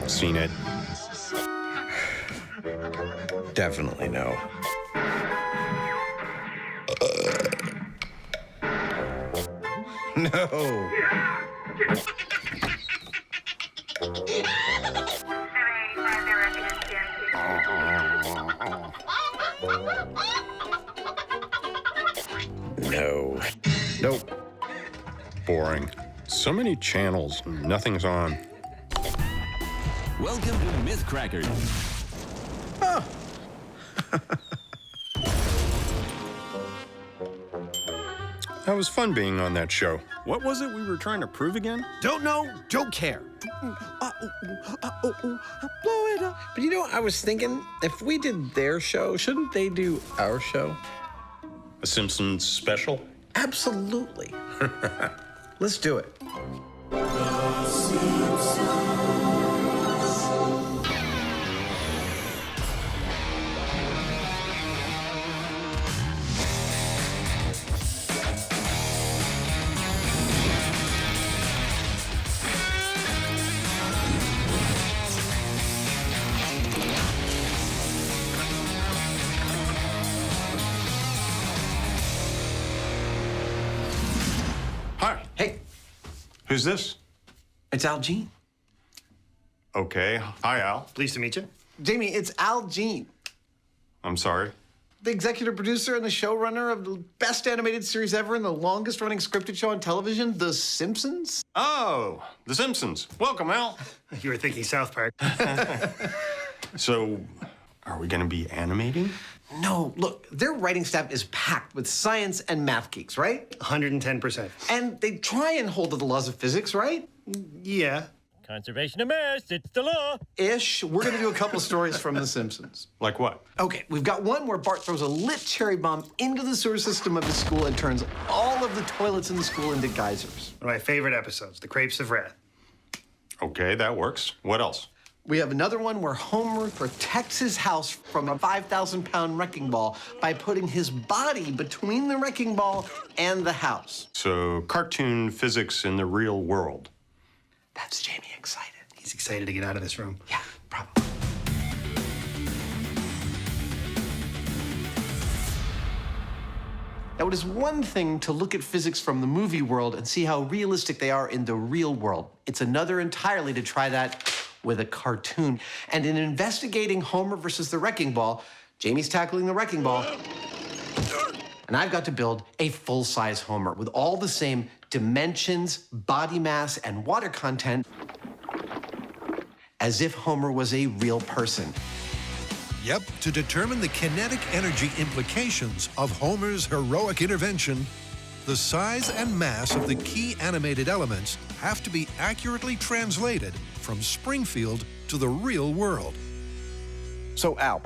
Seen it. Definitely no. No. No. Nope. Boring. So many channels, nothing's on. Welcome to Myth Crackers. Oh. That was fun being on that show. What was it we were trying to prove again? Don't know, don't care. Blow it up. But you know, I was thinking, if we did their show, shouldn't they do our show? A Simpsons special? Absolutely. Let's do it. Hi. Hey, Who's this? it's Al Jean. Okay. Hi, Al. Pleased to meet you. Jamie, it's Al Jean, I'm sorry. the executive producer and the showrunner of the best animated series ever and the longest running scripted show on television, The Simpsons. Oh, The Simpsons. Welcome, Al. You were thinking South Park. So, are we going to be animating? No, look, their writing staff is packed with science and math geeks, right? 110%. And they try and hold to the laws of physics, right? Yeah. Conservation of mass, it's the law. Ish. We're gonna do a couple stories from The Simpsons. Like what? Okay, we've got one where Bart throws a lit cherry bomb into the sewer system of his school and turns all of the toilets in the school into geysers. One of my favorite episodes, The Crepes of Wrath. Okay, that works. What else? We have another one where Homer protects his house from a 5,000-pound wrecking ball by putting his body between the wrecking ball and the house. So, cartoon physics in the real world. That's Jamie excited. He's excited to get out of this room. Yeah, probably. Now, it is one thing to look at physics from the movie world and see how realistic they are in the real world. It's another entirely to try that with a cartoon. And in investigating Homer versus the wrecking ball, Jamie's tackling the wrecking ball, and I've got to build a full-size Homer with all the same dimensions, body mass, and water content as if Homer was a real person. Yep, to determine the kinetic energy implications of Homer's heroic intervention, the size and mass of the key animated elements have to be accurately translated from Springfield to the real world. So, Al,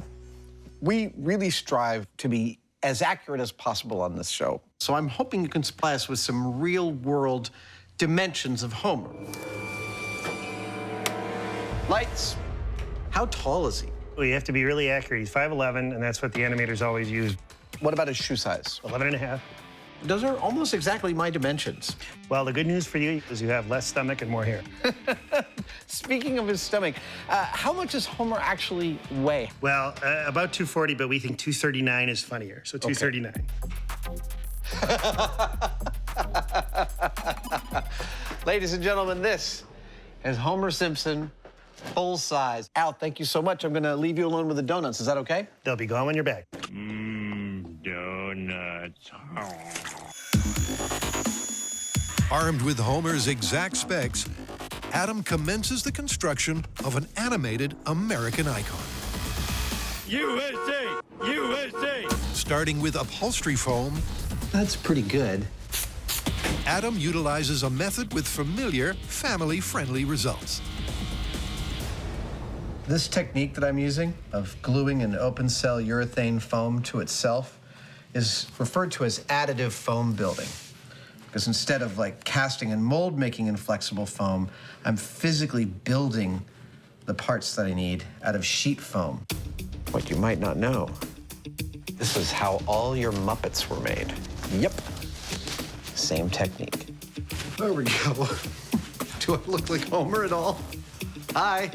we really strive to be as accurate as possible on this show. So I'm hoping you can supply us with some real-world dimensions of Homer. Lights. How tall is he? Well, you have to be really accurate. He's 5'11", and that's what the animators always use. What about his shoe size? 11 and a half. Those are almost exactly my dimensions. Well, the good news for you is you have less stomach and more hair. Speaking of his stomach, how much does Homer actually weigh? Well, about 240, but we think 239 is funnier, so 239. Ladies and gentlemen, this is Homer Simpson, full size. Al, thank you so much. I'm gonna leave you alone with the donuts. Is that okay? They'll be gone when you're back. Donuts. Armed with Homer's exact specs, Adam commences the construction of an animated American icon. USA! USA! Starting with upholstery foam, That's pretty good. Adam utilizes a method with familiar, family-friendly results. This technique that I'm using of gluing an open-cell urethane foam to itself is referred to as additive foam building. Because instead of like casting and mold making in flexible foam, I'm physically building the parts that I need out of sheet foam. What you might not know, this is how all your Muppets were made. Yep. Same technique. There we go. Do I look like Homer at all? Hi.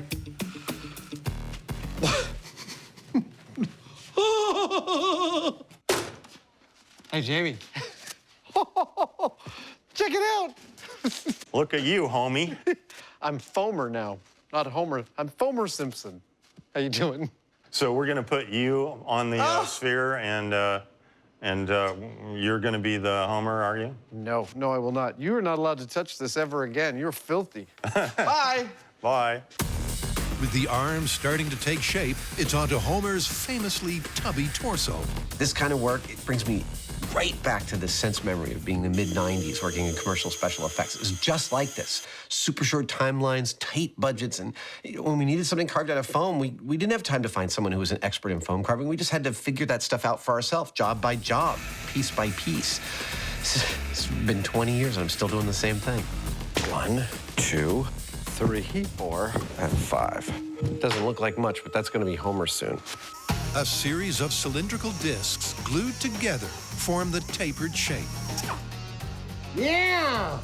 Hey, Jamie. Check it out. Look at you, homie. I'm Fomer now, not Homer. I'm Fomer Simpson. How you doing? So we're gonna put you on the sphere, and you're gonna be the Homer, are you? No, I will not. You are not allowed to touch this ever again. You're filthy. Bye. Bye. With the arms starting to take shape, it's onto Homer's famously tubby torso. This kind of work, it brings me right back to the sense memory of being the mid-90s working in commercial special effects. It was just like this. Super short timelines, tight budgets, and when we needed something carved out of foam, we didn't have time to find someone who was an expert in foam carving. We just had to figure that stuff out for ourselves, job by job, piece by piece. It's been 20 years and I'm still doing the same thing. 1, 2, 3, 4, and 5. Doesn't look like much, but that's gonna be Homer soon. A series of cylindrical discs glued together form the tapered shape. Yeah!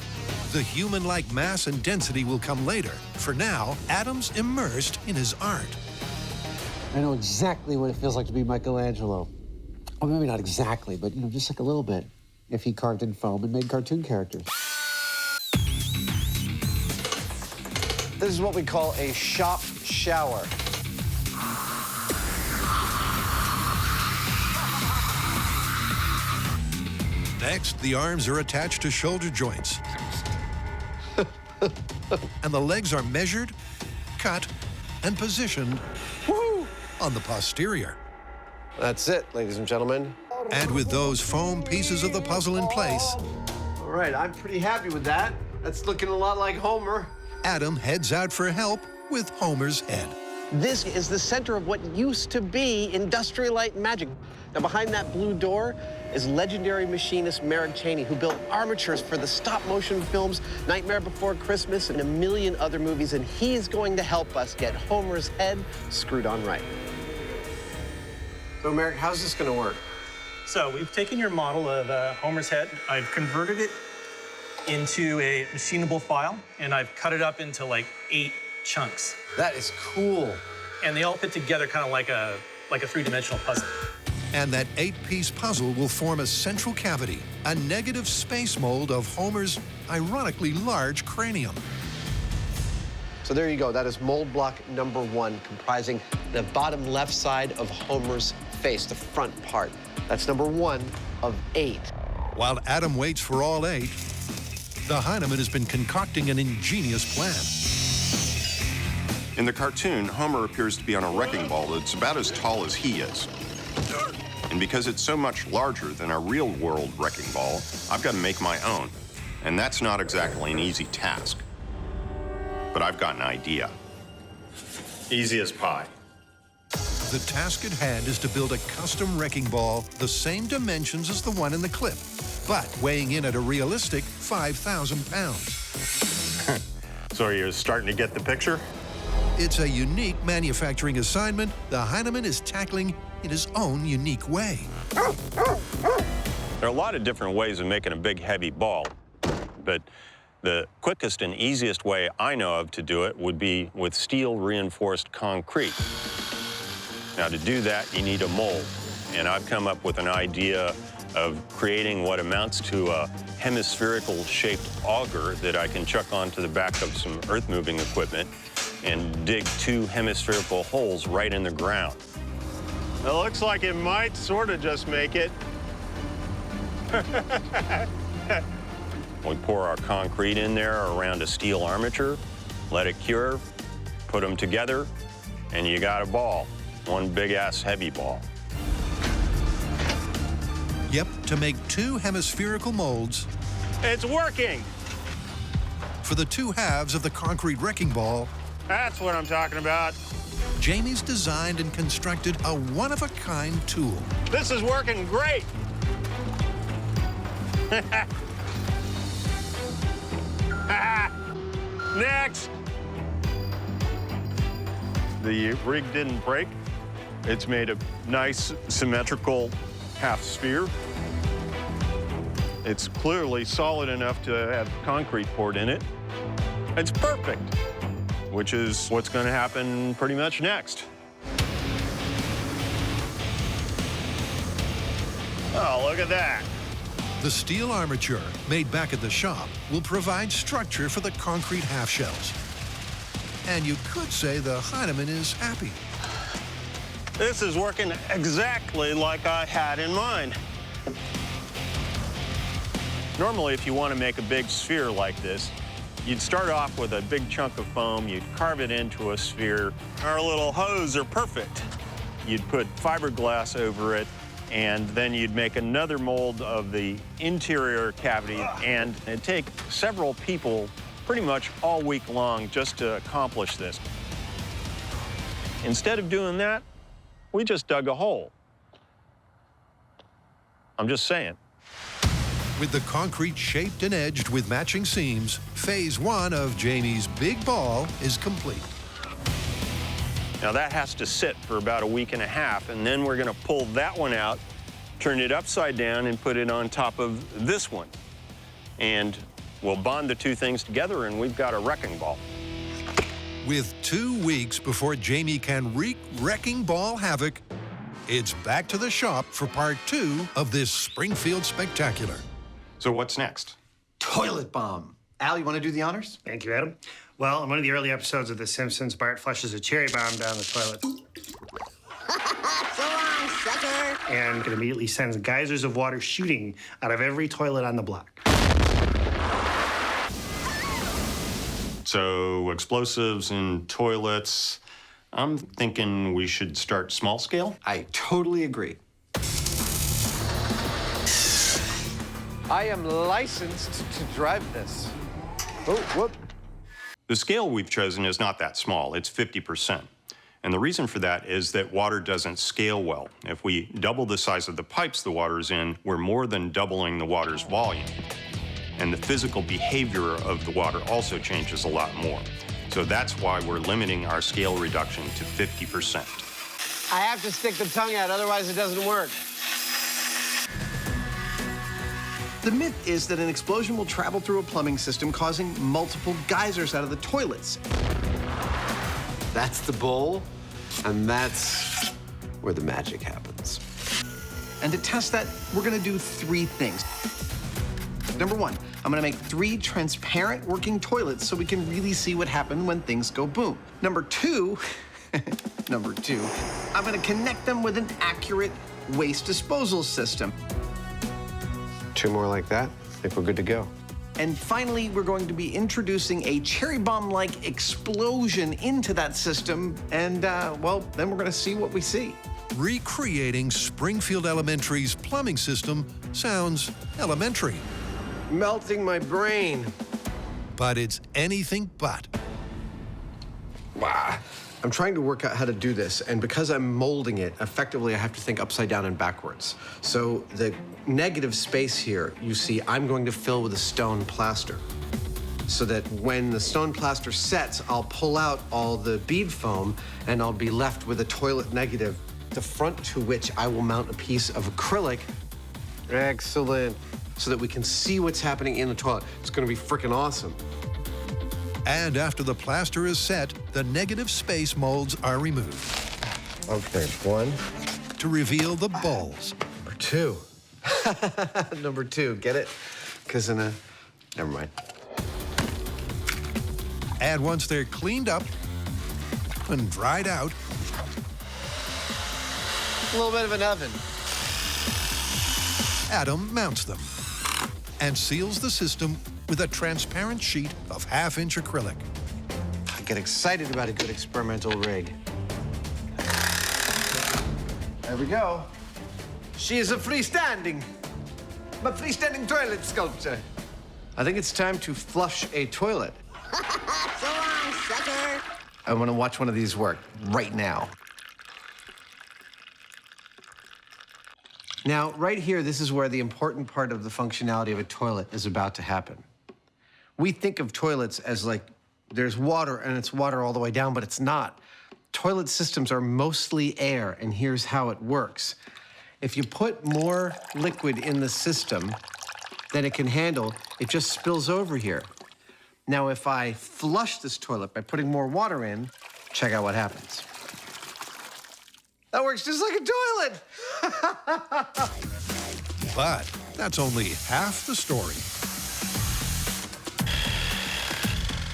The human-like mass and density will come later. For now, Adam's immersed in his art. I know exactly what it feels like to be Michelangelo. Well, maybe not exactly, but, just like a little bit. If he carved in foam and made cartoon characters. This is what we call a shop shower. Next, the arms are attached to shoulder joints. And the legs are measured, cut, and positioned on the posterior. That's it, ladies and gentlemen. And with those foam pieces of the puzzle in place, All right, I'm pretty happy with that. That's looking a lot like Homer. Adam heads out for help with Homer's head. This is the center of what used to be Industrial Light and Magic. Now, behind that blue door is legendary machinist Merrick Cheney, who built armatures for the stop-motion films Nightmare Before Christmas and a million other movies, and he's going to help us get Homer's head screwed on right. So, Merrick, how's this going to work? So we've taken your model of Homer's head. I've converted it into a machinable file, and I've cut it up into like 8 chunks. That is cool. And they all fit together kind of like a three-dimensional puzzle. And that 8-piece puzzle will form a central cavity, a negative space mold of Homer's ironically large cranium. So there you go. That is mold block number 1, comprising the bottom left side of Homer's face, the front part. That's number 1 of 8. While Adam waits for all 8, the Hyneman has been concocting an ingenious plan. In the cartoon, Homer appears to be on a wrecking ball that's about as tall as he is. And because it's so much larger than a real-world wrecking ball, I've got to make my own. And that's not exactly an easy task. But I've got an idea. Easy as pie. The task at hand is to build a custom wrecking ball the same dimensions as the one in the clip, but weighing in at a realistic 5,000 pounds. So you're starting to get the picture? It's a unique manufacturing assignment the Hyneman is tackling in his own unique way. There are a lot of different ways of making a big, heavy ball, but the quickest and easiest way I know of to do it would be with steel-reinforced concrete. Now, to do that, you need a mold, and I've come up with an idea of creating what amounts to a hemispherical-shaped auger that I can chuck onto the back of some earth-moving equipment and dig 2 hemispherical holes right in the ground. It looks like it might sort of just make it. We pour our concrete in there around a steel armature, let it cure, put them together, and you got a ball. One big-ass heavy ball. Yep, to make 2 hemispherical molds It's working! for the 2 halves of the concrete wrecking ball, That's what I'm talking about. Jamie's designed and constructed a one-of-a-kind tool. This is working great. Next. The rig didn't break. It's made a nice symmetrical half sphere. It's clearly solid enough to have concrete poured in it. It's perfect, which is what's going to happen pretty much next. Oh, look at that. The steel armature made back at the shop will provide structure for the concrete half shells. And you could say the Hyneman is happy. This is working exactly like I had in mind. Normally, if you want to make a big sphere like this, you'd start off with a big chunk of foam, you'd carve it into a sphere. Our little hose are perfect. You'd put fiberglass over it, and then you'd make another mold of the interior cavity, and it'd take several people pretty much all week long just to accomplish this. Instead of doing that, we just dug a hole. I'm just saying. With the concrete shaped and edged with matching seams, phase 1 of Jamie's big ball is complete. Now that has to sit for about a week and a half, and then we're gonna pull that one out, turn it upside down, and put it on top of this one. And we'll bond the two things together, and we've got a wrecking ball. With 2 weeks before Jamie can wreak wrecking ball havoc, it's back to the shop for part 2 of this Springfield spectacular. So what's next? Toilet bomb. Al, you want to do the honors? Thank you, Adam. Well, in one of the early episodes of The Simpsons, Bart flushes a cherry bomb down the toilet. So long, sucker. And it immediately sends geysers of water shooting out of every toilet on the block. So explosives in toilets. I'm thinking we should start small scale. I totally agree. I am licensed to drive this. Oh, whoop. The scale we've chosen is not that small, it's 50%. And the reason for that is that water doesn't scale well. If we double the size of the pipes the water's in, we're more than doubling the water's volume. And the physical behavior of the water also changes a lot more. So that's why we're limiting our scale reduction to 50%. I have to stick the tongue out, otherwise it doesn't work. The myth is that an explosion will travel through a plumbing system, causing multiple geysers out of the toilets. That's the bowl, and that's where the magic happens. And to test that, we're gonna do 3 things. Number 1, I'm gonna make 3 transparent working toilets so we can really see what happened when things go boom. Number 2, I'm gonna connect them with an accurate waste disposal system. 2 more like that, I think we're good to go. And finally, we're going to be introducing a cherry bomb-like explosion into that system, and, well, then we're gonna see what we see. Recreating Springfield Elementary's plumbing system sounds elementary, Melting my brain. but it's anything but. Wow. I'm trying to work out how to do this, and because I'm molding it, effectively I have to think upside down and backwards. So the negative space here, you see, I'm going to fill with a stone plaster. So that when the stone plaster sets, I'll pull out all the bead foam, and I'll be left with a toilet negative, the front to which I will mount a piece of acrylic. Excellent. So that we can see what's happening in the toilet. It's gonna be freaking awesome. And after the plaster is set, the negative space molds are removed Okay, 1. to reveal the balls. Number 2. Number 2, get it? Because never mind. And once they're cleaned up and dried out, A little bit of an oven. Adam mounts them and seals the system with a transparent sheet of 1/2-inch acrylic. I get excited about a good experimental rig. There we go. She is a freestanding toilet sculpture. I think it's time to flush a toilet. So long, sucker. I want to watch one of these work right now. Now, right here, this is where the important part of the functionality of a toilet is about to happen. We think of toilets as like there's water and it's water all the way down, but it's not. Toilet systems are mostly air, and here's how it works. If you put more liquid in the system than it can handle, it just spills over here. Now, if I flush this toilet by putting more water in, check out what happens. That works just like a toilet. But that's only half the story.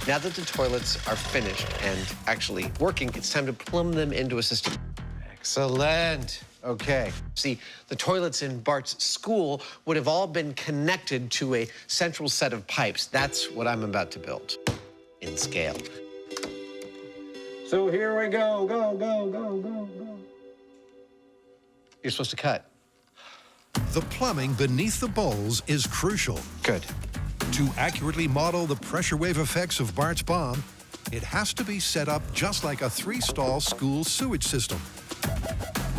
Now that the toilets are finished and actually working, it's time to plumb them into a system. Excellent. Okay. See, the toilets in Bart's school would have all been connected to a central set of pipes. That's what I'm about to build in scale. So here we go. Go. You're supposed to cut. The plumbing beneath the bowls is crucial. Good. To accurately model the pressure wave effects of Bart's bomb, it has to be set up just like a 3-stall school sewage system.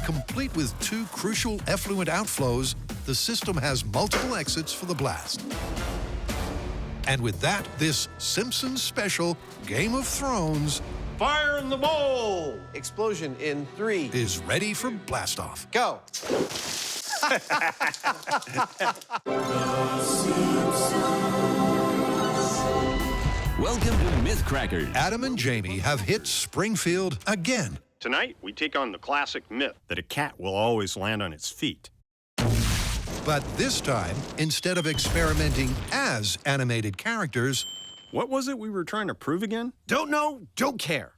Complete with 2 crucial effluent outflows, the system has multiple exits for the blast. And with that, this Simpsons special Game of Thrones Fire in the bowl! Explosion in 3. is ready for blast-off. Go. Welcome to Myth Crackers. Adam and Jamie have hit Springfield again. Tonight, we take on the classic myth that a cat will always land on its feet. But this time, instead of experimenting as animated characters, What was it we were trying to prove again? Don't know, don't care.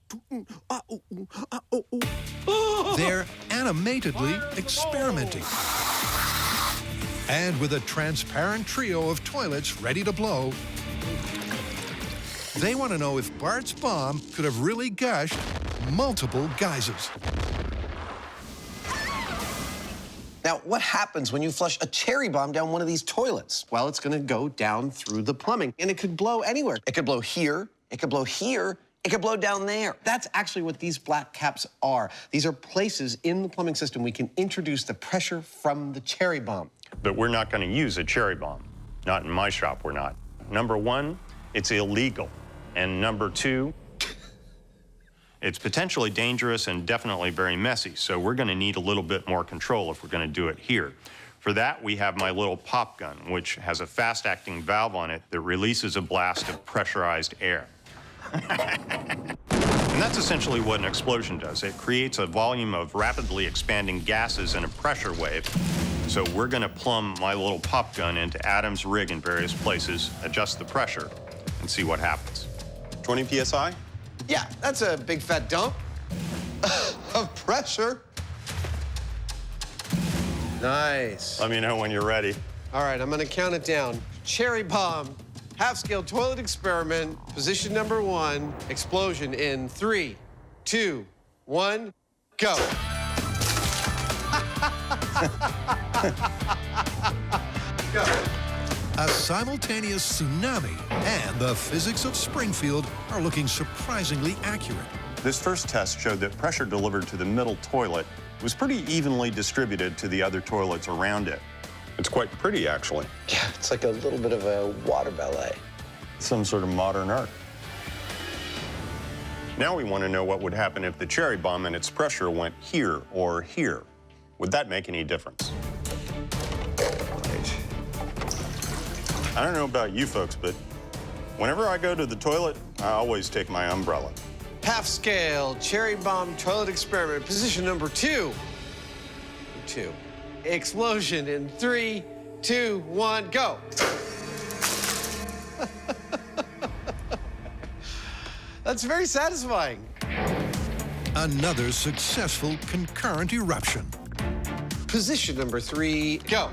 they're animatedly experimenting. And with a transparent trio of toilets ready to blow, they want to know if Bart's bomb could have really gushed multiple geysers. Now, what happens when you flush a cherry bomb down one of these toilets? Well, it's going to go down through the plumbing, and it could blow anywhere. It could blow here, it could blow here, it could blow down there. That's actually what these black caps are. These are places in the plumbing system we can introduce the pressure from the cherry bomb. But we're not going to use a cherry bomb. Not in my shop, we're not. Number 1, it's illegal. And number 2, it's potentially dangerous and definitely very messy, so we're going to need a little bit more control if we're going to do it here. For that, we have my little pop gun, which has a fast-acting valve on it that releases a blast of pressurized air. And that's essentially what an explosion does. It creates a volume of rapidly expanding gases in a pressure wave. So we're going to plumb my little pop gun into Adam's rig in various places, adjust the pressure, and see what happens. 20 PSI? Yeah, that's a big fat dump of pressure. Nice. Let me know when you're ready. All right, I'm gonna count it down. Cherry bomb, half-scale toilet experiment, position number 1, explosion in 3, 2, 1, go. Go. A simultaneous tsunami and the physics of Springfield are looking surprisingly accurate. This first test showed that pressure delivered to the middle toilet was pretty evenly distributed to the other toilets around it. It's quite pretty, actually. Yeah, it's like a little bit of a water ballet. Some sort of modern art. Now we want to know what would happen if the cherry bomb and its pressure went here or here. Would that make any difference? I don't know about you folks, but whenever I go to the toilet, I always take my umbrella. Half-scale cherry bomb toilet experiment, position number 2. 2. Explosion in 3, 2, 1, go. That's very satisfying. Another successful concurrent eruption. Position number 3, go.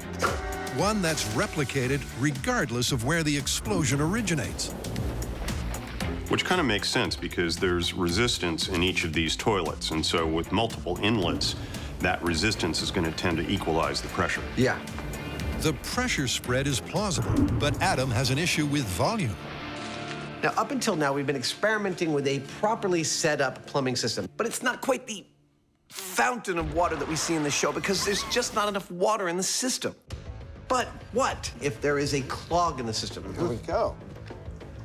One that's replicated regardless of where the explosion originates. Which kind of makes sense because there's resistance in each of these toilets. And so with multiple inlets, that resistance is going to tend to equalize the pressure. Yeah. The pressure spread is plausible, but Adam has an issue with volume. Now, up until now, we've been experimenting with a properly set up plumbing system, but it's not quite the fountain of water that we see in the show because there's just not enough water in the system. But what if there is a clog in the system? Here we go.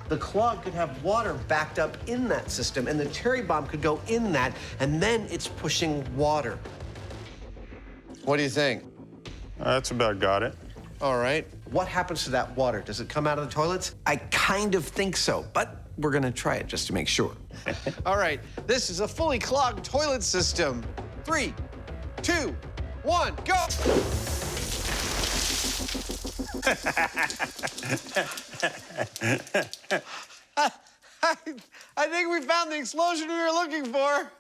The clog could have water backed up in that system, and the cherry bomb could go in that, and then it's pushing water. What do you think? That's about got it. All right. What happens to that water? Does it come out of the toilets? I kind of think so, but we're gonna try it just to make sure. All right, this is a fully clogged toilet system. 3, 2, 1, go! I think we found the explosion we were looking for.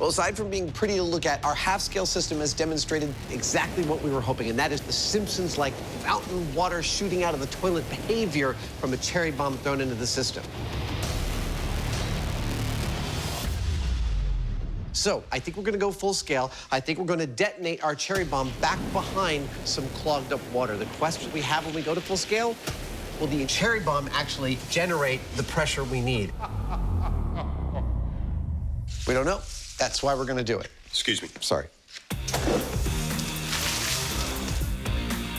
Well, aside from being pretty to look at, our half-scale system has demonstrated exactly what we were hoping, and that is the Simpsons-like fountain water shooting out of the toilet behavior from a cherry bomb thrown into the system. So I think we're going to go full scale. I think we're going to detonate our cherry bomb back behind some clogged up water. The question we have when we go to full scale, will the cherry bomb actually generate the pressure we need? We don't know. That's why we're going to do it. Excuse me. Sorry.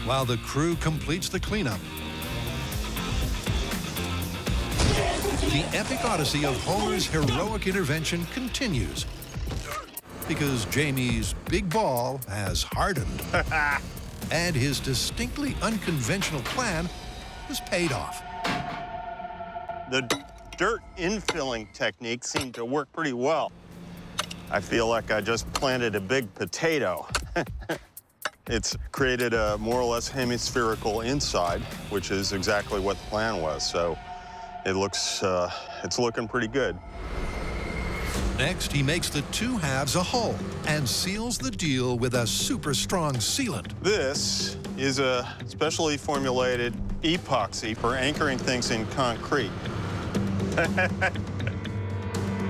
While the crew completes the cleanup, the epic odyssey of Homer's heroic intervention continues. Because Jamie's big ball has hardened. And his distinctly unconventional plan has paid off. The dirt infilling technique seemed to work pretty well. I feel like I just planted a big potato. It's created a more or less hemispherical inside, which is exactly what the plan was. So it looks, it's looking pretty good. Next, he makes the two halves a whole and seals the deal with a super strong sealant. This is a specially formulated epoxy for anchoring things in concrete.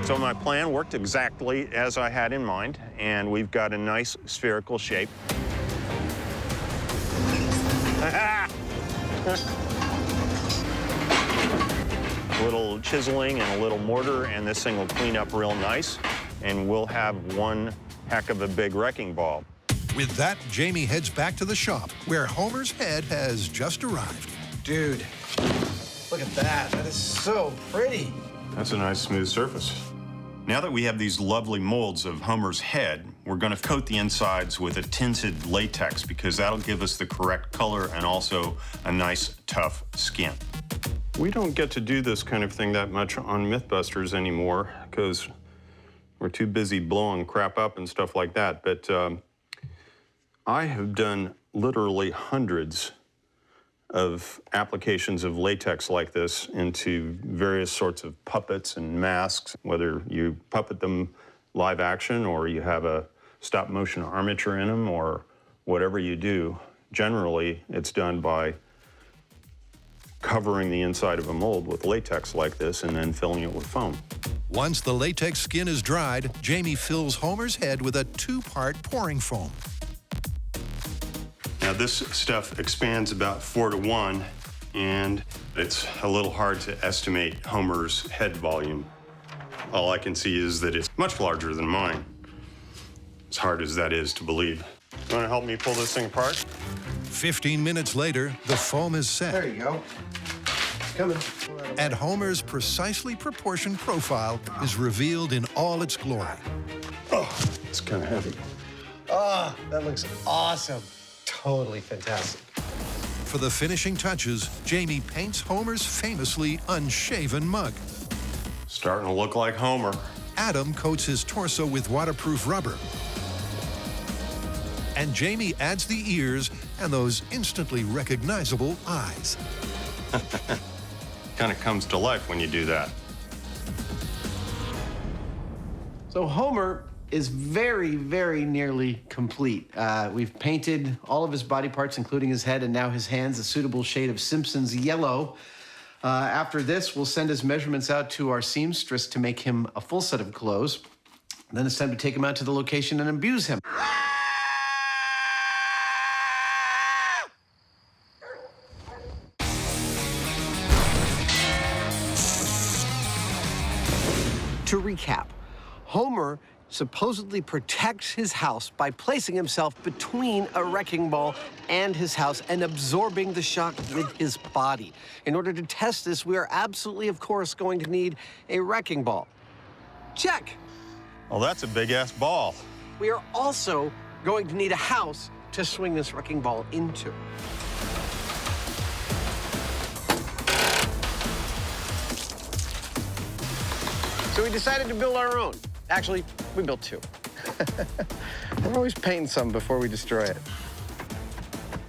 So my plan worked exactly as I had in mind, and we've got a nice spherical shape. A little chiseling and a little mortar, and this thing will clean up real nice, and we'll have one heck of a big wrecking ball. With that, Jamie heads back to the shop, where Homer's head has just arrived. Dude, look at that. That is so pretty. That's a nice smooth surface. Now that we have these lovely molds of Homer's head, we're going to coat the insides with a tinted latex because that'll give us the correct color and also a nice, tough skin. We don't get to do this kind of thing that much on Mythbusters anymore because we're too busy blowing crap up and stuff like that. But I have done literally hundreds of applications of latex like this into various sorts of puppets and masks, whether you puppet them live action or you have a stop motion armature in them or whatever you do. Generally, it's done by covering the inside of a mold with latex like this and then filling it with foam. Once the latex skin is dried, Jamie fills Homer's head with a two-part pouring foam. Now this stuff expands about 4 to 1, and it's a little hard to estimate Homer's head volume. All I can see is that it's much larger than mine, as hard as that is to believe. You want to help me pull this thing apart? 15 minutes later, the foam is set. There you go. It's coming. And Homer's precisely proportioned profile is revealed in all its glory. Oh, it's kind of heavy. Oh, that looks awesome. Totally fantastic. For the finishing touches, Jamie paints Homer's famously unshaven mug. Starting to look like Homer. Adam coats his torso with waterproof rubber. And Jamie adds the ears and those instantly recognizable eyes. Kind of comes to life when you do that. So Homer is very, very nearly complete. We've painted all of his body parts, including his head and now his hands, a suitable shade of Simpsons yellow. After this, we'll send his measurements out to our seamstress to make him a full set of clothes. Then it's time to take him out to the location and abuse him. To recap, Homer supposedly protects his house by placing himself between a wrecking ball and his house and absorbing the shock with his body. In order to test this, we are absolutely, of course, going to need a wrecking ball. Check. Well, that's a big-ass ball. We are also going to need a house to swing this wrecking ball into. So we decided to build our own. Actually, we built two. We're always painting some before we destroy it.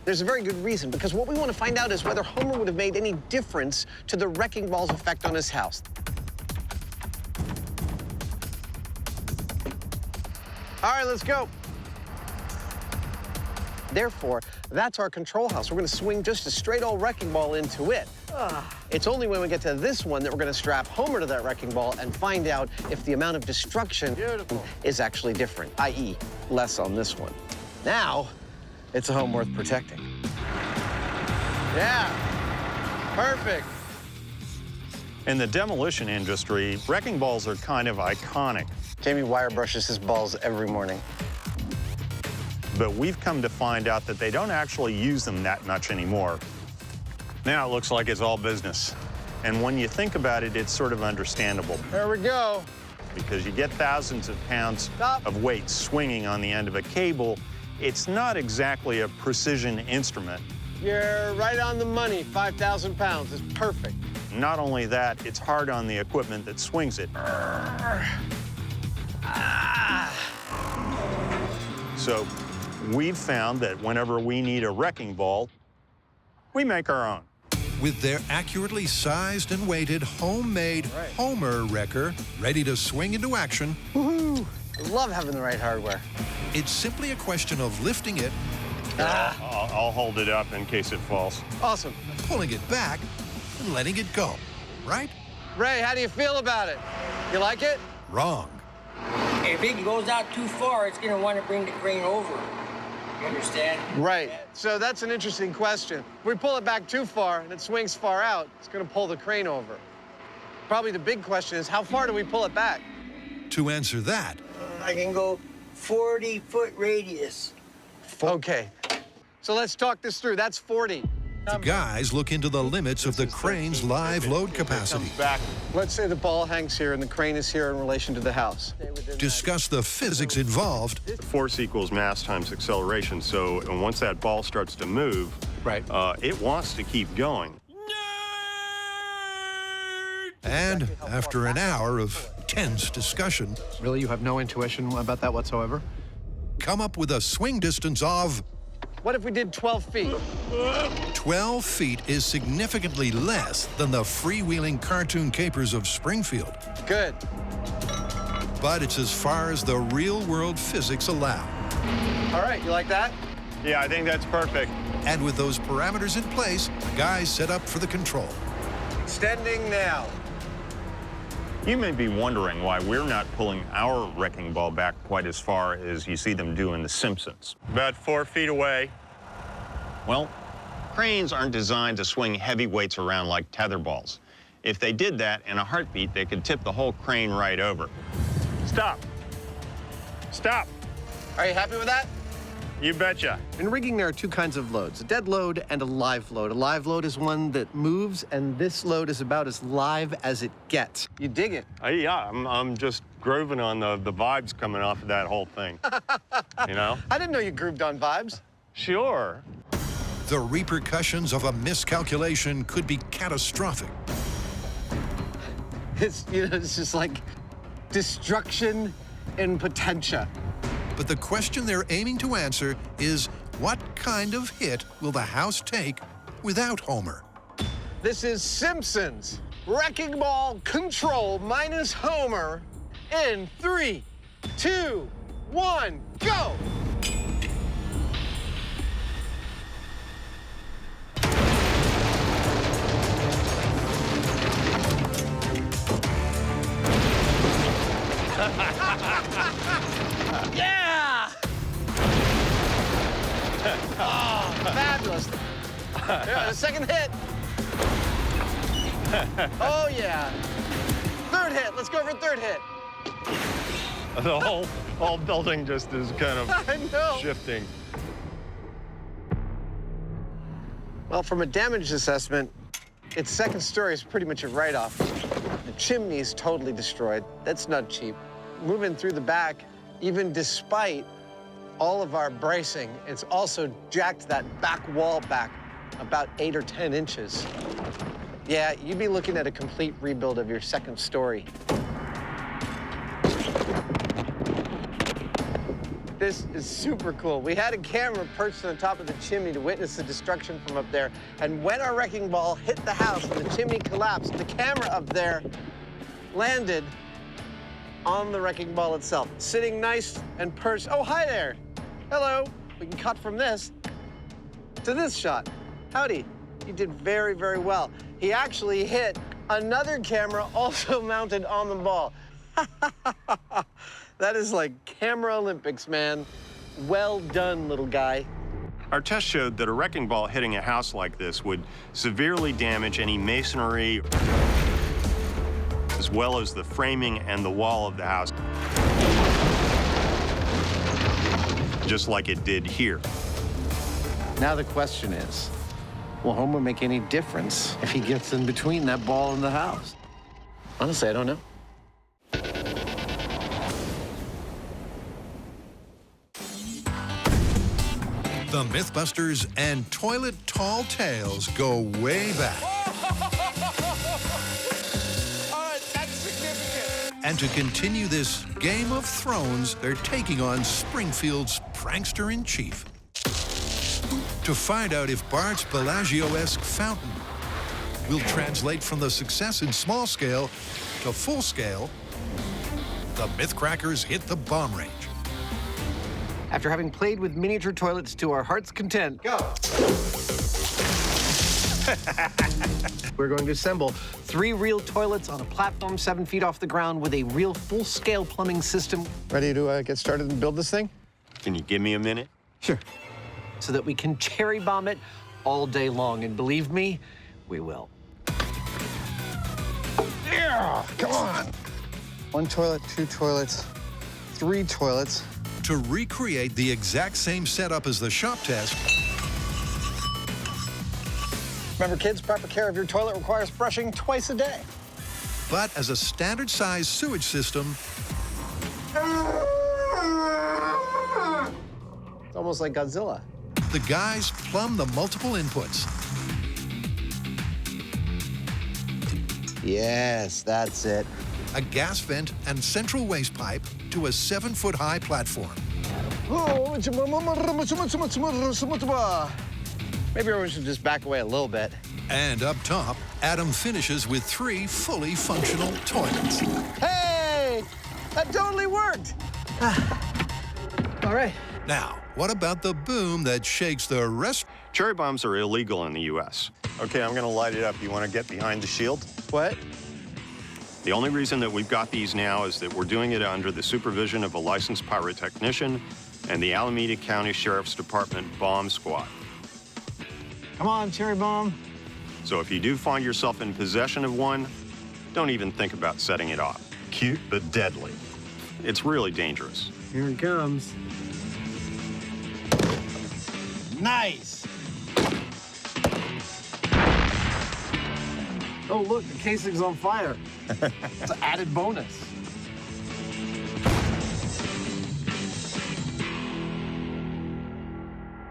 There's a very good reason, because what we want to find out is whether Homer would have made any difference to the wrecking ball's effect on his house. All right, let's go. Therefore, that's our control house. We're going to swing just a straight old wrecking ball into it. It's only when we get to this one that we're going to strap Homer to that wrecking ball and find out if the amount of destruction is actually different, i.e., less on this one. Now, it's a home worth protecting. Yeah, perfect. In the demolition industry, wrecking balls are kind of iconic. Jamie wire brushes his balls every morning. But we've come to find out that they don't actually use them that much anymore. Now it looks like it's all business. And when you think about it, it's sort of understandable. There we go. Because you get thousands of pounds of weight swinging on the end of a cable, it's not exactly a precision instrument. You're right on the money. 5,000 pounds is perfect. Not only that, it's hard on the equipment that swings it. So we've found that whenever we need a wrecking ball, we make our own. With their accurately sized and weighted homemade Homer wrecker ready to swing into action, Woohoo! I love having the right hardware. it's simply a question of lifting it, I'll hold it up in case it falls. Awesome. pulling it back, and letting it go. Right? Ray, how do you feel about it? You like it? Wrong. If it goes out too far, it's going to want to bring the crane over. You understand? Right. So that's an interesting question. If we pull it back too far and it swings far out, it's going to pull the crane over. Probably the big question is, how far do we pull it back? To answer that, I can go 40-foot radius. Okay. So let's talk this through. That's 40. the guys look into the limits of the crane's live load capacity. Let's say the ball hangs here and the crane is here in relation to the house. Discuss the physics involved. Force equals mass times acceleration. So once that ball starts to move, it wants to keep going. And after an hour of tense discussion, Really, you have no intuition about that whatsoever? come up with a swing distance of What if we did 12 feet? 12 feet is significantly less than the freewheeling cartoon capers of Springfield. Good. But it's as far as the real-world physics allow. All right, you like that? Yeah, I think that's perfect. And with those parameters in place, guys set up for the control. Extending now. You may be wondering why we're not pulling our wrecking ball back quite as far as you see them do in The Simpsons. About 4 feet away. Well, cranes aren't designed to swing heavy weights around like tether balls. If they did that in a heartbeat, they could tip the whole crane right over. Stop. Stop. Are you happy with that? You betcha. In rigging, there are two kinds of loads, a dead load and a live load. A live load is one that moves, and this load is about as live as it gets. You dig it? Yeah, I'm just grooving on the vibes coming off of that whole thing. You know? I didn't know you grooved on vibes. Sure. The repercussions of a miscalculation could be catastrophic. It's just like destruction in potentia. But the question they're aiming to answer is, what kind of hit will the house take without Homer? This is Simpsons Wrecking Ball Control minus Homer in 3, 2, 1, go! Yeah! Oh, fabulous. Yeah, the second hit. Oh, yeah. Third hit. Let's go for third hit. The whole building just is kind I know. of shifting. Well, from a damage assessment, its second story is pretty much a write-off. The chimney's totally destroyed. That's not cheap. Moving through the back, even despite all of our bracing, it's also jacked that back wall back about 8 or 10 inches. Yeah, you'd be looking at a complete rebuild of your second story. This is super cool. We had a camera perched on the top of the chimney to witness the destruction from up there. And when our wrecking ball hit the house and the chimney collapsed, the camera up there landed on the wrecking ball itself, sitting nice and perched. Oh, hi there. Hello. We can cut from this to this shot. Howdy. You did very, very well. He actually hit another camera also mounted on the ball. That is like camera Olympics, man. Well done, little guy. Our test showed that a wrecking ball hitting a house like this would severely damage any masonry, as well as the framing and the wall of the house, just like it did here. Now the question is, will Homer make any difference if he gets in between that ball and the house? Honestly, I don't know. The Mythbusters and Toilet Tall Tales go way back. All right, that's significant. And to continue this Game of Thrones, they're taking on Springfield's prankster-in-chief. To find out if Bart's Bellagio-esque fountain will translate from the success in small scale to full scale, the Mythcrackers hit the bomb range. After having played with miniature toilets to our heart's content, Go. we're going to assemble 3 real toilets on a platform 7 feet off the ground with a real full-scale plumbing system. Ready to get started and build this thing? Can you give me a minute? Sure. So that we can cherry bomb it all day long. And believe me, we will. Yeah, come on. 1 toilet, 2 toilets, 3 toilets. To recreate the exact same setup as the shop test, Remember, kids, proper care of your toilet requires brushing twice a day. but as a standard-sized sewage system, It's almost like Godzilla. the guys plumb the multiple inputs. Yes, that's it. A gas vent and central waste pipe to a 7-foot-high platform. Maybe we should just back away a little bit. And up top, Adam finishes with 3 fully functional toilets. Hey, that totally worked. All right. Now, what about the boom that shakes the rest? Cherry bombs are illegal in the U.S. Okay, I'm gonna light it up. You wanna get behind the shield? What? The only reason that we've got these now is that we're doing it under the supervision of a licensed pyrotechnician and the Alameda County Sheriff's Department bomb squad. Come on, cherry bomb. So if you do find yourself in possession of one, don't even think about setting it off. Cute but deadly. It's really dangerous. Here it comes. Nice. Oh, look, the casing's on fire. It's an added bonus.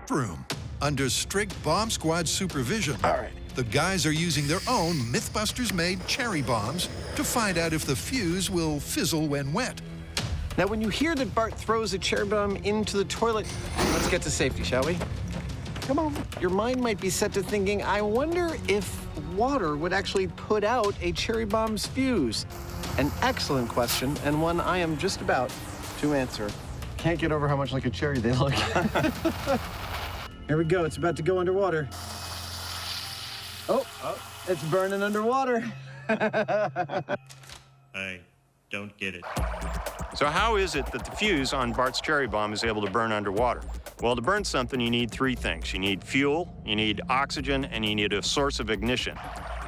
Room. Under strict bomb squad supervision. All right. The guys are using their own Mythbusters-made cherry bombs to find out if the fuse will fizzle when wet. Now, when you hear that Bart throws a cherry bomb into the toilet, let's get to safety, shall we? Come on. Your mind might be set to thinking, I wonder if water would actually put out a cherry bomb's fuse. An excellent question, and one I am just about to answer. Can't get over how much like a cherry they look. Here we go. It's about to go underwater. Oh, it's burning underwater. I don't get it. So how is it that the fuse on Bart's cherry bomb is able to burn underwater? Well, to burn something, you need 3 things. You need fuel, you need oxygen, and you need a source of ignition.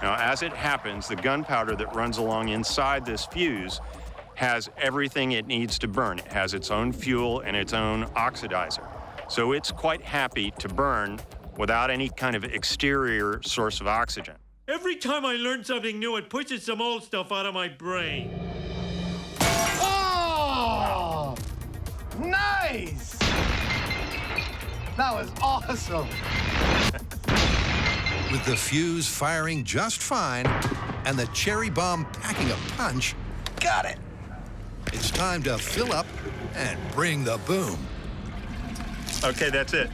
Now, as it happens, the gunpowder that runs along inside this fuse has everything it needs to burn. It has its own fuel and its own oxidizer. So it's quite happy to burn without any kind of exterior source of oxygen. Every time I learn something new, it pushes some old stuff out of my brain. Oh! Nice! That was awesome. With the fuse firing just fine and the cherry bomb packing a punch, Got it. it's time to fill up and bring the boom. Okay, that's it.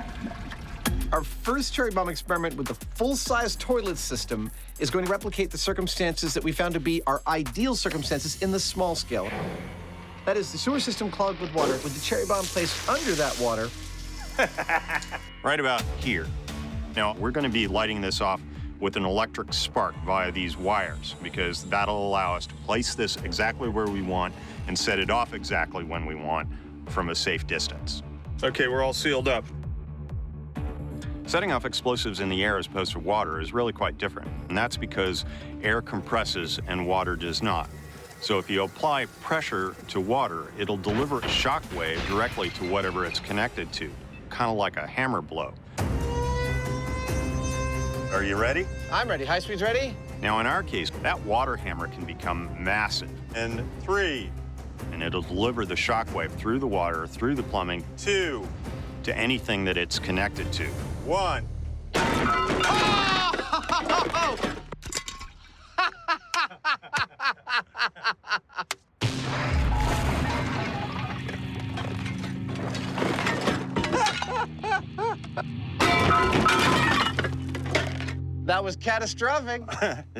Our first cherry bomb experiment with the full-size toilet system is going to replicate the circumstances that we found to be our ideal circumstances in the small scale. That is, the sewer system clogged with water, with the cherry bomb placed under that water. Right about here. Now, we're going to be lighting this off with an electric spark via these wires, because that'll allow us to place this exactly where we want and set it off exactly when we want from a safe distance. Okay, we're all sealed up. Setting off explosives in the air as opposed to water is really quite different, and that's because air compresses and water does not. So if you apply pressure to water, it'll deliver a shock wave directly to whatever it's connected to, kind of like a hammer blow. Are you ready? I'm ready. High speed's ready? Now, in our case, that water hammer can become massive. And 3, and it'll deliver the shock wave through the water, through the plumbing, 2, to anything that it's connected to. 1. That was catastrophic.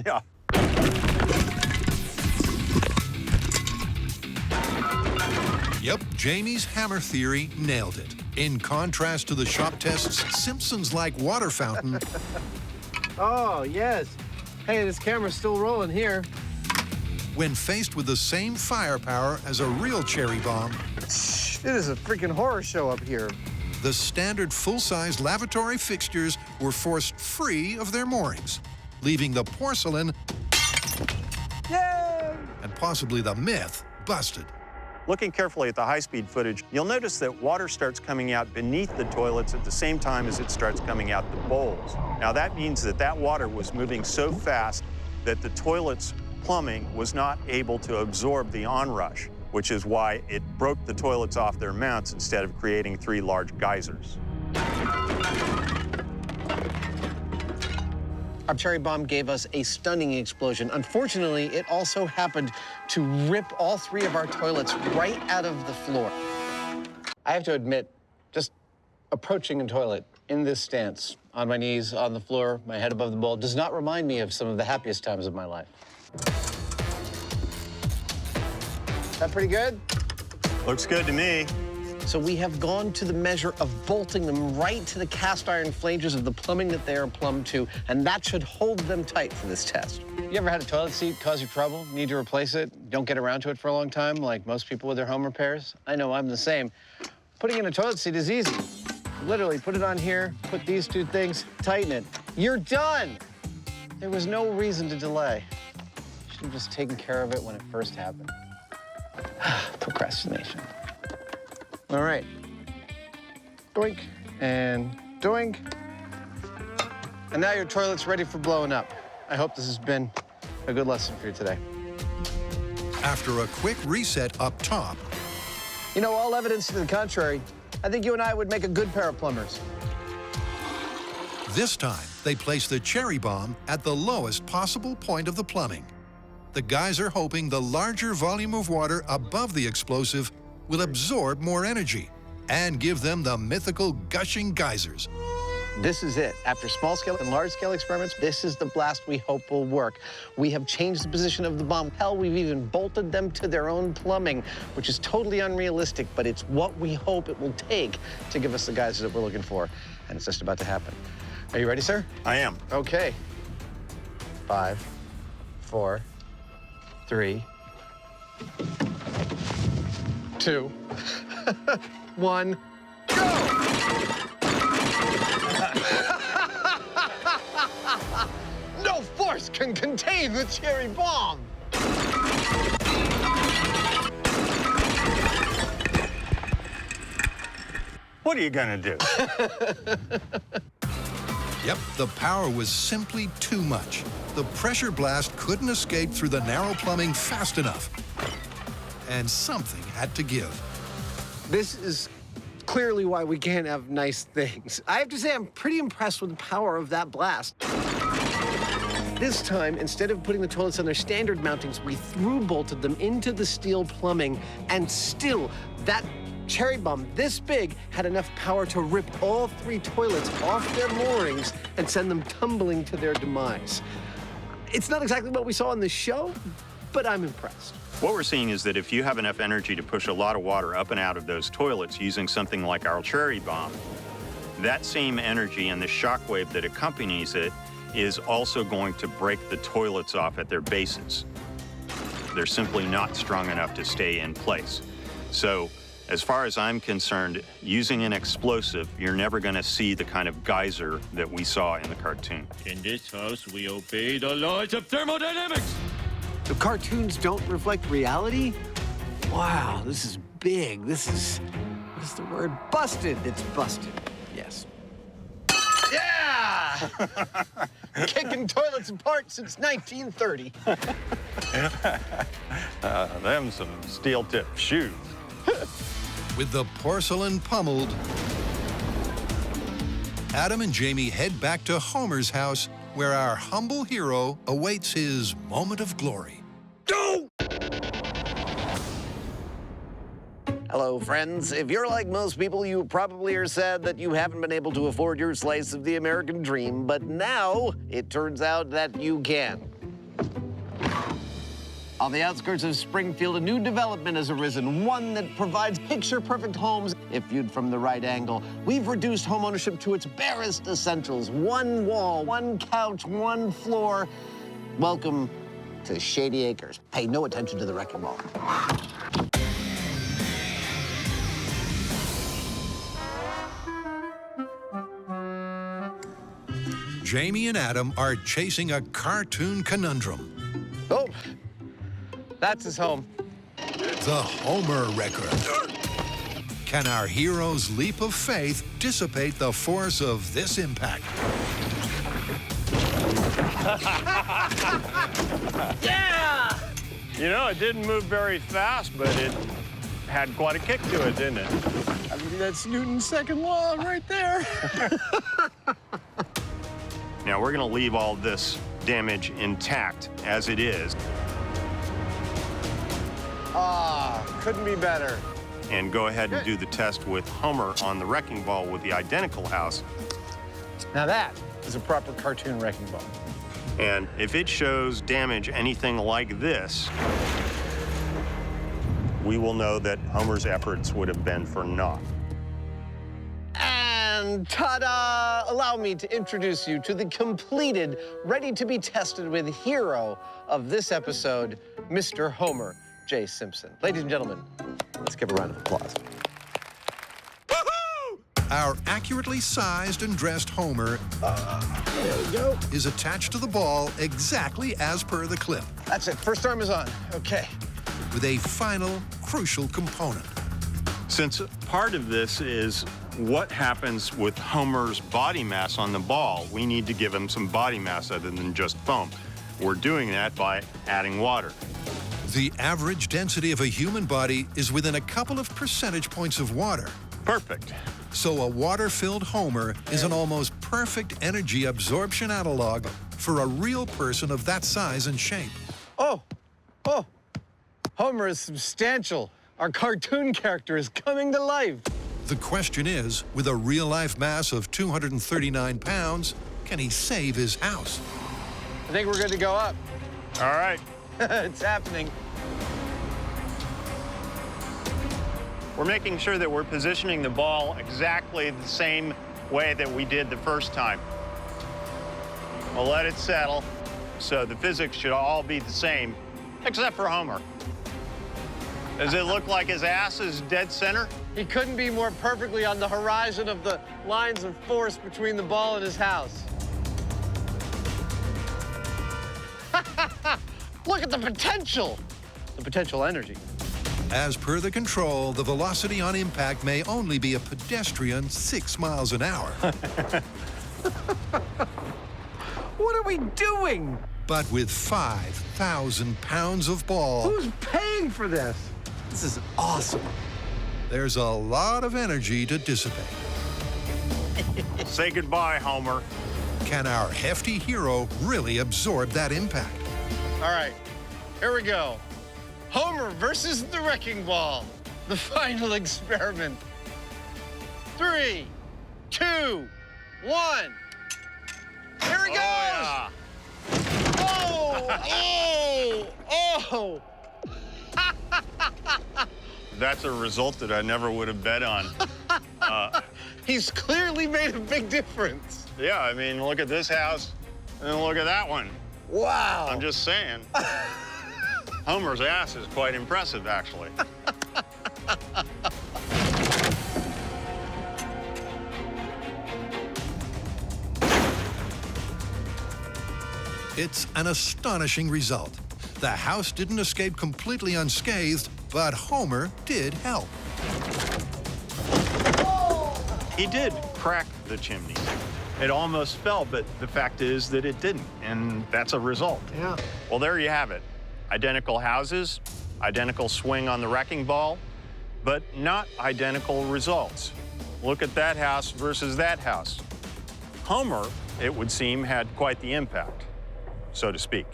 Yeah. Yep, Jamie's hammer theory nailed it. In contrast to the shop test's Simpsons-like water fountain. Oh, yes. Hey, this camera's still rolling here. When faced with the same firepower as a real cherry bomb, It is a freaking horror show up here. the standard full-size lavatory fixtures were forced free of their moorings, leaving the porcelain and possibly the myth busted. Looking carefully at the high-speed footage, you'll notice that water starts coming out beneath the toilets at the same time as it starts coming out the bowls. Now, that means that that water was moving so fast that the toilet's plumbing was not able to absorb the onrush, which is why it broke the toilets off their mounts instead of creating 3 large geysers. Our cherry bomb gave us a stunning explosion. Unfortunately, it also happened to rip all 3 of our toilets right out of the floor. I have to admit, just approaching a toilet in this stance, on my knees, on the floor, my head above the bowl, does not remind me of some of the happiest times of my life. That pretty good? Looks good to me. So we have gone to the measure of bolting them right to the cast iron flanges of the plumbing that they are plumbed to, and that should hold them tight for this test. You ever had a toilet seat cause you trouble? Need to replace it? Don't get around to it for a long time, like most people with their home repairs? I know I'm the same. Putting in a toilet seat is easy. Literally, put it on here, put these 2 things, tighten it. You're done! There was no reason to delay. Should have just taken care of it when it first happened. Procrastination. All right. Doink and doink. And now your toilet's ready for blowing up. I hope this has been a good lesson for you today. After a quick reset up top, You know, all evidence to the contrary, I think you and I would make a good pair of plumbers. this time they place the cherry bomb at the lowest possible point of the plumbing. The guys are hoping the larger volume of water above the explosive will absorb more energy and give them the mythical gushing geysers. This is it. After small-scale and large-scale experiments, this is the blast we hope will work. We have changed the position of the bomb. Hell, we've even bolted them to their own plumbing, which is totally unrealistic, but it's what we hope it will take to give us the geysers that we're looking for. And it's just about to happen. Are you ready, sir? I am. Okay. 5, 4, 3, 2, 1, go! No force can contain the cherry bomb! What are you gonna do? Yep, the power was simply too much. The pressure blast couldn't escape through the narrow plumbing fast enough. And something had to give. This is clearly why we can't have nice things. I have to say, I'm pretty impressed with the power of that blast. This time, instead of putting the toilets on their standard mountings, we through-bolted them into the steel plumbing, and still, that cherry bomb this big had enough power to rip all 3 toilets off their moorings and send them tumbling to their demise. It's not exactly what we saw on the show, but I'm impressed. What we're seeing is that if you have enough energy to push a lot of water up and out of those toilets using something like our cherry bomb, that same energy and the shock wave that accompanies it is also going to break the toilets off at their bases. They're simply not strong enough to stay in place. So, as far as I'm concerned, using an explosive, you're never going to see the kind of geyser that we saw in the cartoon. In this house, we obey the laws of thermodynamics. The cartoons don't reflect reality? Wow, this is big. This is, what is the word? Busted. It's busted. Yes. Yeah! Kicking toilets apart since 1930. Them some steel-tipped shoes. With the porcelain pummeled, Adam and Jamie head back to Homer's house, where our humble hero awaits his moment of glory. Go! Hello, friends. If you're like most people, you probably are sad that you haven't been able to afford your slice of the American dream, but now it turns out that you can. On the outskirts of Springfield, a new development has arisen, one that provides picture-perfect homes if viewed from the right angle. We've reduced homeownership to its barest essentials. 1 wall, 1 couch, 1 floor. Welcome to Shady Acres. Pay no attention to the wrecking ball. Jamie and Adam are chasing a cartoon conundrum. Oh, that's his home. The Homer Wrecker. Can our hero's leap of faith dissipate the force of this impact? Yeah! You know, it didn't move very fast, but it had quite a kick to it, didn't it? I mean, that's Newton's second law right there. Now, we're going to leave all this damage intact as it is. Ah, couldn't be better. And go ahead and do the test with Homer on the wrecking ball with the identical house. Now that is a proper cartoon wrecking ball. And if it shows damage anything like this, we will know that Homer's efforts would have been for naught. And ta-da! Allow me to introduce you to the completed, ready-to-be-tested with hero of this episode, Mr. Homer J. Simpson. Ladies and gentlemen, let's give a round of applause. Our accurately sized and dressed Homer There we go. is attached to the ball exactly as per the clip, That's it. First arm is on. Okay. with a final crucial component. Since part of this is what happens with Homer's body mass on the ball, we need to give him some body mass other than just foam. We're doing that by adding water. The average density of a human body is within a couple of percentage points of water. Perfect. So a water-filled Homer is an almost perfect energy absorption analog for a real person of that size and shape. Oh, Homer is substantial. Our cartoon character is coming to life. The question is, with a real-life mass of 239 pounds, can he save his house? I think we're good to go up. All right. It's happening. We're making sure that we're positioning the ball exactly the same way that we did the first time. We'll let it settle, so the physics should all be the same, except for Homer. Does it look like his ass is dead center? He couldn't be more perfectly on the horizon of the lines of force between the ball and his house. Look at the potential energy. As per the control, the velocity on impact may only be a pedestrian 6 miles an hour. What are we doing? But with 5,000 pounds of ball, Who's paying for this? This is awesome. there's a lot of energy to dissipate. Say goodbye, Homer. Can our hefty hero really absorb that impact? All right, here we go. Homer versus the wrecking ball. The final experiment. 3, 2, 1. Here he goes! Yeah. Oh! That's a result that I never would have bet on. He's clearly made a big difference. Yeah, I mean, look at this house and then look at that one. Wow. I'm just saying. Homer's ass is quite impressive, actually. It's an astonishing result. The house didn't escape completely unscathed, but Homer did help. He did crack the chimney. It almost fell, but the fact is that it didn't, and that's a result. Yeah. Well, there you have it. Identical houses, identical swing on the wrecking ball, but not identical results. Look at that house versus that house. Homer, it would seem, had quite the impact, so to speak.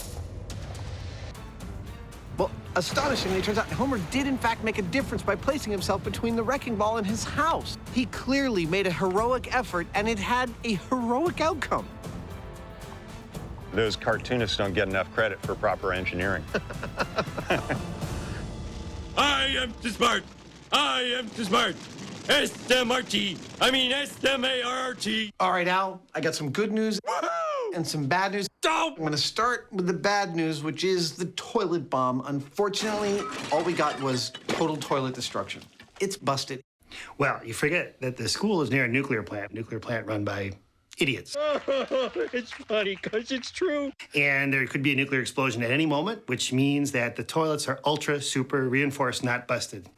Well, astonishingly, it turns out Homer did in fact make a difference by placing himself between the wrecking ball and his house. He clearly made a heroic effort, and it had a heroic outcome. Those cartoonists don't get enough credit for proper engineering. I am too smart. I am too smart. S-M-R-T. I mean S-M-A-R-T. All right, Al, I got some good news and some bad news. I'm gonna start with the bad news, which is the toilet bomb. Unfortunately, all we got was total toilet destruction. It's busted. Well, you forget that the school is near a nuclear plant run by idiots. It's funny because it's true. And there could be a nuclear explosion at any moment, which means that the toilets are ultra super reinforced, not busted.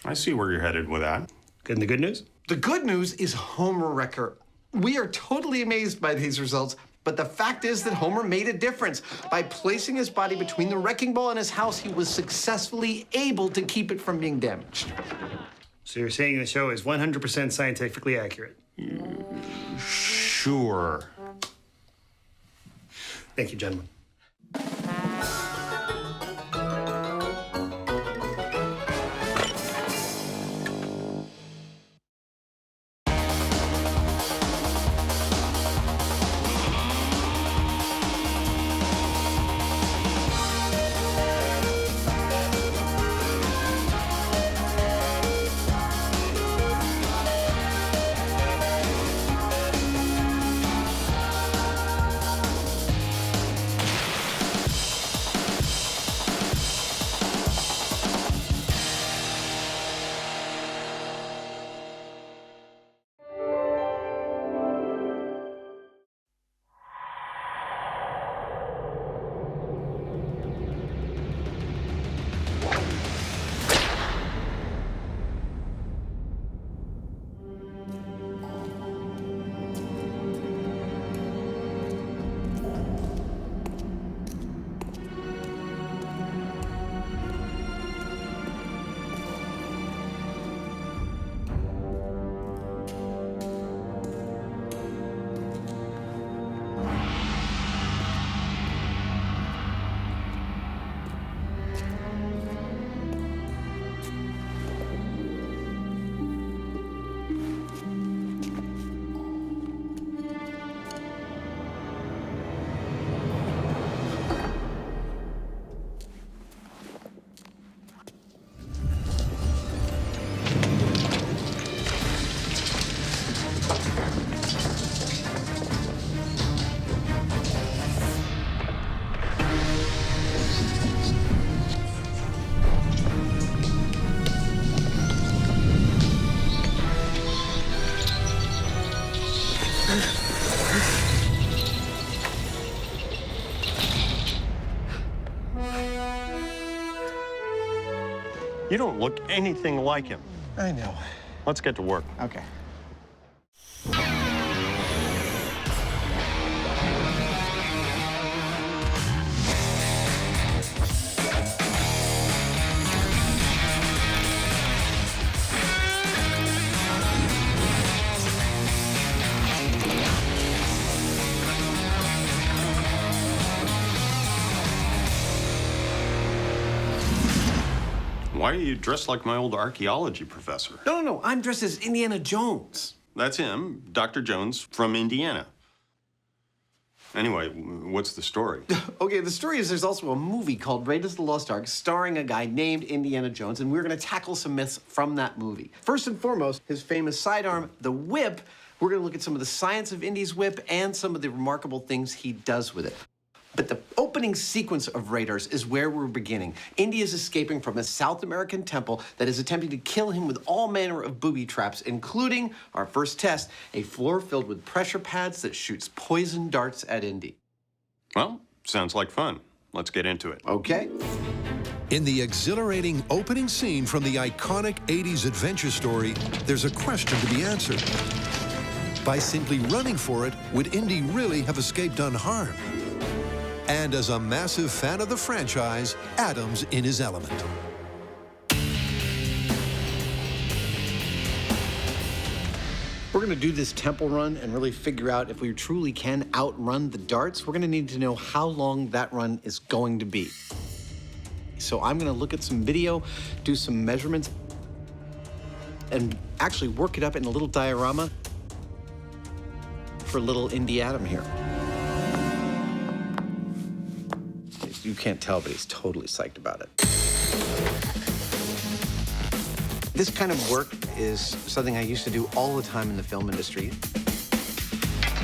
I see where you're headed with that. And the good news? The good news is Homer Wrecker. We are totally amazed by these results, but the fact is that Homer made a difference. By placing his body between the wrecking ball and his house, he was successfully able to keep it from being damaged. So you're saying the show is 100% scientifically accurate? Sure. Thank you, gentlemen. You don't look anything like him. I know. Let's get to work. Okay. Why are you dressed like my old archaeology professor? No, I'm dressed as Indiana Jones. That's him, Dr. Jones from Indiana. Anyway, what's the story? Okay, the story is there's also a movie called Raiders of the Lost Ark starring a guy named Indiana Jones, and we're going to tackle some myths from that movie. First and foremost, his famous sidearm, the whip. We're going to look at some of the science of Indy's whip and some of the remarkable things he does with it. But the opening sequence of Raiders is where we're beginning. Indy is escaping from a South American temple that is attempting to kill him with all manner of booby traps, including our first test, a floor filled with pressure pads that shoots poison darts at Indy. Well, sounds like fun. Let's get into it. Okay. In the exhilarating opening scene from the iconic 80s adventure story, there's a question to be answered. By simply running for it, would Indy really have escaped unharmed? And as a massive fan of the franchise, Adam's in his element. We're going to do this temple run and really figure out if we truly can outrun the darts. We're going to need to know how long that run is going to be. So I'm going to look at some video, do some measurements, and actually work it up in a little diorama for little Indy Adam here. You can't tell, but he's totally psyched about it. This kind of work is something I used to do all the time in the film industry.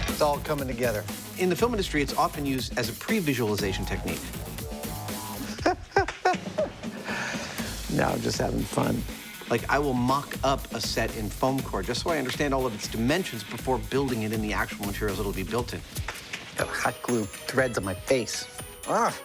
It's all coming together. In the film industry, it's often used as a pre-visualization technique. No, I'm just having fun. Like, I will mock up a set in foam core just so I understand all of its dimensions before building it in the actual materials it'll be built in. Got hot glue threads on my face. Ah.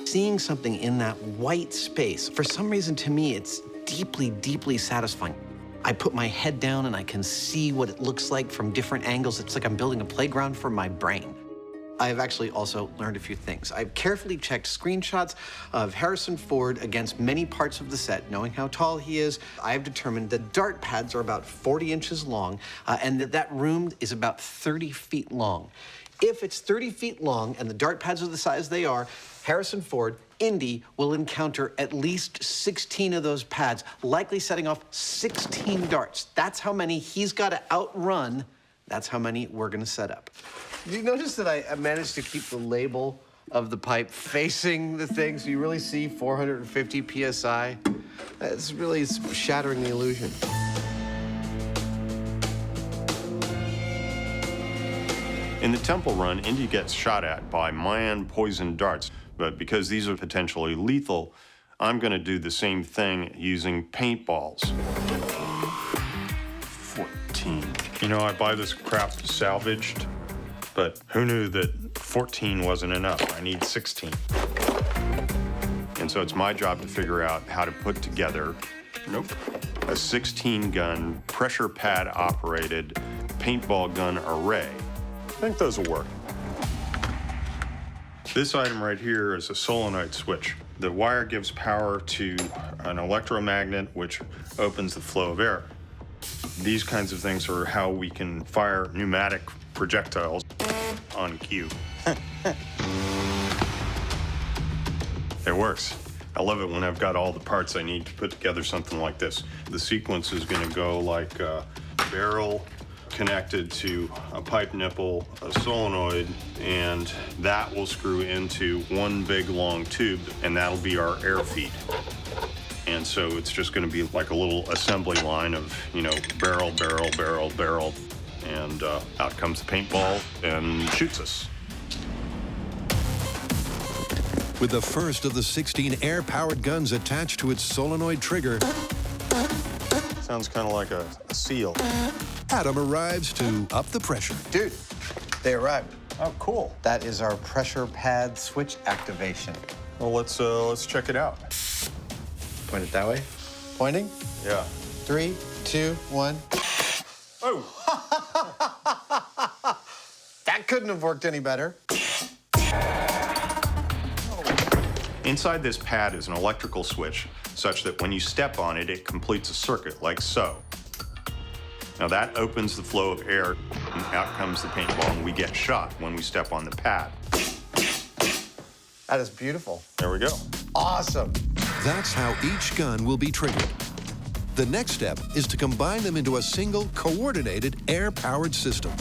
Seeing something in that white space, for some reason to me, it's deeply, deeply satisfying. I put my head down and I can see what it looks like from different angles. It's like I'm building a playground for my brain. I have actually also learned a few things. I've carefully checked screenshots of Harrison Ford against many parts of the set, knowing how tall he is. I have determined that dart pads are about 40 inches long, and that room is about 30 feet long. If it's 30 feet long and the dart pads are the size they are, Harrison Ford, Indy, will encounter at least 16 of those pads, likely setting off 16 darts. That's how many he's got to outrun. That's how many we're going to set up. Do you notice that I managed to keep the label Of the pipe facing the thing, so you really see 450 PSI. It's really shattering the illusion. In the temple run, Indy gets shot at by Mayan poison darts, but because these are potentially lethal, I'm going to do the same thing using paintballs. 14. You know, I buy this crap salvaged, but who knew that 14 wasn't enough? I need 16. And so it's my job to figure out how to put together, a 16-gun, pressure pad-operated paintball gun array. I think those will work. This item right here is a solenoid switch. The wire gives power to an electromagnet, which opens the flow of air. These kinds of things are how we can fire pneumatic projectiles on cue. It works. I love it when I've got all the parts I need to put together something like this. The sequence is going to go like a barrel connected to a pipe nipple, a solenoid, and that will screw into one big long tube, and that'll be our air feed. And so it's just going to be like a little assembly line of, barrel, barrel, barrel, barrel, and out comes the paintball and shoots us. With the first of the 16 air-powered guns attached to its solenoid trigger, sounds kind of like a seal. Adam arrives to up the pressure. Dude, they arrived. Oh, cool. That is our pressure pad switch activation. Well, let's check it out. Point it that way. Pointing? Yeah. 3, 2, 1. Oh! That couldn't have worked any better. Inside this pad is an electrical switch such that when you step on it, it completes a circuit like so. Now that opens the flow of air, and out comes the paintball, and we get shot when we step on the pad. That is beautiful. There we go. Awesome. That's how each gun will be triggered. The next step is to combine them into a single, coordinated, air-powered system.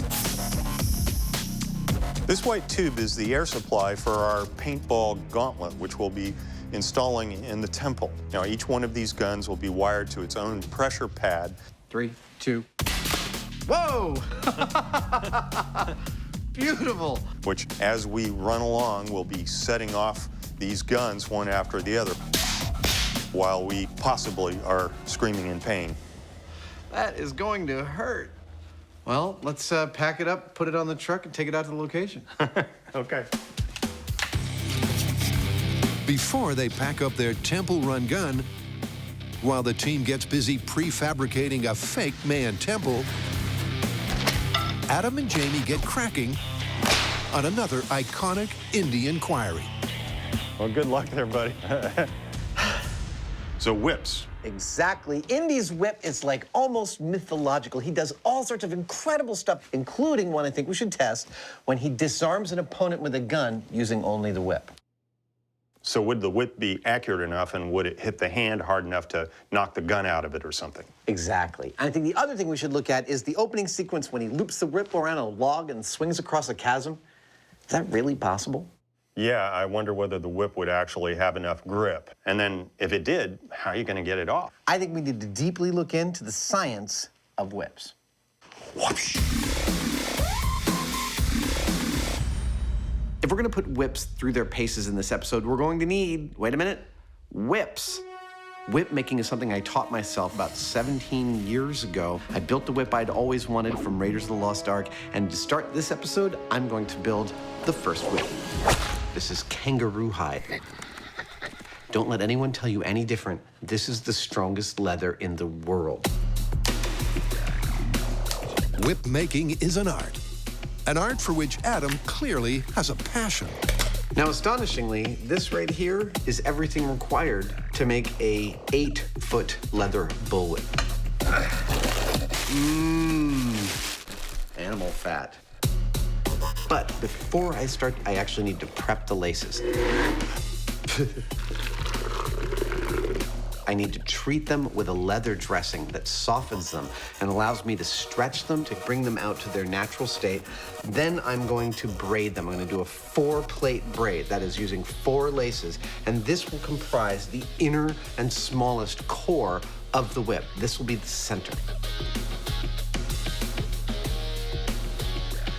This white tube is the air supply for our paintball gauntlet, which we'll be installing in the temple. Now, each one of these guns will be wired to its own pressure pad. 3, 2. Whoa! Beautiful. Which, as we run along, we'll be setting off these guns one after the other while we possibly are screaming in pain. That is going to hurt. Well, let's pack it up, put it on the truck, and take it out to the location. Okay. Before they pack up their Temple Run gun, while the team gets busy prefabricating a fake man temple, Adam and Jamie get cracking on another iconic Indian quarry. Well, good luck there, buddy. So whips. Exactly. Indy's whip is like almost mythological. He does all sorts of incredible stuff, including one I think we should test, when he disarms an opponent with a gun using only the whip. So would the whip be accurate enough, and would it hit the hand hard enough to knock the gun out of it or something? Exactly. I think the other thing we should look at is the opening sequence when he loops the whip around a log and swings across a chasm. Is that really possible? Yeah, I wonder whether the whip would actually have enough grip. And then if it did, how are you going to get it off? I think we need to deeply look into the science of whips. Whoosh. If we're going to put whips through their paces in this episode, we're going to need, wait a minute, whips. Whip making is something I taught myself about 17 years ago. I built the whip I'd always wanted from Raiders of the Lost Ark, and to start this episode, I'm going to build the first whip. This is kangaroo hide. Don't let anyone tell you any different. This is the strongest leather in the world. Whip making is an art for which Adam clearly has a passion. Now, astonishingly, this right here is everything required to make a 8-foot leather bullwhip. Animal fat. But before I start, I actually need to prep the laces. I need to treat them with a leather dressing that softens them and allows me to stretch them to bring them out to their natural state. Then I'm going to braid them. I'm going to do a 4-plate braid, that is using 4 laces, and this will comprise the inner and smallest core of the whip. This will be the center.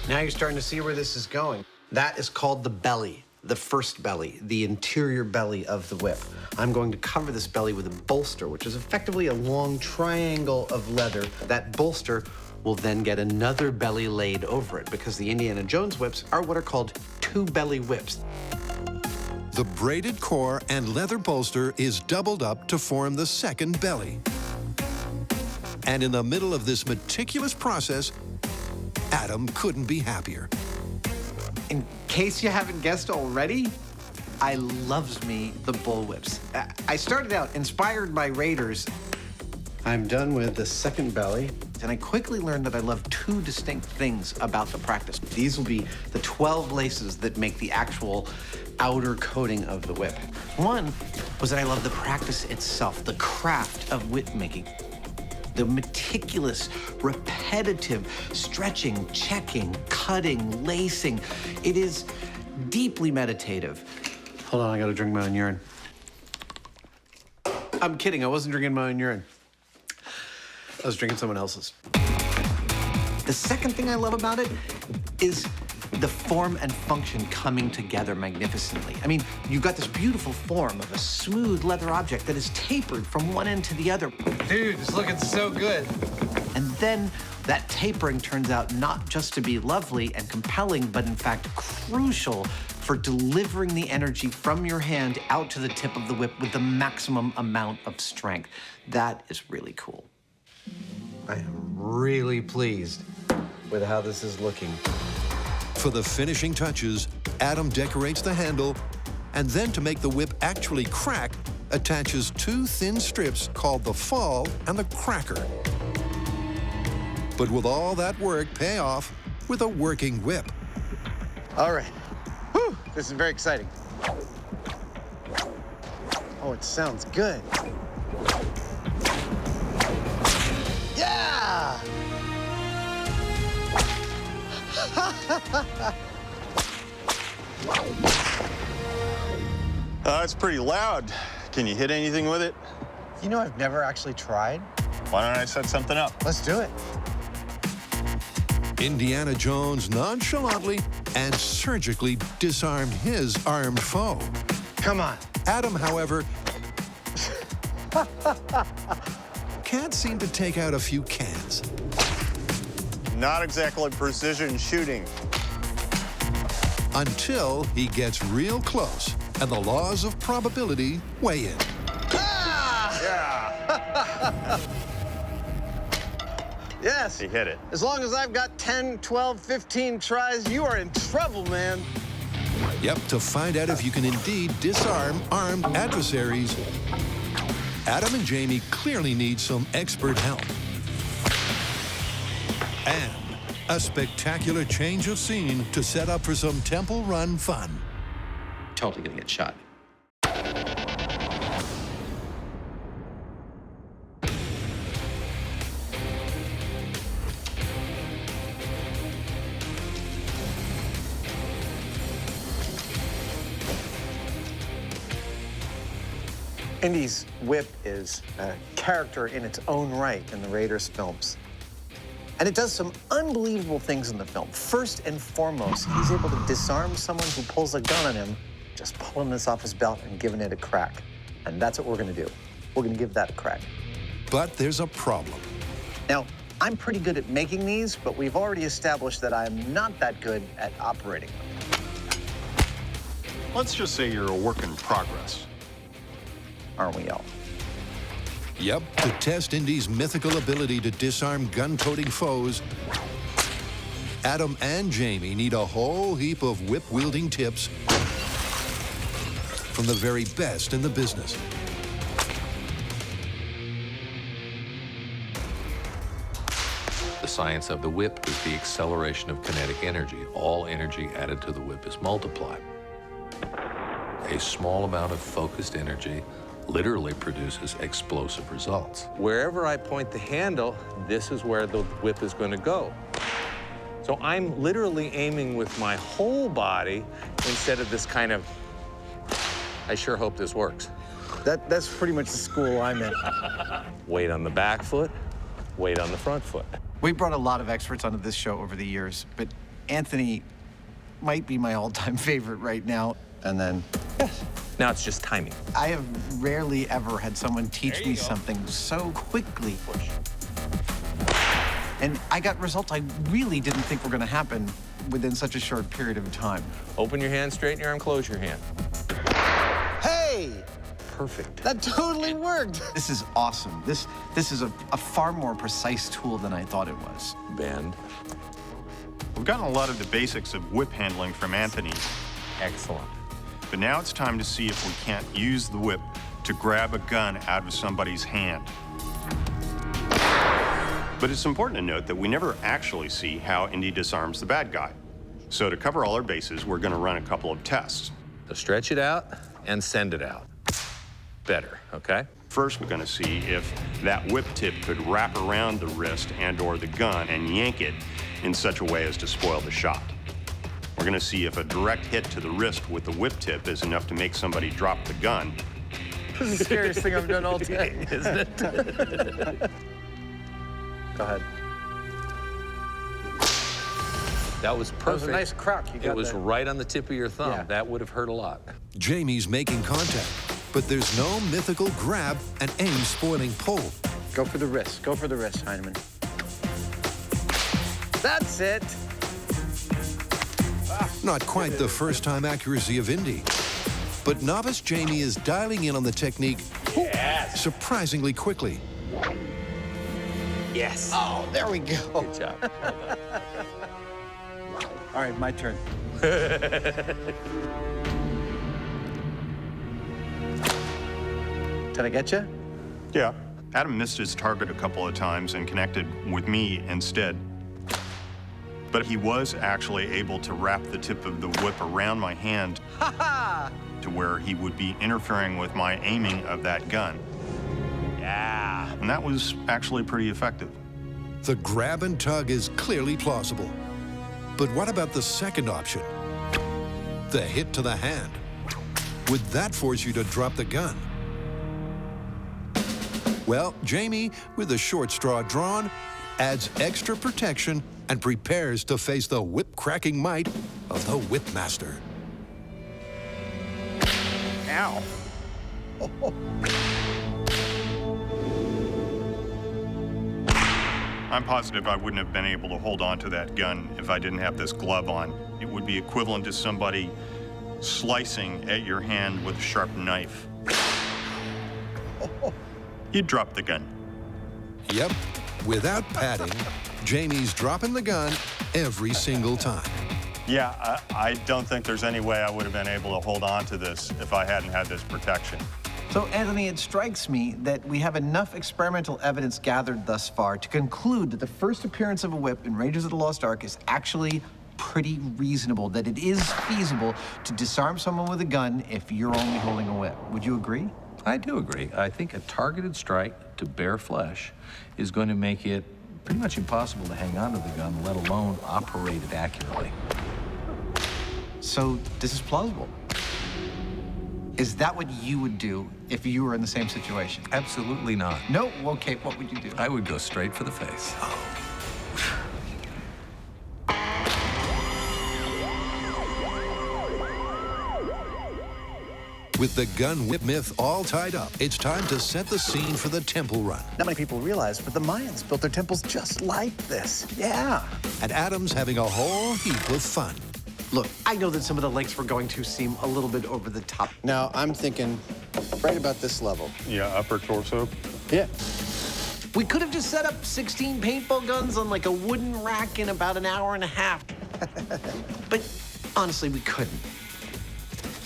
Now you're starting to see where this is going. That is called the belly. The first belly, the interior belly of the whip. I'm going to cover this belly with a bolster, which is effectively a long triangle of leather. That bolster will then get another belly laid over it, because the Indiana Jones whips are what are called 2-belly whips. The braided core and leather bolster is doubled up to form the second belly. And in the middle of this meticulous process, Adam couldn't be happier. In case you haven't guessed already, I loves me the bullwhips. I started out inspired by Raiders. I'm done with the second belly, and I quickly learned that I love 2 distinct things about the practice. These will be the 12 laces that make the actual outer coating of the whip. One was that I love the practice itself, the craft of whip making. The meticulous, repetitive stretching, checking, cutting, lacing. It is deeply meditative. Hold on, I gotta drink my own urine. I'm kidding, I wasn't drinking my own urine. I was drinking someone else's. The second thing I love about it is the form and function coming together magnificently. I mean, you've got this beautiful form of a smooth leather object that is tapered from one end to the other. Dude, it's looking so good. And then that tapering turns out not just to be lovely and compelling, but in fact crucial for delivering the energy from your hand out to the tip of the whip with the maximum amount of strength. That is really cool. I am really pleased with how this is looking. For the finishing touches, Adam decorates the handle, and then to make the whip actually crack, attaches 2 thin strips called the fall and the cracker. But will all that work pay off with a working whip? All right. Whew, this is very exciting. Oh, it sounds good. Yeah! It's pretty loud. Can you hit anything with it? You know, I've never actually tried. Why don't I set something up? Let's do it. Indiana Jones nonchalantly and surgically disarmed his armed foe. Come on. Adam, however, can't seem to take out a few cans. Not exactly precision shooting. Until he gets real close and the laws of probability weigh in. Yes. He hit it. As long as I've got 10, 12, 15 tries, you are in trouble, man. Yep, to find out if you can indeed disarm armed adversaries, Adam and Jamie clearly need some expert help. And a spectacular change of scene to set up for some Temple Run fun. Totally gonna get shot. Indy's whip is a character in its own right in the Raiders films. And it does some unbelievable things in the film. First and foremost, he's able to disarm someone who pulls a gun on him, just pulling this off his belt and giving it a crack. And that's what we're gonna do. We're gonna give that a crack. But there's a problem. Now, I'm pretty good at making these, but we've already established that I'm not that good at operating them. Let's just say you're a work in progress. Aren't we all? Yep, to test Indy's mythical ability to disarm gun-toting foes, Adam and Jamie need a whole heap of whip-wielding tips from the very best in the business. The science of the whip is the acceleration of kinetic energy. All energy added to the whip is multiplied. A small amount of focused energy literally produces explosive results. Wherever I point the handle, this is where the whip is going to go. So I'm literally aiming with my whole body instead of this kind of, I sure hope this works. That's pretty much the school I'm in. Weight on the back foot, weight on the front foot. We brought a lot of experts onto this show over the years, but Anthony might be my all-time favorite right now. And then, now it's just timing. I have rarely ever had someone teach me something so quickly. And I got results I really didn't think were gonna happen within such a short period of time. Open your hand, straighten your arm, close your hand. Hey! Perfect. That totally worked. This is awesome. This is a far more precise tool than I thought it was. Bend. We've gotten a lot of the basics of whip handling from Anthony. Excellent. But now it's time to see if we can't use the whip to grab a gun out of somebody's hand. But it's important to note that we never actually see how Indy disarms the bad guy. So to cover all our bases, we're going to run a couple of tests. So stretch it out and send it out. Better, okay? First, we're going to see if that whip tip could wrap around the wrist and/or the gun and yank it in such a way as to spoil the shot. We're going to see if a direct hit to the wrist with the whip tip is enough to make somebody drop the gun. This is the scariest thing I've done all day, isn't it? Go ahead. That was perfect. That was a nice crack. You got it was that. right on the tip of your thumb. Yeah. That would have hurt a lot. Jamie's making contact, but there's no mythical grab and aim spoiling pull. Go for the wrist. Go for the wrist, Hyneman. That's it. Not quite the first-time accuracy of Indy, but novice Jamie is dialing in on the technique surprisingly quickly. Yes. Oh, there we go. Good job. All right, my turn. Did I get you? Yeah. Adam missed his target a couple of times and connected with me instead. But he was actually able to wrap the tip of the whip around my hand. Ha ha! to where he would be interfering with my aiming of that gun. Yeah, and that was actually pretty effective. The grab and tug is clearly plausible. But what about the second option? The hit to the hand. Would that force you to drop the gun? Well, Jamie, with the short straw drawn, adds extra protection and prepares to face the whip-cracking might of the Whipmaster. Ow. I'm positive I wouldn't have been able to hold on to that gun if I didn't have this glove on. It would be equivalent to somebody slicing at your hand with a sharp knife. You'd drop the gun. Yep, without padding, Jamie's dropping the gun every single time. Yeah, I don't think there's any way I would have been able to hold on to this if I hadn't had this protection. So, Anthony, it strikes me that we have enough experimental evidence gathered thus far to conclude that the first appearance of a whip in Raiders of the Lost Ark is actually pretty reasonable, that it is feasible to disarm someone with a gun if you're only holding a whip. Would you agree? I do agree. I think a targeted strike to bare flesh is going to make it pretty much impossible to hang on to the gun, let alone operate it accurately. So this is plausible. Is that what you would do if you were in the same situation? Absolutely not. No? Okay, what would you do? I would go straight for the face. With the gun whip myth all tied up, it's time to set the scene for the temple run. Not many people realize, but the Mayans built their temples just like this. Yeah. And Adam's having a whole heap of fun. Look, I know that some of the lengths we're going to seem a little bit over the top. Now, I'm thinking right about this level. Yeah, upper torso. Yeah. We could have just set up 16 paintball guns on like a wooden rack in about an hour and a half. But honestly, we couldn't.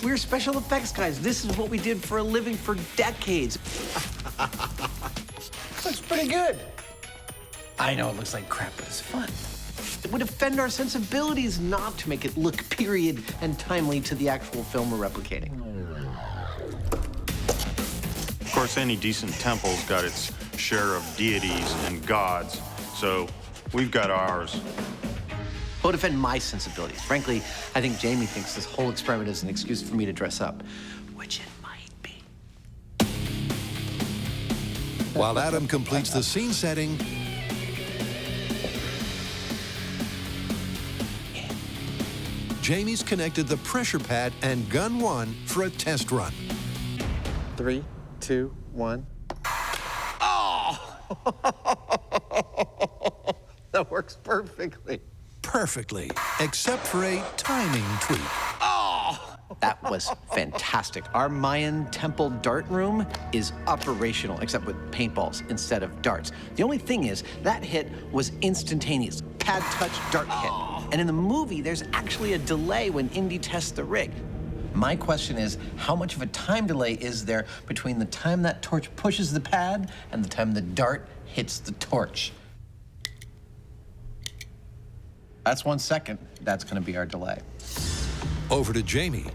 We're special effects guys. This is what we did for a living for decades. Looks pretty good. I know it looks like crap, but it's fun. It would offend our sensibilities not to make it look period and timely to the actual film we're replicating. Of course, any decent temple's got its share of deities and gods, so we've got ours. It would offend my sensibilities. Frankly, I think Jamie thinks this whole experiment is an excuse for me to dress up, which it might be. While Adam completes the scene setting, Jamie's connected the pressure pad and gun one for a test run. 3, 2, 1. Oh! That works perfectly. Perfectly, except for a timing tweak. Oh! That was fantastic. Our Mayan temple dart room is operational, except with paintballs instead of darts. The only thing is, that hit was instantaneous. Pad touch, dart hit. And in the movie, there's actually a delay when Indy tests the rig. My question is, how much of a time delay is there between the time that torch pushes the pad and the time the dart hits the torch? That's 1 second. That's going to be our delay. Over to Jamie.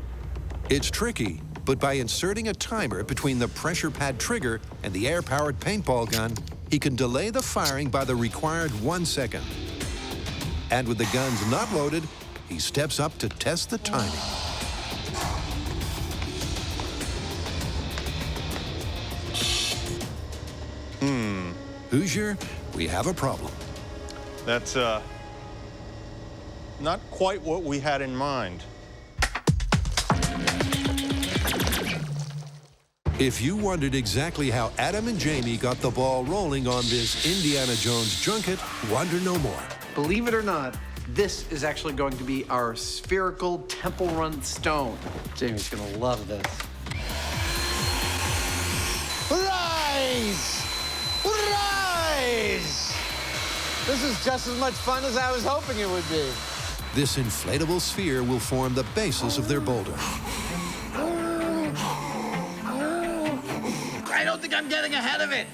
It's tricky, but by inserting a timer between the pressure pad trigger and the air-powered paintball gun, he can delay the firing by the required 1 second. And with the guns not loaded, he steps up to test the timing. Hoosier, we have a problem. That's, not quite what we had in mind. If you wondered exactly how Adam and Jamie got the ball rolling on this Indiana Jones junket, wonder no more. Believe it or not, this is actually going to be our spherical temple run stone. Jamie's gonna love this. Rise! Rise! This is just as much fun as I was hoping it would be. This inflatable sphere will form the basis of their boulder. I don't think I'm getting ahead of it.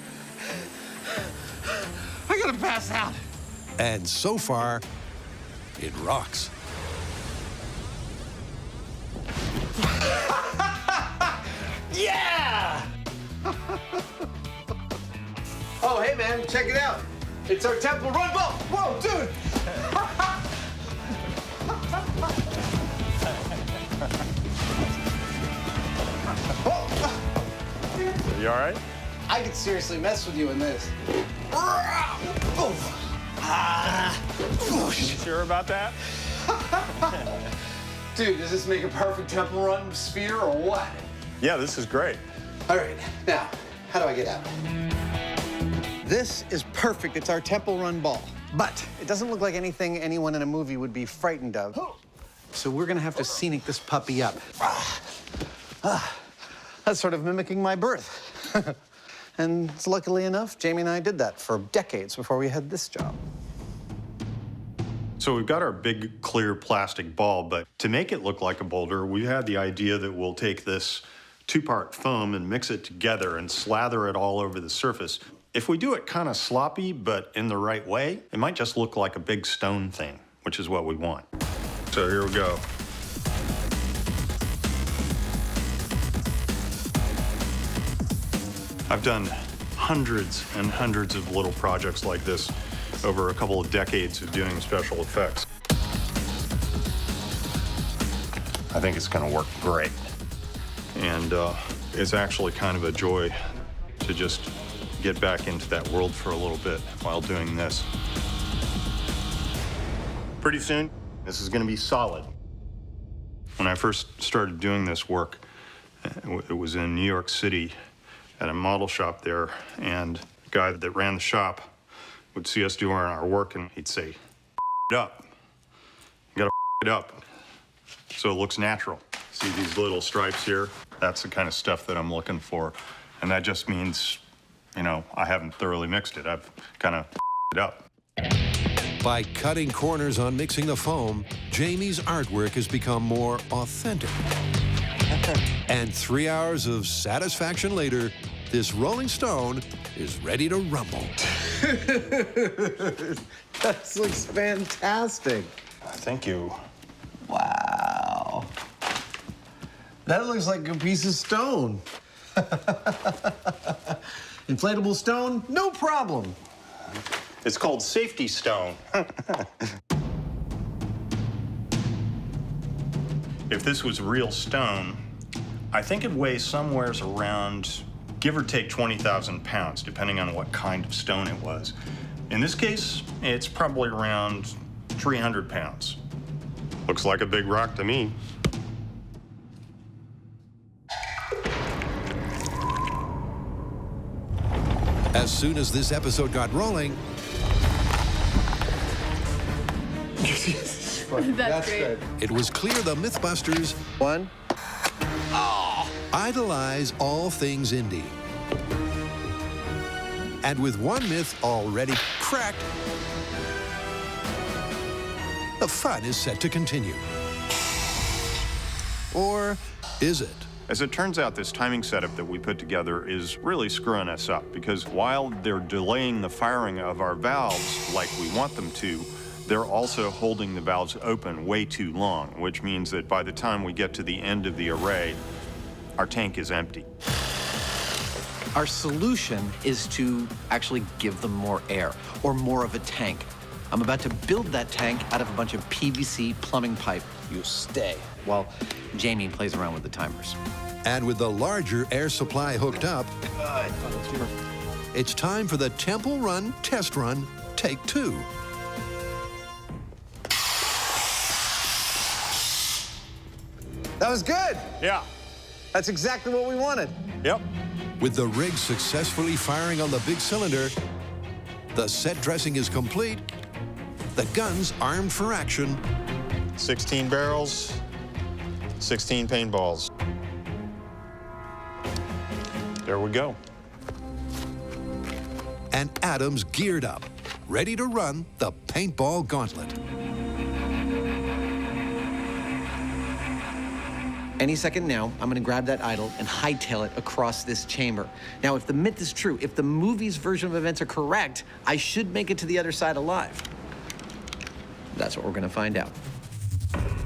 I'm gonna pass out. And so far, it rocks. man, check it out. It's our Temple Run ball. Whoa, dude! You all right? I could seriously mess with you in this. You sure about that? Dude, does this make a perfect Temple Run sphere or what? Yeah, this is great. All right, now, how do I get out? This is perfect. It's our Temple Run ball. But it doesn't look like anything anyone in a movie would be frightened of. So we're gonna have to scenic this puppy up. That's sort of mimicking my birth. And luckily enough, Jamie and I did that for decades before we had this job. So we've got our big clear plastic ball, but to make it look like a boulder, we had the idea that we'll take this two-part foam and mix it together and slather it all over the surface. If we do it kind of sloppy, but in the right way, it might just look like a big stone thing, which is what we want. So here we go. I've done hundreds and hundreds of little projects like this over a couple of decades of doing special effects. I think it's gonna work great. And it's actually kind of a joy to just get back into that world for a little bit while doing this. Pretty soon, this is gonna be solid. When I first started doing this work, it was in New York City at a model shop there, and the guy that ran the shop would see us doing our work and he'd say, "F it up. You gotta f it up so it looks natural." See these little stripes here? That's the kind of stuff that I'm looking for. And that just means, you know, I haven't thoroughly mixed it. I've kind of f it up. By cutting corners on mixing the foam, Jamie's artwork has become more authentic. And 3 hours of satisfaction later, this Rolling Stone is ready to rumble. That looks fantastic. Thank you. Wow. That looks like a piece of stone. Inflatable stone, no problem. It's called safety stone. If this was real stone, I think it weighs somewhere around, give or take 20,000 pounds, depending on what kind of stone it was. In this case, it's probably around 300 pounds. Looks like a big rock to me. As soon as this episode got rolling, That's great. it was clear the Mythbusters idolize all things indie. And with one myth already cracked, the fun is set to continue. Or is it? As it turns out, this timing setup that we put together is really screwing us up, because while they're delaying the firing of our valves like we want them to, they're also holding the valves open way too long, which means that by the time we get to the end of the array, our tank is empty. Our solution is to actually give them more air, or more of a tank. I'm about to build that tank out of a bunch of PVC plumbing pipe. You stay while Jamie plays around with the timers. And with the larger air supply hooked up, it's time for the Temple Run test run, take 2. That was good. Yeah. That's exactly what we wanted. Yep. With the rig successfully firing on the big cylinder, the set dressing is complete, the gun's armed for action. 16 barrels, 16 paintballs. There we go. And Adam's geared up, ready to run the paintball gauntlet. Any second now, I'm gonna grab that idol and hightail it across this chamber. Now, if the myth is true, if the movie's version of events are correct, I should make it to the other side alive. That's what we're gonna find out.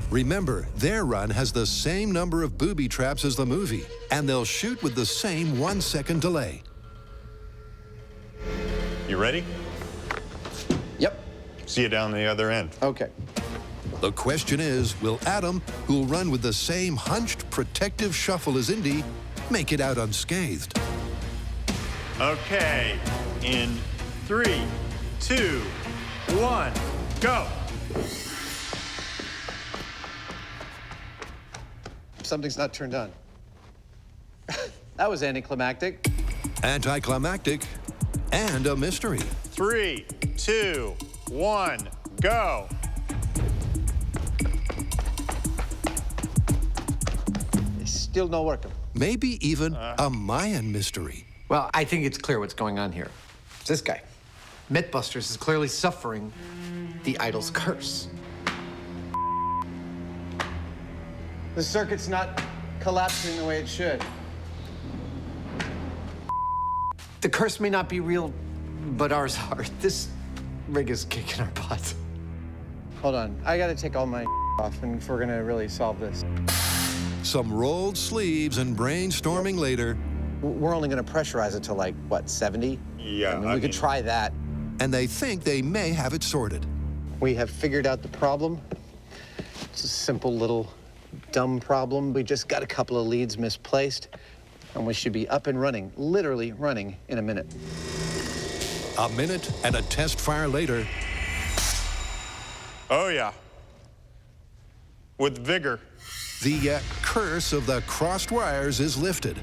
Remember, their run has the same number of booby traps as the movie, and they'll shoot with the same 1-second delay. You ready? Yep. See you down the other end. Okay. The question is, will Adam, who'll run with the same hunched, protective shuffle as Indy, make it out unscathed? Okay, in 3, 2, 1, go. Something's not turned on. That was anticlimactic. Anticlimactic and a mystery. 3, 2, 1, go. It's still not working. Maybe even a Mayan mystery. Well, I think it's clear what's going on here. It's this guy. Mythbusters is clearly suffering the idol's curse. The circuit's not collapsing the way it should. The curse may not be real, but ours are. This rig is kicking our butts. Hold on, I gotta take all my off if we're gonna really solve this. Some rolled sleeves and brainstorming later. We're only gonna pressurize it to like, what, 70? Yeah, I mean, we could try that. And they think they may have it sorted. We have figured out the problem. It's a simple little dumb problem. We just got a couple of leads misplaced, and we should be up and running, literally running, in a minute. A minute and a test fire later. Oh, yeah. With vigor. The curse of the crossed wires is lifted.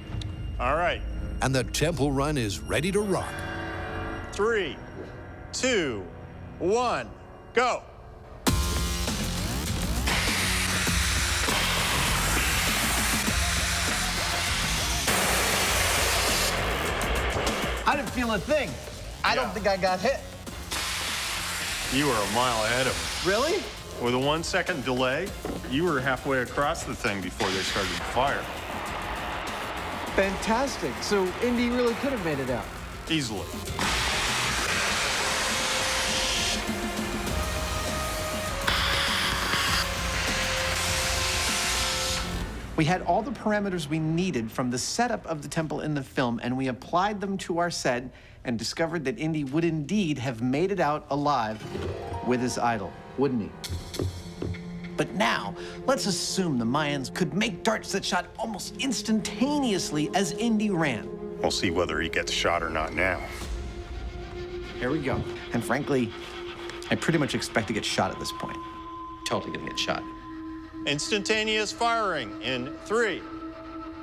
All right. And the temple run is ready to rock. 3, 2, 1, go. I didn't feel a thing. I don't think I got hit. You were a mile ahead of them. Really? With a 1 second delay, you were halfway across the thing before they started to fire. Fantastic. So Indy really could have made it out. Easily. We had all the parameters we needed from the setup of the temple in the film, and we applied them to our set and discovered that Indy would indeed have made it out alive with his idol, wouldn't he? But now, let's assume the Mayans could make darts that shot almost instantaneously as Indy ran. We'll see whether he gets shot or not now. Here we go. And frankly, I pretty much expect to get shot at this point. Totally gonna get shot. Instantaneous firing in 3,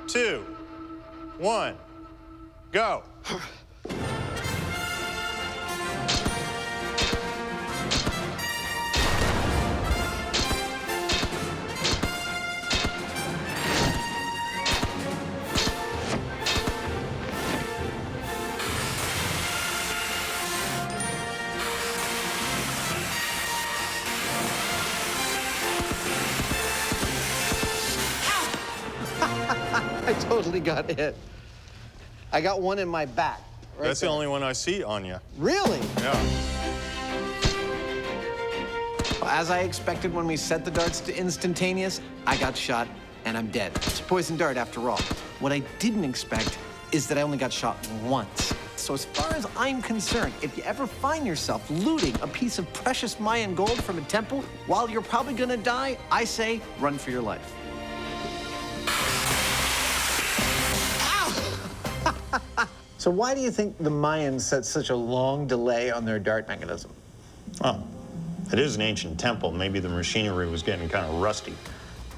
2, 1, go. I totally got hit. I got one in my back. Right That's there. the only one I see on you. Really? Yeah. As I expected when we set the darts to instantaneous, I got shot and I'm dead. It's a poison dart after all. What I didn't expect is that I only got shot once. So as far as I'm concerned, if you ever find yourself looting a piece of precious Mayan gold from a temple while you're probably gonna die, I say run for your life. So why do you think the Mayans set such a long delay on their dart mechanism? Well, it is an ancient temple. Maybe the machinery was getting kind of rusty.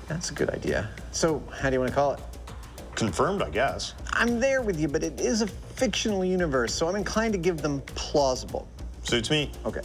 That's a good idea. So how do you want to call it? Confirmed, I guess. I'm there with you, but it is a fictional universe, so I'm inclined to give them plausible. Suits me. Okay.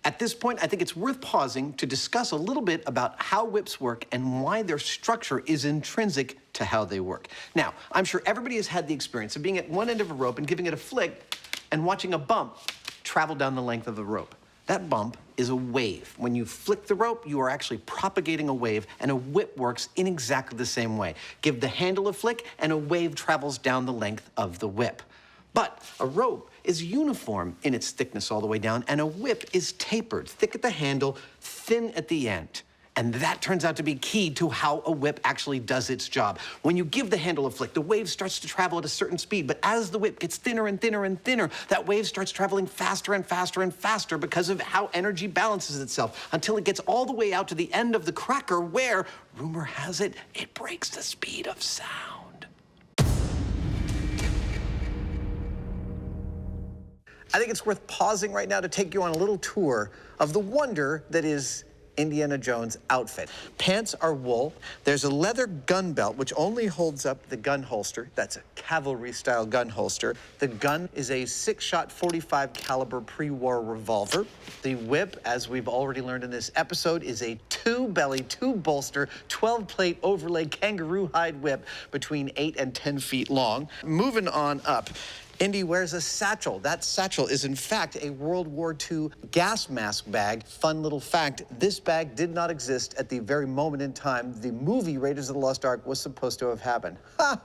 At this point, I think it's worth pausing to discuss a little bit about how whips work and why their structure is intrinsic to how they work. Now, I'm sure everybody has had the experience of being at one end of a rope and giving it a flick and watching a bump travel down the length of the rope. That bump is a wave. When you flick the rope, you are actually propagating a wave, and a whip works in exactly the same way. Give the handle a flick, and a wave travels down the length of the whip. But a rope is uniform in its thickness all the way down, and a whip is tapered, thick at the handle, thin at the end. And that turns out to be key to how a whip actually does its job. When you give the handle a flick, the wave starts to travel at a certain speed, but as the whip gets thinner and thinner and thinner, that wave starts traveling faster and faster and faster because of how energy balances itself until it gets all the way out to the end of the cracker where, rumor has it, it breaks the speed of sound. I think it's worth pausing right now to take you on a little tour of the wonder that is Indiana Jones' outfit. Pants are wool. There's a leather gun belt, which only holds up the gun holster. That's a cavalry-style gun holster. The gun is a 6-shot 45 caliber pre-war revolver. The whip, as we've already learned in this episode, is a 2-belly, 2-bolster, 12-plate overlay kangaroo hide whip between 8 and 10 feet long. Moving on up, Indy wears a satchel. That satchel is, in fact, a World War II gas mask bag. Fun little fact, this bag did not exist at the very moment in time the movie Raiders of the Lost Ark was supposed to have happened. Ha!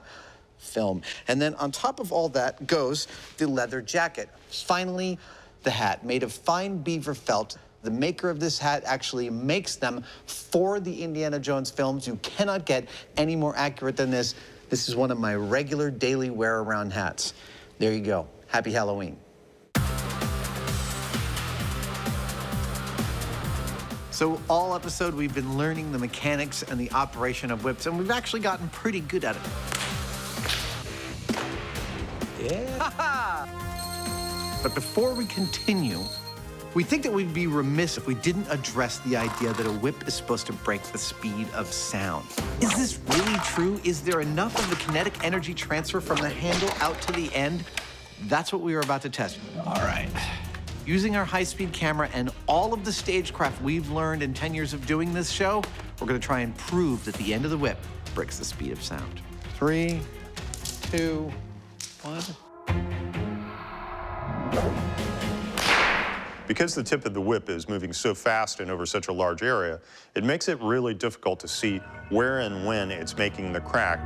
Film. And then on top of all that goes the leather jacket. Finally, the hat, made of fine beaver felt. The maker of this hat actually makes them for the Indiana Jones films. You cannot get any more accurate than this. This is one of my regular daily wear-around hats. There you go. Happy Halloween. So all episode, we've been learning the mechanics and the operation of whips, and we've actually gotten pretty good at it. Yeah. But before we continue, we think that we'd be remiss if we didn't address the idea that a whip is supposed to break the speed of sound. Is this really true? Is there enough of the kinetic energy transfer from the handle out to the end? That's what we are about to test. All right. Using our high-speed camera and all of the stagecraft we've learned in 10 years of doing this show, we're gonna try and prove that the end of the whip breaks the speed of sound. 3, 2, 1. Because the tip of the whip is moving so fast and over such a large area, it makes it really difficult to see where and when it's making the crack.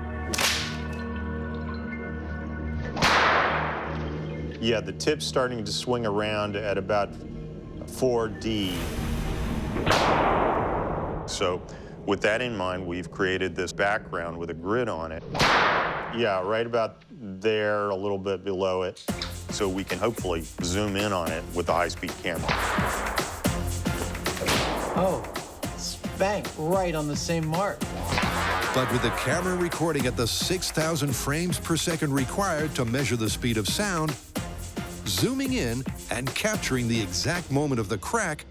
Yeah, the tip's starting to swing around at about 4D. So with that in mind, we've created this background with a grid on it. Yeah, right about there, a little bit below it, so we can hopefully zoom in on it with the high-speed camera. Oh, spank, right on the same mark. But with the camera recording at the 6,000 frames per second required to measure the speed of sound, zooming in and capturing the exact moment of the crack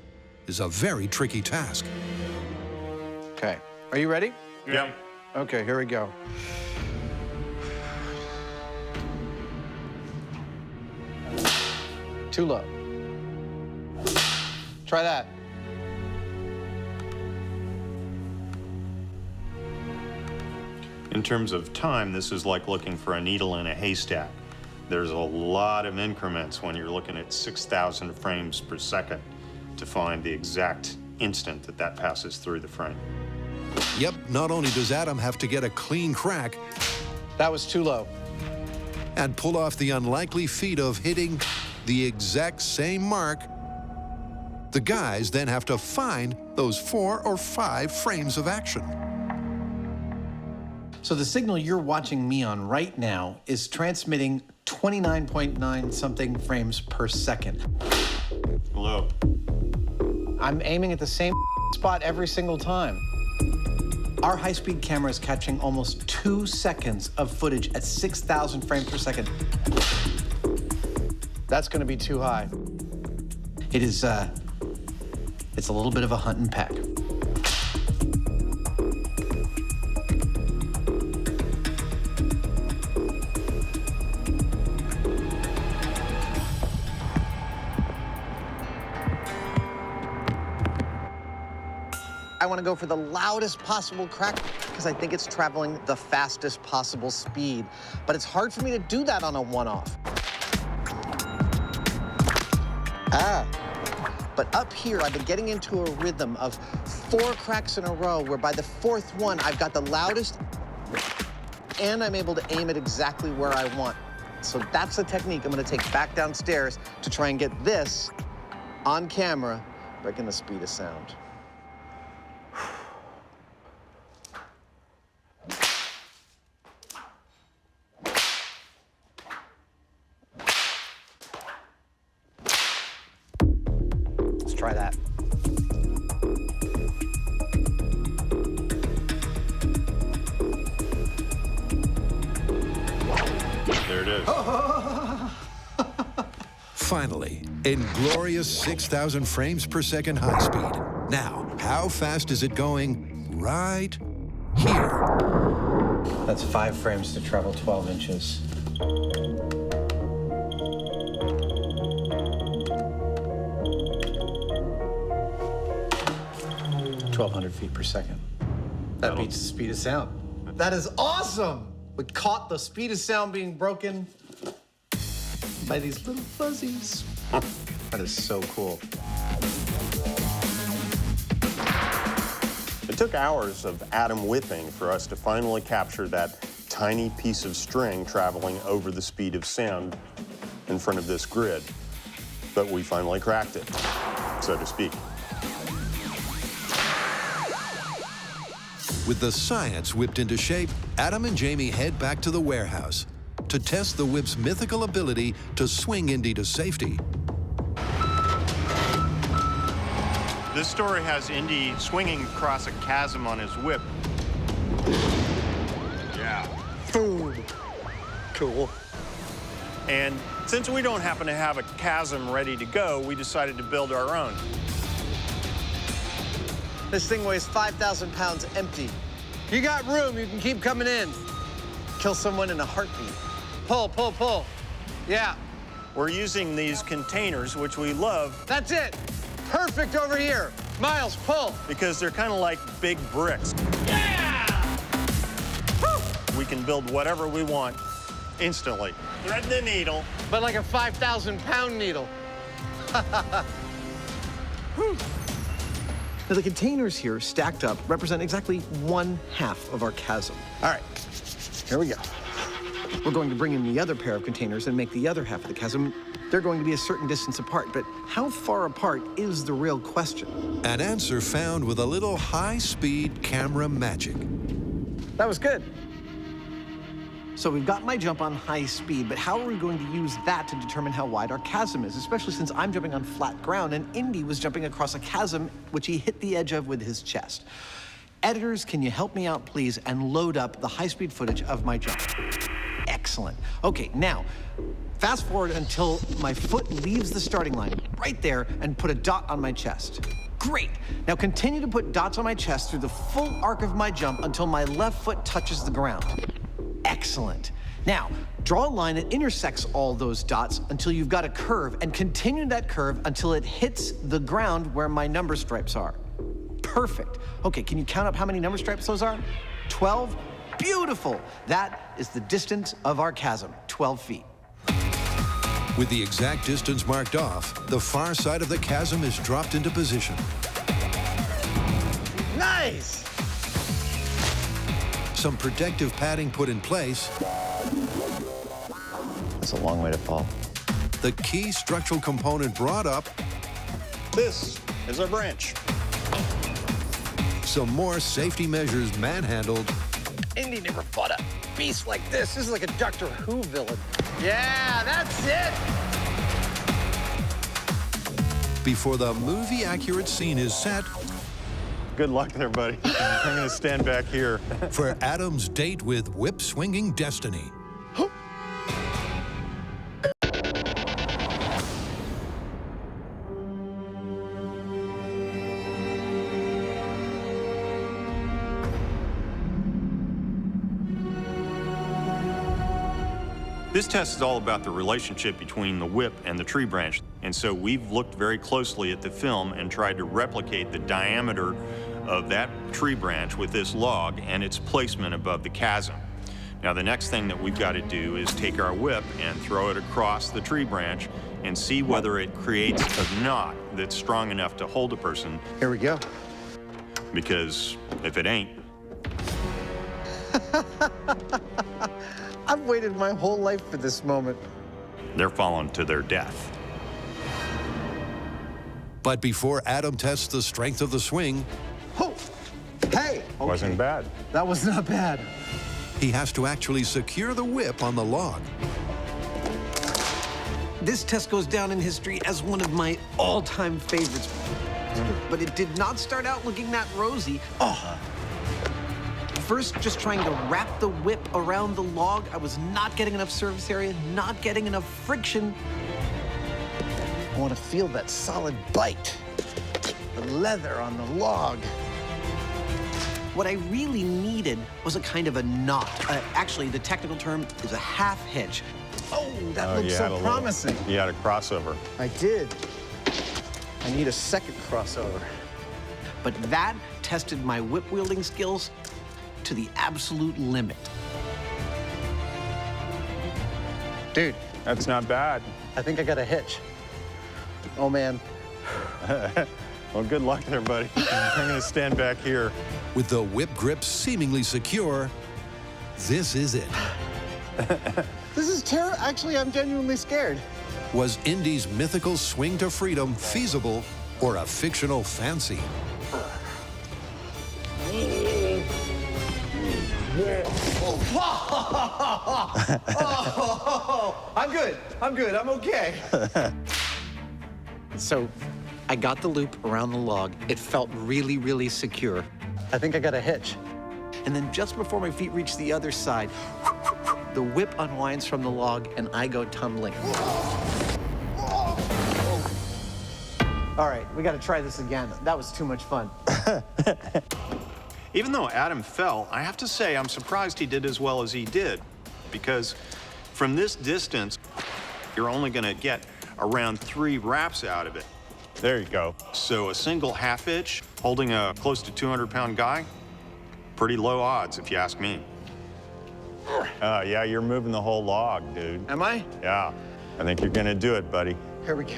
is a very tricky task. Okay, are you ready? Yeah. Okay, here we go. Too low. Try that. In terms of time, this is like looking for a needle in a haystack. There's a lot of increments when you're looking at 6,000 frames per second to find the exact instant that that passes through the frame. Yep, not only does Adam have to get a clean crack, that was too low, and pull off the unlikely feat of hitting the exact same mark, the guys then have to find those 4 or 5 frames of action. So the signal you're watching me on right now is transmitting 29.9 something frames per second. Hello. I'm aiming at the same spot every single time. Our high-speed camera is catching almost 2 seconds of footage at 6,000 frames per second. That's gonna be too high. It is, it's a little bit of a hunt and peck. I want to go for the loudest possible crack because I think it's traveling the fastest possible speed. But it's hard for me to do that on a one-off. But up here, I've been getting into a rhythm of 4 cracks in a row where by the 4th one, I've got the loudest and I'm able to aim it exactly where I want. So that's the technique I'm going to take back downstairs to try and get this on camera, breaking the speed of sound. try that. There it is. Finally, in glorious 6,000 frames per second high speed. Now, how fast is it going right here? That's 5 frames to travel 12 inches. 1,200 feet per second. That beats the speed of sound. That is awesome! We caught the speed of sound being broken by these little fuzzies. That is so cool. It took hours of atom whipping for us to finally capture that tiny piece of string traveling over the speed of sound in front of this grid. But we finally cracked it, so to speak. With the science whipped into shape, Adam and Jamie head back to the warehouse to test the whip's mythical ability to swing Indy to safety. This story has Indy swinging across a chasm on his whip. Yeah. Boom. Cool. And since we don't happen to have a chasm ready to go, we decided to build our own. This thing weighs 5,000 pounds empty. You got room, you can keep coming in. Kill someone in a heartbeat. Pull, pull, pull. Yeah. We're using these containers, which we love. That's it. Perfect over here. Miles, pull. Because they're kind of like big bricks. Yeah! Woo! We can build whatever we want instantly. Thread the needle. But like a 5,000-pound needle. Now, the containers here, stacked up, represent exactly 1/2 of our chasm. All right, here we go. We're going to bring in the other pair of containers and make the other half of the chasm. They're going to be a certain distance apart, but how far apart is the real question? An answer found with a little high-speed camera magic. That was good. So we've got my jump on high speed, but how are we going to use that to determine how wide our chasm is, especially since I'm jumping on flat ground and Indy was jumping across a chasm which he hit the edge of with his chest? Editors, can you help me out, please, and load up the high-speed footage of my jump? Excellent. Okay, now, fast forward until my foot leaves the starting line, right there, and put a dot on my chest. Great. Now continue to put dots on my chest through the full arc of my jump until my left foot touches the ground. Excellent. Now, draw a line that intersects all those dots until you've got a curve, and continue that curve until it hits the ground where my number stripes are. Perfect. Okay, can you count up how many number stripes those are? 12? Beautiful. That is the distance of our chasm, 12 feet. With the exact distance marked off, the far side of the chasm is dropped into position. Nice! Some protective padding put in place. That's a long way to fall. The key structural component brought up. This is our branch. Some more safety measures manhandled. Indy never fought a beast like this. This is like a Doctor Who villain. Yeah, that's it! Before the movie-accurate scene is set. Good luck there, buddy. I'm going to stand back here. For Adam's date with whip-swinging destiny. This test is all about the relationship between the whip and the tree branch. And so we've looked very closely at the film and tried to replicate the diameter of that tree branch with this log and its placement above the chasm. Now, the next thing that we've got to do is take our whip and throw it across the tree branch and see whether it creates a knot that's strong enough to hold a person. Here we go. Because if it ain't, I've waited my whole life for this moment. they're falling to their death. But before Adam tests the strength of the swing, Oh, hey! Okay. Wasn't bad. That was not bad. he has to actually secure the whip on the log. This test goes down in history as one of my all-time favorites. But it did not start out looking that rosy. First, just trying to wrap the whip around the log, I was not getting enough surface area, not getting enough friction. I want to feel that solid bite, the leather on the log. What I really needed was a kind of a knot. Actually, the technical term is a half hitch. Oh, that looks so promising. You had a crossover. I did. I need a second crossover. But that tested my whip wielding skills to the absolute limit. Dude. That's not bad. I think I got a hitch. Oh, man. Well, good luck there, buddy. I'm going to stand back here. With the whip grip seemingly secure, this is it. This is terrible. Actually, I'm genuinely scared. Was Indy's mythical swing to freedom feasible or a fictional fancy? I'm good. I'm okay. So I got the loop around the log. It felt really, really secure. I think I got a hitch. And then just before my feet reach the other side, the whip unwinds from the log and I go tumbling. All right, we got to try this again. That was too much fun. Even though Adam fell, I have to say I'm surprised he did as well as he did, because from this distance, you're only going to get around 3 wraps out of it. There you go. So a single half hitch holding a close to 200-pound guy, pretty low odds if you ask me. Yeah, you're moving the whole log, dude. Am I? Yeah, I think you're going to do it, buddy. Here we go.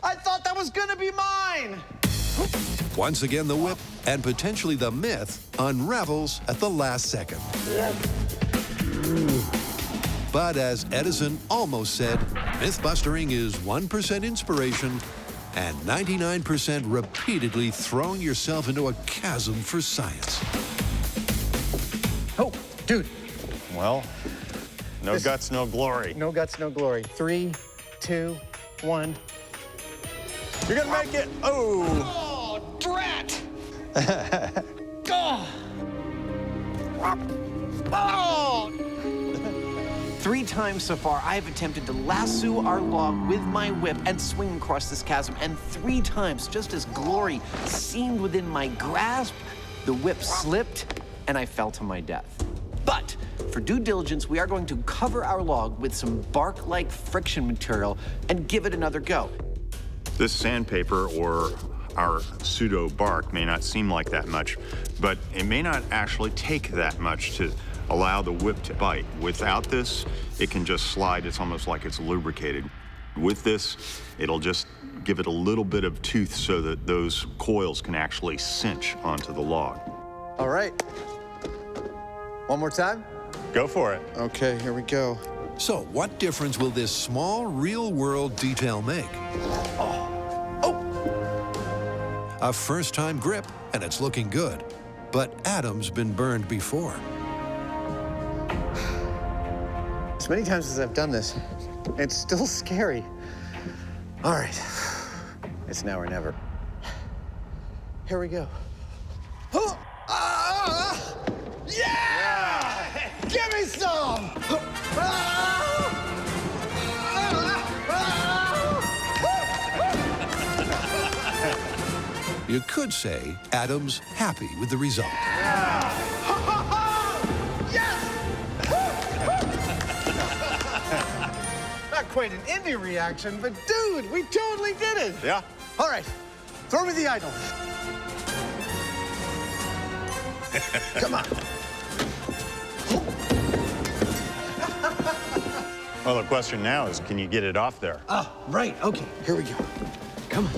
I thought that was gonna be mine! Once again, the whip and potentially the myth unravels at the last second. But as Edison almost said, mythbustering is 1% inspiration and 99% repeatedly throwing yourself into a chasm for science. Oh, dude. Well, no guts, no glory. No guts, no glory. 3, 2, 1. You're gonna make it. Oh, drat! Oh! 3 times so far, I have attempted to lasso our log with my whip and swing across this chasm, and 3 times, just as glory seemed within my grasp, the whip slipped and I fell to my death. But for due diligence, we are going to cover our log with some bark-like friction material and give it another go. This sandpaper or our pseudo bark may not seem like that much, but it may not actually take that much to allow the whip to bite. Without this, it can just slide. It's almost like it's lubricated. With this, it'll just give it a little bit of tooth so that those coils can actually cinch onto the log. All right. One more time? Go for it. Okay, here we go. So what difference will this small real-world detail make? A first-time grip, and it's looking good. But Adam's been burned before. As many times as I've done this, it's still scary. All right, it's now or never. Here we go. Yeah! Give me some! You could say Adam's happy with the result. Not quite an indie reaction, but dude, we totally did it! Yeah. All right, throw me the idol. Come on. Well, the question now is, can you get it off there? Oh, right, okay, here we go. Come on,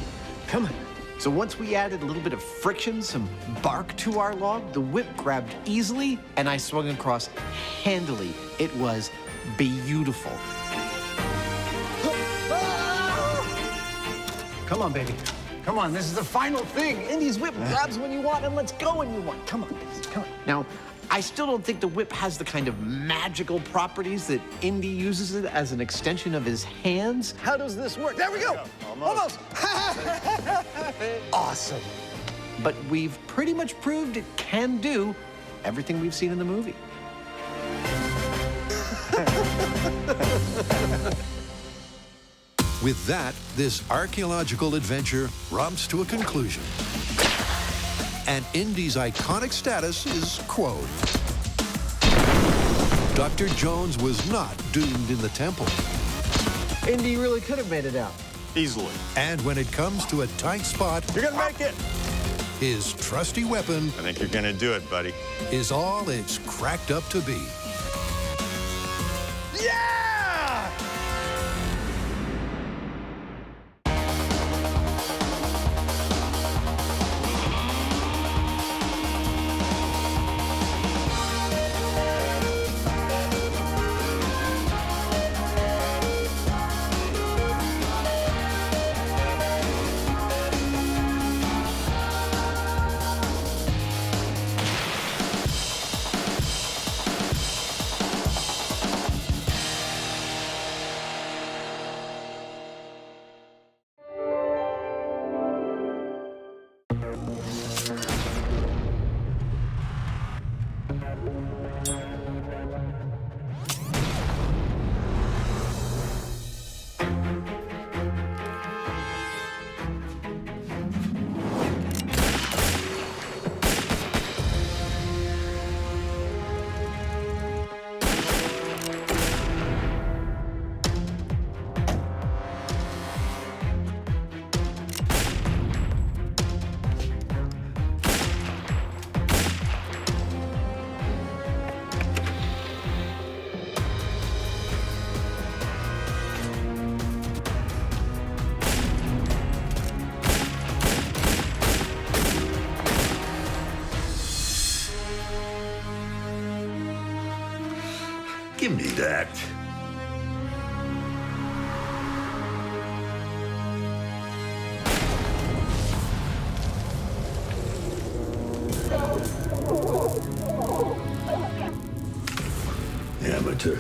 come on. So once we added a little bit of friction, some bark to our log, the whip grabbed easily, and I swung across handily. It was beautiful. Ah! Come on, baby. Come on, this is the final thing. Indy's whip grabs when you want and lets go when you want. Come on, guys, come on. Now, I still don't think the whip has the kind of magical properties that Indy uses it as an extension of his hands. How does this work? There we go. Almost. Awesome. But we've pretty much proved it can do everything we've seen in the movie. With that, this archaeological adventure romps to a conclusion. And Indy's iconic status is quoted. Dr. Jones was not doomed in the temple. Indy really could have made it out. Easily. And when it comes to a tight spot, You're gonna make it. his trusty weapon I think you're gonna do it, buddy. is all it's cracked up to be. Yeah! Give me that. Amateur.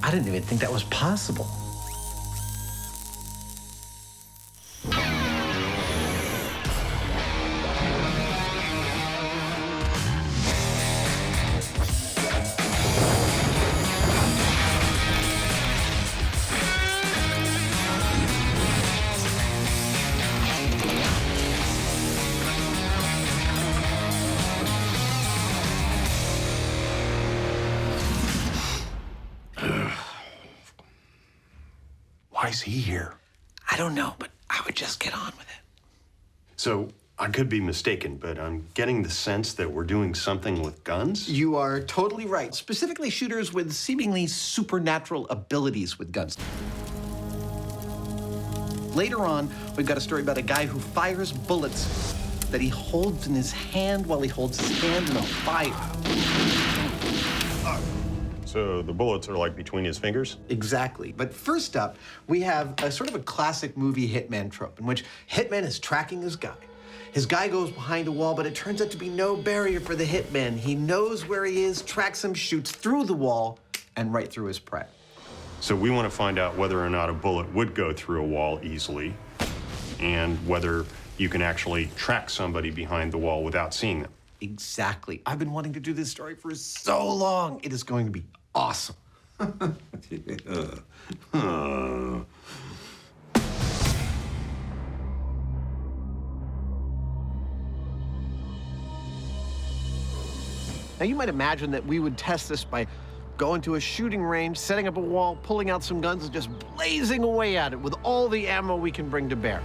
I didn't even think that was possible. Why is he here? I don't know, but I would just get on with it. So, I could be mistaken, but I'm getting the sense that we're doing something with guns? You are totally right. Specifically, shooters with seemingly supernatural abilities with guns. Later on, we've got a story about a guy who fires bullets that he holds in his hand while he holds his hand in a fire. So the bullets are like between his fingers? Exactly. But first up, we have a sort of a classic movie hitman trope in which hitman is tracking his guy. His guy goes behind a wall, but it turns out to be no barrier for the hitman. He knows where he is, tracks him, shoots through the wall, and right through his prey. So we want to find out whether or not a bullet would go through a wall easily, and whether you can actually track somebody behind the wall without seeing them. Exactly. I've been wanting to do this story for so long. It is going to be awesome. Now, you might imagine that we would test this by going to a shooting range, setting up a wall, pulling out some guns, and just blazing away at it with all the ammo we can bring to bear.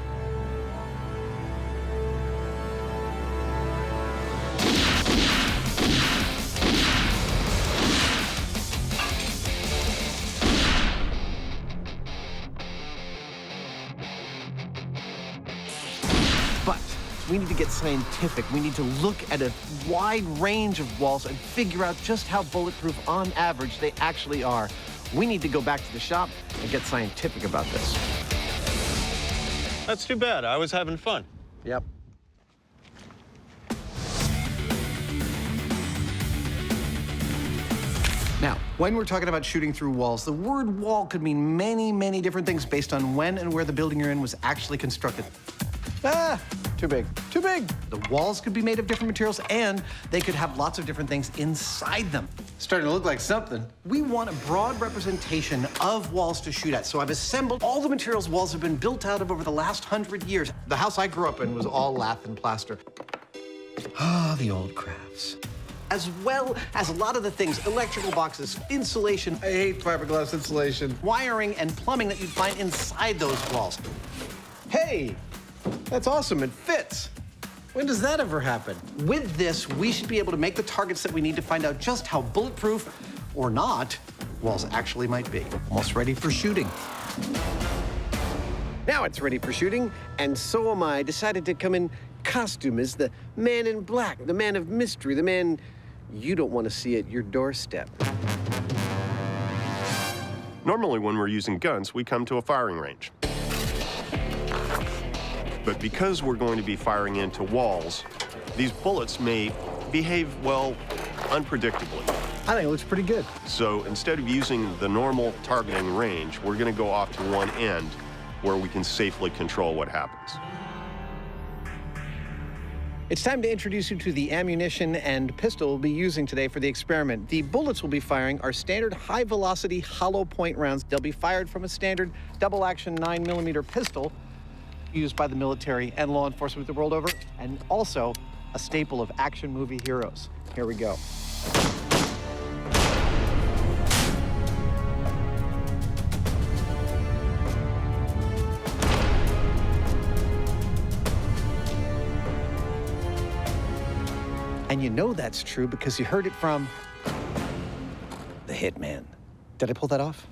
We need to get scientific. We need to look at a wide range of walls and figure out just how bulletproof, on average, they actually are. We need to go back to the shop and get scientific about this. That's too bad. I was having fun. Yep. Now, when we're talking about shooting through walls, the word wall could mean many, many different things based on when and where the building you're in was actually constructed. Ah, too big, too big. The walls could be made of different materials, and they could have lots of different things inside them. Starting to look like something. We want a broad representation of walls to shoot at, so I've assembled all the materials walls have been built out of over the last 100 years. The house I grew up in was all lath and plaster. Ah, the old crafts. As well as a lot of the things, electrical boxes, insulation. I hate fiberglass insulation. Wiring and plumbing that you'd find inside those walls. Hey, that's awesome, it fits. When does that ever happen? With this, we should be able to make the targets that we need to find out just how bulletproof, or not, walls actually might be. Almost ready for shooting. Now it's ready for shooting, and so am I. Decided to come in costume as the man in black, the man of mystery, the man you don't want to see at your doorstep. Normally, when we're using guns, we come to a firing range. But because we're going to be firing into walls, these bullets may behave, well, unpredictably. I think it looks pretty good. So instead of using the normal targeting range, we're going to go off to one end where we can safely control what happens. It's time to introduce you to the ammunition and pistol we'll be using today for the experiment. The bullets we'll be firing are standard high-velocity hollow point rounds. They'll be fired from a standard double-action 9mm pistol used by the military and law enforcement the world over, and also a staple of action movie heroes. Here we go. And you know that's true because you heard it from the Hitman. Did I pull that off?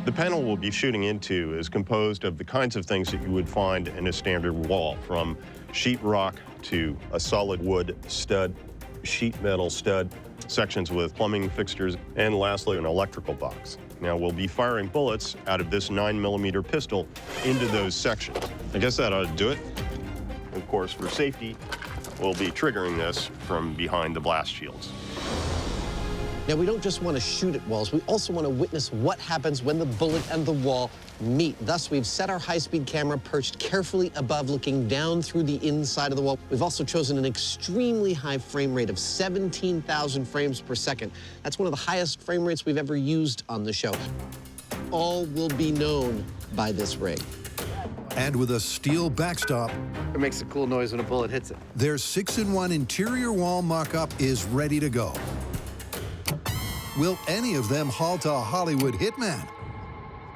The panel we'll be shooting into is composed of the kinds of things that you would find in a standard wall, from sheetrock to a solid wood stud, sheet metal stud, sections with plumbing fixtures, and lastly, an electrical box. Now, we'll be firing bullets out of this 9mm pistol into those sections. I guess that ought to do it. Of course, for safety, we'll be triggering this from behind the blast shields. Now, we don't just want to shoot at walls, we also want to witness what happens when the bullet and the wall meet. Thus, we've set our high-speed camera perched carefully above, looking down through the inside of the wall. We've also chosen an extremely high frame rate of 17,000 frames per second. That's one of the highest frame rates we've ever used on the show. All will be known by this rig. And with a steel backstop, It makes a cool noise when a bullet hits it. their 6-in-1 interior wall mock-up is ready to go. Will any of them halt a Hollywood hitman?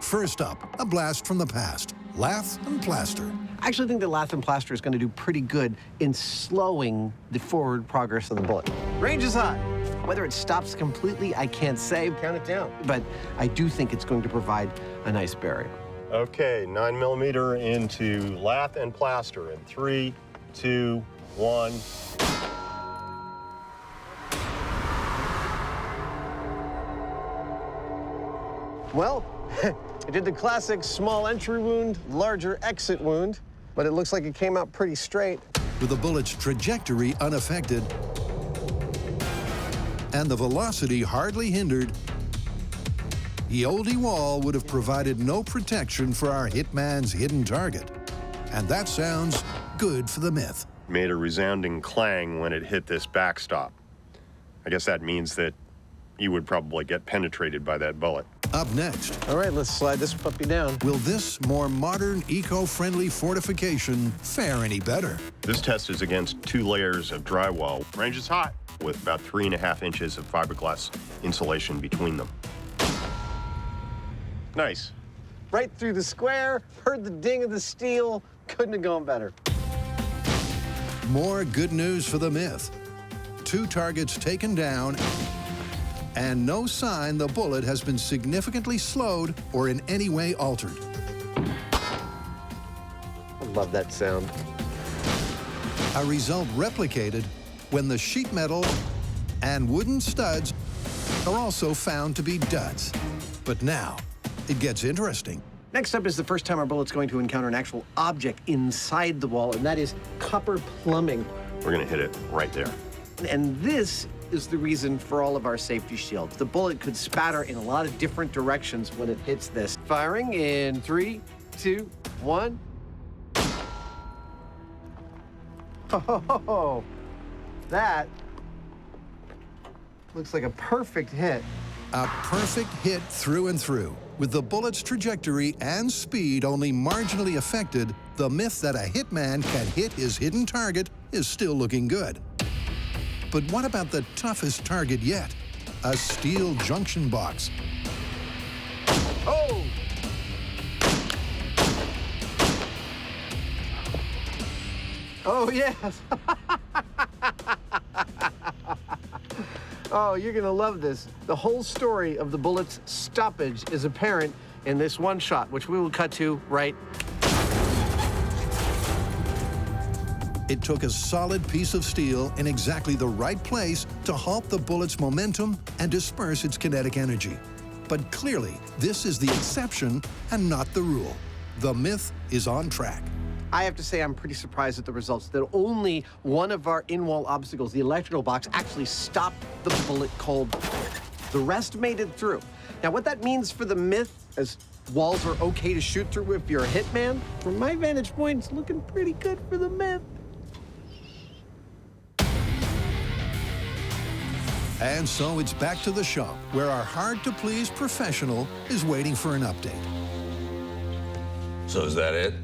First up, a blast from the past, lath and plaster. I actually think that lath and plaster is going to do pretty good in slowing the forward progress of the bullet. Range is high. Whether it stops completely, I can't say. Count it down. But I do think it's going to provide a nice barrier. Okay, 9mm into lath and plaster in 3, 2, 1. Well, it did the classic small entry wound, larger exit wound, but it looks like it came out pretty straight. With the bullet's trajectory unaffected and the velocity hardly hindered, the oldie wall would have provided no protection for our hitman's hidden target. And that sounds good for the myth. Made a resounding clang when it hit this backstop. I guess that means that you would probably get penetrated by that bullet. Up next. All right, let's slide this puppy down. Will this more modern, eco-friendly fortification fare any better? This test is against 2 layers of drywall. Range is hot, with about 3.5 inches of fiberglass insulation between them. Nice. Right through the square, heard the ding of the steel. Couldn't have gone better. More good news for the myth. 2 targets taken down, and no sign the bullet has been significantly slowed or in any way altered. Well, Love that sound. A result replicated when the sheet metal and wooden studs are also found to be duds. But now, it gets interesting. Next up is the first time our bullet's going to encounter an actual object inside the wall, and that is copper plumbing. We're gonna hit it right there. And this is the reason for all of our safety shields. The bullet could spatter in a lot of different directions when it hits this. Firing in 3, 2, 1. Oh, that looks like a perfect hit. A perfect hit through and through. With the bullet's trajectory and speed only marginally affected, the myth that a hitman can hit his hidden target is still looking good. But what about the toughest target yet? A steel junction box. Oh! Oh, yes. Oh, you're gonna love this. The whole story of the bullet's stoppage is apparent in this one shot, which we will cut to right. It took a solid piece of steel in exactly the right place to halt the bullet's momentum and disperse its kinetic energy. But clearly, this is the exception and not the rule. The myth is on track. I have to say I'm pretty surprised at the results, that only one of our in-wall obstacles, the electrical box, actually stopped the bullet cold. The rest made it through. Now, what that means for the myth, as walls are okay to shoot through if you're a hitman, from my vantage point, it's looking pretty good for the myth. And so it's back to the shop, where our hard-to-please professional is waiting for an update. So is that it?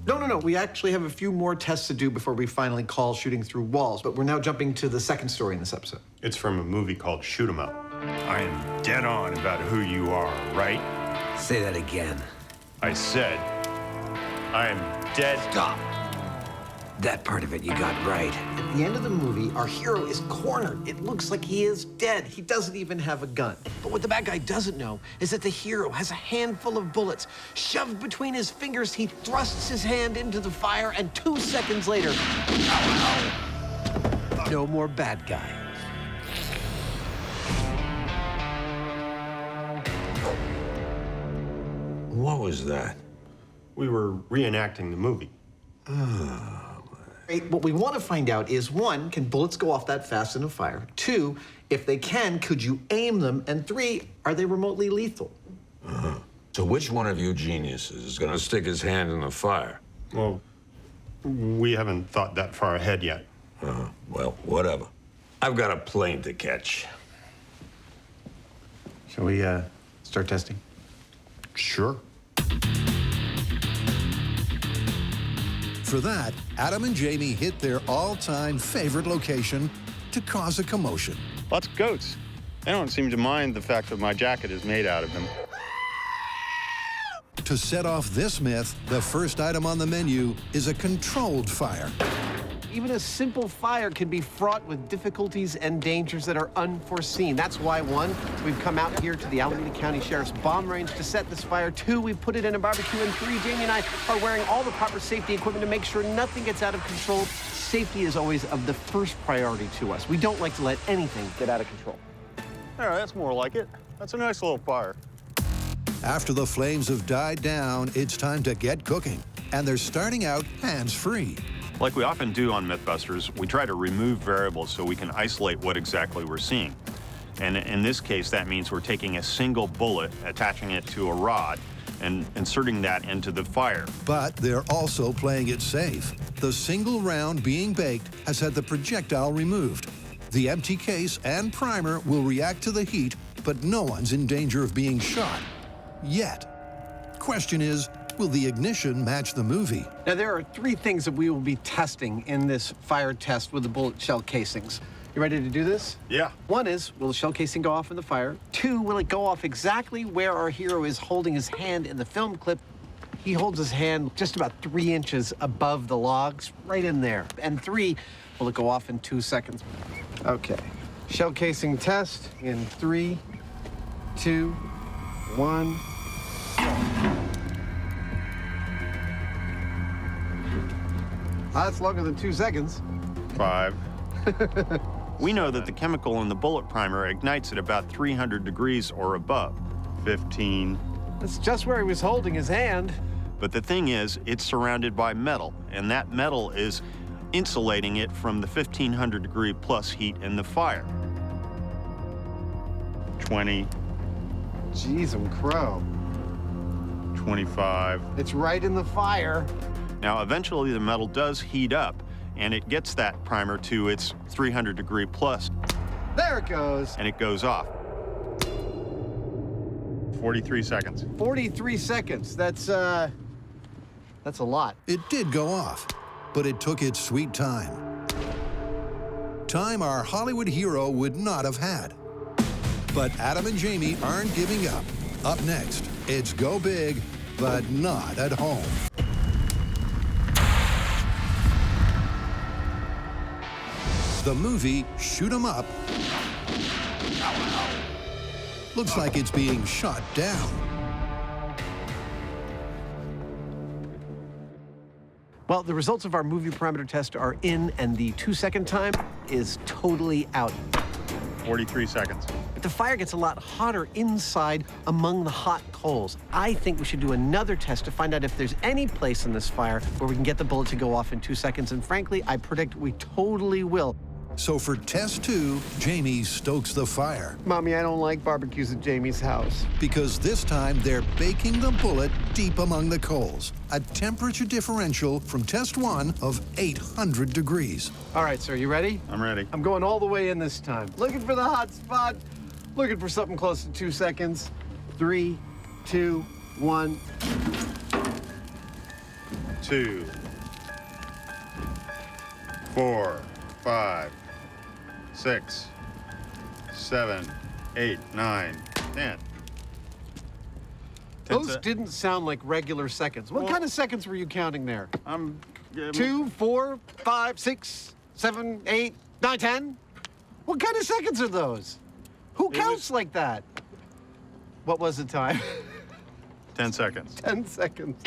No. We actually have a few more tests to do before we finally call shooting through walls, but we're now jumping to the second story in this episode. It's from a movie called Shoot 'em Up. I am dead on about who you are, right? Say that again. I said, I am dead. Stop. That part of it you got right. At the end of the movie, our hero is cornered. It looks like he is dead. He doesn't even have a gun. But what the bad guy doesn't know is that the hero has a handful of bullets. Shoved between his fingers, he thrusts his hand into the fire, and 2 seconds later, no more bad guy. What was that? We were reenacting the movie. What we want to find out is, 1, can bullets go off that fast in a fire? 2, if they can, could you aim them? And 3, are they remotely lethal? So which one of you geniuses is going to stick his hand in the fire? Well, we haven't thought that far ahead yet. Well, whatever. I've got a plane to catch. Shall we start testing? Sure. For that, Adam and Jamie hit their all-time favorite location to cause a commotion. Lots of goats. They don't seem to mind the fact that my jacket is made out of them. To set off this myth, the first item on the menu is a controlled fire. Even a simple fire can be fraught with difficulties and dangers that are unforeseen. That's why, 1, we've come out here to the Alameda County Sheriff's bomb range to set this fire. 2, we've put it in a barbecue. And 3, Jamie and I are wearing all the proper safety equipment to make sure nothing gets out of control. Safety is always of the first priority to us. We don't like to let anything get out of control. All right, that's more like it. That's a nice little fire. After the flames have died down, it's time to get cooking. And they're starting out hands-free. Like we often do on Mythbusters, we try to remove variables so we can isolate what exactly we're seeing. And in this case, that means we're taking a single bullet, attaching it to a rod, and inserting that into the fire. But they're also playing it safe. The single round being baked has had the projectile removed. The empty case and primer will react to the heat, but no one's in danger of being shot. Yet. Question is, will the ignition match the movie? Now, there are 3 things that we will be testing in this fire test with the bullet shell casings. You ready to do this? Yeah. 1 is, will the shell casing go off in the fire? 2, will it go off exactly where our hero is holding his hand in the film clip? He holds his hand just about 3 inches above the logs, right in there. And 3, will it go off in 2 seconds? Okay. Shell casing test in 3, 2, 1. That's longer than 2 seconds. 5. We know that the chemical in the bullet primer ignites at about 300 degrees or above. 15. That's just where he was holding his hand. But the thing is, it's surrounded by metal, and that metal is insulating it from the 1500 degree plus heat in the fire. 20. Jeez, crow. 25. It's right in the fire. Now, eventually the metal does heat up, and it gets that primer to its 300 degree plus. There it goes. And it goes off. 43 seconds. 43 seconds. That's a lot. It did go off, but it took its sweet time. Time our Hollywood hero would not have had. But Adam and Jamie aren't giving up. Up next, it's go big, but not at home. The movie Shoot 'em Up looks like it's being shot down. Well, the results of our movie parameter test are in, and the 2-second time is totally out. 43 seconds. But the fire gets a lot hotter inside among the hot coals. I think we should do another test to find out if there's any place in this fire where we can get the bullet to go off in 2 seconds. And frankly, I predict we totally will. So for test 2, Jamie stokes the fire. Mommy, I don't like barbecues at Jamie's house. Because this time they're baking the bullet deep among the coals. A temperature differential from test 1 of 800 degrees. All right, sir, you ready? I'm ready. I'm going all the way in this time. Looking for the hot spot. Looking for something close to 2 seconds. 3, 2, 1. 2. 4, 5, 6, 7, 8, 9, 10. Those didn't sound like regular seconds. What kind of seconds were you counting there? 2, 4, 5, 6, 7, 8, 9, 10? What kind of seconds are those? Who counts like that? What was the time? 10 seconds. 10 seconds.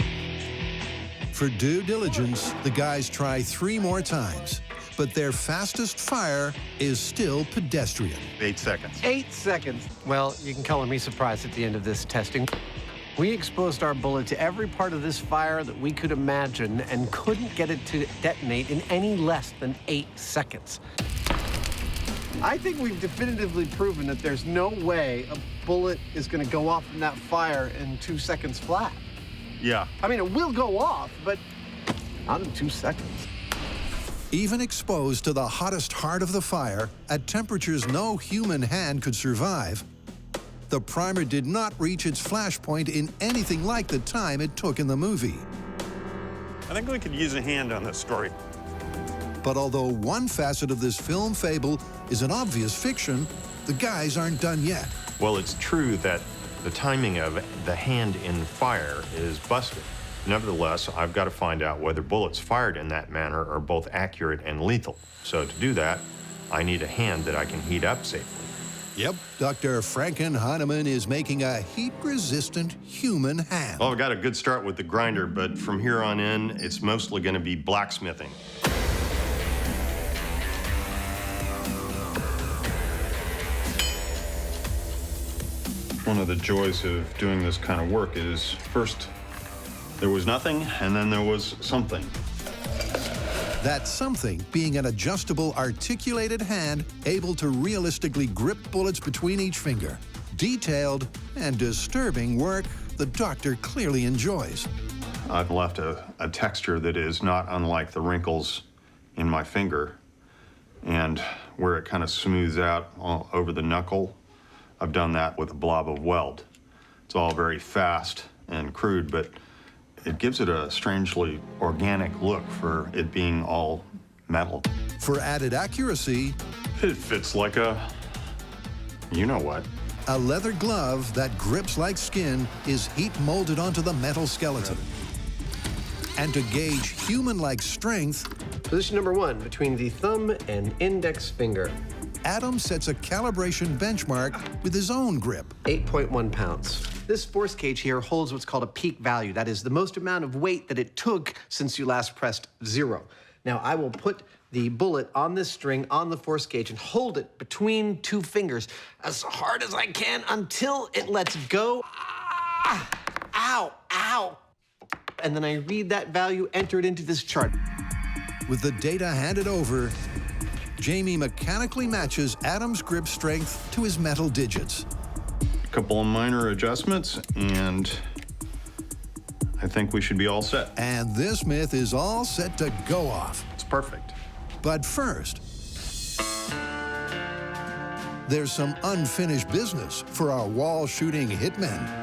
For due diligence, the guys try 3 more times. But their fastest fire is still pedestrian. 8 seconds. 8 seconds. Well, you can color me surprised at the end of this testing. We exposed our bullet to every part of this fire that we could imagine and couldn't get it to detonate in any less than 8 seconds. I think we've definitively proven that there's no way a bullet is going to go off in that fire in 2 seconds flat. Yeah. I mean, it will go off, but not in 2 seconds. Even exposed to the hottest heart of the fire, at temperatures no human hand could survive, the primer did not reach its flash point in anything like the time it took in the movie. I think we could use a hand on this story. But although one facet of this film fable is an obvious fiction, the guys aren't done yet. Well, it's true that the timing of the hand in fire is busted. Nevertheless, I've got to find out whether bullets fired in that manner are both accurate and lethal. So to do that, I need a hand that I can heat up safely. Yep, Dr. Franken Hyneman is making a heat-resistant human hand. Well, I've got a good start with the grinder, but from here on in, it's mostly going to be blacksmithing. One of the joys of doing this kind of work is first there was nothing, and then there was something. That something being an adjustable, articulated hand able to realistically grip bullets between each finger. Detailed and disturbing work the doctor clearly enjoys. I've left a texture that is not unlike the wrinkles in my finger, and where it kind of smooths out all over the knuckle, I've done that with a blob of weld. It's all very fast and crude, but it gives it a strangely organic look for it being all metal. For added accuracy, it fits like a, you know what. A leather glove that grips like skin is heat molded onto the metal skeleton. And to gauge human-like strength, position number 1, between the thumb and index finger. Adam sets a calibration benchmark with his own grip. 8.1 pounds. This force gauge here holds what's called a peak value. That is the most amount of weight that it took since you last pressed 0. Now, I will put the bullet on this string on the force gauge and hold it between two fingers as hard as I can until it lets go. Ah! Ow, ow. And then I read that value, enter it into this chart. With the data handed over, Jamie mechanically matches Adam's grip strength to his metal digits. A couple of minor adjustments, and I think we should be all set. And this myth is all set to go off. It's perfect. But first, there's some unfinished business for our wall shooting hitmen.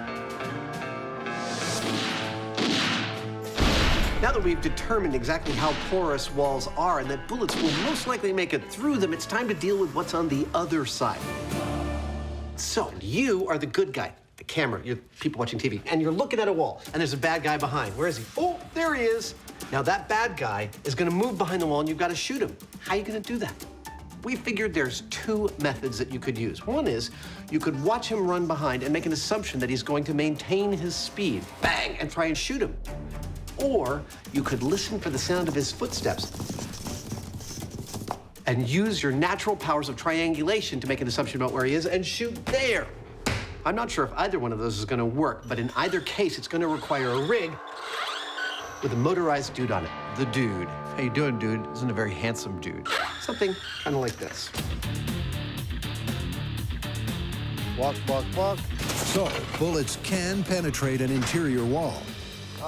Now that we've determined exactly how porous walls are and that bullets will most likely make it through them, it's time to deal with what's on the other side. So, you are the good guy, the camera, you're people watching TV, and you're looking at a wall, and there's a bad guy behind. Where is he? Oh, there he is. Now, that bad guy is gonna move behind the wall, and you've gotta shoot him. How are you gonna do that? We figured there's two methods that you could use. One is you could watch him run behind and make an assumption that he's going to maintain his speed, bang, and try and shoot him. Or you could listen for the sound of his footsteps and use your natural powers of triangulation to make an assumption about where he is and shoot there. I'm not sure if either one of those is gonna work, but in either case, it's gonna require a rig with a motorized dude on it. The dude. How you doing, dude? Isn't a very handsome dude. Something kind of like this. Walk, walk, walk. So, bullets can penetrate an interior wall.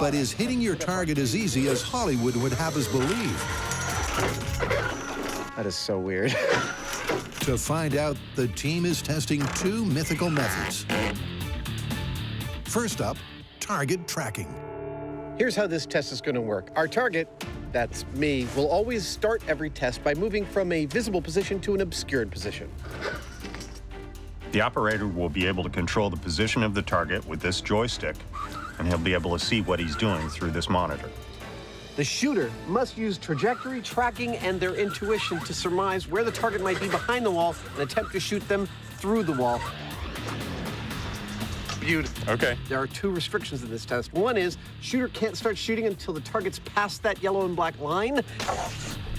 But is hitting your target as easy as Hollywood would have us believe? That is so weird. To find out, the team is testing two mythical methods. First up, target tracking. Here's how this test is going to work. Our target, that's me, will always start every test by moving from a visible position to an obscured position. The operator will be able to control the position of the target with this joystick, and he'll be able to see what he's doing through this monitor. The shooter must use trajectory, tracking, and their intuition to surmise where the target might be behind the wall and attempt to shoot them through the wall. Beautiful. Okay. There are two restrictions in this test. One is shooter can't start shooting until the target's past that yellow and black line.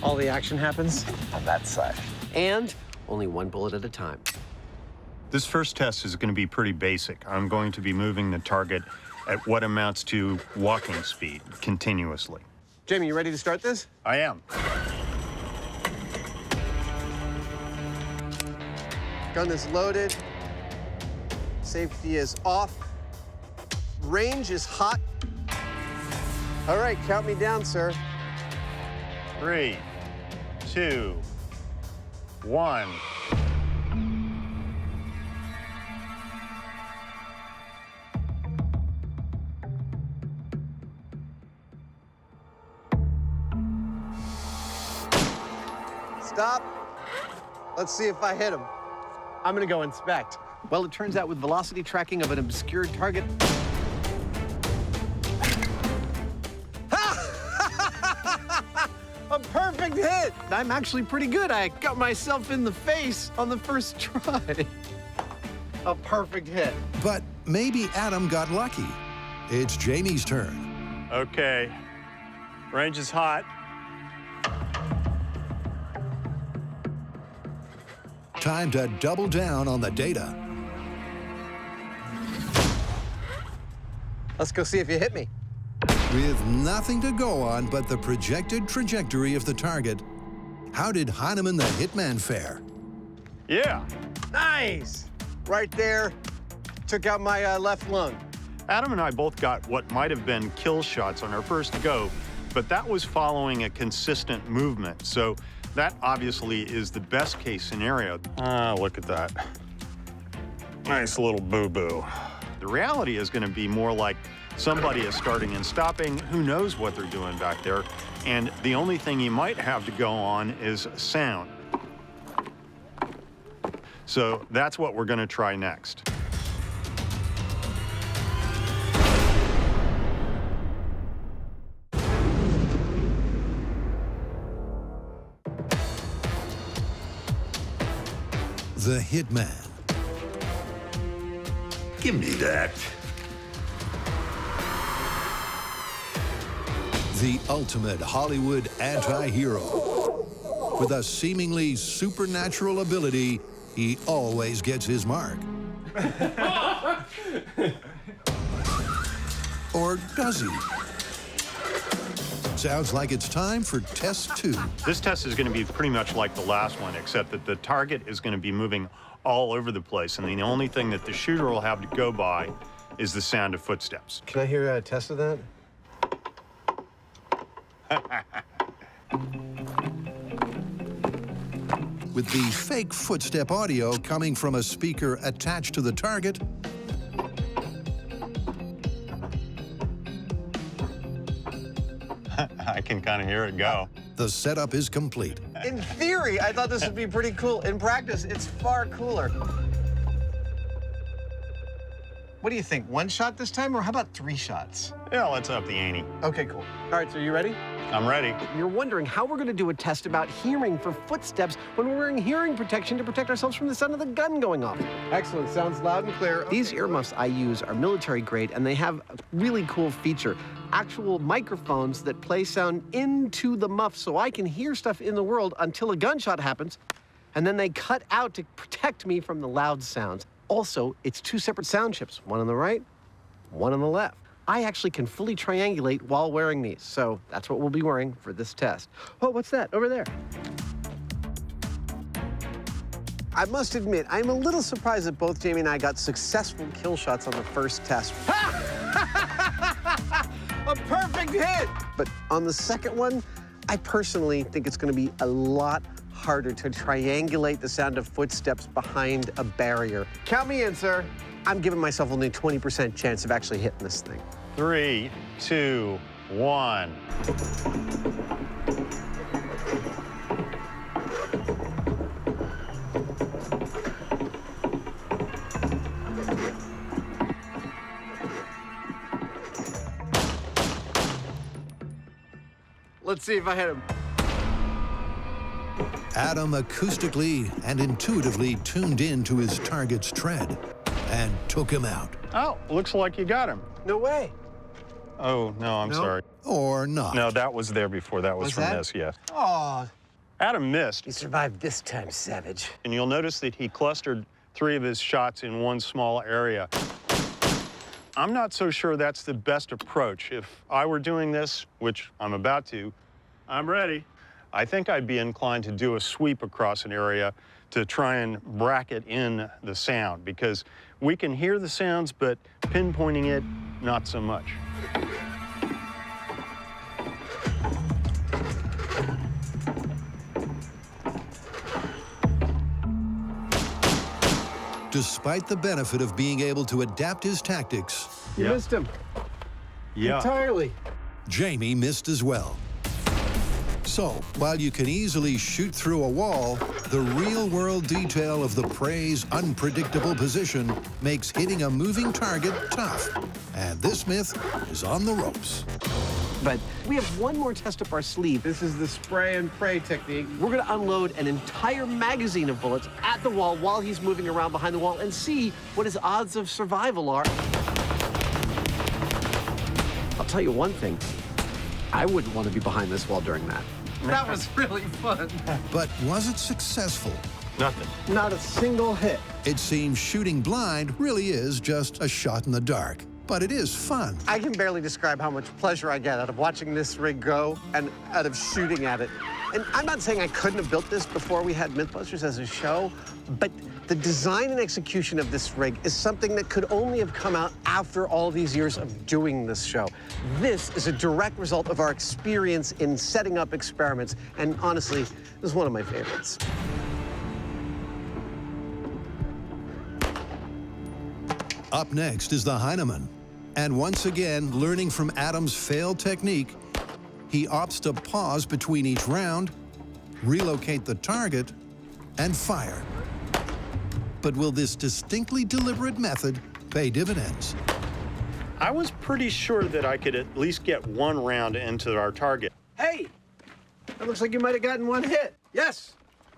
All the action happens on that side. And only one bullet at a time. This first test is going to be pretty basic. I'm going to be moving the target at what amounts to walking speed continuously. Jamie, you ready to start this? I am. Gun is loaded. Safety is off. Range is hot. All right, count me down, sir. 3, 2, 1. Stop. Let's see if I hit him. I'm gonna go inspect. Well, it turns out with velocity tracking of an obscured target, a perfect hit. I'm actually pretty good. I got myself in the face on the first try. A perfect hit. But maybe Adam got lucky. It's Jamie's turn. Okay. Range is hot. Time to double down on the data. Let's go see if you hit me. With nothing to go on but the projected trajectory of the target, how did Hyneman the hitman fare? Yeah. Nice. Right there. Took out my left lung. Adam and I both got what might have been kill shots on our first go, but that was following a consistent movement. So that obviously is the best case scenario. Look at that. Nice little boo-boo. The reality is going to be more like somebody is starting and stopping. Who knows what they're doing back there? And the only thing you might have to go on is sound. So that's what we're going to try next. The hitman. Give me that. The ultimate Hollywood anti-hero. With a seemingly supernatural ability, he always gets his mark. Or does he? Sounds like it's time for test 2. This test is going to be pretty much like the last one, except that the target is going to be moving all over the place, and the only thing that the shooter will have to go by is the sound of footsteps. Can I hear a test of that? With the fake footstep audio coming from a speaker attached to the target, I can kind of hear it go. the setup is complete. In theory, I thought this would be pretty cool. In practice, it's far cooler. What do you think? 1 shot this time, or how about 3 shots? Yeah, let's up the ante. Okay, cool. All right, so you ready? I'm ready. You're wondering how we're going to do a test about hearing for footsteps when we're wearing hearing protection to protect ourselves from the sound of the gun going off. Excellent. Sounds loud and clear. These earmuffs I use are military grade, and they have a really cool feature. Actual microphones that play sound into the muff so I can hear stuff in the world until a gunshot happens, and then they cut out to protect me from the loud sounds. Also, it's 2 separate sound chips, one on the right, one on the left. I actually can fully triangulate while wearing these, so that's what we'll be wearing for this test. Oh, what's that over there? I must admit, I'm a little surprised that both Jamie and I got successful kill shots on the first test. A perfect hit! But on the second one, I personally think it's gonna be a lot harder to triangulate the sound of footsteps behind a barrier. Count me in, sir. I'm giving myself only a 20% chance of actually hitting this thing. 3, 2, 1. Let's see if I hit him. Adam acoustically and intuitively tuned in to his target's tread and took him out. Oh, looks like you got him. No way. Oh, no, I'm sorry. Or not. No, that was there before. That was from that? this, yes. Oh. Adam missed. You survived this time, savage. And you'll notice that he clustered 3 of his shots in one small area. I'm not so sure that's the best approach. If I were doing this, which I'm about to, I'm ready. I think I'd be inclined to do a sweep across an area to try and bracket in the sound, because we can hear the sounds, but pinpointing it, not so much. Despite the benefit of being able to adapt his tactics, You missed him. Yeah. Entirely. Jamie missed as well. So, while you can easily shoot through a wall, the real-world detail of the prey's unpredictable position makes hitting a moving target tough. And this myth is on the ropes. But we have one more test up our sleeve. This is the spray and pray technique. We're gonna unload an entire magazine of bullets at the wall while he's moving around behind the wall and see what his odds of survival are. I'll tell you one thing. I wouldn't want to be behind this wall during that. That was really fun. But was it successful? Nothing. Not a single hit. It seems shooting blind really is just a shot in the dark. But it is fun. I can barely describe how much pleasure I get out of watching this rig go and out of shooting at it. And I'm not saying I couldn't have built this before we had Mythbusters as a show, but the design and execution of this rig is something that could only have come out after all these years of doing this show. This is a direct result of our experience in setting up experiments, and honestly, this is one of my favorites. Up next is the Hyneman. And once again, learning from Adam's failed technique, he opts to pause between each round, relocate the target, and fire. But will this distinctly deliberate method pay dividends? I was pretty sure that I could at least get 1 round into our target. Hey, it looks like you might have gotten 1 hit. Yes,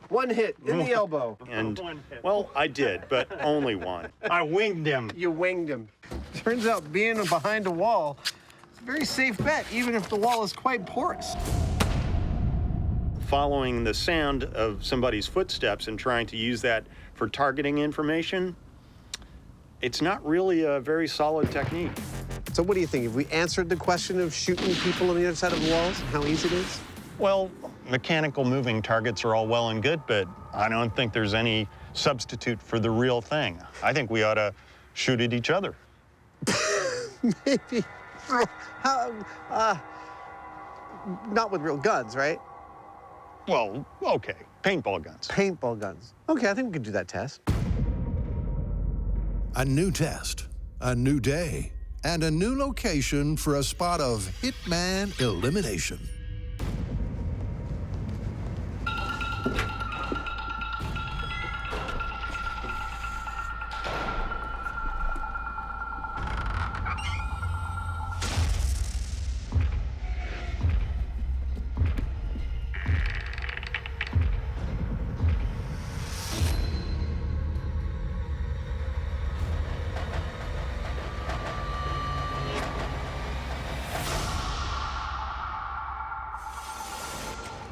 1 hit in the elbow. And, well, I did, but only 1. I winged him. You winged him. Turns out being behind a wall Very safe bet, even if the wall is quite porous. Following the sound of somebody's footsteps and trying to use that for targeting information, it's not really a very solid technique. So what do you think? If we answered the question of shooting people on the other side of the walls and how easy it is? Well, mechanical moving targets are all well and good, but I don't think there's any substitute for the real thing. I think we ought to shoot at each other. Maybe. Not with real guns, right? Well, okay. Paintball guns. Paintball guns. Okay, I think we could do that test. A new test, a new day, and a new location for a spot of hitman elimination.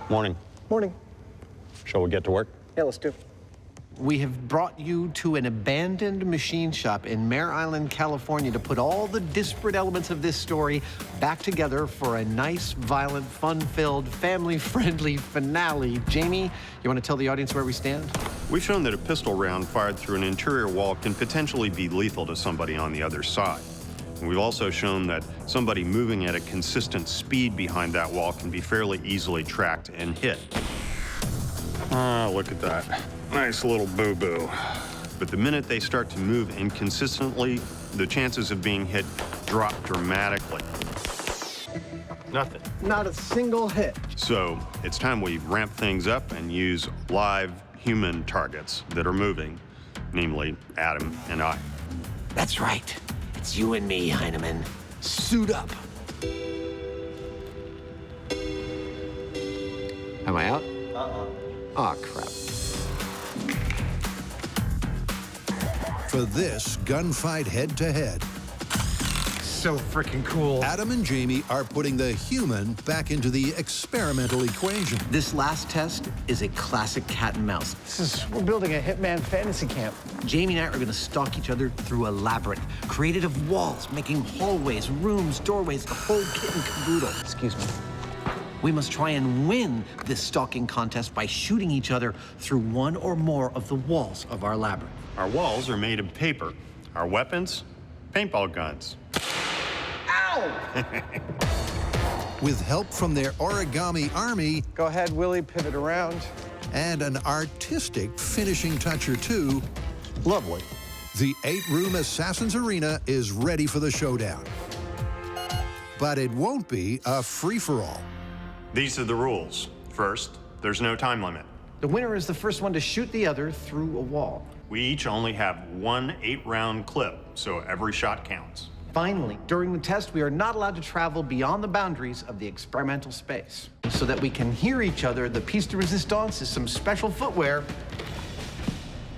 Morning. Morning. Shall we get to work? Yeah, let's do. We have brought you to an abandoned machine shop in Mare Island, California to put all the disparate elements of this story back together for a nice, violent, fun-filled, family-friendly finale. Jamie, you want to tell the audience where we stand? We've shown that a pistol round fired through an interior wall can potentially be lethal to somebody on the other side. And we've also shown that somebody moving at a consistent speed behind that wall can be fairly easily tracked and hit. Ah, look at that. Nice little boo-boo. But the minute they start to move inconsistently, the chances of being hit drop dramatically. Nothing. Not a single hit. So it's time we ramp things up and use live human targets that are moving, namely Adam and I. That's right. It's you and me, Hyneman. Suit up. Am I out? Aw, crap. For this gunfight head-to-head, so freaking cool. Adam and Jamie are putting the human back into the experimental equation. This last test is a classic cat and mouse. We're building a hitman fantasy camp. Jamie and I are going to stalk each other through a labyrinth created of walls, making hallways, rooms, doorways, the whole kit and caboodle. Excuse me. We must try and win this stalking contest by shooting each other through one or more of the walls of our labyrinth. Our walls are made of paper. Our weapons, paintball guns. With help from their origami army. Go ahead, Willie, pivot around. And an artistic finishing touch or two. Lovely. The 8-room Assassin's Arena is ready for the showdown. But it won't be a free-for-all. These are the rules. First, there's no time limit. The winner is the first one to shoot the other through a wall. We each only have one 8-round clip, so every shot counts. Finally, during the test, we are not allowed to travel beyond the boundaries of the experimental space. So that we can hear each other, the piece de resistance is some special footwear,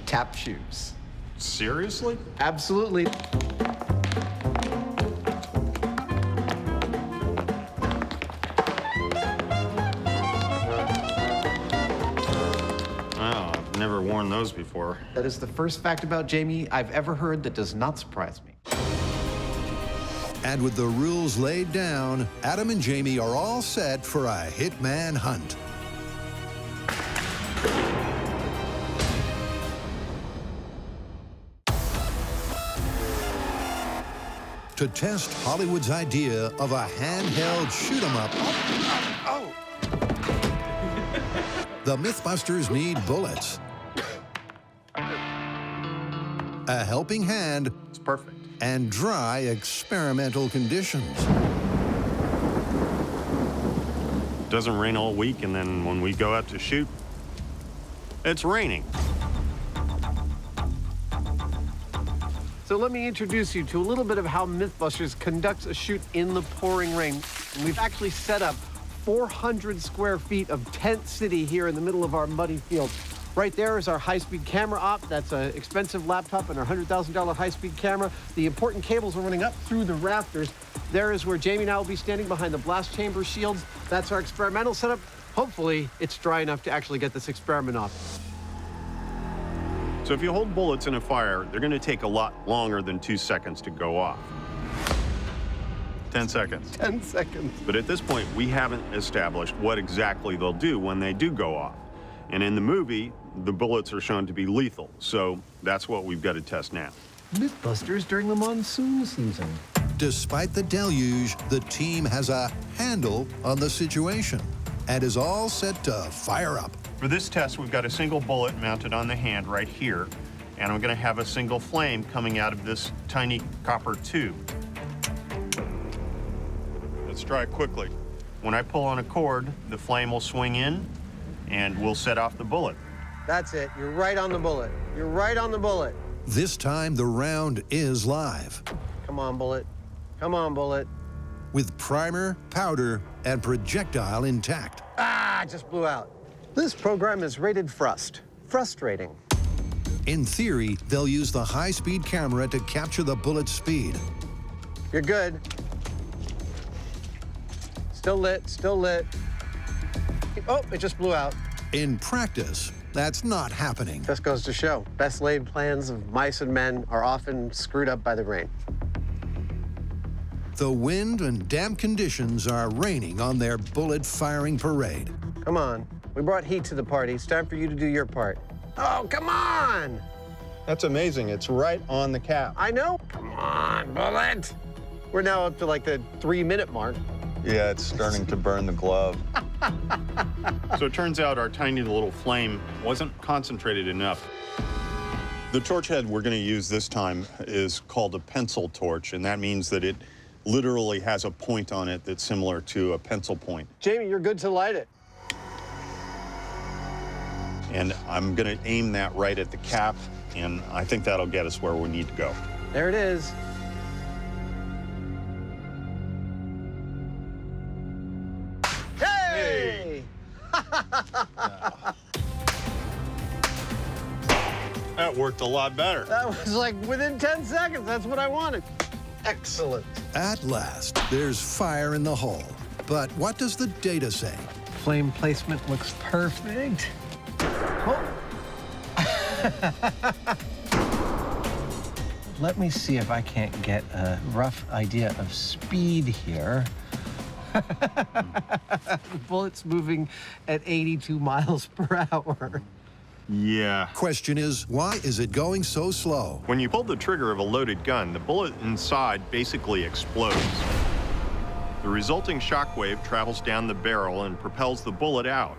tap shoes. Seriously? Absolutely. Oh, I've never worn those before. That is the first fact about Jamie I've ever heard that does not surprise me. And with the rules laid down, Adam and Jamie are all set for a hitman hunt. To test Hollywood's idea of a handheld shoot-'em-up, the Mythbusters need bullets, a helping hand, it's perfect, and dry experimental conditions. Doesn't rain all week, and then when we go out to shoot, it's raining. So let me introduce you to a little bit of how Mythbusters conducts a shoot in the pouring rain. And we've actually set up 400 square feet of tent city here in the middle of our muddy field. Right there is our high-speed camera op. That's an expensive laptop and our $100,000 high-speed camera. The important cables are running up through the rafters. There is where Jamie and I will be standing behind the blast chamber shields. That's our experimental setup. Hopefully, it's dry enough to actually get this experiment off. So if you hold bullets in a fire, they're going to take a lot longer than 2 seconds to go off. 10 seconds. 10 seconds. But at this point, we haven't established what exactly they'll do when they do go off. And in the movie, the bullets are shown to be lethal. So that's what we've got to test now. Mythbusters during the monsoon season. Despite the deluge, the team has a handle on the situation and is all set to fire up. For this test, we've got a single bullet mounted on the hand right here, and I'm going to have a single flame coming out of this tiny copper tube. Let's try it quickly. When I pull on a cord, the flame will swing in, and we'll set off the bullet. That's it. You're right on the bullet. You're right on the bullet. This time, the round is live. Come on, bullet. Come on, bullet. With primer, powder, and projectile intact. Ah, it just blew out. This program is rated frust. Frustrating. In theory, they'll use the high-speed camera to capture the bullet's speed. You're good. Still lit, still lit. Oh, it just blew out. In practice, that's not happening. Just goes to show, best laid plans of mice and men are often screwed up by the rain. The wind and damp conditions are raining on their bullet-firing parade. Come on. We brought heat to the party. It's time for you to do your part. Oh, come on! That's amazing. It's right on the cap. I know. Come on, bullet. We're now up to like the 3-minute mark. Yeah, it's starting to burn the glove. So it turns out our tiny little flame wasn't concentrated enough. The torch head we're going to use this time is called a pencil torch, and that means that it literally has a point on it that's similar to a pencil point. Jamie, you're good to light it. And I'm going to aim that right at the cap, and I think that'll get us where we need to go. There it is. Hey! That worked a lot better. That was like within 10 seconds. That's what I wanted. Excellent. At last, there's fire in the hole. But what does the data say? Flame placement looks perfect. Oh. Let me see if I can't get a rough idea of speed here. The bullet's moving at 82 miles per hour. Yeah. Question is, why is it going so slow? When you pull the trigger of a loaded gun, the bullet inside basically explodes. The resulting shockwave travels down the barrel and propels the bullet out.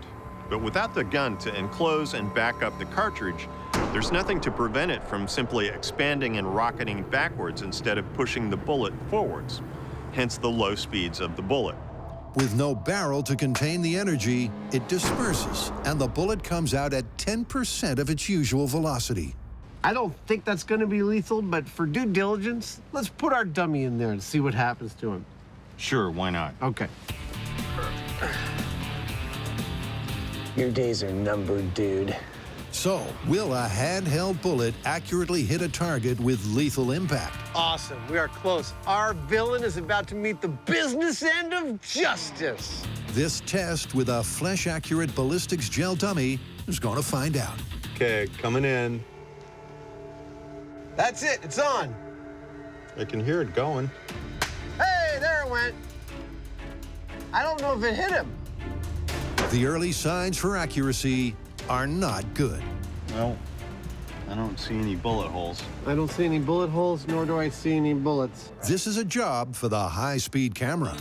But without the gun to enclose and back up the cartridge, there's nothing to prevent it from simply expanding and rocketing backwards instead of pushing the bullet forwards, hence the low speeds of the bullet. With no barrel to contain the energy, it disperses, and the bullet comes out at 10% of its usual velocity. I don't think that's going to be lethal, but for due diligence, let's put our dummy in there and see what happens to him. Sure, why not? Okay. Your days are numbered, dude. So, will a handheld bullet accurately hit a target with lethal impact? Awesome. We are close. Our villain is about to meet the business end of justice. This test with a flesh-accurate ballistics gel dummy is going to find out. Okay, coming in. That's it. It's on. I can hear it going. Hey, there it went. I don't know if it hit him. The early signs for accuracy are not good. Well, I don't see any bullet holes. I don't see any bullet holes, nor do I see any bullets. This is a job for the high-speed camera.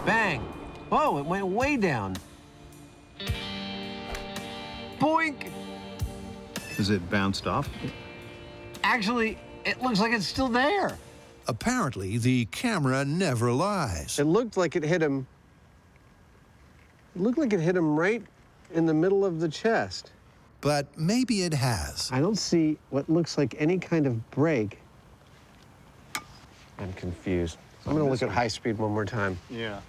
Bang. Oh, it went way down. Boink. Is it bounced off? Actually, it looks like it's still there. Apparently, the camera never lies. It looked like it hit him. It looked like it hit him right in the middle of the chest. But maybe it has. I don't see what looks like any kind of break. I'm confused. I'm gonna look at high speed one more time. Yeah.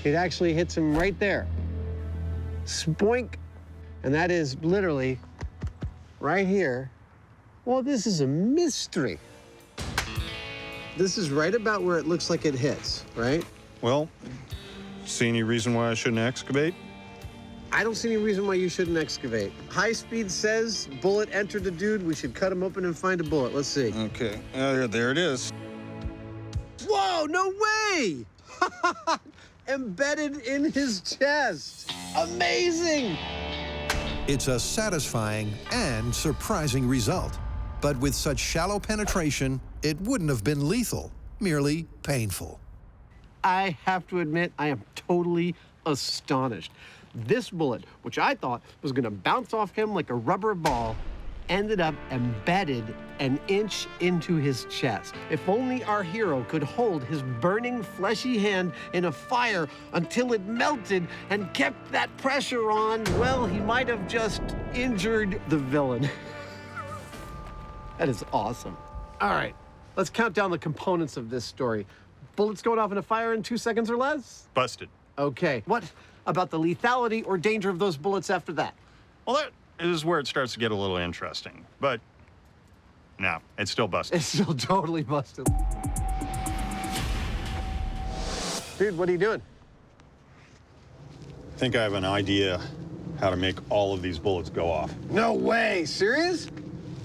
It actually hits him right there. Spoink. And that is literally right here. Well, this is a mystery. This is right about where it looks like it hits, right? Well, see any reason why I shouldn't excavate? I don't see any reason why you shouldn't excavate. High Speed says bullet entered the dude. We should cut him open and find a bullet. Let's see. Okay, there it is. Whoa, no way! Embedded in his chest. Amazing! It's a satisfying and surprising result. But with such shallow penetration, it wouldn't have been lethal, merely painful. I have to admit, I am totally astonished. This bullet, which I thought was gonna bounce off him like a rubber ball, ended up embedded an inch into his chest. If only our hero could hold his burning, fleshy hand in a fire until it melted and kept that pressure on, well, he might have just injured the villain. That is awesome. All right, let's count down the components of this story. Bullets going off in a fire in 2 seconds or less? Busted. Okay, what about the lethality or danger of those bullets after that? Well, that is where it starts to get a little interesting. But no, it's still busted. It's still totally busted. Dude, what are you doing? I think I have an idea how to make all of these bullets go off. No way, serious?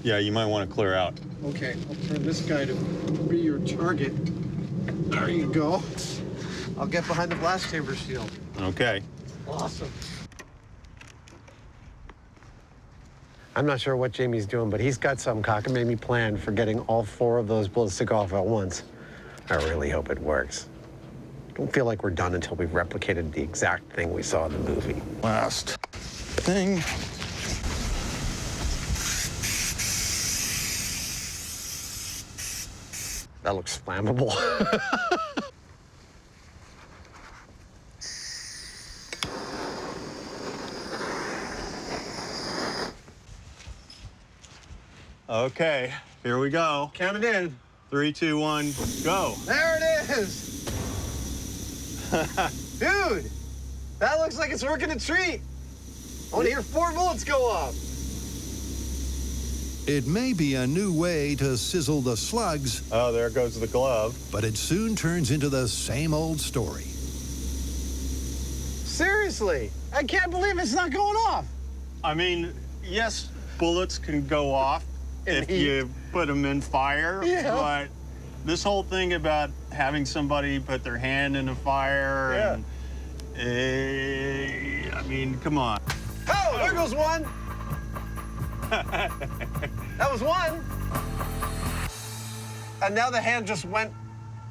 Yeah, you might want to clear out. Okay, I'll turn this guy to be your target. There you go. I'll get behind the blast chamber shield. Okay. Awesome. I'm not sure what Jamie's doing, but he's got some cockamamie plan for getting all 4 of those bullets to go off at once. I really hope it works. Don't feel like we're done until we've replicated the exact thing we saw in the movie. Last thing. That looks flammable. Okay, here we go. Count it in. 3, 2, 1, go. There it is! Dude, that looks like it's working a treat. I want to hear 4 bullets go off. It may be a new way to sizzle the slugs. Oh, there goes the glove. But it soon turns into the same old story. Seriously, I can't believe it's not going off. I mean, yes, bullets can go off if you put them in fire, but this whole thing about having somebody put their hand in a fire and, I mean, come on. Oh, there goes one. That was one. And now the hand just went,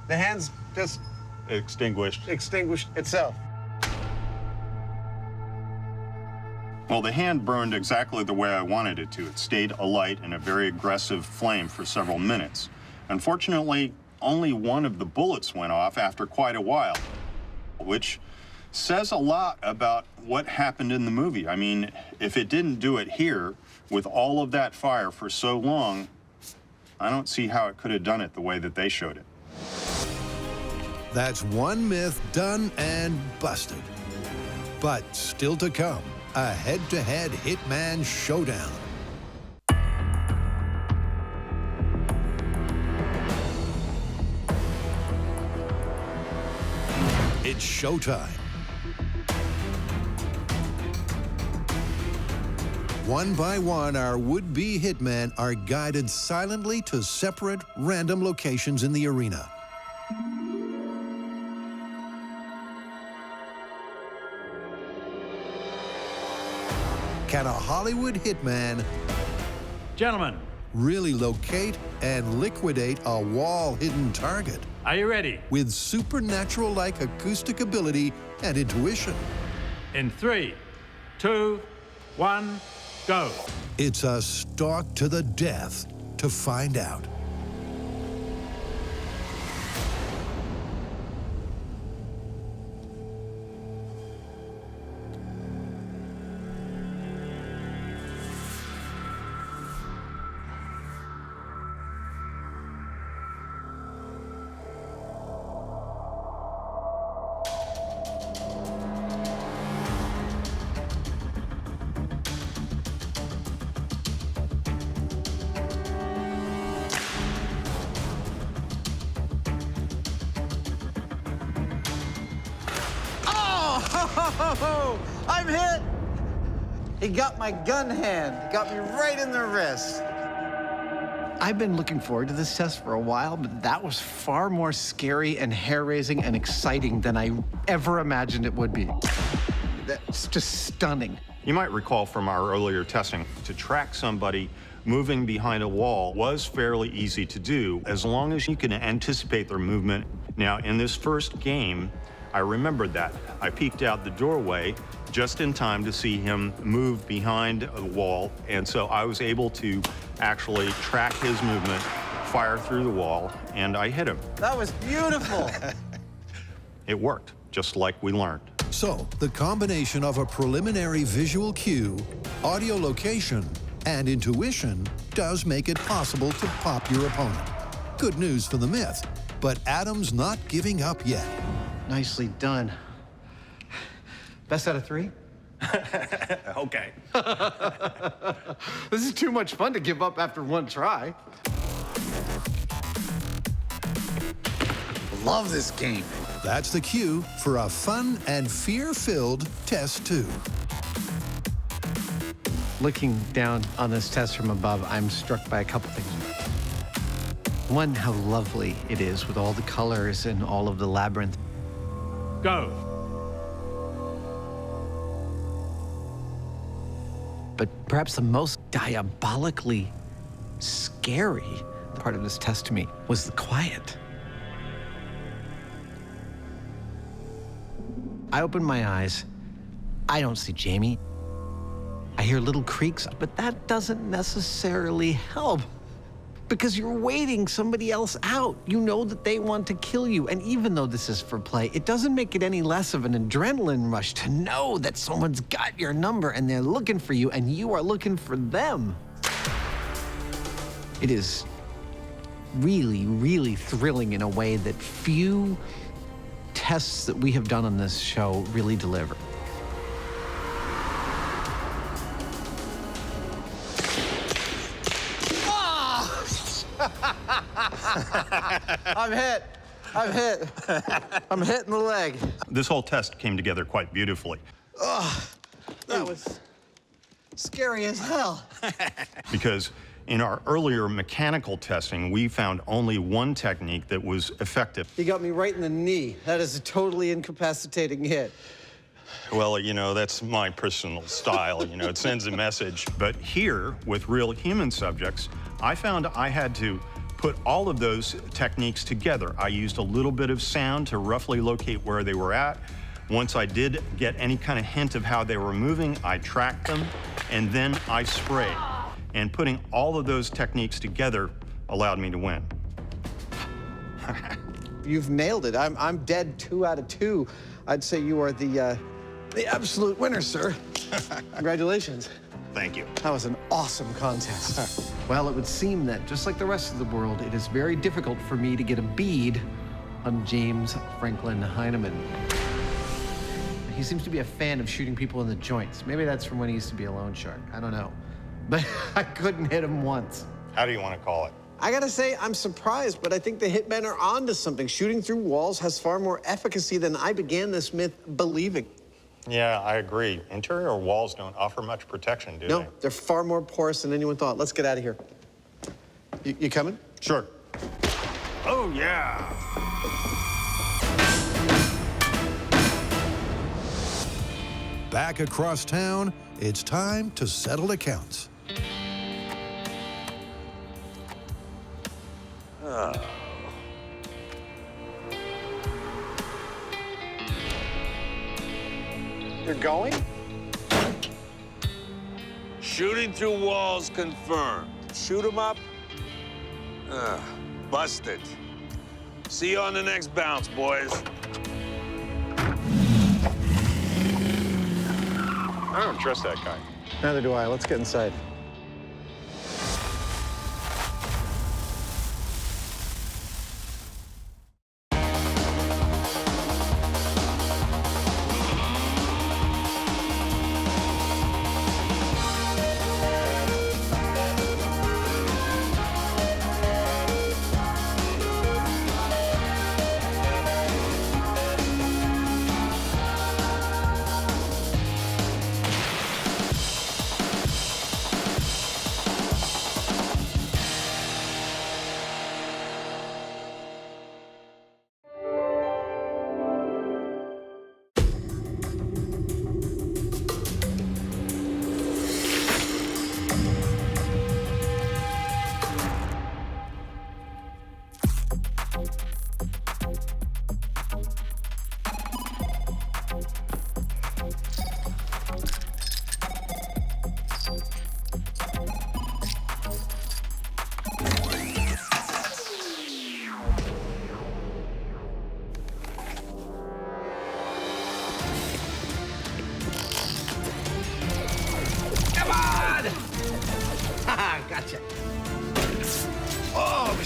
the hand's just extinguished itself. Well, the hand burned exactly the way I wanted it to. It stayed alight in a very aggressive flame for several minutes. Unfortunately, only one of the bullets went off after quite a while, which says a lot about what happened in the movie. I mean, if it didn't do it here, with all of that fire for so long, I don't see how it could have done it the way that they showed it. That's one myth done and busted. But still to come, a head-to-head hitman showdown. It's showtime. One by one, our would-be hitmen are guided silently to separate, random locations in the arena. Can a Hollywood hitman, gentlemen, really locate and liquidate a wall-hidden target? Are you ready? With supernatural-like acoustic ability and intuition. In 3, 2, 1, go. It's a stalk to the death to find out. Oh, I'm hit. He got my gun hand. He got me right in the wrist. I've been looking forward to this test for a while, but that was far more scary and hair-raising and exciting than I ever imagined it would be. That's just stunning. You might recall from our earlier testing, to track somebody moving behind a wall was fairly easy to do as long as you can anticipate their movement. Now, in this first game, I remembered that. I peeked out the doorway just in time to see him move behind a wall, and so I was able to actually track his movement, fire through the wall, and I hit him. That was beautiful. It worked, just like we learned. So, the combination of a preliminary visual cue, audio location, and intuition does make it possible to pop your opponent. Good news for the Myth, but Adam's not giving up yet. Nicely done. Best out of 3? Okay. This is too much fun to give up after one try. Love this game. That's the cue for a fun and fear-filled test 2. Looking down on this test from above, I'm struck by a couple things. One, how lovely it is with all the colors and all of the labyrinth. Go. But perhaps the most diabolically scary part of this test to me was the quiet. I open my eyes. I don't see Jamie. I hear little creaks, but that doesn't necessarily help because you're waiting somebody else out. You know that they want to kill you. And even though this is for play, it doesn't make it any less of an adrenaline rush to know that someone's got your number and they're looking for you and you are looking for them. It is really, really thrilling in a way that few tests that we have done on this show really deliver. I'm hit. I'm hit. I'm hit in the leg. This whole test came together quite beautifully. Oh, that was scary as hell. Because in our earlier mechanical testing, we found only one technique that was effective. He got me right in the knee. That is a totally incapacitating hit. Well, you know, that's my personal style. You know, it sends a message. But here, with real human subjects, I found I had to put all of those techniques together. I used a little bit of sound to roughly locate where they were at. Once I did get any kind of hint of how they were moving, I tracked them, and then I sprayed. And putting all of those techniques together allowed me to win. You've nailed it. I'm dead 2 out of 2. I'd say you are the absolute winner, sir. Congratulations. Thank you. That was an awesome contest. Well, it would seem that, just like the rest of the world, it is very difficult for me to get a bead on James Franklin Hyneman. He seems to be a fan of shooting people in the joints. Maybe that's from when he used to be a loan shark. I don't know. But I couldn't hit him once. How do you want to call it? I gotta say, I'm surprised, but I think the hitmen are onto something. Shooting through walls has far more efficacy than I began this myth believing. Yeah, I agree. Interior walls don't offer much protection, do they? No, they're far more porous than anyone thought. Let's get out of here. You coming? Sure. Oh, yeah. Back across town, it's time to settle accounts. You're going? Shooting through walls confirmed. Shoot 'em up? Busted. See you on the next bounce, boys. I don't trust that guy. Neither do I. Let's get inside.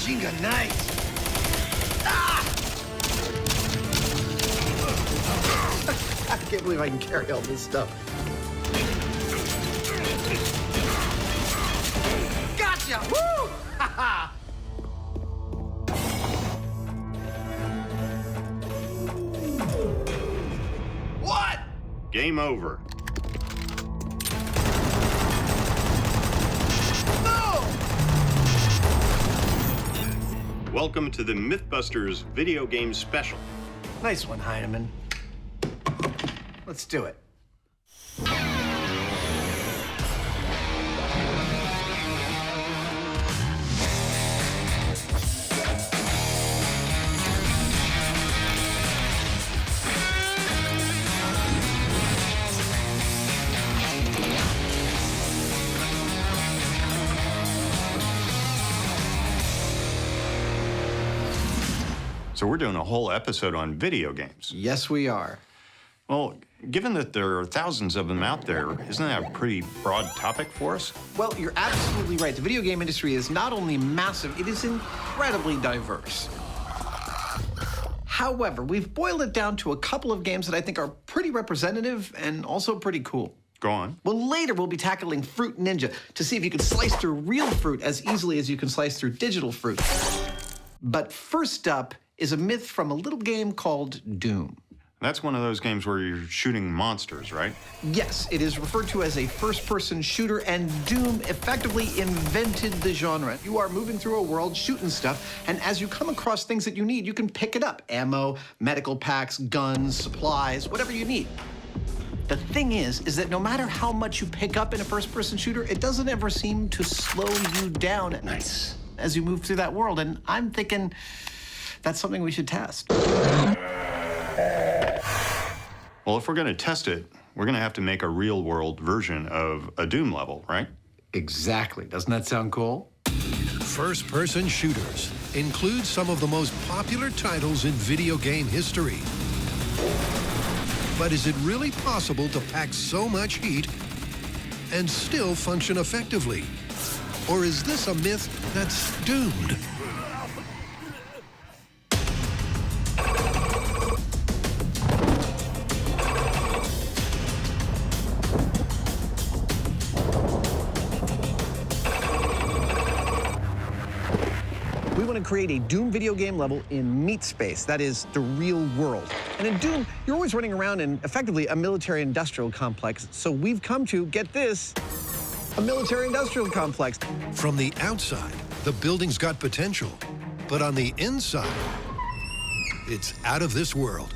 Machine gun, nice. Ah! I can't believe I can carry all this stuff. Gotcha! Woo! Ha ha! What? Game over. No! Welcome to the Mythbusters video game special. Nice one, Hyneman. Let's do it. So we're doing a whole episode on video games. Yes, we are. Well, given that there are thousands of them out there, isn't that a pretty broad topic for us? Well, you're absolutely right. The video game industry is not only massive, it is incredibly diverse. However, we've boiled it down to a couple of games that I think are pretty representative and also pretty cool. Go on. Well, later we'll be tackling Fruit Ninja to see if you can slice through real fruit as easily as you can slice through digital fruit. But first up is a myth from a little game called Doom. That's one of those games where you're shooting monsters, right? Yes, it is referred to as a first-person shooter, and Doom effectively invented the genre. You are moving through a world shooting stuff, and as you come across things that you need, you can pick it up. Ammo, medical packs, guns, supplies, whatever you need. The thing is that no matter how much you pick up in a first-person shooter, it doesn't ever seem to slow you down as you move through that world, and I'm thinking that's something we should test. Well, if we're going to test it, we're going to have to make a real-world version of a Doom level, right? Exactly. Doesn't that sound cool? First-person shooters include some of the most popular titles in video game history. But is it really possible to pack so much heat and still function effectively? Or is this a myth that's doomed? We want to create a Doom video game level in meat space, that is, the real world. And in Doom, you're always running around in, effectively, a military-industrial complex. So we've come to, get this, a military-industrial complex. From the outside, the building's got potential. But on the inside, it's out of this world.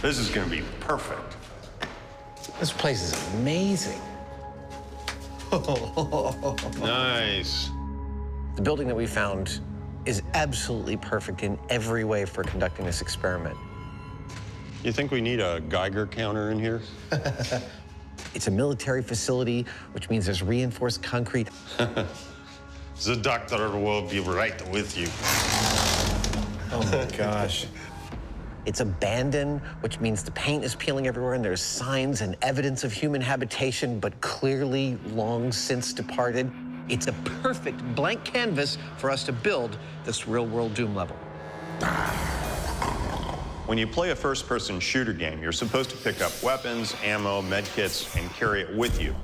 This is going to be perfect. This place is amazing. Nice. The building that we found is absolutely perfect in every way for conducting this experiment. You think we need a Geiger counter in here? It's a military facility, which means there's reinforced concrete. The doctor will be right with you. Oh my gosh. It's abandoned, which means the paint is peeling everywhere and there's signs and evidence of human habitation, but clearly long since departed. It's a perfect blank canvas for us to build this real-world Doom level. When you play a first-person shooter game, you're supposed to pick up weapons, ammo, medkits, and carry it with you.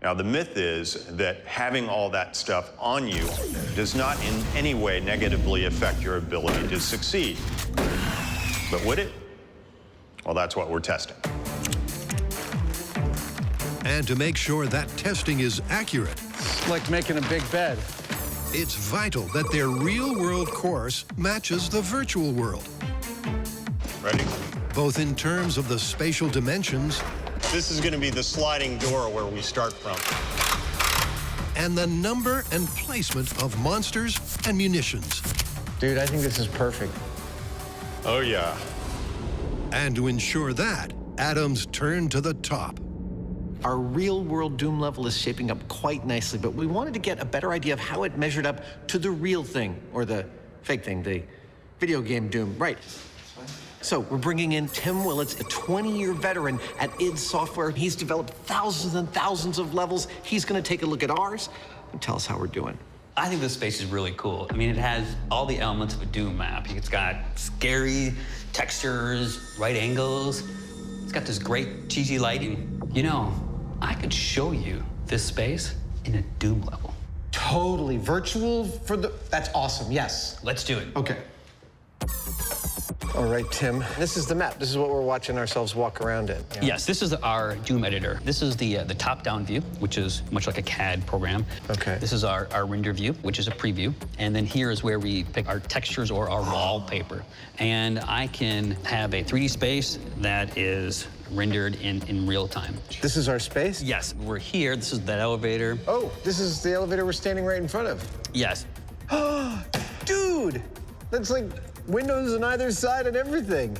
Now, the myth is that having all that stuff on you does not in any way negatively affect your ability to succeed. But would it? Well, that's what we're testing. And to make sure that testing is accurate, It's like making a big bed. it's vital that their real-world course matches the virtual world. Ready? Both in terms of the spatial dimensions This is going to be the sliding door where we start from. and the number and placement of monsters and munitions. Dude, I think this is perfect. Oh, yeah. And to ensure that, Adam's turn to the top. Our real-world Doom level is shaping up quite nicely, but we wanted to get a better idea of how it measured up to the real thing, or the fake thing, the video game Doom. Right. So we're bringing in Tim Willits, a 20-year veteran at id Software. He's developed thousands and thousands of levels. He's going to take a look at ours and tell us how we're doing. I think this space is really cool. I mean, it has all the elements of a Doom map. It's got scary textures, right angles. It's got this great cheesy lighting. You know, I could show you this space in a Doom level. Totally. Virtual for the... That's awesome, yes. Let's do it. Okay. All right, Tim, this is the map. This is what we're watching ourselves walk around in. Yeah? Yes, this is our Doom editor. This is the top-down view, which is much like a CAD program. Okay. This is our render view, which is a preview. And then here is where we pick our textures or our wallpaper. And I can have a 3D space that is rendered in real time. This is our space? Yes, we're here. This is that elevator. Oh, this is the elevator we're standing right in front of. Yes. Dude, that's like windows on either side and everything.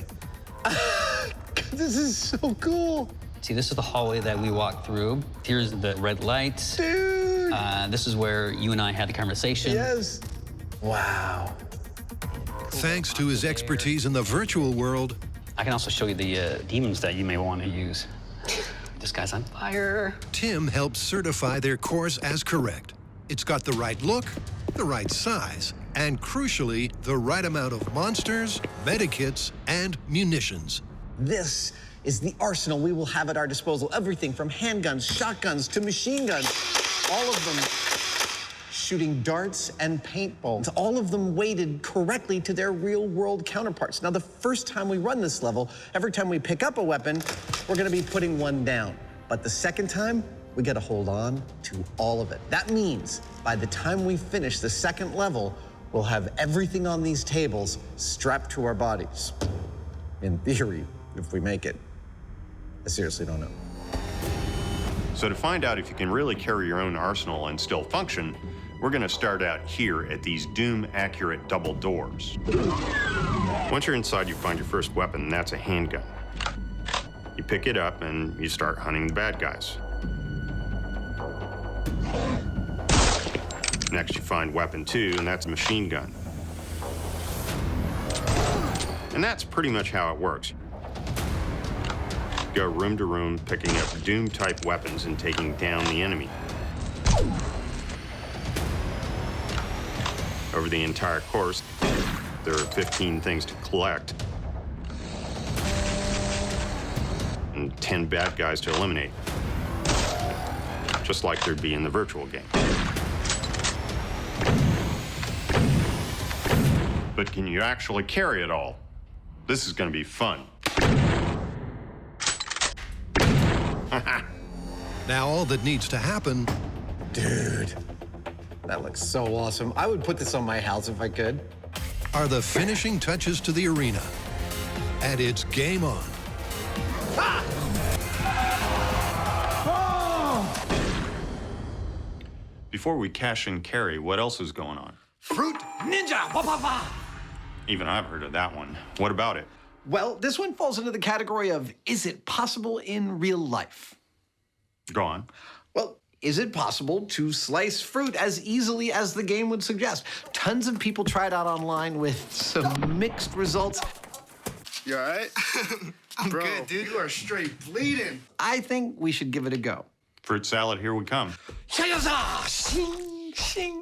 This is so cool. See, this is the hallway that we walked through. Here's the red lights. Dude. This is where you and I had the conversation. Yes. Wow. Thanks to his expertise in the virtual world, I can also show you the demons that you may want to use. This guy's on fire. Tim helps certify their course as correct. It's got the right look, the right size, and crucially, the right amount of monsters, medikits, and munitions. This is the arsenal we will have at our disposal. Everything from handguns, shotguns, to machine guns. All of them shooting darts and paintballs. All of them weighted correctly to their real-world counterparts. Now, the first time we run this level, every time we pick up a weapon, we're gonna be putting one down. But the second time, we gotta hold on to all of it. That means by the time we finish the second level, we'll have everything on these tables strapped to our bodies. In theory, if we make it. I seriously don't know. So to find out if you can really carry your own arsenal and still function, we're going to start out here at these Doom-accurate double doors. Once you're inside, you find your first weapon, and that's a handgun. You pick it up, and you start hunting the bad guys. Next, you find weapon 2, and that's a machine gun. And that's pretty much how it works. Go room to room, picking up Doom-type weapons and taking down the enemy. Over the entire course, there are 15 things to collect and 10 bad guys to eliminate, just like there'd be in the virtual game. But can you actually carry it all? This is going to be fun. Now all that needs to happen... Dude, that looks so awesome. I would put this on my house if I could. ...are the finishing touches to the arena. And it's game on. Before we cash and carry, what else is going on? Fruit Ninja! Wah-wah-wah! Even I've heard of that one. What about it? Well, this one falls into the category of, is it possible in real life? Go on. Well, is it possible to slice fruit as easily as the game would suggest? Tons of people tried out online with some mixed results. You all right? I'm good, dude. You are straight bleeding. I think we should give it a go. Fruit salad, here we come. Shing, shing.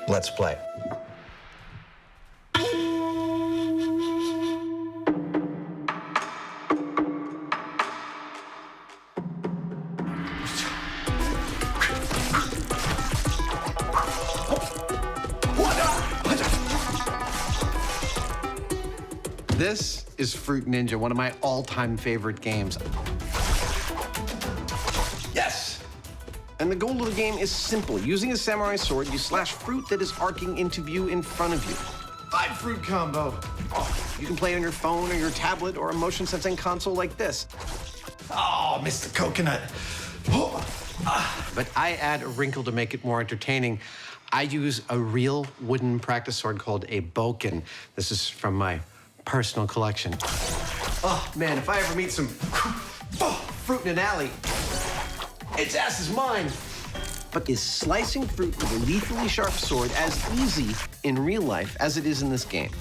Let's play. This is Fruit Ninja, one of my all-time favorite games. Yes! And the goal of the game is simple. Using a samurai sword, you slash fruit that is arcing into view in front of you. 5-fruit combo. Oh, you can play it on your phone or your tablet or a motion sensing console like this. Oh, missed the coconut. Oh. But I add a wrinkle to make it more entertaining. I use a real wooden practice sword called a boken. This is from my personal collection. Oh, man, if I ever meet some fruit in an alley, its ass is mine. But is slicing fruit with a lethally sharp sword as easy in real life as it is in this game?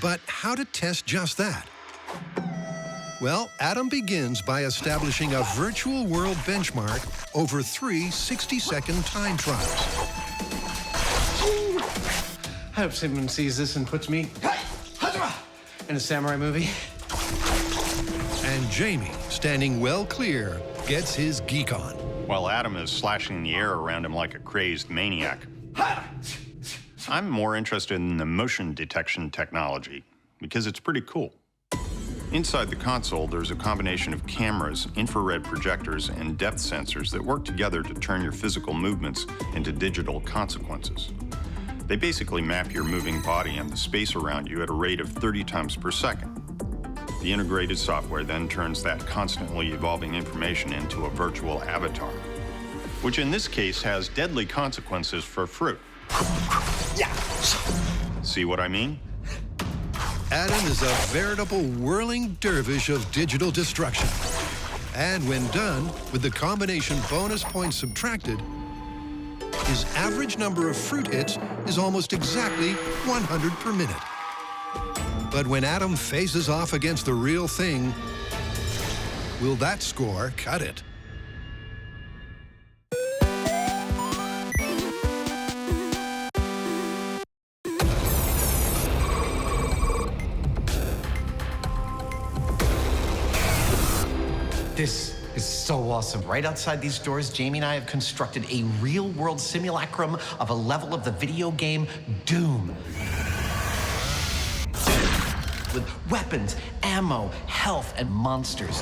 But how to test just that? Well, Adam begins by establishing a virtual world benchmark over 3 60-second time trials. I hope someone sees this and puts me in a samurai movie. And Jamie, standing well clear, gets his geek on. While Adam is slashing the air around him like a crazed maniac. I'm more interested in the motion detection technology because it's pretty cool. Inside the console, there's a combination of cameras, infrared projectors, and depth sensors that work together to turn your physical movements into digital consequences. They basically map your moving body and the space around you at a rate of 30 times per second. The integrated software then turns that constantly evolving information into a virtual avatar, which in this case has deadly consequences for fruit. Yeah. See what I mean? Adam is a veritable whirling dervish of digital destruction. And when done, with the combination bonus points subtracted, his average number of fruit hits is almost exactly 100 per minute. But when Adam faces off against the real thing, will that score cut it? This is so awesome. Right outside these doors, Jamie and I have constructed a real-world simulacrum of a level of the video game Doom. With weapons, ammo, health, and monsters.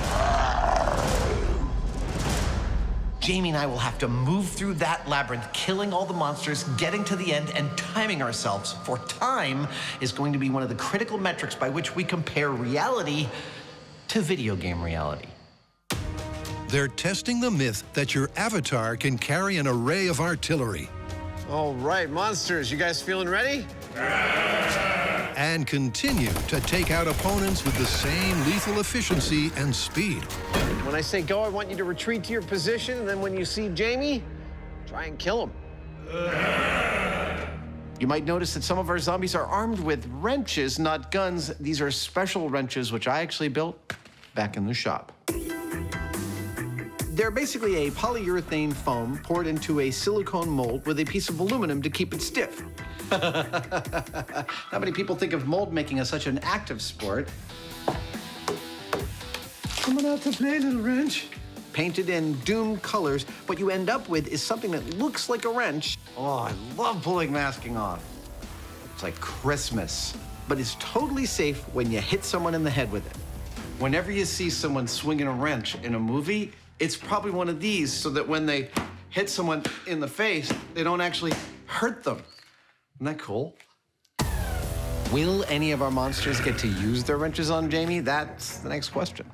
Jamie and I will have to move through that labyrinth, killing all the monsters, getting to the end, and timing ourselves. For time is going to be one of the critical metrics by which we compare reality to video game reality. They're testing the myth that your avatar can carry an array of artillery. All right, monsters, you guys feeling ready? And continue to take out opponents with the same lethal efficiency and speed. When I say go, I want you to retreat to your position, and then when you see Jamie, try and kill him. You might notice that some of our zombies are armed with wrenches, not guns. These are special wrenches, which I actually built back in the shop. They're basically a polyurethane foam poured into a silicone mold with a piece of aluminum to keep it stiff. How many people think of mold making as such an active sport? Coming out to play, little wrench. Painted in Doom colors, what you end up with is something that looks like a wrench. Oh, I love pulling masking off. It's like Christmas, but it's totally safe when you hit someone in the head with it. Whenever you see someone swinging a wrench in a movie, it's probably one of these so that when they hit someone in the face, they don't actually hurt them. Isn't that cool? Will any of our monsters get to use their wrenches on Jamie? That's the next question.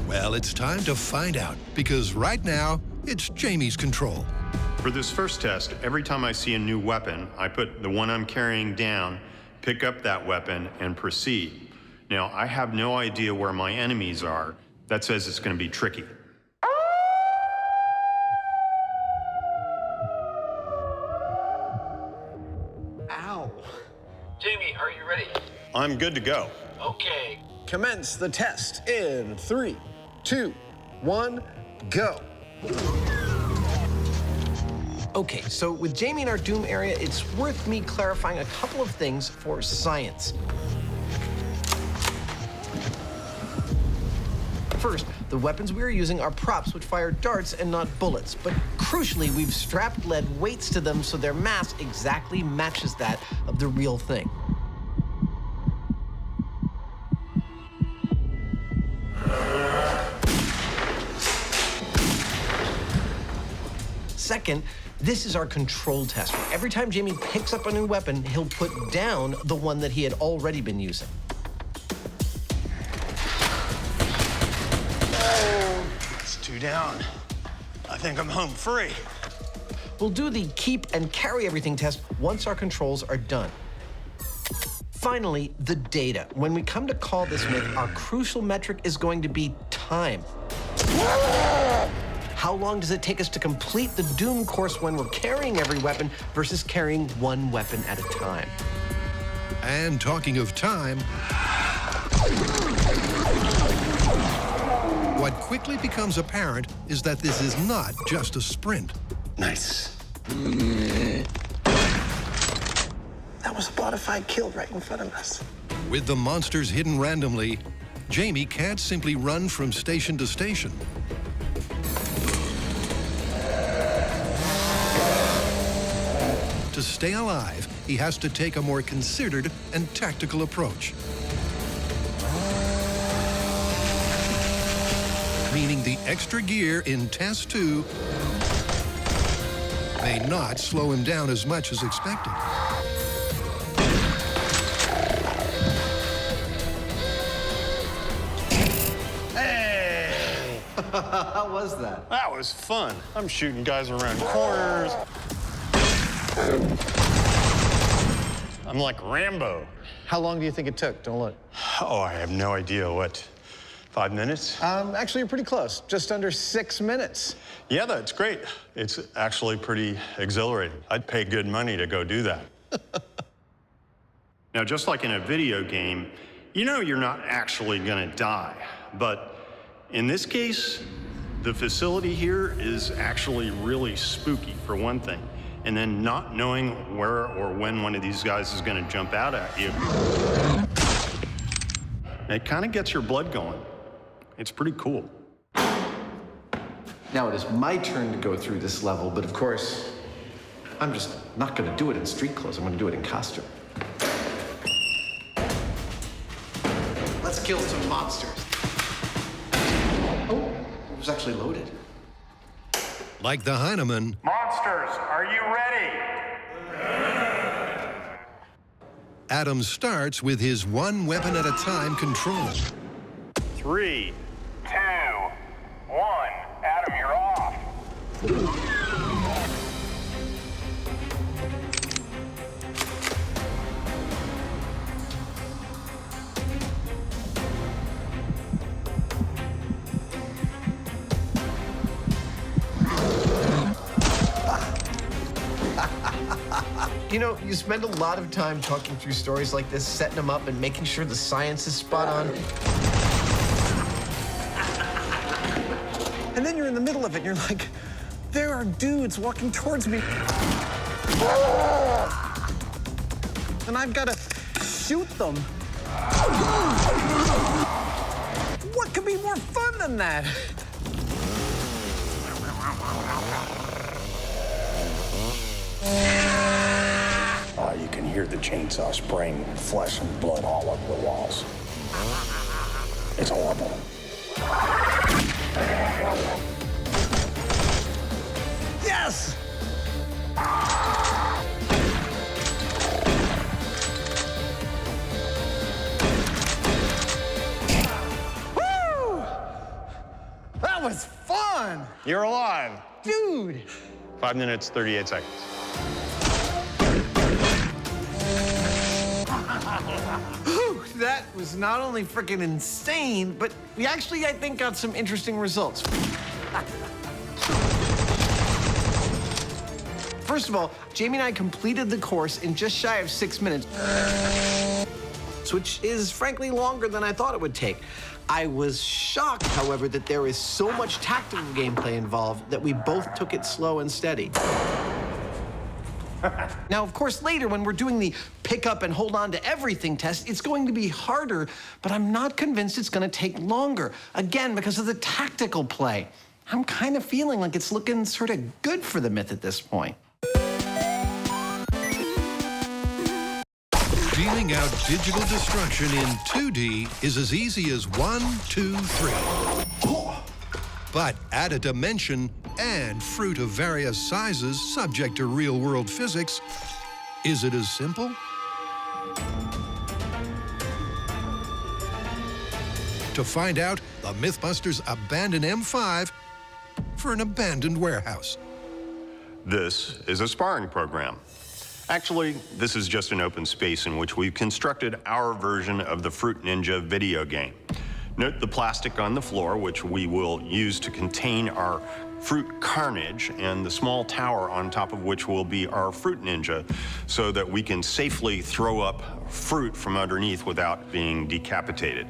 Well, it's time to find out, because right now, it's Jamie's control. For this first test, every time I see a new weapon, I put the one I'm carrying down, pick up that weapon, and proceed. Now, I have no idea where my enemies are. That says it's going to be tricky. Ow. Jamie, are you ready? I'm good to go. Okay. Commence the test in 3, 2, 1, go. Okay, so with Jamie in our Doom area, it's worth me clarifying a couple of things for science. First, the weapons we are using are props which fire darts and not bullets. But crucially, we've strapped lead weights to them so their mass exactly matches that of the real thing. Second, this is our control test. Every time Jamie picks up a new weapon, he'll put down the one that he had already been using. It's 2 down. I think I'm home free. We'll do the keep and carry everything test once our controls are done. Finally, the data. When we come to call this myth, our crucial metric is going to be time. How long does it take us to complete the Doom course when we're carrying every weapon versus carrying one weapon at a time? And talking of time, what quickly becomes apparent is that this is not just a sprint. Nice. That was a bona fide kill right in front of us. With the monsters hidden randomly, Jamie can't simply run from station to station. To stay alive, he has to take a more considered and tactical approach. Meaning the extra gear in Test 2 may not slow him down as much as expected. How was that? That was fun. I'm shooting guys around corners. I'm like Rambo. How long do you think it took? Don't look. Oh, I have no idea. What, 5 minutes? Actually, you're pretty close. Just under 6 minutes. Yeah, that's great. It's actually pretty exhilarating. I'd pay good money to go do that. Now, just like in a video game, you know you're not actually gonna die. But in this case, the facility here is actually really spooky, for one thing. And then not knowing where or when one of these guys is gonna jump out at you, it kind of gets your blood going. It's pretty cool. Now it is my turn to go through this level, but of course, I'm just not gonna do it in street clothes. I'm gonna do it in costume. Let's kill some monsters. Oh, it was actually loaded. Like the Hyneman, Monsters, are you ready? Adam starts with his one weapon at a time control. 3, 2, 1. Adam, you're off. You know, you spend a lot of time talking through stories like this, setting them up and making sure the science is spot on. And then you're in the middle of it, and you're like, there are dudes walking towards me. And I've got to shoot them. What could be more fun than that? You can hear the chainsaw spraying flesh and blood all over the walls. It's horrible. Yes! Woo! That was fun! You're alive. Dude! 5 minutes, 38 seconds. Whew, that was not only freaking insane, but we actually, I think, got some interesting results. First of all, Jamie and I completed the course in just shy of 6 minutes, which is frankly longer than I thought it would take. I was shocked, however, that there is so much tactical gameplay involved that we both took it slow and steady. Now, of course, later when we're doing the pick up and hold on to everything test, it's going to be harder, but I'm not convinced it's going to take longer. Again, because of the tactical play. I'm kind of feeling like it's looking sort of good for the myth at this point. dealing out digital destruction in 2D is as easy as 1, 2, 3. But add a dimension and fruit of various sizes subject to real-world physics. Is it as simple? To find out, the Mythbusters abandon M5 for an abandoned warehouse. This is a sparring program. Actually, this is just an open space in which we've constructed our version of the Fruit Ninja video game. Note the plastic on the floor, which we will use to contain our fruit carnage, and the small tower on top of which will be our Fruit Ninja, so that we can safely throw up fruit from underneath without being decapitated.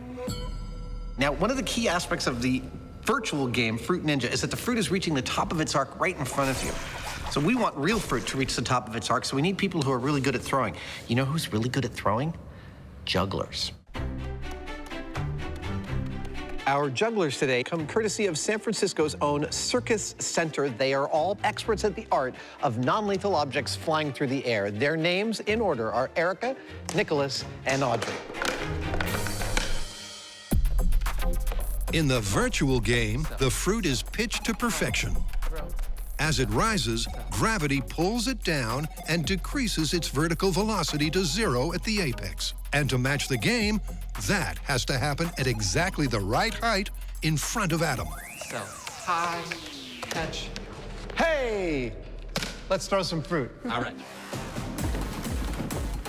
Now, one of the key aspects of the virtual game, Fruit Ninja, is that the fruit is reaching the top of its arc right in front of you. So we want real fruit to reach the top of its arc, so we need people who are really good at throwing. You know who's really good at throwing? Jugglers. Our jugglers today come courtesy of San Francisco's own Circus Center. They are all experts at the art of non-lethal objects flying through the air. Their names in order are Erica, Nicholas, and Audrey. In the virtual game, the fruit is pitched to perfection. As it rises, gravity pulls it down and decreases its vertical velocity to 0 at the apex. And to match the game, that has to happen at exactly the right height in front of Adam. So, high, catch. Hey! Let's throw some fruit. All right.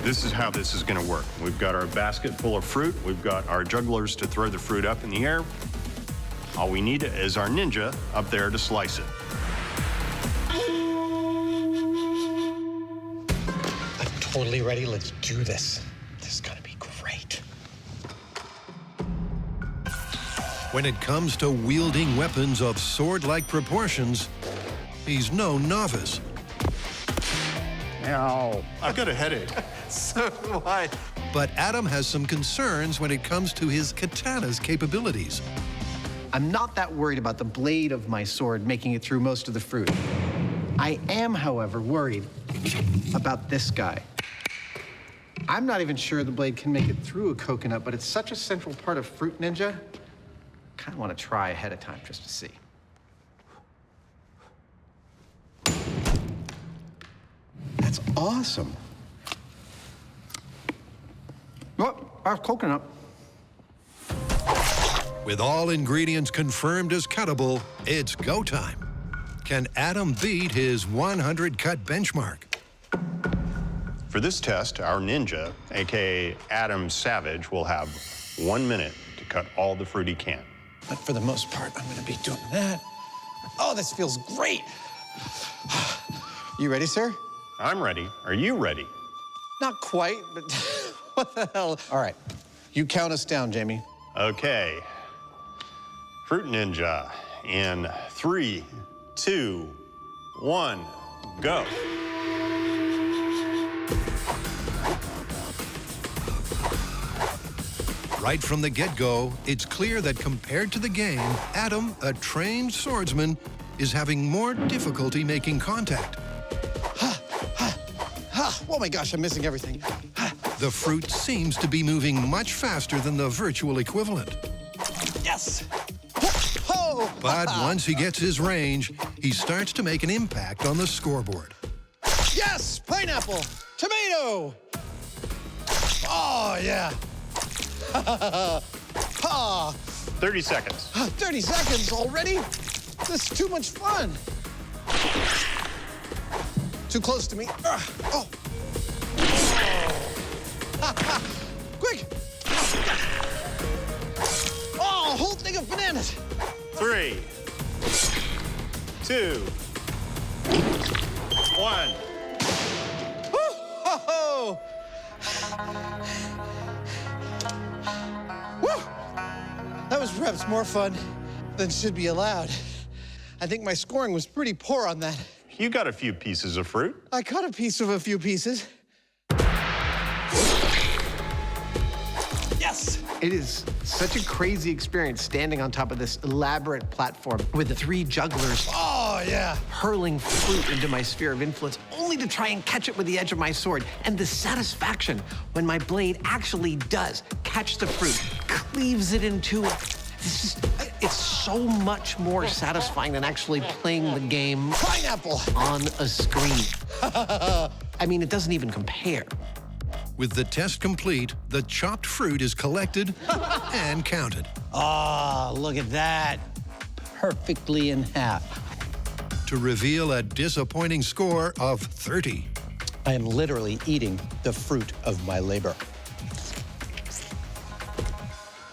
This is how this is going to work. We've got our basket full of fruit. We've got our jugglers to throw the fruit up in the air. All we need is our ninja up there to slice it. I'm totally ready. Let's do this. This is gonna be great. When it comes to wielding weapons of sword-like proportions, he's no novice. Ow. I've got a headache. So do I. But Adam has some concerns when it comes to his katana's capabilities. I'm not that worried about the blade of my sword making it through most of the fruit. I am, however, worried about this guy. I'm not even sure the blade can make it through a coconut, but it's such a central part of Fruit Ninja. I kind of want to try ahead of time just to see. That's awesome. Oh, our coconut. With all ingredients confirmed as cuttable, it's go time. Can Adam beat his 100 cut benchmark? For this test, our ninja, aka Adam Savage, will have 1 minute to cut all the fruit he can. But for the most part, I'm gonna be doing that. Oh, this feels great. You ready, sir? I'm ready. Are you ready? Not quite, but what the hell? All right, you count us down, Jamie. Okay. Fruit Ninja in 3, 2, 1, go. Right from the get-go, it's clear that compared to the game, Adam, a trained swordsman, is having more difficulty making contact. Oh my gosh, I'm missing everything. The fruit seems to be moving much faster than the virtual equivalent. Yes! Oh! But once he gets his range, he starts to make an impact on the scoreboard. Yes! Pineapple! Tomato! Oh, yeah! 30 seconds. 30 seconds already? This is too much fun. Too close to me. Oh. Quick! Oh, a whole thing of bananas. 3, 2, 1. Oh! Woo! That was perhaps more fun than should be allowed. I think my scoring was pretty poor on that. You got a few pieces of fruit. I cut a piece of a few pieces. Yes! It is such a crazy experience standing on top of this elaborate platform with the 3 jugglers. Oh, yeah. Hurling fruit into my sphere of influence, only to try and catch it with the edge of my sword. And the satisfaction when my blade actually does catch the fruit, cleaves it in two. It's so much more satisfying than actually playing the game Pineapple on a screen. I mean, it doesn't even compare. With the test complete, the chopped fruit is collected and counted. Oh, look at that. Perfectly in half. to reveal a disappointing score of 30. I am literally eating the fruit of my labor.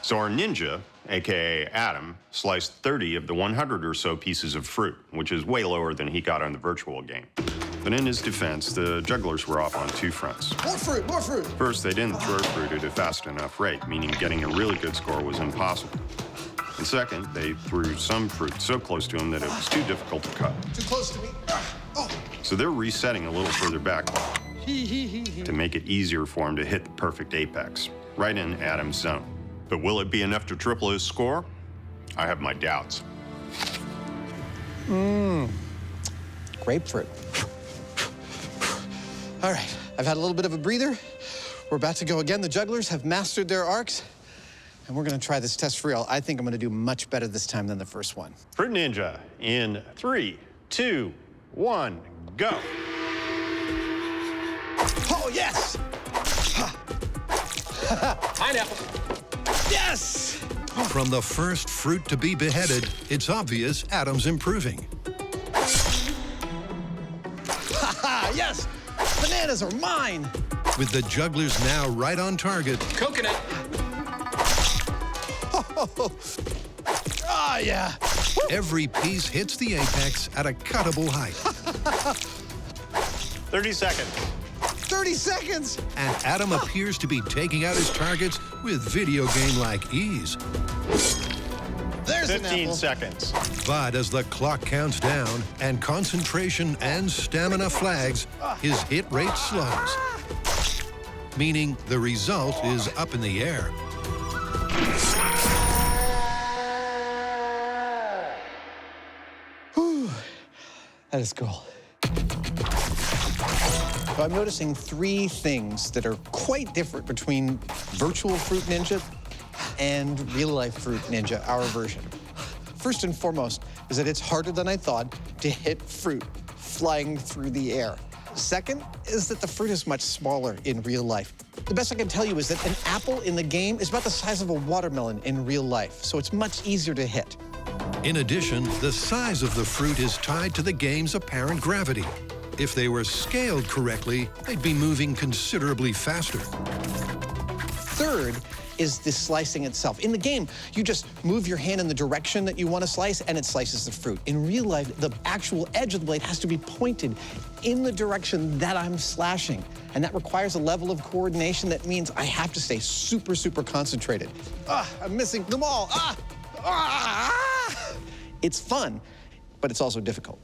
So our ninja, AKA Adam, sliced 30 of the 100 or so pieces of fruit, which is way lower than he got on the virtual game. But in his defense, the jugglers were off on two fronts. More fruit, more fruit. First, they didn't throw fruit at a fast enough rate, meaning getting a really good score was impossible. And second, they threw some fruit so close to him that it was too difficult to cut. Too close to me. So they're resetting a little further back to make it easier for him to hit the perfect apex, right in Adam's zone. But will it be enough to triple his score? I have my doubts. Grapefruit. All right, I've had a little bit of a breather. We're about to go again. The jugglers have mastered their arcs, and we're gonna try this test for real. I think I'm gonna do much better this time than the first one. Fruit Ninja in 3, 2, 1, go. Oh, yes! Pineapple. Yes! From the first fruit to be beheaded, it's obvious Adam's improving. Yes! Bananas are mine! With the jugglers now right on target, Coconut. Ah, yeah. every piece hits the apex at a cuttable height. 30 seconds. 30 seconds! And Adam appears to be taking out his targets with video game-like ease. There's an 15 apple. seconds. But as the clock counts down and concentration and stamina flags, his hit rate slows. Meaning the result is up in the air. Whew. That is cool. So I'm noticing three things that are quite different between virtual Fruit Ninja and real-life Fruit Ninja, our version. First and foremost is that it's harder than I thought to hit fruit flying through the air. Second is that the fruit is much smaller in real life. The best I can tell you is that an apple in the game is about the size of a watermelon in real life, so it's much easier to hit. In addition, the size of the fruit is tied to the game's apparent gravity. If they were scaled correctly, they'd be moving considerably faster. Third is the slicing itself. In the game, you just move your hand in the direction that you want to slice, and it slices the fruit. In real life, the actual edge of the blade has to be pointed in the direction that I'm slashing. And that requires a level of coordination that means I have to stay super, super concentrated. I'm missing them all. It's fun, but it's also difficult.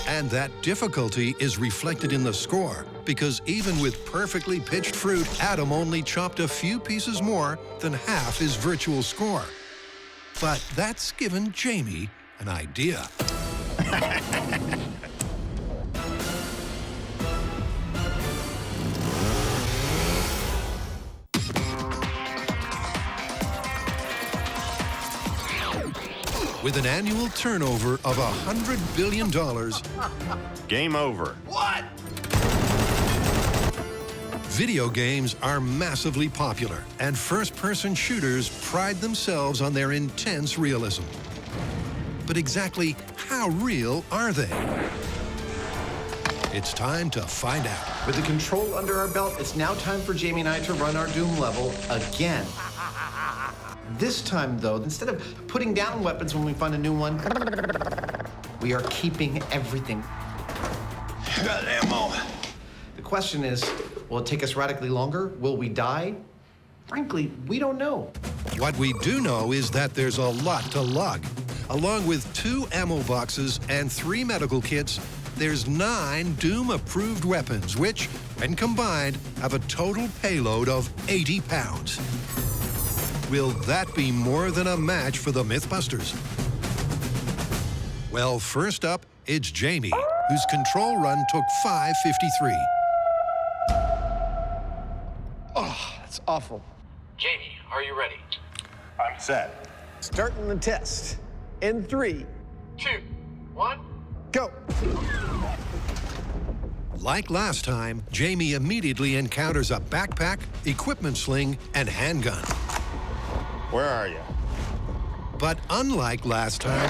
And that difficulty is reflected in the score, because even with perfectly pitched fruit, Adam only chopped a few pieces more than half his virtual score. But that's given Jamie an idea. With an annual turnover of $100 billion, game over. What? Video games are massively popular, and first-person shooters pride themselves on their intense realism. But exactly how real are they? It's time to find out. With the control under our belt, it's now time for Jamie and I to run our Doom level again. This time, though, instead of putting down weapons when we find a new one, we are keeping everything. Got ammo. The question is, will it take us radically longer? Will we die? Frankly, we don't know. What we do know is that there's a lot to lug. Along with 2 ammo boxes and 3 medical kits, there's 9 Doom-approved weapons, which, when combined, have a total payload of 80 pounds. Will that be more than a match for the Mythbusters? Well, first up, it's Jamie, whose control run took 5:53. Oh, that's awful. Jamie, are you ready? I'm set. Starting the test. In 3, 2, 1, go. Like last time, Jamie immediately encounters a backpack, equipment sling, and handgun. Where are you? But unlike last time,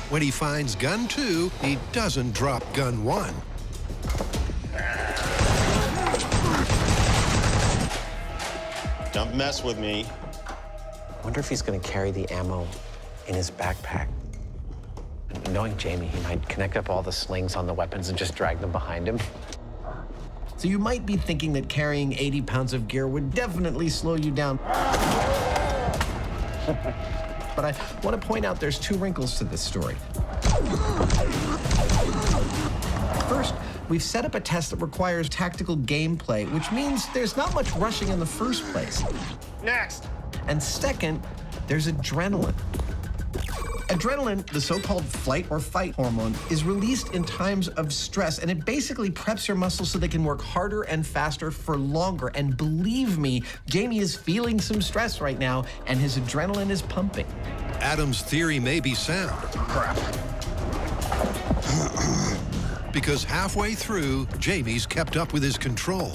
When he finds gun 2, he doesn't drop gun 1. Don't mess with me. I wonder if he's going to carry the ammo in his backpack. Knowing Jamie, he might connect up all the slings on the weapons and just drag them behind him. So you might be thinking that carrying 80 pounds of gear would definitely slow you down. But I want to point out there's 2 wrinkles to this story. First, we've set up a test that requires tactical gameplay, which means there's not much rushing in the first place. Next. And second, there's adrenaline. Adrenaline, the so-called flight or fight hormone, is released in times of stress, and it basically preps your muscles so they can work harder and faster for longer. And believe me, Jamie is feeling some stress right now, and his adrenaline is pumping. Adam's theory may be sound. Crap. Because halfway through, Jamie's kept up with his control.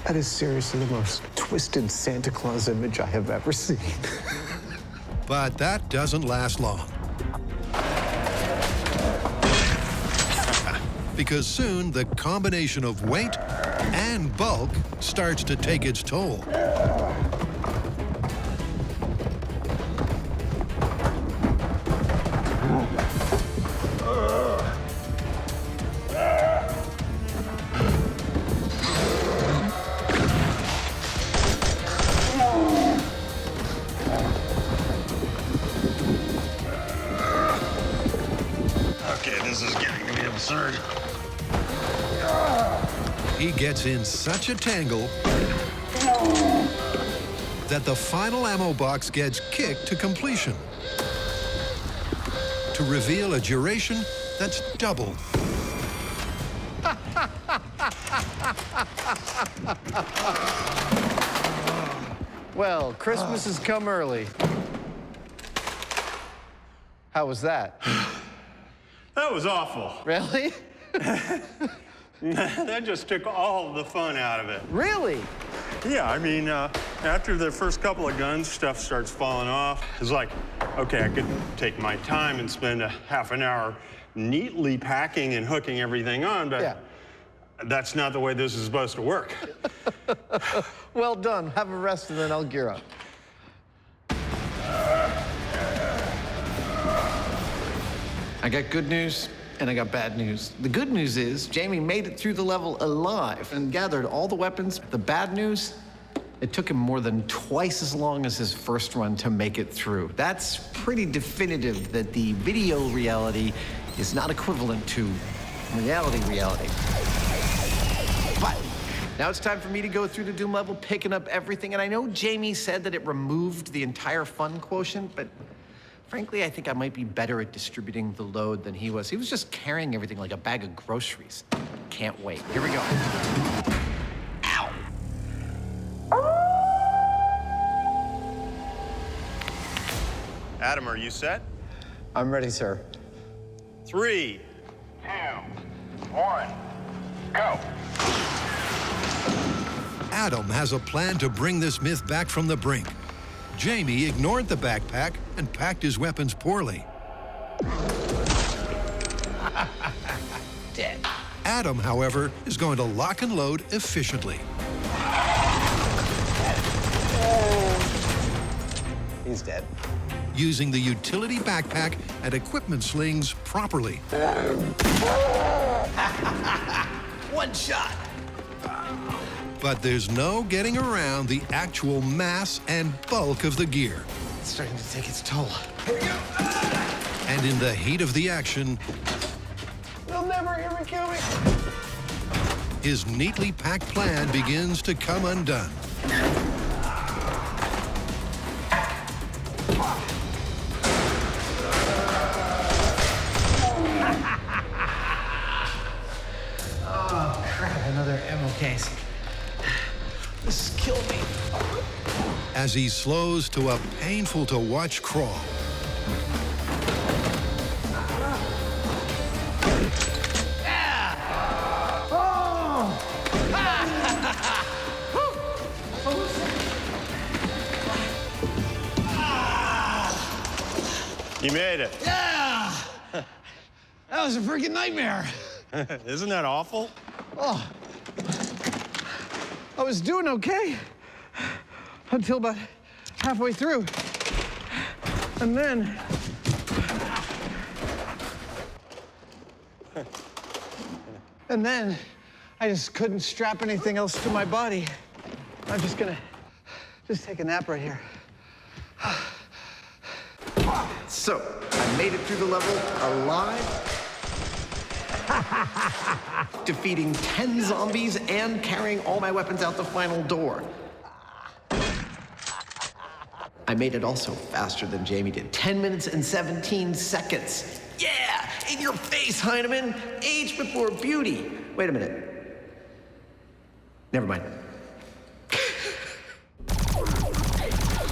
That is seriously the most twisted Santa Claus image I have ever seen. But that doesn't last long. Because soon, the combination of weight and bulk starts to take its toll. This is getting to be absurd. He gets in such a tangle that the final ammo box gets kicked to completion to reveal a duration that's double. Well, Christmas has come early. How was that? That was awful. Really? That just took all the fun out of it. Really? Yeah, I mean, after the first couple of guns, stuff starts falling off. It's like, okay, I could take my time and spend a half an hour neatly packing and hooking everything on, but that's not the way this is supposed to work. Well done. Have a rest and then I'll gear up. I got good news and I got bad news. The good news is Jamie made it through the level alive and gathered all the weapons. The bad news, it took him more than twice as long as his first run to make it through. That's pretty definitive that the video reality is not equivalent to reality. But now it's time for me to go through the Doom level, picking up everything. And I know Jamie said that it removed the entire fun quotient, but frankly, I think I might be better at distributing the load than he was. He was just carrying everything like a bag of groceries. Can't wait. Here we go. Ow! Adam, are you set? I'm ready, sir. 3, 2, 1, go. Adam has a plan to bring this myth back from the brink. Jamie ignored the backpack and packed his weapons poorly. Dead. Adam, however, is going to lock and load efficiently. He's dead. Using the utility backpack and equipment slings properly. One shot. But there's no getting around the actual mass and bulk of the gear. It's starting to take its toll. And in the heat of the action, They'll never hear me kill me. his neatly packed plan begins to come undone. Oh, crap, another ammo case. This killed me. As he slows to a painful-to-watch crawl. You made it. Yeah! That was a freaking nightmare. Isn't that awful? Oh, I was doing okay until about halfway through. And then... And then I just couldn't strap anything else to my body. I'm just gonna take a nap right here. So, I made it through the level alive, defeating 10 zombies and carrying all my weapons out the final door. I made it also faster than Jamie did. 10 minutes and 17 seconds. Yeah, in your face, Hyneman. Age before beauty. Wait a minute. Never mind.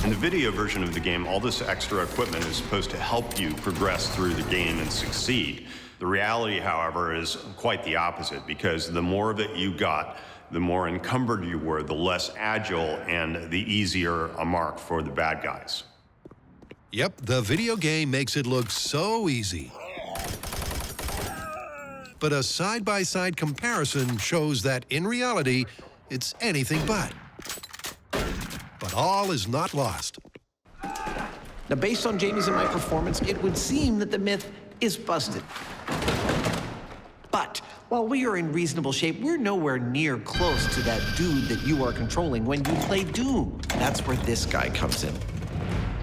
In the video version of the game, all this extra equipment is supposed to help you progress through the game and succeed. The reality, however, is quite the opposite, because the more of it you got, the more encumbered you were, the less agile and the easier a mark for the bad guys. Yep, the video game makes it look so easy. But a side-by-side comparison shows that, in reality, it's anything but. But all is not lost. Now, based on Jamie's and my performance, it would seem that the myth is busted. But while we are in reasonable shape, we're nowhere near close to that dude that you are controlling when you play Doom. That's where this guy comes in.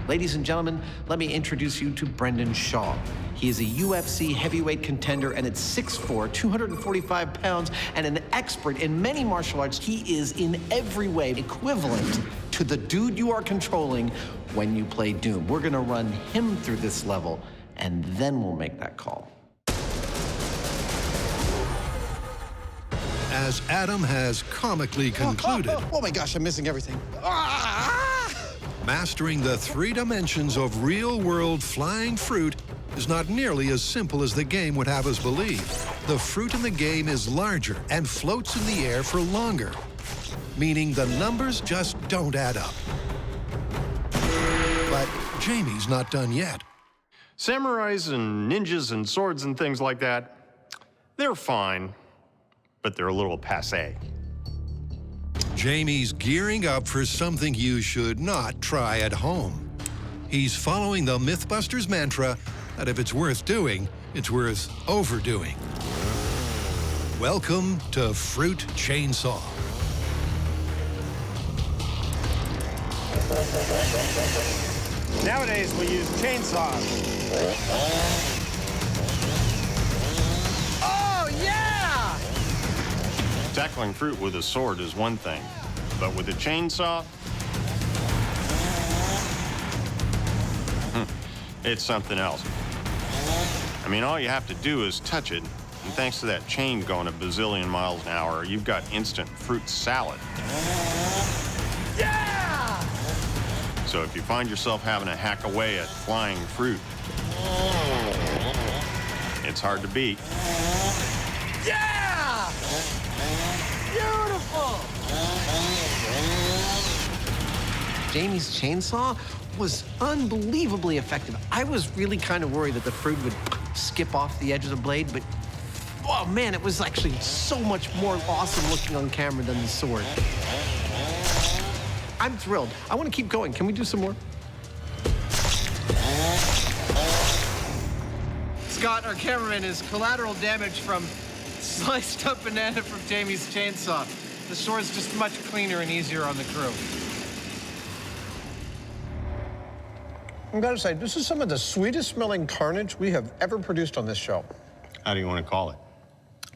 Ladies and gentlemen, let me introduce you to Brendan Shaw. He is a UFC heavyweight contender, and at 6'4", 245 pounds, and an expert in many martial arts. He is in every way equivalent to the dude you are controlling when you play Doom. We're gonna run him through this level, and then we'll make that call. As Adam has comically concluded, Oh my gosh, I'm missing everything. mastering the 3 dimensions of real-world flying fruit is not nearly as simple as the game would have us believe. The fruit in the game is larger and floats in the air for longer, meaning the numbers just don't add up. But Jamie's not done yet. Samurais and ninjas and swords and things like that, they're fine, but they're a little passé. Jamie's gearing up for something you should not try at home. He's following the Mythbusters mantra that if it's worth doing, it's worth overdoing. Welcome to Fruit Chainsaw. Nowadays, we use chainsaws. Oh, yeah! Tackling fruit with a sword is one thing, but with a chainsaw, it's something else. I mean, all you have to do is touch it, and thanks to that chain going a bazillion miles an hour, you've got instant fruit salad. Yeah! So if you find yourself having to hack away at flying fruit, it's hard to beat. Yeah! Beautiful! Jamie's chainsaw was unbelievably effective. I was really kind of worried that the fruit would skip off the edge of the blade, but oh man, it was actually so much more awesome looking on camera than the sword. I'm thrilled. I want to keep going. Can we do some more? Scott, our cameraman, is collateral damage from sliced up banana from Jamie's chainsaw. The sword's just much cleaner and easier on the crew. I've got to say, this is some of the sweetest smelling carnage we have ever produced on this show. How do you want to call it?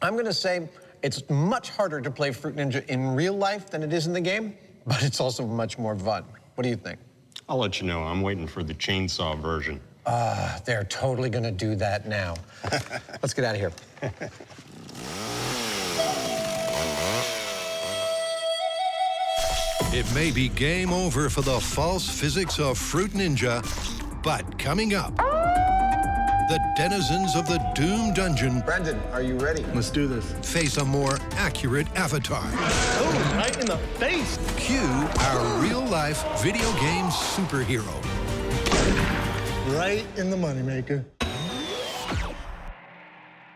I'm going to say it's much harder to play Fruit Ninja in real life than it is in the game, but it's also much more fun. What do you think? I'll let you know. I'm waiting for the chainsaw version. They're totally going to do that now. Let's get out of here. It may be game over for the false physics of Fruit Ninja, but coming up, the denizens of the Doom Dungeon... Brendan, are you ready? Let's do this. ...face a more accurate avatar. Oh, right in the face. Cue our real-life video game superhero. Right in the moneymaker.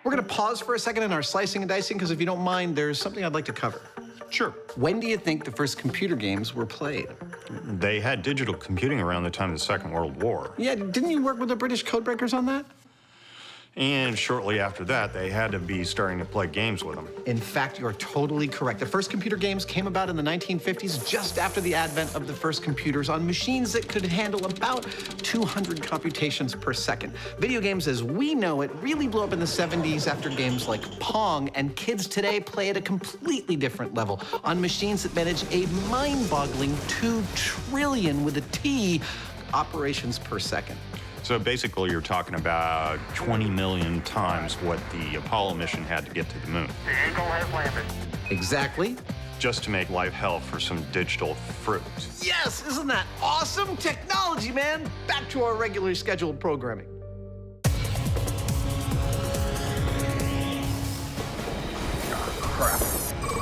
We're gonna pause for a second in our slicing and dicing, because if you don't mind, there's something I'd like to cover. Sure. When do you think the first computer games were played? They had digital computing around the time of the Second World War. Yeah, didn't you work with the British codebreakers on that? And shortly after that, they had to be starting to play games with them. In fact, you're totally correct. The first computer games came about in the 1950s, just after the advent of the first computers on machines that could handle about 200 computations per second. Video games as we know it really blew up in the 70s after games like Pong, and kids today play at a completely different level on machines that manage a mind-boggling 2 trillion with a T operations per second. So basically, you're talking about 20 million times what the Apollo mission had to get to the moon. The Eagle has landed. Exactly. Just to make life hell for some digital fruit. Yes, isn't that awesome? Technology, man. Back to our regularly scheduled programming.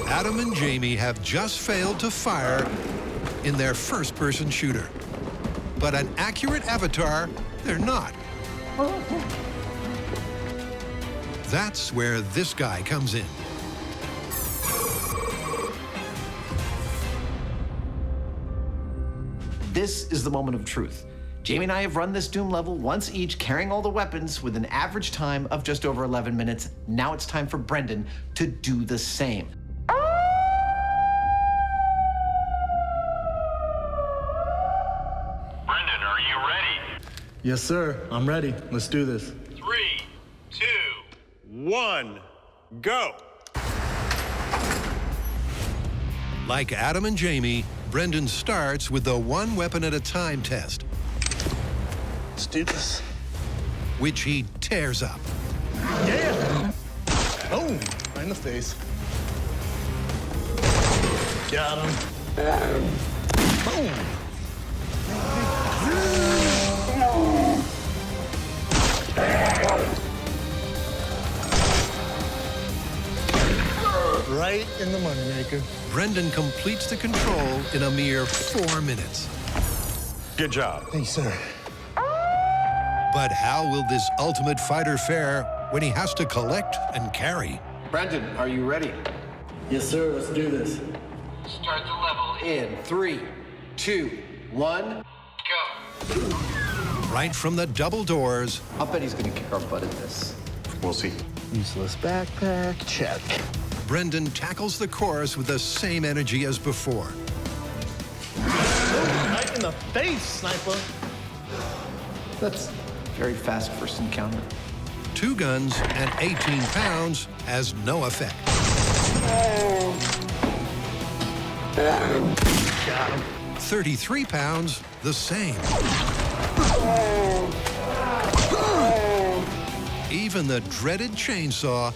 Adam and Jamie have just failed to fire in their first-person shooter. But an accurate avatar, they're not. That's where this guy comes in. This is the moment of truth. Jamie and I have run this Doom level once each, carrying all the weapons with an average time of just over 11 minutes. Now it's time for Brendan to do the same. Brendan, are you ready? Yes, sir. I'm ready. Let's do this. 3, 2, 1, go. Like Adam and Jamie, Brendan starts with the one weapon at a time test, Let's do this. which he tears up. Yeah! Oh, right in the face. Got him. Boom! Right in the moneymaker. Brendan completes the control in a mere 4 minutes. Good job. Thanks, sir. But how will this ultimate fighter fare when he has to collect and carry? Brendan, are you ready? Yes, sir. Let's do this. Start the level in 3, 2, 1, go. Right from the double doors, I'll bet he's gonna kick our butt at this. We'll see. Useless backpack. Check. Brendan tackles the course with the same energy as before. Right in the face, sniper. That's very fast first encounter. 2 guns and 18 pounds has no effect. Got him. 33 pounds, the same. Even the dreaded chainsaw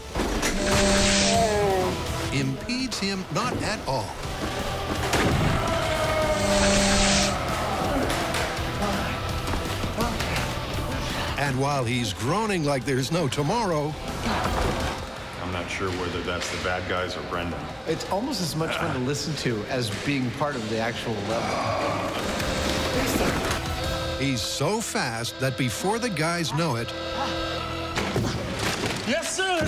impedes him not at all. And while he's groaning like there's no tomorrow, I'm not sure whether that's the bad guys or Brendan. It's almost as much fun to listen to as being part of the actual level. he's so fast that before the guys know it, Yes, sir.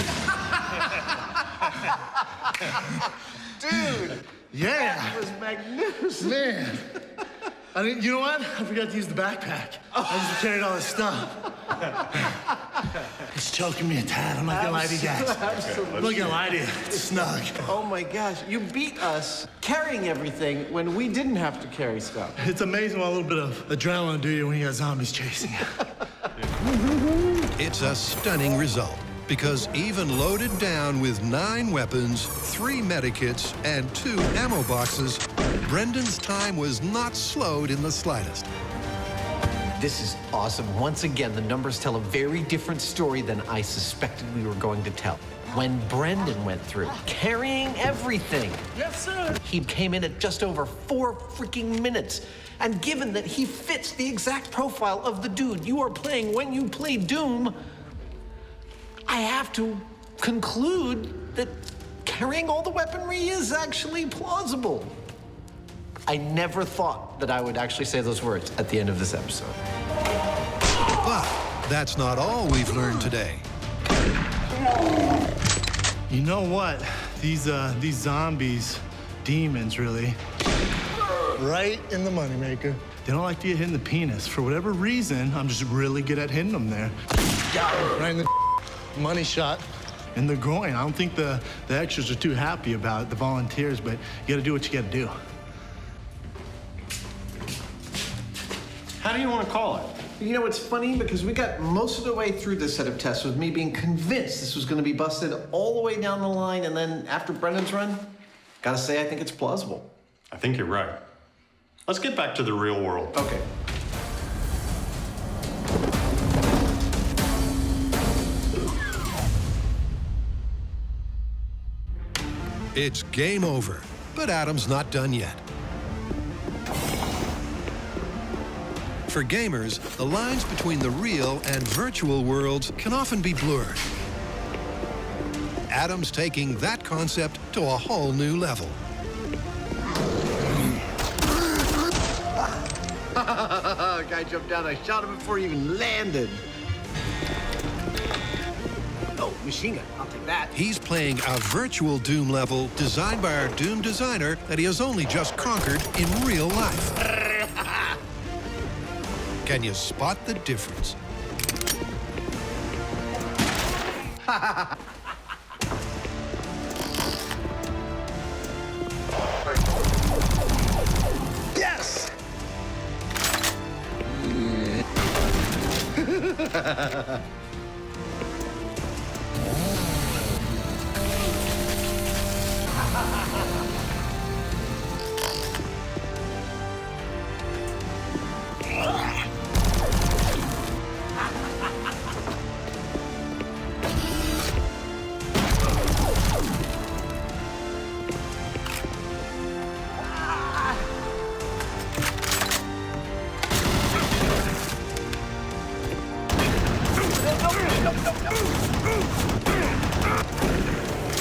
Dude, Yeah. that was magnificent. Man. I didn't, you know what? I forgot to use the backpack. I just carried all this stuff. It's choking me a tad. I'm not gonna lie to you guys. Absolutely. I'm not gonna lie to you. It's snug. Oh my gosh, you beat us carrying everything when we didn't have to carry stuff. It's amazing what a little bit of adrenaline do you when you got zombies chasing you. it's a stunning result. Because even loaded down with 9 weapons, 3 medikits, and 2 ammo boxes, Brendan's time was not slowed in the slightest. This is awesome. Once again, the numbers tell a very different story than I suspected we were going to tell. When Brendan went through, carrying everything, Yes, sir. he came in at just over 4 freaking minutes. And given that he fits the exact profile of the dude you are playing when you play Doom, I have to conclude that carrying all the weaponry is actually plausible. I never thought that I would actually say those words at the end of this episode. That's not all we've learned today. You know what? These zombies, demons really, right in the moneymaker. They don't like to get hit in the penis. For whatever reason, I'm just really good at hitting them there. Right in the money shot. In the groin. I don't think the extras are too happy about it, the volunteers, but you gotta do what you gotta do. How do you want to call it? You know, it's funny because we got most of the way through this set of tests with me being convinced this was going to be busted all the way down the line, and then after Brendan's run, gotta say, I think it's plausible. I think you're right. Let's get back to the real world. Okay. It's game over, but Adam's not done yet. For gamers, the lines between the real and virtual worlds can often be blurred. Adam's taking that concept to a whole new level. Guy jumped down, I shot him before he even landed. Oh, machine gun, I'll take that. He's playing a virtual Doom level designed by our Doom designer that he has only just conquered in real life. Can you spot the difference? Yes!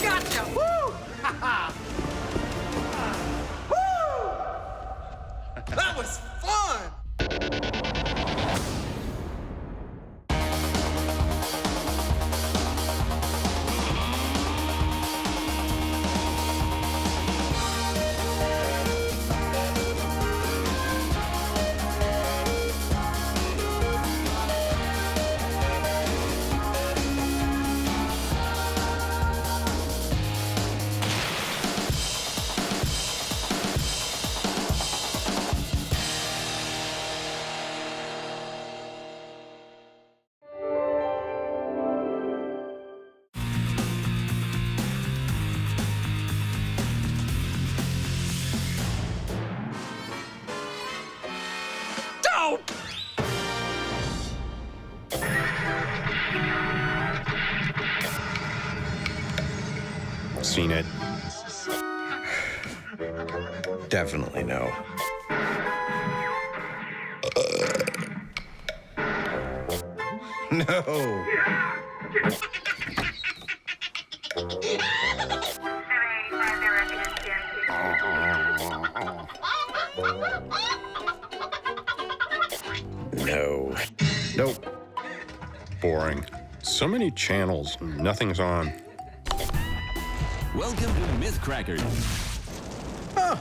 Gotcha! Woo! Woo! That was fun! Seen it. Definitely no. No. No. Nope. Boring. So many channels, nothing's on. Welcome to Mythcrackers. Oh.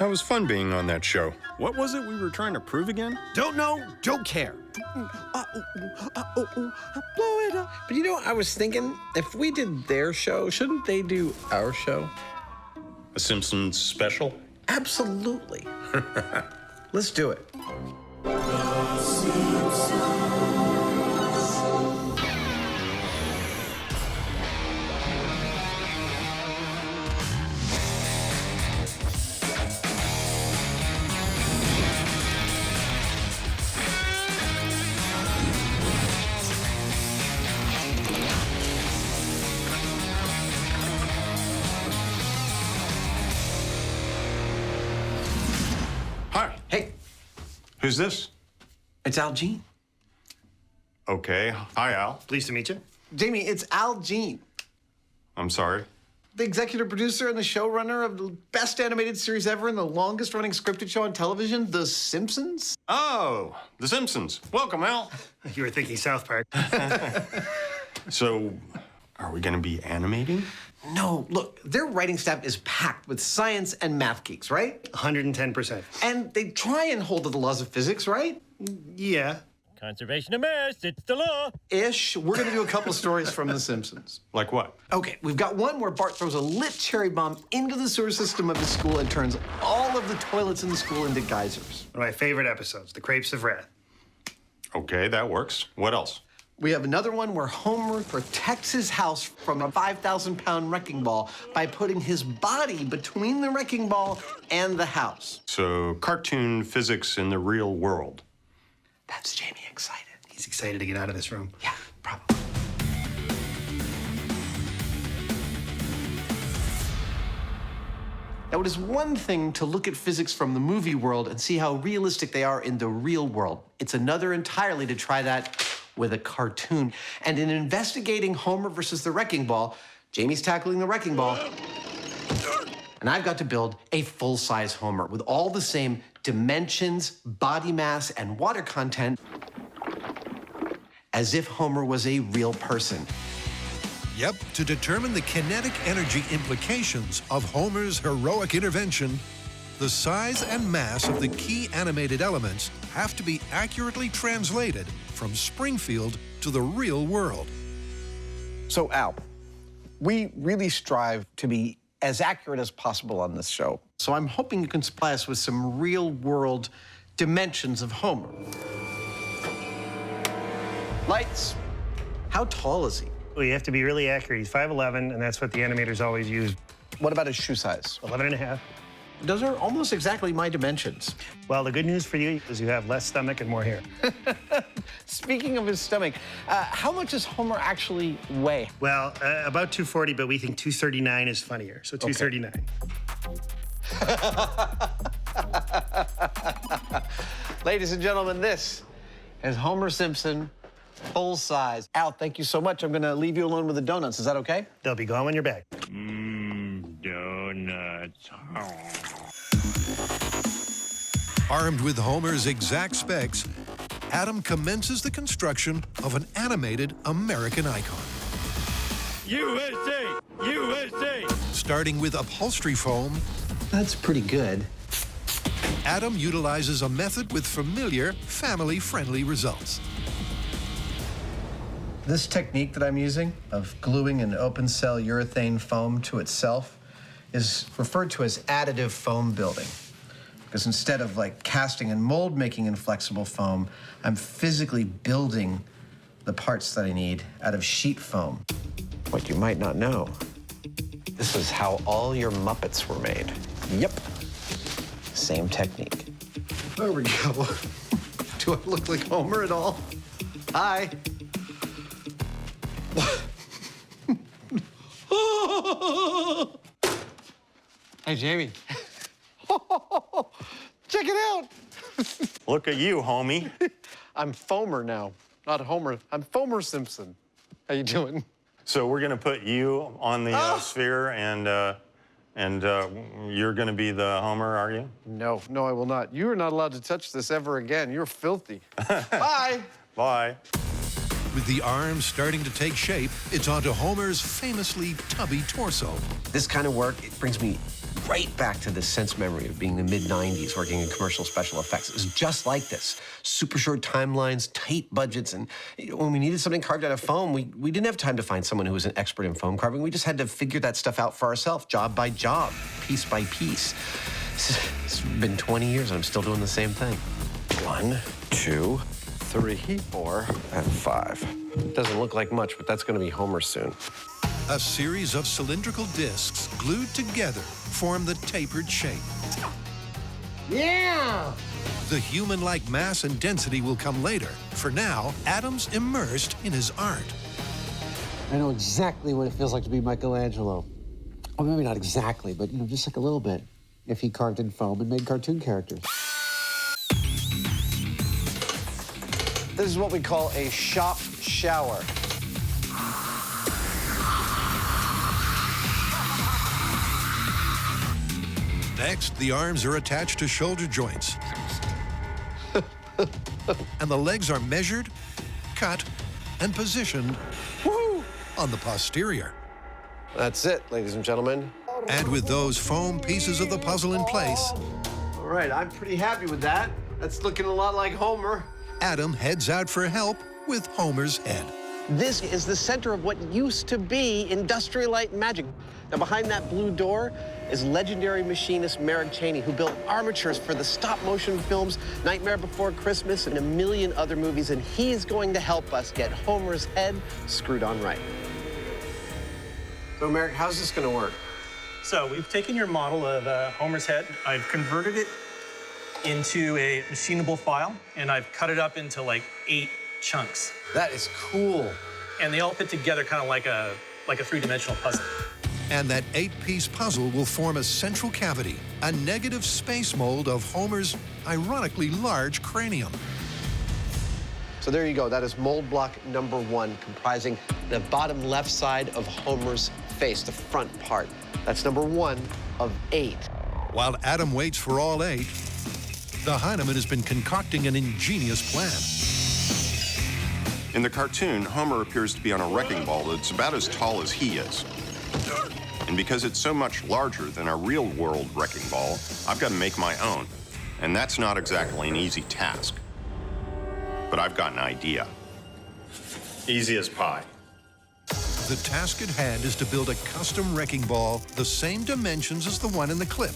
That was fun being on that show. What was it we were trying to prove again? Don't know, don't care. Blow it up. But you know, I was thinking, if we did their show, shouldn't they do our show? A Simpsons special? Absolutely. Let's do it. Hi. Hey. Who's this? It's Al Jean. Okay. Hi, Al. Pleased to meet you. Jamie, it's Al Jean. I'm sorry. the executive producer and the showrunner of the best animated series ever and the longest-running scripted show on television, The Simpsons. Oh, The Simpsons. Welcome, Al. You were thinking South Park. So, are we going to be animating? No, look, their writing staff is packed with science and math geeks, right? 110%. And they try and hold to the laws of physics, right? Yeah. Conservation of mass, it's the law. Ish. We're going to do a couple stories from The Simpsons. Like what? Okay, we've got one where Bart throws a lit cherry bomb into the sewer system of his school and turns all of the toilets in the school into geysers. One of my favorite episodes, The Crepes of Wrath. Okay, that works. What else? We have another one where Homer protects his house from a 5,000-pound wrecking ball by putting his body between the wrecking ball and the house. So, cartoon physics in the real world. That's Jamie excited. He's excited to get out of this room. Yeah, probably. Now, it is one thing to look at physics from the movie world and see how realistic they are in the real world. It's another entirely to try that with a cartoon. And in investigating Homer versus the wrecking ball, Jamie's tackling the wrecking ball, and I've got to build a full-size Homer with all the same dimensions, body mass, and water content as if Homer was a real person. Yep, to determine the kinetic energy implications of Homer's heroic intervention, the size and mass of the key animated elements have to be accurately translated from Springfield to the real world. So, Al, we really strive to be as accurate as possible on this show. So I'm hoping you can supply us with some real-world dimensions of Homer. Lights. How tall is he? Well, you have to be really accurate. He's 5'11", and that's what the animators always use. What about his shoe size? 11.5. Those are almost exactly my dimensions. Well, the good news for you is you have less stomach and more hair. Speaking of his stomach, how much does Homer actually weigh? Well, about 240, but we think 239 is funnier, so 239. Ladies and gentlemen, this is Homer Simpson, full size. Al, thank you so much. I'm gonna leave you alone with the donuts. Is that okay? They'll be gone when you're back. Donuts. Armed with Homer's exact specs, Adam commences the construction of an animated American icon. USA! USA! Starting with upholstery foam, That's pretty good. Adam utilizes a method with familiar, family-friendly results. This technique that I'm using of gluing an open cell urethane foam to itself is referred to as additive foam building. Because instead of like casting and mold making in flexible foam, I'm physically building the parts that I need out of sheet foam. What you might not know, this is how all your Muppets were made. Yep. Same technique. There we go. Do I look like Homer at all? Hi. Hey, Jamie. Check it out. Look at you, homie. I'm Fomer now, not Homer. I'm Fomer Simpson. How you doing? So we're going to put you on the sphere, and you're going to be the Homer, are you? No, I will not. You are not allowed to touch this ever again. You're filthy. Bye. Bye. With the arms starting to take shape, it's onto Homer's famously tubby torso. This kind of work, it brings me right back to this sense memory of being in the mid-90s working in commercial special effects. It was just like this. Super short timelines, tight budgets, and when we needed something carved out of foam, we didn't have time to find someone who was an expert in foam carving. We just had to figure that stuff out for ourselves, job by job, piece by piece. It's been 20 years and I'm still doing the same thing. 1, 2, 3, 4, and 5. Doesn't look like much, but that's going to be Homer soon. A series of cylindrical discs glued together form the tapered shape. Yeah! The human-like mass and density will come later. For now, Adam's immersed in his art. I know exactly what it feels like to be Michelangelo. Or maybe not exactly, but, just like a little bit. If he carved in foam and made cartoon characters. This is what we call a shop shower. Next, the arms are attached to shoulder joints. And the legs are measured, cut, and positioned on the posterior. That's it, ladies and gentlemen. And with those foam pieces of the puzzle in place, All right, I'm pretty happy with that. That's looking a lot like Homer. Adam heads out for help with Homer's head. This is the center of what used to be Industrial Light and Magic. Now, behind that blue door is legendary machinist Merrick Cheney, who built armatures for the stop-motion films Nightmare Before Christmas and a million other movies, and he's going to help us get Homer's head screwed on right. So, Merrick, how's this going to work? So we've taken your model of Homer's head. I've converted it into a machinable file, and I've cut it up into like 8 chunks. That is cool. And they all fit together kind of like a three-dimensional puzzle. And that 8-piece puzzle will form a central cavity, a negative space mold of Homer's ironically large cranium. So there you go. That is mold block number 1, comprising the bottom left side of Homer's face, the front part. That's number 1 of 8. While Adam waits for all 8, the Hyneman has been concocting an ingenious plan. In the cartoon, Homer appears to be on a wrecking ball that's about as tall as he is. And because it's so much larger than a real-world wrecking ball, I've got to make my own. And that's not exactly an easy task. But I've got an idea. Easy as pie. The task at hand is to build a custom wrecking ball the same dimensions as the one in the clip,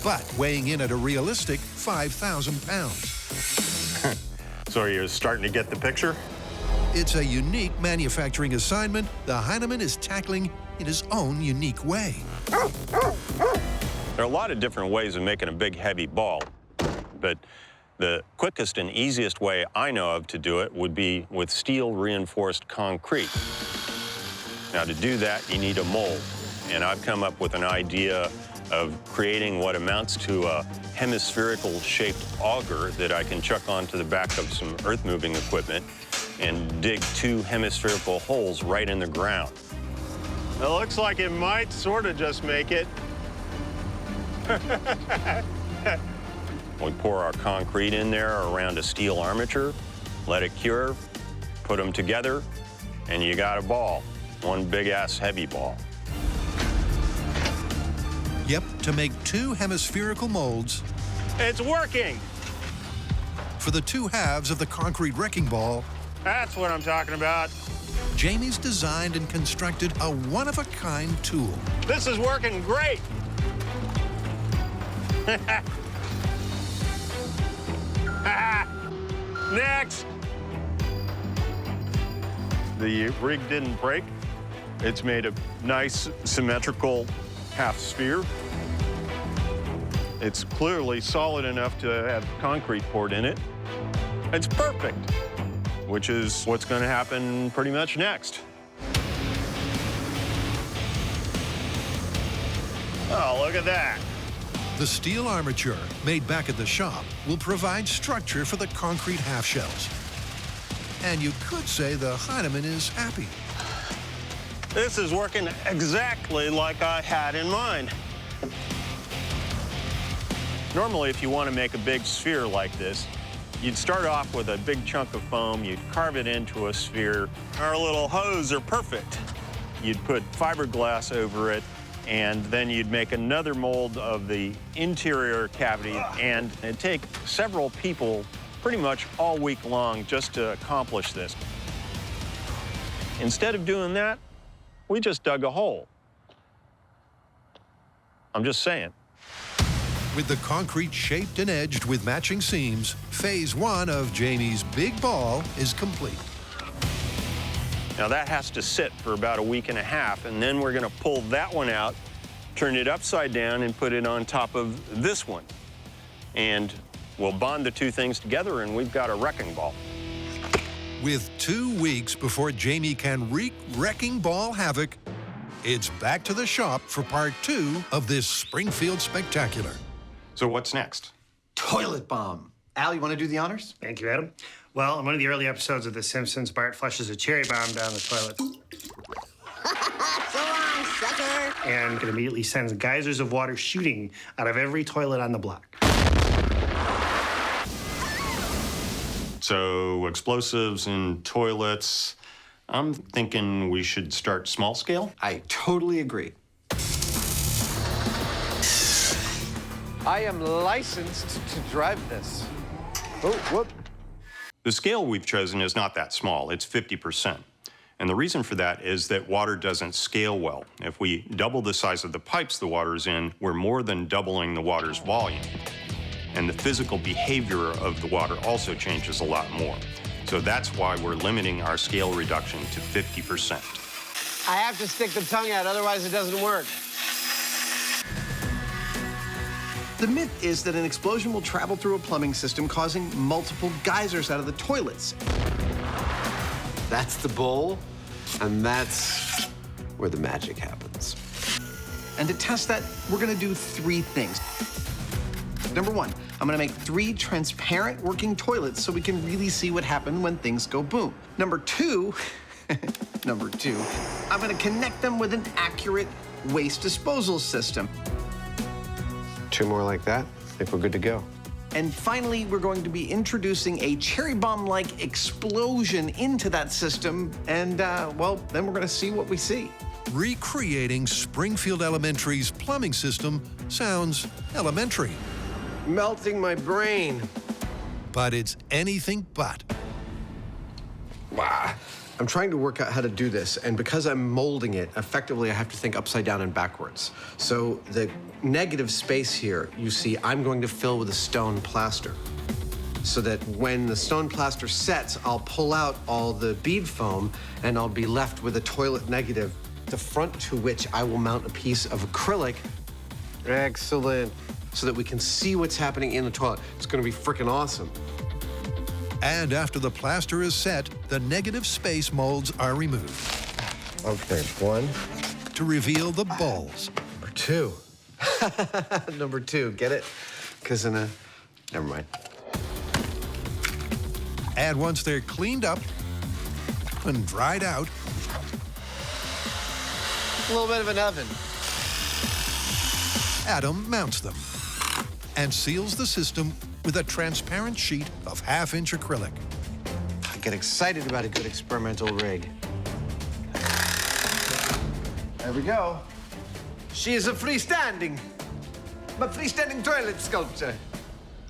but weighing in at a realistic 5,000 pounds. So are you starting to get the picture? It's a unique manufacturing assignment the Hyneman is tackling in his own unique way. There are a lot of different ways of making a big, heavy ball, but the quickest and easiest way I know of to do it would be with steel-reinforced concrete. Now, to do that, you need a mold, and I've come up with an idea of creating what amounts to a hemispherical-shaped auger that I can chuck onto the back of some earth-moving equipment and dig 2 hemispherical holes right in the ground. It looks like it might sort of just make it. We pour our concrete in there around a steel armature, let it cure, put them together, and you got a ball. One big-ass heavy ball. Yep, to make 2 hemispherical molds. It's working! For the 2 halves of the concrete wrecking ball, that's what I'm talking about. Jamie's designed and constructed a one-of-a-kind tool. This is working great! Next! The rig didn't break. It's made a nice, symmetrical half sphere. It's clearly solid enough to have concrete poured in it. It's perfect, which is what's going to happen pretty much next. Oh, look at that. The steel armature, made back at the shop, will provide structure for the concrete half shells. And you could say the Hyneman is happy. This is working exactly like I had in mind. Normally, if you want to make a big sphere like this, you'd start off with a big chunk of foam, you'd carve it into a sphere. Our little hose are perfect. You'd put fiberglass over it, and then you'd make another mold of the interior cavity, and it'd take several people pretty much all week long just to accomplish this. Instead of doing that, we just dug a hole. I'm just saying. With the concrete shaped and edged with matching seams, phase 1 of Jamie's big ball is complete. Now that has to sit for about a week and a half, and then we're gonna pull that one out, turn it upside down, and put it on top of this one. And we'll bond the 2 things together, and we've got a wrecking ball. With 2 weeks before Jamie can wreak wrecking ball havoc, it's back to the shop for part 2 of this Springfield spectacular. So what's next? Toilet bomb. Al, you want to do the honors? Thank you, Adam. Well, in one of the early episodes of The Simpsons, Bart flushes a cherry bomb down the toilet. So long, sucker. And it immediately sends geysers of water shooting out of every toilet on the block. So explosives in toilets, I'm thinking we should start small scale. I totally agree. I am licensed to drive this. Oh, whoop. The scale we've chosen is not that small, it's 50%. And the reason for that is that water doesn't scale well. If we double the size of the pipes the water's in, we're more than doubling the water's volume. And the physical behavior of the water also changes a lot more. So that's why we're limiting our scale reduction to 50%. I have to stick the tongue out, otherwise it doesn't work. The myth is that an explosion will travel through a plumbing system, causing multiple geysers out of the toilets. That's the bowl, and that's where the magic happens. And to test that, we're gonna do 3 things. Number 1, I'm gonna make 3 transparent working toilets so we can really see what happened when things go boom. Number 2, I'm gonna connect them with an accurate waste disposal system. 2 more like that, I think we're good to go. And finally, we're going to be introducing a cherry bomb-like explosion into that system, and well, then we're gonna see what we see. Recreating Springfield Elementary's plumbing system sounds elementary. Melting my brain. But it's anything but. Wow. I'm trying to work out how to do this, and because I'm molding it, effectively I have to think upside down and backwards. So the negative space here, you see, I'm going to fill with a stone plaster. So that when the stone plaster sets, I'll pull out all the bead foam, and I'll be left with a toilet negative, the front to which I will mount a piece of acrylic. Excellent. So that we can see what's happening in the toilet. It's gonna be freaking awesome. And after the plaster is set, the negative space molds are removed. Okay, 1. To reveal the balls. Number 2. Number 2, get it? Because never mind. And once they're cleaned up and dried out, A little bit of an oven. Adam mounts them and seals the system with a transparent sheet of half-inch acrylic. I get excited about a good experimental rig. There we go. She is a freestanding toilet sculpture.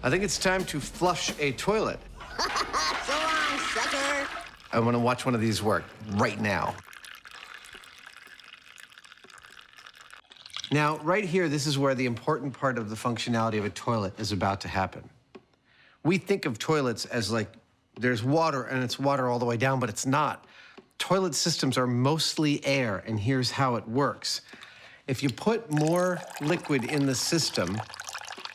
I think it's time to flush a toilet. So long, sucker. I want to watch one of these work right now. Now, right here, this is where the important part of the functionality of a toilet is about to happen. We think of toilets as like there's water and it's water all the way down, but it's not. Toilet systems are mostly air, and here's how it works. If you put more liquid in the system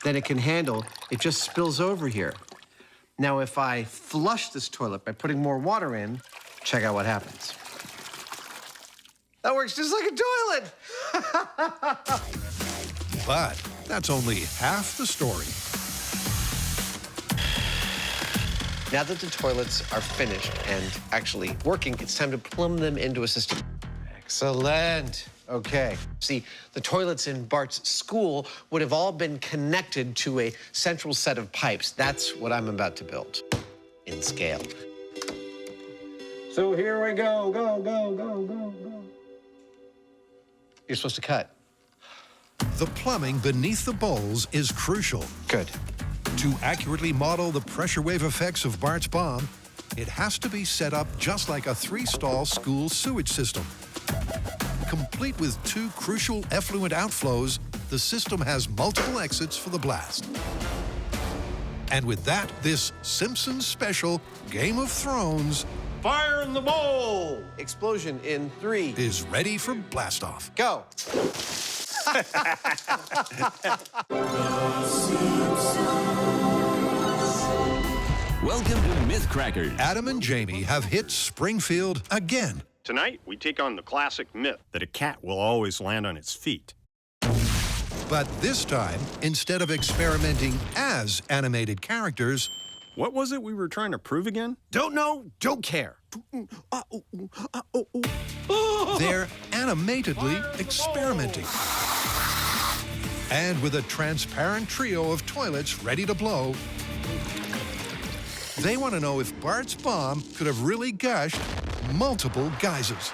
than it can handle, it just spills over here. Now, if I flush this toilet by putting more water in, check out what happens. That works just like a toilet! But that's only half the story. Now that the toilets are finished and actually working, it's time to plumb them into a system. Excellent. Okay. See, the toilets in Bart's school would have all been connected to a central set of pipes. That's what I'm about to build in scale. So here we go, go. You're supposed to cut. The plumbing beneath the bowls is crucial. Good. To accurately model the pressure wave effects of Bart's bomb, it has to be set up just like a 3-stall school sewage system. Complete with 2 crucial effluent outflows, the system has multiple exits for the blast. And with that, this Simpsons special Game of Thrones Fire in the bowl! Explosion in 3. is ready for blast-off. Go. Welcome to Mythcrackers. Adam and Jamie have hit Springfield again. Tonight, we take on the classic myth that a cat will always land on its feet. But this time, instead of experimenting as animated characters, What was it we were trying to prove again? Don't know, don't care. they're animatedly experimenting. And with a transparent trio of toilets ready to blow, they want to know if Bart's bomb could have really gushed multiple geysers.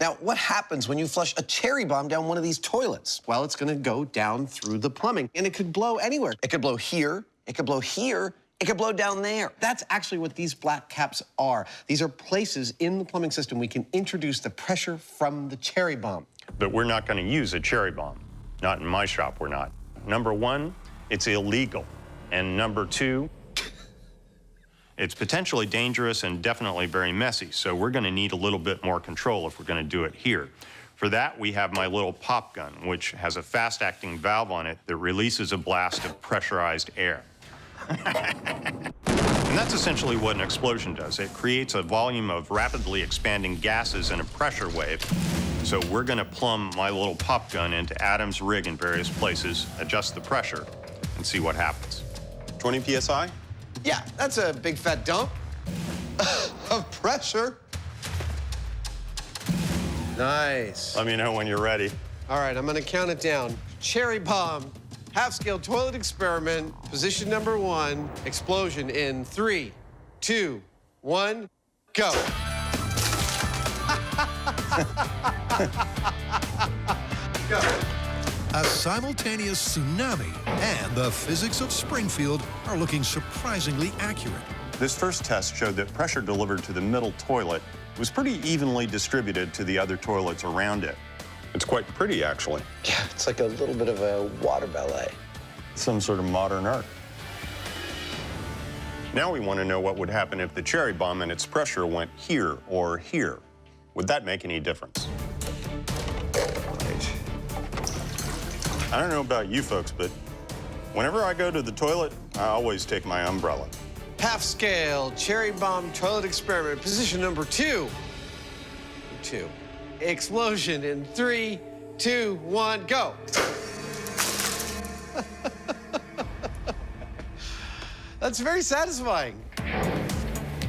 Now, what happens when you flush a cherry bomb down one of these toilets? Well, it's gonna go down through the plumbing, and it could blow anywhere. It could blow here, it could blow here, it could blow down there. That's actually what these black caps are. These are places in the plumbing system we can introduce the pressure from the cherry bomb. But we're not going to use a cherry bomb. Not in my shop, we're not. Number one, it's illegal. And number two, it's potentially dangerous and definitely very messy, so we're going to need a little bit more control if we're going to do it here. For that, we have my little pop gun, which has a fast-acting valve on it that releases a blast of pressurized air. And that's essentially what an explosion does. It creates a volume of rapidly expanding gases in a pressure wave. So we're going to plumb my little pop gun into Adam's rig in various places, adjust the pressure, and see what happens. 20 PSI? Yeah, that's a big fat dump of pressure. Nice. Let me know when you're ready. All right, I'm gonna count it down. Cherry bomb, half-scale toilet experiment, position number 1, explosion in 3, 2, 1, go. Go. A simultaneous tsunami and the physics of Springfield are looking surprisingly accurate. This first test showed that pressure delivered to the middle toilet was pretty evenly distributed to the other toilets around it. It's quite pretty, actually. Yeah, it's like a little bit of a water ballet. Some sort of modern art. Now we want to know what would happen if the cherry bomb and its pressure went here or here. Would that make any difference? I don't know about you folks, but whenever I go to the toilet, I always take my umbrella. Half-scale cherry bomb toilet experiment, position number 2. 2. Explosion in 3, 2, 1, go. That's very satisfying.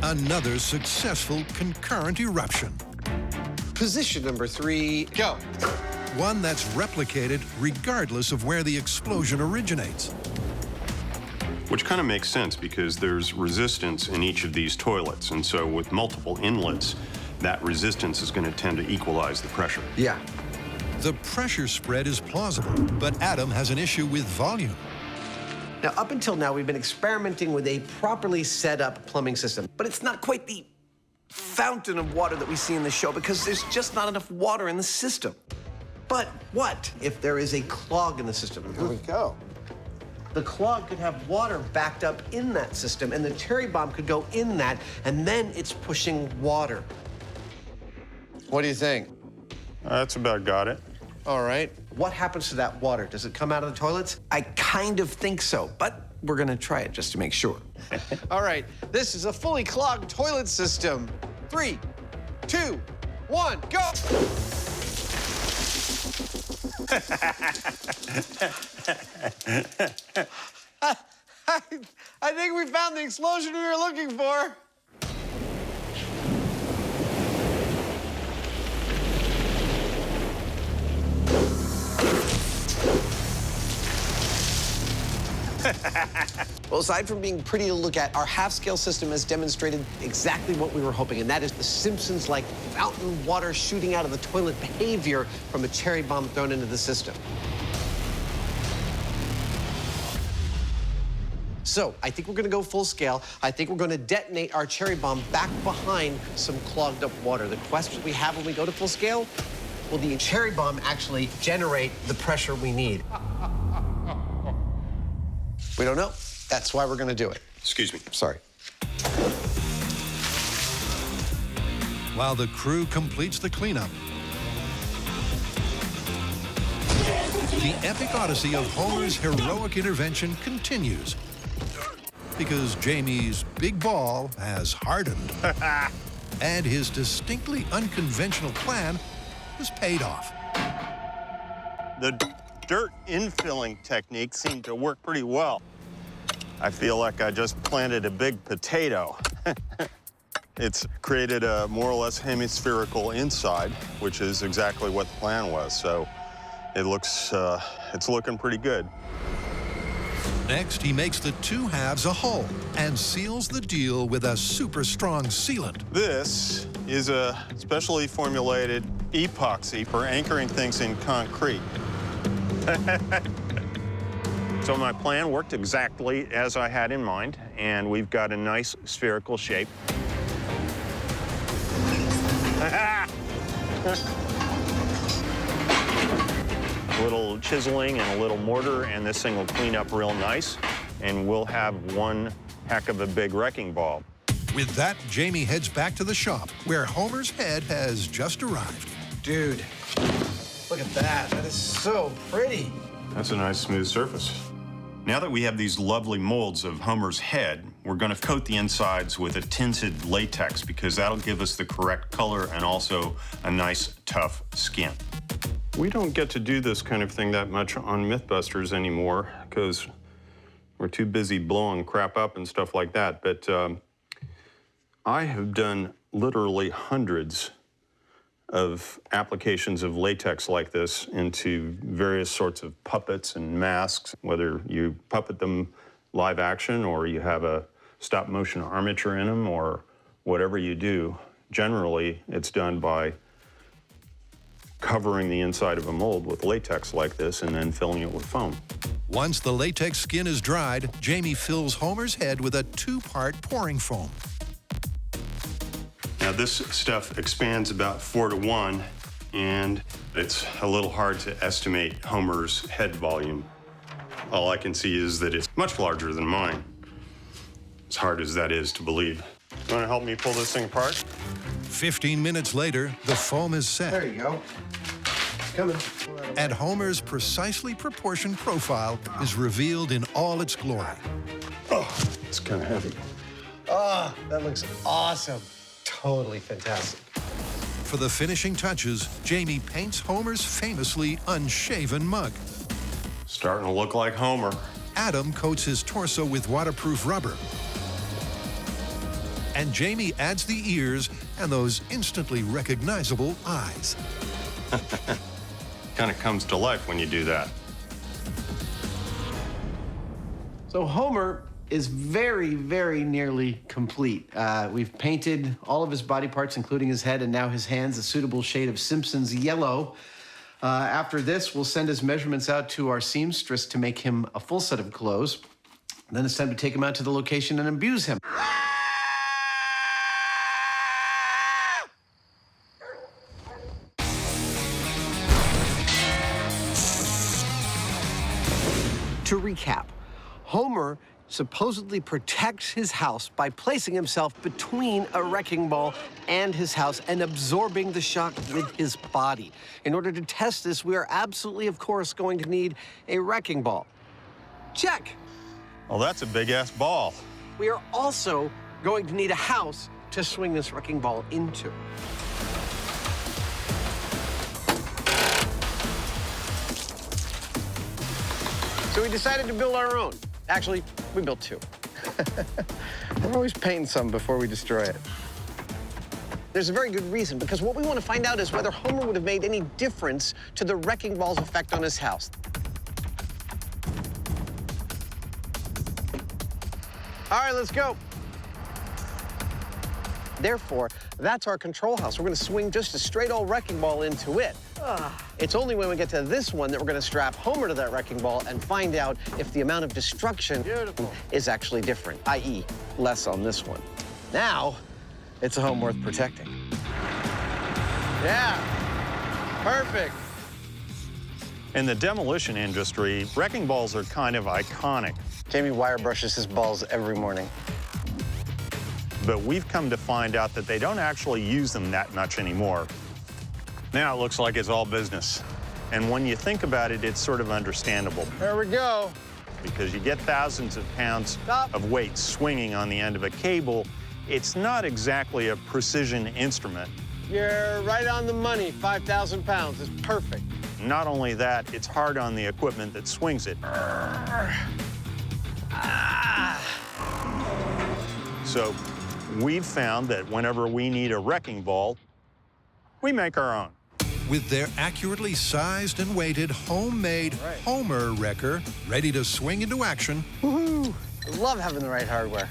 Another successful concurrent eruption. Position number 3, go. One that's replicated regardless of where the explosion originates. Which kind of makes sense because there's resistance in each of these toilets, and so with multiple inlets, that resistance is going to tend to equalize the pressure. Yeah. The pressure spread is plausible, but Adam has an issue with volume. Now, up until now, we've been experimenting with a properly set up plumbing system, but it's not quite the fountain of water that we see in the show because there's just not enough water in the system. But what if there is a clog in the system? Here we go. The clog could have water backed up in that system, and the cherry bomb could go in that, and then it's pushing water. What do you think? That's about got it. All right. What happens to that water? Does it come out of the toilets? I kind of think so, but we're gonna try it just to make sure. All right, this is a fully clogged toilet system. 3, 2, 1, go! I think we found the explosion we were looking for. Well, aside from being pretty to look at, our half-scale system has demonstrated exactly what we were hoping, and that is the Simpsons-like fountain water shooting out of the toilet behavior from a cherry bomb thrown into the system. So, I think we're gonna go full scale. I think we're gonna detonate our cherry bomb back behind some clogged up water. The question we have when we go to full scale, will the cherry bomb actually generate the pressure we need? We don't know. That's why we're gonna do it. Excuse me. Sorry. While the crew completes the cleanup, the epic odyssey of Homer's heroic intervention continues. Because Jamie's big ball has hardened. And his distinctly unconventional plan has paid off. The dirt infilling technique seemed to work pretty well. I feel like I just planted a big potato. It's created a more or less hemispherical inside, which is exactly what the plan was. So it looks, it's looking pretty good. Next, he makes the two halves a whole and seals the deal with a super strong sealant. This is a specially formulated epoxy for anchoring things in concrete. So my plan worked exactly as I had in mind, and we've got a nice spherical shape. A little chiseling and a little mortar, and this thing will clean up real nice, and we'll have one heck of a big wrecking ball. With that, Jamie heads back to the shop, where Homer's head has just arrived. Dude, look at that. That is so pretty. That's a nice smooth surface. Now that we have these lovely molds of Homer's head, we're going to coat the insides with a tinted latex because that'll give us the correct color and also a nice, tough skin. We don't get to do this kind of thing that much on Mythbusters anymore because we're too busy blowing crap up and stuff like that. But I have done literally hundreds of applications of latex like this into various sorts of puppets and masks, whether you puppet them live action or you have a stop motion armature in them or whatever you do. Generally, it's done by covering the inside of a mold with latex like this and then filling it with foam. Once the latex skin is dried, Jamie fills Homer's head with a two-part pouring foam. Now this stuff expands about 4 to 1, and it's a little hard to estimate Homer's head volume. All I can see is that it's much larger than mine, as hard as that is to believe. You want to help me pull this thing apart? 15 minutes later, the foam is set. There you go. Coming. And Homer's precisely proportioned profile is revealed in all its glory. Oh, it's kind of heavy. Oh, that looks awesome. Totally fantastic. For the finishing touches, Jamie paints Homer's famously unshaven mug. Starting to look like Homer. Adam coats his torso with waterproof rubber. And Jamie adds the ears and those instantly recognizable eyes. Kind of comes to life when you do that. So Homer is very, very nearly complete. We've painted all of his body parts, including his head and now his hands, a suitable shade of Simpson's yellow. After this, we'll send his measurements out to our seamstress to make him a full set of clothes. Then it's time to take him out to the location and abuse him. To recap, Homer supposedly protects his house by placing himself between a wrecking ball and his house and absorbing the shock with his body. In order to test this, we are absolutely, of course, going to need a wrecking ball. Check. Well, that's a big-ass ball. We are also going to need a house to swing this wrecking ball into. So we decided to build our own. Actually, we built two. We're always painting some before we destroy it. There's a very good reason, because what we want to find out is whether Homer would have made any difference to the wrecking ball's effect on his house. All right, let's go. Therefore, that's our control house. We're going to swing just a straight old wrecking ball into it. It's only when we get to this one that we're going to strap Homer to that wrecking ball and find out if the amount of destruction is actually different, i.e., less on this one. Now, it's a home worth protecting. Yeah, perfect. In the demolition industry, wrecking balls are kind of iconic. Jamie wire brushes his balls every morning. But we've come to find out that they don't actually use them that much anymore. Now it looks like it's all business. And when you think about it, it's sort of understandable. There we go. Because you get thousands of pounds of weight swinging on the end of a cable. It's not exactly a precision instrument. You're right on the money. 5,000 pounds is perfect. Not only that, it's hard on the equipment that swings it. So We've found that whenever we need a wrecking ball, we make our own. With their accurately sized and weighted homemade Homer wrecker ready to swing into action, Woohoo! I love having the right hardware.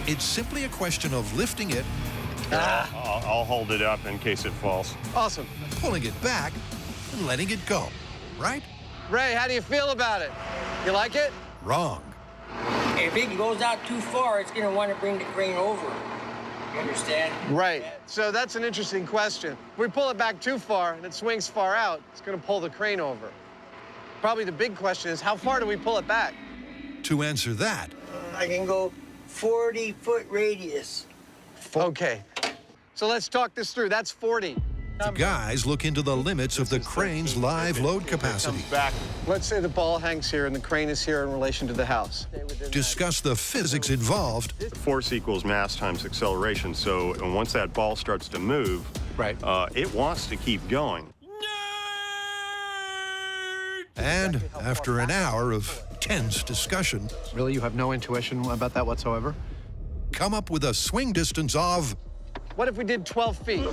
it's simply a question of lifting it, I'll hold it up in case it falls. Awesome. pulling it back, and letting it go. Right? Ray, how do you feel about it? You like it? Wrong. If it goes out too far, it's gonna want to bring the crane over. You understand? Right. So that's an interesting question. If we pull it back too far and it swings far out, it's going to pull the crane over. Probably the big question is, how far do we pull it back? To answer that, I can go 40-foot radius. Okay. So let's talk this through. That's 40. the guys look into the limits of the crane's live load capacity. Let's say the ball hangs here and the crane is here in relation to the house. Discuss the physics involved. Force equals mass times acceleration. So once that ball starts to move, it wants to keep going. And after an hour of tense discussion, Really, you have no intuition about that whatsoever? come up with a swing distance of What if we did 12 feet?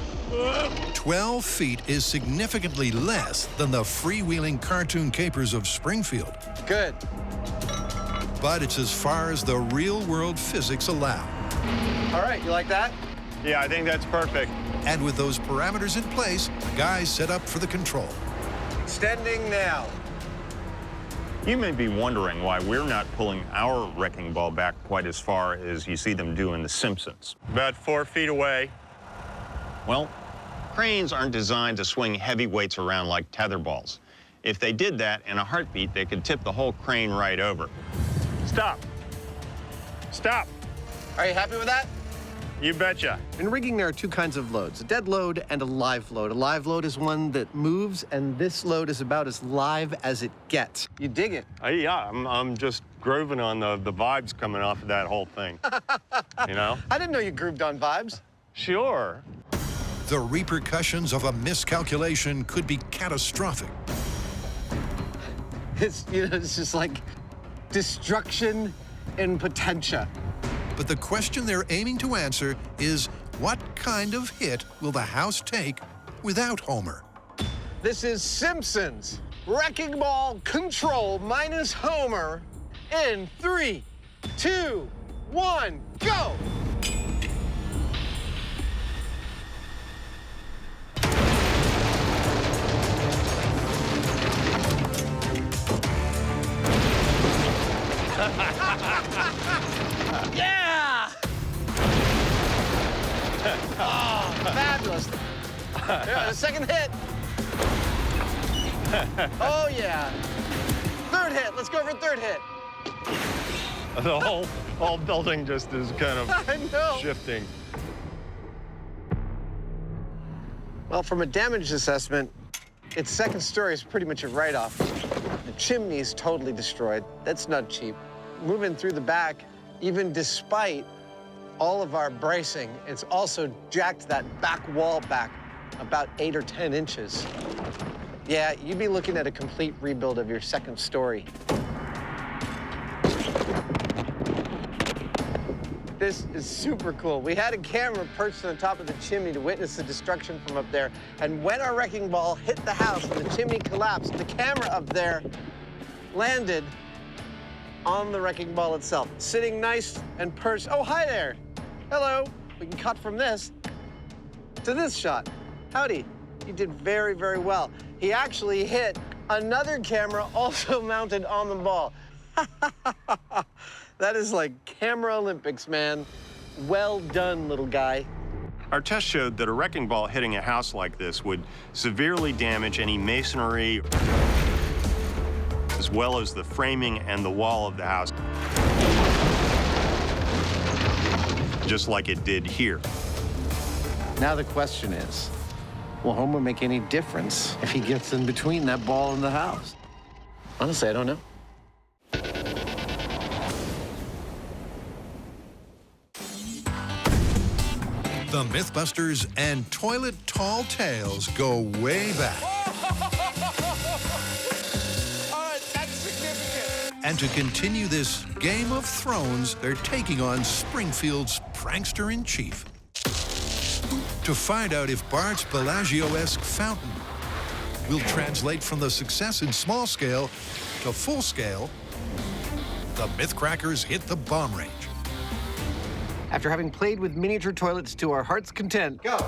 12 feet is significantly less than the freewheeling cartoon capers of Springfield. Good. But it's as far as the real-world physics allow. All right, you like that? Yeah, I think that's perfect. And with those parameters in place, the guys set up for the control. Extending now. You may be wondering why we're not pulling our wrecking ball back quite as far as you see them do in The Simpsons. About 4 feet away. Well, cranes aren't designed to swing heavy weights around like tether balls. If they did that in a heartbeat, they could tip the whole crane right over. Stop. Stop. Are you happy with that? You betcha. In rigging, there are two kinds of loads, a dead load and a live load. A live load is one that moves, and this load is about as live as it gets. You dig it? Yeah, I'm just grooving on the vibes coming off of that whole thing. You know? I didn't know you grooved on vibes. Sure. The repercussions of a miscalculation could be catastrophic. It's, you know, it's just like destruction in potentia. But the question they're aiming to answer is, what kind of hit will the house take without Homer? This is Simpsons Wrecking Ball Control minus Homer in 3, 2, 1, go! Yeah! Oh, fabulous. Yeah, the second hit. Oh, yeah. Third hit. Let's go for third hit. The whole building just is kind I know. of shifting. Well, from a damage assessment, its second story is pretty much a write-off. The chimney's totally destroyed. That's not cheap. Moving through the back, even despite all of our bracing, it's also jacked that back wall back about 8 or 10 inches. Yeah, you'd be looking at a complete rebuild of your second story. This is super cool. We had a camera perched on the top of the chimney to witness the destruction from up there. And when our wrecking ball hit the house and the chimney collapsed, the camera up there landed on the wrecking ball itself, sitting nice and perched. Oh, hi there. Hello. We can cut from this to this shot. Howdy. You did very, very well. He actually hit another camera also mounted on the ball. That is like camera Olympics, man. Well done, little guy. Our test showed that a wrecking ball hitting a house like this would severely damage any masonry, as well as the framing and the wall of the house, just like it did here. Now the question is, will Homer make any difference if he gets in between that ball and the house? Honestly, I don't know. The Mythbusters and Toilet Tall Tales go way back. All right, that's significant. And to continue this Game of Thrones, they're taking on Springfield's prankster-in-chief. To find out if Bart's Bellagio-esque fountain will translate from the success in small scale to full scale, the Mythcrackers hit the bomb range. After having played with miniature toilets to our heart's content, go!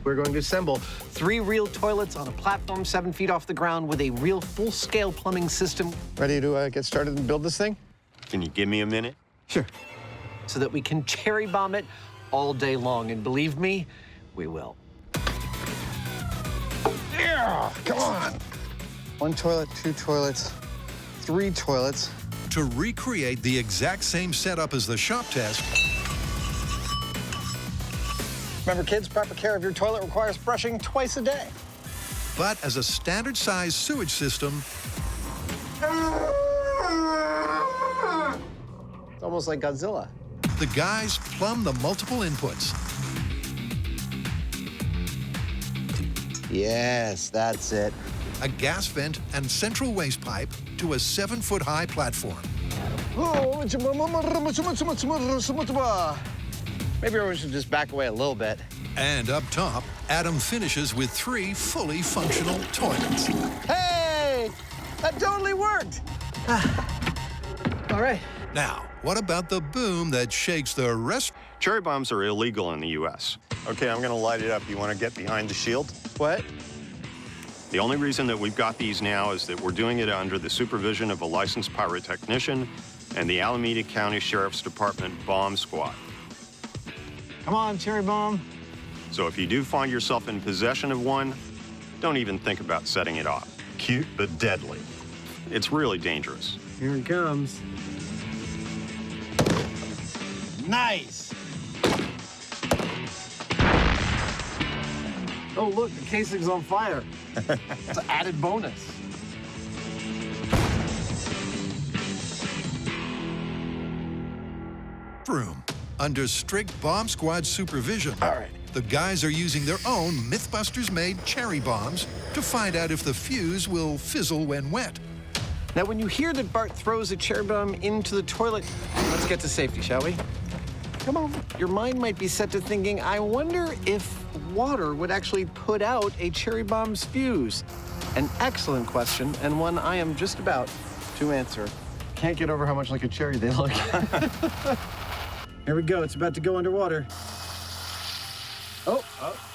We're going to assemble 3 real toilets on a platform 7 feet off the ground with a real full-scale plumbing system. Ready to get started and build this thing? Can you give me a minute? Sure. So that we can cherry bomb it all day long. And believe me, we will. Yeah, come on. 1 toilet, 2 toilets, 3 toilets. To recreate the exact same setup as the shop test, Remember, kids, proper care of your toilet requires brushing twice a day. but as a standard-sized sewage system, It's almost like Godzilla. the guys plumb the multiple inputs. Yes, that's it. A gas vent and central waste pipe to a 7-foot-high platform. Maybe we should just back away a little bit. And up top, Adam finishes with 3 fully functional toilets. Hey! That totally worked! All right. Now, what about the boom that shakes the rest? Cherry bombs are illegal in the U.S. Okay, I'm gonna light it up. You wanna get behind the shield? What? The only reason that we've got these now is that we're doing it under the supervision of a licensed pyrotechnician and the Alameda County Sheriff's Department bomb squad. Come on, cherry bomb. So if you do find yourself in possession of one, don't even think about setting it off. Cute but deadly. It's really dangerous. Here it comes. Nice! Oh, look, the casing's on fire. It's an added bonus. Room. Under strict bomb squad supervision, All right. the guys are using their own Mythbusters-made cherry bombs to find out if the fuse will fizzle when wet. Now, when you hear that Bart throws a cherry bomb into the toilet, let's get to safety, shall we? Come on. Your mind might be set to thinking, I wonder if water would actually put out a cherry bomb's fuse. An excellent question, and one I am just about to answer. Can't get over how much like a cherry they look. Here we go. It's about to go underwater. Oh,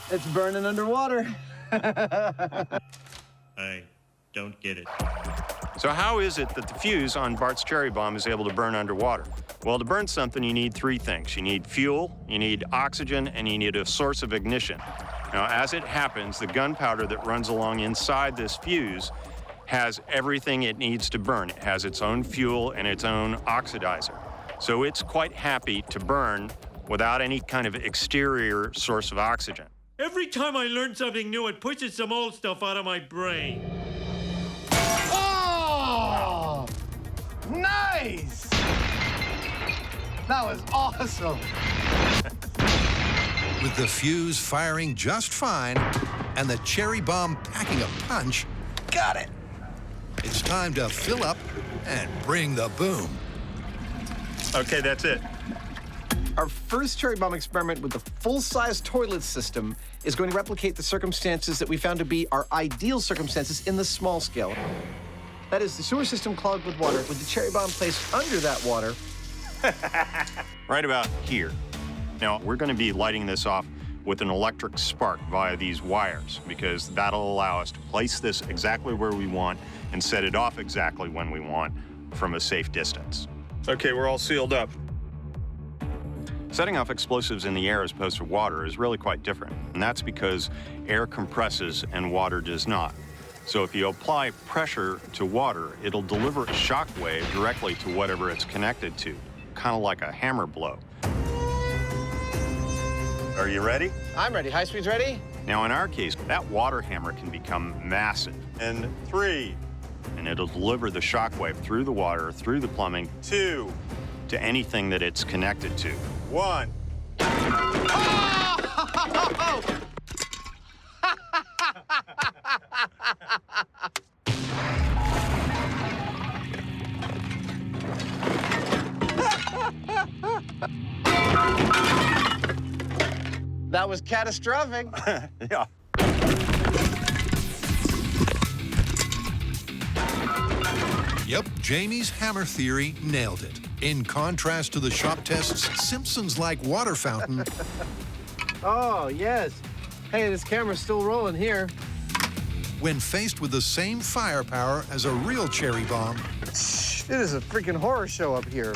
it's burning underwater. I don't get it. So how is it that the fuse on Bart's cherry bomb is able to burn underwater? Well, to burn something, you need 3 things. You need fuel, you need oxygen, and you need a source of ignition. Now, as it happens, the gunpowder that runs along inside this fuse has everything it needs to burn. It has its own fuel and its own oxidizer. So it's quite happy to burn without any kind of exterior source of oxygen. Every time I learn something new, it pushes some old stuff out of my brain. Oh! Nice! That was awesome. With the fuse firing just fine and the cherry bomb packing a punch, Got it. it's time to fill up and bring the boom. Okay, that's it. Our first cherry bomb experiment with the full-size toilet system is going to replicate the circumstances that we found to be our ideal circumstances in the small scale. That is, the sewer system clogged with water, with the cherry bomb placed under that water. Right about here. Now, we're going to be lighting this off with an electric spark via these wires, because that'll allow us to place this exactly where we want and set it off exactly when we want from a safe distance. Okay, we're all sealed up. Setting off explosives in the air as opposed to water is really quite different, and that's because air compresses and water does not. So if you apply pressure to water, it'll deliver a shock wave directly to whatever it's connected to, kind of like a hammer blow. Are you ready? I'm ready. High speed's ready? Now, in our case, that water hammer can become massive. And 3, and it'll deliver the shock wave through the water, through the plumbing, 2, to anything that it's connected to. 1. That was catastrophic. Yeah. Yep, Jamie's hammer theory nailed it. In contrast to the shop test's Simpsons-like water fountain, Oh, yes. Hey, this camera's still rolling here. when faced with the same firepower as a real cherry bomb, It is a freaking horror show up here.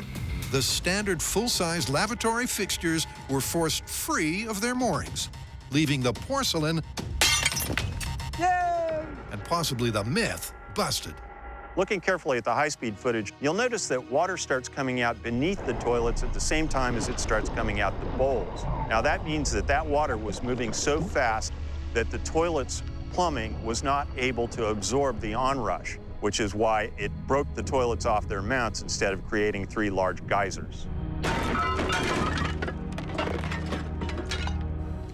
the standard full-size lavatory fixtures were forced free of their moorings, leaving the porcelain Yay! and possibly the myth busted. Looking carefully at the high-speed footage, you'll notice that water starts coming out beneath the toilets at the same time as it starts coming out the bowls. Now that means that that water was moving so fast that the toilet's plumbing was not able to absorb the onrush, which is why it broke the toilets off their mounts instead of creating 3 large geysers.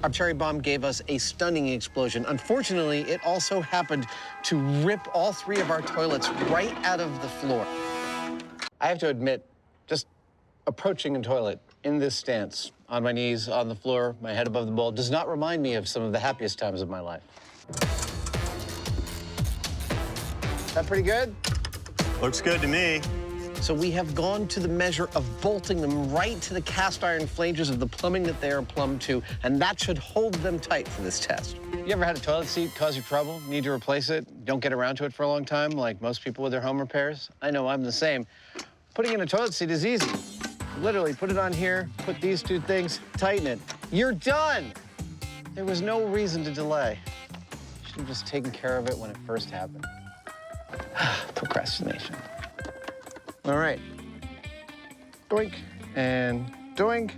Our cherry bomb gave us a stunning explosion. Unfortunately, it also happened to rip all 3 of our toilets right out of the floor. I have to admit, just approaching a toilet in this stance, on my knees, on the floor, my head above the bowl, does not remind me of some of the happiest times of my life. Is that pretty good? Looks good to me. So we have gone to the measure of bolting them right to the cast iron flanges of the plumbing that they are plumbed to, and that should hold them tight for this test. You ever had a toilet seat cause you trouble, need to replace it, don't get around to it for a long time, like most people with their home repairs? I know I'm the same. Putting in a toilet seat is easy. Literally, put it on here, put these 2 things, tighten it. You're done! There was no reason to delay. Should have just taken care of it when it first happened. Procrastination. All right. Doink and doink.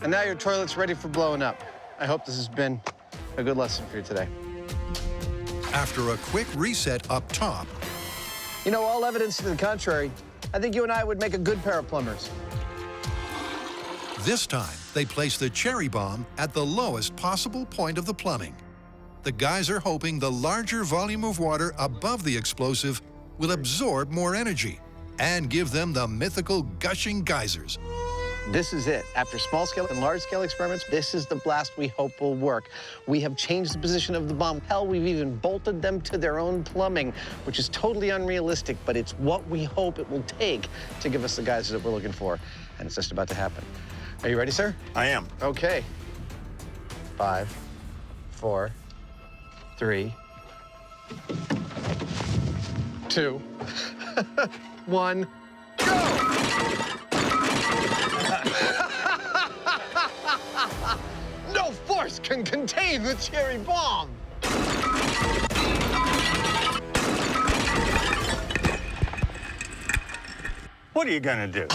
And now your toilet's ready for blowing up. I hope this has been a good lesson for you today. After a quick reset up top, You know, all evidence to the contrary, I think you and I would make a good pair of plumbers. this time they place the cherry bomb at the lowest possible point of the plumbing. The guys are hoping the larger volume of water above the explosive will absorb more energy and give them the mythical gushing geysers. This is it. After small-scale and large-scale experiments, this is the blast we hope will work. We have changed the position of the bomb. Hell, we've even bolted them to their own plumbing, which is totally unrealistic, but it's what we hope it will take to give us the geysers that we're looking for. And it's just about to happen. Are you ready, sir? I am. Okay. 5, 4, 3, 2, 1, go! No force can contain the cherry bomb! What are you gonna do?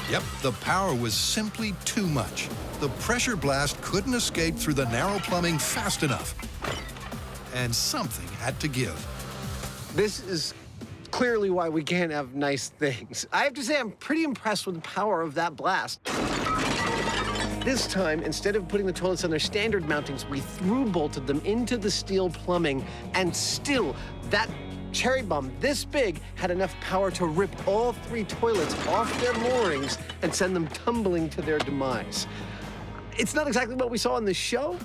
Yep, the power was simply too much. The pressure blast couldn't escape through the narrow plumbing fast enough. And something had to give. This is clearly why we can't have nice things. I have to say, I'm pretty impressed with the power of that blast. This time, instead of putting the toilets on their standard mountings, we through-bolted them into the steel plumbing, and still, that cherry bomb this big had enough power to rip all 3 toilets off their moorings and send them tumbling to their demise. It's not exactly what we saw on the show,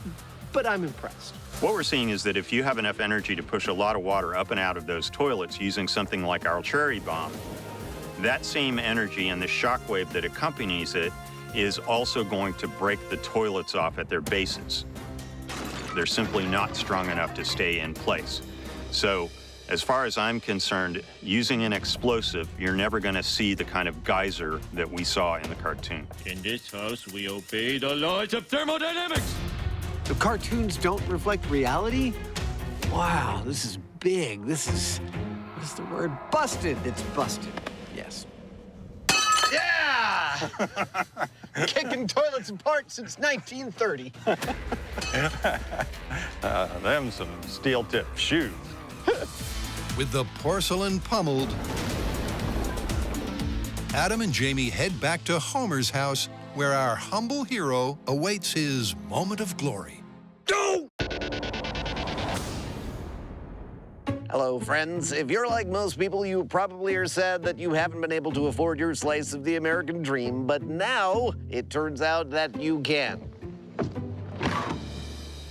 but I'm impressed. What we're seeing is that if you have enough energy to push a lot of water up and out of those toilets using something like our cherry bomb, that same energy and the shock wave that accompanies it is also going to break the toilets off at their bases. They're simply not strong enough to stay in place. So, as far as I'm concerned, using an explosive, you're never going to see the kind of geyser that we saw in the cartoon. In this house, we obey the laws of thermodynamics. The cartoons don't reflect reality? Wow, this is big. This is, what is the word? Busted. It's busted, yes. Yeah! Kicking toilets apart since 1930. Them some steel-tipped shoes. With the porcelain pummeled, Adam and Jamie head back to Homer's house, where our humble hero awaits his moment of glory. Hello, friends. If you're like most people, you probably are sad that you haven't been able to afford your slice of the American dream, but now it turns out that you can.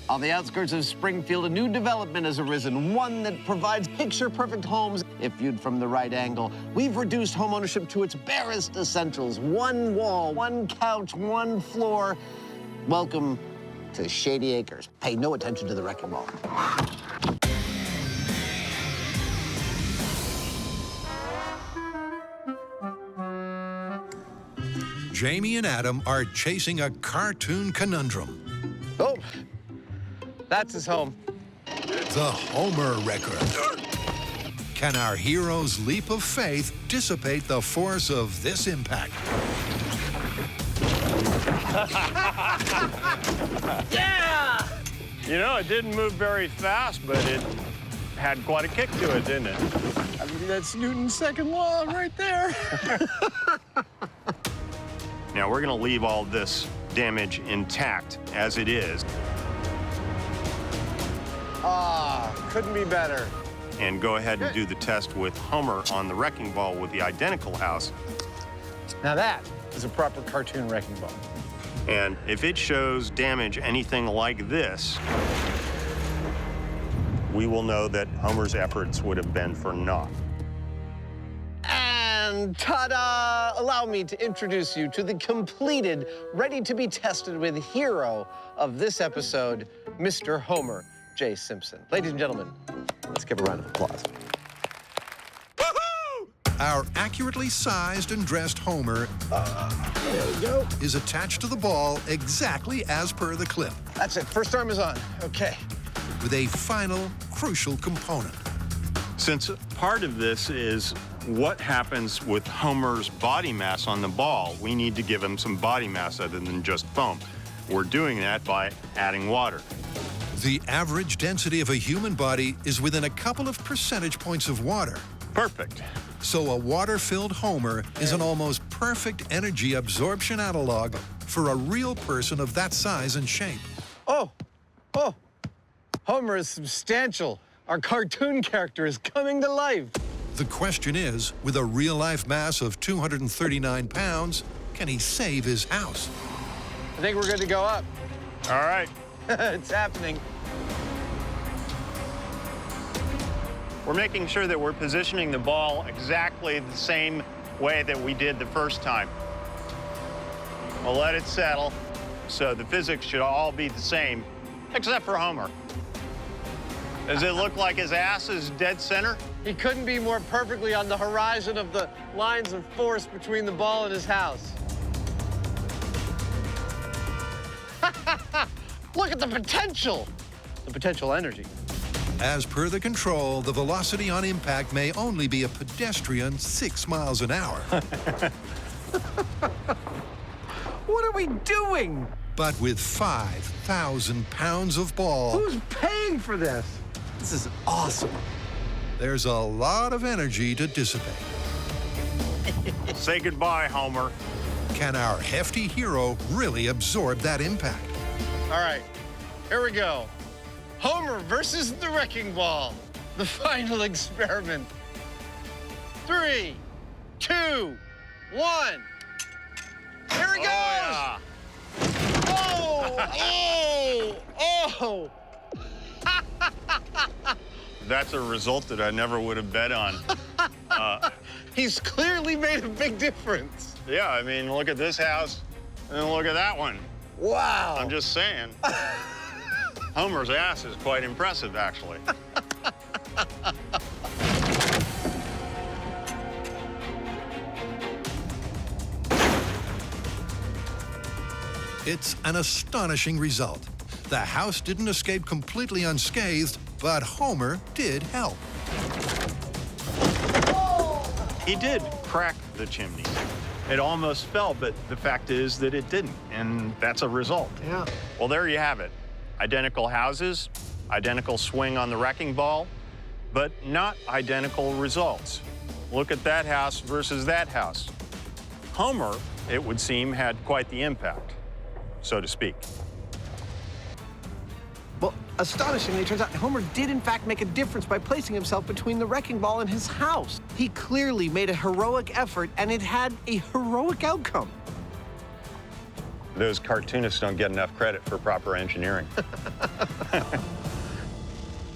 On the outskirts of Springfield, a new development has arisen, one that provides picture-perfect homes if viewed from the right angle. We've reduced homeownership to its barest essentials. One wall, one couch, one floor. Welcome to Shady Acres. Pay no attention to the wrecking ball. Jamie and Adam are chasing a cartoon conundrum. Oh, that's his home. The Homer record. Can our hero's leap of faith dissipate the force of this impact? Yeah! You know, it didn't move very fast, but it had quite a kick to it, didn't it? I mean, that's Newton's second law right there. Now, we're going to leave all this damage intact as it is. Couldn't be better. And go ahead and do the test with Homer on the wrecking ball with the identical house. Now that is a proper cartoon wrecking ball. And if it shows damage anything like this, we will know that Homer's efforts would have been for naught. And ta-da! Allow me to introduce you to the completed, ready-to-be-tested with hero of this episode, Mr. Homer J. Simpson. Ladies and gentlemen, let's give a round of applause. Our accurately sized and dressed Homer There we go. is attached to the ball exactly as per the clip, That's it. First arm is on. Okay. with a final crucial component. Since part of this is what happens with Homer's body mass on the ball, we need to give him some body mass other than just foam. We're doing that by adding water. The average density of a human body is within a couple of percentage points of water. Perfect. So a water-filled Homer is an almost perfect energy absorption analog for a real person of that size and shape. Oh, Homer is substantial. Our cartoon character is coming to life. The question is, with a real-life mass of 239 pounds, can he save his house? I think we're good to go up. All right. It's happening. We're making sure that we're positioning the ball exactly the same way that we did the first time. We'll let it settle, so the physics should all be the same, except for Homer. Does it look like his ass is dead center? He couldn't be more perfectly on the horizon of the lines of force between the ball and his house. Look at the potential energy. As per the control, the velocity on impact may only be a pedestrian 6 miles an hour. What are we doing? But with 5,000 pounds of ball, Who's paying for this? This is awesome. there's a lot of energy to dissipate. Say goodbye, Homer. Can our hefty hero really absorb that impact? All right, here we go. Homer versus the wrecking ball. The final experiment. 3, 2, 1. Here he goes. Yeah. Oh! That's a result that I never would have bet on. He's clearly made a big difference. Yeah, I mean, look at this house, and look at that one. Wow. I'm just saying. Homer's ass is quite impressive, actually. It's an astonishing result. The house didn't escape completely unscathed, but Homer did help. He did crack the chimney. It almost fell, but the fact is that it didn't, and that's a result. Yeah. Well, there you have it. Identical houses, identical swing on the wrecking ball, but not identical results. Look at that house versus that house. Homer, it would seem, had quite the impact, so to speak. Well, astonishingly, it turns out Homer did in fact make a difference by placing himself between the wrecking ball and his house. He clearly made a heroic effort, and it had a heroic outcome. Those cartoonists don't get enough credit for proper engineering.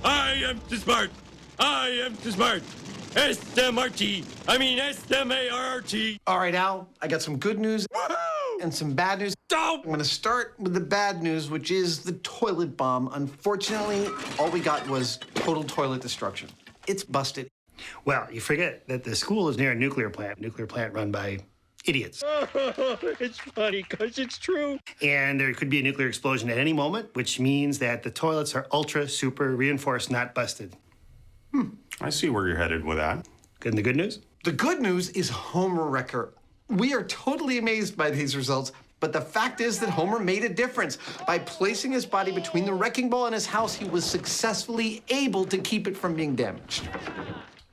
I am too smart. I am too smart. S-M-R-T. I mean S-M-A-R-T. All right, Al, I got some good news and some bad news. I'm going to start with the bad news, which is the toilet bomb. Unfortunately, all we got was total toilet destruction. It's busted. Well, you forget that the school is near a nuclear plant run by idiots. It's funny because it's true. And there could be a nuclear explosion at any moment, which means that the toilets are ultra, super reinforced, not busted. I see where you're headed with that. Good. And the good news? The good news is Homer Wrecker. We are totally amazed by these results, but the fact is that Homer made a difference. By placing his body between the wrecking ball and his house, he was successfully able to keep it from being damaged.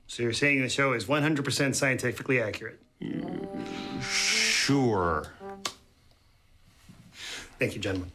So you're saying the show is 100% scientifically accurate? Sure. Thank you, gentlemen.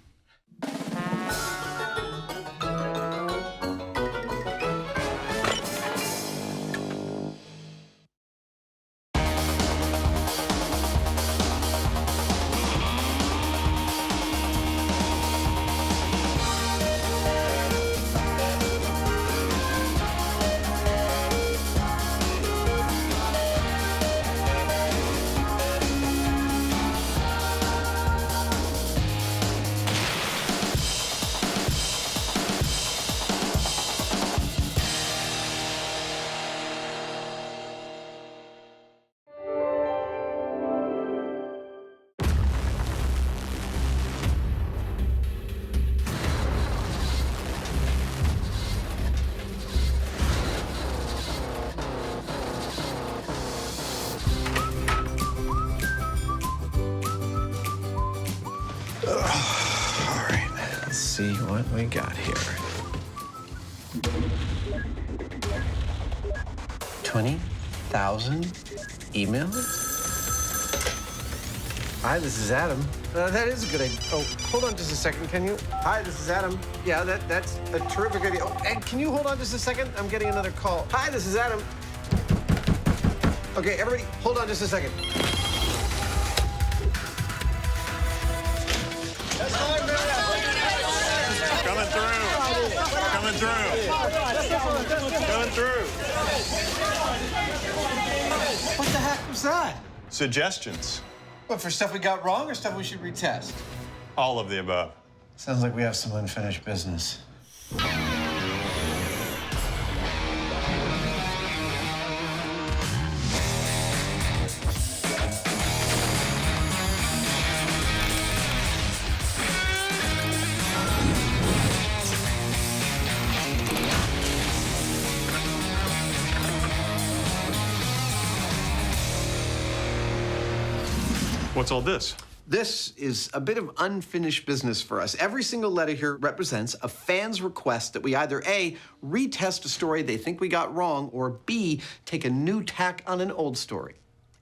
See what we got here. 20,000 emails? Hi, this is Adam. That is a good idea. Oh, hold on just a second, can you? Hi, this is Adam. Yeah, that's a terrific idea. Oh, and can you hold on just a second? I'm getting another call. Hi, this is Adam. Okay, everybody, hold on just a second. Coming through. Coming through. Coming through. What the heck was that? Suggestions. What, for stuff we got wrong or stuff we should retest? All of the above. Sounds like we have some unfinished business. What's all this? This is a bit of unfinished business for us. Every single letter here represents a fan's request that we either A, retest a story they think we got wrong, or B, take a new tack on an old story.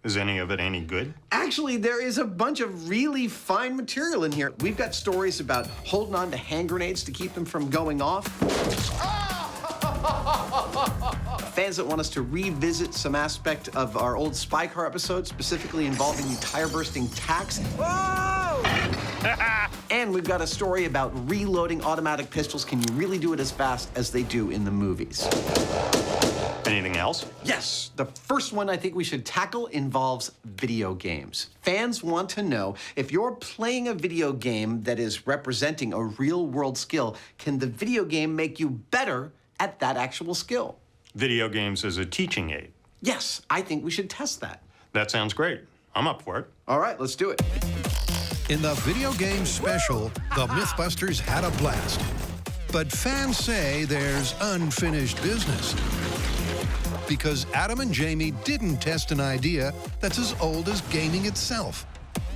Is any of it any good? Actually, there is a bunch of really fine material in here. We've got stories about holding on to hand grenades to keep them from going off. Fans that want us to revisit some aspect of our old Spy Car episode, specifically involving the tire-bursting tacks. Whoa! And we've got a story about reloading automatic pistols. Can you really do it as fast as they do in the movies? Anything else? Yes. The first one I think we should tackle involves video games. Fans want to know, if you're playing a video game that is representing a real-world skill, can the video game make you better at that actual skill? Video games as a teaching aid. Yes, I think we should test that. That sounds great. I'm up for it. All right, let's do it. In the video game special, the Mythbusters had a blast. But fans say there's unfinished business. Because Adam and Jamie didn't test an idea that's as old as gaming itself.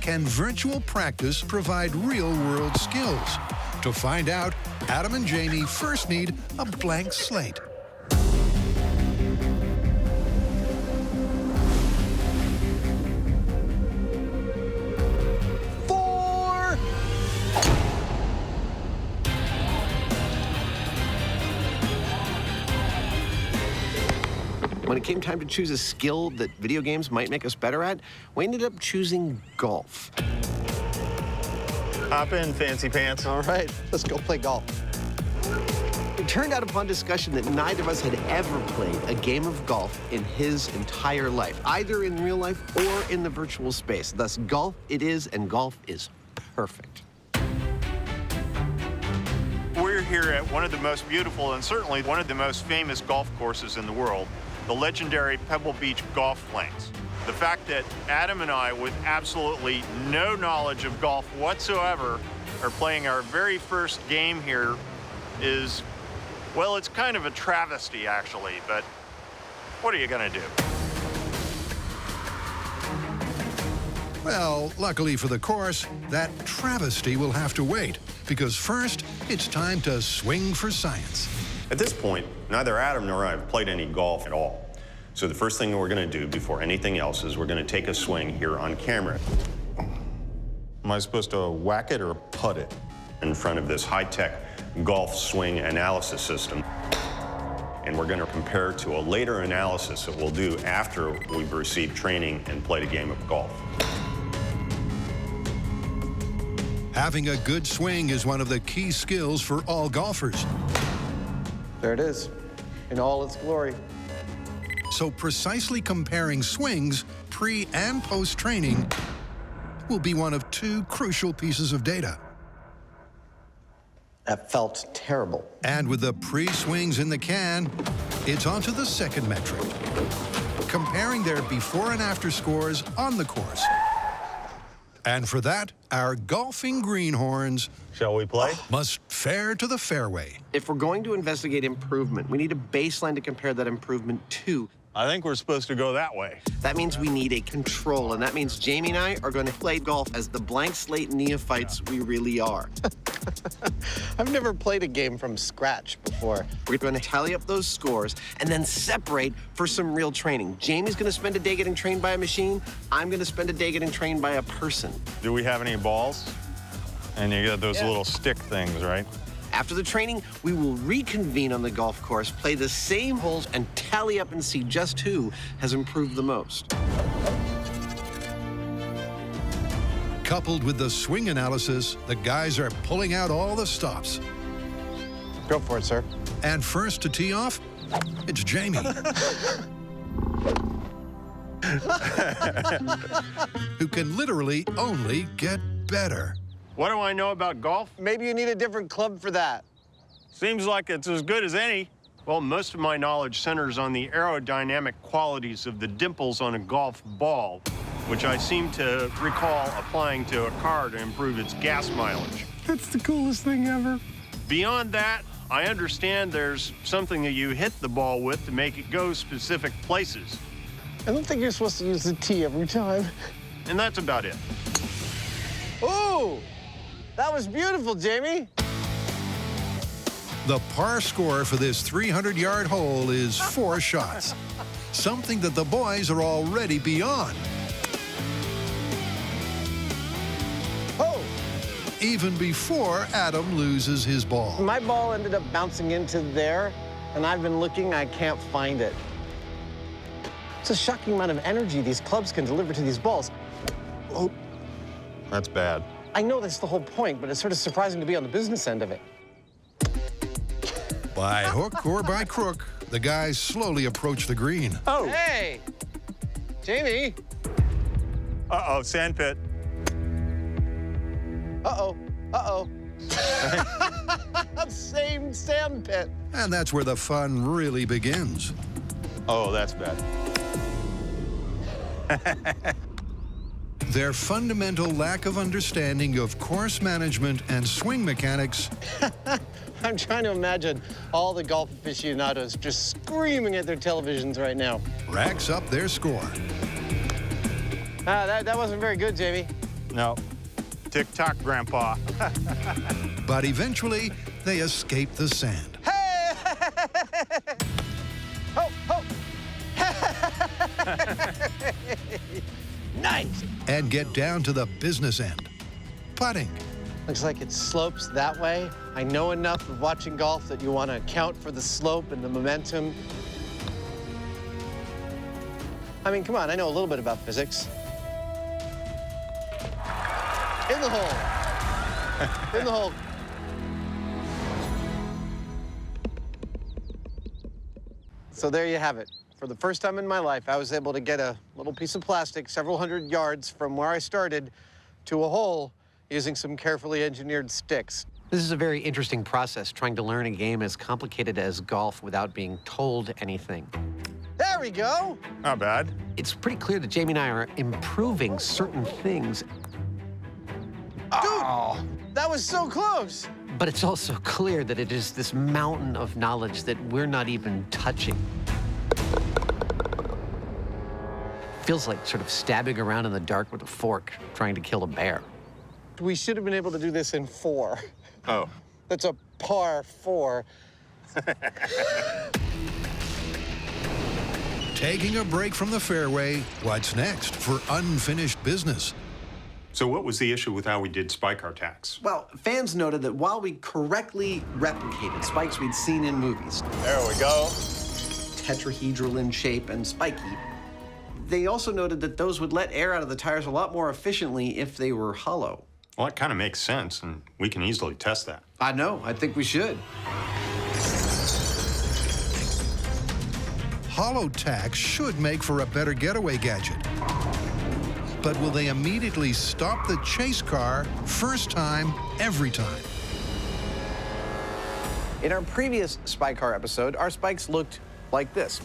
Can virtual practice provide real-world skills? To find out, Adam and Jamie first need a blank slate. it came time to choose a skill that video games might make us better at, we ended up choosing golf. Hop in, fancy pants. All right, let's go play golf. It turned out upon discussion that neither of us had ever played a game of golf in his entire life, either in real life or in the virtual space. Thus, golf it is, and golf is perfect. We're here at one of the most beautiful and certainly one of the most famous golf courses in the world, the legendary Pebble Beach Golf Links. The fact that Adam and I, with absolutely no knowledge of golf whatsoever, are playing our very first game here is, well, it's kind of a travesty, actually, but what are you gonna do? Well, luckily for the course, that travesty will have to wait, because first, it's time to swing for science. At this point, neither Adam nor I have played any golf at all. So the first thing we're gonna do before anything else is we're gonna take a swing here on camera. Am I supposed to whack it or putt it? In front of this high-tech golf swing analysis system. And we're gonna compare to a later analysis that we'll do after we've received training and played a game of golf. Having a good swing is one of the key skills for all golfers. There it is, in all its glory. So precisely comparing swings pre- and post-training will be one of two crucial pieces of data. That felt terrible. And with the pre-swings in the can, it's on to the second metric, comparing their before and after scores on the course. And for that, our golfing greenhorns, shall we play? Must fare to the fairway. If we're going to investigate improvement, we need a baseline to compare that improvement to. I think we're supposed to go that way. That means we need a control, and that means Jamie and I are going to play golf as the blank slate neophytes we really are. I've never played a game from scratch before. We're going to tally up those scores and then separate for some real training. Jamie's going to spend a day getting trained by a machine. I'm going to spend a day getting trained by a person. Do we have any balls? And you got those little stick things, right? After the training, we will reconvene on the golf course, play the same holes, and tally up and see just who has improved the most. Coupled with the swing analysis, the guys are pulling out all the stops. Go for it, sir. And first to tee off, it's Jamie. Who can literally only get better. What do I know about golf? Maybe you need a different club for that. Seems like it's as good as any. Well, most of my knowledge centers on the aerodynamic qualities of the dimples on a golf ball, which I seem to recall applying to a car to improve its gas mileage. That's the coolest thing ever. Beyond that, I understand there's something that you hit the ball with to make it go specific places. I don't think you're supposed to use the tee every time. And that's about it. Ooh! That was beautiful, Jamie. The par score for this 300-yard hole is 4 shots, something that the boys are already beyond. Oh! Even before Adam loses his ball. My ball ended up bouncing into there, and I've been looking, I can't find it. It's a shocking amount of energy these clubs can deliver to these balls. Oh. That's bad. I know that's the whole point, but it's sort of surprising to be on the business end of it. By hook or by crook, the guys slowly approach the green. Oh! Hey! Jamie! Uh-oh, sandpit. Uh-oh. Uh-oh. Same sandpit. And that's where the fun really begins. Oh, that's bad. Their fundamental lack of understanding of course management and swing mechanics. I'm trying to imagine all the golf aficionados just screaming at their televisions right now. Racks up their score. That wasn't very good, Jamie. No. Tick-tock, Grandpa. But eventually, they escape the sand. Hey! Oh, oh! Nice! And get down to the business end. Putting. Looks like it slopes that way. I know enough of watching golf that you want to account for the slope and the momentum. I mean, come on, I know a little bit about physics. In the hole. In the hole. So there you have it. For the first time in my life, I was able to get a little piece of plastic several hundred yards from where I started to a hole using some carefully engineered sticks. This is a very interesting process, trying to learn a game as complicated as golf without being told anything. There we go. Not bad. It's pretty clear that Jamie and I are improving certain things. Dude, that was so close. But it's also clear that it is this mountain of knowledge that we're not even touching. Feels like sort of stabbing around in the dark with a fork, trying to kill a bear. We should have been able to do this in 4. Oh. That's a par 4. Taking a break from the fairway, what's next for unfinished business? So what was the issue with how we did spike our tacks? Well, fans noted that while we correctly replicated spikes we'd seen in movies, There we go. tetrahedral in shape and spiky, they also noted that those would let air out of the tires a lot more efficiently if they were hollow. Well, that kind of makes sense, and we can easily test that. I know, I think we should. Hollow tacks should make for a better getaway gadget. But will they immediately stop the chase car first time, every time? In our previous Spy Car episode, our spikes looked like this.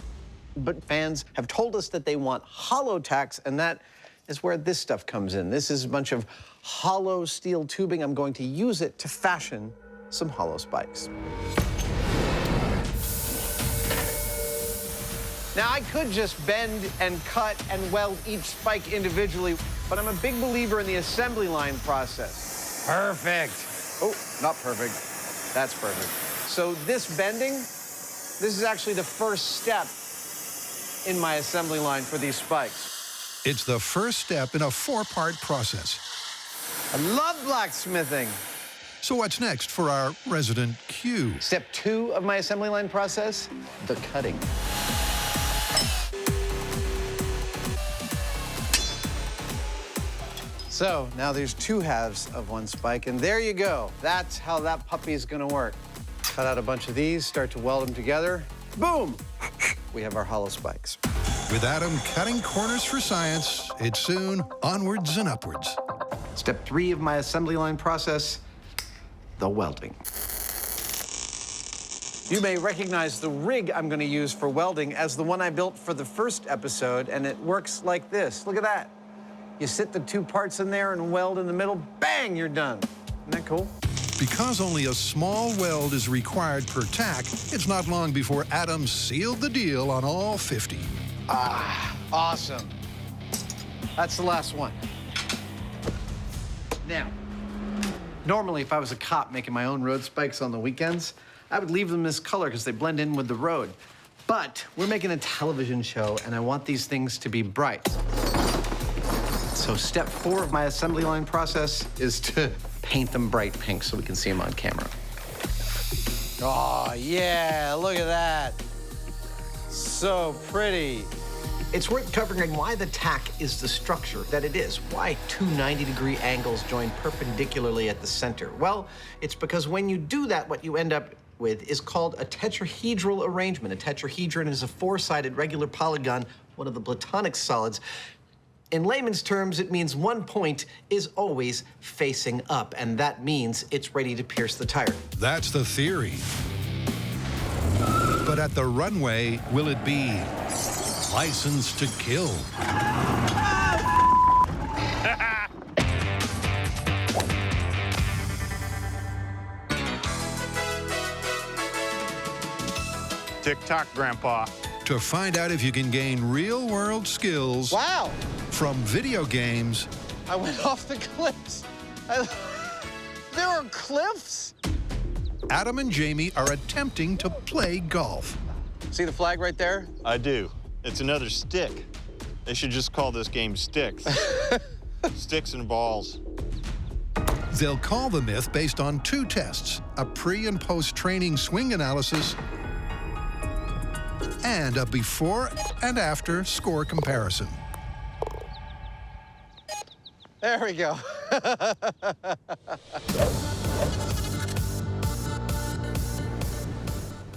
But fans have told us that they want hollow tacks, and that is where this stuff comes in. This is a bunch of hollow steel tubing. I'm going to use it to fashion some hollow spikes. Now, I could just bend and cut and weld each spike individually, but I'm a big believer in the assembly line process. Perfect. Oh, not perfect. That's perfect. So this bending, this is actually the first step in my assembly line for these spikes. It's the first step in a 4-part process. I love blacksmithing. So what's next for our resident Q? Step 2 of my assembly line process, the cutting. So now there's 2 halves of one spike, and there you go. That's how that puppy's gonna work. Cut out a bunch of these, start to weld them together. Boom! We have our hollow spikes. With Adam cutting corners for science, it's soon onwards and upwards. Step 3 of my assembly line process, the welding. You may recognize the rig I'm gonna use for welding as the one I built for the first episode, and it works like this. Look at that. You sit the 2 parts in there and weld in the middle, bang, you're done. Isn't that cool? Because only a small weld is required per tack, it's not long before Adam sealed the deal on all 50. Ah, awesome. That's the last one. Now, normally if I was a cop making my own road spikes on the weekends, I would leave them this color because they blend in with the road. But we're making a television show and I want these things to be bright. So step 4 of my assembly line process is to paint them bright pink so we can see them on camera. Oh, yeah, look at that. So pretty. It's worth covering why the tack is the structure that it is. Why 2 90-degree angles join perpendicularly at the center? Well, it's because when you do that, what you end up with is called a tetrahedral arrangement. A tetrahedron is a 4-sided regular polygon, one of the Platonic solids. In layman's terms, it means one point is always facing up, and that means it's ready to pierce the tire. That's the theory. But at the runway, will it be license to kill? Tick-tock, Grandpa. To find out if you can gain real-world skills Wow. from video games. I went off the cliffs. There are cliffs? Adam and Jamie are attempting to play golf. See the flag right there? I do. It's another stick. They should just call this game Sticks. Sticks and balls. They'll call the myth based on 2 tests, a pre- and post-training swing analysis and a before and after score comparison. There we go.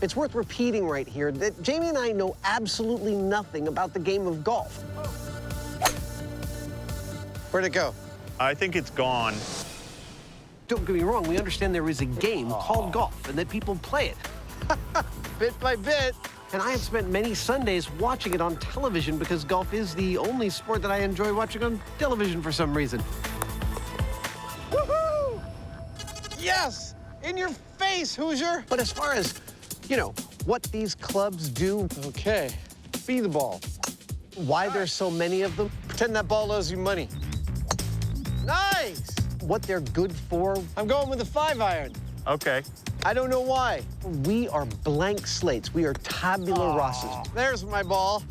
It's worth repeating right here that Jamie and I know absolutely nothing about the game of golf. Where'd it go? I think it's gone. Don't get me wrong, we understand there is a game called golf and that people play it. Bit by bit. And I have spent many Sundays watching it on television because golf is the only sport that I enjoy watching on television for some reason. Woohoo! Yes! In your face, Hoosier! But as far as, you know, what these clubs do, okay, be the ball. Why there's so many of them? Pretend that ball owes you money. Nice! What they're good for? I'm going with a 5-iron. Okay. I don't know why. We are blank slates. We are tabula rasas. There's my ball.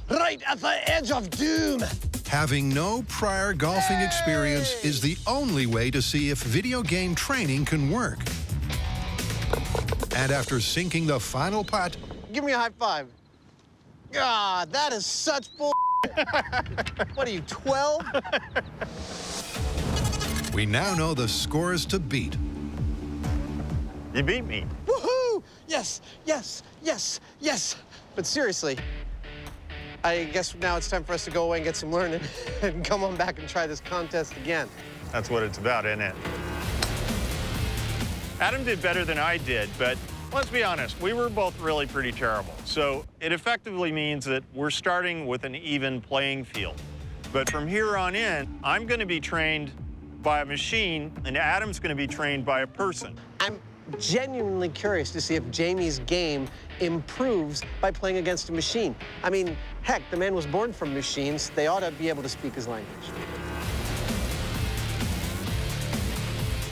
Right at the edge of doom. Having no prior golfing experience is the only way to see if video game training can work. And after sinking the final putt, Give me a high five. God, that is such bull. What are you, 12? we now know the scores to beat. You beat me. Woohoo! Yes, yes, yes, yes. But seriously, I guess now it's time for us to go away and get some learning and come on back and try this contest again. That's what it's about, isn't it? Adam did better than I did, but let's be honest, we were both really pretty terrible. So it effectively means that we're starting with an even playing field. But from here on in, I'm going to be trained by a machine, and Adam's going to be trained by a person. I'm genuinely curious to see if Jamie's game improves by playing against a machine. I mean, heck, the man was born from machines. They ought to be able to speak his language.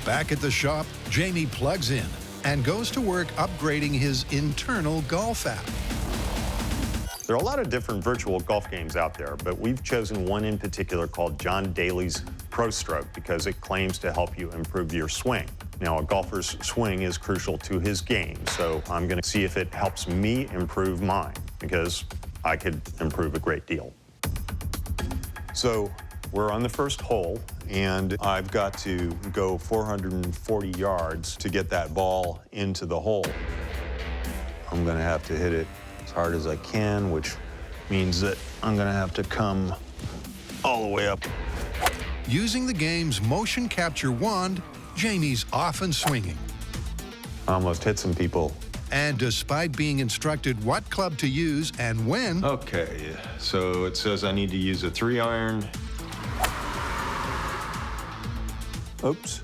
Back at the shop, Jamie plugs in and goes to work upgrading his internal golf app. There are a lot of different virtual golf games out there, but we've chosen one in particular called John Daly's Pro Stroke because it claims to help you improve your swing. Now, a golfer's swing is crucial to his game, so I'm going to see if it helps me improve mine because I could improve a great deal. So we're on the first hole, and I've got to go 440 yards to get that ball into the hole. I'm going to have to hit it as hard as I can, which means that I'm going to have to come all the way up. Using the game's motion capture wand, Jamie's often swinging. I almost hit some people. And despite being instructed what club to use and when... Okay, so it says I need to use a 3-iron. Oops.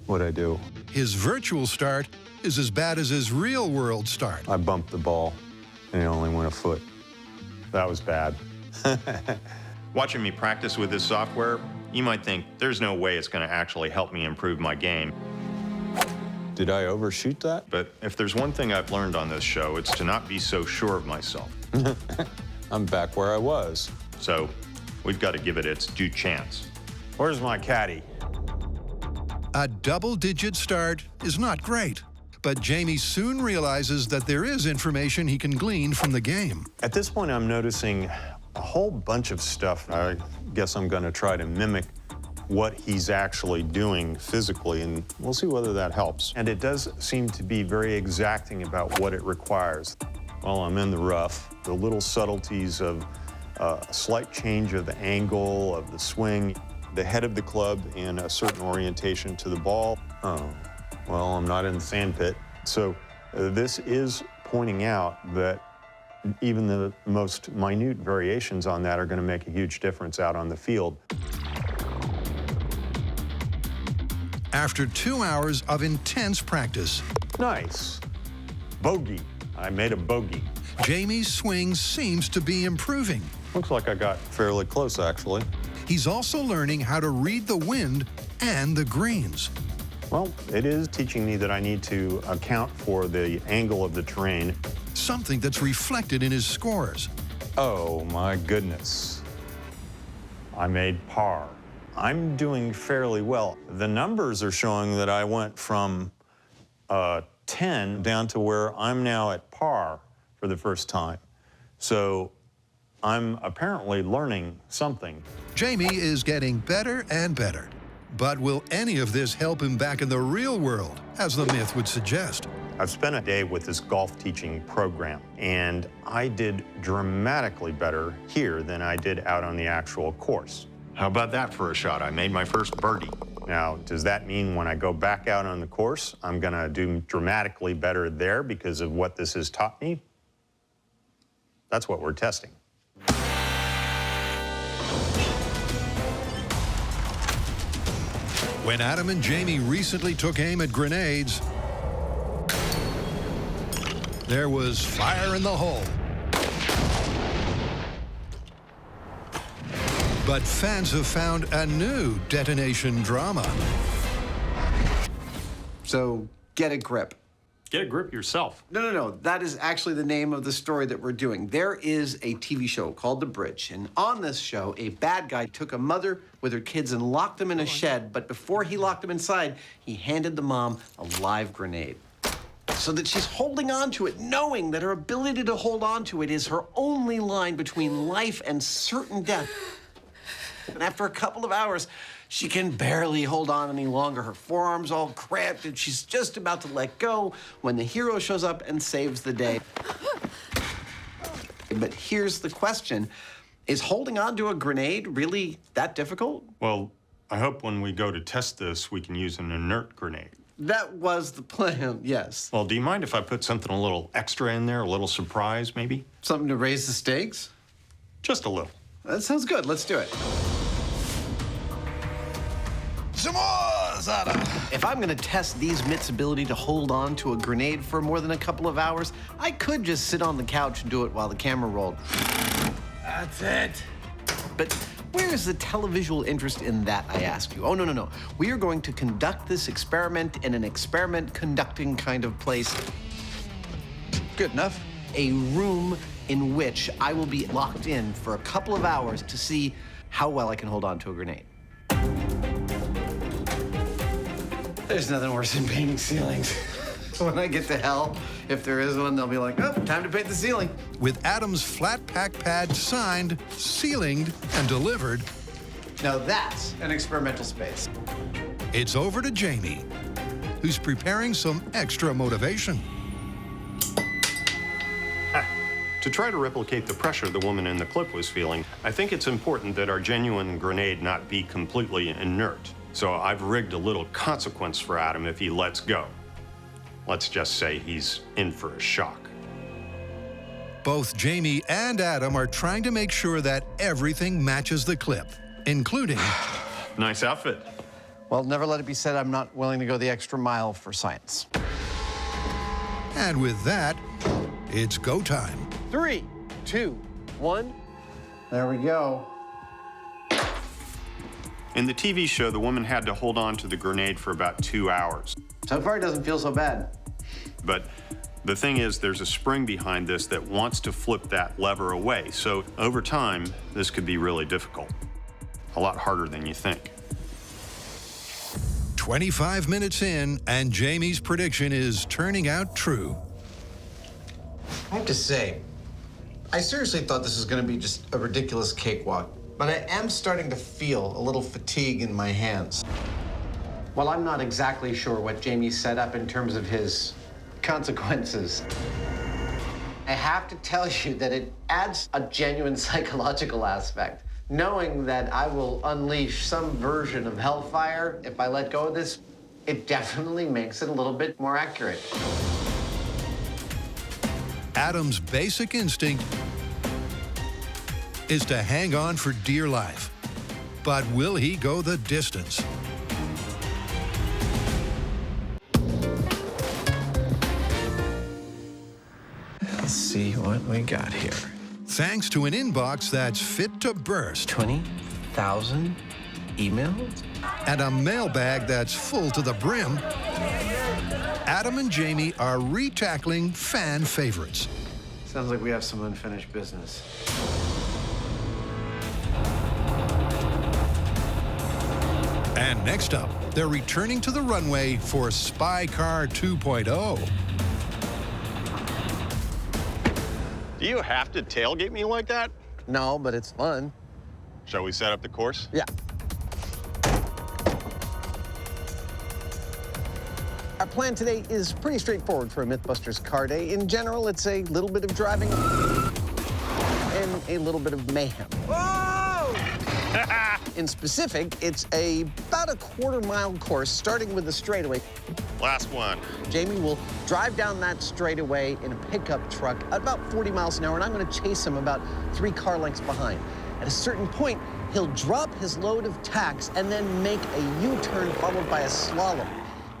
What'd I do? His virtual start is as bad as his real-world start. I bumped the ball, and it only went a foot. That was bad. Watching me practice with this software, you might think there's no way it's going to actually help me improve my game. Did I overshoot that? But if there's one thing I've learned on this show, it's to not be so sure of myself. I'm back where I was. So we've got to give it its due chance. Where's my caddy? A double-digit start is not great, but Jamie soon realizes that there is information he can glean from the game. At this point, I'm noticing a whole bunch of stuff. I guess I'm going to try to mimic what he's actually doing physically, and we'll see whether that helps. And it does seem to be very exacting about what it requires. While I'm in the rough, the little subtleties of a slight change of the angle of the swing, the head of the club in a certain orientation to the ball. Oh, well, I'm not in the sandpit. So this is pointing out that even the most minute variations on that are going to make a huge difference out on the field. After 2 hours of intense practice. Nice. Bogey. I made a bogey. Jamie's swing seems to be improving. Looks like I got fairly close, actually. He's also learning how to read the wind and the greens. Well, it is teaching me that I need to account for the angle of the terrain. Something that's reflected in his scores. Oh, my goodness. I made par. I'm doing fairly well. The numbers are showing that I went from 10 down to where I'm now at par for the first time. So I'm apparently learning something. Jamie is getting better and better. But will any of this help him back in the real world, as the myth would suggest? I've spent a day with this golf teaching program, and I did dramatically better here than I did out on the actual course. How about that for a shot? I made my first birdie. Now, does that mean when I go back out on the course, I'm gonna do dramatically better there because of what this has taught me? That's what we're testing. When Adam and Jamie recently took aim at grenades, there was fire in the hole. But fans have found a new detonation drama. So get a grip. Get a grip yourself. No. That is actually the name of the story that we're doing. There is a TV show called The Bridge, and on this show, a bad guy took a mother with her kids and locked them in a shed, but before he locked them inside, he handed the mom a live grenade, so that she's holding on to it, knowing that her ability to hold on to it is her only line between life and certain death. And after a couple of hours, she can barely hold on any longer. Her forearm's all cramped, and she's just about to let go when the hero shows up and saves the day. But here's the question. Is holding on to a grenade really that difficult? Well, I hope when we go to test this, we can use an inert grenade. That was the plan, yes. Well, do you mind if I put something a little extra in there, a little surprise, maybe? Something to raise the stakes? Just a little. That sounds good. Let's do it. Some more, Zara. If I'm going to test these mitts' ability to hold on to a grenade for more than a couple of hours, I could just sit on the couch and do it while the camera rolled. That's it. But where is the televisual interest in that, I ask you? Oh, no. We are going to conduct this experiment in an experiment-conducting kind of place. Good enough. A room in which I will be locked in for a couple of hours to see how well I can hold on to a grenade. There's nothing worse than painting ceilings. When I get to hell, if there is one, they'll be like, oh, time to paint the ceiling. With Adam's flat pack pad signed, sealinged, and delivered, now that's an experimental space. it's over to Jamie, who's preparing some extra motivation. To try to replicate the pressure the woman in the clip was feeling, I think it's important that our genuine grenade not be completely inert. So I've rigged a little consequence for Adam if he lets go. Let's just say he's in for a shock. Both Jamie and Adam are trying to make sure that everything matches the clip, including... Nice outfit. Well, never let it be said I'm not willing to go the extra mile for science. And with that, it's go time. 3, 2, 1. There we go. In the TV show, the woman had to hold on to the grenade for about 2 hours. So far, it doesn't feel so bad. But the thing is, there's a spring behind this that wants to flip that lever away. So over time, this could be really difficult. A lot harder than you think. 25 minutes in, and Jamie's prediction is turning out true. I have to say, I seriously thought this was going to be just a ridiculous cakewalk, but I am starting to feel a little fatigue in my hands. Well, I'm not exactly sure what Jamie set up in terms of his consequences. I have to tell you that it adds a genuine psychological aspect. Knowing that I will unleash some version of hellfire if I let go of this, it definitely makes it a little bit more accurate. Adam's basic instinct is to hang on for dear life. But will he go the distance? Let's see what we got here. Thanks to an inbox that's fit to burst. 20,000 emails? And a mailbag that's full to the brim. Adam and Jamie are retackling fan favorites. Sounds like we have some unfinished business. And next up, They're returning to the runway for Spy Car 2.0. Do you have to tailgate me like that? No, but it's fun. Shall we set up the course? Yeah. Our plan today is pretty straightforward for a Mythbusters car day. In general, it's a little bit of driving and a little bit of mayhem. Whoa! In specific, it's about a quarter-mile course, starting with the straightaway. Last one. Jamie will drive down that straightaway in a pickup truck at about 40 miles an hour, and I'm going to chase him about 3 car lengths behind. At a certain point, he'll drop his load of tacks and then make a U-turn followed by a slalom.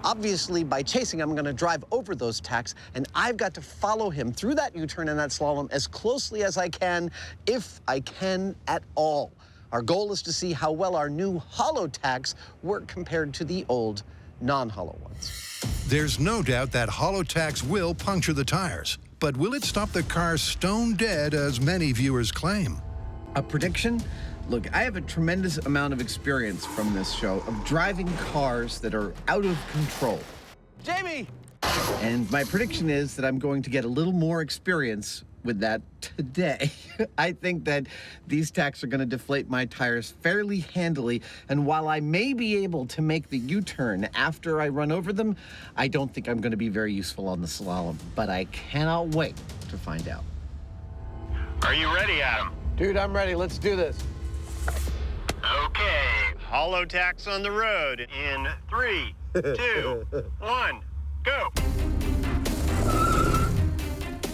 Obviously, by chasing, I'm going to drive over those tacks, and I've got to follow him through that U-turn and that slalom as closely as I can, if I can at all. Our goal is to see how well our new hollow tacks work compared to the old non-hollow ones. There's no doubt that hollow tacks will puncture the tires, but will it stop the car stone dead, as many viewers claim? A prediction? Look, I have a tremendous amount of experience from this show of driving cars that are out of control. Jamie! And my prediction is that I'm going to get a little more experience with that today. I think that these tacks are going to deflate my tires fairly handily, and while I may be able to make the U-turn after I run over them, I don't think I'm going to be very useful on the slalom, but I cannot wait to find out. Are you ready, Adam? Dude, I'm ready. Let's do this. Okay. Hollow tacks on the road in 3, 2, 1, go.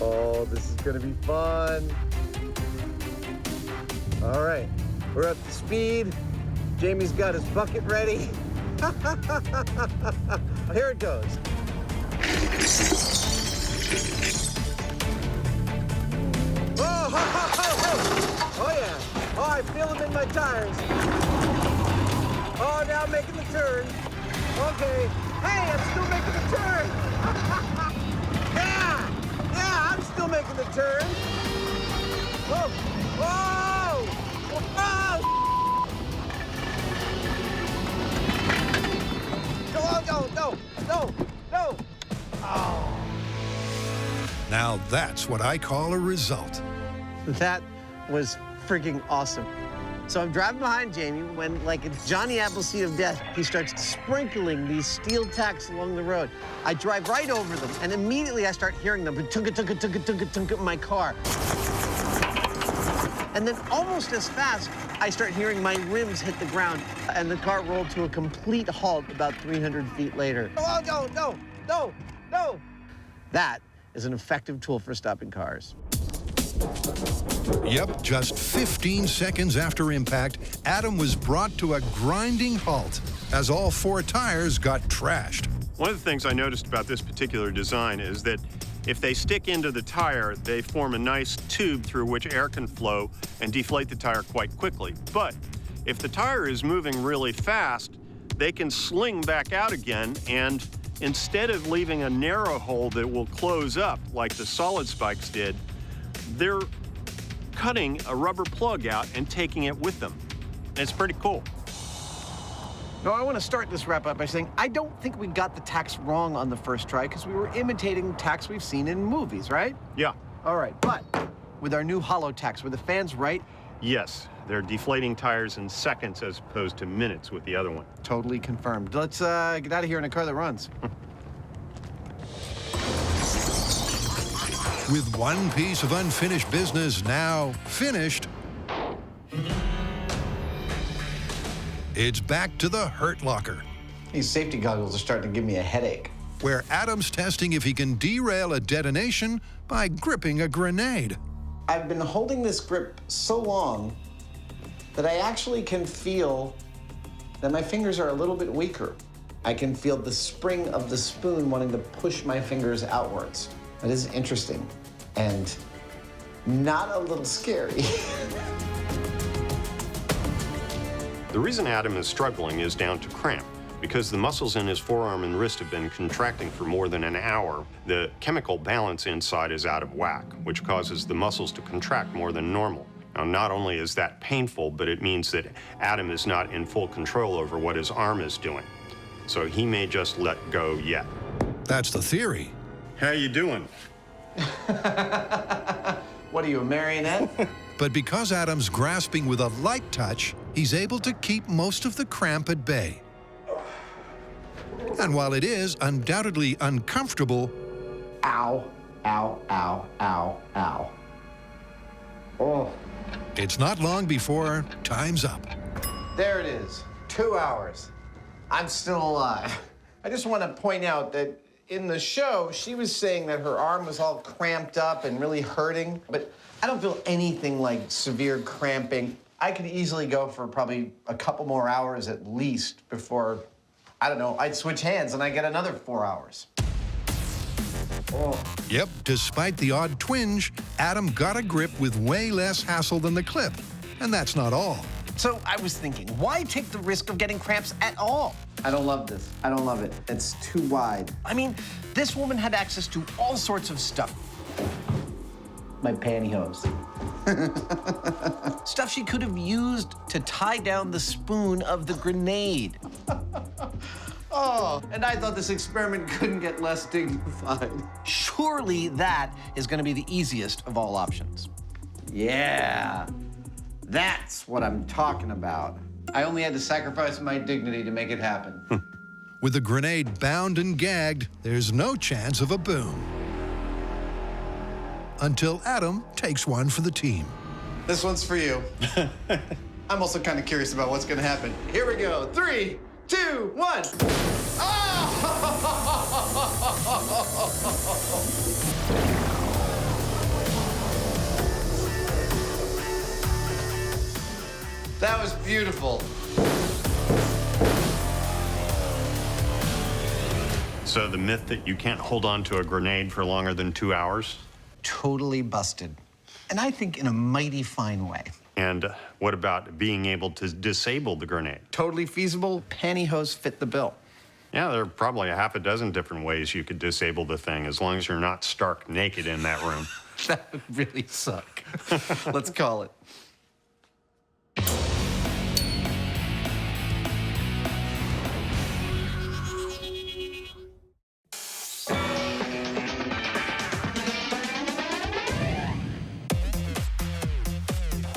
Oh, this is gonna be fun. All right, we're up to speed. Jamie's got his bucket ready. Here it goes. Oh, ho, ho, ho, ho. Oh yeah. Oh, I feel them in my tires. Oh, now I'm making the turn. Okay. Hey, I'm still making the turn. Yeah. Yeah, I'm still making the turn. Whoa! Whoa! Whoa! No! Oh. Now that's what I call a result. That was freaking awesome. So I'm driving behind Jamie when, like it's Johnny Appleseed of death, he starts sprinkling these steel tacks along the road. I drive right over them, and immediately I start hearing them tunka in my car. And then almost as fast, I start hearing my rims hit the ground, and the car rolled to a complete halt about 300 feet later. Oh, no! That is an effective tool for stopping cars. Yep, just 15 seconds after impact, Adam was brought to a grinding halt as all 4 tires got trashed. One of the things I noticed about this particular design is that if they stick into the tire, they form a nice tube through which air can flow and deflate the tire quite quickly. But if the tire is moving really fast, they can sling back out again, and instead of leaving a narrow hole that will close up like the solid spikes did, they're cutting a rubber plug out and taking it with them. It's pretty cool. Now, I want to start this wrap-up by saying I don't think we got the tacks wrong on the first try because we were imitating tacks we've seen in movies, right? Yeah. All right, but with our new hollow tacks, were the fans right? Yes, they're deflating tires in seconds as opposed to minutes with the other one. Totally confirmed. Let's get out of here in a car that runs. With one piece of unfinished business now finished, it's back to the Hurt Locker. These safety goggles are starting to give me a headache. Where Adam's testing if he can derail a detonation by gripping a grenade. I've been holding this grip so long that I actually can feel that my fingers are a little bit weaker. I can feel the spring of the spoon wanting to push my fingers outwards. That is interesting and not a little scary. The reason Adam is struggling is down to cramp. Because the muscles in his forearm and wrist have been contracting for more than an hour, the chemical balance inside is out of whack, which causes the muscles to contract more than normal. Now, not only is that painful, but it means that Adam is not in full control over what his arm is doing. so he may just let go yet. That's the theory. How you doing? What are you, a marionette? But because Adam's grasping with a light touch, he's able to keep most of the cramp at bay. And while it is undoubtedly uncomfortable, Ow, ow, ow, ow, ow. Oh. it's not long before time's up. There it is, 2 hours. I'm still alive. I just want to point out that in the show, she was saying that her arm was all cramped up and really hurting, but I don't feel anything like severe cramping. I could easily go for probably a couple more hours at least before, I don't know, I'd switch hands and I get another 4 hours. Oh. Yep, despite the odd twinge, Adam got a grip with way less hassle than the clip. And that's not all. So I was thinking, why take the risk of getting cramps at all? I don't love this. I don't love it. It's too wide. I mean, this woman had access to all sorts of stuff. My pantyhose. Stuff she could have used to tie down the spoon of the grenade. Oh, and I thought this experiment couldn't get less dignified. Surely that is going to be the easiest of all options. Yeah, that's what I'm talking about. I only had to sacrifice my dignity to make it happen. With the grenade bound and gagged, there's no chance of a boom. Until Adam takes one for the team. This one's for you. I'm also kind of curious about what's going to happen. Here we go. 3, 2, 1. Oh! That was beautiful. So the myth that you can't hold on to a grenade for longer than 2 hours? Totally busted. And I think in a mighty fine way. And what about being able to disable the grenade? Totally feasible. Pantyhose fit the bill. Yeah, there are probably a half a dozen different ways you could disable the thing, as long as you're not stark naked in that room. That would really suck. Let's call it.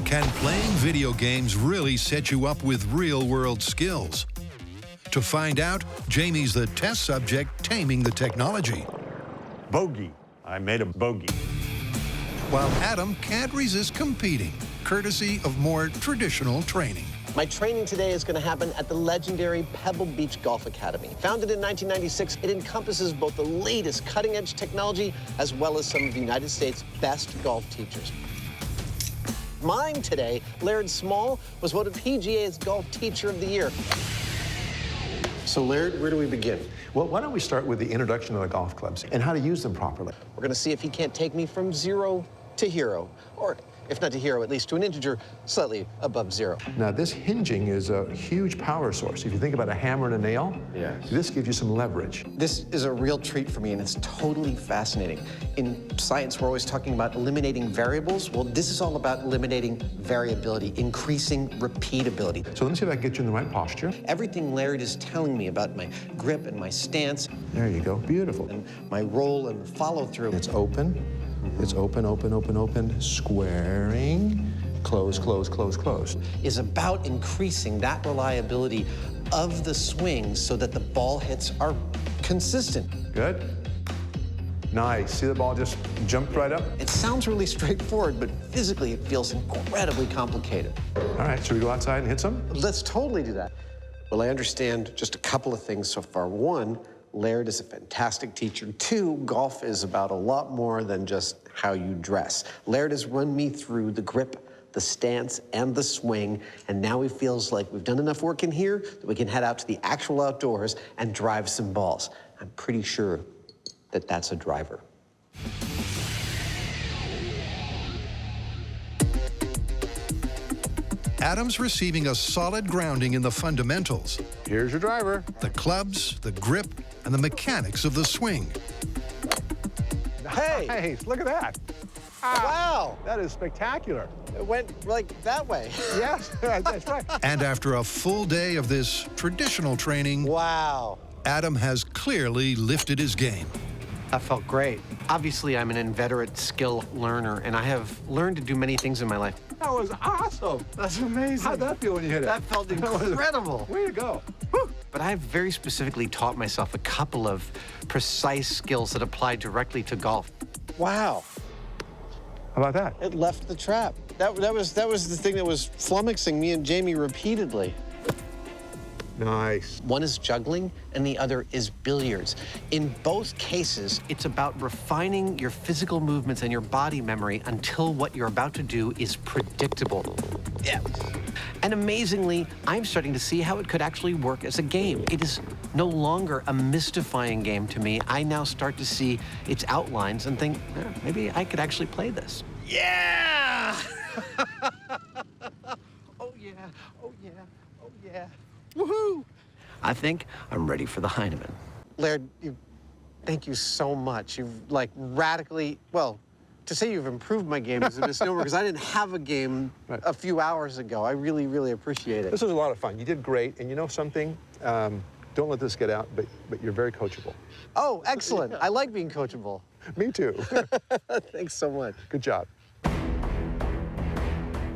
Can playing video games really set you up with real-world skills? To find out, Jamie's the test subject taming the technology. Bogey. I made a bogey. While Adam can't resist competing, courtesy of more traditional training. My training today is going to happen at the legendary Pebble Beach Golf Academy. Founded in 1996, it encompasses both the latest cutting-edge technology as well as some of the United States' best golf teachers. Mine today, Laird Small, was voted PGA's Golf Teacher of the Year. So, Laird, where do we begin? Well, why don't we start with the introduction of the golf clubs and how to use them properly? We're going to see if he can't take me from 0 to hero, or if not to hero, at least to an integer slightly above 0. Now, this hinging is a huge power source. If you think about a hammer and a nail, this gives you some leverage. This is a real treat for me, and it's totally fascinating. In science, we're always talking about eliminating variables. Well, this is all about eliminating variability, increasing repeatability. So let me see if I can get you in the right posture. Everything Laird is telling me about my grip and my stance. There you go, beautiful. And my roll and follow-through. It's open. It's open, open, open, open, squaring, close, close, close, close. Is about increasing that reliability of the swing so that the ball hits are consistent. Good. Nice. See the ball just jumped right up? It sounds really straightforward, but physically it feels incredibly complicated. All right, should we go outside and hit some? Let's totally do that. Well, I understand just a couple of things so far. One, Laird is a fantastic teacher. 2, golf is about a lot more than just how you dress. Laird has run me through the grip, the stance, and the swing, and now he feels like we've done enough work in here that we can head out to the actual outdoors and drive some balls. I'm pretty sure that that's a driver. Adam's receiving a solid grounding in the fundamentals. Here's your driver. The clubs, the grip, and the mechanics of the swing. Hey! Nice, look at that. Wow. That is spectacular. It went like that way. Yes, that's right. And after a full day of this traditional training, wow, Adam has clearly lifted his game. That felt great. Obviously, I'm an inveterate skill learner, and I have learned to do many things in my life. That was awesome. That's amazing. How'd that feel when you hit it? That felt incredible. Way to go. But I've very specifically taught myself a couple of precise skills that apply directly to golf. Wow. How about that? It left the trap. That was the thing that was flummoxing me and Jamie repeatedly. Nice. One is juggling, and the other is billiards. In both cases, it's about refining your physical movements and your body memory until what you're about to do is predictable. Yeah. And amazingly, I'm starting to see how it could actually work as a game. It is no longer a mystifying game to me. I now start to see its outlines and think, maybe I could actually play this. Yeah! Oh, yeah. Oh, yeah. Oh, yeah. Woohoo! I think I'm ready for the Hyneman. Laird, thank you so much. You've radically, well, to say you've improved my game is a misnomer because I didn't have a game a few hours ago. I really, really appreciate it. This was a lot of fun. You did great. And you know something? Don't let this get out, but you're very coachable. Oh, excellent. I like being coachable. Me too. Thanks so much. Good job.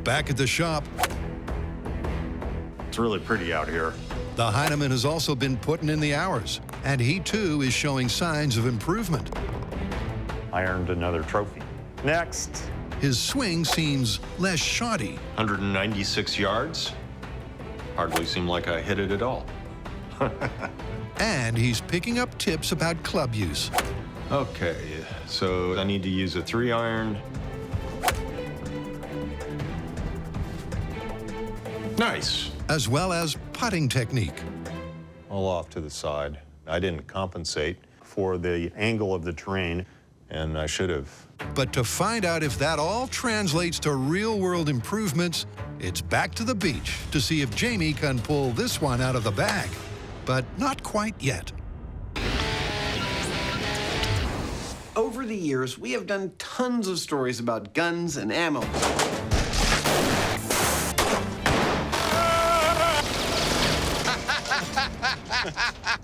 Back at the shop, It's really pretty out here. the Hyneman has also been putting in the hours, and he too is showing signs of improvement. I earned another trophy. Next. His swing seems less shoddy. 196 yards. Hardly seemed like I hit it at all. And he's picking up tips about club use. Okay, so I need to use a 3-iron. Nice. As well as putting technique. All off to the side. I didn't compensate for the angle of the terrain, and I should have. But to find out if that all translates to real-world improvements, it's back to the beach to see if Jamie can pull this one out of the bag. But not quite yet. Over the years, we have done tons of stories about guns and ammo.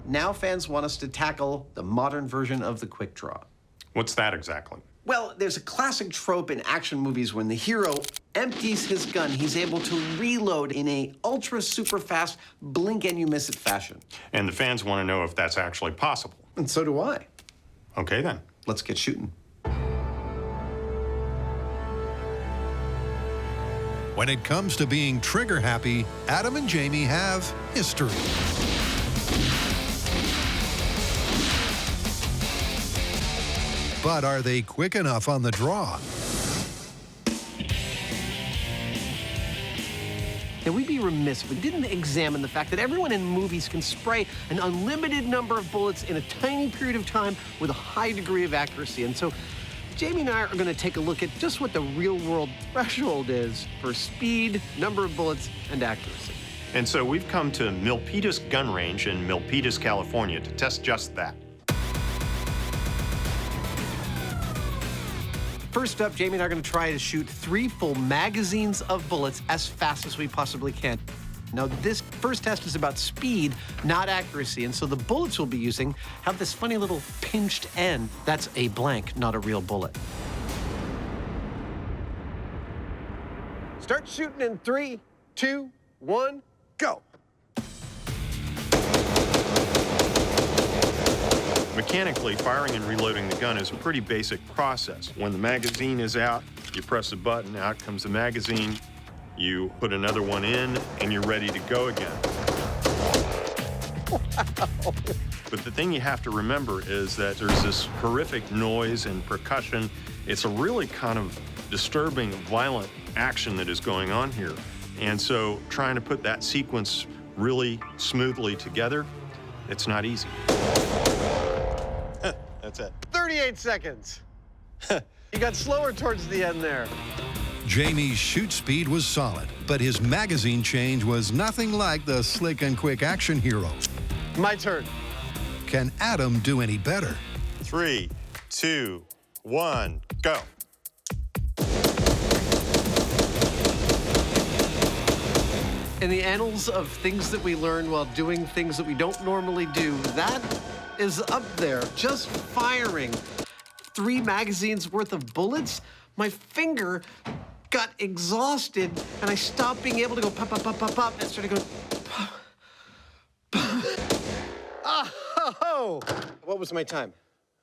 Now fans want us to tackle the modern version of the quick draw. What's that exactly? Well, there's a classic trope in action movies when the hero empties his gun, he's able to reload in a ultra super fast blink and you miss it fashion. And the fans want to know if that's actually possible. And so do I. Okay, then. Let's get shooting. When it comes to being trigger happy, Adam and Jamie have history. But are they quick enough on the draw? Now, we'd be remiss if we didn't examine the fact that everyone in movies can spray an unlimited number of bullets in a tiny period of time with a high degree of accuracy. And so Jamie and I are going to take a look at just what the real-world threshold is for speed, number of bullets, and accuracy. And so we've come to Milpitas Gun Range in Milpitas, California to test just that. First up, Jamie and I are going to try to shoot 3 full magazines of bullets as fast as we possibly can. Now, this first test is about speed, not accuracy, and so the bullets we'll be using have this funny little pinched end. That's a blank, not a real bullet. Start shooting in 3, 2, 1, go. Mechanically, firing and reloading the gun is a pretty basic process. When the magazine is out, you press a button, out comes the magazine, you put another one in, and you're ready to go again. Wow. But the thing you have to remember is that there's this horrific noise and percussion. It's a really kind of disturbing, violent action that is going on here. And so trying to put that sequence really smoothly together, it's not easy. That's it. 38 seconds. You got slower towards the end there. Jamie's shoot speed was solid, but his magazine change was nothing like the slick and quick action hero. My turn. Can Adam do any better? 3, 2, 1, go. In the annals of things that we learn while doing things that we don't normally do, that is up there. Just firing 3 magazines worth of bullets, my finger got exhausted and I stopped being able to go pop, pop, pop, pop, pop, and started going pop, pop. Oh! What was my time?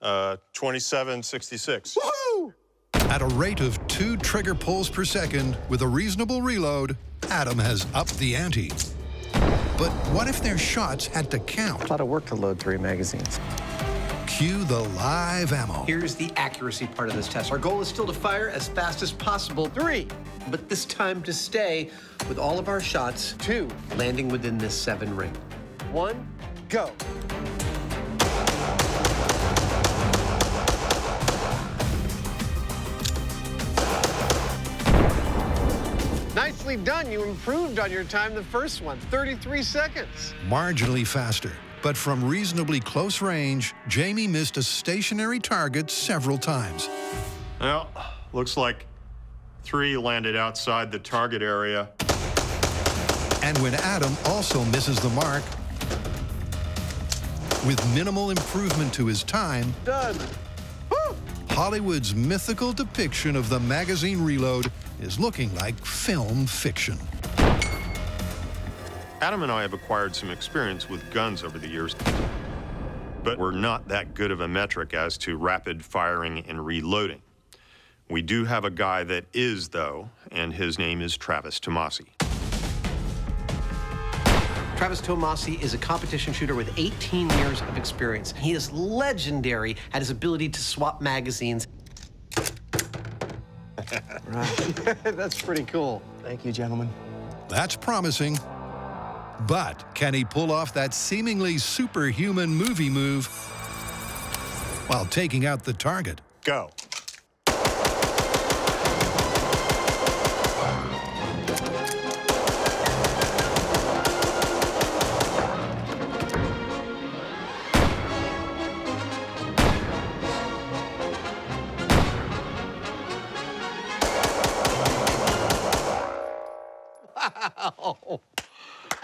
27:66. Woohoo! At a rate of 2 trigger pulls per second with a reasonable reload, Adam has upped the ante. But what if their shots had to count? A lot of work to load 3 magazines. Cue the live ammo. Here's the accuracy part of this test. Our goal is still to fire as fast as possible. 3, but this time to stay with all of our shots. 2, landing within this 7 ring. 1, go. Nicely done. You improved on your time the first one, 33 seconds. Marginally faster. But from reasonably close range, Jamie missed a stationary target several times. Well, looks like 3 landed outside the target area. And when Adam also misses the mark, with minimal improvement to his time, done. Woo! Hollywood's mythical depiction of the magazine reload is looking like film fiction. Adam and I have acquired some experience with guns over the years, but we're not that good of a metric as to rapid firing and reloading. We do have a guy that is, though, and his name is Travis Tomasi. Travis Tomasi is a competition shooter with 18 years of experience. He is legendary at his ability to swap magazines. Right. That's pretty cool. Thank you, gentlemen. That's promising. But can he pull off that seemingly superhuman movie move while taking out the target? Go. Wow.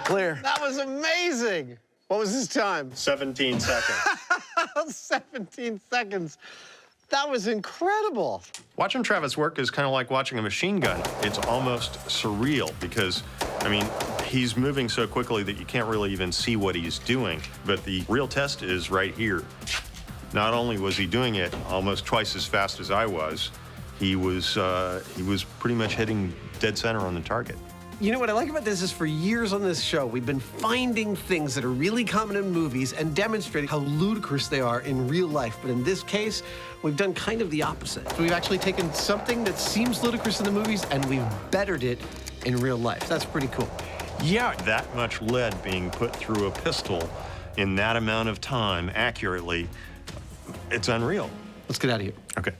Clear. That was amazing. What was his time? 17 seconds. 17 seconds. That was incredible. Watching Travis work is kind of like watching a machine gun. It's almost surreal because, I mean, he's moving so quickly that you can't really even see what he's doing. But the real test is right here. Not only was he doing it almost twice as fast as I was, he was pretty much hitting dead center on the target. You know what I like about this is for years on this show, we've been finding things that are really common in movies and demonstrating how ludicrous they are in real life. But in this case, we've done kind of the opposite. So we've actually taken something that seems ludicrous in the movies and we've bettered it in real life. That's pretty cool. Yeah, that much lead being put through a pistol in that amount of time accurately, it's unreal. Let's get out of here. Okay.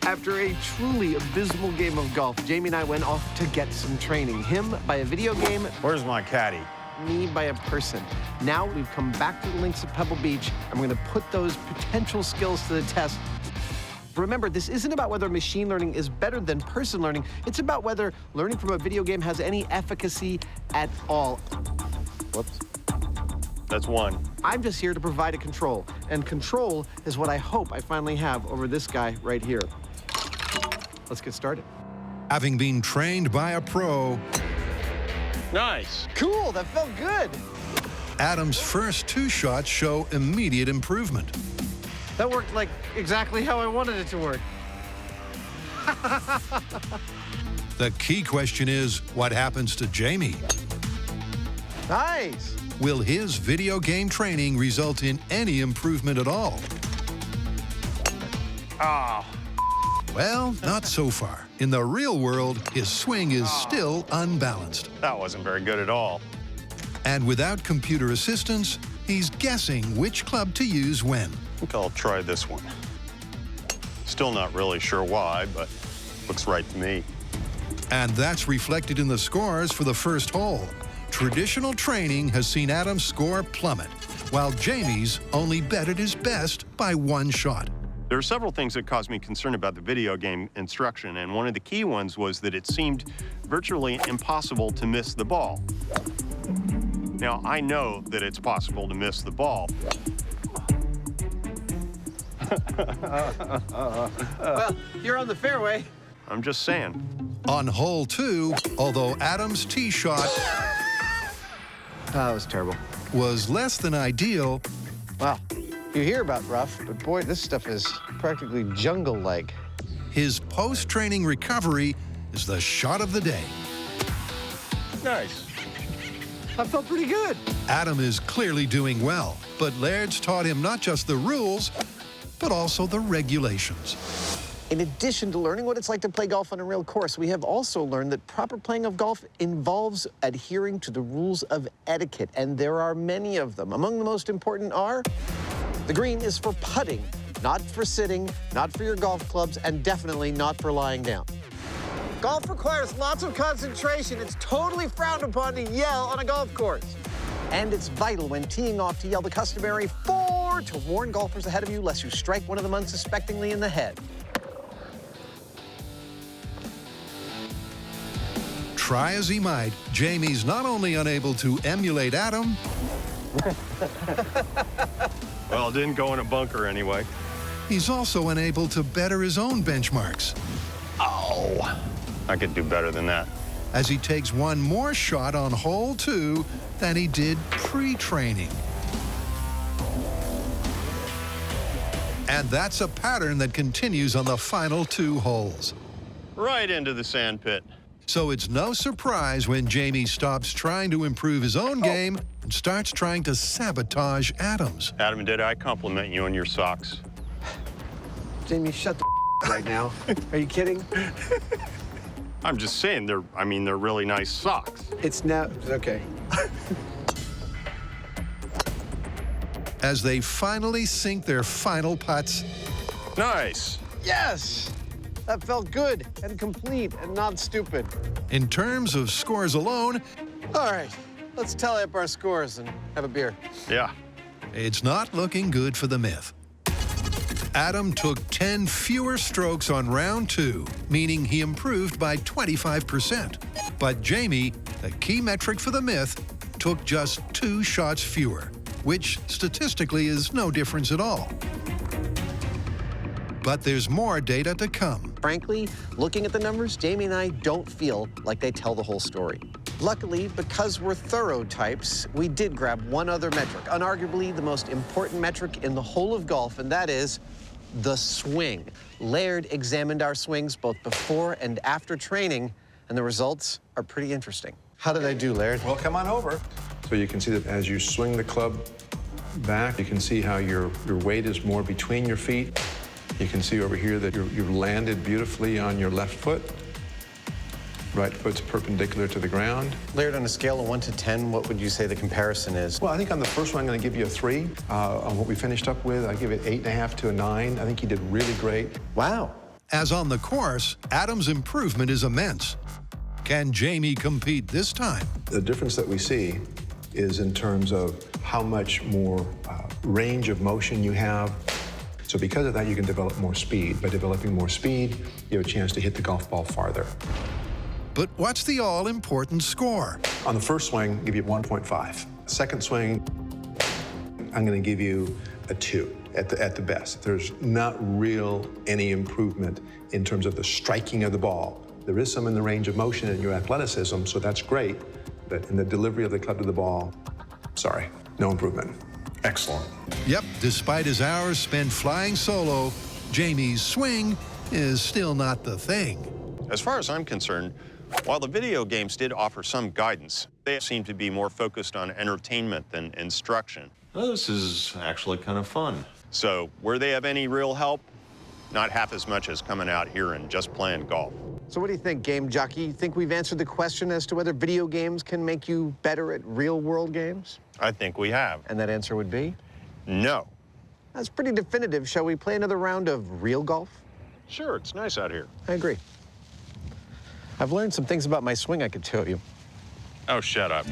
After a truly abysmal game of golf, Jamie and I went off to get some training. Him by a video game. Where's my caddy? Me by a person. Now we've come back to the links at Pebble Beach, and we're going to put those potential skills to the test. Remember, this isn't about whether machine learning is better than person learning. It's about whether learning from a video game has any efficacy at all. Whoops. That's 1. I'm just here to provide a control, and control is what I hope I finally have over this guy right here. Let's get started. Having been trained by a pro, Nice. Cool, that felt good. Adam's first 2 shots show immediate improvement. That worked like exactly how I wanted it to work. The key question is, what happens to Jamie? Nice. Will his video game training result in any improvement at all? Ah. Well, not so far. In the real world, his swing is still unbalanced. That wasn't very good at all. And without computer assistance, he's guessing which club to use when. I think I'll try this one. Still not really sure why, but looks right to me. And that's reflected in the scores for the first hole. Traditional training has seen Adam's score plummet, while Jamie's only bettered his best by 1 shot. There are several things that caused me concern about the video game instruction, and one of the key ones was that it seemed virtually impossible to miss the ball. Now, I know that it's possible to miss the ball. Well, you're on the fairway. I'm just saying. On hole 2, although Adam's tee shot that was terrible. was less than ideal, Wow. You hear about rough, but boy, this stuff is practically jungle-like. his post-training recovery is the shot of the day. Nice. I felt pretty good. Adam is clearly doing well, but Laird's taught him not just the rules, but also the regulations. In addition to learning what it's like to play golf on a real course, we have also learned that proper playing of golf involves adhering to the rules of etiquette, and there are many of them. Among the most important are, the green is for putting, not for sitting, not for your golf clubs, and definitely not for lying down. Golf requires lots of concentration. It's totally frowned upon to yell on a golf course. And it's vital when teeing off to yell the customary 4 to warn golfers ahead of you lest you strike one of them unsuspectingly in the head. Try as he might, Jamie's not only unable to emulate Adam, Well, it didn't go in a bunker anyway. he's also unable to better his own benchmarks. Oh, I could do better than that. As he takes one more shot on hole 2 than he did pre-training. And that's a pattern that continues on the final 2 holes. Right into the sand pit. So it's no surprise when Jamie stops trying to improve his own game and starts trying to sabotage Adam's. Adam, did I compliment you on your socks? Jamie, shut the right now. Are you kidding? I'm just saying, they're really nice socks. It's now, okay. As they finally sink their final putts. Nice. Yes! That felt good and complete and not stupid. In terms of scores alone, All right, let's tally up our scores and have a beer. Yeah. it's not looking good for the Myth. Adam took 10 fewer strokes on round 2, meaning he improved by 25%. But Jamie, the key metric for the Myth, took just 2 shots fewer, which statistically is no difference at all. But there's more data to come. Frankly, looking at the numbers, Jamie and I don't feel like they tell the whole story. Luckily, because we're thorough types, we did grab one other metric, unarguably the most important metric in the whole of golf, and that is the swing. Laird examined our swings both before and after training, and the results are pretty interesting. How did I do, Laird? Well, come on over. So you can see that as you swing the club back, you can see how your weight is more between your feet. You can see over here that you've landed beautifully on your left foot. Right foot's perpendicular to the ground. Laird, on a scale of 1 to 10, what would you say the comparison is? Well, I think on the first one, I'm going to give you a 3. On what we finished up with, I give it 8.5 to a 9. I think you did really great. Wow. As on the course, Adam's improvement is immense. Can Jamie compete this time? The difference that we see is in terms of how much more range of motion you have. So because of that, you can develop more speed. By developing more speed, you have a chance to hit the golf ball farther. But what's the all-important score? On the first swing, I'll give you 1.5. Second swing, I'm going to give you a 2 at the best. There's not any improvement in terms of the striking of the ball. There is some in the range of motion and your athleticism, so that's great. But in the delivery of the club to the ball, sorry, no improvement. Excellent. Yep, despite his hours spent flying solo, Jamie's swing is still not the thing. As far as I'm concerned, while the video games did offer some guidance, they seem to be more focused on entertainment than instruction. Oh, this is actually kind of fun. So, were they of any real help? Not half as much as coming out here and just playing golf. So what do you think, Game Jockey? You think we've answered the question as to whether video games can make you better at real-world games? I think we have. And that answer would be? No. That's pretty definitive. Shall we play another round of real golf? Sure, it's nice out here. I agree. I've learned some things about my swing I could show you. Oh, shut up.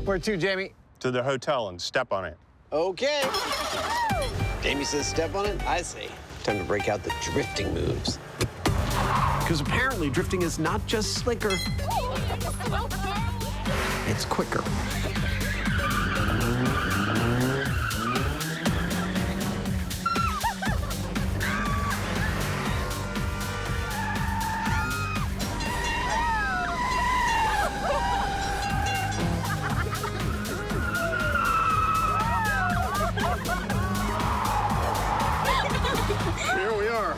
Where to, Jamie? To the hotel and step on it. Okay. Jamie says step on it, I say time to break out the drifting moves. Because apparently drifting is not just slicker, it's quicker. Here we are.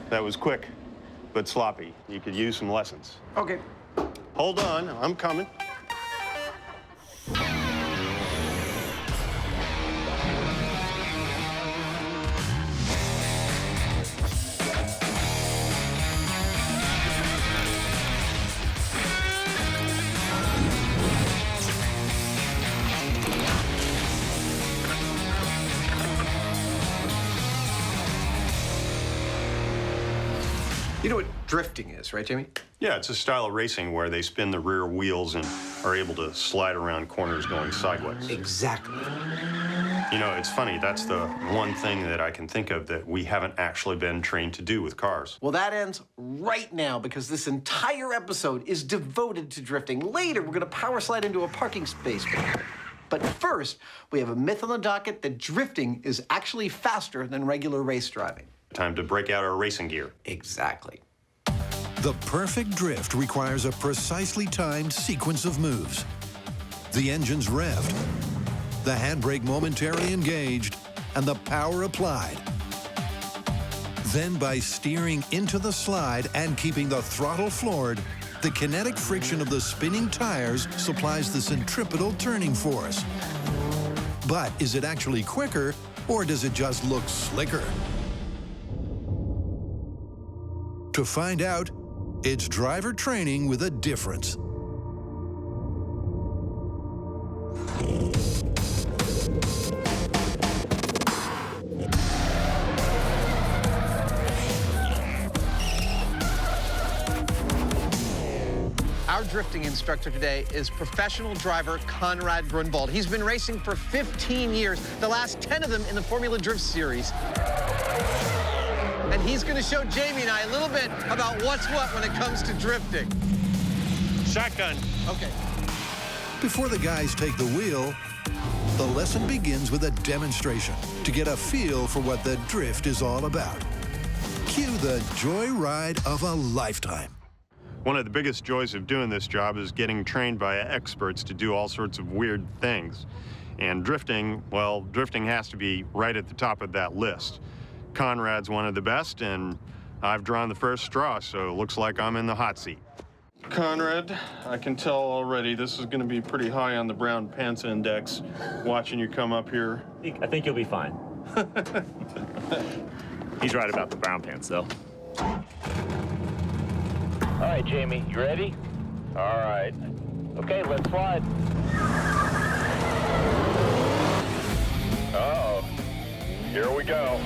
That was quick, but sloppy. You could use some lessons. Okay. Hold on, I'm coming. You know what drifting is, right, Jamie? Yeah, it's a style of racing where they spin the rear wheels and are able to slide around corners going sideways. Exactly. You know, it's funny, that's the one thing that I can think of that we haven't actually been trained to do with cars. Well, that ends right now because this entire episode is devoted to drifting. Later, we're going to power slide into a parking space. But first, we have a myth on the docket that drifting is actually faster than regular race driving. Time to break out our racing gear. Exactly. The perfect drift requires a precisely timed sequence of moves. The engine's revved, the handbrake momentarily engaged, and the power applied. Then by steering into the slide and keeping the throttle floored, the kinetic friction of the spinning tires supplies the centripetal turning force. But is it actually quicker, or does it just look slicker? To find out, it's driver training with a difference. Our drifting instructor today is professional driver Conrad Grunwald. He's been racing for 15 years, the last 10 of them in the Formula Drift Series. And he's going to show Jamie and I a little bit about what's what when it comes to drifting. Shotgun. Okay. Before the guys take the wheel, the lesson begins with a demonstration to get a feel for what the drift is all about. Cue the joyride of a lifetime. One of the biggest joys of doing this job is getting trained by experts to do all sorts of weird things. And drifting, well, drifting has to be right at the top of that list. Conrad's one of the best, and I've drawn the first straw, so it looks like I'm in the hot seat. Conrad, I can tell already this is going to be pretty high on the brown pants index, watching you come up here. I think you'll be fine. He's right about the brown pants, though. All right, Jamie, you ready? All right. Okay, let's slide. Uh-oh. Here we go.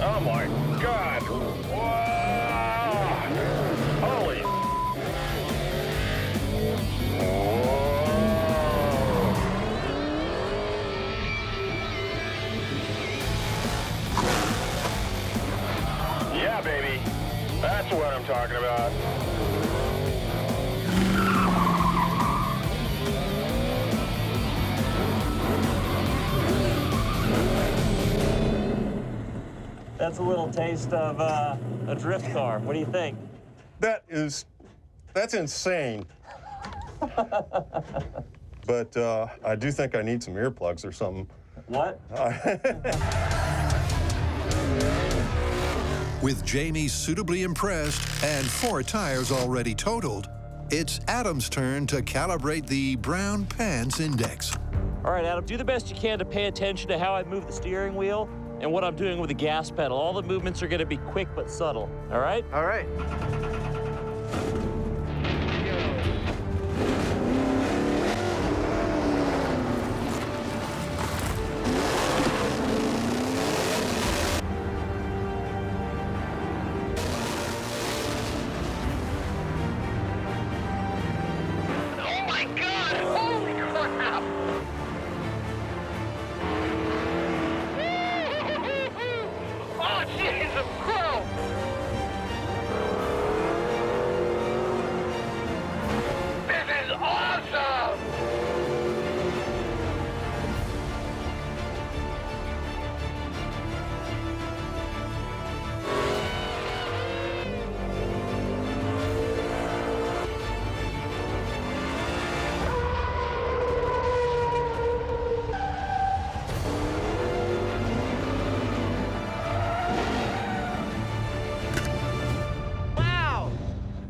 Oh, my God. Whoa! Holy. Whoa. Yeah, baby. That's what I'm talking about. That's a little taste of a drift car. What do you think? That's insane. But I do think I need some earplugs or something. What? With Jamie suitably impressed and 4 tires already totaled, it's Adam's turn to calibrate the brown pants index. All right, Adam, do the best you can to pay attention to how I move the steering wheel and what I'm doing with the gas pedal. All the movements are going to be quick but subtle, all right? All right.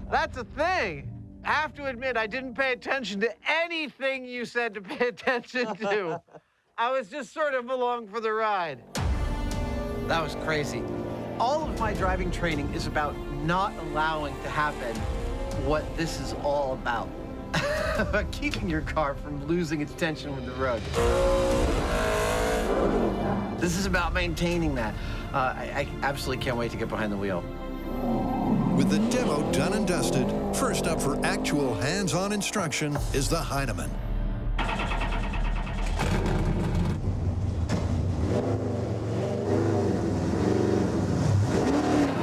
That's a thing. I have to admit, I didn't pay attention to anything you said to pay attention to. I was just sort of along for the ride. That was crazy. All of my driving training is about not allowing to happen what this is all about. Keeping your car from losing its tension with the road. This is about maintaining that. I absolutely can't wait to get behind the wheel. With the demo done and dusted, first up for actual hands-on instruction is the Hyneman.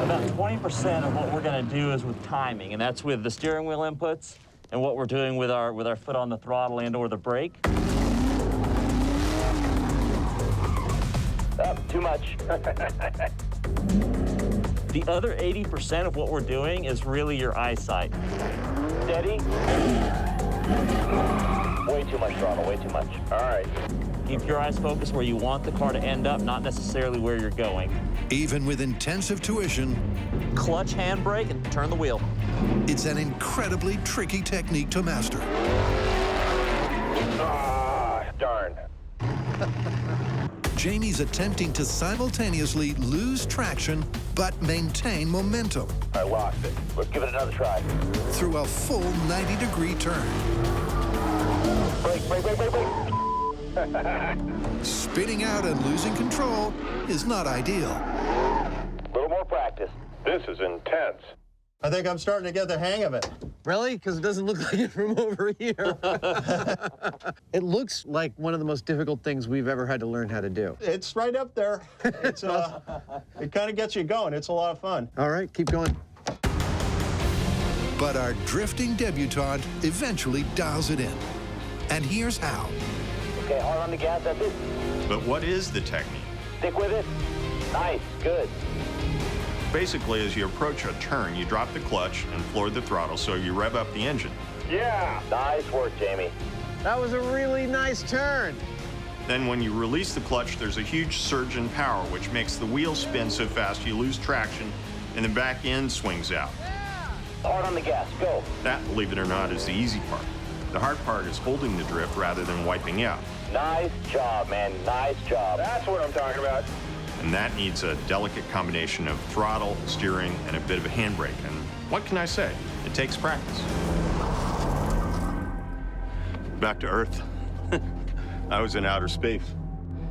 About 20% of what we're going to do is with timing, and that's with the steering wheel inputs and what we're doing with our foot on the throttle and or the brake. Oh, too much. The other 80% of what we're doing is really your eyesight. Steady. Way too much throttle, way too much. All right. Keep your eyes focused where you want the car to end up, not necessarily where you're going. Even with intensive tuition, clutch, handbrake, and turn the wheel. It's an incredibly tricky technique to master. Ah, darn. Jamie's attempting to simultaneously lose traction but maintain momentum. I lost it. Let's give it another try. Through a full 90-degree turn. Brake, brake, brake, brake, brake. Spinning out and losing control is not ideal. A little more practice. This is intense. I think I'm starting to get the hang of it. Really? Because it doesn't look like it from over here. It looks like one of the most difficult things we've ever had to learn how to do. It's right up there. It's it kind of gets you going. It's a lot of fun. All right, keep going. But our drifting debutante eventually dials it in. And here's how. Okay, hard on the gas, that's it. But what is the technique? Stick with it. Nice, good. Basically, as you approach a turn, you drop the clutch and floor the throttle so you rev up the engine. Yeah. Nice work, Jamie. That was a really nice turn. Then when you release the clutch, there's a huge surge in power, which makes the wheel spin so fast you lose traction and the back end swings out. Hard on the gas, go. That, believe it or not, is the easy part. The hard part is holding the drift rather than wiping out. Nice job, man. Nice job. That's what I'm talking about. And that needs a delicate combination of throttle, steering, and a bit of a handbrake. And what can I say? It takes practice. Back to Earth. I was in outer space.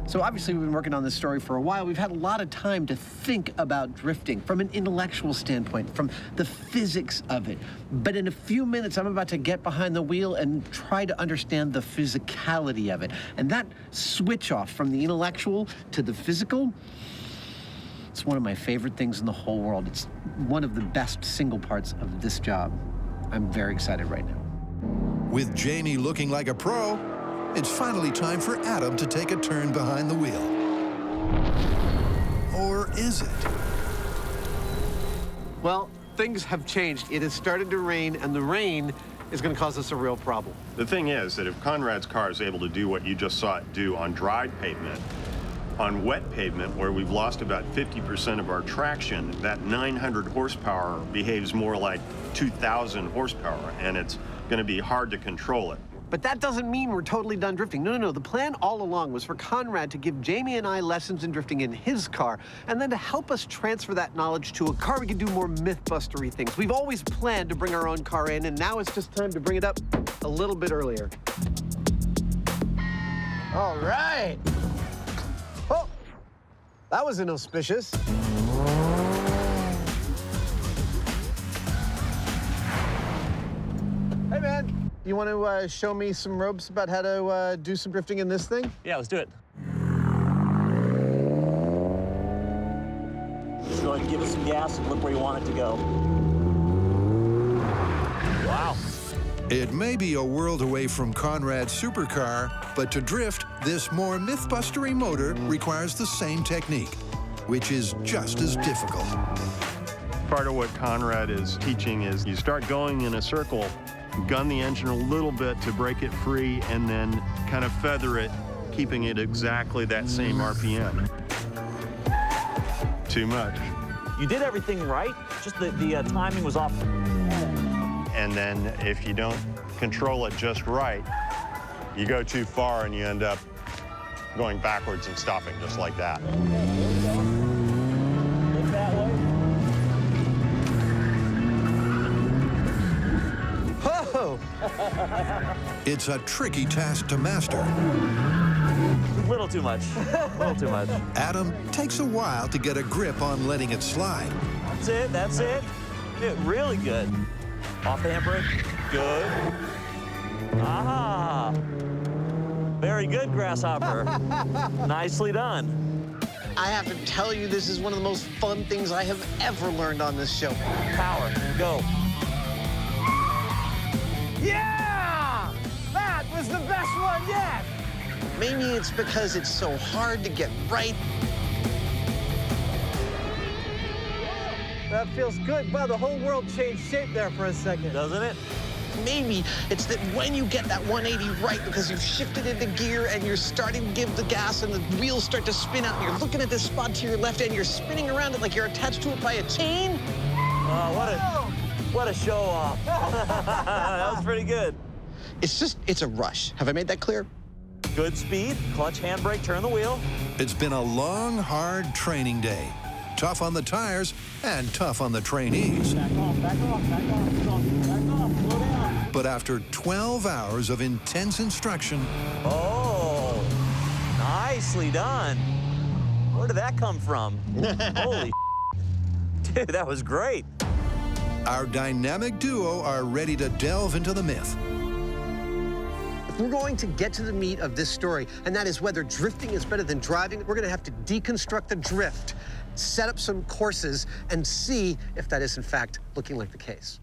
So obviously we've been working on this story for a while. We've had a lot of time to think about drifting from an intellectual standpoint, from the physics of it. But in a few minutes, I'm about to get behind the wheel and try to understand the physicality of it. And that switch off from the intellectual to the physical, It's one of my favorite things in the whole world. It's one of the best single parts of this job. I'm very excited right now. With Jamie looking like a pro, it's finally time for Adam to take a turn behind the wheel. Or is it? Well, things have changed. It has started to rain, and the rain is going to cause us a real problem. The thing is that if Conrad's car is able to do what you just saw it do on dry pavement, on wet pavement, where we've lost about 50% of our traction, that 900 horsepower behaves more like 2,000 horsepower, and it's going to be hard to control it. But that doesn't mean we're totally done drifting. No, no, no. The plan all along was for Conrad to give Jamie and I lessons in drifting in his car, and then to help us transfer that knowledge to a car we can do more mythbustery things. We've always planned to bring our own car in, and now it's just time to bring it up a little bit earlier. All right. Oh, that was inauspicious. Hey, man. You want to show me some ropes about how to do some drifting in this thing? Yeah, let's do it. Just go ahead and give it some gas and look where you want it to go. Wow. It may be a world away from Conrad's supercar, but to drift, this more mythbustery motor requires the same technique, which is just as difficult. Part of what Conrad is teaching is you start going in a circle, gun the engine a little bit to break it free, and then kind of feather it, keeping it exactly that same RPM. Too much. You did everything right, just the timing was off. And then if you don't control it just right, you go too far and you end up going backwards and stopping just like that. Look that way. Whoa! It's a tricky task to master. A little too much. A little too much. Adam takes a while to get a grip on letting it slide. That's it, that's it. It really good. Off the handbrake. Good. Aha! Very good, Grasshopper. Nicely done. I have to tell you, this is one of the most fun things I have ever learned on this show. Power, go. Yeah! That was the best one yet! Maybe it's because it's so hard to get right. That feels good. Wow, the whole world changed shape there for a second. Doesn't it? Maybe it's that when you get that 180 right because you've shifted into gear and you're starting to give the gas and the wheels start to spin out and you're looking at this spot to your left and you're spinning around it like you're attached to it by a chain. Oh, what a show off. That was pretty good. It's a rush. Have I made that clear? Good speed, clutch, handbrake, turn the wheel. It's been a long, hard training day. Tough on the tires and tough on the trainees. Back off, back off, back off, back off, slow down. But after 12 hours of intense instruction... Oh, nicely done. Where did that come from? Holy dude, that was great. Our dynamic duo are ready to delve into the myth. We're going to get to the meat of this story, and that is whether drifting is better than driving. We're going to have to deconstruct the drift, set up some courses, and see if that is, in fact, looking like the case.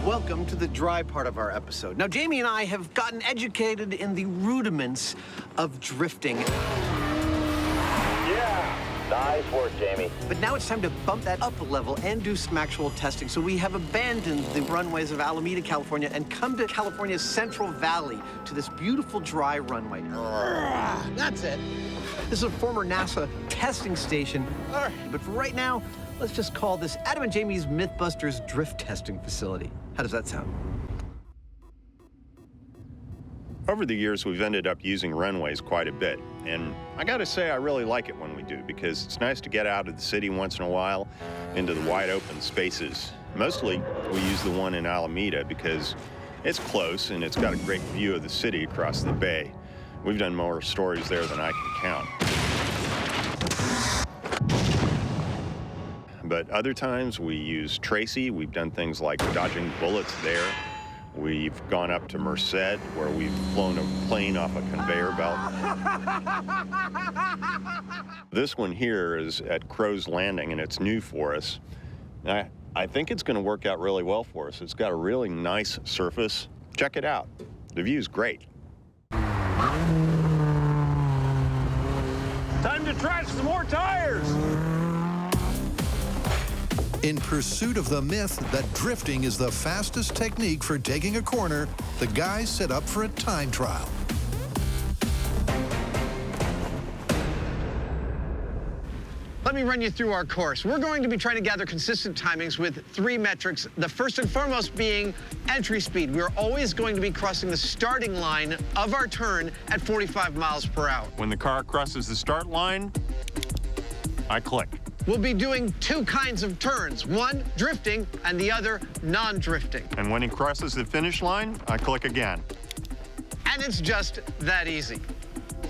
Welcome to the dry part of our episode. Now, Jamie and I have gotten educated in the rudiments of drifting. Yeah, nice work, Jamie. But now it's time to bump that up a level and do some actual testing. So we have abandoned the runways of Alameda, California, and come to California's Central Valley to this beautiful dry runway. That's it. This is a former NASA testing station. But for right now, let's just call this Adam and Jamie's Mythbusters drift testing facility. How does that sound? Over the years, we've ended up using runways quite a bit, and I gotta say I really like it when we do, because it's nice to get out of the city once in a while into the wide open spaces. Mostly, we use the one in Alameda because it's close and it's got a great view of the city across the bay. We've done more stories there than I can count. but other times we use Tracy. We've done things like dodging bullets there. We've gone up to Merced, where we've flown a plane off a conveyor belt. This one here is at Crow's Landing, and it's new for us. I think it's going to work out really well for us. It's got a really nice surface. Check it out. The view's great. Time to trash some more tires! In pursuit of the myth that drifting is the fastest technique for taking a corner, the guys set up for a time trial. Let me run you through our course. We're going to be trying to gather consistent timings with 3 metrics, the first and foremost being entry speed. We're always going to be crossing the starting line of our turn at 45 miles per hour. When the car crosses the start line, I click. We'll be doing 2 kinds of turns, one drifting and the other non-drifting. And when he crosses the finish line, I click again. And it's just that easy.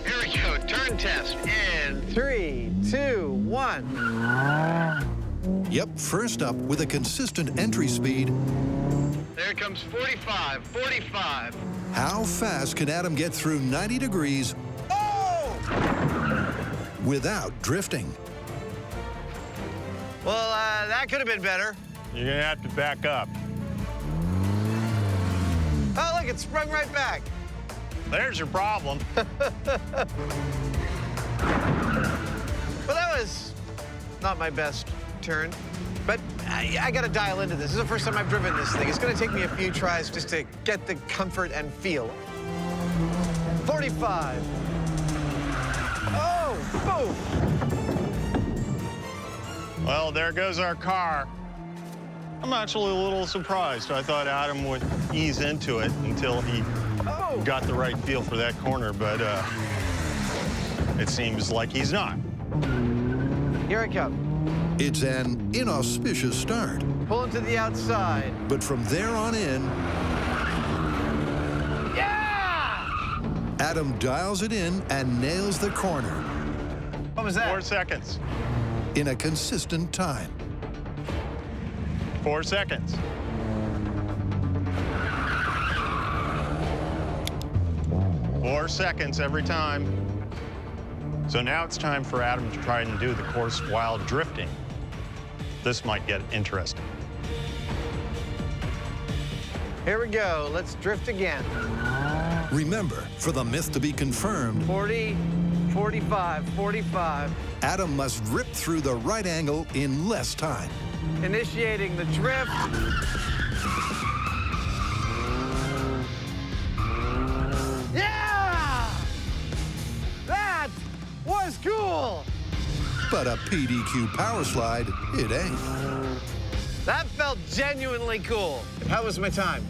Here we go, turn test in 3, 2, 1. Yep, first up with a consistent entry speed. There comes 45, 45. How fast can Adam get through 90 degrees without drifting? Well, that could have been better. You're gonna have to back up. Oh, look, it sprung right back. There's your problem. Well, that was not my best turn, but I got to dial into this. This is the first time I've driven this thing. It's going to take me a few tries just to get the comfort and feel. 45. Oh, boom. Well, there goes our car. I'm actually a little surprised. I thought Adam would ease into it until he got the right feel for that corner, but it seems like he's not. Here I come. It's an inauspicious start. Pulling to the outside. But from there on in, yeah! Adam dials it in and nails the corner. What was that? 4 seconds. In a consistent time. 4 seconds. 4 seconds every time. So now it's time for Adam to try and do the course while drifting. This might get interesting. Here we go. Let's drift again. Remember, for the myth to be confirmed, 40, 45, 45. Adam must rip through the right angle in less time. Initiating the drift. Yeah! That was cool! But a PDQ power slide, it ain't. That felt genuinely cool. How was my time?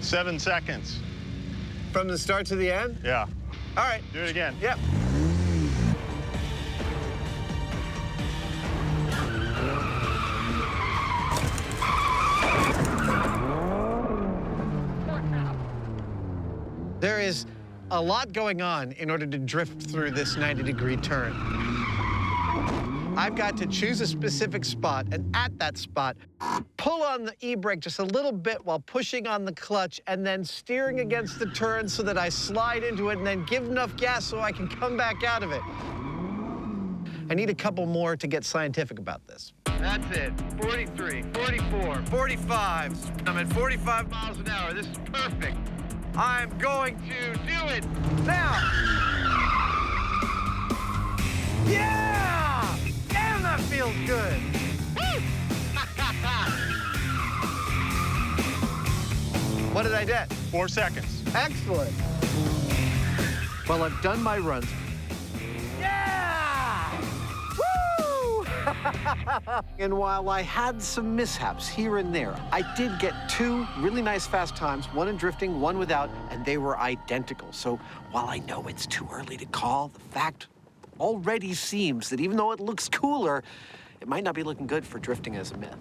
7 seconds. From the start to the end? Yeah. All right. Do it again. Yep. There is a lot going on in order to drift through this 90-degree turn. I've got to choose a specific spot, and at that spot, pull on the e-brake just a little bit while pushing on the clutch and then steering against the turn so that I slide into it and then give enough gas so I can come back out of it. I need a couple more to get scientific about this. That's it. 43, 44, 45. I'm at 45 miles an hour. This is perfect. I'm going to do it now. Yeah! Damn, that feels good. What did I get? 4 seconds. Excellent. Well, I've done my runs. Yeah! Woo! And while I had some mishaps here and there, I did get 2 really nice fast times, one in drifting, one without, and they were identical. So while I know it's too early to call, the fact already seems that even though it looks cooler, it might not be looking good for drifting as a myth.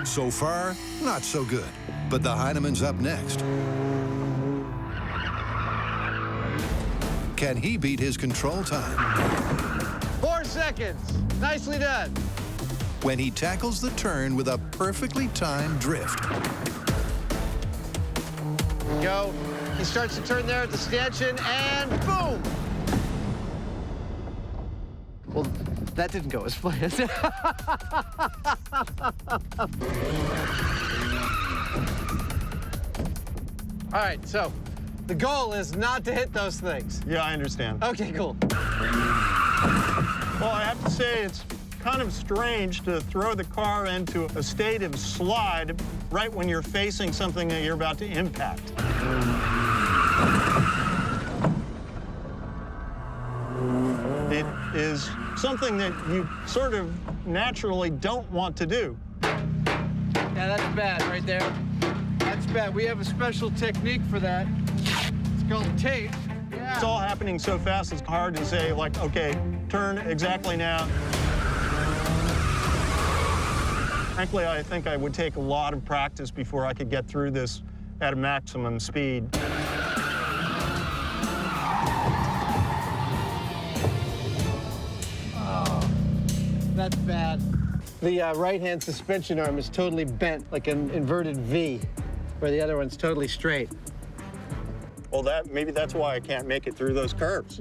So far, not so good. But the Hyneman's up next. Can he beat his control time? 4 seconds. Nicely done. when he tackles the turn with a perfectly timed drift. Go. He starts to turn there at the stanchion, and boom! Well, that didn't go as planned. All right, so the goal is not to hit those things. Yeah, I understand. Okay, cool. Well, I have to say it's kind of strange to throw the car into a state of slide right when you're facing something that you're about to impact. It is something that you sort of naturally don't want to do. Yeah, that's bad right there. That's bad. We have a special technique for that. It's called tape. Yeah. It's all happening so fast, it's hard to say, like, okay, turn exactly now. Frankly, I think I would take a lot of practice before I could get through this at a maximum speed. Oh, that's bad. The right-hand suspension arm is totally bent, like an inverted V, where the other one's totally straight. Well, maybe that's why I can't make it through those curves.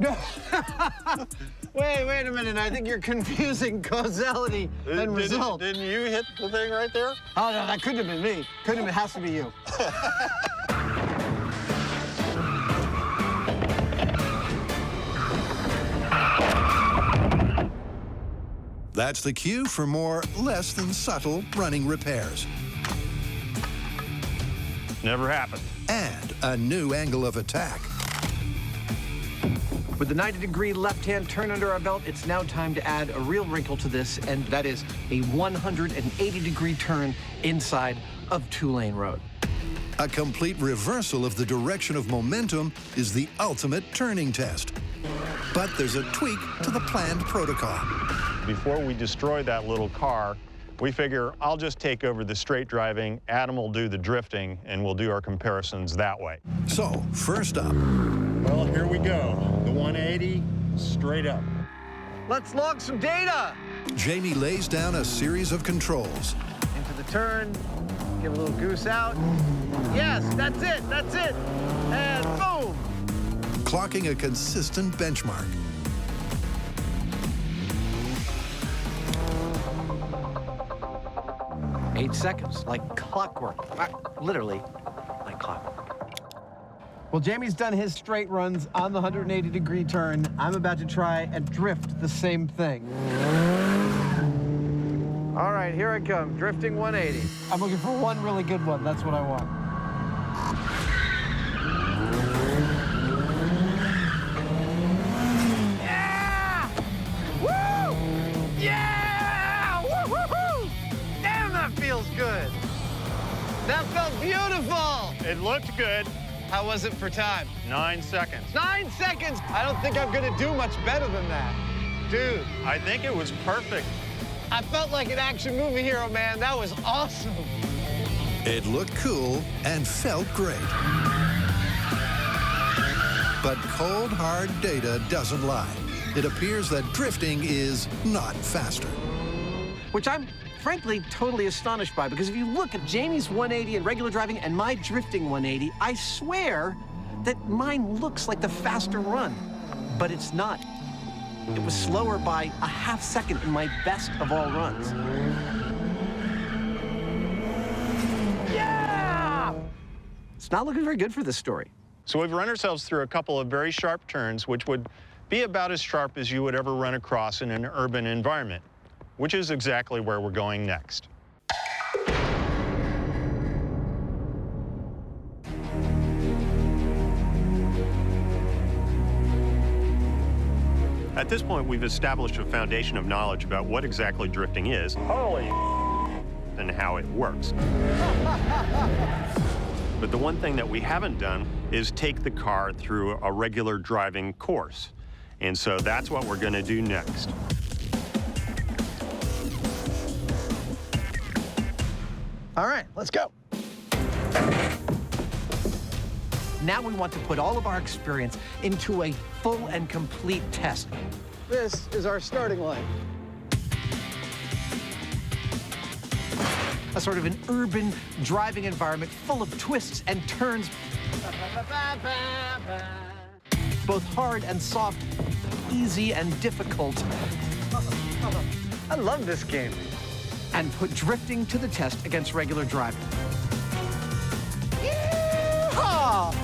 Wait a minute. I think you're confusing causality and result. Didn't you hit the thing right there? Oh, no, that couldn't have been me. Couldn't have, it has to be you. That's the cue for more less than subtle running repairs. Never happened. And a new angle of attack. With the 90-degree left-hand turn under our belt, it's now time to add a real wrinkle to this, and that is a 180-degree turn inside of two-lane road. A complete reversal of the direction of momentum is the ultimate turning test. But there's a tweak to the planned protocol. Before we destroy that little car, we figure I'll just take over the straight driving, Adam will do the drifting, and we'll do our comparisons that way. So, first up. Well, here we go. The 180, straight up. Let's log some data. Jamie lays down a series of controls. Into the turn, give a little goose out. Yes, that's it, and boom. Clocking a consistent benchmark. Eight seconds, like clockwork. Literally, like clockwork. Well, Jamie's done his straight runs on the 180-degree turn. I'm about to try and drift the same thing. All right, here I come, drifting 180. I'm looking for one really good one. That's what I want. Yeah! Woo! Yeah! Woo-hoo-hoo! Damn, that feels good. That felt beautiful. It looked good. How was it for time? 9 seconds. 9 seconds? I don't think I'm gonna do much better than that. Dude. I think it was perfect. I felt like an action movie hero, man. That was awesome. It looked cool and felt great. But cold, hard data doesn't lie. It appears that drifting is not faster. Which I'm frankly totally astonished by, because if you look at Jamie's 180 in regular driving and my drifting 180, I swear that mine looks like the faster run, but it's not. It was slower by a half second in my best of all runs. Yeah! It's not looking very good for this story. So we've run ourselves through a couple of very sharp turns, which would be about as sharp as you would ever run across in an urban environment, which is exactly where we're going next. At this point, we've established a foundation of knowledge about what exactly drifting is. Holy and how it works. But the one thing that we haven't done is take the car through a regular driving course. And so that's what we're going to do next. All right, let's go. Now we want to put all of our experience into a full and complete test. This is our starting line. sort of an urban driving environment full of twists and turns, both hard and soft, easy and difficult. I love this game. And put drifting to the test against regular driving. Yeehaw!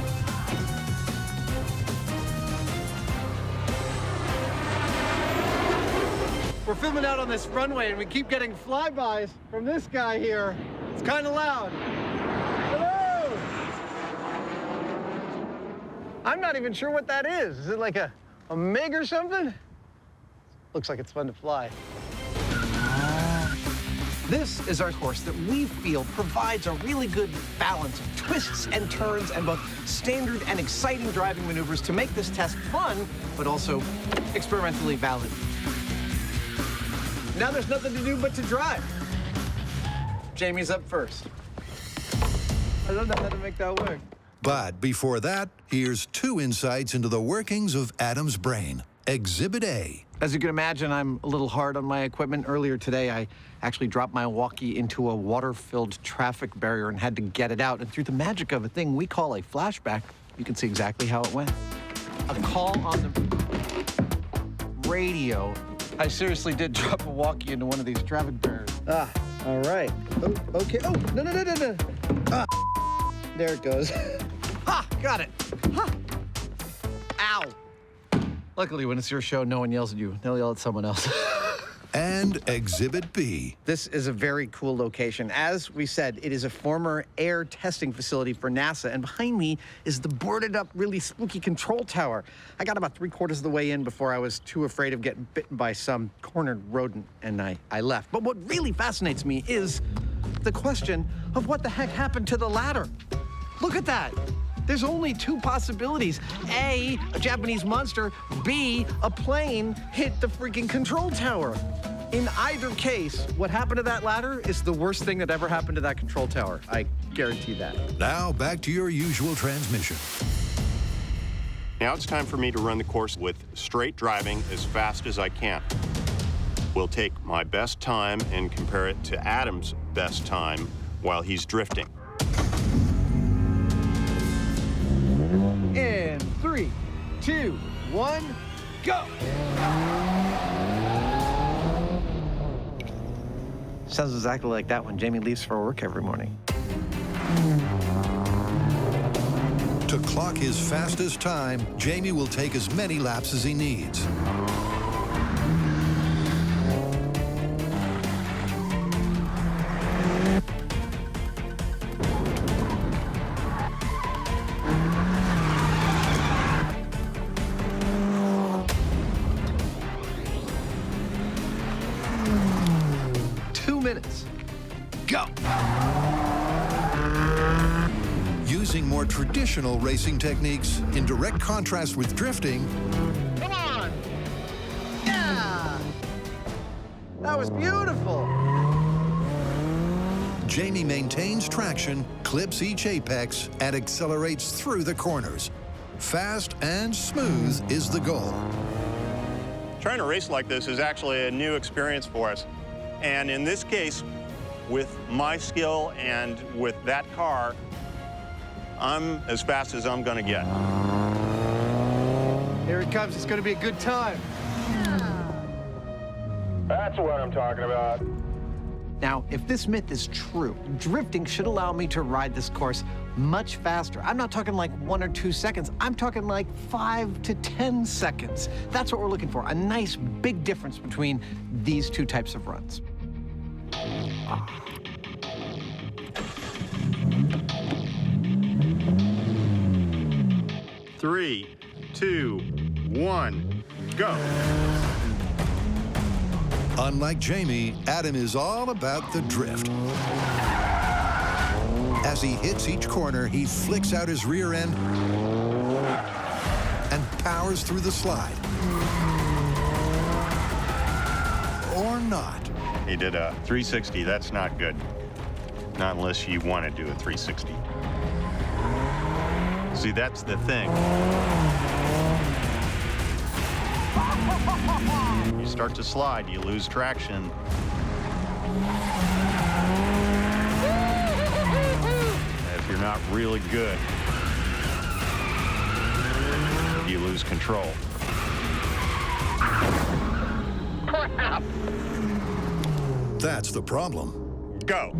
We're filming out on this runway, and we keep getting flybys from this guy here. It's kind of loud. Hello! I'm not even sure what that is. Is it like a MiG or something? Looks like it's fun to fly. This is our course that we feel provides a really good balance of twists and turns and both standard and exciting driving maneuvers to make this test fun, but also experimentally valid. Now there's nothing to do but to drive. Jamie's up first. I don't know how to make that work. But before that, here's 2 insights into the workings of Adam's brain. Exhibit A. As you can imagine, I'm a little hard on my equipment. Earlier today, I actually dropped my walkie into a water-filled traffic barrier and had to get it out. And through the magic of a thing we call a flashback, you can see exactly how it went. A call on the radio. I seriously did drop a walkie into one of these traffic barriers. Ah, all right. Oh, okay. Oh, no. Ah, there it goes. Ha! Got it. Ha! Ow! Luckily, when it's your show, no one yells at you. They'll yell at someone else. And Exhibit B. This is a very cool location. As we said, it is a former air testing facility for NASA, and behind me is the boarded up, really spooky control tower. I got about 3/4 of the way in before I was too afraid of getting bitten by some cornered rodent, and I left. But what really fascinates me is the question of what the heck happened to the ladder. Look at that. There's only 2 possibilities. A Japanese monster. B, a plane hit the freaking control tower. In either case, what happened to that ladder is the worst thing that ever happened to that control tower. I guarantee that. Now back to your usual transmission. Now it's time for me to run the course with straight driving as fast as I can. We'll take my best time and compare it to Adam's best time while he's drifting. In 3, 2, 1, go! Sounds exactly like that when Jamie leaves for work every morning. To clock his fastest time, Jamie will take as many laps as he needs. Go! Using more traditional racing techniques in direct contrast with drifting, Come on! Yeah! That was beautiful! Jamie maintains traction, clips each apex, and accelerates through the corners. Fast and smooth is the goal. Trying to race like this is actually a new experience for us. And in this case, with my skill and with that car, I'm as fast as I'm gonna get. Here it comes. It's going to be a good time. That's what I'm talking about. Now, if this myth is true, drifting should allow me to ride this course much faster. I'm not talking like 1 or 2 seconds. I'm talking like 5 to 10 seconds. That's what we're looking for, a nice big difference between these 2 types of runs. 3, 2, 1, go. Unlike Jamie, Adam is all about the drift. As he hits each corner, he flicks out his rear end and powers through the slide. Or not. He did a 360. That's not good. Not unless you want to do a 360. See, that's the thing. You start to slide, you lose traction. out really good. You lose control. Crap! That's the problem. Go.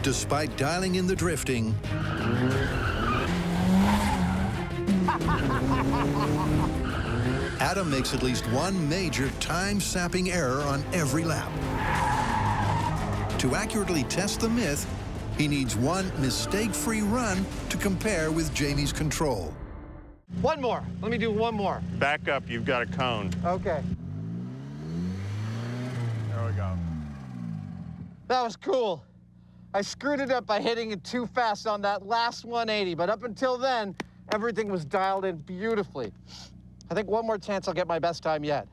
Despite dialing in the drifting, Adam makes at least one major time-sapping error on every lap. To accurately test the myth, he needs one mistake-free run to compare with Jamie's control. One more. Let me do one more. Back up, you've got a cone. Okay. There we go. That was cool. I screwed it up by hitting it too fast on that last 180, but up until then, everything was dialed in beautifully. I think one more chance I'll get my best time yet.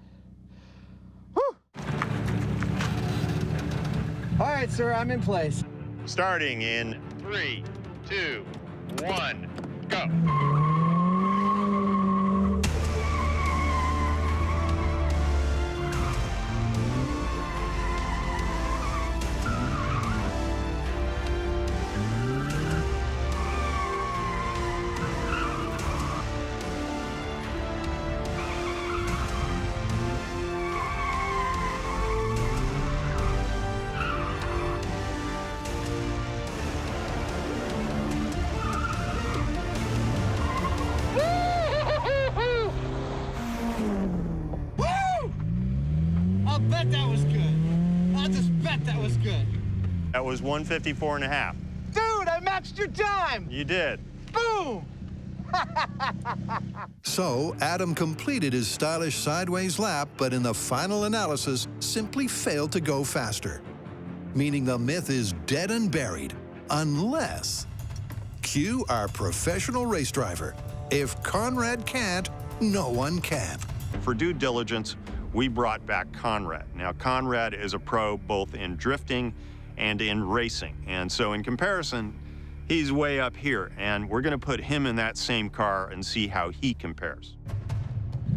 Whew. All right, sir, I'm in place. Starting in 3, 2, 1, go. I'll bet that was good. I'll just bet that was good. That was 154.5. Dude, I matched your time! You did. Boom! So, Adam completed his stylish sideways lap, but in the final analysis, simply failed to go faster. Meaning the myth is dead and buried, unless... Cue our professional race driver. If Conrad can't, no one can. For due diligence, we brought back Conrad. Now, Conrad is a pro both in drifting and in racing. And so in comparison, he's way up here. And we're going to put him in that same car and see how he compares.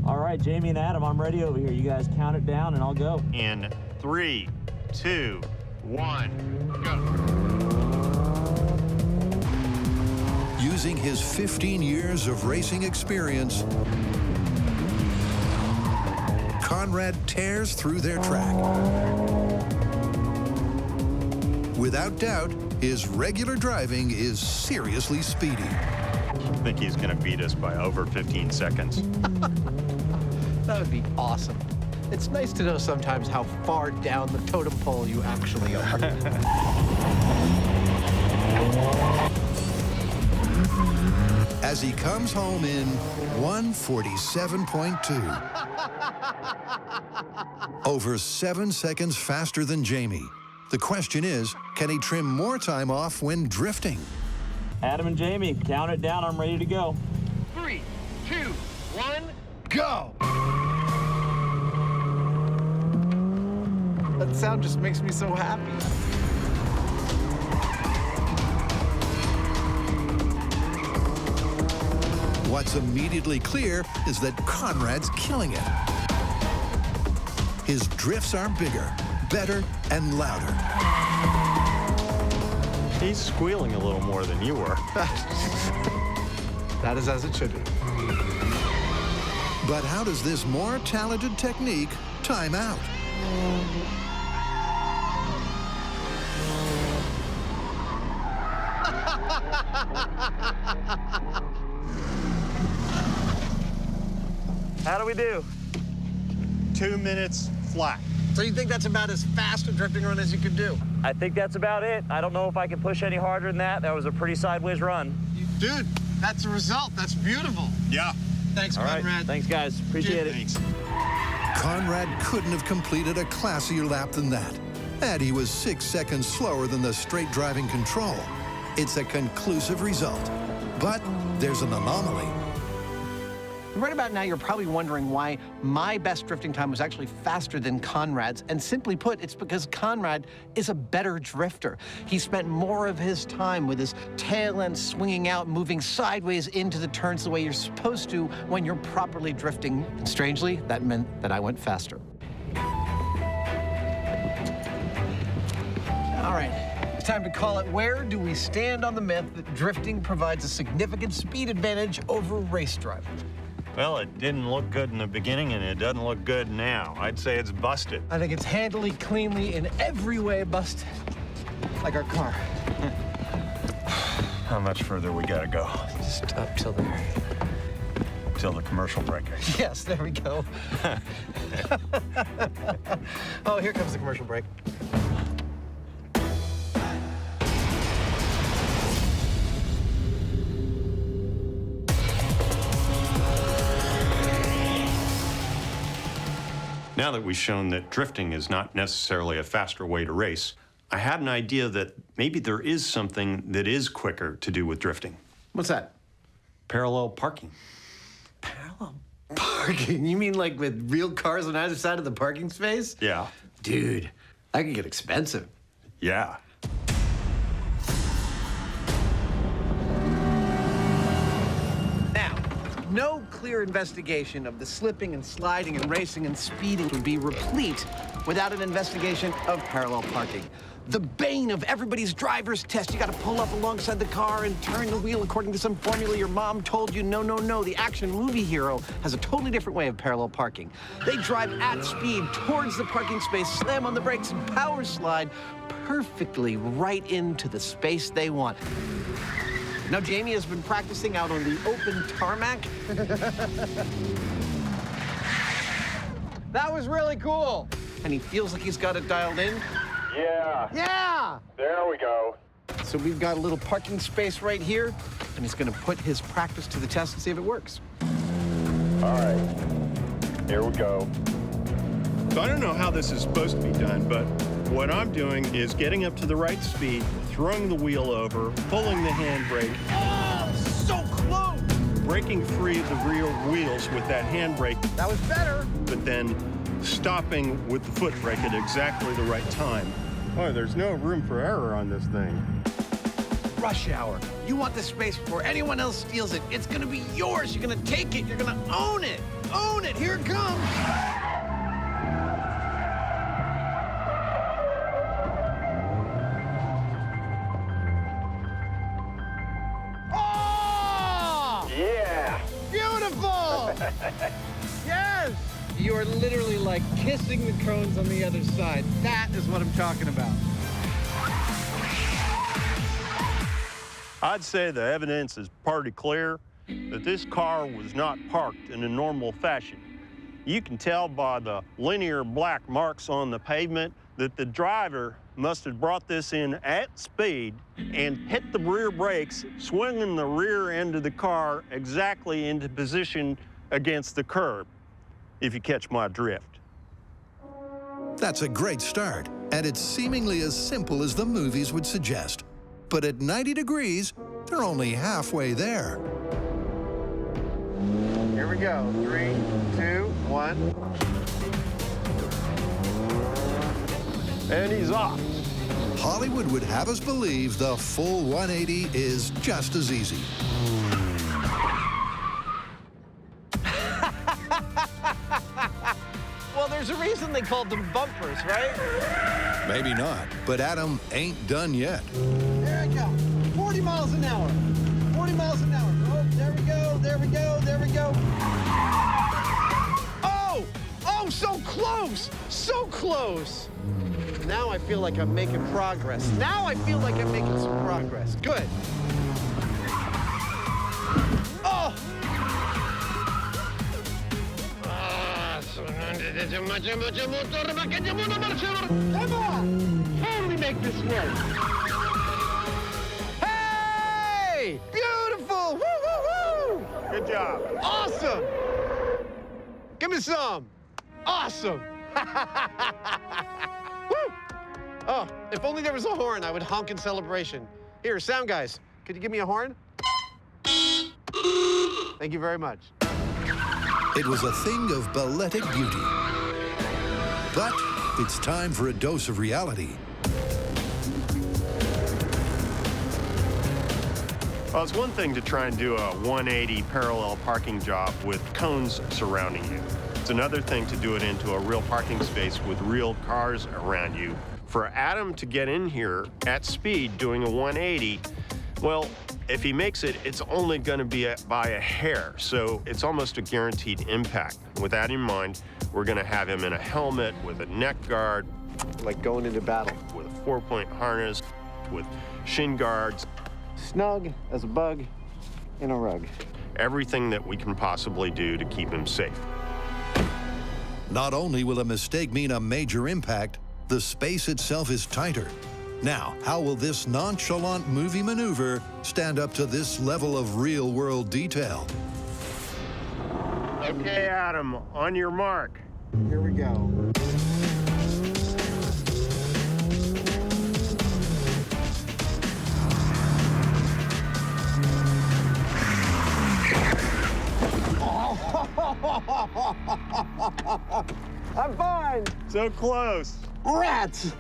All right, Jamie and Adam, I'm ready over here. You guys count it down and I'll go. In 3, 2, 1, go. Using his 15 years of racing experience, Conrad tears through their track. Without doubt, his regular driving is seriously speedy. I think he's going to beat us by over 15 seconds. That would be awesome. It's nice to know sometimes how far down the totem pole you actually are. As he comes home in 1:47.2. Over 7 seconds faster than Jamie. The question is, can he trim more time off when drifting? Adam and Jamie, count it down. I'm ready to go. 3, 2, 1, go! That sound just makes me so happy. What's immediately clear is that Conrad's killing it. His drifts are bigger, better, and louder. He's squealing a little more than you were. That is as it should be. But how does this more talented technique time out? How do we do? 2 minutes flat. So you think that's about as fast a drifting run as you could do? I think that's about it. I don't know if I can push any harder than that. That was a pretty sideways run. Dude, that's the result. That's beautiful. Yeah. Thanks, All right. Conrad. Thanks, guys. Appreciate it. Thanks. Conrad couldn't have completed a classier lap than that. And he was 6 seconds slower than the straight driving control. It's a conclusive result. But there's an anomaly. Right about now, you're probably wondering why my best drifting time was actually faster than Conrad's. And simply put, it's because Conrad is a better drifter. He spent more of his time with his tail end swinging out, moving sideways into the turns the way you're supposed to when you're properly drifting. And strangely, that meant that I went faster. All right, it's time to call it. Where do we stand on the myth that drifting provides a significant speed advantage over race driving? Well, it didn't look good in the beginning, and it doesn't look good now. I'd say it's busted. I think it's handily, cleanly, in every way busted. Like our car. How much further we gotta go? Just up till there. Till the commercial break. Yes, there we go. Oh, here comes the commercial break. Now that we've shown that drifting is not necessarily a faster way to race, I had an idea that maybe there is something that is quicker to do with drifting. What's that? Parallel parking. Parking? You mean like with real cars on either side of the parking space? Yeah. Dude, that could get expensive. Yeah. Now, no clear investigation of the slipping and sliding and racing and speeding would be replete without an investigation of parallel parking. The bane of everybody's driver's test. You got to pull up alongside the car and turn the wheel according to some formula your mom told you. No, no, no. The action movie hero has a totally different way of parallel parking. They drive at speed towards the parking space, slam on the brakes, and power slide perfectly right into the space they want. Now, Jamie has been practicing out on the open tarmac. That was really cool. And he feels like he's got it dialed in. Yeah. Yeah! There we go. So we've got a little parking space right here, and he's gonna put his practice to the test and see if it works. All right. Here we go. So I don't know how this is supposed to be done, but what I'm doing is getting up to the right speed, throwing the wheel over, pulling the handbrake. Oh, so close! Breaking free of the rear wheels with that handbrake. That was better. But then stopping with the foot brake at exactly the right time. Oh, there's no room for error on this thing. Rush hour. You want this space before anyone else steals it. It's gonna be yours. You're gonna take it. You're gonna own it. Own it. Here it comes. Oh! Yeah. Beautiful! Yes! You are literally like kissing the cones on the other side. That is what I'm talking about. I'd say the evidence is pretty clear that this car was not parked in a normal fashion. You can tell by the linear black marks on the pavement that the driver must have brought this in at speed and hit the rear brakes, swinging the rear end of the car exactly into position against the curb, if you catch my drift. That's a great start, and it's seemingly as simple as the movies would suggest. But at 90 degrees, they're only halfway there. Here we go. 3, 2, 1. And he's off. Hollywood would have us believe the full 180 is just as easy. Well, there's a reason they called them bumpers, right? Maybe not, but Adam ain't done yet. There I go. 40 miles an hour. 40 miles an hour. Oh, there we go. There we go. There we go. Oh! Oh, so close! So close! Now I feel like I'm making progress. Now I feel like I'm making some progress. Good. Oh! Come on! How do we make this work? Hey! Beautiful! Woo, woo, woo! Good job. Awesome! Give me some. Awesome! Woo! Oh, if only there was a horn, I would honk in celebration. Here, sound guys, could you give me a horn? Thank you very much. It was a thing of balletic beauty. But it's time for a dose of reality. Well, it's one thing to try and do a 180 parallel parking job with cones surrounding you. It's another thing to do it into a real parking space with real cars around you. For Adam to get in here at speed doing a 180, well, if he makes it, it's only going to be by a hair, so it's almost a guaranteed impact. With that in mind, we're going to have him in a helmet with a neck guard. Like going into battle. With a 4-point harness, with shin guards. Snug as a bug in a rug. Everything that we can possibly do to keep him safe. Not only will a mistake mean a major impact, the space itself is tighter. Now, how will this nonchalant movie maneuver stand up to this level of real-world detail? Okay, Adam, on your mark. Here we go. I'm fine. So close. Rats.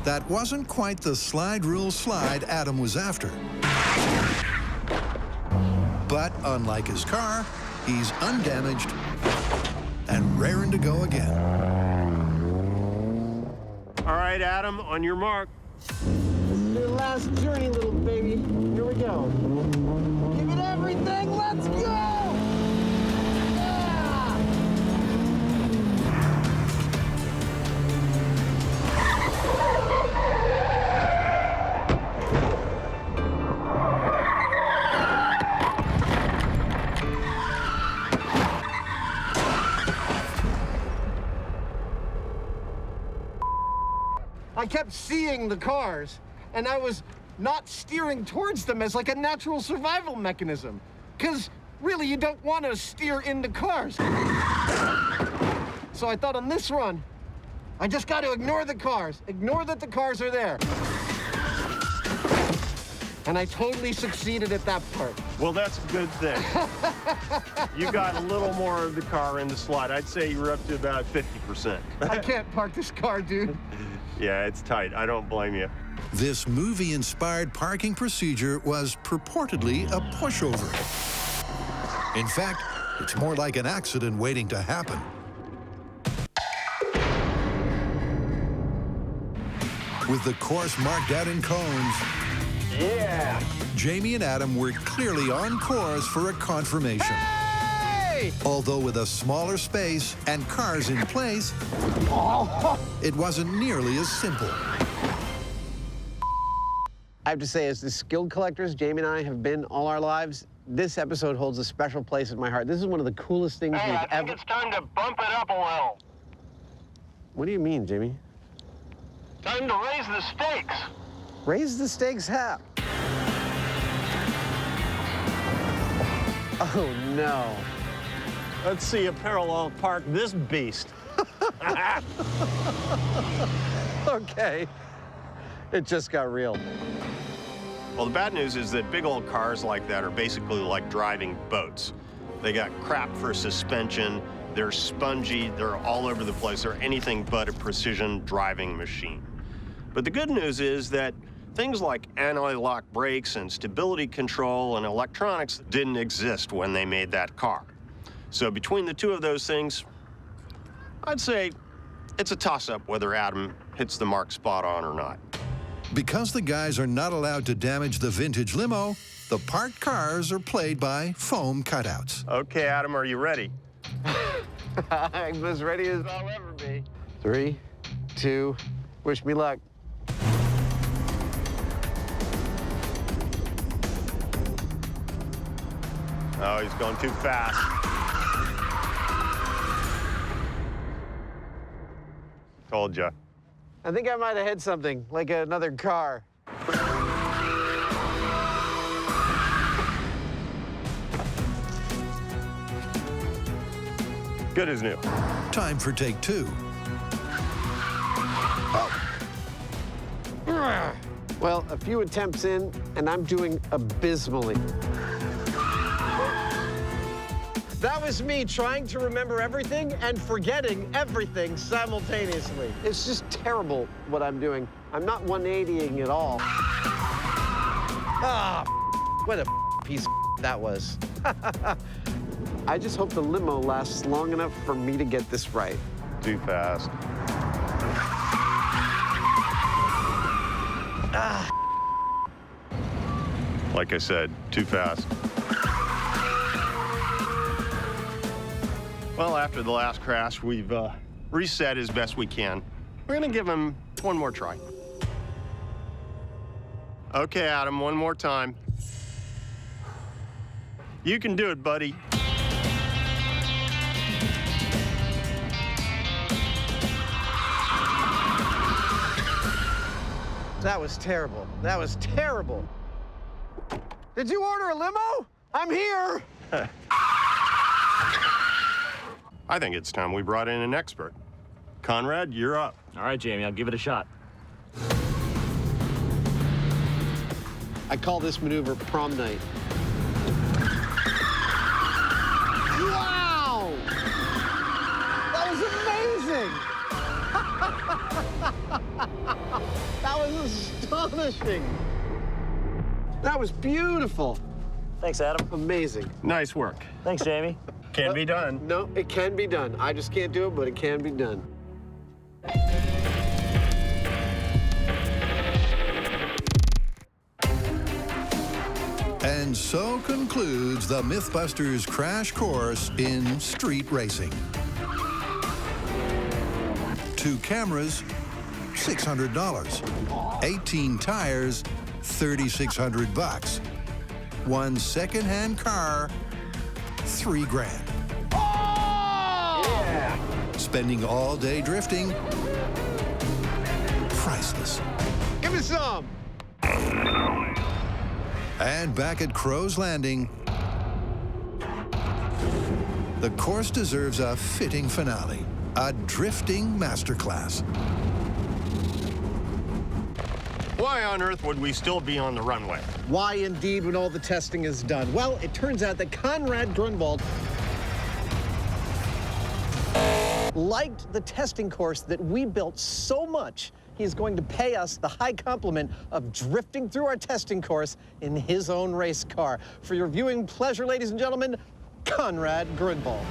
That wasn't quite the slide rule slide Adam was after. But unlike his car, he's undamaged and raring to go again. All right, Adam, on your mark. This is your last journey, little baby. Here we go. Give it everything. Let's go. Yeah! I kept seeing the cars, and I was not steering towards them as like a natural survival mechanism. Because really, you don't want to steer into cars. So I thought on this run, I just got to ignore the cars. Ignore that the cars are there. And I totally succeeded at that part. Well, that's a good thing. You got a little more of the car in the slide. I'd say you were up to about 50%. I can't park this car, dude. Yeah, it's tight. I don't blame you. This movie-inspired parking procedure was purportedly a pushover. In fact, it's more like an accident waiting to happen. With the course marked out in cones, yeah, Jamie and Adam were clearly on course for a confirmation. Hey! Although with a smaller space and cars in place, it wasn't nearly as simple. I have to say, as the skilled collectors Jamie and I have been all our lives, this episode holds a special place in my heart. This is one of the coolest things we've I think it's time to bump it up a little. What do you mean, Jamie? Time to raise the stakes. Raise the stakes how? Oh, no. Let's see a parallel park this beast. Okay. It just got real. Well, the bad news is that big old cars like that are basically like driving boats. They got crap for suspension, they're spongy, they're all over the place, they're anything but a precision driving machine. But the good news is that things like anti-lock brakes and stability control and electronics didn't exist when they made that car. So between the two of those things, I'd say it's a toss-up whether Adam hits the mark spot on or not. Because the guys are not allowed to damage the vintage limo, the parked cars are played by foam cutouts. Okay, Adam, are you ready? I'm as ready as I'll ever be. 3, 2, wish me luck. Oh, he's going too fast. Told ya. I think I might have hit something, like another car. Good as new. Time for take 2. Well, a few attempts in, and I'm doing abysmally. That was me trying to remember everything and forgetting everything simultaneously. It's just terrible what I'm doing. I'm not 180ing at all. Ah, what a piece of that was. I just hope the limo lasts long enough for me to get this right. Too fast. Like I said, too fast. Well, after the last crash, we've reset as best we can. We're gonna give him one more try. Okay, Adam, one more time. You can do it, buddy. That was terrible. That was terrible. Did you order a limo? I'm here. I think it's time we brought in an expert. Conrad, you're up. All right, Jamie, I'll give it a shot. I call this maneuver prom night. Wow! That was amazing! That was astonishing. That was beautiful. Thanks, Adam. Amazing. Nice work. Thanks, Jamie. Can be done. No, it can be done. I just can't do it, but it can be done. And so concludes the Mythbusters crash course in street racing. 2 cameras, $600. 18 tires, $3,600. 1 second-hand car, $3 grand. Yeah. Spending all day drifting, priceless. Give me some. And back at Crow's Landing, the course deserves a fitting finale, a drifting masterclass. Why on earth would we still be on the runway? Why indeed when all the testing is done? Well, it turns out that Conrad Grunwald liked the testing course that we built so much, he is going to pay us the high compliment of drifting through our testing course in his own race car. For your viewing pleasure, ladies and gentlemen, Conrad Grunwald.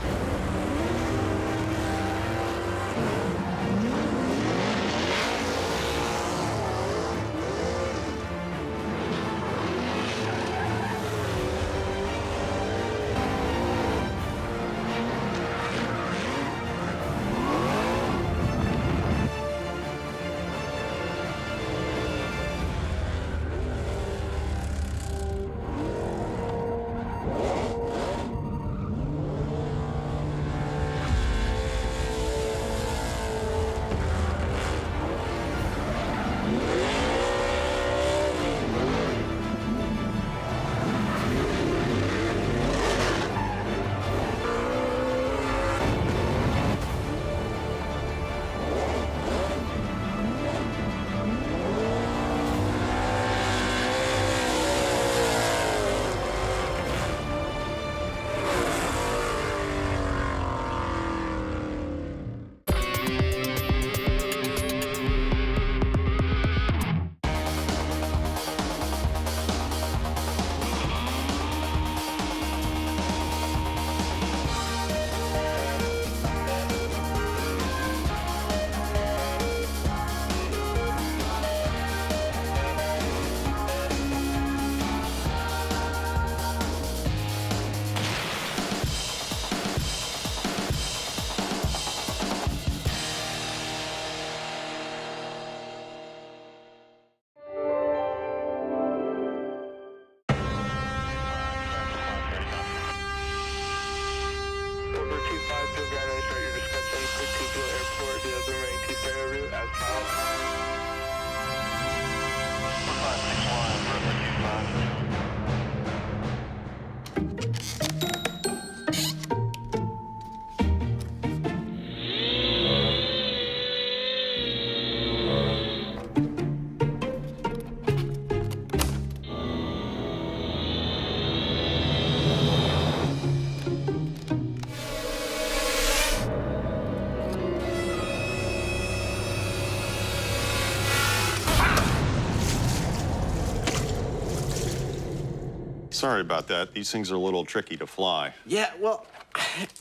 Sorry about that. These things are a little tricky to fly. Yeah, well,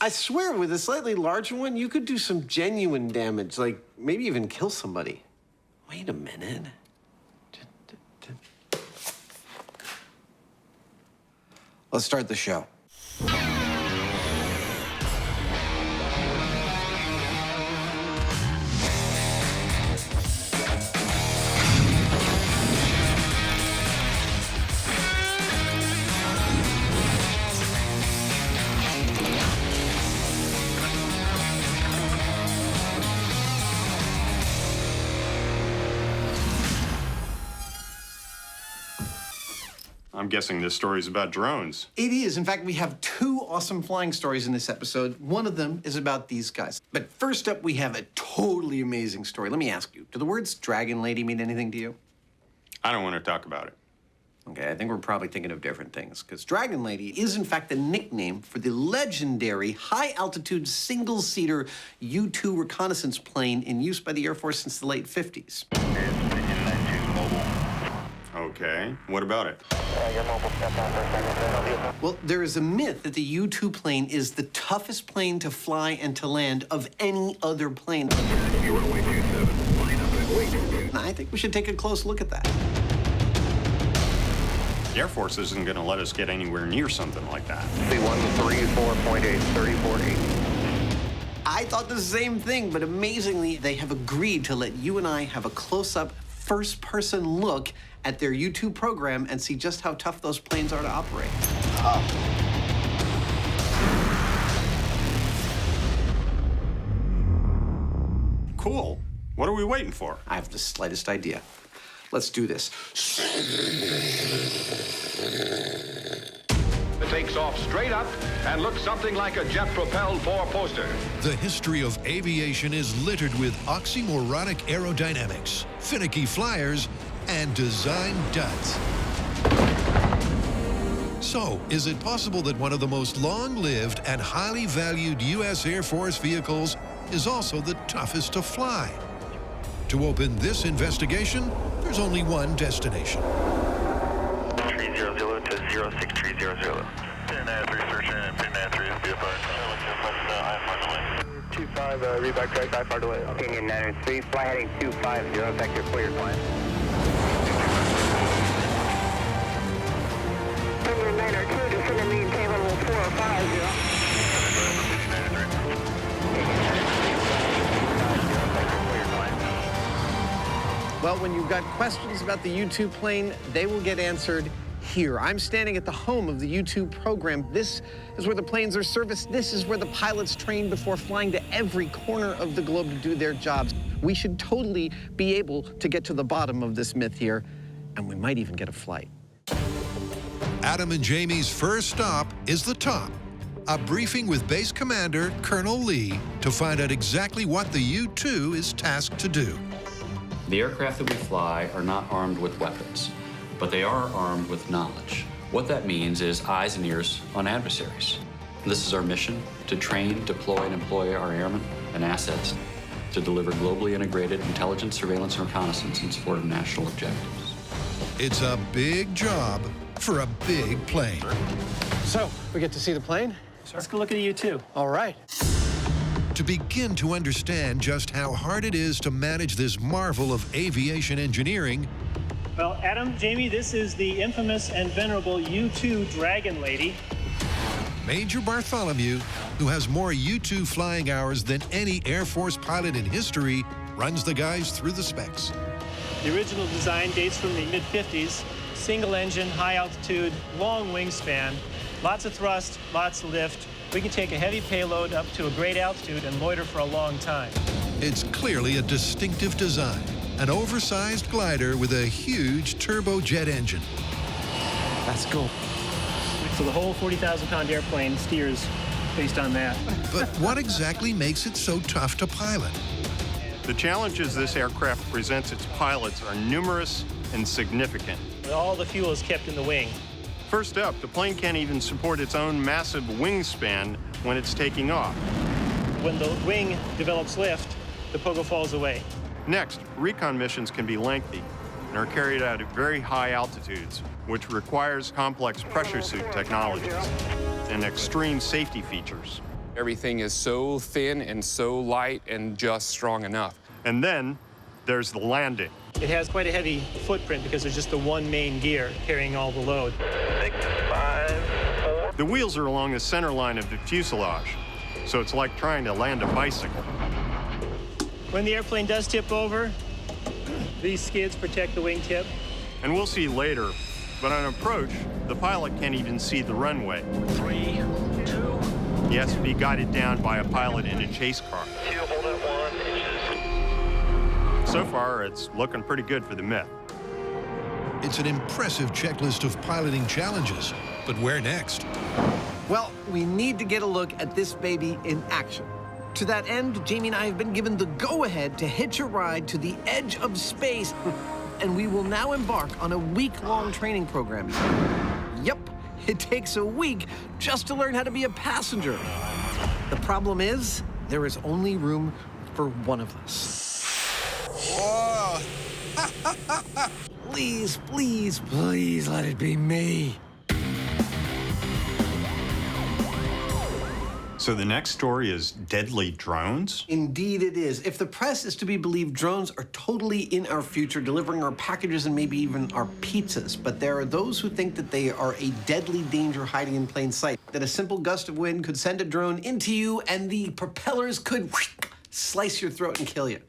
I swear, with a slightly larger one, you could do some genuine damage, like maybe even kill somebody. Wait a minute. Let's start the show. I'm guessing this story's about drones. It is. In fact, we have two awesome flying stories in this episode. One of them is about these guys. But first up, we have a totally amazing story. Let me ask you, do the words Dragon Lady mean anything to you? I don't want to talk about it. Okay, I think we're probably thinking of different things, because Dragon Lady is, in fact, the nickname for the legendary high-altitude single-seater U-2 reconnaissance plane in use by the Air Force since the late 50s. Okay, what about it? Well, there is a myth that the U-2 plane is the toughest plane to fly and to land of any other plane. I think we should take a close look at that. The Air Force isn't going to let us get anywhere near something like that. C134.8, 34.8. I thought the same thing, but amazingly, they have agreed to let you and I have a close-up, first-person look at their U-2 program and see just how tough those planes are to operate. Cool. What are we waiting for? I have the slightest idea. Let's do this. It takes off straight up and looks something like a jet-propelled four-poster. The history of aviation is littered with oxymoronic aerodynamics, finicky flyers, and design duds. So, is it possible that one of the most long-lived and highly valued U.S. Air Force vehicles is also the toughest to fly? To open this investigation, there's only one destination. 300 to 06300. Pin-3 search and Pin-3 is VFR. 25, reback track, IFR delay. Opinion 903, fly heading 250, effective clear climb. Opinion 902, descend and maintain level 4050. Well, when you've got questions about the U-2 plane, they will get answered here. I'm standing at the home of the U-2 program. This is where the planes are serviced. This is where the pilots train before flying to every corner of the globe to do their jobs. We should totally be able to get to the bottom of this myth here, and we might even get a flight. Adam and Jamie's first stop is the top. A briefing with Base Commander Colonel Lee to find out exactly what the U-2 is tasked to do. The aircraft that we fly are not armed with weapons, but they are armed with knowledge. What that means is eyes and ears on adversaries. This is our mission, to train, deploy, and employ our airmen and assets to deliver globally integrated intelligence, surveillance, and reconnaissance in support of national objectives. It's a big job for a big plane. So, we get to see the plane? Let's go look at the U-2. All right. To begin to understand just how hard it is to manage this marvel of aviation engineering, Well, Adam, Jamie, this is the infamous and venerable U-2 Dragon Lady. Major Bartholomew, who has more U-2 flying hours than any Air Force pilot in history, runs the guys through the specs. The original design dates from the mid-50s. Single engine, high altitude, long wingspan, lots of thrust, lots of lift. We can take a heavy payload up to a great altitude and loiter for a long time. It's clearly a distinctive design, an oversized glider with a huge turbojet engine. That's cool. So the whole 40,000-pound airplane steers based on that. But what exactly makes it so tough to pilot? The challenges this aircraft presents its pilots are numerous and significant. All the fuel is kept in the wing. First up, the plane can't even support its own massive wingspan when it's taking off. When the wing develops lift, the pogo falls away. Next, recon missions can be lengthy and are carried out at very high altitudes, which requires complex pressure suit technologies and extreme safety features. Everything is so thin and so light and just strong enough. And then there's the landing. It has quite a heavy footprint because there's just the one main gear carrying all the load. 6, 5, 4. The wheels are along the center line of the fuselage, so it's like trying to land a bicycle. When the airplane does tip over, these skids protect the wingtip. And we'll see later, but on approach, the pilot can't even see the runway. 3, 2. He has to be guided down by a pilot in a chase car. 2, hold at 1 inches. So far, it's looking pretty good for the Myth. It's an impressive checklist of piloting challenges, but where next? Well, we need to get a look at this baby in action. To that end, Jamie and I have been given the go-ahead to hitch a ride to the edge of space, and we will now embark on a week-long training program. Yep, it takes a week just to learn how to be a passenger. The problem is, there is only room for one of us. Whoa! Please, please, please let it be me. So the next story is deadly drones? Indeed it is. If the press is to be believed, drones are totally in our future, delivering our packages and maybe even our pizzas. But there are those who think that they are a deadly danger hiding in plain sight, that a simple gust of wind could send a drone into you and the propellers could slice your throat and kill you.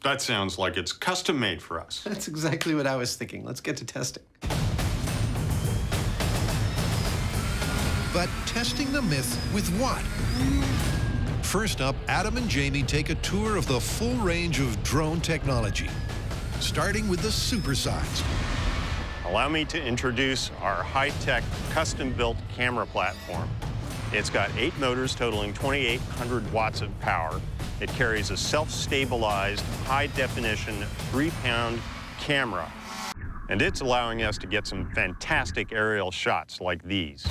That sounds like it's custom made for us. That's exactly what I was thinking. Let's get to testing. But testing the myth with what? First up, Adam and Jamie take a tour of the full range of drone technology, starting with the supersized. Allow me to introduce our high-tech, custom-built camera platform. It's got 8 motors totaling 2,800 watts of power. It carries a self-stabilized, high-definition, 3-pound camera. And it's allowing us to get some fantastic aerial shots like these.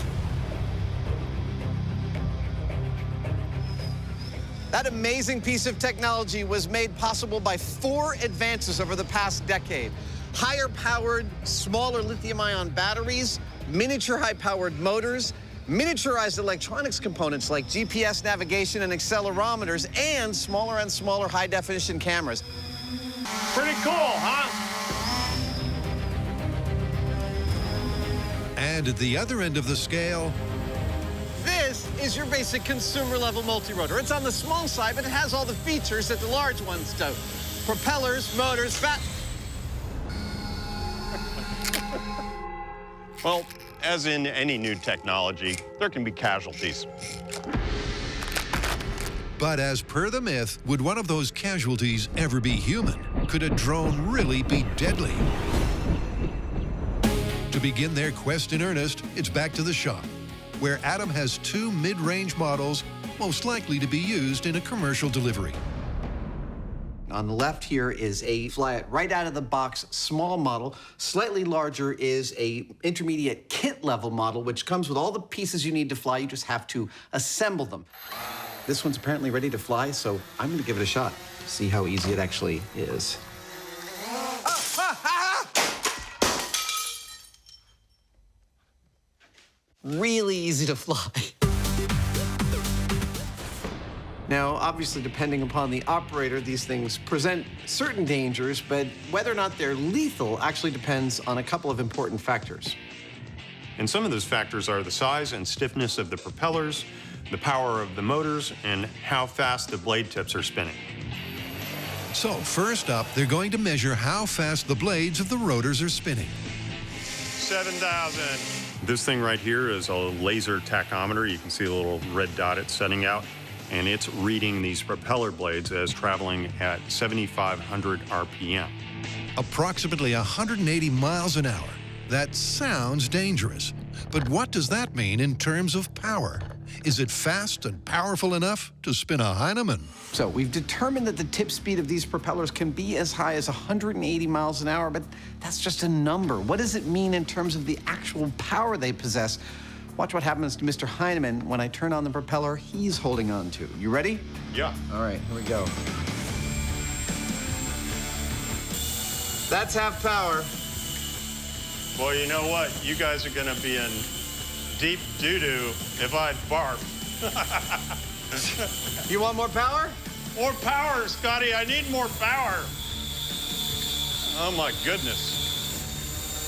That amazing piece of technology was made possible by 4 advances over the past decade. Higher-powered, smaller lithium-ion batteries, miniature high-powered motors, miniaturized electronics components like GPS navigation and accelerometers, and smaller high-definition cameras. Pretty cool, huh? And at the other end of the scale, This is your basic consumer-level multi-rotor. It's on the small side, but it has all the features that the large ones do. Propellers, motors, Well, as in any new technology, there can be casualties. but as per the myth, would one of those casualties ever be human? Could a drone really be deadly? To begin their quest in earnest, it's back to the shop, where Adam has 2 mid-range models most likely to be used in a commercial delivery. On the left here is a fly-it right out of the box small model. Slightly larger is a intermediate kit level model, which comes with all the pieces you need to fly. You just have to assemble them. This one's apparently ready to fly, so I'm gonna give it a shot, see how easy it actually is. Really easy to fly. Now, obviously, depending upon the operator, these things present certain dangers, but whether or not they're lethal actually depends on a couple of important factors. And some of those factors are the size and stiffness of the propellers, the power of the motors, and how fast the blade tips are spinning. So first up, they're going to measure how fast the blades of the rotors are spinning. 7,000. This thing right here is a laser tachometer. You can see the little red dot it's sending out, and it's reading these propeller blades as traveling at 7,500 RPM. Approximately 180 miles an hour. That sounds dangerous. But what does that mean in terms of power? Is it fast and powerful enough to spin a Hyneman? So we've determined that the tip speed of these propellers can be as high as 180 miles an hour, but that's just a number. What does it mean in terms of the actual power they possess? Watch what happens to Mr. Hyneman when I turn on the propeller he's holding on to. You ready? Yeah. All right, here we go. That's half power. Well, you know what? You guys are gonna be in deep doo-doo if I barf. You want more power? More power, Scotty. I need more power. Oh, my goodness.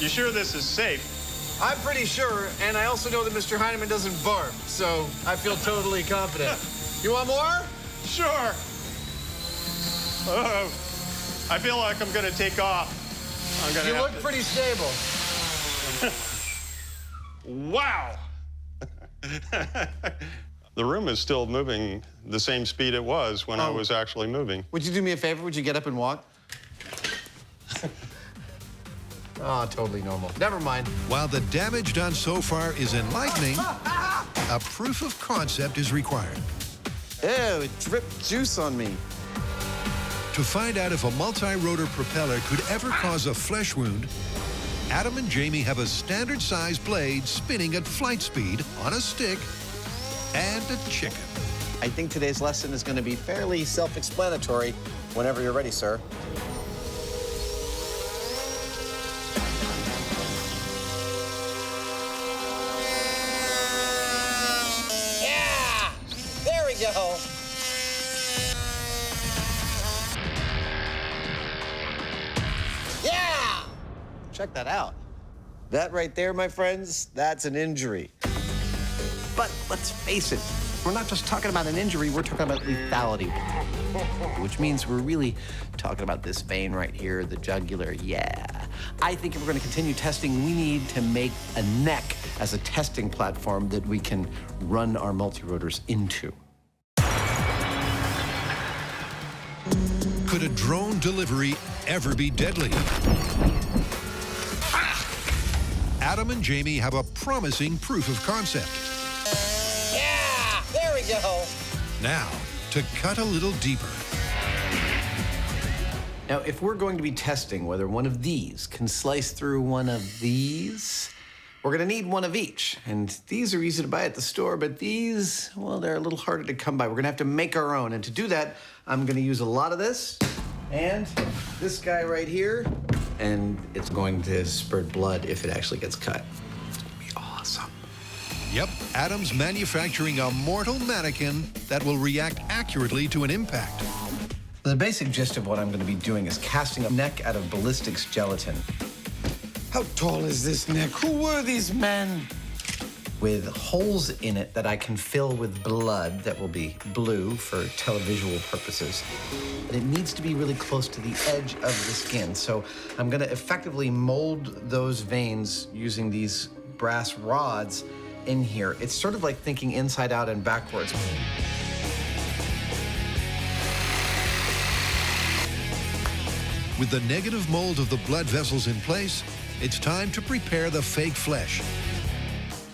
You sure this is safe? I'm pretty sure, and I also know that Mr. Hyneman doesn't barf, so I feel totally confident. You want more? Sure. Oh, I feel like I'm gonna take off. You look pretty stable. Wow. The room is still moving the same speed it was when I was actually moving. Would you do me a favor? Would you get up and walk? Oh, totally normal. Never mind. While the damage done so far is enlightening, a proof of concept is required. Ew, it dripped juice on me. To find out if a multi-rotor propeller could ever cause a flesh wound, Adam and Jamie have a standard-sized blade spinning at flight speed on a stick and a chicken. I think today's lesson is going to be fairly self-explanatory whenever you're ready, sir. Yeah! There we go. Yeah! Check that out. That right there, my friends, that's an injury. But let's face it, we're not just talking about an injury, we're talking about lethality. Which means we're really talking about this vein right here, the jugular, yeah. I think if we're gonna continue testing, we need to make a neck as a testing platform that we can run our multirotors into. Could a drone delivery ever be deadly? Adam and Jamie have a promising proof of concept. Yeah! There we go. Now, to cut a little deeper. Now, if we're going to be testing whether one of these can slice through one of these, we're gonna need one of each. And these are easy to buy at the store, but these, well, they're a little harder to come by. We're gonna have to make our own. And to do that, I'm gonna use a lot of this and this guy right here, and it's going to spurt blood if it actually gets cut. It's gonna be awesome. Yep, Adam's manufacturing a mortal mannequin that will react accurately to an impact. The basic gist of what I'm gonna be doing is casting a neck out of ballistics gelatin. How tall is this neck? Who were these men? With holes in it that I can fill with blood that will be blue for televisual purposes. But it needs to be really close to the edge of the skin. So I'm gonna effectively mold those veins using these brass rods in here. It's sort of like thinking inside out and backwards. With the negative mold of the blood vessels in place, it's time to prepare the fake flesh.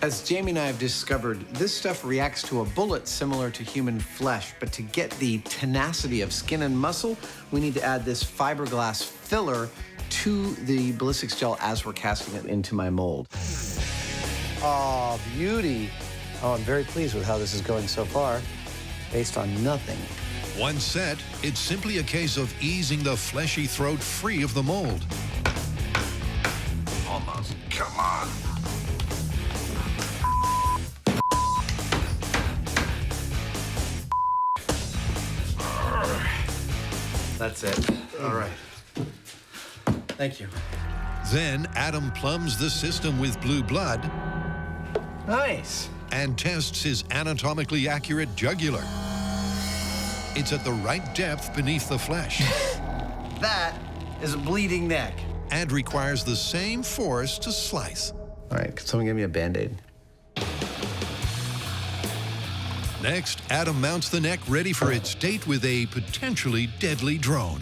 As Jamie and I have discovered, this stuff reacts to a bullet similar to human flesh, but to get the tenacity of skin and muscle, we need to add this fiberglass filler to the ballistics gel as we're casting it into my mold. Oh, beauty. Oh, I'm very pleased with how this is going so far, based on nothing. Once set, it's simply a case of easing the fleshy throat free of the mold. Almost. Come on. That's it. All right. Thank you. Then Adam plumbs the system with blue blood. Nice. And tests his anatomically accurate jugular. It's at the right depth beneath the flesh. That is a bleeding neck. And requires the same force to slice. All right, could someone give me a Band-Aid? Next, Adam mounts the neck ready for its date with a potentially deadly drone.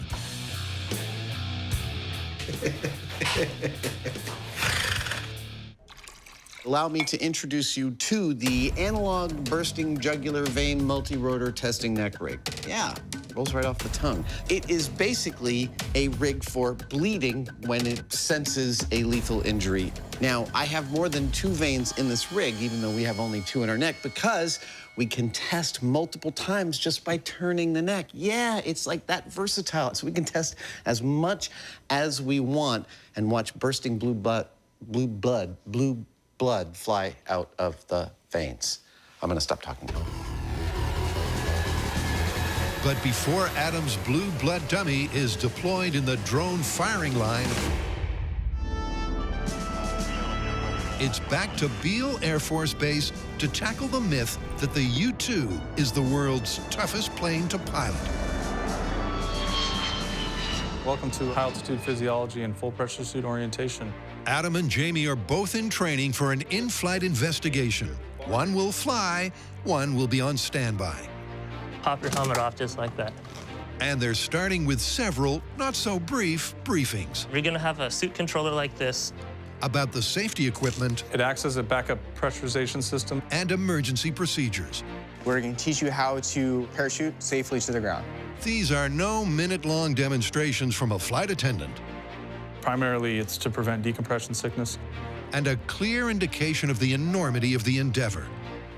Allow me to introduce you to the analog bursting jugular vein multi-rotor testing neck rig. Yeah, rolls right off the tongue. It is basically a rig for bleeding when it senses a lethal injury. Now, I have more than 2 veins in this rig, even though we have only 2 in our neck, because we can test multiple times just by turning the neck. Yeah, it's like that versatile. So we can test as much as we want and watch bursting blue blood fly out of the veins. I'm gonna stop talking. But before Adam's blue blood dummy is deployed in the drone firing line, it's back to Beale Air Force Base to tackle the myth that the U-2 is the world's toughest plane to pilot. Welcome to high-altitude physiology and full pressure suit orientation. Adam and Jamie are both in training for an in-flight investigation. One will fly, one will be on standby. Pop your helmet off just like that. And they're starting with several not-so-brief briefings We're gonna have a suit controller like this. about the safety equipment. It acts as a backup pressurization system. And emergency procedures. We're going to teach you how to parachute safely to the ground. These are no minute-long demonstrations from a flight attendant. Primarily, it's to prevent decompression sickness. And a clear indication of the enormity of the endeavor.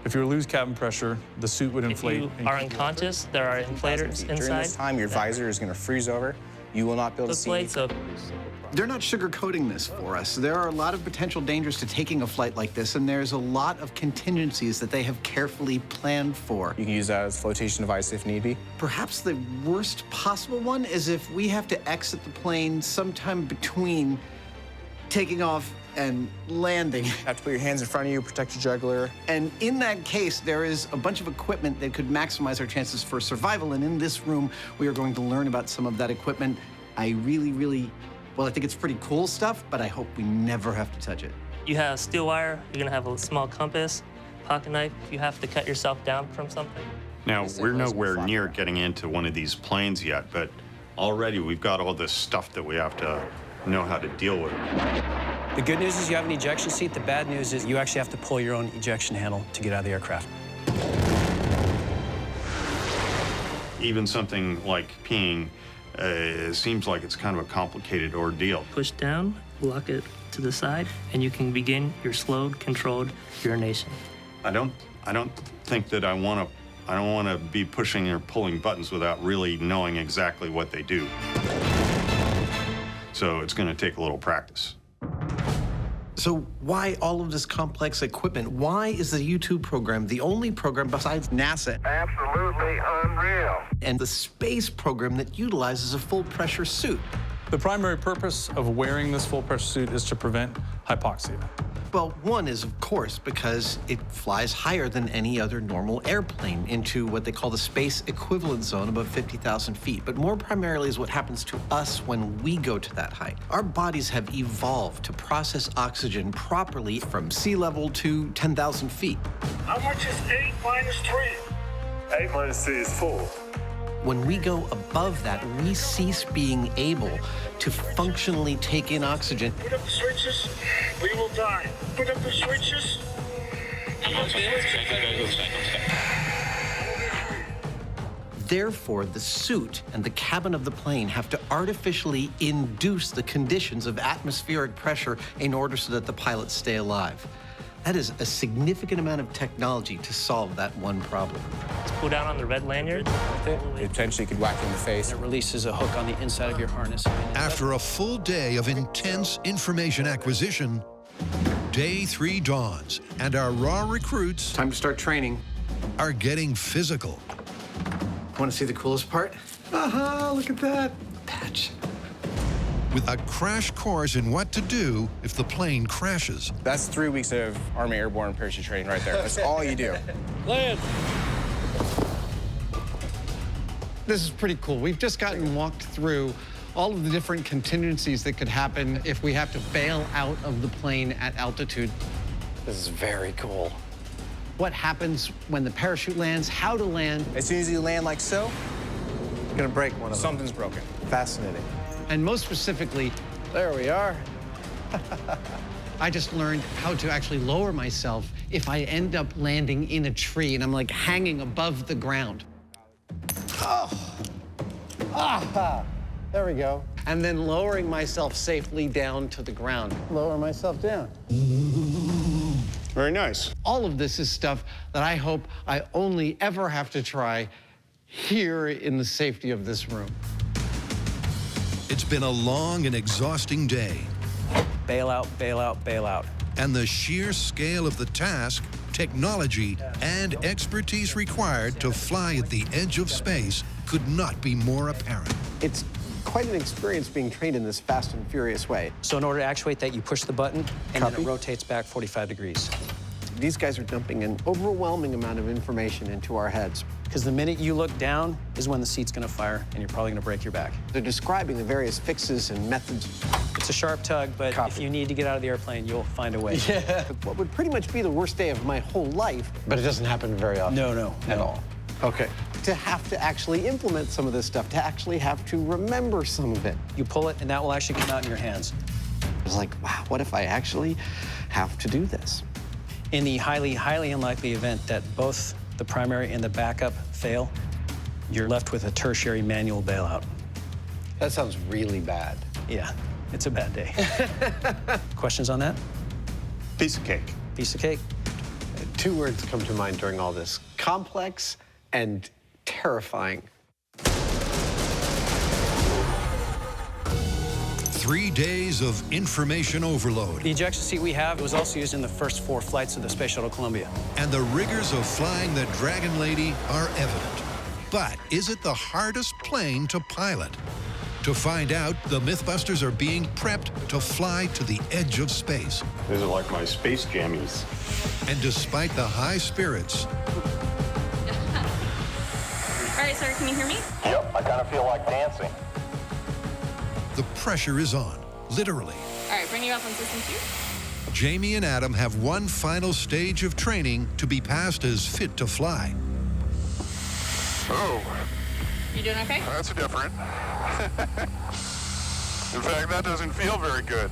If you lose cabin pressure, the suit would inflate. If you are unconscious, there are inflators inside. During this time, your visor is going to freeze over. You will not be able to see. They're not sugarcoating this for us. There are a lot of potential dangers to taking a flight like this, and there's a lot of contingencies that they have carefully planned for. You can use that as a flotation device if need be. Perhaps the worst possible one is if we have to exit the plane sometime between taking off and landing. You have to put your hands in front of you, protect your jugular. And in that case, there is a bunch of equipment that could maximize our chances for survival. And in this room, we are going to learn about some of that equipment. I really, well, I think it's pretty cool stuff, but I hope we never have to touch it. You have steel wire, you're gonna have a small compass, pocket knife, if you have to cut yourself down from something. Now, we're nowhere near getting into one of these planes yet, but already we've got all this stuff that we have to know how to deal with. The good news is you have an ejection seat. The bad news is you actually have to pull your own ejection handle to get out of the aircraft. Even something like peeing seems like it's kind of a complicated ordeal. Push down, lock it to the side, and you can begin your slowed, controlled urination. I don't think that I don't want to be pushing or pulling buttons without really knowing exactly what they do. So it's going to take a little practice. So why all of this complex equipment? Why is the U-2 program the only program besides NASA? Absolutely unreal. And the space program that utilizes a full pressure suit? The primary purpose of wearing this full pressure suit is to prevent hypoxia. Well, one is, of course, because it flies higher than any other normal airplane into what they call the space equivalent zone above 50,000 feet. But more primarily is what happens to us when we go to that height. Our bodies have evolved to process oxygen properly from sea level to 10,000 feet. How much is 8 minus 3? 8 minus 3 is 4. When we go above that, we cease being able to functionally take in oxygen. Put up the switches, we will die. Put up the switches. Therefore, the suit and the cabin of the plane have to artificially induce the conditions of atmospheric pressure in order so that the pilots stay alive. That is a significant amount of technology to solve that one problem. Let's pull down on the red lanyard. It potentially could whack you in the face. It releases a hook on the inside of your harness. After a full day of intense information acquisition, day 3 dawns, and our raw recruits... Time to start training. ...are getting physical. Want to see the coolest part? Aha, look at that. Patch. With a crash course in what to do if the plane crashes. That's 3 weeks of Army Airborne parachute training right there. That's all you do. Land. This is pretty cool. We've just gotten walked through all of the different contingencies that could happen if we have to bail out of the plane at altitude. This is very cool. What happens when the parachute lands, how to land. As soon as you land like so, You're gonna break one of them. something's broken. Fascinating. And most specifically, There we are. I just learned how to actually lower myself if I end up landing in a tree and I'm like hanging above the ground. Oh. Ah. There we go. And then lowering myself safely down to the ground. Lower myself down. Very nice. All of this is stuff that I hope I only ever have to try here in the safety of this room. It's been a long and exhausting day. Bail out, bail out, bail out. And the sheer scale of the task, technology, and expertise required to fly at the edge of space could not be more apparent. It's quite an experience being trained in this fast and furious way. So in order to actuate that, you push the button, and Copy. then it rotates back 45 degrees. These guys are dumping an overwhelming amount of information into our heads. Because the minute you look down is when the seat's gonna fire, and you're probably gonna break your back. They're describing the various fixes and methods. It's a sharp tug, but Copy. if you need to get out of the airplane, you'll find a way. Yeah. What would pretty much be the worst day of my whole life. But it doesn't happen very often. No, At all. Okay. To have to actually implement some of this stuff, to actually have to remember some of it. You pull it, and that will actually come out in your hands. It's like, wow, what if I actually have to do this? In the highly, highly unlikely event that both the primary and the backup fail, you're left with a tertiary manual bailout. That sounds really bad. Yeah, it's a bad day. Questions on that? Piece of cake. Piece of cake. Two words come to mind during all this: complex and terrifying. 3 days of information overload. The ejection seat we have was also used in the first 4 flights of the Space Shuttle Columbia. And the rigors of flying the Dragon Lady are evident. But is it the hardest plane to pilot? To find out, the Mythbusters are being prepped to fly to the edge of space. These are like my space jammies. And despite the high spirits, All right, sir, can you hear me? Yep, I kind of feel like dancing. the pressure is on, literally. All right, bring you up on system 2. Jamie and Adam have one final stage of training to be passed as fit to fly. Oh. You doing okay? That's different. In fact, that doesn't feel very good.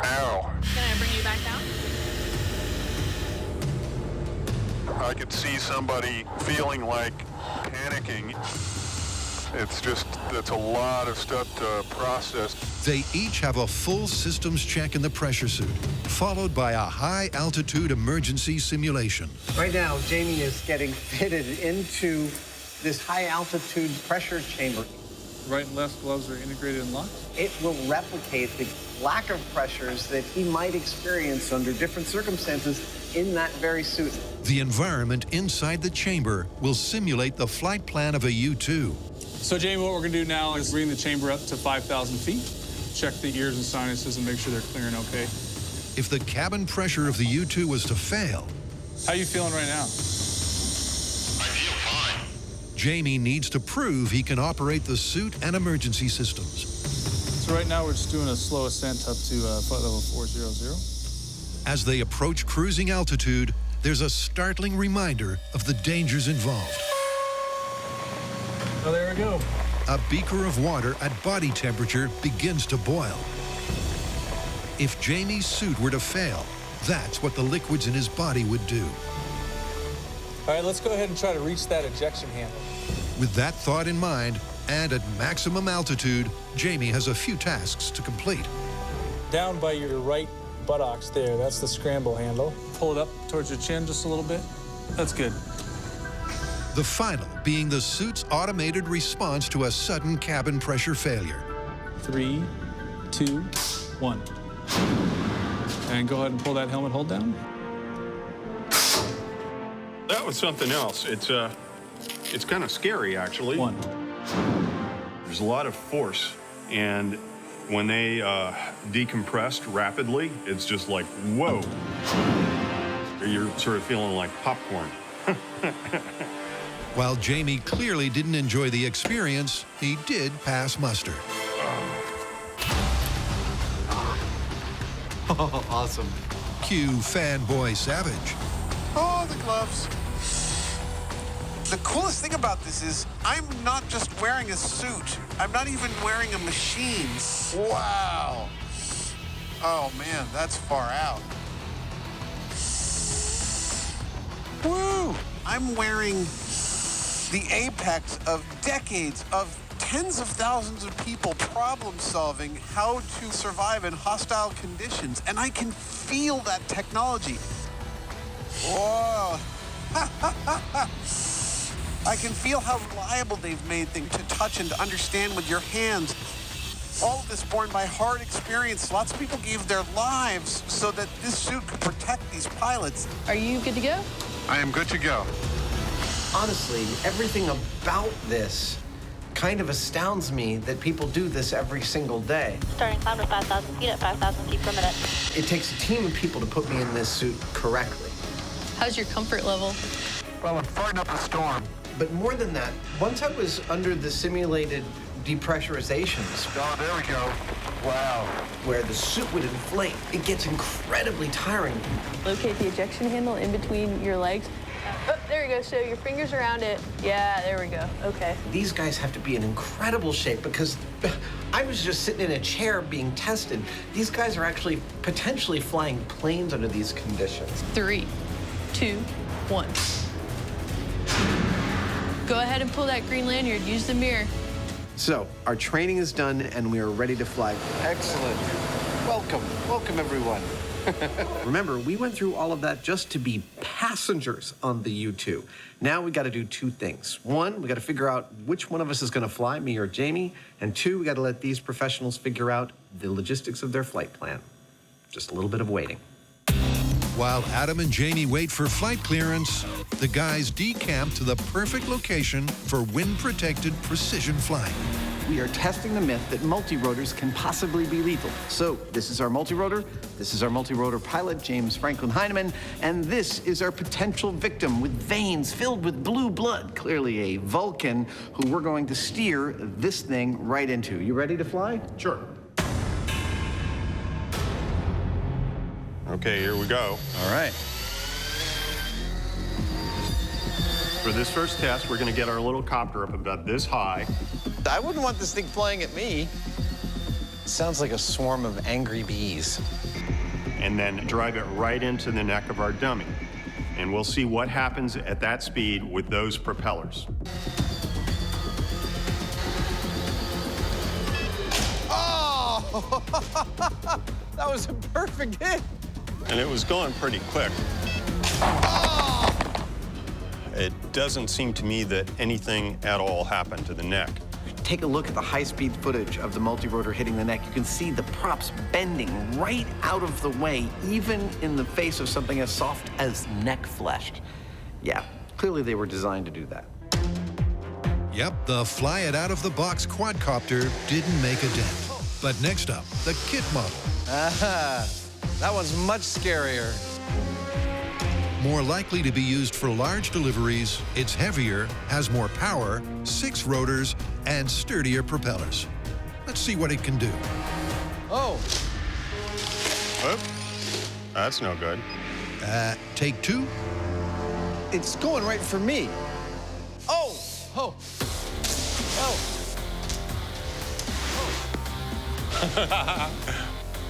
Ow. Can I bring you back down? I could see somebody feeling like panicking. It's a lot of stuff to process. They each have a full systems check in the pressure suit, followed by a high-altitude emergency simulation. Right now, Jamie is getting fitted into this high-altitude pressure chamber. Right and left gloves are integrated and locked. It will replicate the lack of pressures that he might experience under different circumstances in that very suit. The environment inside the chamber will simulate the flight plan of a U-2. So, Jamie, what we're going to do now is bring the chamber up to 5,000 feet, check the ears and sinuses and make sure they're clearing okay. If the cabin pressure of the U-2 was to fail, how are you feeling right now? Jamie needs to prove he can operate the suit and emergency systems. So right now we're just doing a slow ascent up to flight level 400. As they approach cruising altitude, there's a startling reminder of the dangers involved. Oh, there we go. A beaker of water at body temperature begins to boil. If Jamie's suit were to fail, that's what the liquids in his body would do. All right, let's go ahead and try to reach that ejection handle. With that thought in mind, and at maximum altitude, Jamie has a few tasks to complete. Down by your right buttocks there, that's the scramble handle. Pull it up towards your chin just a little bit. That's good. The final being the suit's automated response to a sudden cabin pressure failure. 3, 2, 1. And go ahead and pull that helmet hold down. That was something else. It's kind of scary, actually. 1. There's a lot of force, and when they decompressed rapidly, it's just like, whoa. You're sort of feeling like popcorn. While Jamie clearly didn't enjoy the experience, he did pass muster. Oh, awesome. Cue fanboy Savage. Oh, the gloves. The coolest thing about this is I'm not just wearing a suit. I'm not even wearing a machine. Wow. Oh, man, that's far out. Woo! I'm wearing the apex of decades of tens of thousands of people problem solving how to survive in hostile conditions. And I can feel that technology. Whoa. I can feel how reliable they've made things to touch and to understand with your hands. All of this born by hard experience. Lots of people gave their lives so that this suit could protect these pilots. Are you good to go? I am good to go. Honestly, everything about this kind of astounds me that people do this every single day. Starting climb to 5,000 feet at 5,000 feet per minute. It takes a team of people to put me in this suit correctly. How's your comfort level? Well, I'm fighting up a storm. But more than that, once I was under the simulated depressurizations. Oh, there we go. Wow. Where the suit would inflate, it gets incredibly tiring. Locate the ejection handle in between your legs. Oh, there you go. So your fingers around it. Yeah, there we go. Okay. These guys have to be in incredible shape because I was just sitting in a chair being tested. These guys are actually potentially flying planes under these conditions. 3, 2, 1. Go ahead and pull that green lanyard. Use the mirror. So, our training is done and we are ready to fly. Excellent. Welcome. Welcome, everyone. Remember, we went through all of that just to be passengers on the U-2. Now we got to do two things. One, we got to figure out which one of us is going to fly, me or Jamie. And two, we got to let these professionals figure out the logistics of their flight plan. Just a little bit of waiting. While Adam and Jamie wait for flight clearance, the guys decamp to the perfect location for wind-protected precision flying. We are testing the myth that multi-rotors can possibly be lethal. So this is our multi-rotor, this is our multi-rotor pilot, James Franklin Hyneman, and this is our potential victim with veins filled with blue blood, clearly a Vulcan, who we're going to steer this thing right into. You ready to fly? Sure. Okay, here we go. All right. For this first test, we're going to get our little copter up about this high. I wouldn't want this thing flying at me. Sounds like a swarm of angry bees. And then drive it right into the neck of our dummy. And we'll see what happens at that speed with those propellers. Oh! That was a perfect hit. And it was going pretty quick. Oh! It doesn't seem to me that anything at all happened to the neck. Take a look at the high-speed footage of the multi-rotor hitting the neck. You can see the props bending right out of the way, even in the face of something as soft as neck flesh. Yeah, clearly they were designed to do that. Yep, the fly-it-out-of-the-box quadcopter didn't make a dent. But next up, the kit model. That one's much scarier. More likely to be used for large deliveries, it's heavier, has more power, 6 rotors, and sturdier propellers. Let's see what it can do. Oh. Whoop. That's no good. Take 2. It's going right for me. Oh! Oh! Oh!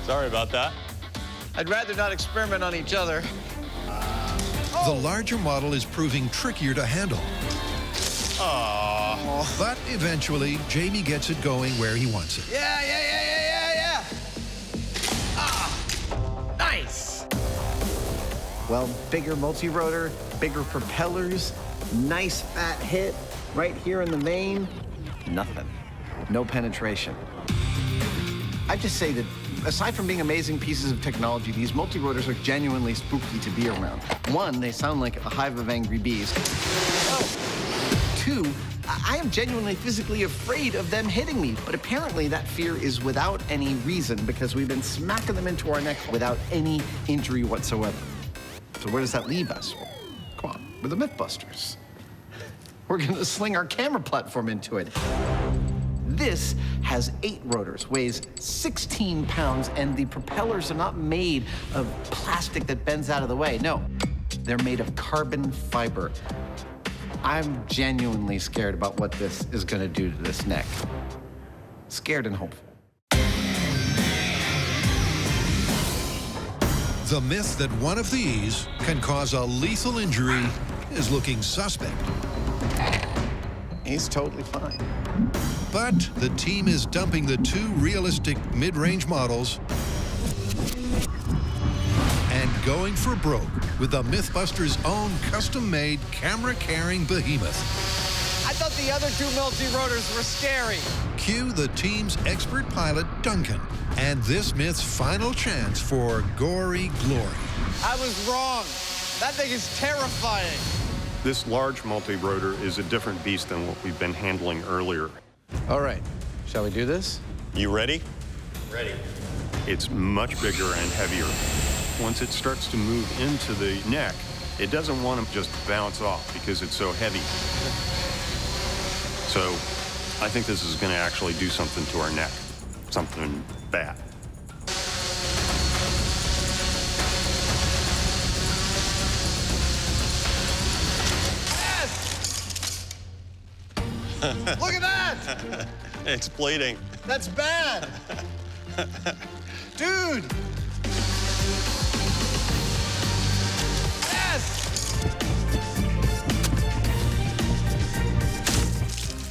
Sorry about that. I'd rather not experiment on each other. The larger model is proving trickier to handle. Aww. But eventually, Jamie gets it going where he wants it. Yeah. Ah! Nice! Well, bigger multi-rotor, bigger propellers, nice fat hit right here in the vein. Nothing. No penetration. I just say that aside from being amazing pieces of technology, these multi-rotors are genuinely spooky to be around. One, they sound like a hive of angry bees. Two, I am genuinely physically afraid of them hitting me, but apparently that fear is without any reason because we've been smacking them into our neck without any injury whatsoever. So where does that leave us? Well, come on, we're the Mythbusters. We're gonna sling our camera platform into it. This has 8 rotors, weighs 16 pounds, and the propellers are not made of plastic that bends out of the way. No, they're made of carbon fiber. I'm genuinely scared about what this is going to do to this neck. Scared and hopeful. The myth that one of these can cause a lethal injury is looking suspect. He's totally fine. But the team is dumping the 2 realistic mid-range models and going for broke with the Mythbusters' own custom-made camera-carrying behemoth. I thought the other 2 multi-rotors were scary. Cue the team's expert pilot, Duncan, and this myth's final chance for gory glory. I was wrong. That thing is terrifying. This large multi-rotor is a different beast than what we've been handling earlier. All right, shall we do this? You ready? Ready. It's much bigger and heavier. Once it starts to move into the neck, it doesn't want to just bounce off because it's so heavy. So I think this is going to actually do something to our neck, something bad. Look at that! It's bleeding. That's bad! Dude! Yes!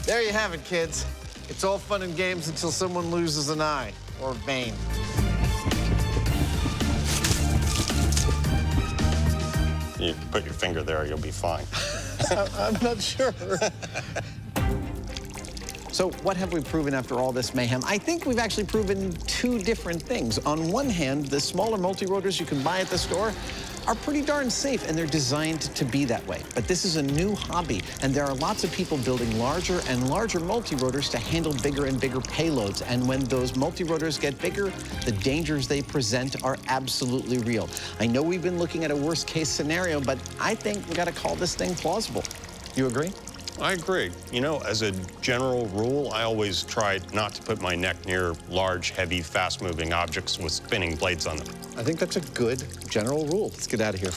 There you have it, kids. It's all fun and games until someone loses an eye or vein. You put your finger there, you'll be fine. I'm not sure. So what have we proven after all this mayhem? I think we've actually proven two different things. On one hand, the smaller multi-rotors you can buy at the store are pretty darn safe, and they're designed to be that way. But this is a new hobby, and there are lots of people building larger and larger multi-rotors to handle bigger and bigger payloads. And when those multi-rotors get bigger, the dangers they present are absolutely real. I know we've been looking at a worst-case scenario, but I think we gotta call this thing plausible. You agree? I agree. You know, as a general rule, I always try not to put my neck near large, heavy, fast-moving objects with spinning blades on them. I think that's a good general rule. Let's get out of here.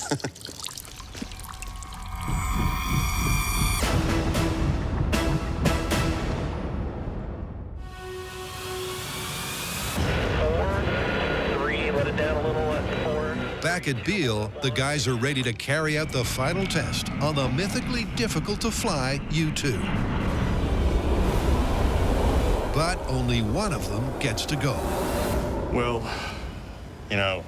Back at Beale, the guys are ready to carry out the final test on the mythically difficult-to-fly U-2. But only one of them gets to go. Well, you know,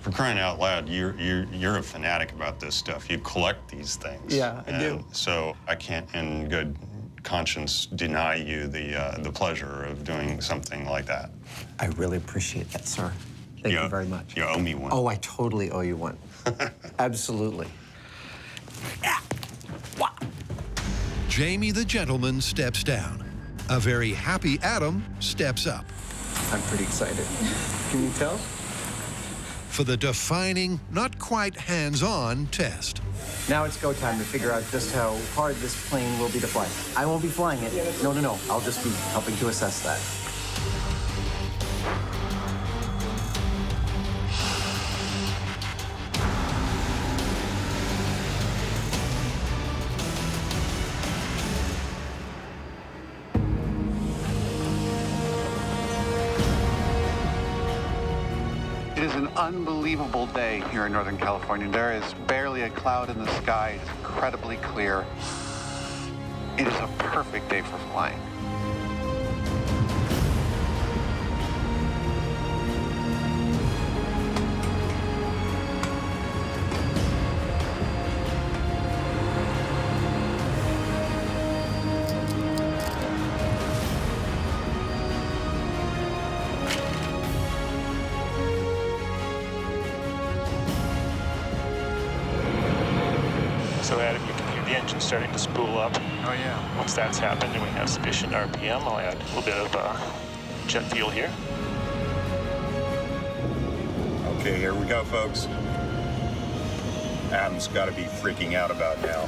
for crying out loud, you're a fanatic about this stuff. You collect these things. Yeah, I do. So I can't, in good conscience, deny you the pleasure of doing something like that. I really appreciate that, sir. Thank you very much. You owe me one. Oh, I totally owe you one. Absolutely. Jamie the gentleman steps down. A very happy Adam steps up. I'm pretty excited. Can you tell? For the defining, not quite hands-on test. Now it's go time to figure out just how hard this plane will be to fly. I won't be flying it. No. I'll just be helping to assess that. It is an unbelievable day here in Northern California. There is barely a cloud in the sky. It's incredibly clear. It is a perfect day for flying. So Adam, you can hear the engine starting to spool up. Oh yeah. Once that's happened and we have sufficient RPM, I'll add a little bit of jet fuel here. Okay, here we go, folks. Adam's got to be freaking out about now.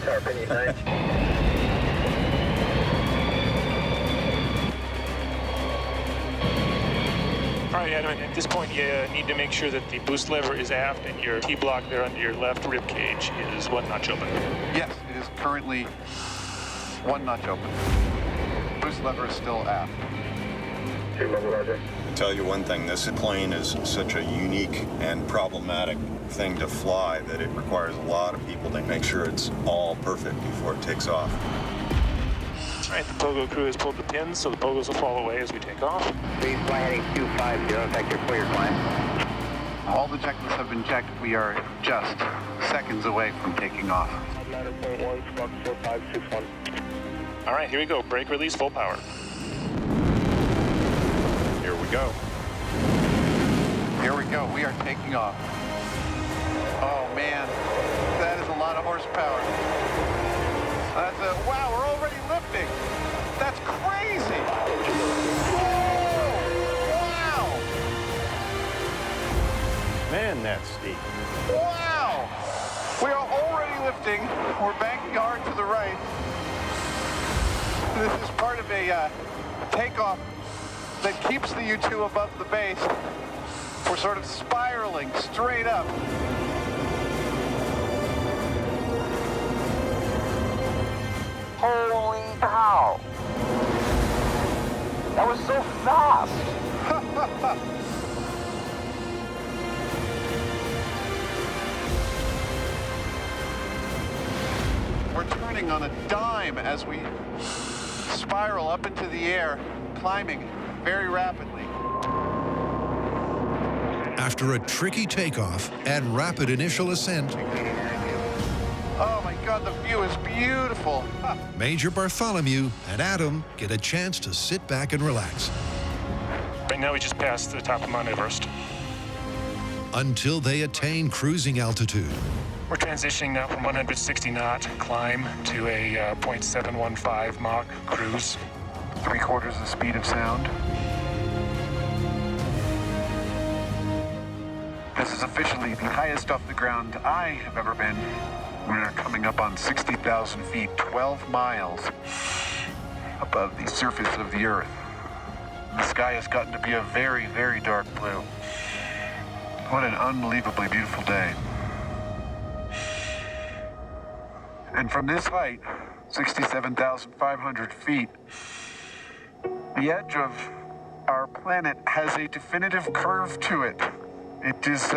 All right, Adam, at this point, you need to make sure that the boost lever is aft and your T-block there under your left rib cage is 1 notch open. Yes, it is currently 1 notch open. Boost lever is still aft. Tell you one thing, this plane is such a unique and problematic thing to fly that it requires a lot of people to make sure it's all perfect before it takes off. All right, the pogo crew has pulled the pins, so the pogos will fall away as we take off. Please fly heading 250, effective for your climb. All the checklists have been checked. We are just seconds away from taking off. All right, here we go. Brake release, full power. Here we go. Here we go. We are taking off. Oh, man. That is a lot of horsepower. Wow, we're already lifting. That's crazy. Whoa, wow. Man, that's steep. Wow. We are already lifting. We're banking hard to the right. This is part of a takeoff that keeps the U-2 above the base. We're sort of spiraling straight up. Holy cow! That was so fast! We're turning on a dime as we spiral up into the air, climbing very rapidly. After a tricky takeoff and rapid initial ascent, Oh my God, the view is beautiful. Major Bartholomew and Adam get a chance to sit back and relax. Right now we just passed the top of Mount Everest. Until they attain cruising altitude. We're transitioning now from 160 knot climb to a 0.715 Mach cruise. 3/4 the speed of sound. This is officially the highest off the ground I have ever been. We're coming up on 60,000 feet, 12 miles above the surface of the Earth. The sky has gotten to be a very, very dark blue. What an unbelievably beautiful day. And from this height, 67,500 feet, the edge of our planet has a definitive curve to it. It is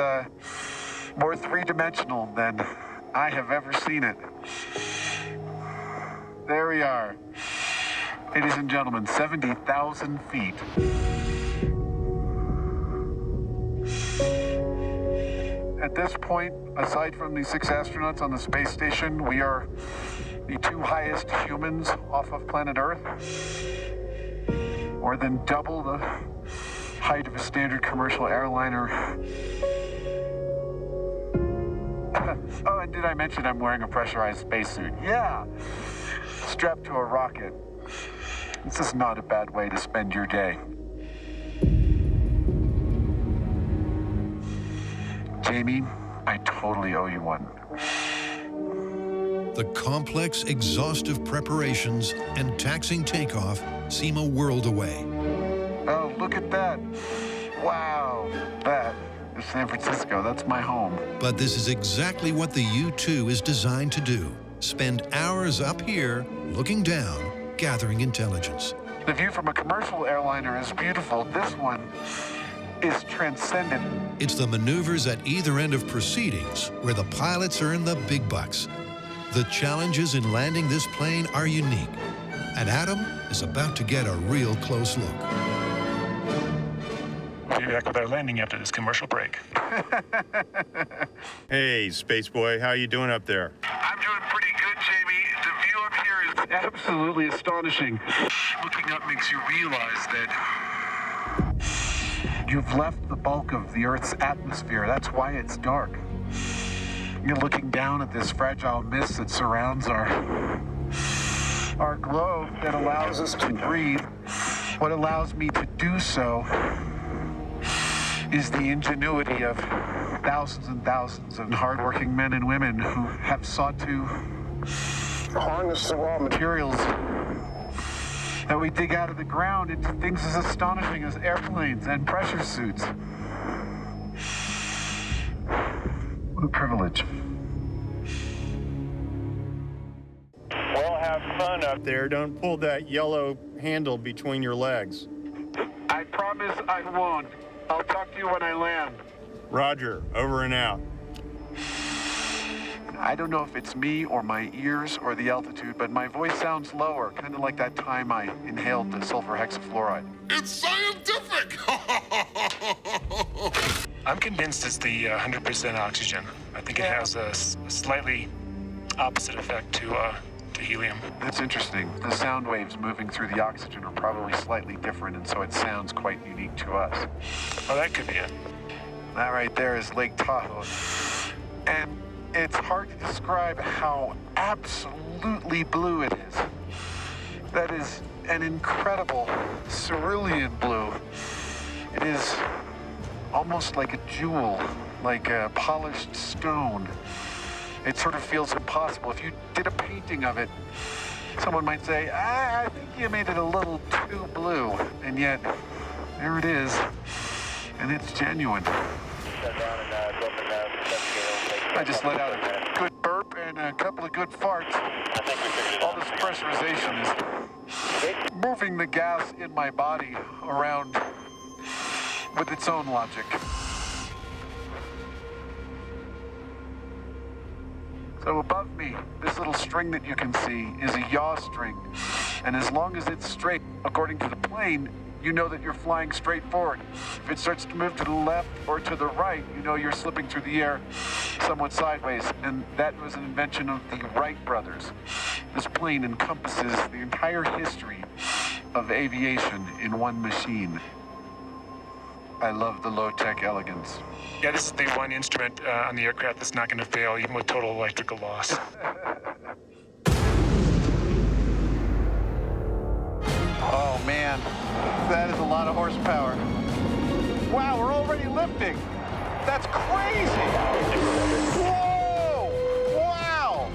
more three-dimensional than I have ever seen it. There we are. Ladies and gentlemen, 70,000 feet. At this point, aside from the 6 astronauts on the space station, we are the 2 highest humans off of planet Earth. More than double the height of a standard commercial airliner. Oh, and did I mention I'm wearing a pressurized spacesuit? Yeah, strapped to a rocket. This is not a bad way to spend your day. Jamie, I totally owe you one. The complex, exhaustive preparations and taxing takeoff seem a world away. Oh, look at that. Wow, that is San Francisco. That's my home. But this is exactly what the U-2 is designed to do. Spend hours up here, looking down, gathering intelligence. The view from a commercial airliner is beautiful. This one is transcendent. It's the maneuvers at either end of proceedings where the pilots earn the big bucks. The challenges in landing this plane are unique, and Adam is about to get a real close look. We'll be back with our landing after this commercial break. Hey, Space Boy, how you doing up there? I'm doing pretty good, Jamie. The view up here is absolutely astonishing. Looking up makes you realize that you've left the bulk of the Earth's atmosphere. That's why it's dark. You're looking down at this fragile mist that surrounds our globe that allows us to breathe. What allows me to do so is the ingenuity of thousands and thousands of hardworking men and women who have sought to harness the raw materials that we dig out of the ground into things as astonishing as airplanes and pressure suits. What a privilege. Well, have fun up there. Don't pull that yellow handle between your legs. I promise I won't. I'll talk to you when I land. Roger, over and out. I don't know if it's me or my ears or the altitude, but my voice sounds lower, kind of like that time I inhaled the sulfur hexafluoride. It's scientific! I'm convinced it's the 100% oxygen. I think it has a slightly opposite effect to helium. That's interesting. The sound waves moving through the oxygen are probably slightly different, and so it sounds quite unique to us. Oh, that could be it. That right there is Lake Tahoe. And It's hard to describe how absolutely blue it is. That is an incredible cerulean blue. It is almost like a jewel, like a polished stone. It sort of feels impossible. If you did a painting of it, someone might say, I think you made it a little too blue. And yet, there it is. And it's genuine. I just let out a good burp and a couple of good farts. All this pressurization is moving the gas in my body around with its own logic. So above me, this little string that you can see is a yaw string. And as long as it's straight, according to the plane, you know that you're flying straight forward. If it starts to move to the left or to the right, you know you're slipping through the air somewhat sideways. And that was an invention of the Wright brothers. This plane encompasses the entire history of aviation in one machine. I love the low-tech elegance. Yeah, this is the one instrument on the aircraft that's not going to fail, even with total electrical loss. Oh man, that is a lot of horsepower. Wow, we're already lifting. That's crazy. Whoa! Wow!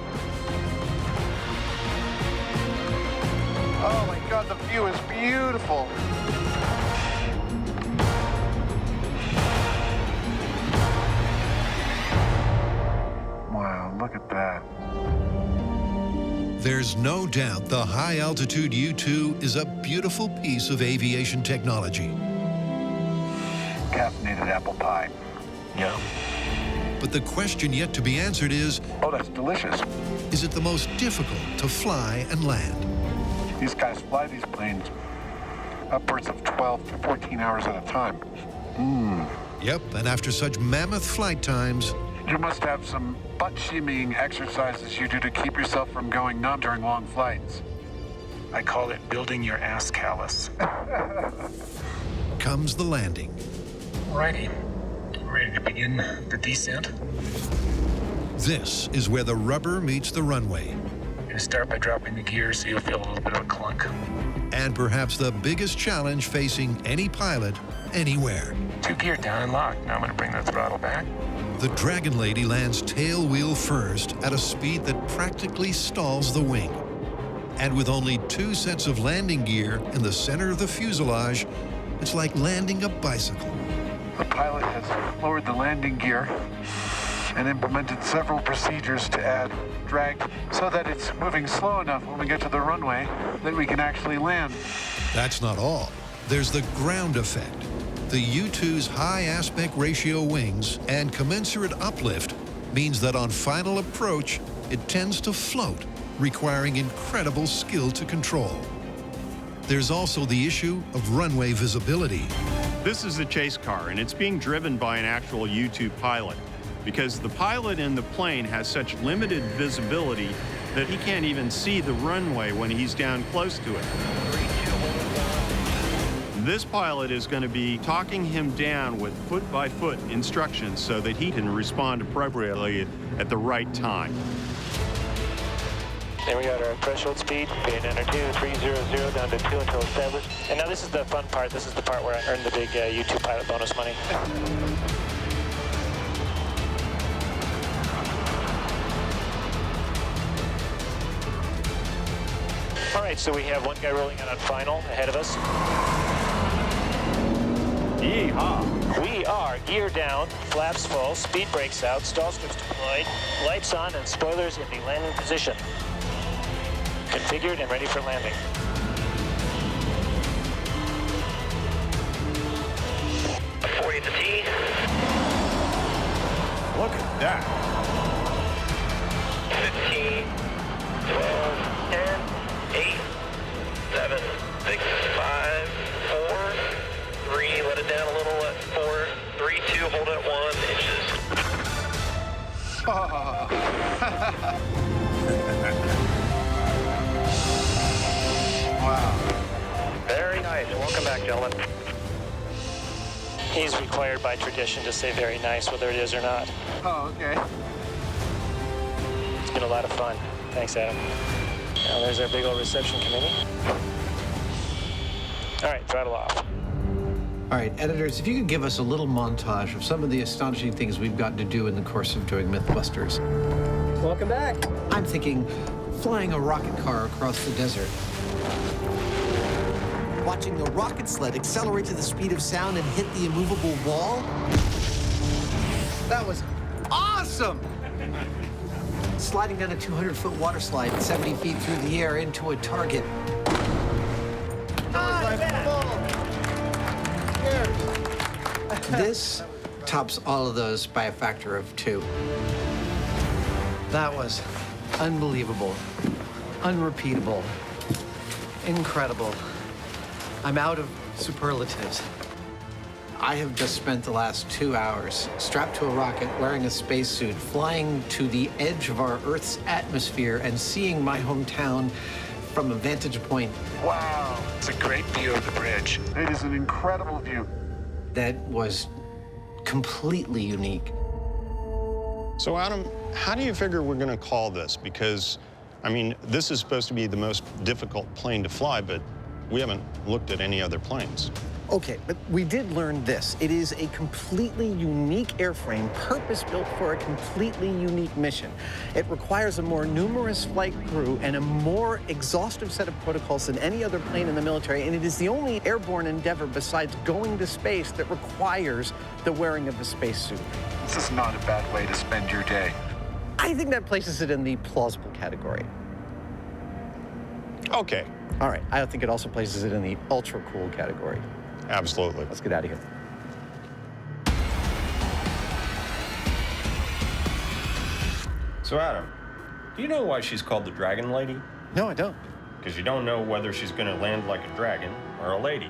Oh my God, the view is beautiful. Wow, look at that. There's no doubt the high-altitude U-2 is a beautiful piece of aviation technology. Caffeinated apple pie. Yum. But the question yet to be answered is, oh, that's delicious. Is it the most difficult to fly and land? These guys fly these planes upwards of 12 to 14 hours at a time. Yep, and after such mammoth flight times, you must have some butt shimmying exercises you do to keep yourself from going numb during long flights. I call it building your ass callus. comes the landing. Alrighty, ready to begin the descent? This is where the rubber meets the runway. I'm gonna start by dropping the gear so you'll feel a little bit of a clunk. And perhaps the biggest challenge facing any pilot anywhere. 2 gear down and locked. Now I'm gonna bring the throttle back. The Dragon Lady lands tail wheel first at a speed that practically stalls the wing. And with only 2 sets of landing gear in the center of the fuselage, it's like landing a bicycle. The pilot has lowered the landing gear and implemented several procedures to add drag so that it's moving slow enough when we get to the runway that we can actually land. That's not all. There's the ground effect. The U-2's high aspect ratio wings and commensurate uplift means that on final approach, it tends to float, requiring incredible skill to control. There's also the issue of runway visibility. This is a chase car, and it's being driven by an actual U-2 pilot because the pilot in the plane has such limited visibility that he can't even see the runway when he's down close to it. This pilot is going to be talking him down with foot-by-foot instructions so that he can respond appropriately at the right time. There we got our threshold speed, being enter 2300 down to 2 until established. And now this is the fun part. This is the part where I earned the big U2 pilot bonus money. All right, so we have one guy rolling out on final ahead of us. Yeehaw. We are gear down, flaps full, speed brakes out, stall strips deployed, lights on, and spoilers in the landing position. Configured and ready for landing. .40 at the T. Look at that. 15, 12, 10, 8, 7, 6, 5, 4, 3, let it down a little at 4, 3, 2, hold it at 1 inches. Wow. Very nice. Welcome back, gentlemen. He's required by tradition to say very nice, whether it is or not. Oh, okay. been a lot of fun. Thanks, Adam. Now there's our big old reception committee. All right, throttle off. All right, editors, if you could give us a little montage of some of the astonishing things we've gotten to do in the course of doing Mythbusters. Welcome back. I'm thinking flying a rocket car across the desert. Watching the rocket sled accelerate to the speed of sound and hit the immovable wall. That was awesome! Sliding down a 200-foot water slide at 70 feet through the air into a target. This tops all of those by a factor of 2. That was unbelievable, unrepeatable, incredible. I'm out of superlatives. I have just spent the last 2 hours strapped to a rocket, wearing a spacesuit, flying to the edge of our Earth's atmosphere and seeing my hometown from a vantage point. Wow. It's a great view of the bridge. It is an incredible view. That was completely unique. So Adam, how do you figure we're going to call this? Because, I mean, this is supposed to be the most difficult plane to fly, but we haven't looked at any other planes. Okay, but we did learn this. It is a completely unique airframe, purpose-built for a completely unique mission. It requires a more numerous flight crew and a more exhaustive set of protocols than any other plane in the military, and it is the only airborne endeavor besides going to space that requires the wearing of a spacesuit. This is not a bad way to spend your day. I think that places it in the plausible category. Okay. All right, I think it also places it in the ultra-cool category. Absolutely. Let's get out of here. So Adam, do you know why she's called the Dragon Lady? No, I don't. Because you don't know whether she's going to land like a dragon or a lady.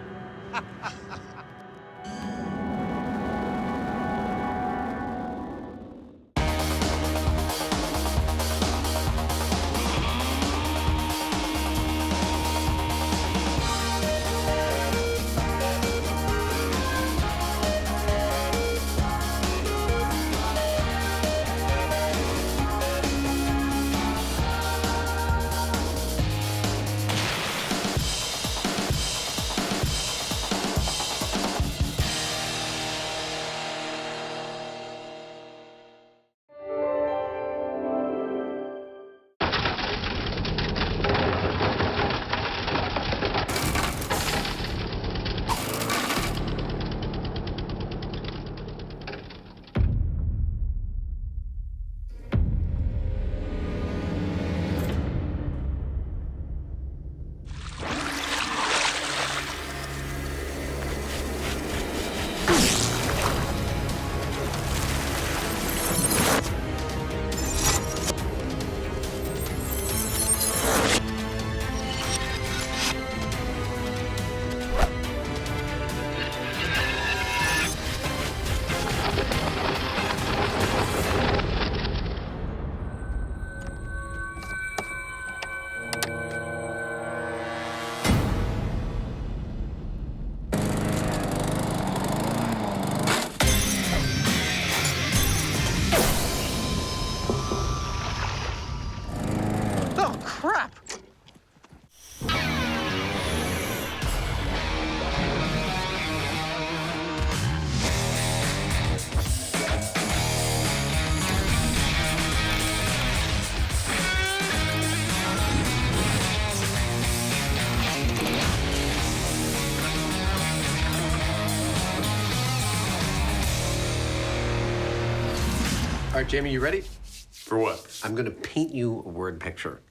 All right, Jamie, you ready? For what? I'm gonna paint you a word picture.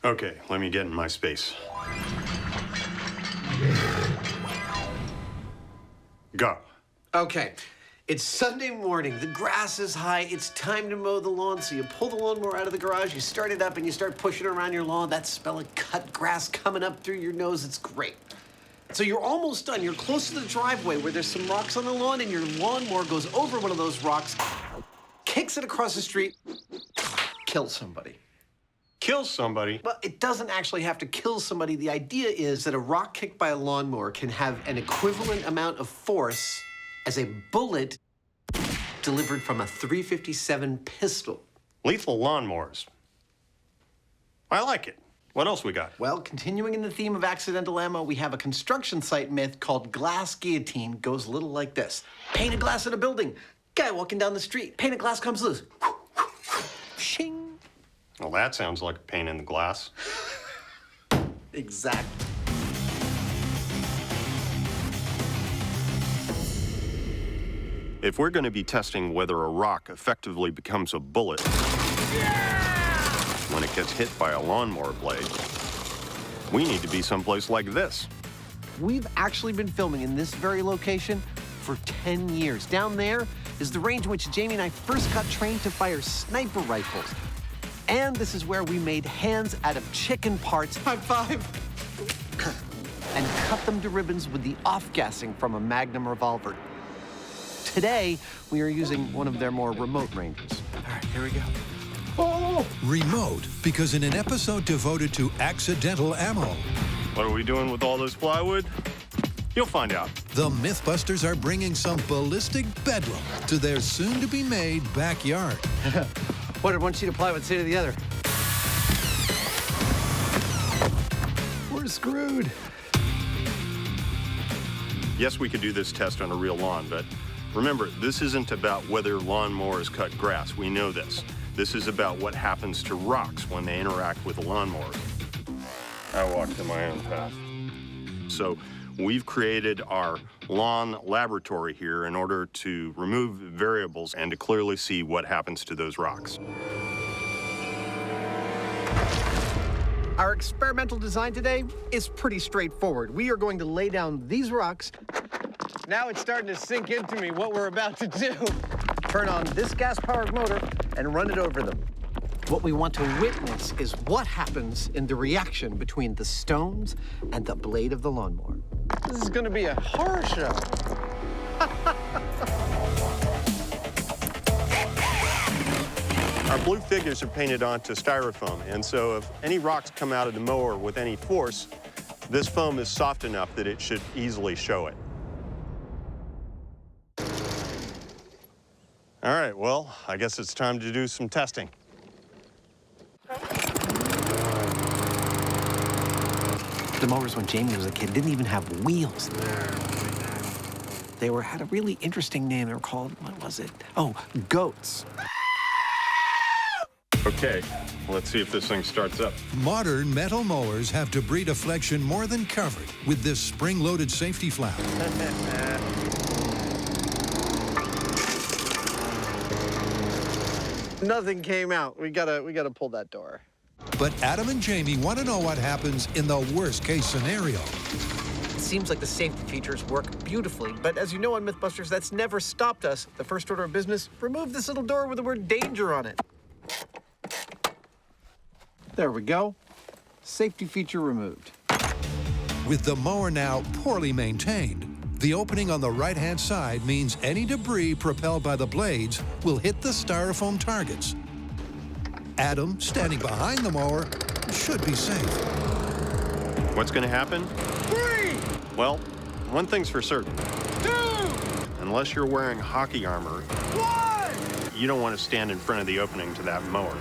Okay, let me get in my space. Go. Okay, it's Sunday morning. The grass is high. It's time to mow the lawn. So you pull the lawnmower out of the garage, you start it up, and you start pushing it around your lawn. That smell of cut grass coming up through your nose, it's great. So you're almost done. You're close to the driveway where there's some rocks on the lawn, and your lawnmower goes over one of those rocks, kicks it across the street, kills somebody. Kill somebody? Well, it doesn't actually have to kill somebody. The idea is that a rock kicked by a lawnmower can have an equivalent amount of force as a bullet delivered from a .357 pistol. Lethal lawnmowers. I like it. What else we got? Well, continuing in the theme of accidental ammo, we have a construction site myth called glass guillotine. Goes a little like this. Pane of glass in a building. Guy walking down the street. Pane of glass comes loose. Shing. Well, that sounds like a pain in the glass. Exactly. If we're going to be testing whether a rock effectively becomes a bullet when it gets hit by a lawnmower blade, we need to be someplace like this. We've actually been filming in this very location for 10 years. Down there is the range in which Jamie and I first got trained to fire sniper rifles. And this is where we made hands out of chicken parts. High five. And cut them to ribbons with the off-gassing from a Magnum revolver. Today, we are using one of their more remote ranges. All right, here we go. Oh! Remote, because in an episode devoted to accidental ammo. What are we doing with all this plywood? You'll find out. The Mythbusters are bringing some ballistic bedlam to their soon-to-be-made backyard. What did one sheet of plywood say to the other? We're screwed. Yes, we could do this test on a real lawn, but remember, this isn't about whether lawnmowers cut grass. We know this. This is about what happens to rocks when they interact with a lawnmower. I walked in my own path. So we've created our lawn laboratory here in order to remove variables and to clearly see what happens to those rocks. Our experimental design today is pretty straightforward. We are going to lay down these rocks. Now it's starting to sink into me what we're about to do. Turn on this gas-powered motor and run it over them. What we want to witness is what happens in the reaction between the stones and the blade of the lawnmower. This is gonna be a horror show. Our blue figures are painted onto styrofoam, and so if any rocks come out of the mower with any force, this foam is soft enough that it should easily show it. All right, well, I guess it's time to do some testing. The mowers when Jamie was a kid didn't even have wheels. They had a really interesting name. They were called, what was it? Oh, goats. Okay, let's see if this thing starts up. Modern metal mowers have debris deflection more than covered with this spring-loaded safety flap. Nothing came out. We gotta pull that door. But Adam and Jamie want to know what happens in the worst-case scenario. It seems like the safety features work beautifully, but as you know on Mythbusters, that's never stopped us. The first order of business, remove this little door with the word danger on it. There we go. Safety feature removed. With the mower now poorly maintained, the opening on the right-hand side means any debris propelled by the blades will hit the styrofoam targets. Adam, standing behind the mower, should be safe. What's going to happen? 3! Well, one thing's for certain. 2! Unless you're wearing hockey armor, 1! you don't want to stand in front of the opening to that mower.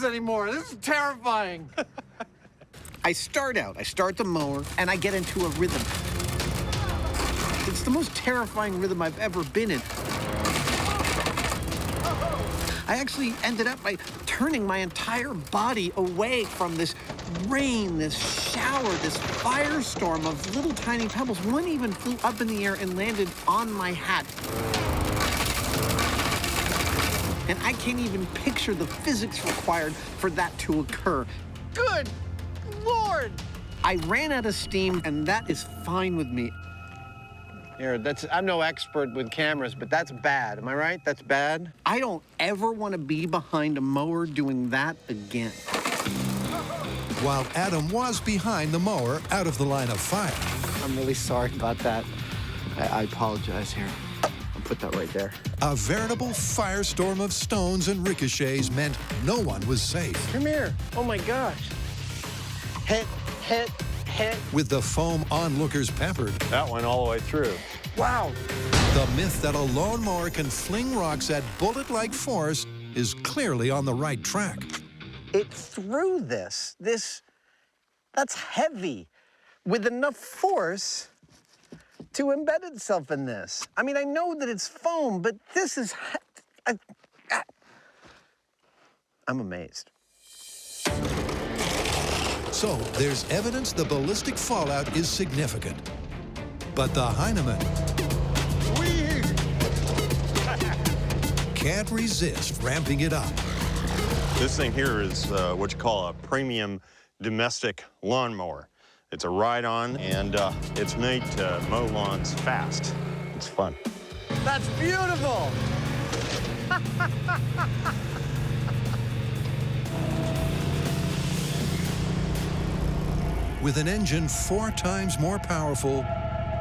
Anymore. This is terrifying. I start the mower, and I get into a rhythm. It's the most terrifying rhythm I've ever been in. I actually ended up by turning my entire body away from this rain, this shower, this firestorm of little tiny pebbles. One even flew up in the air and landed on my hat. And I can't even picture the physics required for that to occur. Good Lord! I ran out of steam, and that is fine with me. Here, I'm no expert with cameras, but that's bad. Am I right? That's bad? I don't ever want to be behind a mower doing that again. While Adam was behind the mower, out of the line of fire. I'm really sorry about that. I apologize here. I'm put that right there. A veritable firestorm of stones and ricochets meant no one was safe. Come here. Oh my gosh. Hit, hit, hit. With the foam onlookers peppered. That went all the way through. Wow. The myth that a lawnmower can fling rocks at bullet-like force is clearly on the right track. It threw this. That's heavy. With enough force to embed itself in this. I mean, I know that it's foam, but this is... I'm amazed. So there's evidence the ballistic fallout is significant. But the Hyneman can't resist ramping it up. This thing here is what you call a premium domestic lawnmower. It's a ride-on, and it's made to mow lawns fast. It's fun. That's beautiful! With an engine 4 times more powerful,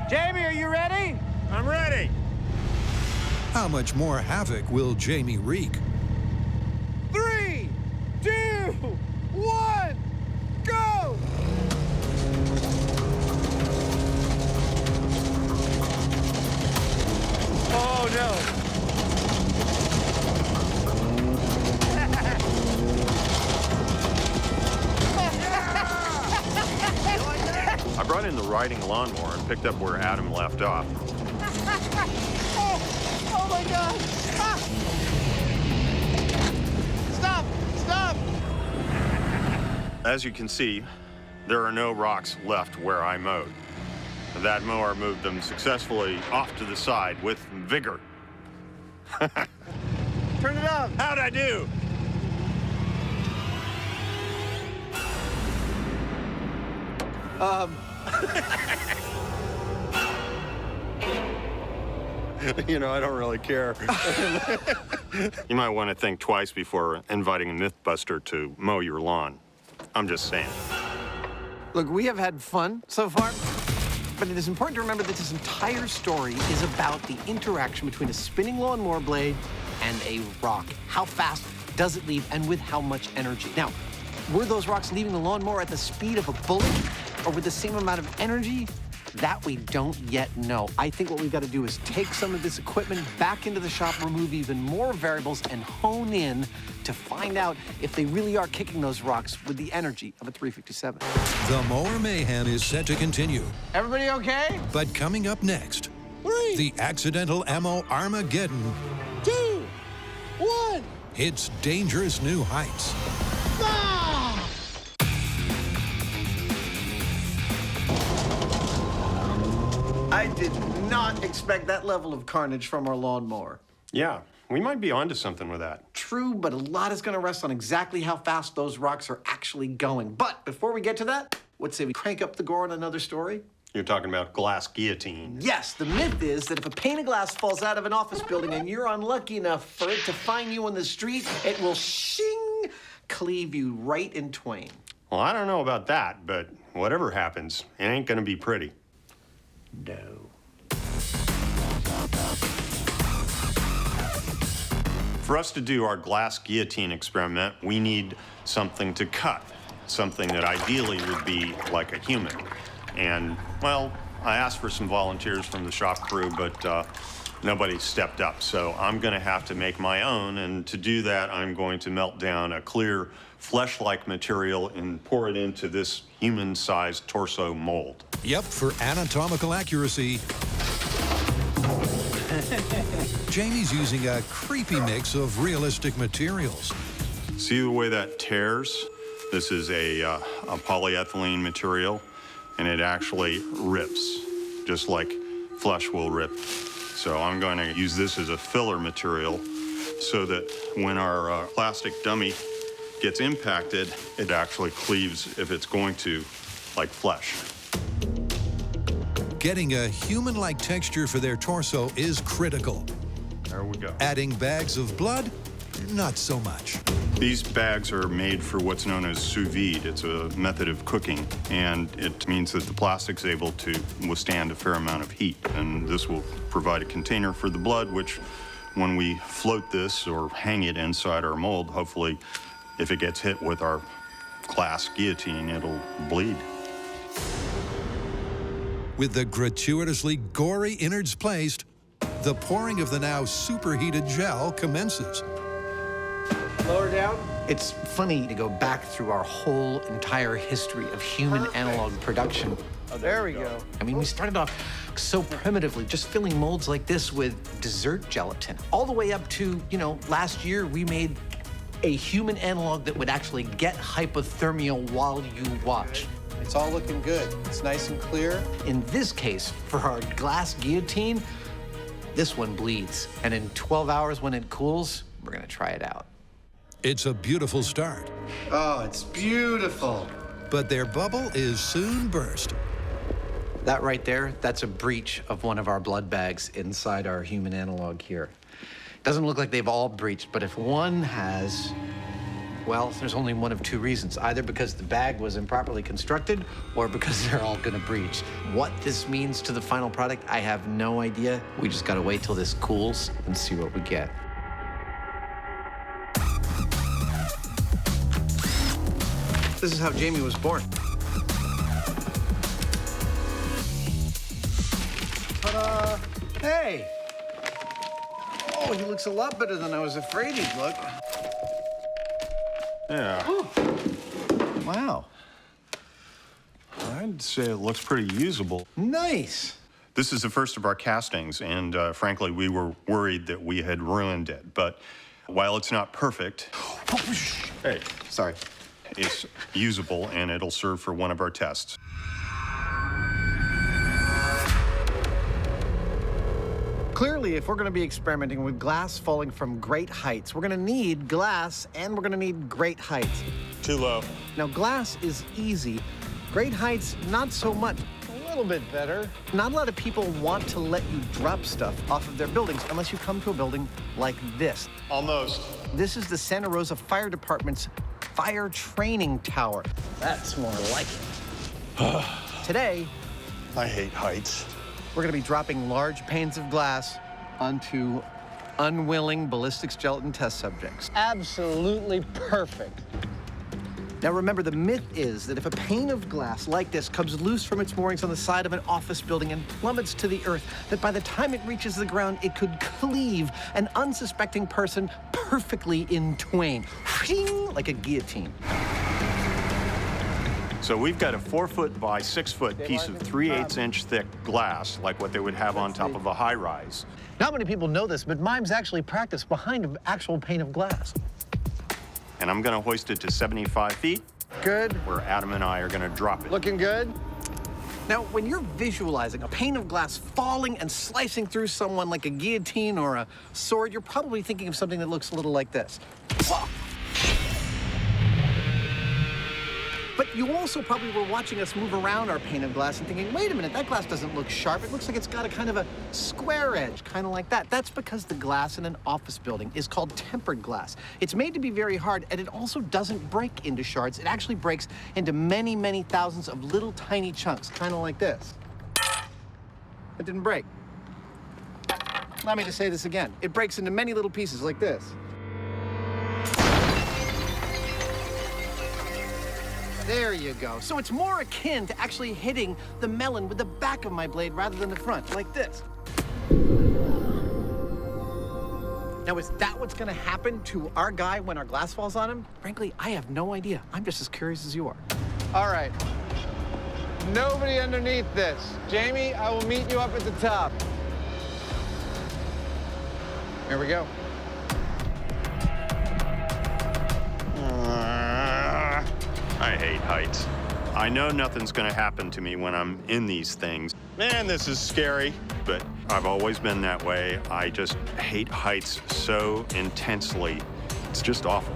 Jamie, are you ready? I'm ready. how much more havoc will Jamie wreak? 3, 2, 1, go! Oh no! I brought in the riding lawnmower and picked up where Adam left off. Oh my God! Ah! Stop! Stop! As you can see, there are no rocks left where I mowed. That mower moved them successfully off to the side with vigor. Turn it up! How'd I do? You know, I don't really care. You might want to think twice before inviting a Mythbuster to mow your lawn. I'm just saying. Look, we have had fun so far, but it is important to remember that this entire story is about the interaction between a spinning lawnmower blade and a rock. How fast does it leave, and with how much energy? Now, were those rocks leaving the lawnmower at the speed of a bullet, or with the same amount of energy? That we don't yet know. I think what we've got to do is take some of this equipment back into the shop, remove even more variables, and hone in to find out if they really are kicking those rocks with the energy of a 357. The mower mayhem is set to continue. Everybody okay? But coming up next, 3, the accidental ammo Armageddon 2, 1. hits dangerous new heights. Ah! I did not expect that level of carnage from our lawnmower. Yeah, we might be onto something with that. True, but a lot is going to rest on exactly how fast those rocks are actually going. But before we get to that, let's say we crank up the gore on another story. You're talking about glass guillotine. Yes, the myth is that if a pane of glass falls out of an office building and you're unlucky enough for it to find you on the street, it will shing, cleave you right in twain. Well, I don't know about that, but whatever happens, it ain't gonna be pretty. No. For us to do our glass guillotine experiment, we need something to cut, something that ideally would be like a human. And, well, I asked for some volunteers from the shop crew, but nobody stepped up. So I'm gonna have to make my own, and to do that, I'm going to melt down a clear flesh-like material and pour it into this human-sized torso mold. Yep, for anatomical accuracy, Jamie's using a creepy mix of realistic materials. See the way that tears? This is a polyethylene material, and it actually rips, just like flesh will rip. So I'm going to use this as a filler material so that when our plastic dummy gets impacted, it actually cleaves, if it's going to, like flesh. Getting a human-like texture for their torso is critical. There we go. Adding bags of blood not so much. These bags are made for what's known as sous vide. It's a method of cooking, and it means that the plastic's able to withstand a fair amount of heat. And this will provide a container for the blood, which when we float this or hang it inside our mold, hopefully, if it gets hit with our glass guillotine, it'll bleed. With the gratuitously gory innards placed, the pouring of the now superheated gel commences. Lower down. It's funny to go back through our whole entire history of human analog production. Oh, there we go. I mean, we started off so primitively, just filling molds like this with dessert gelatin. All the way up to, you know, last year we made a human analog that would actually get hypothermia while you watch. It's all looking good. It's nice and clear. In this case, for our glass guillotine, this one bleeds. And in 12 hours when it cools, we're gonna try it out. It's a beautiful start. Oh, it's beautiful. But their bubble is soon burst. That right there, that's a breach of one of our blood bags inside our human analog here. Doesn't look like they've all breached, but if one has, well, there's only one of two reasons. Either because the bag was improperly constructed or because they're all gonna breach. What this means to the final product, I have no idea. We just gotta wait till this cools and see what we get. This is how Jamie was born. Ta-da! Hey! Oh, he looks a lot better than I was afraid he'd look. Yeah. Wow. I'd say it looks pretty usable. Nice. This is the first of our castings, and frankly, we were worried that we had ruined it. But while it's not perfect, hey, sorry, it's usable, and it'll serve for one of our tests. Clearly, if we're going to be experimenting with glass falling from great heights, we're going to need glass and we're going to need great heights. Too low. Now, glass is easy. Great heights, not so much. A little bit better. Not a lot of people want to let you drop stuff off of their buildings unless you come to a building like this. Almost. This is the Santa Rosa Fire Department's fire training tower. That's more like it. Today, I hate heights. we're going to be dropping large panes of glass onto unwilling ballistics gelatin test subjects. Absolutely perfect. Now remember, the myth is that if a pane of glass like this comes loose from its moorings on the side of an office building and plummets to the earth, that by the time it reaches the ground, it could cleave an unsuspecting person perfectly in twain, like a guillotine. So we've got a 4-foot by 6-foot piece of 3/8-inch thick glass, like what they would have on top of a high-rise. Not many people know this, but mimes actually practice behind an actual pane of glass. And I'm gonna hoist it to 75 feet. Good. Where Adam and I are gonna drop it. Looking good. Now, when you're visualizing a pane of glass falling and slicing through someone like a guillotine or a sword, you're probably thinking of something that looks a little like this. But you also probably were watching us move around our pane of glass and thinking, wait a minute, that glass doesn't look sharp. It looks like it's got a kind of a square edge, kind of like that. That's because the glass in an office building is called tempered glass. It's made to be very hard, and it also doesn't break into shards. It actually breaks into many, many thousands of little tiny chunks, kind of like this. It didn't break. Allow me to say this again. It breaks into many little pieces like this. There you go. So it's more akin to actually hitting the melon with the back of my blade rather than the front, like this. Now, is that what's gonna happen to our guy when our glass falls on him? Frankly, I have no idea. I'm just as curious as you are. All right. Nobody underneath this. Jamie, I will meet you up at the top. Here we go. I hate heights. I know nothing's gonna happen to me when I'm in these things. Man, this is scary, but I've always been that way. I just hate heights so intensely. It's just awful.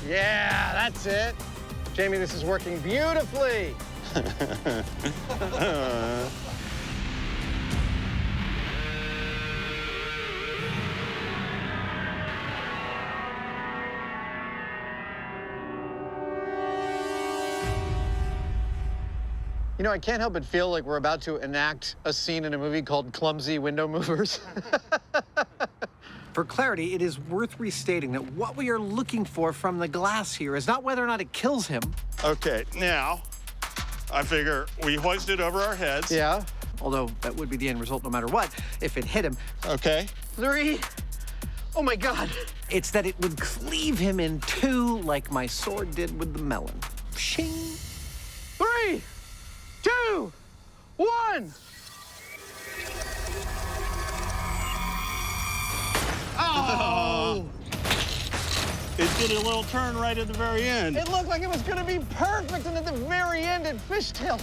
Yeah, that's it. Jamie, this is working beautifully. You know, I can't help but feel like we're about to enact a scene in a movie called Clumsy Window Movers. For clarity, it is worth restating that what we are looking for from the glass here is not whether or not it kills him. Okay, now, I figure we hoist it over our heads. Yeah. Although that would be the end result no matter what, if it hit him. Okay. 3. Oh my God. It's that it would cleave him in 2 like my sword did with the melon. Shing. 3, 2, 1. Oh! It did a little turn right at the very end. It looked like it was gonna be perfect, and at the very end, it fishtailed.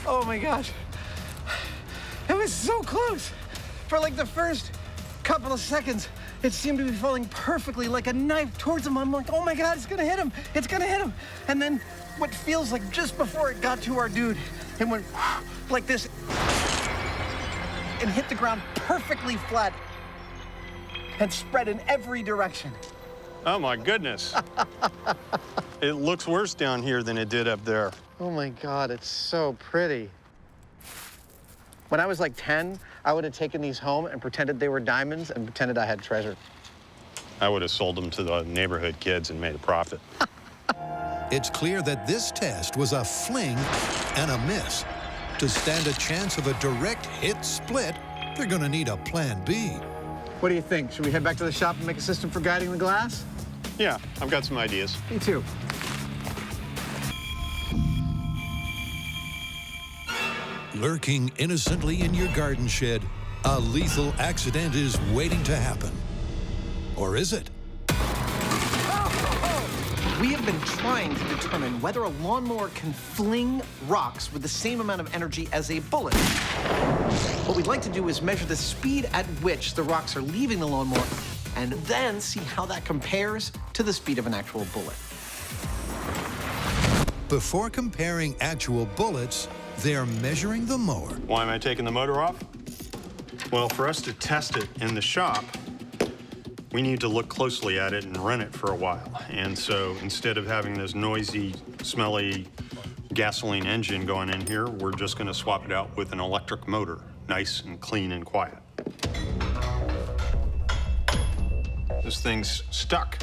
Oh my gosh. It was so close. For like the first couple of seconds, it seemed to be falling perfectly like a knife towards him. I'm like, oh my God, it's gonna hit him. It's gonna hit him. And then what feels like just before it got to our dude, it went like this and hit the ground perfectly flat and spread in every direction. Oh my goodness. It looks worse down here than it did up there. Oh my God, it's so pretty. When I was like 10, I would have taken these home and pretended they were diamonds and pretended I had treasure. I would have sold them to the neighborhood kids and made a profit. It's clear that this test was a fling and a miss. To stand a chance of a direct hit split, they're gonna need a plan B. What do you think? Should we head back to the shop and make a system for guiding the glass? Yeah, I've got some ideas. Me too. Lurking innocently in your garden shed, a lethal accident is waiting to happen. Or is it? We have been trying to determine whether a lawnmower can fling rocks with the same amount of energy as a bullet. What we'd like to do is measure the speed at which the rocks are leaving the lawnmower and then see how that compares to the speed of an actual bullet. Before comparing actual bullets, they're measuring the mower. Why am I taking the motor off? Well, for us to test it in the shop, we need to look closely at it and run it for a while. And so instead of having this noisy, smelly gasoline engine going in here, we're just gonna swap it out with an electric motor, nice and clean and quiet. This thing's stuck.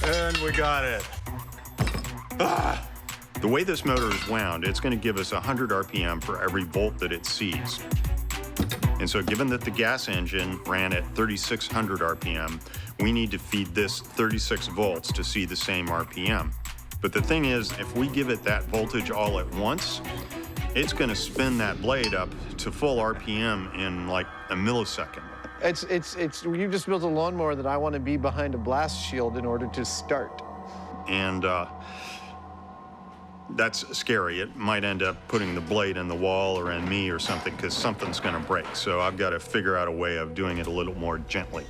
And we got it. Ah! The way this motor is wound, it's going to give us 100 RPM for every volt that it sees. And so given that the gas engine ran at 3,600 RPM, we need to feed this 36 volts to see the same RPM. But the thing is, if we give it that voltage all at once, it's going to spin that blade up to full RPM in like a millisecond. You just built a lawnmower that I want to be behind a blast shield in order to start. And that's scary. It might end up putting the blade in the wall or in me or something, because something's going to break. So I've got to figure out a way of doing it a little more gently.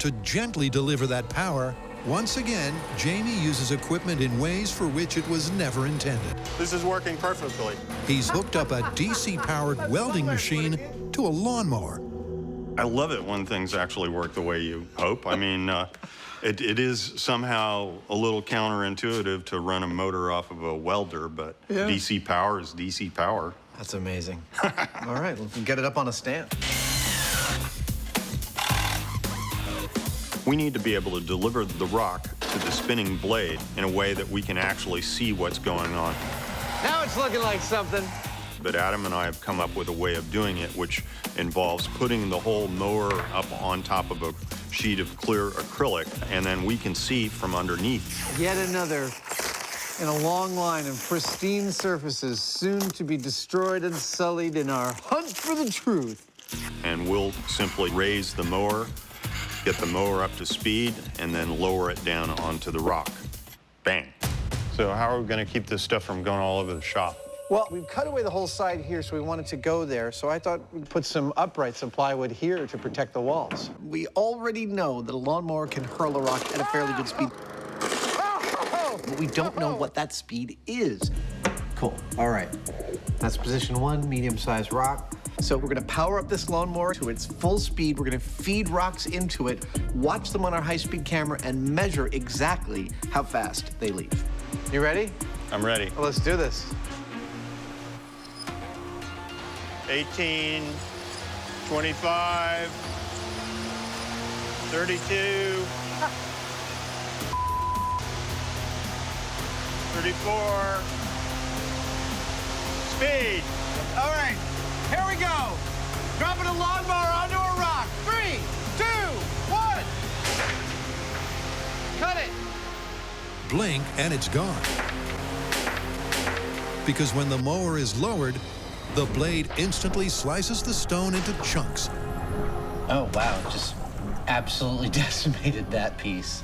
To gently deliver that power, once again, Jamie uses equipment in ways for which it was never intended. This is working perfectly. He's hooked up a DC-powered welding machine to a lawnmower. I love it when things actually work the way you hope. I mean, it is somehow a little counterintuitive to run a motor off of a welder, but Yeah. DC power is DC power. That's amazing. All right, let's get it up on a stand. We need to be able to deliver the rock to the spinning blade in a way that we can actually see what's going on. Now it's looking like something. But Adam and I have come up with a way of doing it, which involves putting the whole mower up on top of a sheet of clear acrylic, and then we can see from underneath. Yet another in a long line of pristine surfaces soon to be destroyed and sullied in our hunt for the truth. And we'll simply raise the mower, get the mower up to speed, and then lower it down onto the rock. Bang. So how are we going to keep this stuff from going all over the shop? Well, we've cut away the whole side here, so we wanted to go there. So I thought we'd put some uprights of plywood here to protect the walls. We already know that a lawnmower can hurl a rock at a fairly good speed, but we don't know what that speed is. Cool. All right. That's position 1, medium-sized rock. So we're gonna power up this lawnmower to its full speed. We're gonna feed rocks into it, watch them on our high-speed camera, and measure exactly how fast they leave. You ready? I'm ready. Well, let's do this. 18, 25, 32, 34, speed. All right, here we go. Dropping a lawnmower onto a rock. 3, 2, 1. Cut it. Blink and it's gone. Because when the mower is lowered, the blade instantly slices the stone into chunks. Oh, wow, just absolutely decimated that piece.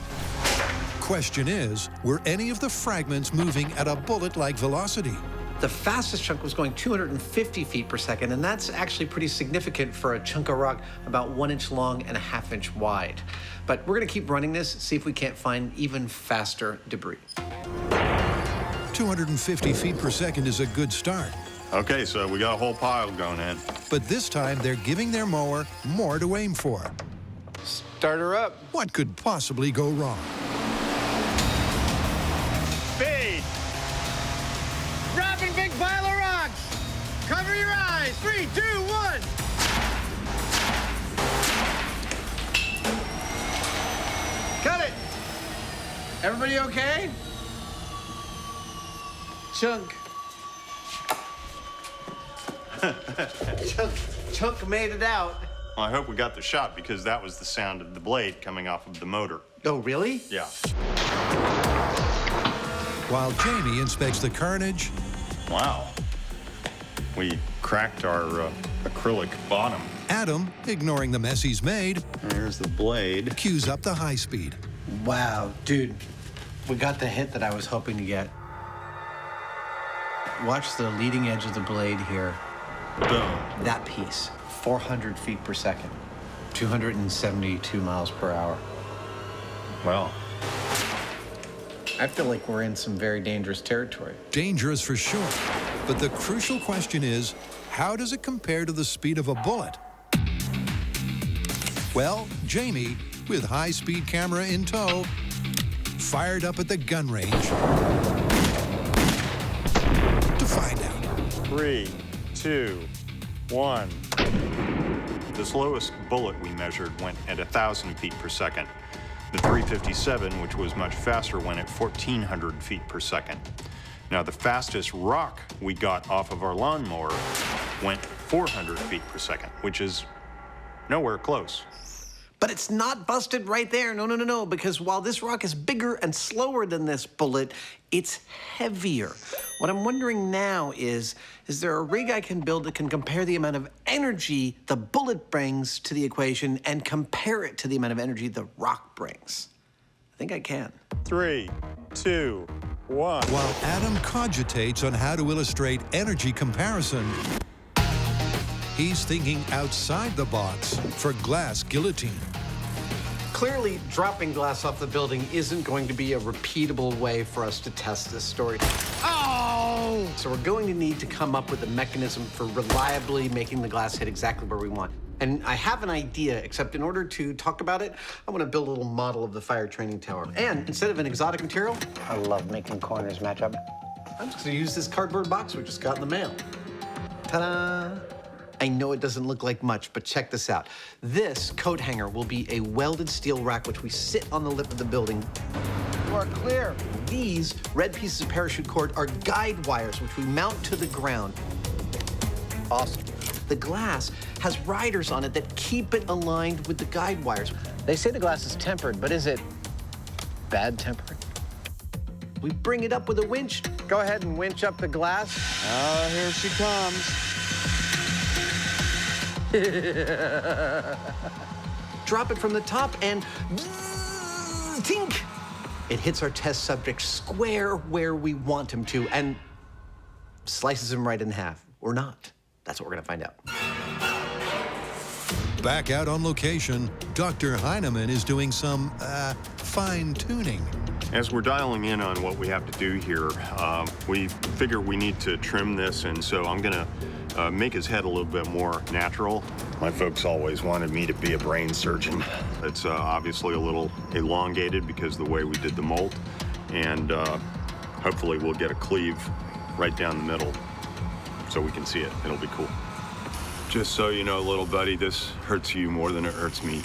Question is, were any of the fragments moving at a bullet-like velocity? The fastest chunk was going 250 feet per second, and that's actually pretty significant for a chunk of rock about 1 inch long and a ½ inch wide. But we're gonna keep running this, see if we can't find even faster debris. 250 feet per second is a good start. Okay, so we got a whole pile going in. But this time, they're giving their mower more to aim for. Start her up. What could possibly go wrong? Speed! Dropping big pile of rocks. Cover your eyes. 3, 2, 1. Cut it. Everybody okay? Chunk. Chunk made it out. Well, I hope we got the shot because that was the sound of the blade coming off of the motor. Oh, really? Yeah. While Jamie inspects the carnage. Wow. We cracked our acrylic bottom. Adam, ignoring the mess he's made. There's the blade. Cues up the high speed. Wow, dude. We got the hit that I was hoping to get. Watch the leading edge of the blade here. Boom. That piece, 400 feet per second, 272 miles per hour. Well, I feel like we're in some very dangerous territory. Dangerous for sure. But the crucial question is, how does it compare to the speed of a bullet? Well, Jamie, with high-speed camera in tow, fired up at the gun range to find out. 3, 2, 1. The slowest bullet we measured went at 1,000 feet per second. The 357, which was much faster, went at 1,400 feet per second. Now, the fastest rock we got off of our lawnmower went 400 feet per second, which is nowhere close. But it's not busted right there. No, no, no, no. Because while this rock is bigger and slower than this bullet, it's heavier. What I'm wondering now is there a rig I can build that can compare the amount of energy the bullet brings to the equation and compare it to the amount of energy the rock brings? I think I can. 3, 2, 1. While Adam cogitates on how to illustrate energy comparison, he's thinking outside the box for glass guillotine. Clearly, dropping glass off the building isn't going to be a repeatable way for us to test this story. Oh! So we're going to need to come up with a mechanism for reliably making the glass hit exactly where we want. And I have an idea, except in order to talk about it, I want to build a little model of the fire training tower. And instead of an exotic material, I love making corners match up. I'm just going to use this cardboard box we just got in the mail. Ta-da! I know it doesn't look like much, but check this out. This coat hanger will be a welded steel rack which we sit on the lip of the building. You are clear. These red pieces of parachute cord are guide wires which we mount to the ground. Awesome. The glass has riders on it that keep it aligned with the guide wires. They say the glass is tempered, but is it bad tempered? We bring it up with a winch. Go ahead and winch up the glass. Oh, here she comes. Drop it from the top and tink! It hits our test subject square where we him to and slices him right in half. Or not. That's what we're gonna find out. Back out on location, Dr. Hyneman is doing some fine-tuning. As we're dialing in on what we have to do here, we figure we need to trim this, and so I'm gonna make his head a little bit more natural. My folks always wanted me to be a brain surgeon. It's obviously a little elongated because of the way we did the mold, and hopefully we'll get a cleave right down the middle so we can see it. It'll be cool. Just so you know, little buddy, this hurts you more than it hurts me.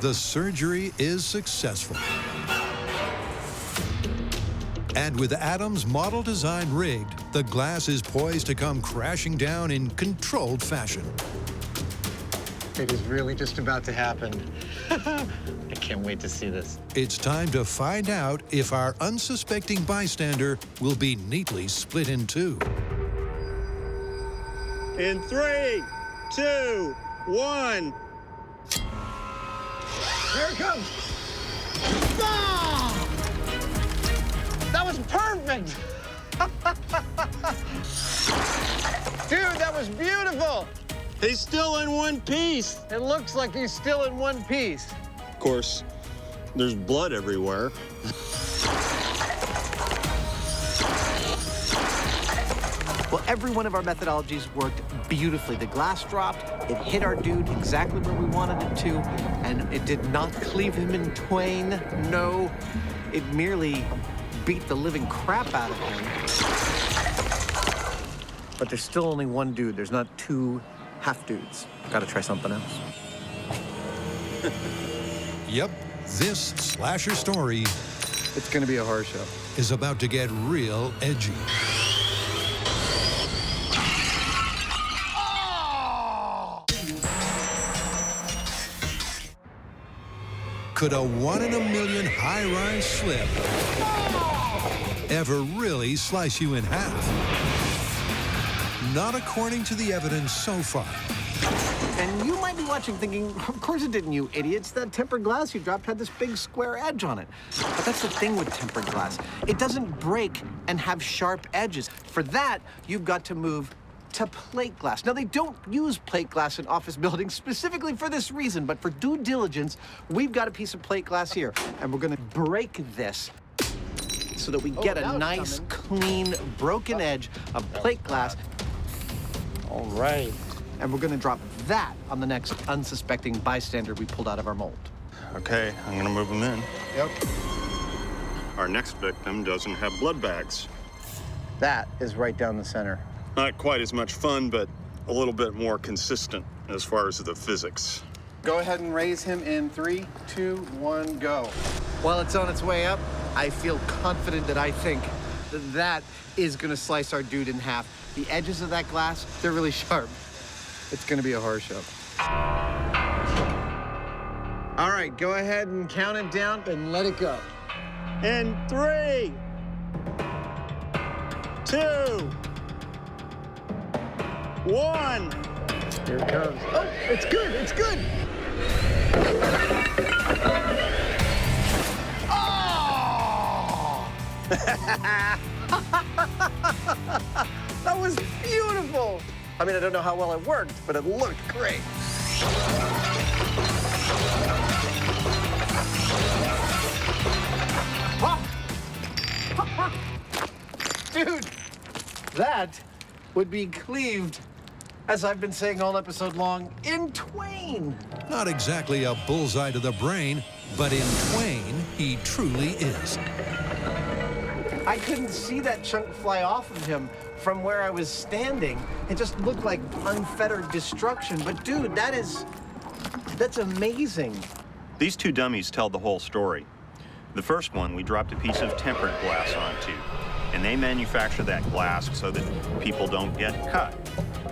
The surgery is successful. And with Adam's model design rigged, the glass is poised to come crashing down in controlled fashion. It is really just about to happen. I can't wait to see this. It's time to find out if our unsuspecting bystander will be neatly split in two. In 3, 2, 1. Here it comes. Ah! That was perfect. Dude, that was beautiful. He's still in one piece. It looks like he's still in one piece. Of course, there's blood everywhere. Well, every one of our methodologies worked beautifully. The glass dropped, it hit our dude exactly where we wanted it to, and it did not cleave him in twain. No, it merely beat the living crap out of him. But there's still only one dude. There's not two half dudes. Gotta try something else. Yep, this slasher story, it's gonna be a horror show, is about to get real edgy. Could a 1 in a million high-rise slip ever really slice you in half? Not according to the evidence so far. And you might be watching thinking, of course it didn't, you idiots. That tempered glass you dropped had this big square edge on it. But that's the thing with tempered glass. It doesn't break and have sharp edges. For that, you've got to move to plate glass. Now, they don't use plate glass in office buildings specifically for this reason, but for due diligence, we've got a piece of plate glass here, and we're gonna break this so that we get a nice, clean, broken edge of plate glass. All right. And we're gonna drop that on the next unsuspecting bystander we pulled out of our mold. Okay, I'm gonna move him in. Yep. Our next victim doesn't have blood bags. That is right down the center. Not quite as much fun, but a little bit more consistent as far as the physics. Go ahead and raise him in 3, 2, 1, go. While it's on its way up, I feel confident that I think that that is gonna slice our dude in half. The edges of that glass, they're really sharp. It's gonna be a horror show. All right, go ahead and count it down and let it go. In 3, 2, 1. Here it comes. Oh, it's good, it's good. Oh! That was beautiful. I mean, I don't know how well it worked, but it looked great. Dude, that would be cleaved, as I've been saying all episode long, in twain. Not exactly a bullseye to the brain, but in twain, he truly is. I couldn't see that chunk fly off of him from where I was standing. It just looked like unfettered destruction. But dude, that's amazing. These two dummies tell the whole story. The first one, we dropped a piece of tempered glass onto, and they manufacture that glass so that people don't get cut.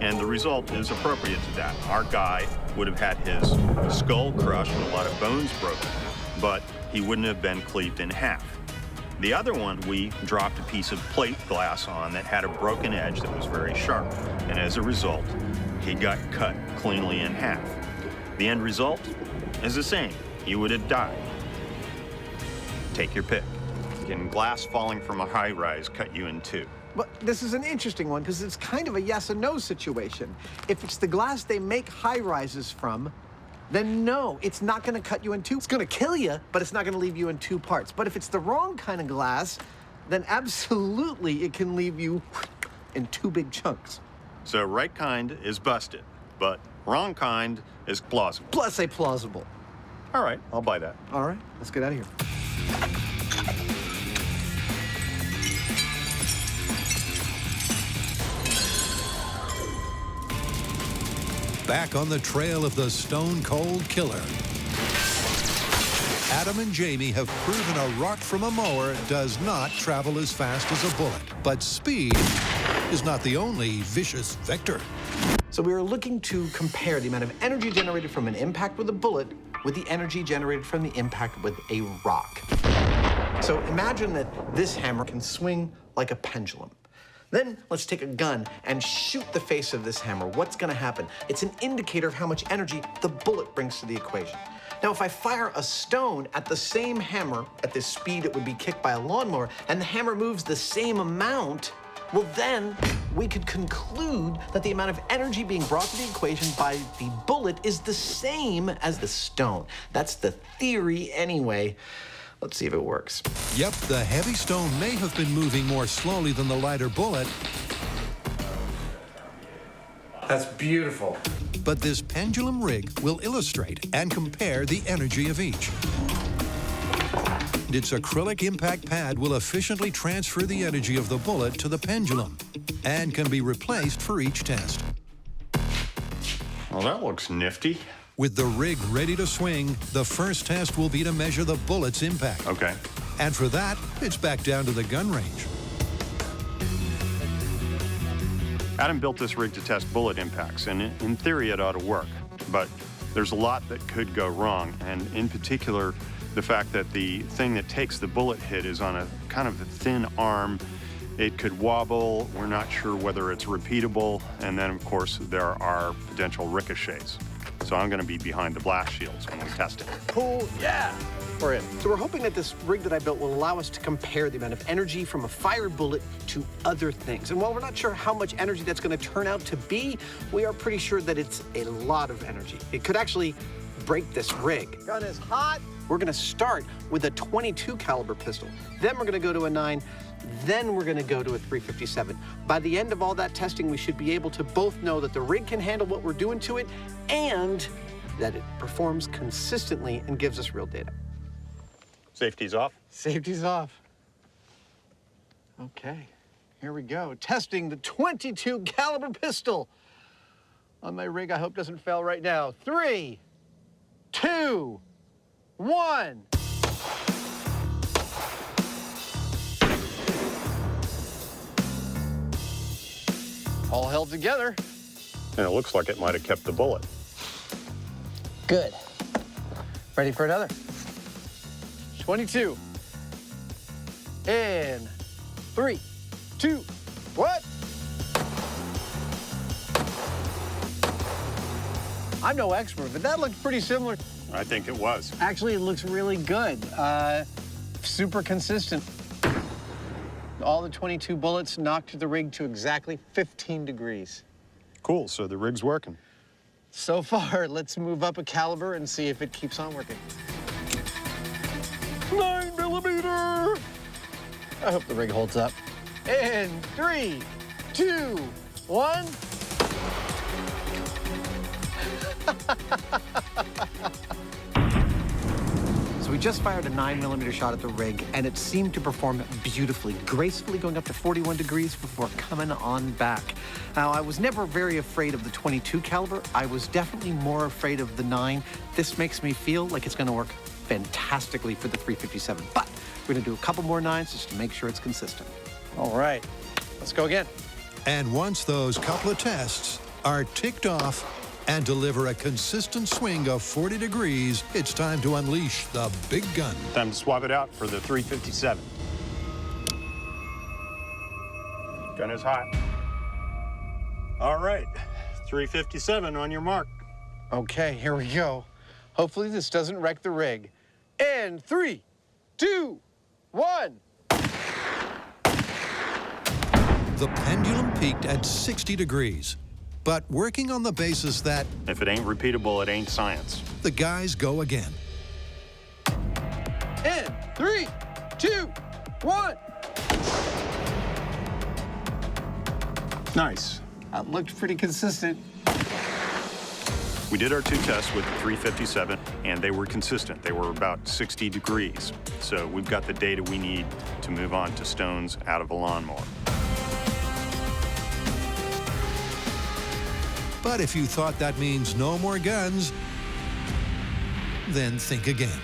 And the result is appropriate to that. Our guy would have had his skull crushed and a lot of bones broken, but he wouldn't have been cleaved in half. The other one, we dropped a piece of plate glass on that had a broken edge that was very sharp, and as a result, he got cut cleanly in half. The end result is the same. He would have died. Take your pick. Can glass falling from a high-rise cut you in two? But this is an interesting one because it's kind of a yes and no situation. If it's the glass they make high-rises from, then no, it's not going to cut you in two. It's going to kill you, but it's not going to leave you in two parts. But if it's the wrong kind of glass, then absolutely it can leave you in 2 big chunks. So right kind is busted, but wrong kind is plausible. Plus a plausible. All right, I'll buy that. All right, let's get out of here. Back on the trail of the Stone Cold Killer. Adam and Jamie have proven a rock from a mower does not travel as fast as a bullet. But speed is not the only vicious vector. So we were looking to compare the amount of energy generated from an impact with a bullet with the energy generated from the impact with a rock. So imagine that this hammer can swing like a pendulum. Then let's take a gun and shoot the face of this hammer. What's gonna happen? It's an indicator of how much energy the bullet brings to the equation. Now, if I fire a stone at the same hammer at the speed it would be kicked by a lawnmower, and the hammer moves the same amount, well, then we could conclude that the amount of energy being brought to the equation by the bullet is the same as the stone. That's the theory anyway. Let's see if it works. Yep, the heavy stone may have been moving more slowly than the lighter bullet. That's beautiful. But this pendulum rig will illustrate and compare the energy of each. Its acrylic impact pad will efficiently transfer the energy of the bullet to the pendulum and can be replaced for each test. Well, that looks nifty. With the rig ready to swing, the first test will be to measure the bullet's impact. Okay. And for that, it's back down to the gun range. Adam built this rig to test bullet impacts, and in theory it ought to work. But there's a lot that could go wrong, and in particular, the fact that the thing that takes the bullet hit is on a kind of a thin arm. It could wobble. We're not sure whether it's repeatable. And then, of course, there are potential ricochets. So I'm going to be behind the blast shields when we test it. Cool, yeah. We're in. So we're hoping that this rig that I built will allow us to compare the amount of energy from a fired bullet to other things. And while we're not sure how much energy that's going to turn out to be, we are pretty sure that it's a lot of energy. It could actually break this rig. Gun is hot. We're going to start with a 22 caliber pistol. Then we're going to go to a 9. Then we're going to go to a 357. By the end of all that testing, we should be able to both know that the rig can handle what we're doing to it and that it performs consistently and gives us real data. Safety's off. Safety's off. Okay, here we go. Testing the 22 caliber pistol on my rig. I hope doesn't fail right now. 3, 2, 1. All held together. And it looks like it might have kept the bullet. Good. Ready for another? 22. And 3, 2, 1. I'm no expert, but that looked pretty similar. I think it was. Actually, it looks really good. Super consistent. All the 22 bullets knocked the rig to exactly 15 degrees. Cool, so the rig's working. So far, let's move up a caliber and see if it keeps on working. 9mm! I hope the rig holds up. And 3, 2, 1. So we just fired a 9mm shot at the rig, and it seemed to perform beautifully, gracefully going up to 41 degrees before coming on back. Now, I was never very afraid of the 22 caliber. I was definitely more afraid of the 9. This makes me feel like it's going to work fantastically for the 357. But we're going to do a couple more 9s just to make sure it's consistent. All right, let's go again. And once those couple of tests are ticked off and deliver a consistent swing of 40 degrees, it's time to unleash the big gun. Time to swap it out for the 357. Gun is hot. All right, 357 on your mark. Okay, here we go. Hopefully this doesn't wreck the rig. And 3, 2, 1. The pendulum peaked at 60 degrees. But working on the basis that if it ain't repeatable, it ain't science. The guys go again. In 3, 2, 1. Nice. That looked pretty consistent. We did our 2 tests with the 357, and they were consistent. They were about 60 degrees. So we've got the data we need to move on to stones out of a lawnmower. But if you thought that means no more guns, then think again.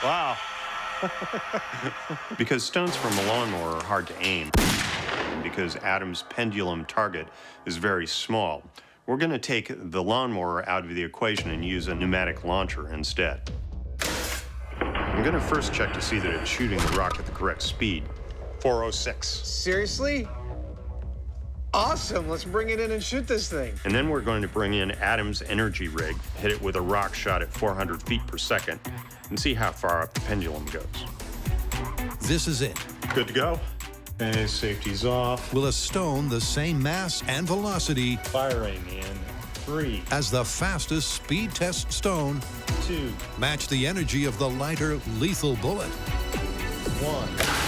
Wow. Because stones from a lawnmower are hard to aim, and because Adam's pendulum target is very small, we're going to take the lawnmower out of the equation and use a pneumatic launcher instead. I'm going to first check to see that it's shooting the rock at the correct speed. 406. Seriously? Awesome. Let's bring it in and shoot this thing. And then we're going to bring in Adam's energy rig, hit it with a rock shot at 400 feet per second, and see how far up the pendulum goes. This is it. Good to go. Okay, safety's off. Will a stone the same mass and velocity Firing in 3 as the fastest speed test stone 2 match the energy of the lighter, lethal bullet? 1.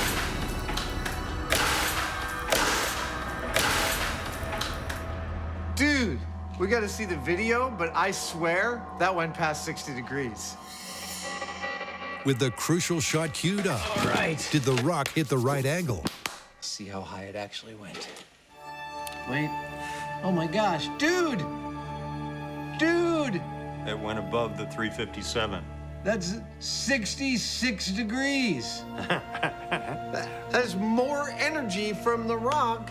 Dude, we got to see the video, but I swear that went past 60 degrees. With the crucial shot queued up, Right. did the rock hit the right angle? See how high it actually went. Wait. Oh my gosh. Dude! Dude! It went above the 357. That's 66 degrees. That is more energy from the rock.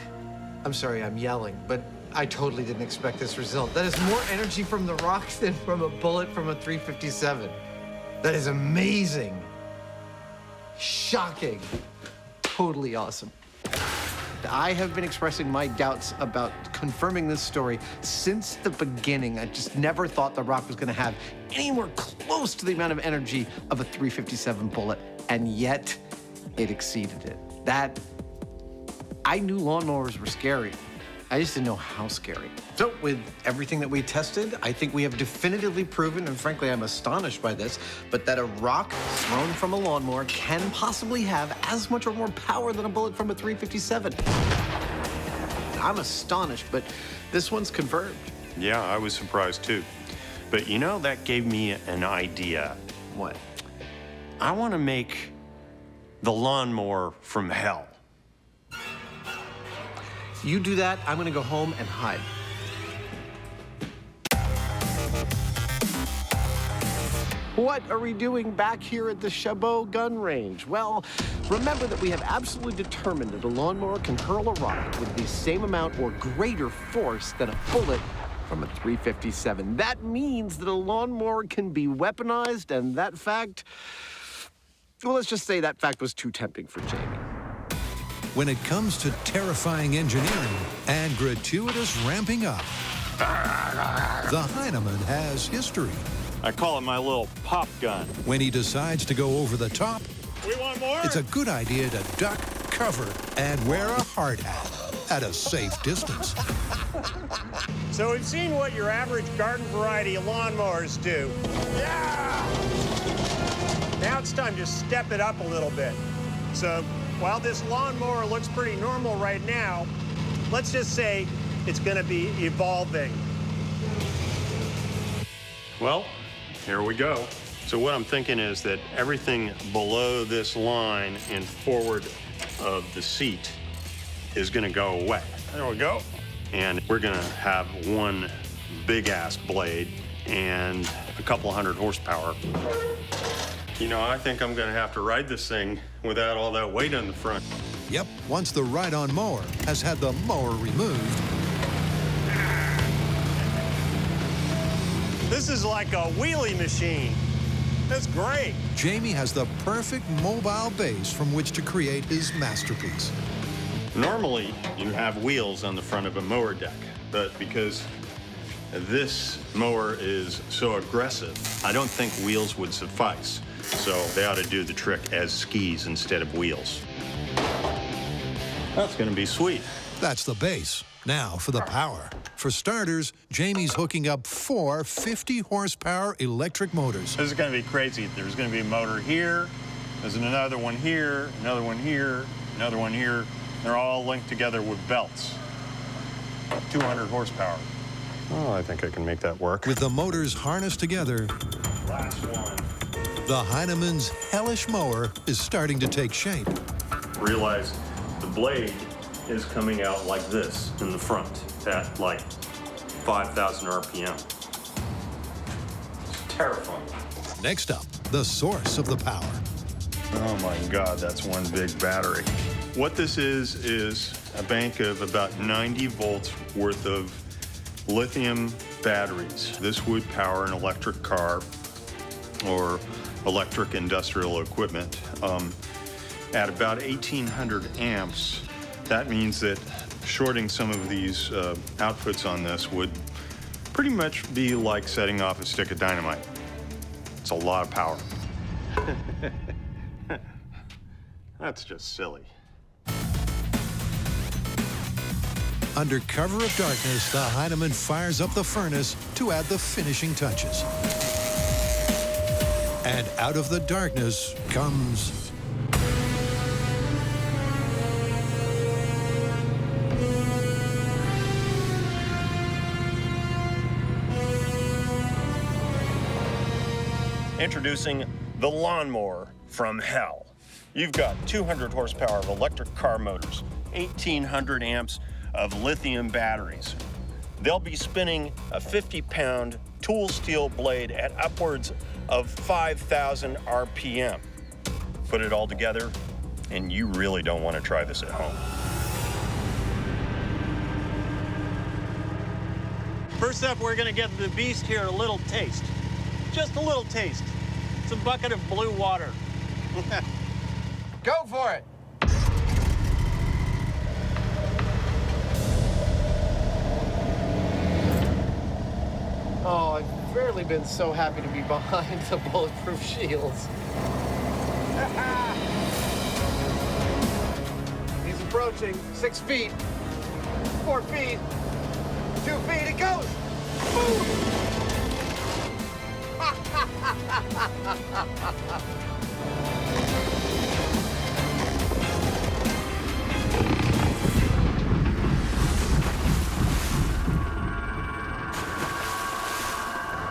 I'm sorry, I'm yelling, but I totally didn't expect this result. That is more energy from the rock than from a bullet from a 357. That is amazing. Shocking. Totally awesome. I have been expressing my doubts about confirming this story since the beginning. I just never thought the rock was going to have anywhere close to the amount of energy of a 357 bullet, and yet it exceeded it. I knew lawnmowers were scary. I just didn't know how scary. So with everything that we tested, I think we have definitively proven, and frankly, I'm astonished by this, but that a rock thrown from a lawnmower can possibly have as much or more power than a bullet from a 357. I'm astonished, but this one's confirmed. Yeah, I was surprised too. But you know, that gave me an idea. What? I want to make the lawnmower from hell. You do that, I'm gonna go home and hide. What are we doing back here at the Chabot gun range? Well, remember that we have absolutely determined that a lawnmower can hurl a rock with the same amount or greater force than a bullet from a 357. That means that a lawnmower can be weaponized, and that fact, well, let's just say that fact was too tempting for Jamie. When it comes to terrifying engineering and gratuitous ramping up, the Hyneman has history. I call it my little pop gun. When he decides to go over the top, We want more? it's a good idea to duck, cover, and wear a hard hat at a safe distance. So we've seen what your average garden variety lawnmowers do. Yeah! Now it's time to step it up a little bit. So while this lawnmower looks pretty normal right now, let's just say it's going to be evolving. Well, here we go. So what I'm thinking is that everything below this line and forward of the seat is going to go away. There we go. And we're going to have one big-ass blade and a couple hundred horsepower. You know, I think I'm going to have to ride this thing without all that weight on the front. Yep, once the ride-on mower has had the mower removed, This is like a wheelie machine. That's great. Jamie has the perfect mobile base from which to create his masterpiece. Normally, you have wheels on the front of a mower deck, but because this mower is so aggressive, I don't think wheels would suffice. So they ought to do the trick as skis instead of wheels. That's going to be sweet. That's the base. Now for the power. For starters, Jamie's hooking up 4 50-horsepower electric motors. This is going to be crazy. There's going to be a motor here, there's another one here, another one here, another one here. They're all linked together with belts. 200 horsepower. Oh, I think I can make that work. With the motors harnessed together, Last one. the Hyneman's hellish mower is starting to take shape. Realize the blade is coming out like this in the front at like 5,000 RPM. It's terrifying. Next up, the source of the power. Oh my God, that's one big battery. What this is a bank of about 90 volts worth of lithium batteries. This would power an electric car or electric industrial equipment. At about 1,800 amps, that means that shorting some of these outputs on this would pretty much be like setting off a stick of dynamite. It's a lot of power. That's just silly. Under cover of darkness, the Hyneman fires up the furnace to add the finishing touches. And out of the darkness comes... Introducing the lawnmower from hell. You've got 200 horsepower of electric car motors, 1,800 amps of lithium batteries. They'll be spinning a 50-pound tool steel blade at upwards of 5,000 RPM. Put it all together, and you really don't want to try this at home. First up, we're going to give the beast here a little taste. Just a little taste. It's a bucket of blue water. Go for it. Oh, I've rarely been so happy to be behind the bulletproof shields. He's approaching. 6 feet. 4 feet. 2 feet. It goes. Boom.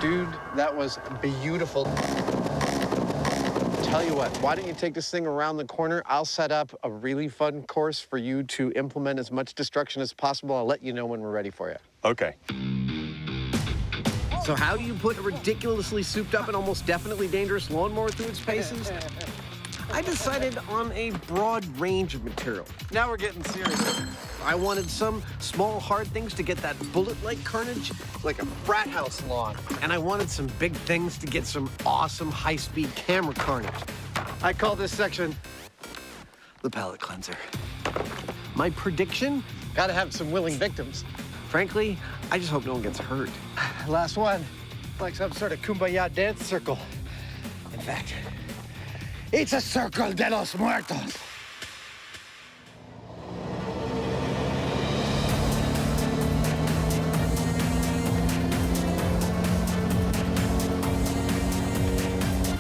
Dude, that was beautiful. Tell you what, why don't you take this thing around the corner? I'll set up a really fun course for you to implement as much destruction as possible. I'll let you know when we're ready for you. Okay. So how do you put a ridiculously souped up and almost definitely dangerous lawnmower through its paces? I decided on a broad range of material. Now we're getting serious. I wanted some small, hard things to get that bullet-like carnage, Like a frat house lawn. and I wanted some big things to get some awesome high-speed camera carnage. I call this section The palate cleanser. My prediction? gotta have some willing victims. Frankly, I just hope no one gets hurt. Last one, like some sort of kumbaya dance circle. In fact, it's a circle de los muertos.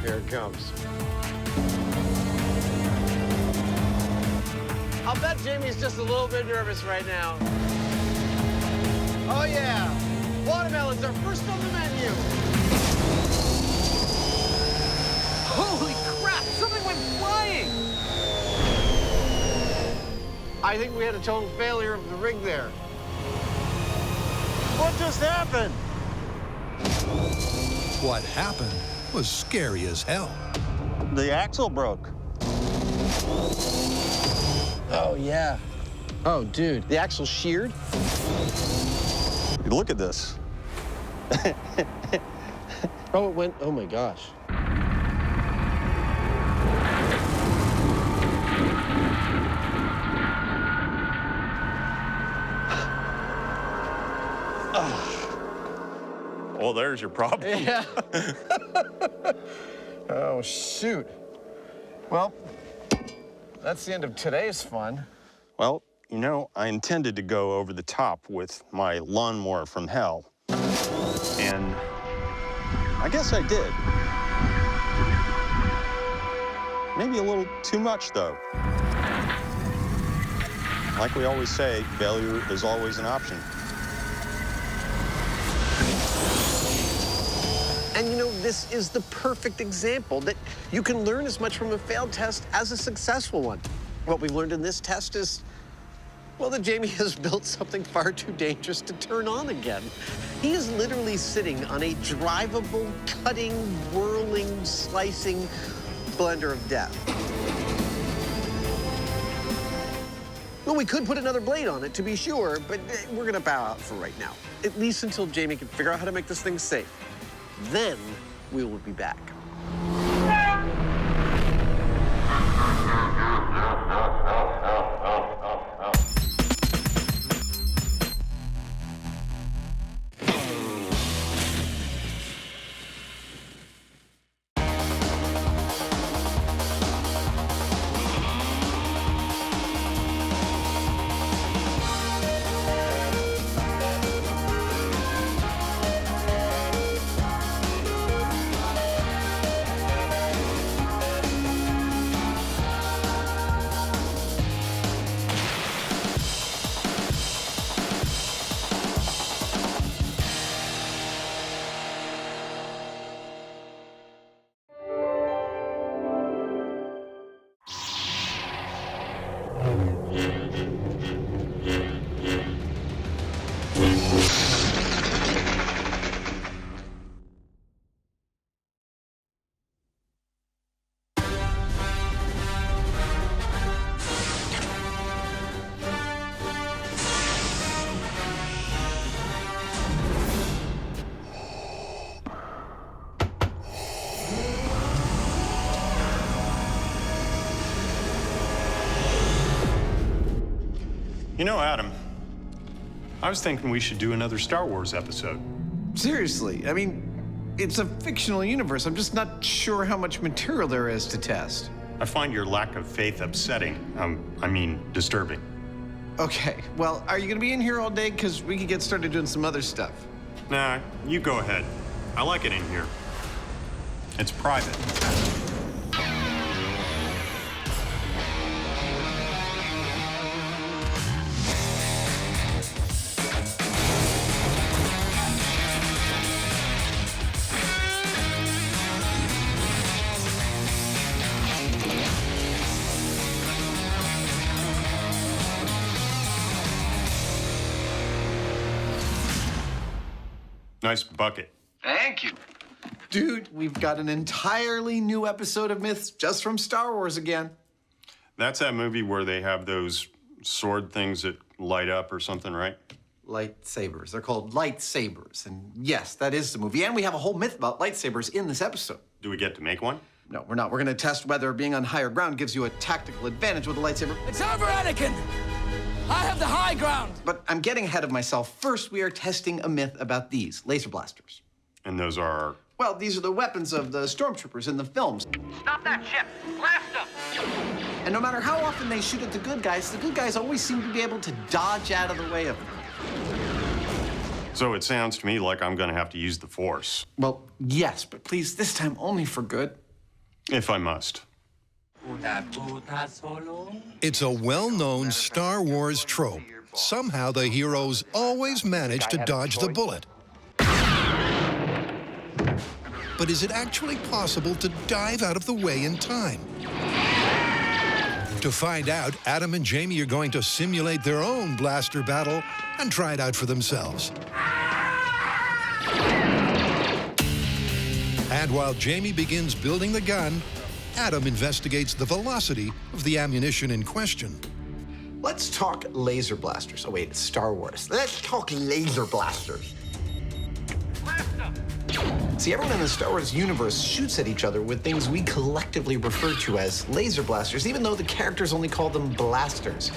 Here it comes. I'll bet Jamie's just a little bit nervous right now. Oh yeah, watermelons are first on the menu. Holy crap, something went flying! I think we had a total failure of the rig there. What just happened? What happened was scary as hell. The axle broke. Oh yeah. Oh dude, the axle sheared? Look at this. Oh, it went, oh my gosh. Well, there's your problem. Yeah. Oh, shoot. Well, that's the end of today's fun. Well, You know, I intended to go over the top with my lawnmower from hell. And I guess I did. Maybe a little too much, though. Like we always say, failure is always an option. And you know, this is the perfect example that you can learn as much from a failed test as a successful one. What we've learned in this test is, well, that Jamie has built something far too dangerous to turn on again. He is literally sitting on a drivable, cutting, whirling, slicing blender of death. Well, we could put another blade on it, to be sure, but we're gonna bow out for right now. At least until Jamie can figure out how to make this thing safe. Then we will be back. You know, Adam, I was thinking we should do another Star Wars episode. Seriously, I mean, it's a fictional universe. I'm just not sure how much material there is to test. I find your lack of faith upsetting. I mean, disturbing. Okay, well, are you gonna be in here all day? Because we could get started doing some other stuff. Nah, you go ahead. I like it in here. It's private. Nice bucket. Thank you. Dude, we've got an entirely new episode of Myths just from Star Wars again. That's that movie where they have those sword things that light up or something, right? Lightsabers. They're called lightsabers. And yes, that is the movie. And we have a whole myth about lightsabers in this episode. Do we get to make one? No, we're not. We're going to test whether being on higher ground gives you a tactical advantage with a lightsaber. It's over, Anakin! I have the high ground! But I'm getting ahead of myself. First, we are testing a myth about these laser blasters. And those are? Well, these are the weapons of the stormtroopers in the films. Stop that ship! Blast them! And no matter how often they shoot at the good guys always seem to be able to dodge out of the way of them. So it sounds to me like I'm going to have to use the Force. Well, yes, but please, this time only for good. If I must. It's a well-known Star Wars trope. Somehow the heroes always manage to dodge the bullet. But is it actually possible to dive out of the way in time? To find out, Adam and Jamie are going to simulate their own blaster battle and try it out for themselves. And while Jamie begins building the gun, Adam investigates the velocity of the ammunition in question. Let's talk laser blasters. Oh, wait, it's Star Wars. Let's talk laser blasters. See, everyone in the Star Wars universe shoots at each other with things we collectively refer to as laser blasters, even though the characters only call them blasters.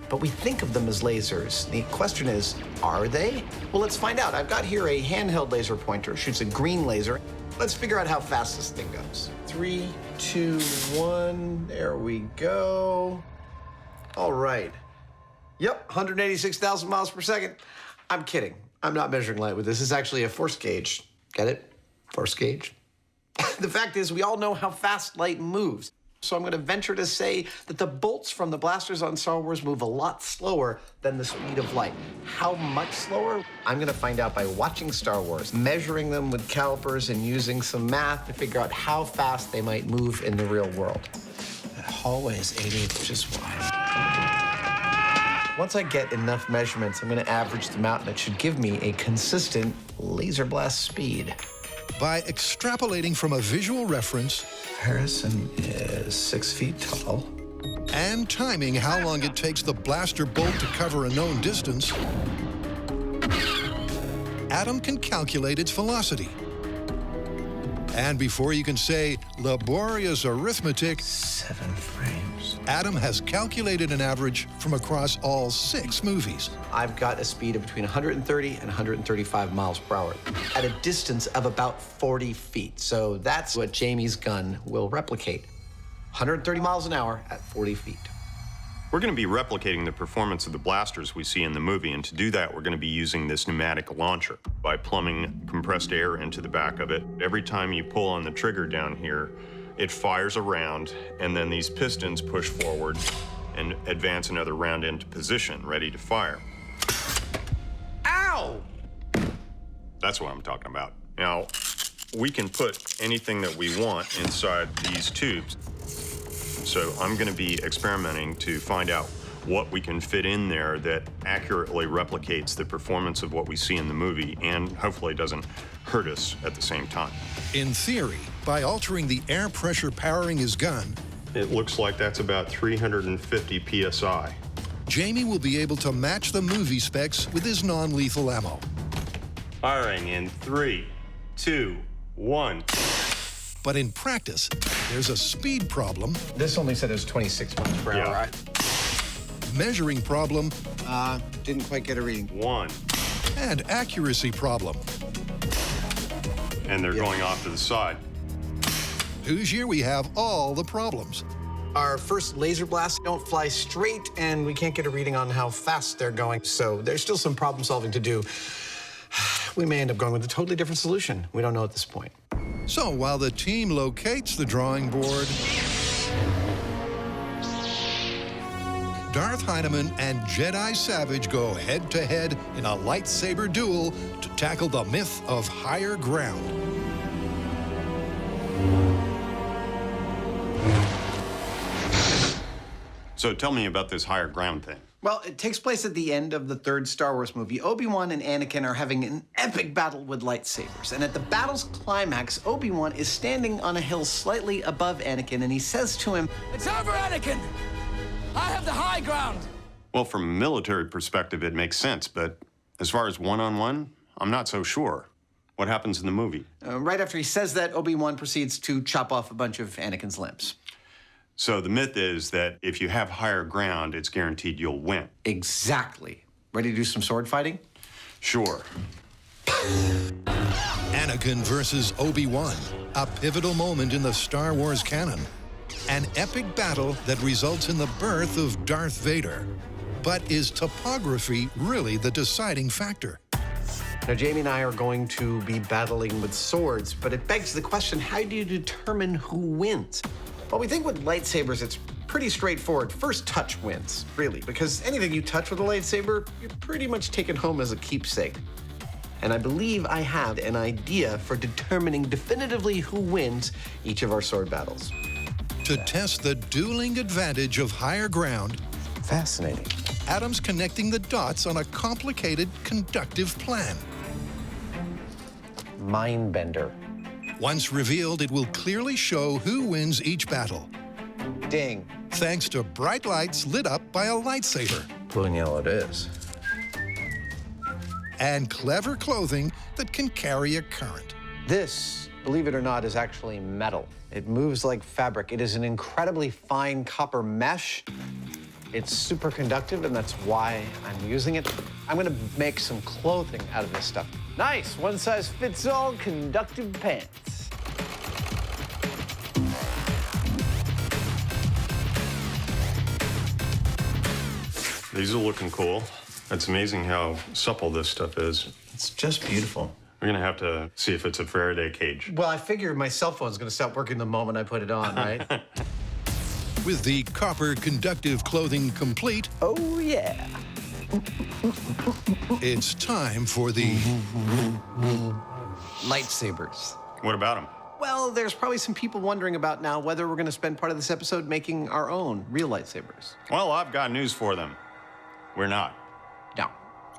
But we think of them as lasers. The question is, are they? Well, let's find out. I've got here a handheld laser pointer, shoots a green laser. Let's figure out how fast this thing goes. 3, 2, 1, there we go. All right. Yep, 186,000 miles per second. I'm kidding. I'm not measuring light with this. This is actually a force gauge. Get it? Force gauge. The fact is, we all know how fast light moves. So I'm going to venture to say that the bolts from the blasters on Star Wars move a lot slower than the speed of light. How much slower? I'm going to find out by watching Star Wars, measuring them with calipers and using some math to figure out how fast they might move in the real world. That hallway is 8 inches wide. Once I get enough measurements, I'm going to average them out, and it should give me a consistent laser blast speed. By extrapolating from a visual reference, Harrison is 6 feet tall, and timing how long it takes the blaster bolt to cover a known distance, Adam can calculate its velocity. And before you can say laborious arithmetic, 7 frames. Adam has calculated an average from across all 6 movies. I've got a speed of between 130 and 135 miles per hour at a distance of about 40 feet. So that's what Jamie's gun will replicate. 130 miles an hour at 40 feet. We're going to be replicating the performance of the blasters we see in the movie, and to do that, we're going to be using this pneumatic launcher by plumbing compressed air into the back of it. Every time you pull on the trigger down here, it fires a round, and then these pistons push forward and advance another round into position, ready to fire. Ow! That's what I'm talking about. Now, we can put anything that we want inside these tubes. So I'm going to be experimenting to find out what we can fit in there that accurately replicates the performance of what we see in the movie and hopefully doesn't hurt us at the same time. In theory, by altering the air pressure powering his gun, it looks like that's about 350 PSI. Jamie will be able to match the movie specs with his non-lethal ammo. Firing in 3, 2, 1. But in practice, there's a speed problem. This only said it was 26 miles per hour, right? Measuring problem. Didn't quite get a reading. 1. And accuracy problem. And they're going off to the side. Here we have all the problems. Our first laser blasts don't fly straight, and we can't get a reading on how fast they're going, so there's still some problem solving to do. We may end up going with a totally different solution. We don't know at this point. So while the team locates the drawing board, Darth Hyneman and Jedi Savage go head-to-head in a lightsaber duel to tackle the myth of higher ground. So tell me about this higher ground thing. Well, it takes place at the end of the 3rd Star Wars movie. Obi-Wan and Anakin are having an epic battle with lightsabers. And at the battle's climax, Obi-Wan is standing on a hill slightly above Anakin, and he says to him, "It's over, Anakin! I have the high ground!" Well, from a military perspective, it makes sense, but as far as one-on-one, I'm not so sure. What happens in the movie? Right after he says that, Obi-Wan proceeds to chop off a bunch of Anakin's limbs. So the myth is that if you have higher ground, it's guaranteed you'll win. Exactly. Ready to do some sword fighting? Sure. Anakin versus Obi-Wan, a pivotal moment in the Star Wars canon. An epic battle that results in the birth of Darth Vader. But is topography really the deciding factor? Now, Jamie and I are going to be battling with swords, but it begs the question, how do you determine who wins? Well, we think with lightsabers, it's pretty straightforward. First touch wins, really, because anything you touch with a lightsaber, you're pretty much taken home as a keepsake. And I believe I have an idea for determining definitively who wins each of our sword battles. To test the dueling advantage of higher ground, fascinating, Adam's connecting the dots on a complicated conductive plan. Mindbender. Once revealed, it will clearly show who wins each battle. Ding. Thanks to bright lights lit up by a lightsaber. Blue and yellow it is. And clever clothing that can carry a current. This, believe it or not, is actually metal. It moves like fabric. It is an incredibly fine copper mesh. It's super conductive, and that's why I'm using it. I'm gonna make some clothing out of this stuff. Nice, one-size-fits-all conductive pants. These are looking cool. It's amazing how supple this stuff is. It's just beautiful. We're gonna have to see if it's a Faraday cage. Well, I figure my cell phone's gonna stop working the moment I put it on, right? With the copper conductive clothing complete, oh yeah, it's time for the lightsabers. What about them? Well, there's probably some people wondering about now whether we're gonna spend part of this episode making our own real lightsabers. Well, I've got news for them. We're not. No.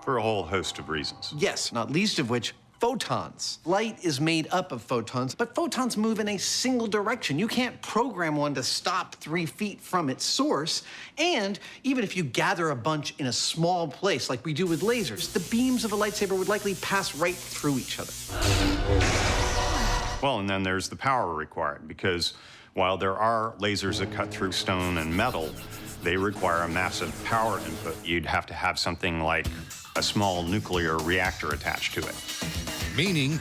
For a whole host of reasons. Yes, not least of which, photons. Light is made up of photons, but photons move in a single direction. You can't program one to stop 3 feet from its source. And even if you gather a bunch in a small place like we do with lasers, the beams of a lightsaber would likely pass right through each other. Well, and then there's the power required, because while there are lasers that cut through stone and metal, they require a massive power input. You'd have to have something like a small nuclear reactor attached to it. Meaning,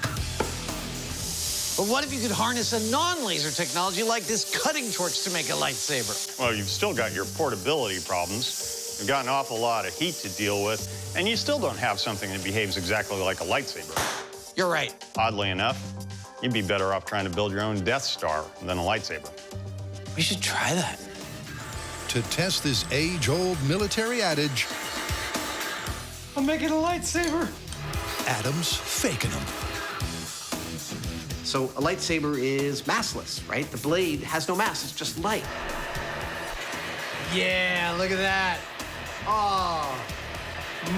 But what if you could harness a non-laser technology like this cutting torch to make a lightsaber? Well, you've still got your portability problems. You've got an awful lot of heat to deal with, and you still don't have something that behaves exactly like a lightsaber. You're right. Oddly enough, you'd be better off trying to build your own Death Star than a lightsaber. We should try that. to test this age-old military adage, I'm making a lightsaber. Adam's faking them. So a lightsaber is massless, right? The blade has no mass, it's just light. Yeah, look at that. Oh,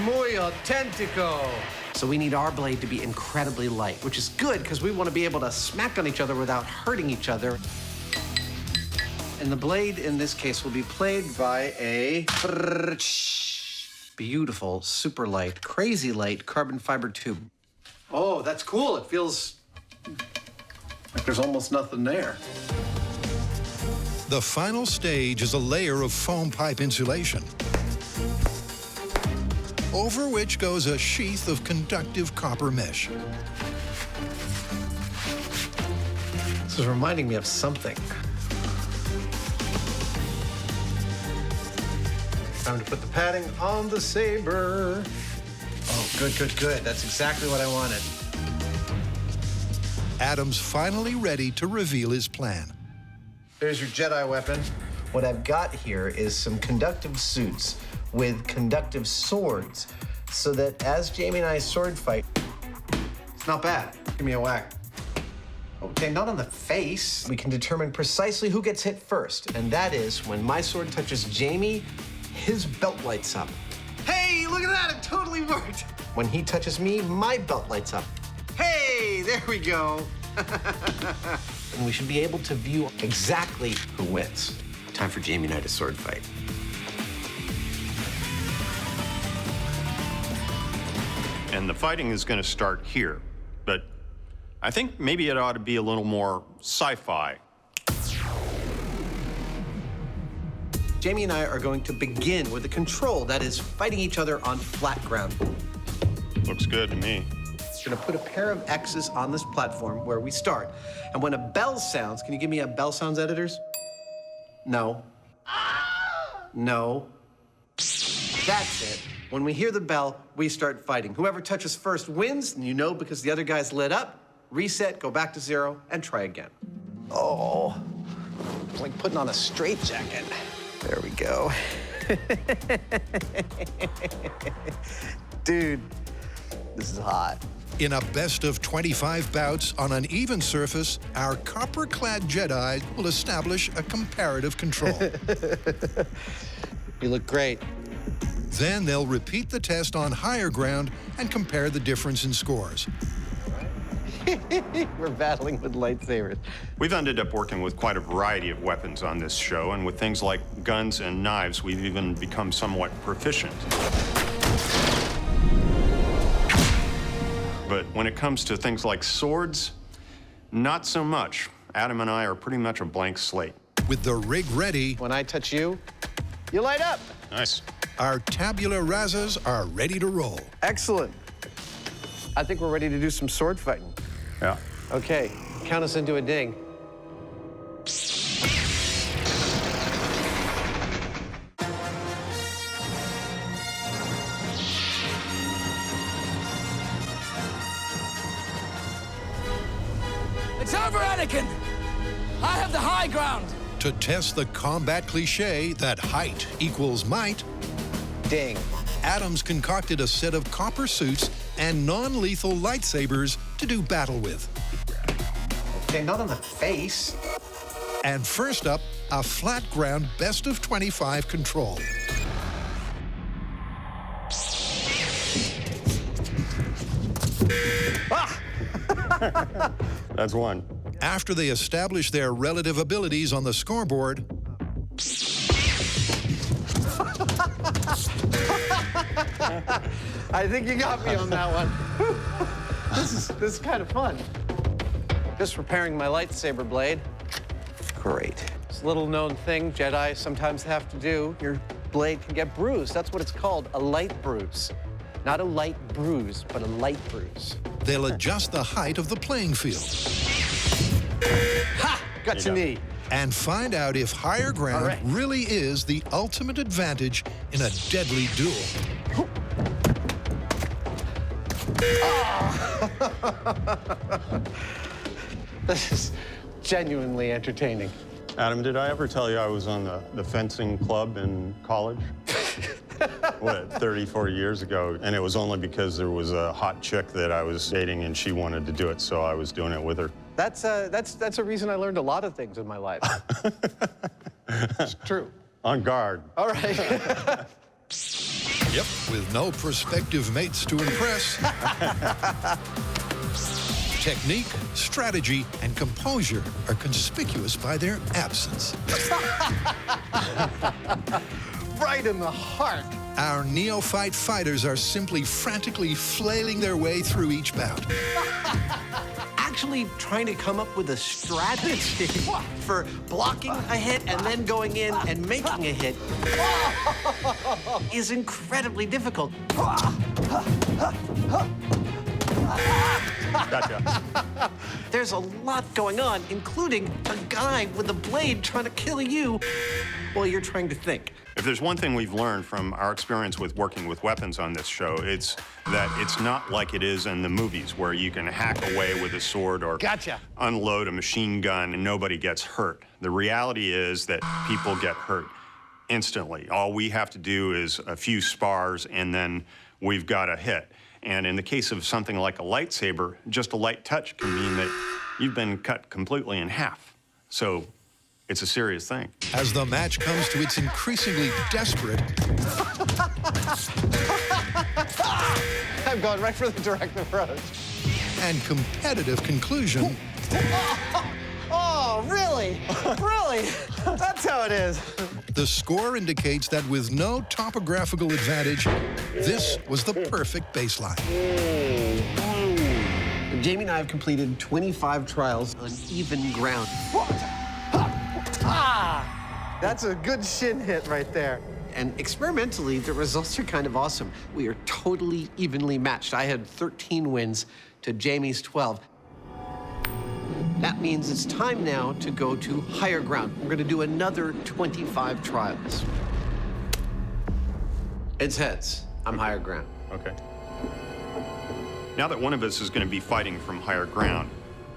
muy auténtico. So we need our blade to be incredibly light, which is good because we want to be able to smack on each other without hurting each other. And the blade in this case will be played by a beautiful, super light, crazy light carbon fiber tube. Oh, that's cool. It feels like there's almost nothing there. The final stage is a layer of foam pipe insulation, over which goes a sheath of conductive copper mesh. This is reminding me of something. Time to put the padding on the saber. Oh, good, good, good. That's exactly what I wanted. Adam's finally ready to reveal his plan. There's your Jedi weapon. What I've got here is some conductive suits with conductive swords, so that as Jamie and I sword fight, it's not bad. Give me a whack. Okay, not on the face. We can determine precisely who gets hit first, and that is when my sword touches Jamie, his belt lights up. Hey, look at that, it totally worked. When he touches me, my belt lights up. Hey, there we go. And we should be able to view exactly who wins. Time for Jamie and I to sword fight. And the fighting is going to start here, but I think maybe it ought to be a little more sci-fi. Jamie and I are going to begin with a control, that is, fighting each other on flat ground. Looks good to me. We're gonna put a pair of X's on this platform where we start. And when a bell sounds, can you give me a bell sounds, editors? No. No. That's it. When we hear the bell, we start fighting. Whoever touches first wins, and you know because the other guy's lit up. Reset, go back to 0, and try again. Oh, it's like putting on a straitjacket. There we go. Dude, this is hot. In a best of 25 bouts on an even surface, our copper-clad Jedi will establish a comparative control. You look great. Then they'll repeat the test on higher ground and compare the difference in scores. We're battling with lightsabers. We've ended up working with quite a variety of weapons on this show, and with things like guns and knives, we've even become somewhat proficient. But when it comes to things like swords, not so much. Adam and I are pretty much a blank slate. With the rig ready, when I touch you, you light up. Nice. Our tabula rasas are ready to roll. Excellent. I think we're ready to do some sword fighting. Yeah. Okay, count us into a ding. It's over, Anakin! I have the high ground! To test the combat cliche that height equals might, Ding. Adams concocted a set of copper suits and non-lethal lightsabers to do battle with. Okay, not on the face. And first up, a flat ground best of 25 control. That's one. After they establish their relative abilities on the scoreboard, I think you got me on that one. This is kind of fun. Just repairing my lightsaber blade. Great. It's a little known thing Jedi sometimes have to do. Your blade can get bruised. That's what it's called, a light bruise. Not a light bruise, but a light bruise. they'll adjust the height of the playing field. Ha! Got your knee. And find out if higher ground really is the ultimate advantage in a deadly duel. This is genuinely entertaining. Adam, did I ever tell you I was on the fencing club in college? What, 34 years ago? And it was only because there was a hot chick that I was dating and she wanted to do it, so I was doing it with her. That's a reason I learned a lot of things in my life. It's true. On guard. All right. Yep, with no prospective mates to impress. Technique, strategy, and composure are conspicuous by their absence. Right in the heart. Our neophyte fighters are simply frantically flailing their way through each bout. Actually trying to come up with a strategy for blocking a hit and then going in and making a hit is incredibly difficult. Gotcha. There's a lot going on, including a guy with a blade trying to kill you while you're trying to think. If there's one thing we've learned from our experience with working with weapons on this show, it's that it's not like it is in the movies where you can hack away with a sword or unload a machine gun and nobody gets hurt. The reality is that people get hurt instantly. All we have to do is a few spars and then we've got a hit. And in the case of something like a lightsaber, just a light touch can mean that you've been cut completely in half. So it's a serious thing. As the match comes to its increasingly desperate I'm going right for the direct approach. and competitive conclusion, Oh, really? Really? That's how it is. the score indicates that with no topographical advantage, this was the perfect baseline. Jamie and I have completed 25 trials on even ground. That's a good shin hit right there. And experimentally, the results are kind of awesome. We are totally evenly matched. I had 13 wins to Jamie's 12. That means it's time now to go to higher ground. We're gonna do another 25 trials. It's heads. I'm higher ground. Okay. Now that one of us is going to be fighting from higher ground,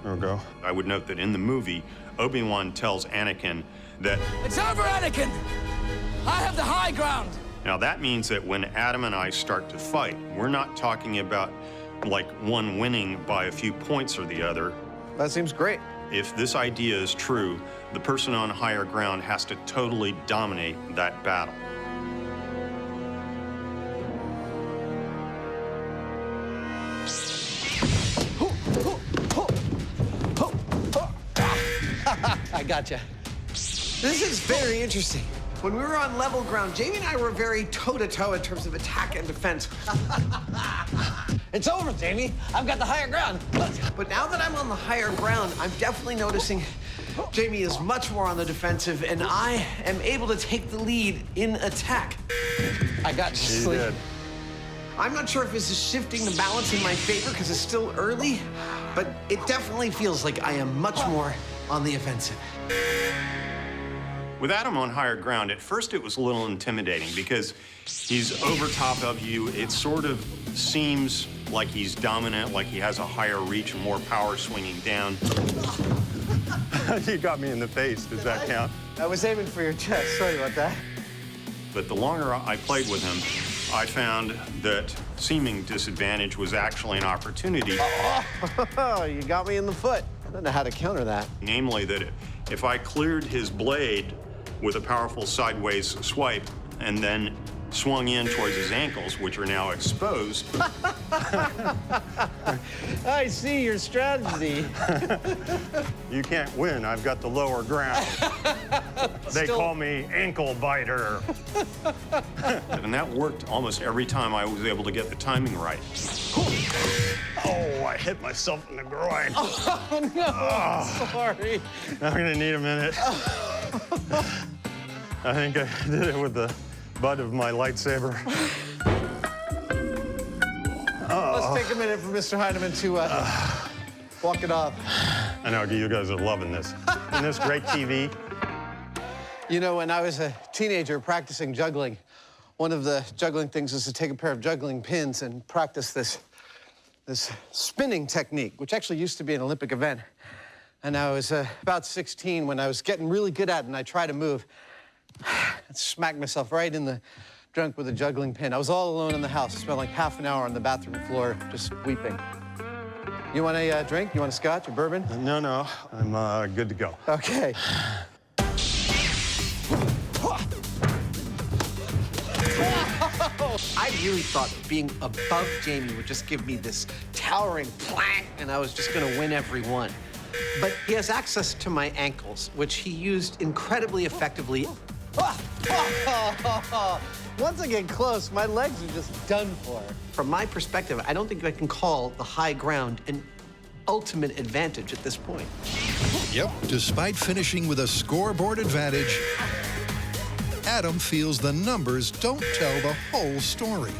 there we go. I would note that in the movie, Obi-Wan tells Anakin that It's over, Anakin! I have the high ground! Now that means that when Adam and I start to fight, we're not talking about like one winning by a few points or the other. That seems great. If this idea is true, the person on higher ground has to totally dominate that battle. I gotcha. This is very interesting. When we were on level ground, Jamie and I were very toe-to-toe in terms of attack and defense. It's over, Jamie. I've got the higher ground. But now that I'm on the higher ground, I'm definitely noticing Jamie is much more on the defensive, and I am able to take the lead in attack. I got you, Sleep. I'm not sure if this is shifting the balance in my favor because it's still early, but it definitely feels like I am much more on the offensive. With Adam on higher ground, at first it was a little intimidating because he's over top of you. It sort of seems like he's dominant, like he has a higher reach and more power swinging down. You got me in the face. Does that count? I was aiming for your chest. Sorry about that. But the longer I played with him, I found that seeming disadvantage was actually an opportunity. Oh, you got me in the foot. I don't know how to counter that. Namely that if I cleared his blade with a powerful sideways swipe and then swung in towards his ankles, which are now exposed. I see your strategy. You can't win. I've got the lower ground. They call me ankle biter. And that worked almost every time I was able to get the timing right. Oh, I hit myself in the groin. Oh, no, I'm sorry. I'm gonna need a minute. I think I did it with the butt of my lightsaber. Let's take a minute for Mr. Hyneman to walk it off. I know, you guys are loving this. Isn't this great TV? You know, when I was a teenager practicing juggling, one of the juggling things is to take a pair of juggling pins and practice this spinning technique, which actually used to be an Olympic event. And I was about 16 when I was getting really good at it, and I tried to move. I smacked myself right in the trunk with a juggling pin. I was all alone in the house. I spent like half an hour on the bathroom floor just weeping. You want a drink? You want a scotch or bourbon? No, no, I'm good to go. Okay. I really thought being above Jamie would just give me this towering plank, and I was just gonna win every one. But he has access to my ankles, which he used incredibly effectively. Once I get close, my legs are just done for. From my perspective, I don't think I can call the high ground an ultimate advantage at this point. Yep, despite finishing with a scoreboard advantage, Adam feels the numbers don't tell the whole story.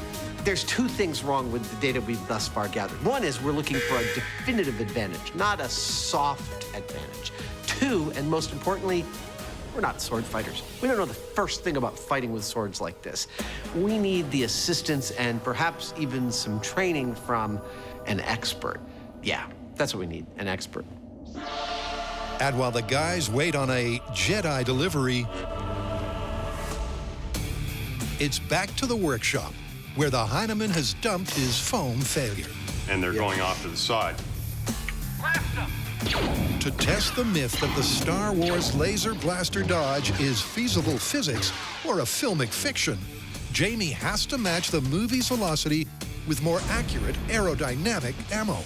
There's two things wrong with the data we've thus far gathered. One is we're looking for a definitive advantage, not a soft advantage. Two, and most importantly, we're not sword fighters. We don't know the first thing about fighting with swords like this. We need the assistance and perhaps even some training from an expert. Yeah, that's what we need, an expert. And while the guys wait on a Jedi delivery, it's back to the workshop, where the Hyneman has dumped his foam failure. And they're going off to the side. To test the myth that the Star Wars laser blaster dodge is feasible physics or a filmic fiction, Jamie has to match the movie's velocity with more accurate aerodynamic ammo.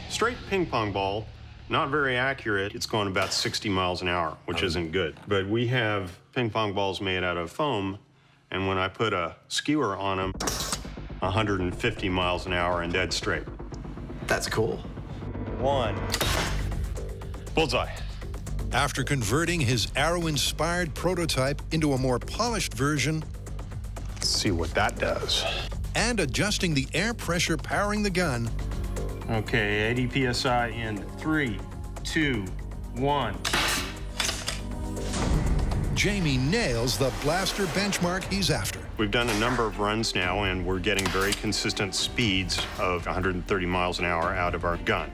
Straight ping pong ball, not very accurate. It's going about 60 miles an hour, which isn't good. But we have ping pong balls made out of foam, and when I put a skewer on them, 150 miles an hour and dead straight. That's cool. One. Bullseye. After converting his arrow-inspired prototype into a more polished version, let's see what that does. And adjusting the air pressure powering the gun. Okay, 80 PSI in 3, 2, 1. Jamie nails the blaster benchmark he's after. We've done a number of runs now, and we're getting very consistent speeds of 130 miles an hour out of our gun.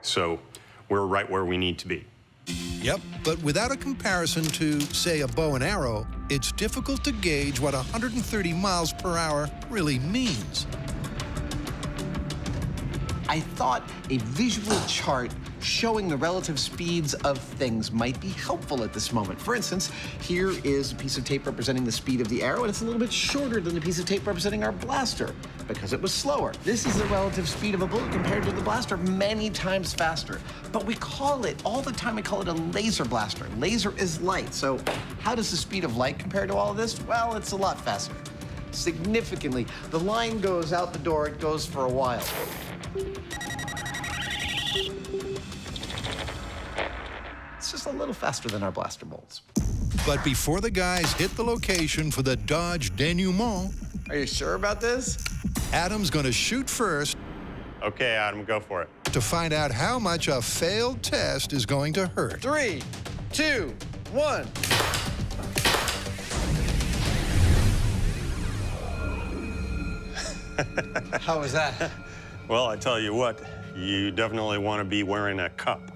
So we're right where we need to be. Yep, but without a comparison to, say, a bow and arrow, it's difficult to gauge what 130 miles per hour really means. I thought a visual chart showing the relative speeds of things might be helpful at this moment. For instance, here is a piece of tape representing the speed of the arrow, and it's a little bit shorter than the piece of tape representing our blaster because it was slower. This is the relative speed of a bullet compared to the blaster, many times faster. But we call it, all the time we call it a laser blaster. Laser is light, so how does the speed of light compare to all of this? Well, it's a lot faster. Significantly. The line goes out the door, it goes for a while. It's just a little faster than our blaster bolts. But before the guys hit the location for the Dodge denouement... Are you sure about this? Adam's gonna shoot first. Okay, Adam, go for it. to find out how much a failed test is going to hurt. 3, 2, 1. How was that? Well, I tell you what, you definitely want to be wearing a cup.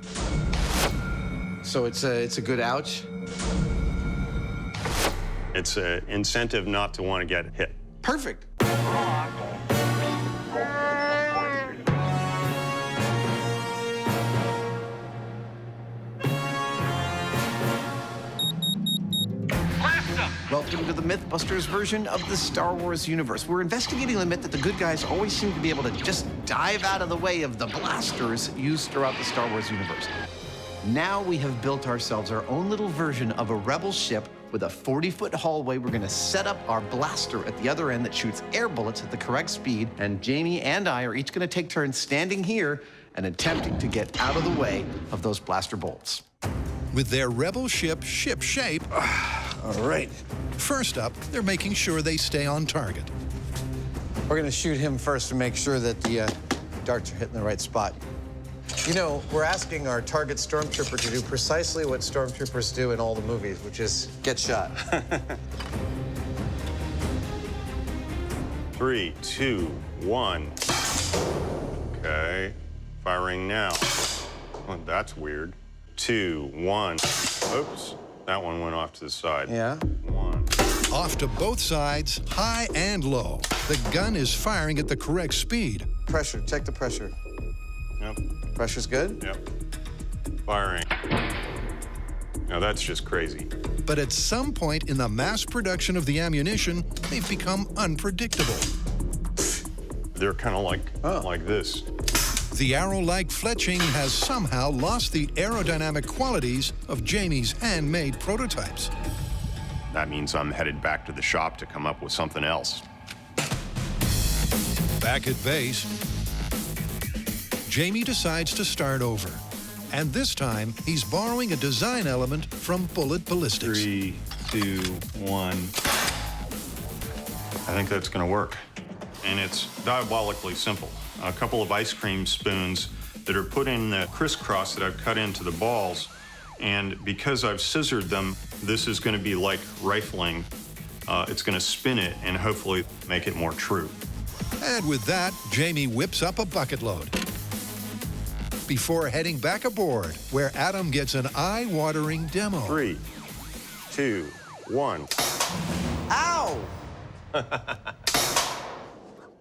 So it's a good ouch? It's an incentive not to want to get hit. Perfect. Welcome to the Mythbusters version of the Star Wars universe. We're investigating the myth that the good guys always seem to be able to just dive out of the way of the blasters used throughout the Star Wars universe. Now we have built ourselves our own little version of a rebel ship with a 40-foot hallway. We're gonna set up our blaster at the other end that shoots air bullets at the correct speed, and Jamie and I are each gonna take turns standing here and attempting to get out of the way of those blaster bolts. With their rebel ship ship-shape, All right. first up, they're making sure they stay on target. We're gonna shoot him first to make sure that the darts are hitting the right spot. You know, we're asking our target stormtrooper to do precisely what stormtroopers do in all the movies, which is get shot. 3, 2, 1. Okay, firing now. Well, that's weird. 2, 1. Oops, that one went off to the side. Yeah. 1. Off to both sides, high and low. The gun is firing at the correct speed. Pressure, check the pressure. Yep. Pressure's good? Yep. Firing. Now that's just crazy. But at some point in the mass production of the ammunition, they've become unpredictable. They're kind of like this. The arrow-like fletching has somehow lost the aerodynamic qualities of Jamie's handmade prototypes. That means I'm headed back to the shop to come up with something else. Back at base, Jamie decides to start over. And this time, he's borrowing a design element from Bullet Ballistics. 3, 2, 1. I think that's going to work. And it's diabolically simple. A couple of ice cream spoons that are put in the crisscross that I've cut into the balls. And because I've scissored them, this is going to be like rifling. It's going to spin it and hopefully make it more true. And with that, Jamie whips up a bucket load before heading back aboard, where Adam gets an eye-watering demo. 3, 2, 1. Ow!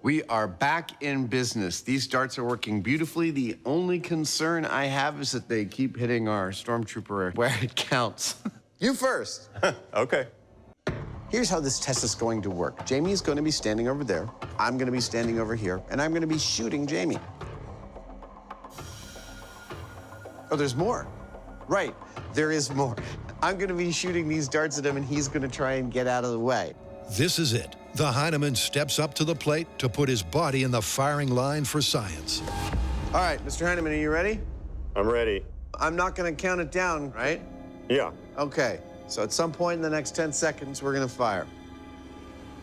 We are back in business. These darts are working beautifully. The only concern I have is that they keep hitting our stormtrooper where it counts. You first. Okay. Here's how this test is going to work. Jamie is going to be standing over there. I'm going to be standing over here, and I'm going to be shooting Jamie. Oh, there's more. Right, there is more. I'm going to be shooting these darts at him, and he's going to try and get out of the way. This is it. The Hyneman steps up to the plate to put his body in the firing line for science. All right, Mr. Hyneman, are you ready? I'm ready. I'm not going to count it down, right? Yeah. Okay, so at some point in the next 10 seconds, we're going to fire.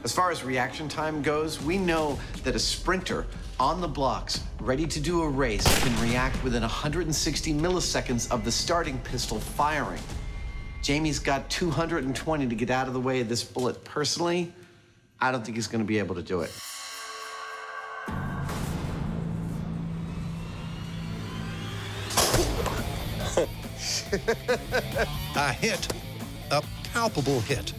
As far as reaction time goes, we know that a sprinter on the blocks, ready to do a race, can react within 160 milliseconds of the starting pistol firing. Jamie's got 220 to get out of the way of this bullet. Personally, I don't think he's going to be able to do it. A hit. A palpable hit.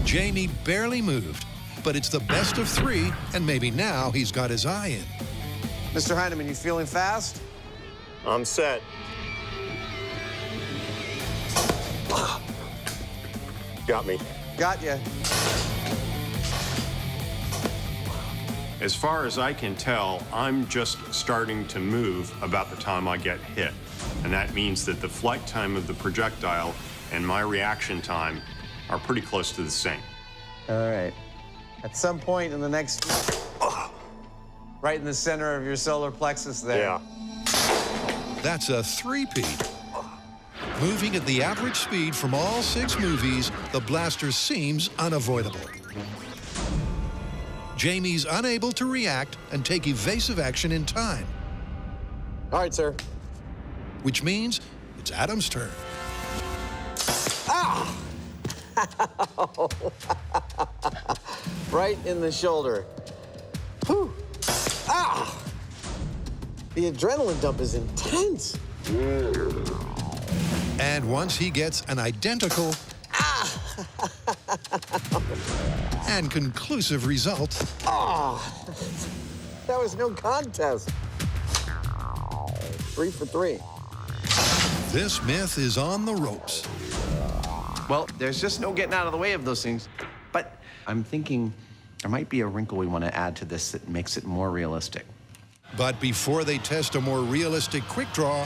Jamie barely moved, but it's the best of 3, and maybe now he's got his eye in. Mr. Hyneman, you feeling fast? I'm set. Got me. Got you. As far as I can tell, I'm just starting to move about the time I get hit. And that means that the flight time of the projectile and my reaction time are pretty close to the same. All right. At some point in the next... right in the center of your solar plexus there. Yeah. That's a 3-peat. Moving at the average speed from all 6 movies, the blaster seems unavoidable. Jamie's unable to react and take evasive action in time. All right, sir. Which means it's Adam's turn. Ah! Right in the shoulder. Whew. Ah! The adrenaline dump is intense. And once he gets an identical and conclusive result, That was no contest. 3 for 3. this myth is on the ropes. Well, there's just no getting out of the way of those things. But I'm thinking there might be a wrinkle we want to add to this that makes it more realistic. But before they test a more realistic quick draw,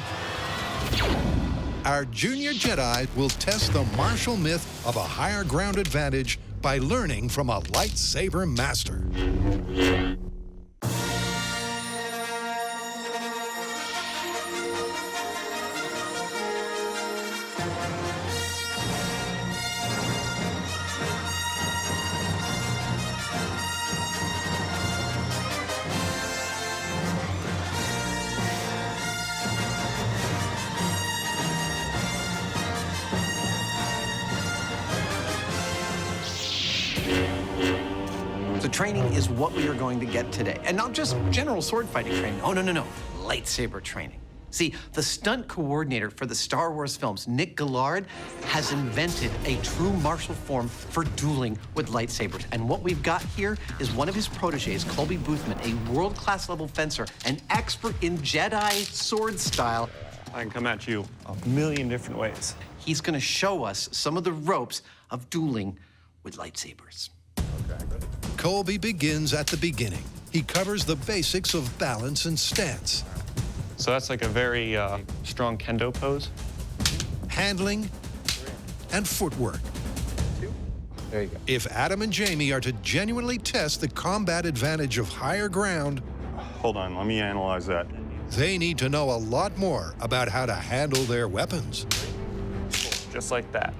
our junior Jedi will test the martial myth of a higher ground advantage by learning from a lightsaber master. The training is what we are going to get today. And not just general sword fighting training. Oh, no. Lightsaber training. See, the stunt coordinator for the Star Wars films, Nick Gillard, has invented a true martial form for dueling with lightsabers. And what we've got here is one of his proteges, Colby Boothman, a world-class level fencer, an expert in Jedi sword style. I can come at you a million different ways. He's gonna show us some of the ropes of dueling with lightsabers. Colby begins at the beginning. He covers the basics of balance and stance, So that's like a very strong kendo pose. handling, and footwork. There you go. If Adam and Jamie are to genuinely test the combat advantage of higher ground, Hold on, let me analyze that. they need to know a lot more about how to handle their weapons. Just like that.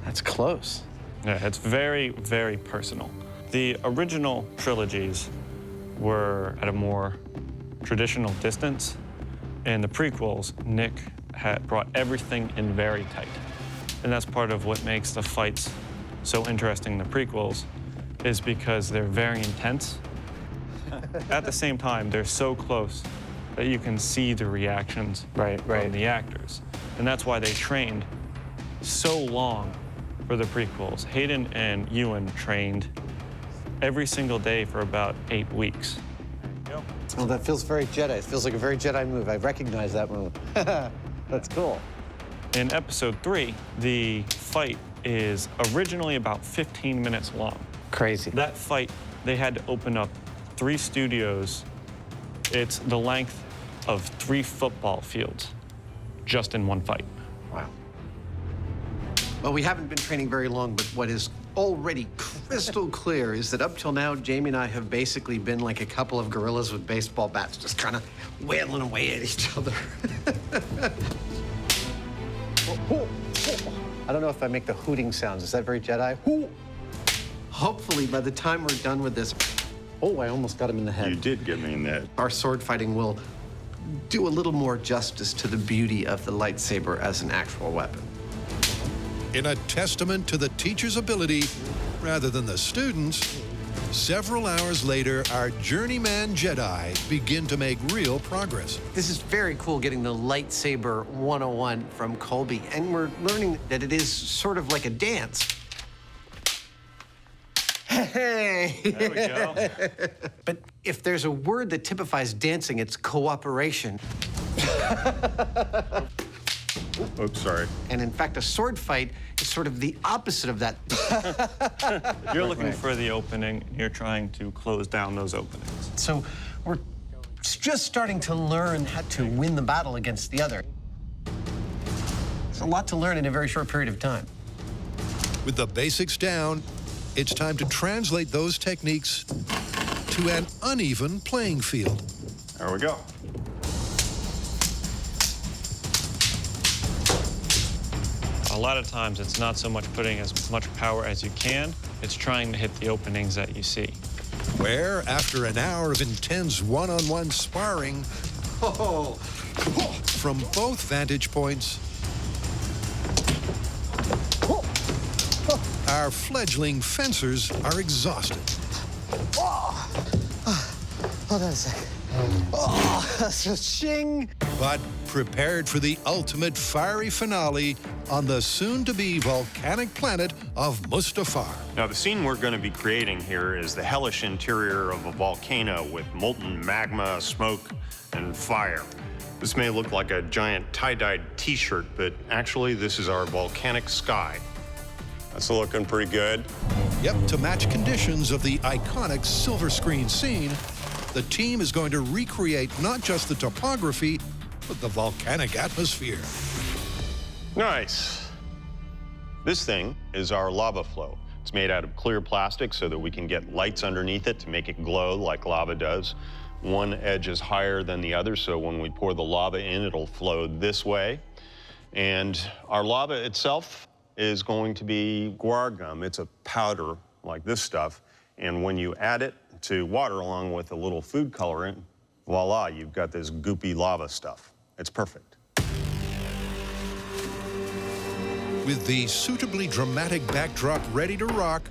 That's close. Yeah, it's very, very personal. The original trilogies were at a more traditional distance. In the prequels, Nick had brought everything in very tight. And that's part of what makes the fights so interesting in the prequels, is because they're very intense. At the same time, they're so close that you can see the reactions from the actors. And that's why they trained so long for the prequels. Hayden and Ewan trained every single day for about 8 weeks. Well, that feels very Jedi. It feels like a very Jedi move. I recognize that move. That's cool. In episode 3, the fight is originally about 15 minutes long. Crazy. That fight, they had to open up 3 studios. It's the length of 3 football fields just in one fight. Wow. Well, we haven't been training very long, but what is already crystal clear is that up till now, Jamie and I have basically been like a couple of gorillas with baseball bats, just kind of wailing away at each other. I don't know if I make the hooting sounds. Is that very Jedi? Hopefully, by the time we're done with this, oh, I almost got him in the head. You did get me in that. Our sword fighting will do a little more justice to the beauty of the lightsaber as an actual weapon. In a testament to the teacher's ability rather than the students, several hours later, our journeyman Jedi begin to make real progress. This is very cool getting the lightsaber 101 from Colby, and we're learning that it is sort of like a dance. Hey! There we go. But if there's a word that typifies dancing, it's cooperation. Oops, sorry. And in fact, a sword fight is sort of the opposite of that. You're looking for the opening, and you're trying to close down those openings. So we're just starting to learn how to win the battle against the other. It's a lot to learn in a very short period of time. With the basics down, it's time to translate those techniques to an uneven playing field. There we go. A lot of times, it's not so much putting as much power as you can, it's trying to hit the openings that you see. Where, after an hour of intense one-on-one sparring, Oh. From both vantage points, our fledgling fencers are exhausted. Hold on a second. Oh, that's a shing. But prepared for the ultimate fiery finale on the soon-to-be volcanic planet of Mustafar. Now, the scene we're going to be creating here is the hellish interior of a volcano with molten magma, smoke, and fire. This may look like a giant tie-dyed t-shirt, but actually this is our volcanic sky. That's looking pretty good. Yep, to match conditions of the iconic silver screen scene, the team is going to recreate not just the topography, but the volcanic atmosphere. Nice. This thing is our lava flow. It's made out of clear plastic so that we can get lights underneath it to make it glow like lava does. One edge is higher than the other, so when we pour the lava in, it'll flow this way. And our lava itself is going to be guar gum. It's a powder like this stuff. And when you add it to water along with a little food colorant, voila, you've got this goopy lava stuff. It's perfect. With the suitably dramatic backdrop ready to rock,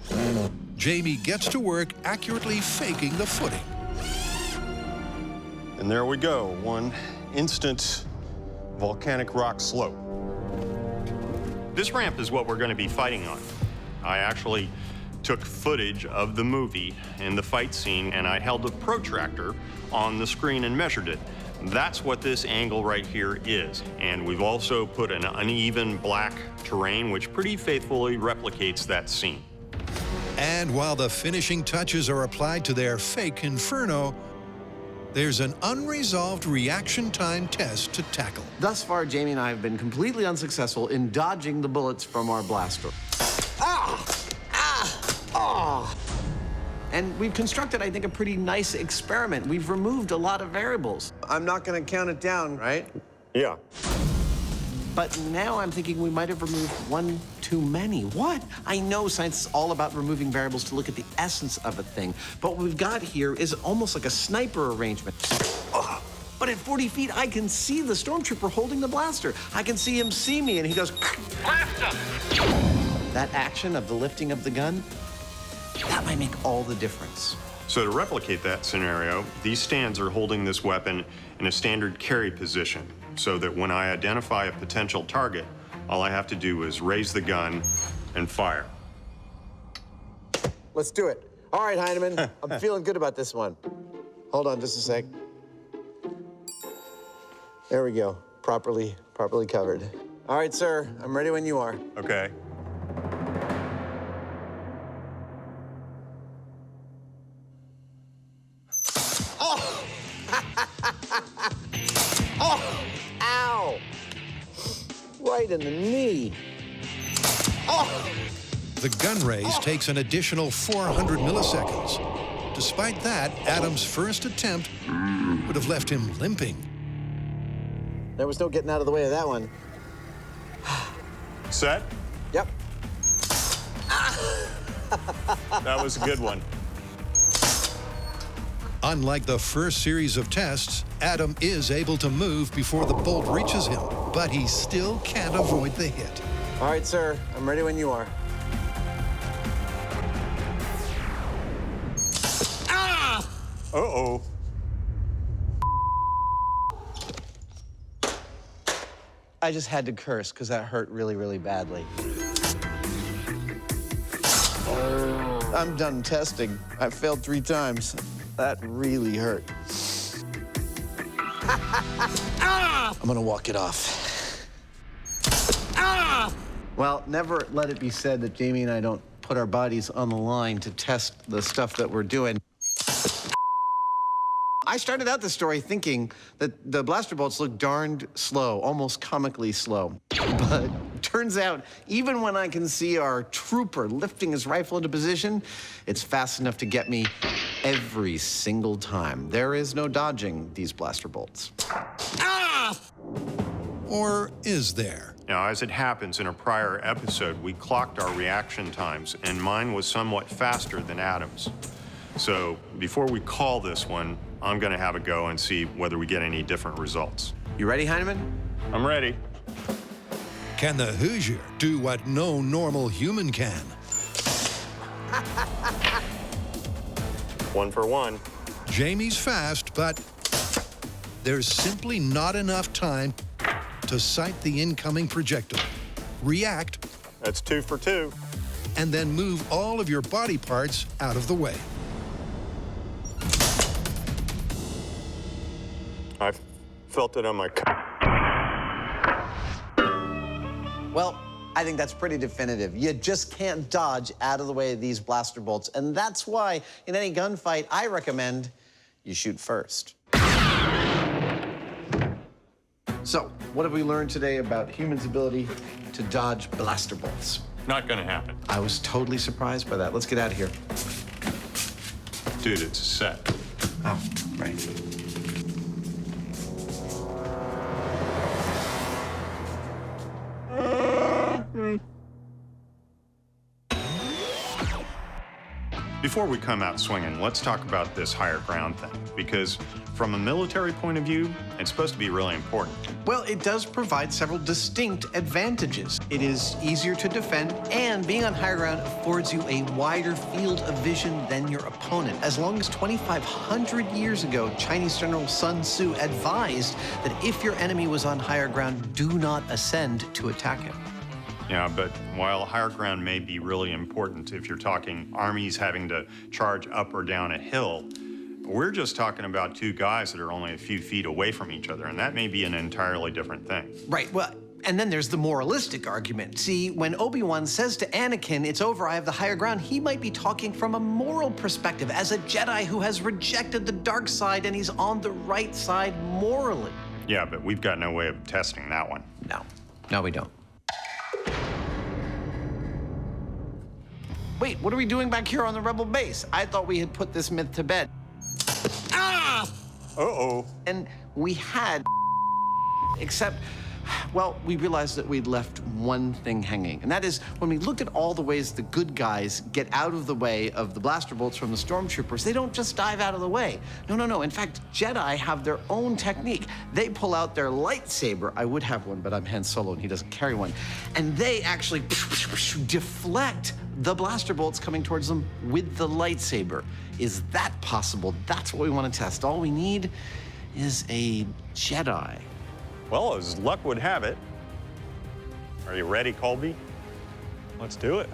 Jamie gets to work accurately faking the footing. And there we go, one instant volcanic rock slope. This ramp is what we're going to be fighting on. I actually took footage of the movie and the fight scene, and I held a protractor on the screen and measured it. That's what this angle right here is. And we've also put an uneven black terrain, which pretty faithfully replicates that scene. And while the finishing touches are applied to their fake inferno, there's an unresolved reaction time test to tackle. Thus far, Jamie and I have been completely unsuccessful in dodging the bullets from our blaster. And we've constructed, I think, a pretty nice experiment. We've removed a lot of variables. I'm not going to count it down, right? Yeah. But now I'm thinking we might have removed one too many. What? I know science is all about removing variables to look at the essence of a thing, but what we've got here is almost like a sniper arrangement. But at 40 feet, I can see the stormtrooper holding the blaster. I can see him see me, and he goes, "Blaster!" That action of the lifting of the gun, that might make all the difference. So to replicate that scenario, these stands are holding this weapon in a standard carry position, so that when I identify a potential target, all I have to do is raise the gun and fire. Let's do it. All right, Hyneman, I'm feeling good about this one. Hold on just a sec. There we go, properly covered. All right, sir, I'm ready when you are. Okay. Oh, ow! Right in the knee. Oh! The gun raise takes an additional 400 milliseconds. Despite that, Adam's first attempt would have left him limping. There was no getting out of the way of that one. Set? Yep. That was a good one. Unlike the first series of tests, Adam is able to move before the bolt reaches him, but he still can't avoid the hit. All right, sir, I'm ready when you are. Ah! Uh-oh. I just had to curse because that hurt really, really badly. I'm done testing. I failed 3 times. That really hurt. I'm gonna walk it off. Well, never let it be said that Jamie and I don't put our bodies on the line to test the stuff that we're doing. I started out the story thinking that the blaster bolts look darned slow, almost comically slow. But turns out, even when I can see our trooper lifting his rifle into position, it's fast enough to get me every single time. There is no dodging these blaster bolts. Or is there? Now, as it happens, in a prior episode, we clocked our reaction times, and mine was somewhat faster than Adam's. So before we call this one, I'm gonna have a go and see whether we get any different results. You ready, Hyneman? I'm ready. Can the Hoosier do what no normal human can? 1 for 1. Jamie's fast, but there's simply not enough time to sight the incoming projectile, react, That's 2 for 2. and then move all of your body parts out of the way. I felt it on my. Well, I think that's pretty definitive. You just can't dodge out of the way of these blaster bolts, and that's why in any gunfight, I recommend you shoot first. So, what have we learned today about humans' ability to dodge blaster bolts? Not gonna happen. I was totally surprised by that. Let's get out of here. Dude, it's a set. Oh, right. Before we come out swinging, let's talk about this higher ground thing, because from a military point of view, it's supposed to be really important. Well, it does provide several distinct advantages. It is easier to defend, and being on higher ground affords you a wider field of vision than your opponent. As long as 2,500 years ago, Chinese General Sun Tzu advised that if your enemy was on higher ground, do not ascend to attack him. Yeah, but while higher ground may be really important if you're talking armies having to charge up or down a hill, we're just talking about two guys that are only a few feet away from each other, and that may be an entirely different thing. Right, well, and then there's the moralistic argument. See, when Obi-Wan says to Anakin, it's over, I have the higher ground, he might be talking from a moral perspective as a Jedi who has rejected the dark side and he's on the right side morally. Yeah, but we've got no way of testing that one. No, we don't. Wait, what are we doing back here on the Rebel base? I thought we had put this myth to bed. Ah! Uh-oh. And we had, except, well, we realized that we'd left one thing hanging. And that is, when we looked at all the ways the good guys get out of the way of the blaster bolts from the stormtroopers, they don't just dive out of the way. No. In fact, Jedi have their own technique. They pull out their lightsaber. I would have one, but I'm Han Solo and he doesn't carry one. And they actually deflect the blaster bolts coming towards them with the lightsaber. Is that possible? That's what we want to test. All we need is a Jedi. Well, as luck would have it, are you ready, Colby? Let's do it.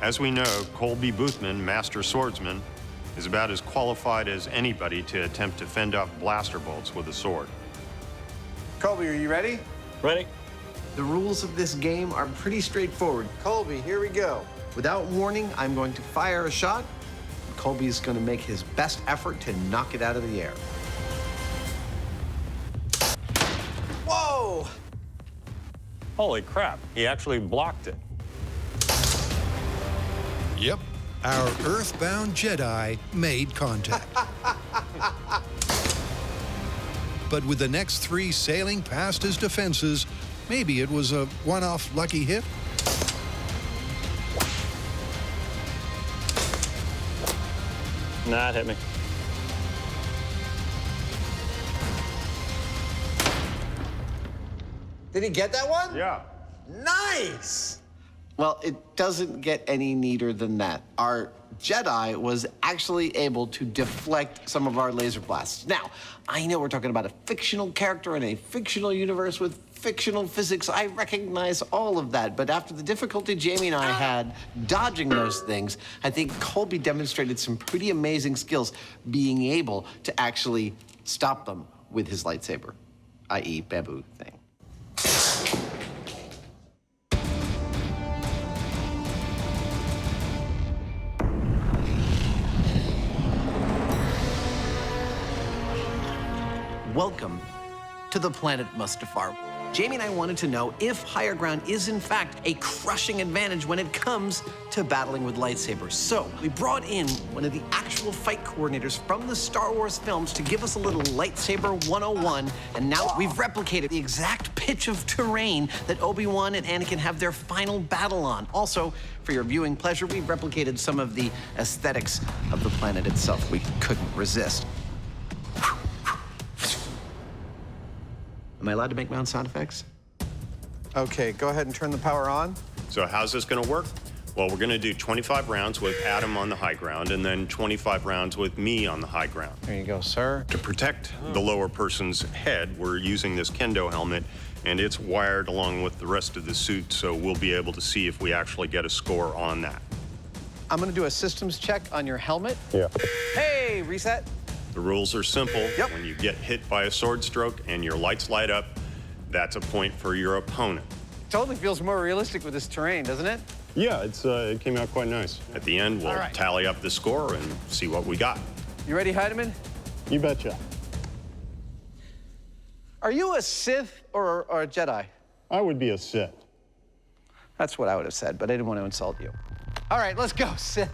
As we know, Colby Boothman, Master Swordsman, is about as qualified as anybody to attempt to fend off blaster bolts with a sword. Colby, are you ready? Ready. The rules of this game are pretty straightforward. Colby, here we go. Without warning, I'm going to fire a shot. Colby's going to make his best effort to knock it out of the air. Whoa! Holy crap, he actually blocked it. Yep, our earthbound Jedi made contact. But with the next three sailing past his defenses, maybe it was a one-off lucky hit. Nah, it hit me. Did he get that one? Yeah. Nice! Well, it doesn't get any neater than that. Our Jedi was actually able to deflect some of our laser blasts. Now, I know we're talking about a fictional character in a fictional universe with fictional physics. I recognize all of that, but after the difficulty Jamie and I had dodging those things, I think Colby demonstrated some pretty amazing skills being able to actually stop them with his lightsaber, i.e. bamboo thing. Welcome to the planet Mustafar. Jamie and I wanted to know if higher ground is, in fact, a crushing advantage when it comes to battling with lightsabers. So we brought in one of the actual fight coordinators from the Star Wars films to give us a little lightsaber 101, and now we've replicated the exact pitch of terrain that Obi-Wan and Anakin have their final battle on. Also, for your viewing pleasure, we've replicated some of the aesthetics of the planet itself. We couldn't resist. Am I allowed to make my own sound effects? Okay, go ahead and turn the power on. So how's this going to work? Well, we're going to do 25 rounds with Adam on the high ground and then 25 rounds with me on the high ground. There you go, sir. To protect the lower person's head, we're using this kendo helmet, and it's wired along with the rest of the suit, so we'll be able to see if we actually get a score on that. I'm gonna do a systems check on your helmet. Yeah. Hey, reset. The rules are simple. Yep. When you get hit by a sword stroke and your lights light up, that's a point for your opponent. Totally feels more realistic with this terrain, doesn't it? Yeah, it came out quite nice. At the end, we'll tally up the score and see what we got. You ready, Hyneman? You betcha. Are you a Sith or a Jedi? I would be a Sith. That's what I would have said, but I didn't want to insult you. All right, let's go, Sith.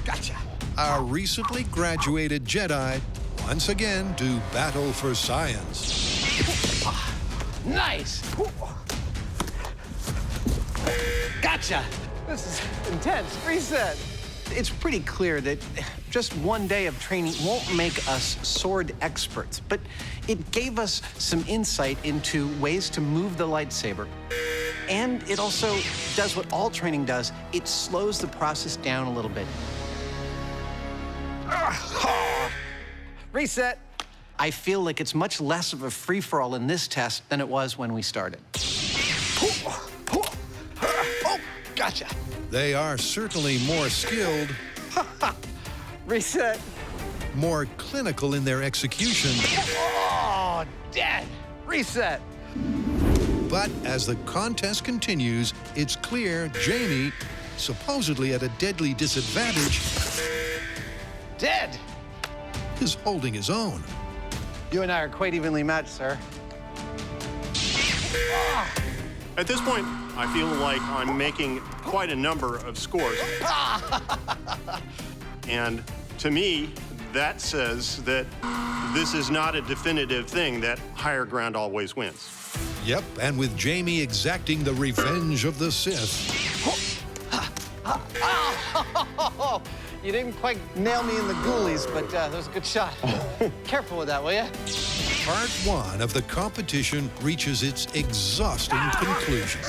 Gotcha. Our recently graduated Jedi once again do battle for science. Nice. Gotcha. This is intense. Reset. It's pretty clear that just one day of training won't make us sword experts, but it gave us some insight into ways to move the lightsaber. And it also does what all training does. It slows the process down a little bit. Reset. I feel like it's much less of a free-for-all in this test than it was when we started. Oh, gotcha. They are certainly more skilled, Reset. more clinical in their execution. Oh, dead. Reset. But as the contest continues, it's clear Jamie, supposedly at a deadly disadvantage, Dead. is holding his own. You and I are quite evenly matched, sir. At this point, I feel like I'm making quite a number of scores. And to me, that says that this is not a definitive thing, that higher ground always wins. Yep, and with Jamie exacting the revenge of the Sith. You didn't quite nail me in the ghoulies, but that was a good shot. Careful with that, will you? Part one of the competition reaches its exhausting conclusion.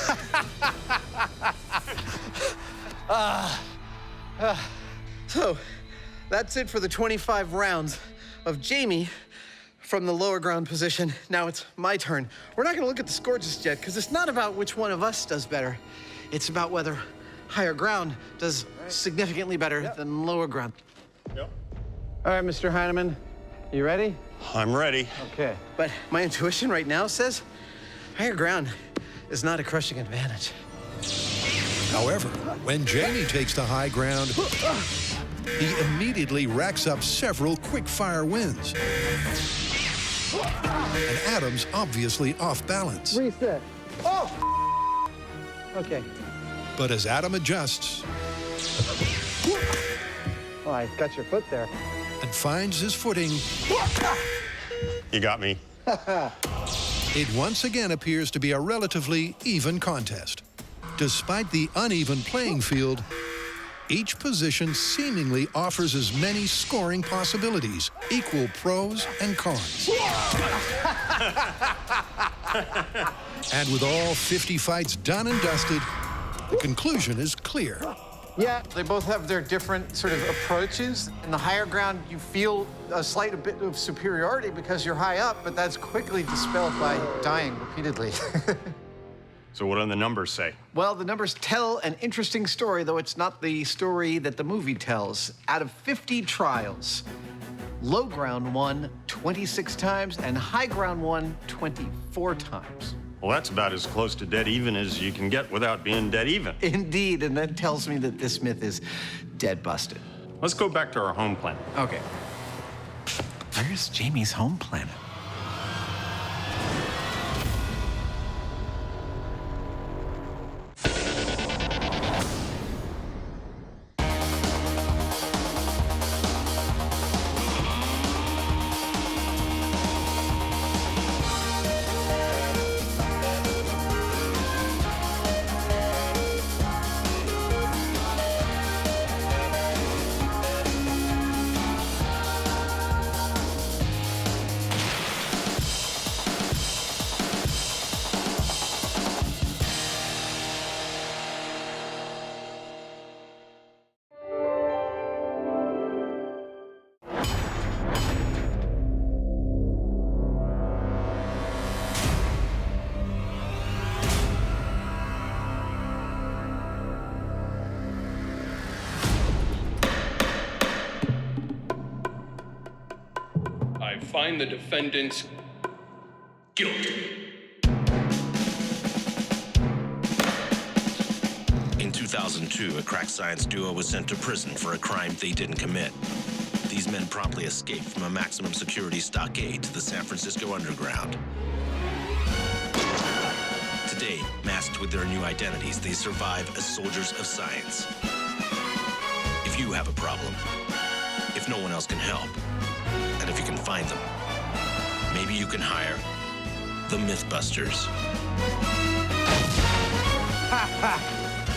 So, that's it for the 25 rounds of Jamie from the lower ground position. Now it's my turn. We're not gonna look at the score just yet, because it's not about which one of us does better. It's about whether higher ground does significantly better than lower ground. Yep. All right, Mr. Hyneman, you ready? I'm ready. Okay. But my intuition right now says higher ground is not a crushing advantage. However, when Jamie takes the high ground, he immediately racks up several quick-fire wins. And Adam's obviously off balance. Reset. Oh! Okay. But as Adam adjusts Oh, I got your foot there. and finds his footing, You got me. it once again appears to be a relatively even contest. Despite the uneven playing field, each position seemingly offers as many scoring possibilities, equal pros and cons. And with all 50 fights done and dusted, the conclusion is clear. Yeah, they both have their different sort of approaches. In the higher ground, you feel a slight bit of superiority because you're high up, but that's quickly dispelled by dying repeatedly. So what do the numbers say? Well, the numbers tell an interesting story, though it's not the story that the movie tells. Out of 50 trials, low ground won 26 times and high ground won 24 times. Well, that's about as close to dead even as you can get without being dead even. Indeed, and that tells me that this myth is dead busted. Let's go back to our home planet. Okay. Where's Jamie's home planet? I find the defendants guilty. In 2002, a crack science duo was sent to prison for a crime they didn't commit. These men promptly escaped from a maximum security stockade to the San Francisco underground. Today, masked with their new identities, they survive as soldiers of science. If you have a problem, if no one else can help, and if you can find them, maybe you can hire the Mythbusters.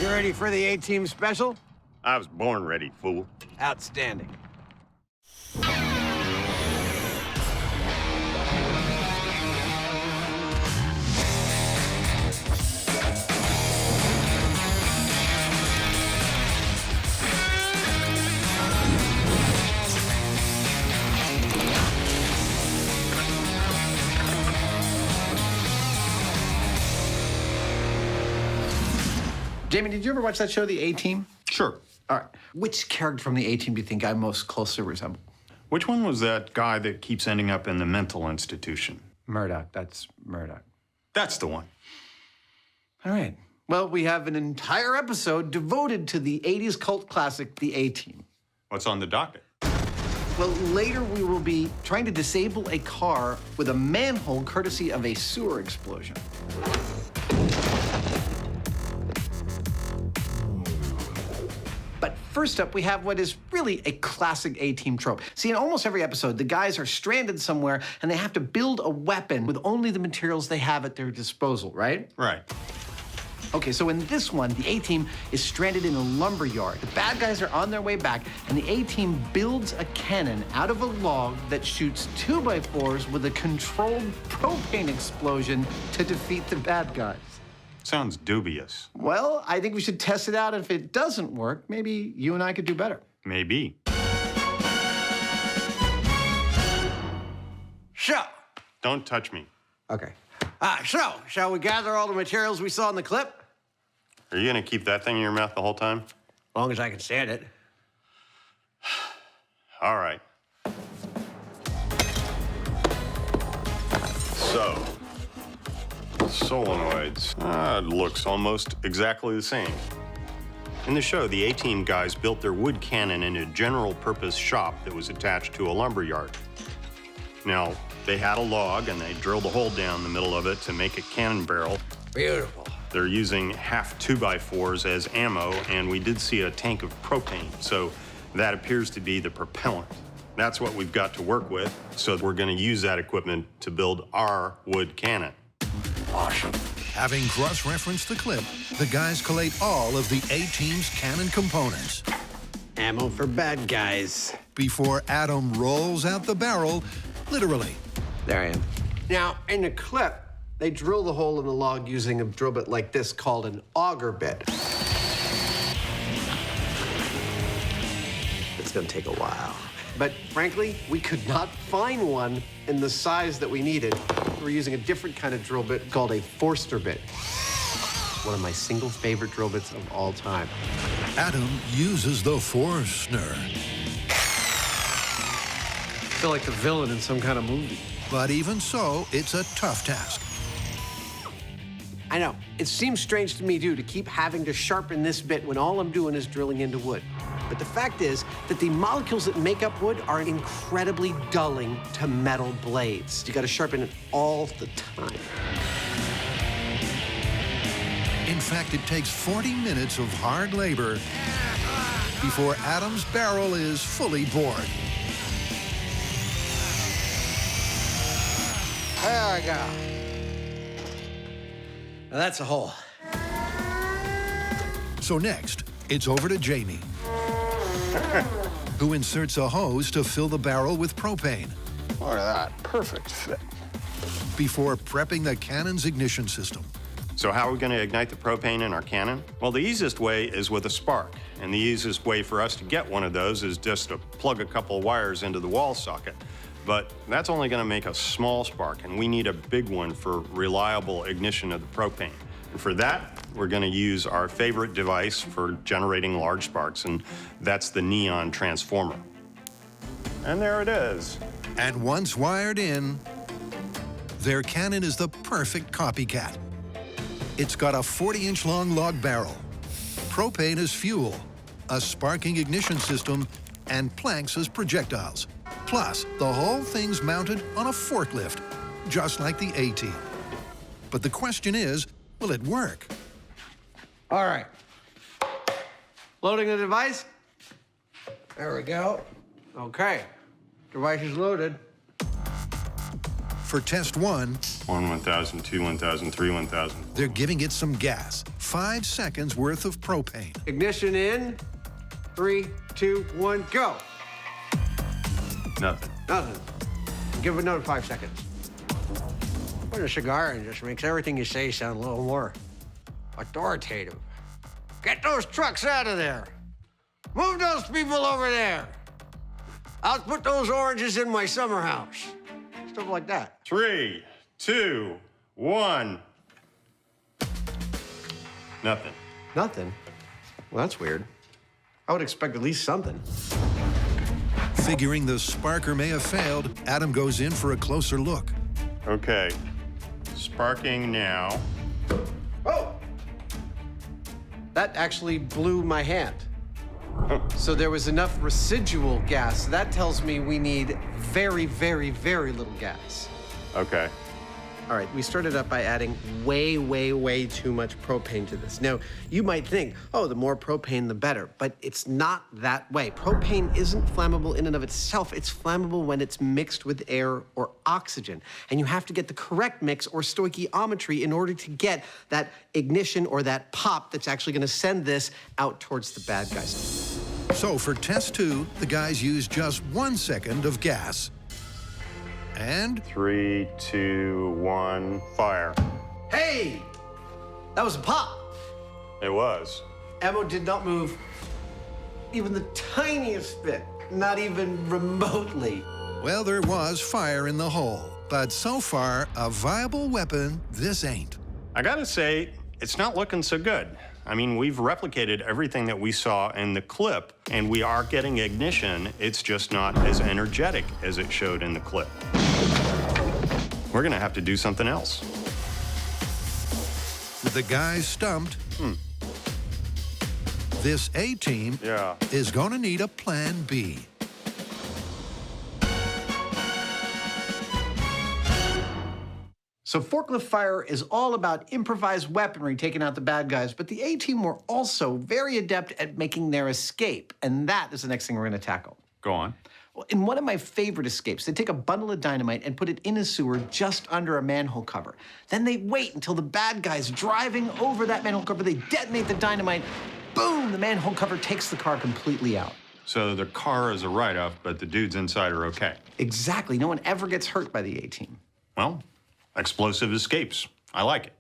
You ready for the A-Team special? I was born ready, fool. Outstanding. Jamie, did you ever watch that show, The A-Team? Sure. All right. Which character from The A-Team do you think I most closely resemble? Which one was that guy that keeps ending up in the mental institution? Murdoch. That's Murdoch. That's the one. All right. Well, we have an entire episode devoted to the 80s cult classic, The A-Team. What's on the docket? Well, later we will be trying to disable a car with a manhole courtesy of a sewer explosion. But first up, we have what is really a classic A-Team trope. See, in almost every episode, the guys are stranded somewhere and they have to build a weapon with only the materials they have at their disposal, right? Right. Okay, so in this one, the A-Team is stranded in a lumber yard. The bad guys are on their way back, and the A-Team builds a cannon out of a log that shoots 2x4s with a controlled propane explosion to defeat the bad guys. Sounds dubious. Well, I think we should test it out. If it doesn't work, maybe you and I could do better. Maybe. So. Don't touch me. Okay. So, shall we gather all the materials we saw in the clip? Are you gonna keep that thing in your mouth the whole time? As long as I can stand it. All right. So, solenoids. It looks almost exactly the same. In the show, the A-Team guys built their wood cannon in a general-purpose shop that was attached to a lumber yard. Now, they had a log, and they drilled a hole down the middle of it to make a cannon barrel. Beautiful. They're using half 2x4s as ammo, and we did see a tank of propane, so that appears to be the propellant. That's what we've got to work with, so we're gonna use that equipment to build our wood cannon. Awesome. Having cross-referenced the clip, the guys collate all of the A-Team's cannon components. Ammo for bad guys. Before Adam rolls out the barrel, literally. There I am. Now, in the clip, they drill the hole in the log using a drill bit like this called an auger bit. It's gonna take a while. But frankly, we could not find one in the size that we needed. We're using a different kind of drill bit called a Forster bit. One of my single favorite drill bits of all time. Adam uses the Forstner. I feel like the villain in some kind of movie. But even so, it's a tough task. I know. It seems strange to me, too, to keep having to sharpen this bit when all I'm doing is drilling into wood. But the fact is that the molecules that make up wood are incredibly dulling to metal blades. You gotta sharpen it all the time. In fact, it takes 40 minutes of hard labor before Adam's barrel is fully bored. There we go. Now that's a hole. So next, it's over to Jamie, who inserts a hose to fill the barrel with propane. Look at that, perfect fit. Before prepping the cannon's ignition system. So how are we going to ignite the propane in our cannon? Well, the easiest way is with a spark. And the easiest way for us to get one of those is just to plug a couple of wires into the wall socket. But that's only going to make a small spark, and we need a big one for reliable ignition of the propane. And for that, we're going to use our favorite device for generating large sparks, and that's the neon transformer. And there it is. And once wired in, their cannon is the perfect copycat. It's got a 40-inch long log barrel, propane as fuel, a sparking ignition system, and planks as projectiles. Plus, the whole thing's mounted on a forklift, just like the A-Team. But the question is, will it work? All right. Loading the device. There we go. Okay. Device is loaded. For test 1, 1,000, 2, 1,000, 3, 1,000. They're giving it some gas. 5 seconds worth of propane. Ignition in. 3, 2, 1, go. Nothing. Nothing. Give it another 5 seconds. Putting a cigar in just makes everything you say sound a little more authoritative. Get those trucks out of there. Move those people over there. I'll put those oranges in my summer house. Stuff like that. 3, 2, 1. Nothing. Nothing? Well, that's weird. I would expect at least something. Figuring the sparker may have failed, Adam goes in for a closer look. Okay. Sparking now. Oh! That actually blew my hand. So there was enough residual gas. That tells me we need very, very, very little gas. Okay. All right, we started up by adding way, way, way too much propane to this. Now, you might think, oh, the more propane, the better, but it's not that way. Propane isn't flammable in and of itself. It's flammable when it's mixed with air or oxygen. And you have to get the correct mix or stoichiometry in order to get that ignition or that pop that's actually gonna send this out towards the bad guys. So for test 2, the guys used just 1 second of gas. And 3, 2, 1, fire. Hey! That was a pop. It was. Ammo did not move even the tiniest bit, not even remotely. Well, there was fire in the hole, but so far, a viable weapon this ain't. I gotta say, it's not looking so good. I mean, we've replicated everything that we saw in the clip, and we are getting ignition. It's just not as energetic as it showed in the clip. We're gonna have to do something else. With the guys stumped, this A-Team is gonna need a plan B. So forklift fire is all about improvised weaponry taking out the bad guys, but the A-Team were also very adept at making their escape, and that is the next thing we're gonna tackle. Go on. Well, in one of my favorite escapes, they take a bundle of dynamite and put it in a sewer just under a manhole cover. Then they wait until the bad guy's driving over that manhole cover, they detonate the dynamite, boom, the manhole cover takes the car completely out. So the car is a write-off, but the dudes inside are okay. Exactly, no one ever gets hurt by the A-Team. Well, explosive escapes. I like it.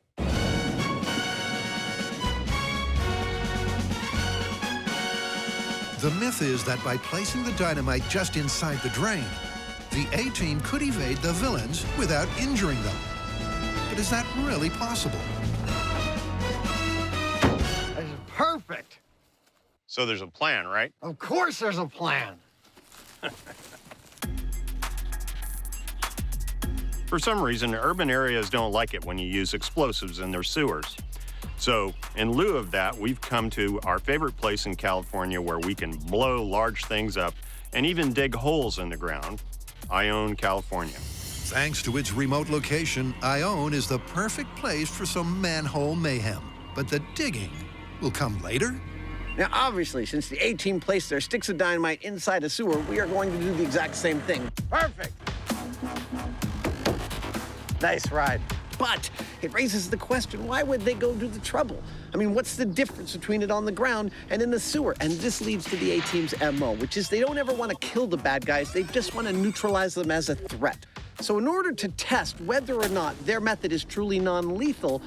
The myth is that by placing the dynamite just inside the drain, the A-Team could evade the villains without injuring them. But is that really possible? That's perfect. So there's a plan, right? Of course there's a plan. For some reason, urban areas don't like it when you use explosives in their sewers. So, in lieu of that, we've come to our favorite place in California where we can blow large things up and even dig holes in the ground, Ione, California. Thanks to its remote location, Ione is the perfect place for some manhole mayhem. But the digging will come later? Now, obviously, since the A-Team placed their sticks of dynamite inside a sewer, we are going to do the exact same thing. Perfect! Nice ride. But it raises the question, why would they go to the trouble? I mean, what's the difference between it on the ground and in the sewer? And this leads to the A-Team's MO, which is they don't ever want to kill the bad guys. They just want to neutralize them as a threat. So in order to test whether or not their method is truly non-lethal,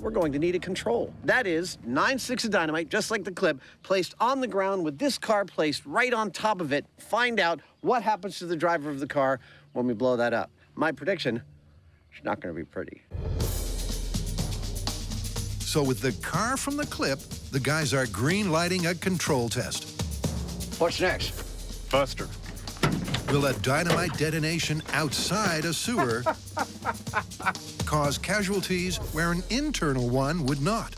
we're going to need a control. That is, 9 sticks of dynamite, just like the clip, placed on the ground with this car placed right on top of it. Find out what happens to the driver of the car when we blow that up. My prediction, it's not going to be pretty. So with the car from the clip, the guys are green-lighting a control test. What's next? Buster. Will a dynamite detonation outside a sewer cause casualties where an internal one would not?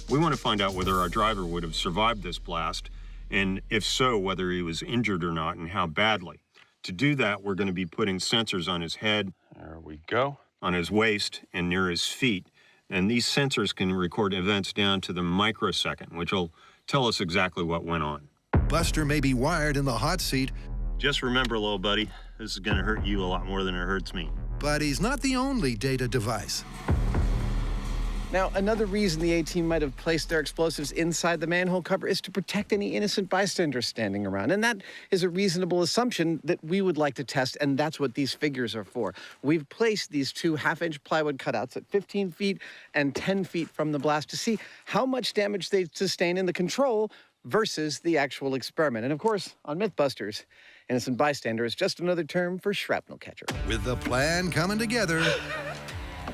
We want to find out whether our driver would have survived this blast, and if so, whether he was injured or not, and how badly. To do that, we're going to be putting sensors on his head, there we go, on his waist, and near his feet. And these sensors can record events down to the microsecond, which will tell us exactly what went on. Buster may be wired in the hot seat. Just remember, little buddy, this is going to hurt you a lot more than it hurts me. But he's not the only data device. Now, another reason the A-Team might have placed their explosives inside the manhole cover is to protect any innocent bystanders standing around. And that is a reasonable assumption that we would like to test, and that's what these figures are for. We've placed these 2 half-inch plywood cutouts at 15 feet and 10 feet from the blast to see how much damage they sustain in the control versus the actual experiment. And of course, on Mythbusters, innocent bystander is just another term for shrapnel catcher. With the plan coming together...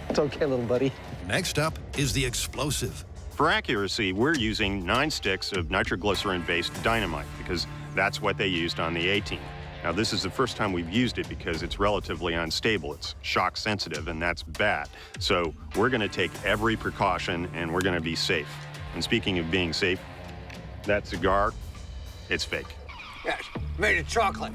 It's okay, little buddy. Next up is the explosive. For accuracy, we're using 9 sticks of nitroglycerin-based dynamite because that's what they used on the A-Team. Now, this is the first time we've used it because it's relatively unstable. It's shock sensitive, and that's bad. So we're going to take every precaution, and we're going to be safe. And speaking of being safe, that cigar, it's fake. Yes, made of chocolate.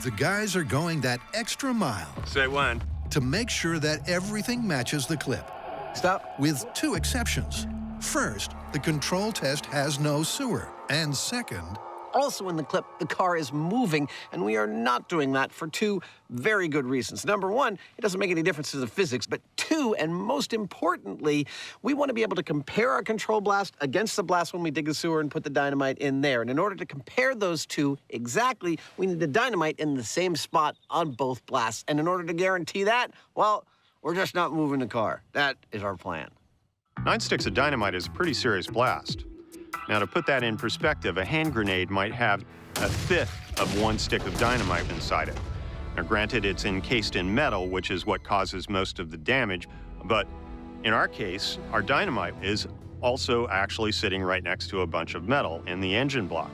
The guys are going that extra mile. Say when. To make sure that everything matches the clip. Stop. With 2 exceptions. First, the control test has no sewer. And second... Also in the clip, the car is moving, and we are not doing that for 2 very good reasons. Number 1, it doesn't make any difference to the physics, but 2, and most importantly, we want to be able to compare our control blast against the blast when we dig the sewer and put the dynamite in there. And in order to compare those 2 exactly, we need the dynamite in the same spot on both blasts. And in order to guarantee that, well, we're just not moving the car. That is our plan. 9 sticks of dynamite is a pretty serious blast. Now, to put that in perspective, a hand grenade might have 1/5 of 1 stick of dynamite inside it. Now, granted, it's encased in metal, which is what causes most of the damage, but in our case, our dynamite is also actually sitting right next to a bunch of metal in the engine block.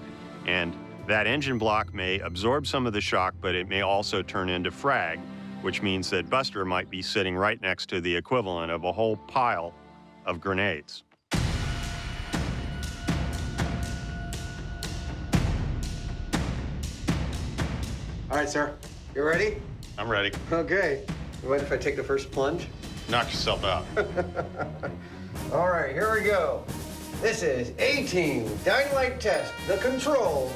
And that engine block may absorb some of the shock, but it may also turn into frag, which means that Buster might be sitting right next to the equivalent of a whole pile of grenades. All right, sir. You ready? I'm ready. Okay. You mind if I take the first plunge? Knock yourself out. All right, here we go. This is A-Team Dynamite Test, the control.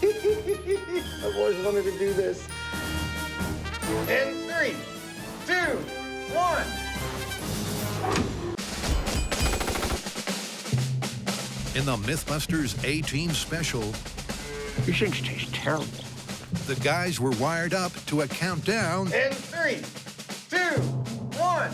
I've always wanted to do this. In 3, 2, 1. In the Mythbusters A-Team special... These things taste terrible. The guys were wired up to a countdown... In 3, 2, 1.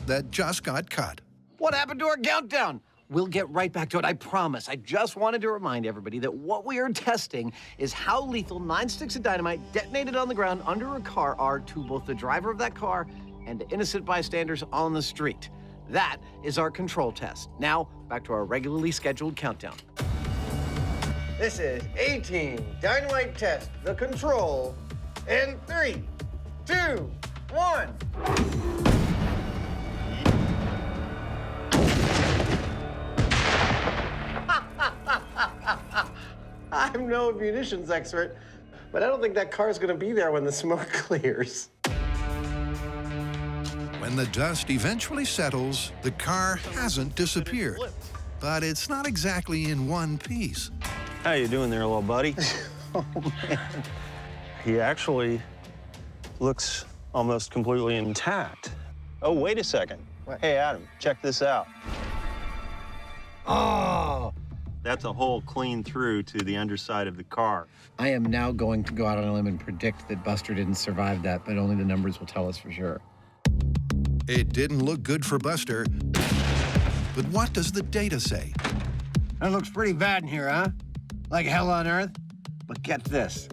...that just got cut. What happened to our countdown? We'll get right back to it, I promise. I just wanted to remind everybody that what we are testing is how lethal 9 sticks of dynamite detonated on the ground under a car are to both the driver of that car and to innocent bystanders on the street. That is our control test. Now, back to our regularly scheduled countdown. This is A-Team Dynamite Test, the control, in 3, 2, 1. I'm no munitions expert, but I don't think that car's gonna be there when the smoke clears. When the dust eventually settles, the car hasn't disappeared. But it's not exactly in one piece. How you doing there, little buddy? Oh, man. He actually looks almost completely intact. Oh, wait a second. Hey, Adam, check this out. Oh! That's a hole clean through to the underside of the car. I am now going to go out on a limb and predict that Buster didn't survive that, but only the numbers will tell us for sure. It didn't look good for Buster. But what does the data say? That looks pretty bad in here, huh? Like hell on earth? But get this.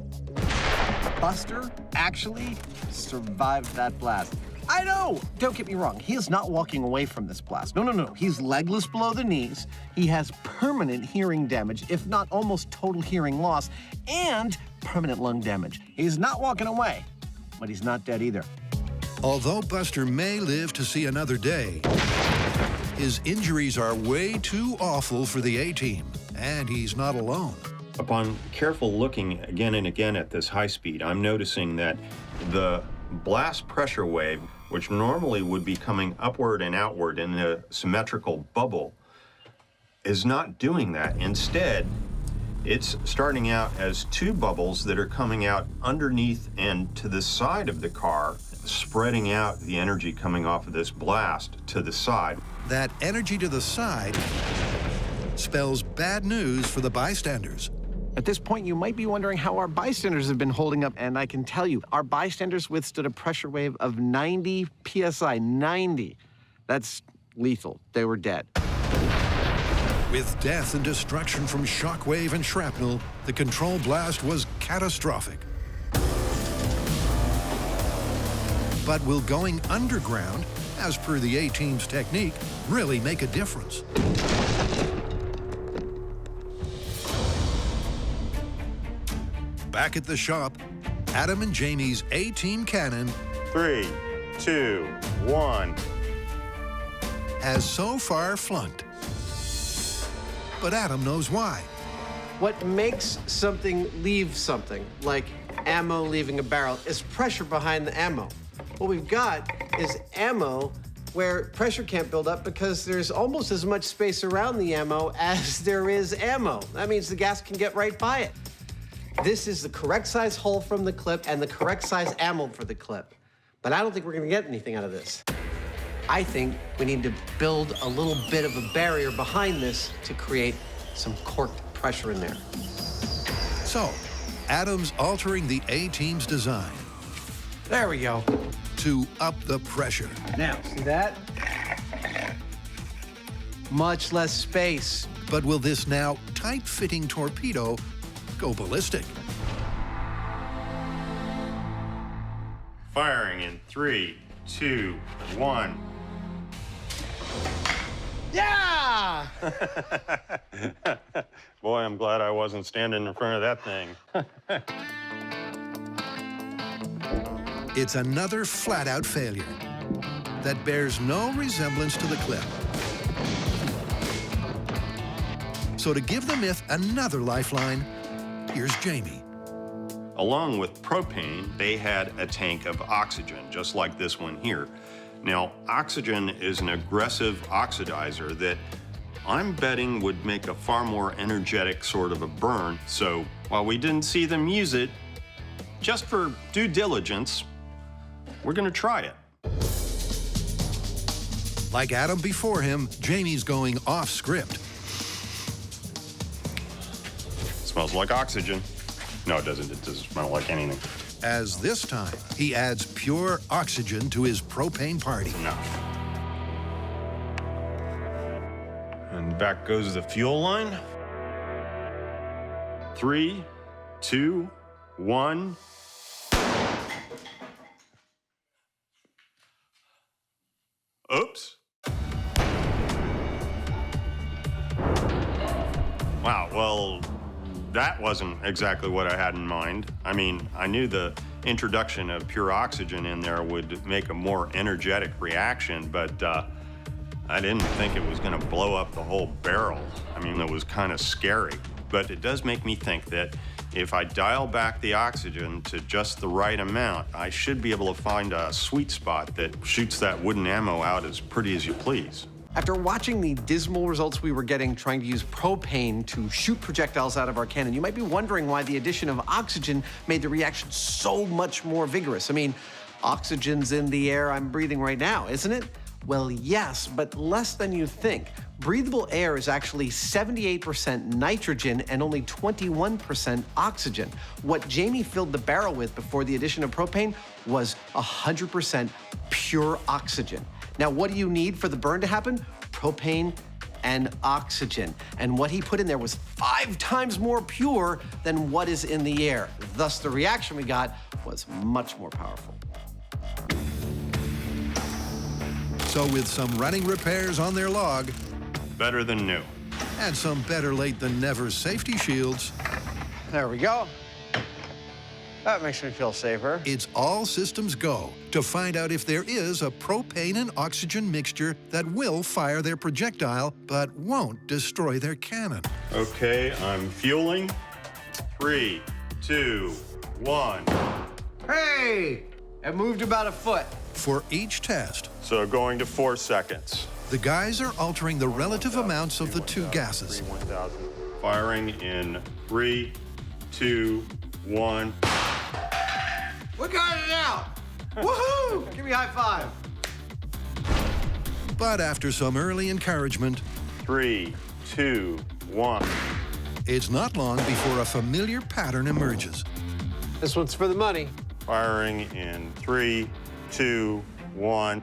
Buster actually survived that blast. I know! Don't get me wrong. He is not walking away from this blast. No, no, no. He's legless below the knees. He has permanent hearing damage, if not almost total hearing loss, and permanent lung damage. He's not walking away, but he's not dead either. Although Buster may live to see another day, his injuries are way too awful for the A-Team, and he's not alone. Upon careful looking again and again at this high speed, I'm noticing that the blast pressure wave, which normally would be coming upward and outward in a symmetrical bubble, is not doing that. Instead, it's starting out as two bubbles that are coming out underneath and to the side of the car, spreading out the energy coming off of this blast to the side. That energy to the side spells bad news for the bystanders. At this point, you might be wondering how our bystanders have been holding up, and I can tell you, our bystanders withstood a pressure wave of 90 PSI, 90. That's lethal. They were dead. With death and destruction from shockwave and shrapnel, the control blast was catastrophic. But will going underground, as per the A-Team's technique, really make a difference? Back at the shop, Adam and Jamie's A-Team cannon 3, 2, 1. has so far flunked. But Adam knows why. What makes something leave something, like ammo leaving a barrel, is pressure behind the ammo. What we've got is ammo where pressure can't build up because there's almost as much space around the ammo as there is ammo. That means the gas can get right by it. This is the correct size hole from the clip and the correct size ammo for the clip. But I don't think we're gonna get anything out of this. I think we need to build a little bit of a barrier behind this to create some corked pressure in there. So, Adam's altering the A-Team's design. There we go. To up the pressure. Now, see that? Much less space. But will this now tight-fitting torpedo go ballistic? Firing in 3, 2, 1. Yeah! Boy, I'm glad I wasn't standing in front of that thing. It's another flat-out failure that bears no resemblance to the clip. So to give the myth another lifeline, here's Jamie. Along with propane, they had a tank of oxygen, just like this one here. Now, oxygen is an aggressive oxidizer that I'm betting would make a far more energetic sort of a burn. So while we didn't see them use it, just for due diligence, we're gonna try it. Like Adam before him, Jamie's going off script. Smells like oxygen. No, it doesn't. It doesn't smell like anything. As this time, he adds pure oxygen to his propane party. Enough. And back goes the fuel line. 3, 2, 1. Oops. Wow, well, That wasn't exactly what I had in mind. I mean, I knew the introduction of pure oxygen in there would make a more energetic reaction, but I didn't think it was gonna blow up the whole barrel. I mean, it was kind of scary. But it does make me think that if I dial back the oxygen to just the right amount, I should be able to find a sweet spot that shoots that wooden ammo out as pretty as you please. After watching the dismal results we were getting trying to use propane to shoot projectiles out of our cannon, you might be wondering why the addition of oxygen made the reaction so much more vigorous. I mean, oxygen's in the air I'm breathing right now, isn't it? Well, yes, but less than you think. Breathable air is actually 78% nitrogen and only 21% oxygen. What Jamie filled the barrel with before the addition of propane was 100% pure oxygen. Now, what do you need for the burn to happen? Propane and oxygen. And what he put in there was 5 times more pure than what is in the air. Thus, the reaction we got was much more powerful. So with some running repairs on their log, better than new, and some better late than never safety shields, there we go. That makes me feel safer. It's all systems go to find out if there is a propane and oxygen mixture that will fire their projectile but won't destroy their cannon. Okay, I'm fueling. 3, 2, 1. Hey! It moved about a foot. For each test, so going to 4 seconds. The guys are altering the relative amounts of the two gases. 1,000. Firing in 3, 2, 1. We got it out! Woohoo! Give me a high five. But after some early encouragement, 3, 2, 1. It's not long before a familiar pattern emerges. This one's for the money. Firing in 3, 2, 1.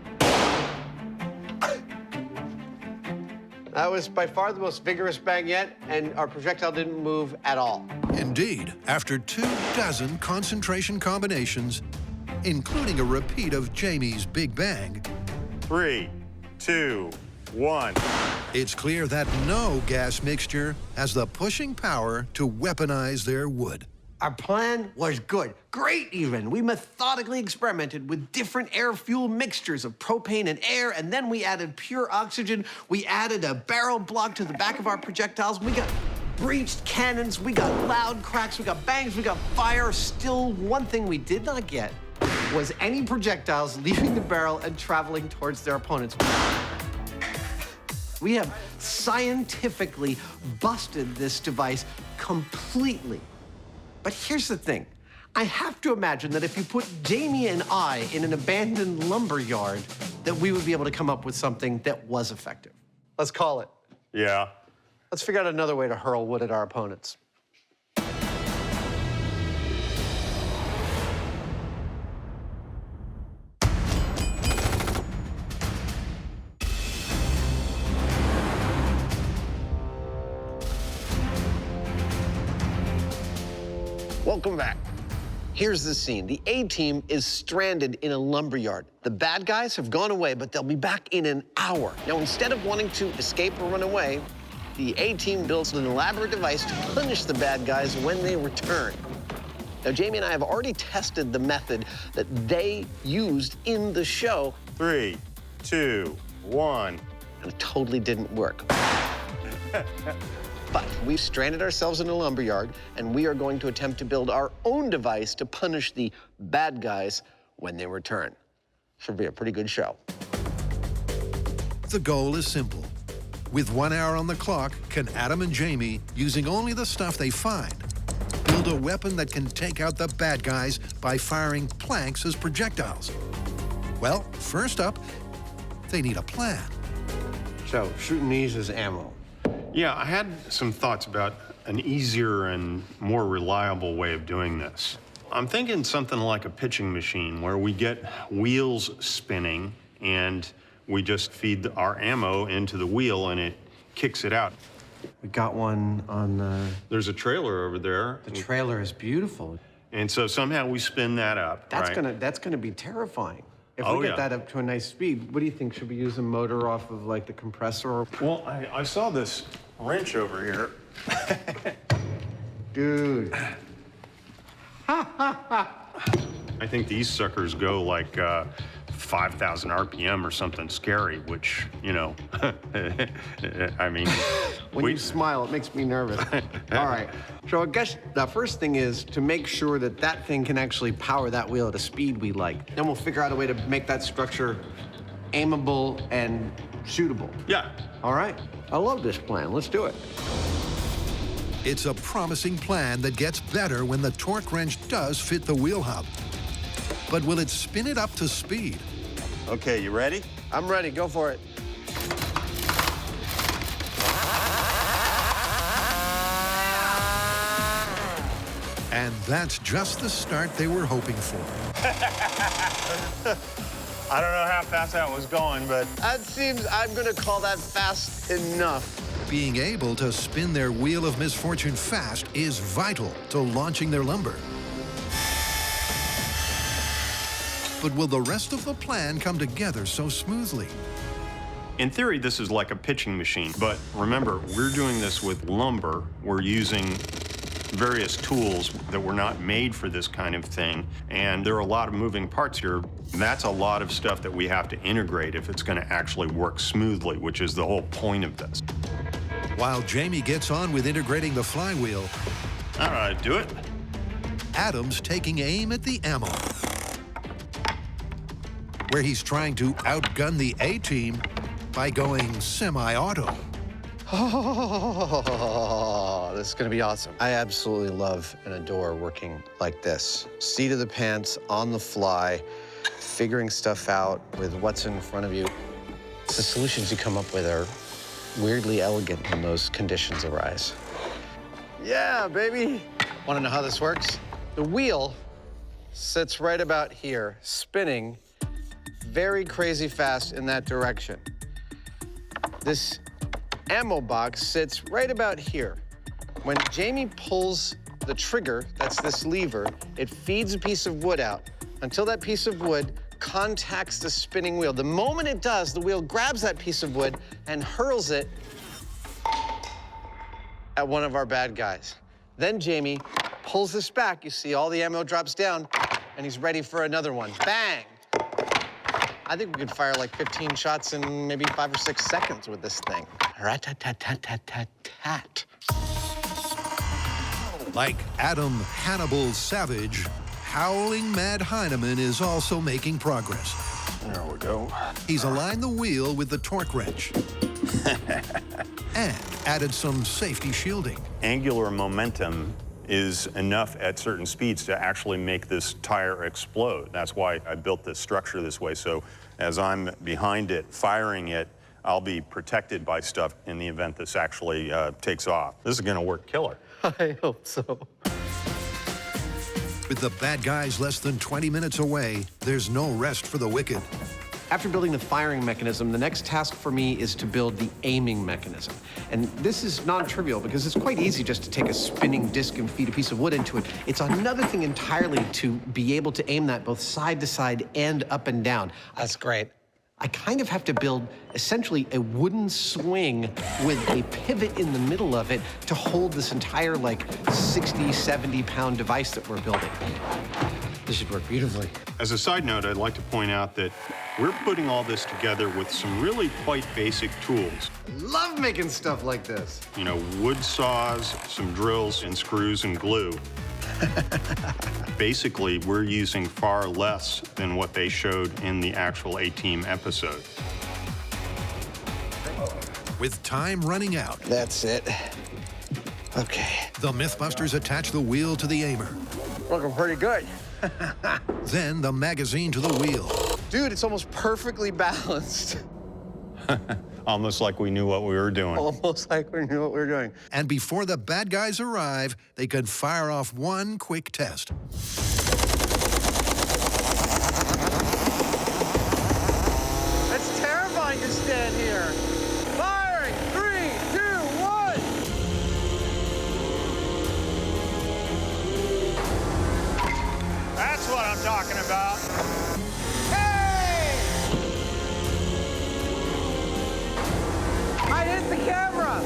That was by far the most vigorous bang yet, and our projectile didn't move at all. Indeed, after 24 concentration combinations, including a repeat of Jamie's Big Bang, 3, 2, 1. It's clear that no gas mixture has the pushing power to weaponize their wood. Our plan was good, great even. We methodically experimented with different air-fuel mixtures of propane and air, and then we added pure oxygen. We added a barrel block to the back of our projectiles. We got breached cannons, we got loud cracks, we got bangs, we got fire. Still, one thing we did not get was any projectiles leaving the barrel and traveling towards their opponents. We have scientifically busted this device completely. But here's the thing. I have to imagine that if you put Jamie and I in an abandoned lumber yard, that we would be able to come up with something that was effective. Let's call it. Yeah. Let's figure out another way to hurl wood at our opponents. Welcome back. Here's the scene. The A-team is stranded in a lumberyard. The bad guys have gone away, but they'll be back in an hour. Now, instead of wanting to escape or run away, the A-team builds an elaborate device to punish the bad guys when they return. Now, Jamie and I have already tested the method that they used in the show. 3, 2, 1. And it totally didn't work. But we've stranded ourselves in a lumberyard, and we are going to attempt to build our own device to punish the bad guys when they return. Should be a pretty good show. The goal is simple. With 1 hour on the clock, can Adam and Jamie, using only the stuff they find, build a weapon that can take out the bad guys by firing planks as projectiles? Well, first up, they need a plan. So, shooting these as ammo. Yeah, I had some thoughts about an easier and more reliable way of doing this. I'm thinking something like a pitching machine where we get wheels spinning and we just feed our ammo into the wheel and it kicks it out. We got one on the... There's a trailer over there. The trailer is beautiful. And so somehow we spin that up, That's right? gonna be terrifying. If we get that up to a nice speed, what do you think? Should we use a motor off of like the compressor? Well, I saw this wrench over here. Dude. I think these suckers go like 5,000 RPM or something scary, which, you know, I mean... When you smile, it makes me nervous. All right, so I guess the first thing is to make sure that that thing can actually power that wheel at a speed we like. Then we'll figure out a way to make that structure aimable and shootable. Yeah. All right, I love this plan. Let's do it. It's a promising plan that gets better when the torque wrench does fit the wheel hub. But will it spin it up to speed? Okay, you ready? I'm ready. Go for it. And that's just the start they were hoping for. I don't know how fast that was going, but... That seems, I'm gonna call that fast enough. Being able to spin their wheel of misfortune fast is vital to launching their lumber. But will the rest of the plan come together so smoothly? In theory, this is like a pitching machine, but remember, we're doing this with lumber. We're using various tools that were not made for this kind of thing, and there are a lot of moving parts here. That's a lot of stuff that we have to integrate if it's going to actually work smoothly, which is the whole point of this. While Jamie gets on with integrating the flywheel, all right, do it. Adam's taking aim at the ammo, where he's trying to outgun the A-team by going semi-auto. Oh, this is gonna be awesome. I absolutely love and adore working like this. Seat of the pants, on the fly, figuring stuff out with what's in front of you. The solutions you come up with are weirdly elegant when those conditions arise. Yeah, baby. Wanna know how this works? The wheel sits right about here, spinning very crazy fast in that direction. This ammo box sits right about here. When Jamie pulls the trigger, that's this lever, it feeds a piece of wood out until that piece of wood contacts the spinning wheel. The moment it does, the wheel grabs that piece of wood and hurls it at one of our bad guys. Then Jamie pulls this back. You see all the ammo drops down, and he's ready for another one. Bang! I think we could fire like 15 shots in maybe 5 or 6 seconds with this thing. Rat-tat-tat-tat-tat. Like Adam Hannibal Savage, howling mad Hyneman is also making progress. There we go. He's aligned the wheel with the torque wrench and added some safety shielding. Angular momentum is enough at certain speeds to actually make this tire explode. That's why I built this structure this way. So as I'm behind it, firing it, I'll be protected by stuff in the event this actually takes off. This is gonna work killer. I hope so. With the bad guys less than 20 minutes away, there's no rest for the wicked. After building the firing mechanism, the next task for me is to build the aiming mechanism. And this is non-trivial because it's quite easy just to take a spinning disc and feed a piece of wood into it. It's another thing entirely to be able to aim that both side to side and up and down. That's great. I kind of have to build essentially a wooden swing with a pivot in the middle of it to hold this entire like 60, 70-pound device that we're building. This should work beautifully. As a side note, I'd like to point out that we're putting all this together with some really quite basic tools. Love making stuff like this. You know, wood saws, some drills and screws and glue. Basically, we're using far less than what they showed in the actual A-Team episode. With time running out. That's it. Okay. The Mythbusters attach the wheel to the aimer. Looking pretty good. Then the magazine to the wheel. Dude, it's almost perfectly balanced. Almost like we knew what we were doing. Almost like we knew what we were doing. And before the bad guys arrive, they can fire off one quick test. It's terrifying to stand here. Firing! 3, 2, 1! That's what I'm talking about. I hit the camera!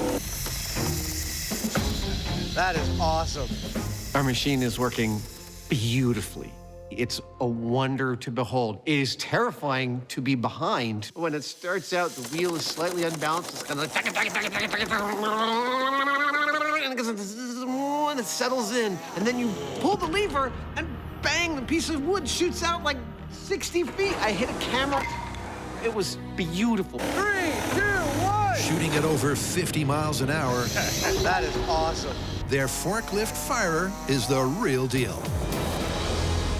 That is awesome. Our machine is working beautifully. It's a wonder to behold. It is terrifying to be behind. When it starts out, the wheel is slightly unbalanced. It's kind of like, and it settles in. And then you pull the lever, and bang, the piece of wood shoots out like 60 feet. I hit a camera. It was beautiful. 3, 2, 1. Shooting at over 50 miles an hour. That is awesome. Their forklift firer is the real deal.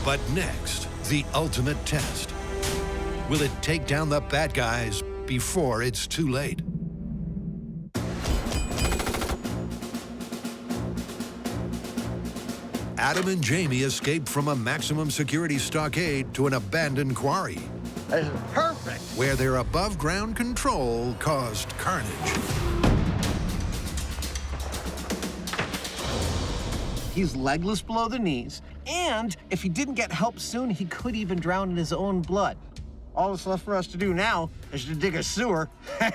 But next, the ultimate test. Will it take down the bad guys before it's too late? Adam and Jamie escaped from a maximum security stockade to an abandoned quarry. This is perfect. Where their above-ground control caused carnage. He's legless below the knees, and if he didn't get help soon, he could even drown in his own blood. All that's left for us to do now is to dig a sewer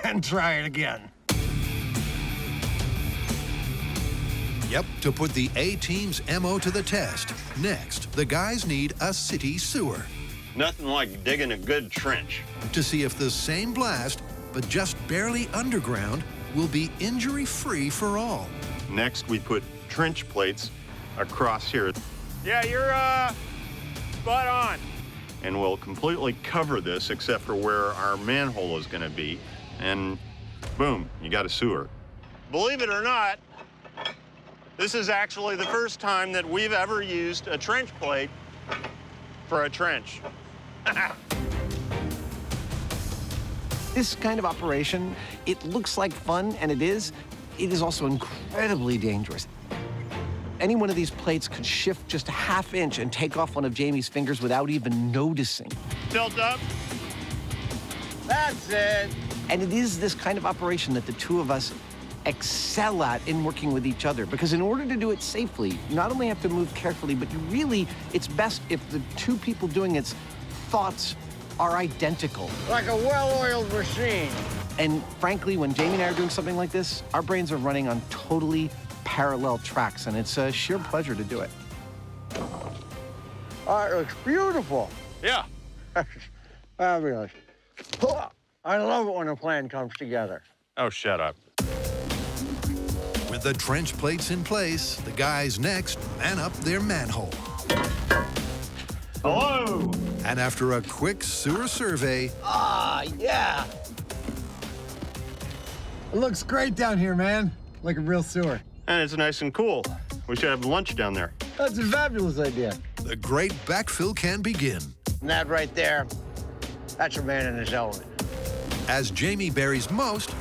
and try it again. Yep, to put the A-Team's MO to the test. Next, the guys need a city sewer. Nothing like digging a good trench. To see if the same blast, but just barely underground, will be injury-free for all. Next, we put trench plates across here. Yeah, you're spot on. And we'll completely cover this except for where our manhole is going to be. And boom, you got a sewer. Believe it or not, this is actually the first time that we've ever used a trench plate for a trench. This kind of operation, it looks like fun, and it is also incredibly dangerous. Any one of these plates could shift just a half inch and take off one of Jamie's fingers without even noticing. Tilt up. That's it. And it is this kind of operation that the two of us excel at in working with each other, because in order to do it safely, you not only have to move carefully, but it's best if the two people doing its thoughts are identical. Like a well-oiled machine. And frankly, when Jamie and I are doing something like this, our brains are running on totally parallel tracks, and it's a sheer pleasure to do it. Oh, it looks beautiful. Yeah. Fabulous. I love it when a plan comes together. Oh, shut up. With the trench plates in place, the guys next man up their manhole. Hello. And after a quick sewer survey... Yeah. It looks great down here, man. Like a real sewer. And it's nice and cool. We should have lunch down there. That's a fabulous idea. The great backfill can begin. And that right there, that's a man in his element. As Jamie buries most,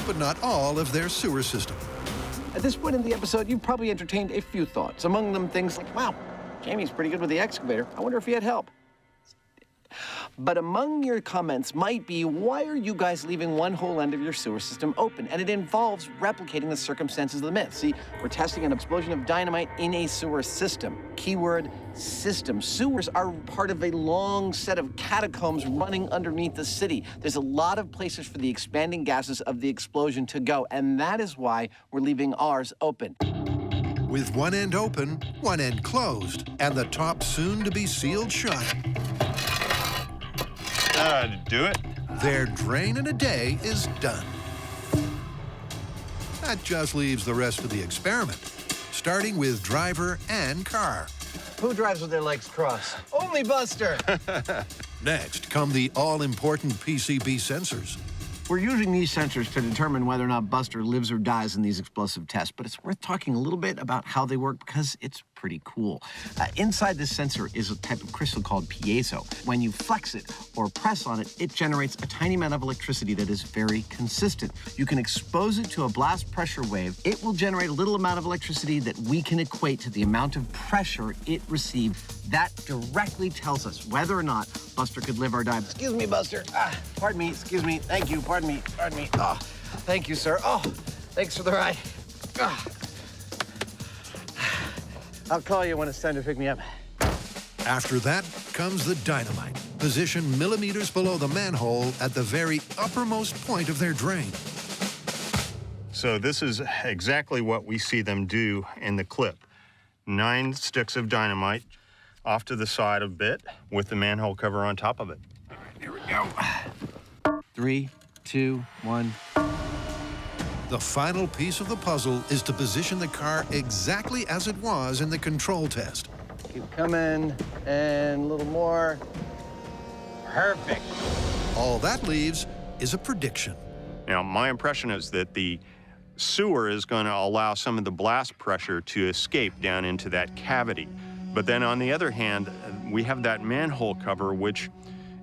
but not all, of their sewer system. At this point in the episode, you've probably entertained a few thoughts. Among them, things like, wow, Jamie's pretty good with the excavator. I wonder if he had help. But among your comments might be, why are you guys leaving one whole end of your sewer system open? And it involves replicating the circumstances of the myth. See, we're testing an explosion of dynamite in a sewer system. Keyword, system. Sewers are part of a long set of catacombs running underneath the city. There's a lot of places for the expanding gases of the explosion to go, and that is why we're leaving ours open. With one end open, one end closed, and the top soon to be sealed shut. Do it. Their drain in a day is done. That just leaves the rest of the experiment, starting with driver and car. Who drives with their legs crossed? Only Buster. Next come the all-important PCB sensors. We're using these sensors to determine whether or not Buster lives or dies in these explosive tests, but it's worth talking a little bit about how they work because it's pretty cool. Inside this sensor is a type of crystal called piezo. When you flex it or press on it, it generates a tiny amount of electricity that is very consistent. You can expose it to a blast pressure wave. It will generate a little amount of electricity that we can equate to the amount of pressure it received. That directly tells us whether or not Buster could live or die. Excuse me, Buster. Pardon me, excuse me, thank you, pardon me, pardon me. Oh, thank you, sir. Oh, thanks for the ride. Oh. I'll call you when it's time to pick me up. After that comes the dynamite, positioned millimeters below the manhole at the very uppermost point of their drain. So this is exactly what we see them do in the clip. 9 sticks of dynamite off to the side a bit with the manhole cover on top of it. Here we go. 3, 2, 1. The final piece of the puzzle is to position the car exactly as it was in the control test. Keep coming, and a little more. Perfect. All that leaves is a prediction. Now, my impression is that the sewer is going to allow some of the blast pressure to escape down into that cavity. But then on the other hand, we have that manhole cover, which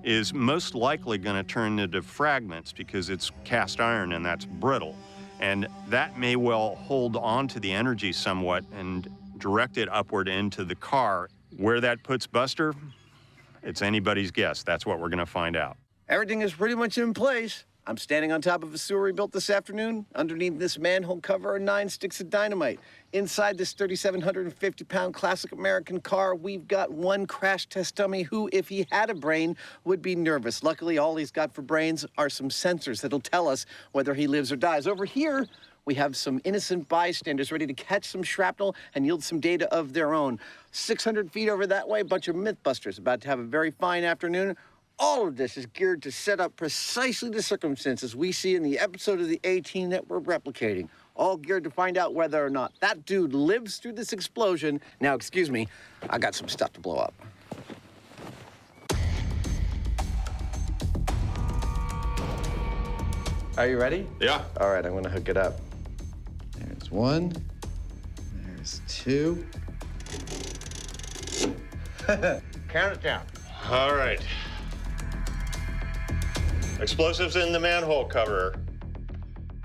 is most likely going to turn into fragments because it's cast iron and that's brittle. And that may well hold on to the energy somewhat and direct it upward into the car. Where that puts Buster, it's anybody's guess. That's what we're going to find out. Everything is pretty much in place. I'm standing on top of a sewer we built this afternoon. Underneath this manhole cover are 9 sticks of dynamite. Inside this 3,750-pound classic American car, we've got one crash test dummy who, if he had a brain, would be nervous. Luckily, all he's got for brains are some sensors that'll tell us whether he lives or dies. Over here, we have some innocent bystanders ready to catch some shrapnel and yield some data of their own. 600 feet over that way, a bunch of Mythbusters about to have a very fine afternoon. All of this is geared to set up precisely the circumstances we see in the episode of the A-Team that we're replicating. All geared to find out whether or not that dude lives through this explosion. Now, excuse me, I got some stuff to blow up. Are you ready? Yeah. All right, I'm gonna hook it up. There's 1, there's 2. Count it down. All right. Explosives in the manhole cover.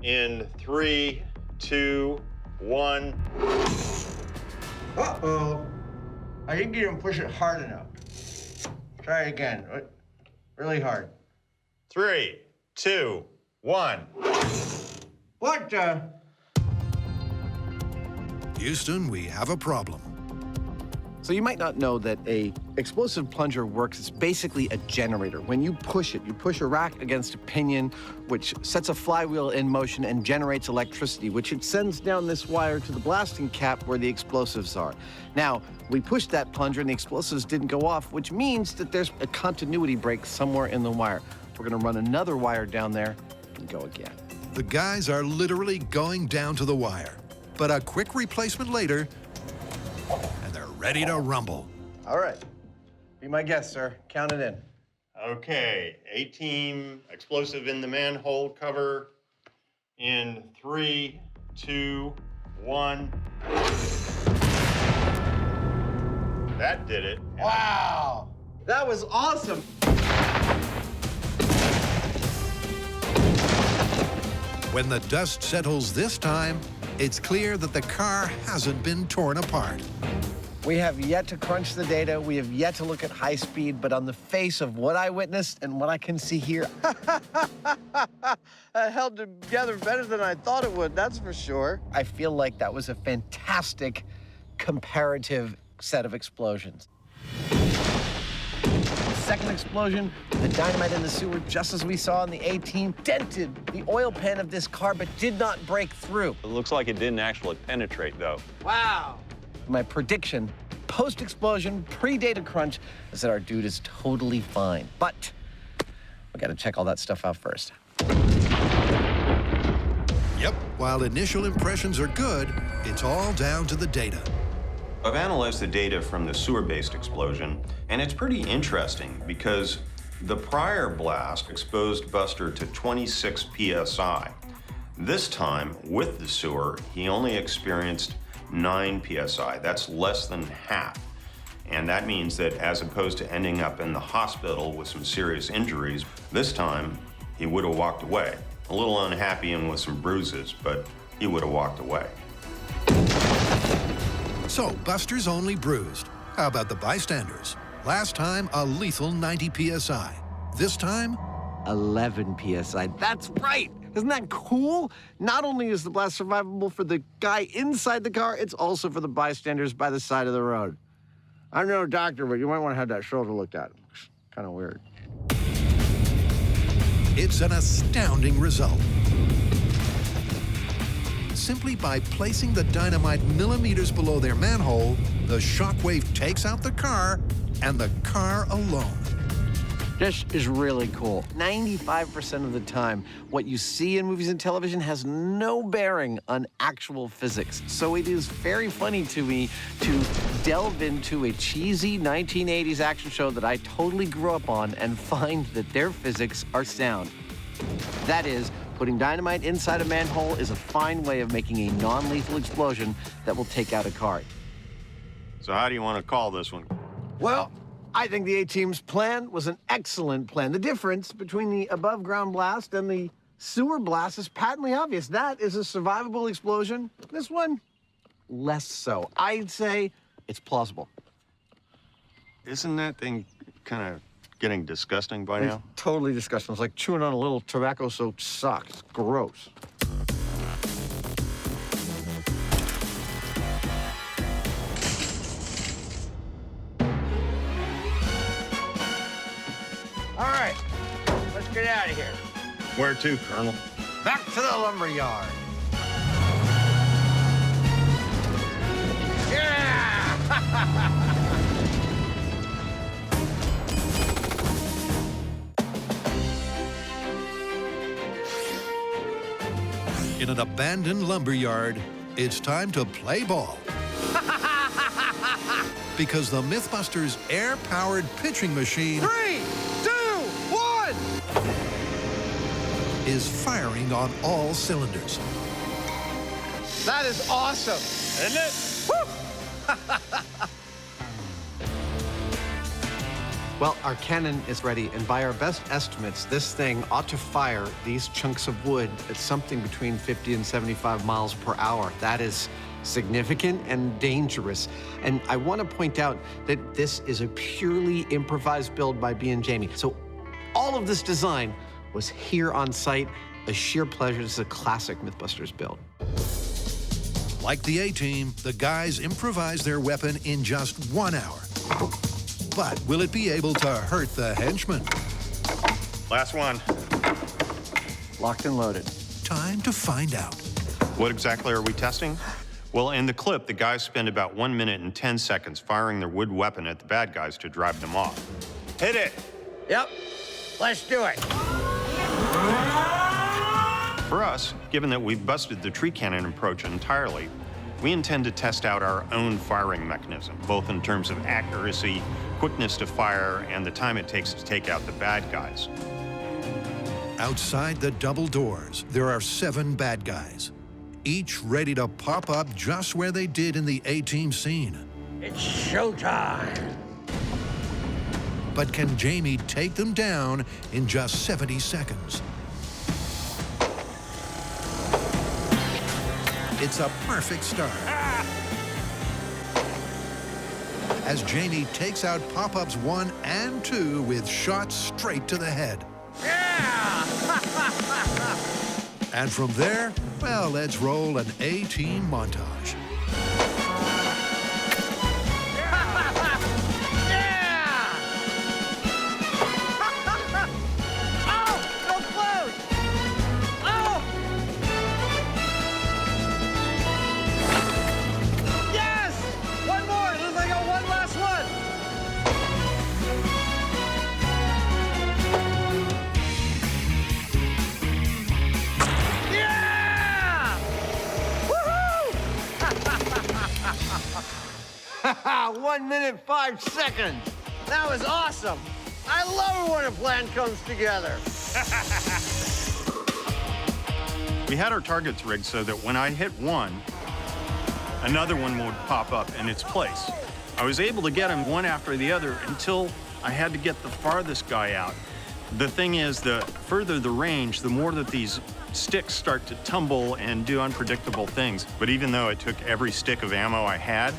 In 3, 2, 1. Uh-oh. I think you didn't push it hard enough. Try it again. Really hard. 3, 2, 1. What the? Houston, we have a problem. So you might not know that a explosive plunger works as basically a generator. When you push it, you push a rack against a pinion, which sets a flywheel in motion and generates electricity, which it sends down this wire to the blasting cap where the explosives are. Now, we pushed that plunger and the explosives didn't go off, which means that there's a continuity break somewhere in the wire. We're gonna run another wire down there and go again. The guys are literally going down to the wire. But a quick replacement later, and they're ready to rumble. All right. Be my guest, sir. Count it in. Okay, A-Team explosive in the manhole cover. In 3, 2, 1. That did it. Wow. That was awesome. When the dust settles this time, it's clear that the car hasn't been torn apart. We have yet to crunch the data. We have yet to look at high speed, but on the face of what I witnessed and what I can see here, it held together better than I thought it would, that's for sure. I feel like that was a fantastic comparative set of explosions. Second explosion, the dynamite in the sewer, just as we saw in the A-Team, dented the oil pan of this car, but did not break through. It looks like it didn't actually penetrate, though. Wow. My prediction, post-explosion, pre-data crunch, is that our dude is totally fine. But we gotta check all that stuff out first. Yep, while initial impressions are good, it's all down to the data. I've analyzed the data from the sewer-based explosion, and it's pretty interesting because the prior blast exposed Buster to 26 psi. This time, with the sewer, he only experienced 9 psi. That's less than half. And that means that as opposed to ending up in the hospital with some serious injuries, this time he would have walked away. A little unhappy and with some bruises, but he would have walked away. So Buster's only bruised. How about the bystanders? Last time, a lethal 90 psi. This time, 11 psi. That's right. Isn't that cool? Not only is the blast survivable for the guy inside the car, it's also for the bystanders by the side of the road. I'm no doctor, but you might want to have that shoulder looked at. It's kind of weird. It's an astounding result. Simply by placing the dynamite millimeters below their manhole, the shockwave takes out the car and the car alone. This is really cool. 95% of the time, what you see in movies and television has no bearing on actual physics. So it is very funny to me to delve into a cheesy 1980s action show that I totally grew up on and find that their physics are sound. That is, putting dynamite inside a manhole is a fine way of making a non-lethal explosion that will take out a car. So how do you want to call this one? Well, I think the A-Team's plan was an excellent plan. The difference between the above-ground blast and the sewer blast is patently obvious. That is a survivable explosion. This one, less so. I'd say it's plausible. Isn't that thing kind of getting disgusting by now? It's totally disgusting. It's like chewing on a little tobacco-soaked sock. It's gross. All right, let's get out of here. Where to, Colonel? Back to the lumber yard. In an abandoned lumber yard, it's time to play ball. Because the Mythbusters air-powered pitching machine 3, 2, 1! is firing on all cylinders. That is awesome. Isn't it? Well, our cannon is ready, and by our best estimates, this thing ought to fire these chunks of wood at something between 50 and 75 miles per hour. That is significant and dangerous. And I want to point out that this is a purely improvised build by B and Jamie. So all of this design was here on site. A sheer pleasure. This is a classic Mythbusters build. Like the A-Team, the guys improvised their weapon in just 1 hour. But will it be able to hurt the henchmen? Last one. Locked and loaded. Time to find out. What exactly are we testing? Well, in the clip, the guys spend about 1 minute and 10 seconds firing their wood weapon at the bad guys to drive them off. Hit it! Yep, let's do it. For us, given that we've busted the tree cannon approach entirely, we intend to test out our own firing mechanism, both in terms of accuracy, quickness to fire, and the time it takes to take out the bad guys. Outside the double doors, there are 7 bad guys, each ready to pop up just where they did in the A-Team scene. It's showtime. But can Jamie take them down in just 70 seconds? It's a perfect start. As Jamie takes out pop-ups 1 and 2 with shots straight to the head. Yeah! And from there, well, let's roll an A-Team montage. Wow, 1 minute, 5 seconds. That was awesome. I love it when a plan comes together. We had our targets rigged so that when I hit one, another one would pop up in its place. I was able to get them one after the other until I had to get the farthest guy out. The thing is, the further the range, the more that these sticks start to tumble and do unpredictable things. But even though it took every stick of ammo I had,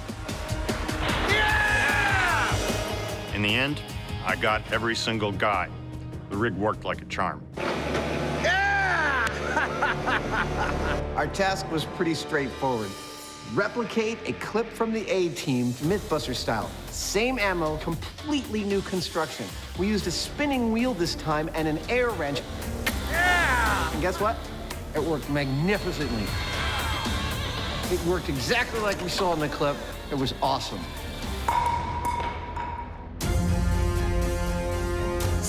in the end, I got every single guy. The rig worked like a charm. Our task was pretty straightforward. Replicate a clip from the A-Team, Mythbusters style. Same ammo, completely new construction. We used a spinning wheel this time and an air wrench. And guess what? It worked magnificently. It worked exactly like we saw in the clip. It was awesome.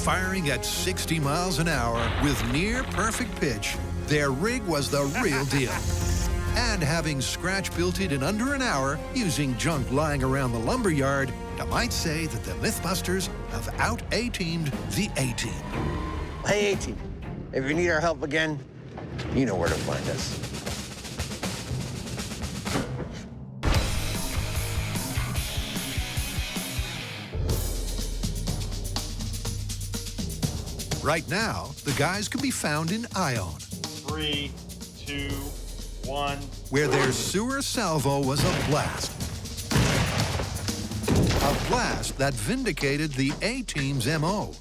Firing at 60 miles an hour with near perfect pitch, their rig was the real deal. And having scratch built it in under an hour using junk lying around the lumberyard, I might say that the Mythbusters have out-A-teamed the A-Team. Hey, A-Team, if you need our help again, you know where to find us. Right now, the guys can be found in Ione, 3, 2, 1. where their sewer salvo was a blast. A blast that vindicated the A-Team's MO.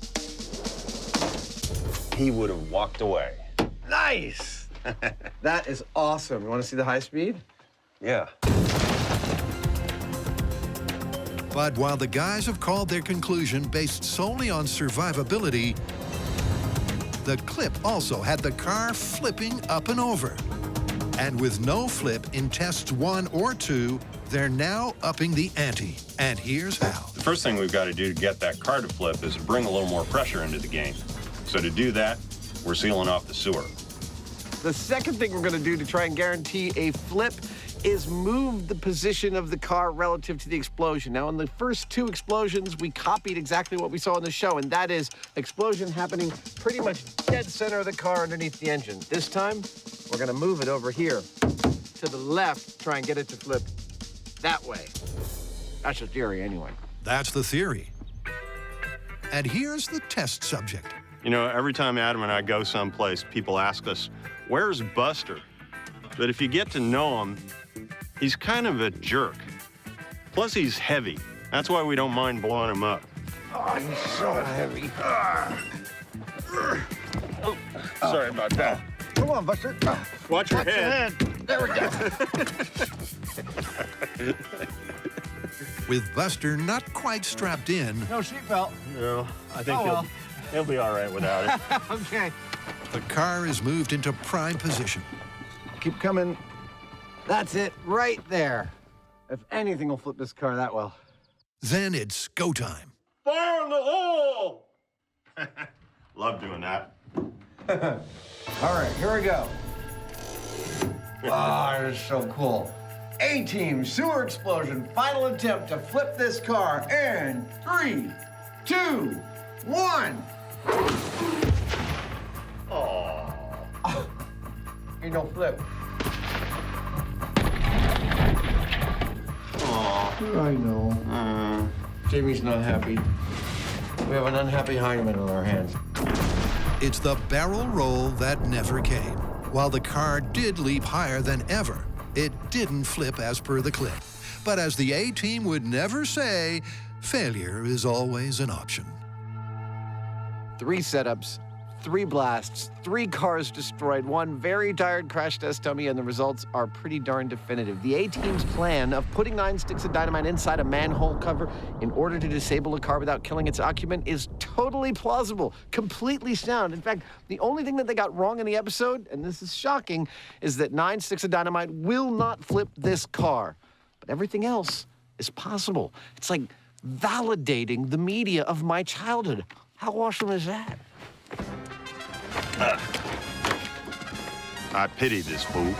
He would have walked away. Nice! That is awesome. You want to see the high speed? Yeah. But while the guys have called their conclusion based solely on survivability, the clip also had the car flipping up and over. And with no flip in tests 1 or 2, they're now upping the ante. And here's how. The first thing we've got to do to get that car to flip is to bring a little more pressure into the game. So to do that, we're sealing off the sewer. The second thing we're going to do to try and guarantee a flip is move the position of the car relative to the explosion. Now, in the first 2 explosions, we copied exactly what we saw in the show, and that is explosion happening pretty much dead center of the car underneath the engine. This time, we're going to move it over here to the left, try and get it to flip that way. That's the theory, anyway. That's the theory. And here's the test subject. You know, every time Adam and I go someplace, people ask us, where's Buster? But if you get to know him, he's kind of a jerk. Plus, he's heavy. That's why we don't mind blowing him up. Oh, he's so heavy. Oh, sorry about that. Come on, Buster. Watch your head. There we go. With Buster not quite strapped in, No seatbelt. No, I think well. he'll be all right without it. Okay. the car is moved into prime position. Keep coming. That's it, right there. If anything will flip this car that well. Then it's go time. Fire in the hole! Love doing that. All right, here we go. Oh, this is so cool. A-Team sewer explosion, final attempt to flip this car in 3, 2, 1. Oh. Ain't no flip. Oh. I know. Jamie's not happy. We have an unhappy Hyneman on our hands. It's the barrel roll that never came. While the car did leap higher than ever, it didn't flip as per the clip. But as the A-Team would never say, failure is always an option. 3 setups, 3 blasts, 3 cars destroyed, 1 very tired crash test dummy, and the results are pretty darn definitive. The A-Team's plan of putting 9 sticks of dynamite inside a manhole cover in order to disable a car without killing its occupant is totally plausible, completely sound. In fact, the only thing that they got wrong in the episode, and this is shocking, is that 9 sticks of dynamite will not flip this car. But everything else is possible. It's like validating the media of my childhood. How awesome is that? I pity this fool.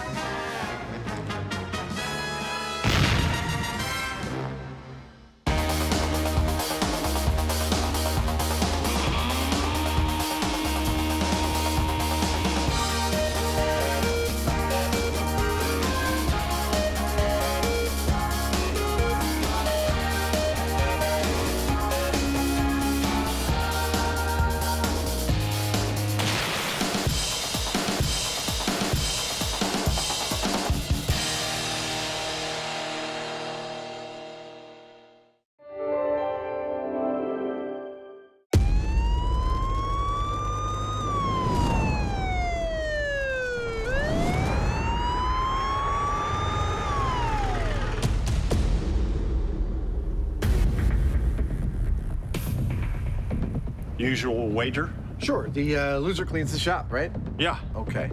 Usual wager? Sure, the loser cleans the shop, right? Yeah. Okay.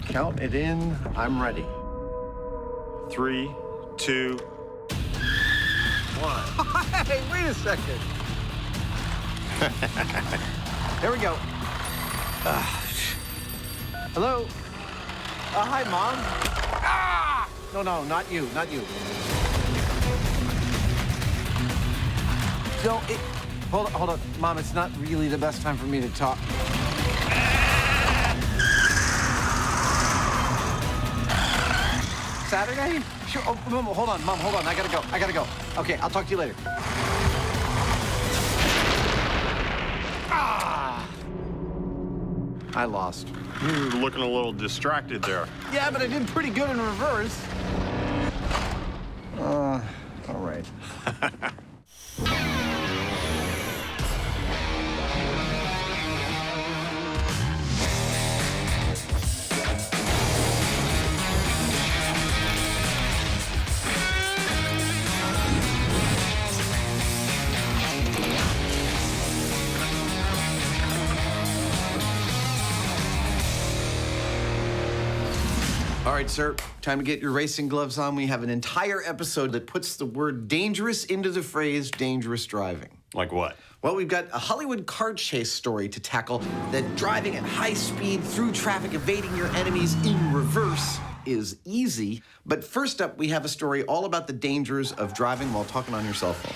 Count it in, I'm ready. 3, 2, 1. Hey, wait a second. There we go. Hello? Hi, Mom. Ah! No, not you, not you. Don't, hold on. Mom, it's not really the best time for me to talk. Saturday? Sure. Oh, Mom, hold on. I gotta go. Okay, I'll talk to you later. Ah! I lost. You're looking a little distracted there. Yeah, but I did pretty good in reverse. All right. All right, sir, time to get your racing gloves on. We have an entire episode that puts the word dangerous into the phrase dangerous driving. Like what? Well, we've got a Hollywood car chase story to tackle, that driving at high speed through traffic, evading your enemies in reverse is easy. But first up, we have a story all about the dangers of driving while talking on your cell phone.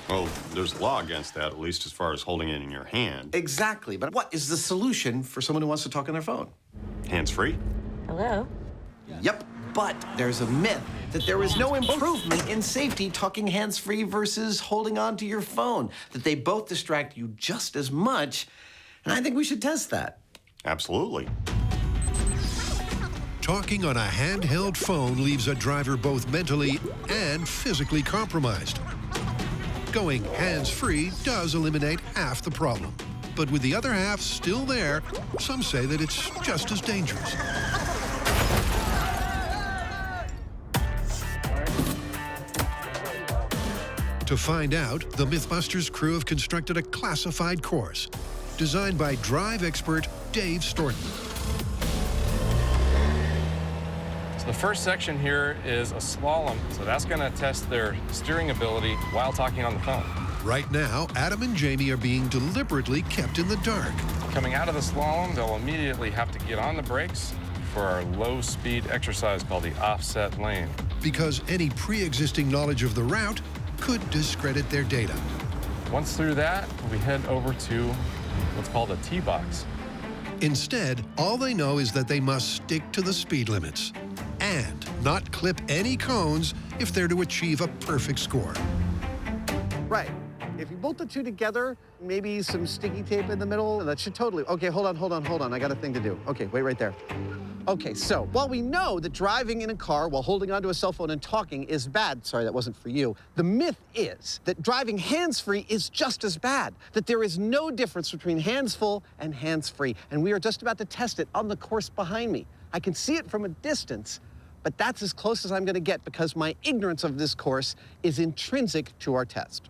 Well, there's a law against that, at least as far as holding it in your hand. Exactly, but what is the solution for someone who wants to talk on their phone? Hands-free. Hello? Yep, but there's a myth that there is no improvement in safety talking hands-free versus holding on to your phone, that they both distract you just as much, and I think we should test that. Absolutely. Talking on a handheld phone leaves a driver both mentally and physically compromised. Going hands-free does eliminate half the problem. But with the other half still there, some say that it's just as dangerous. To find out, the Mythbusters crew have constructed a classified course designed by drive expert Dave Storton. So the first section here is a slalom, so that's going to test their steering ability while talking on the phone. Right now, Adam and Jamie are being deliberately kept in the dark. Coming out of the slalom, they'll immediately have to get on the brakes for our low-speed exercise called the offset lane. Because any pre-existing knowledge of the route could discredit their data. Once through that, we head over to what's called a T-box. Instead, all they know is that they must stick to the speed limits and not clip any cones if they're to achieve a perfect score. Right. If you bolt the two together, maybe some sticky tape in the middle, that should totally... Okay, hold on. I got a thing to do. Okay, wait right there. Okay, so while we know that driving in a car while holding onto a cell phone and talking is bad, sorry, that wasn't for you, the myth is that driving hands-free is just as bad, that there is no difference between hands full and hands-free, and we are just about to test it on the course behind me. I can see it from a distance, but that's as close as I'm gonna get because my ignorance of this course is intrinsic to our test.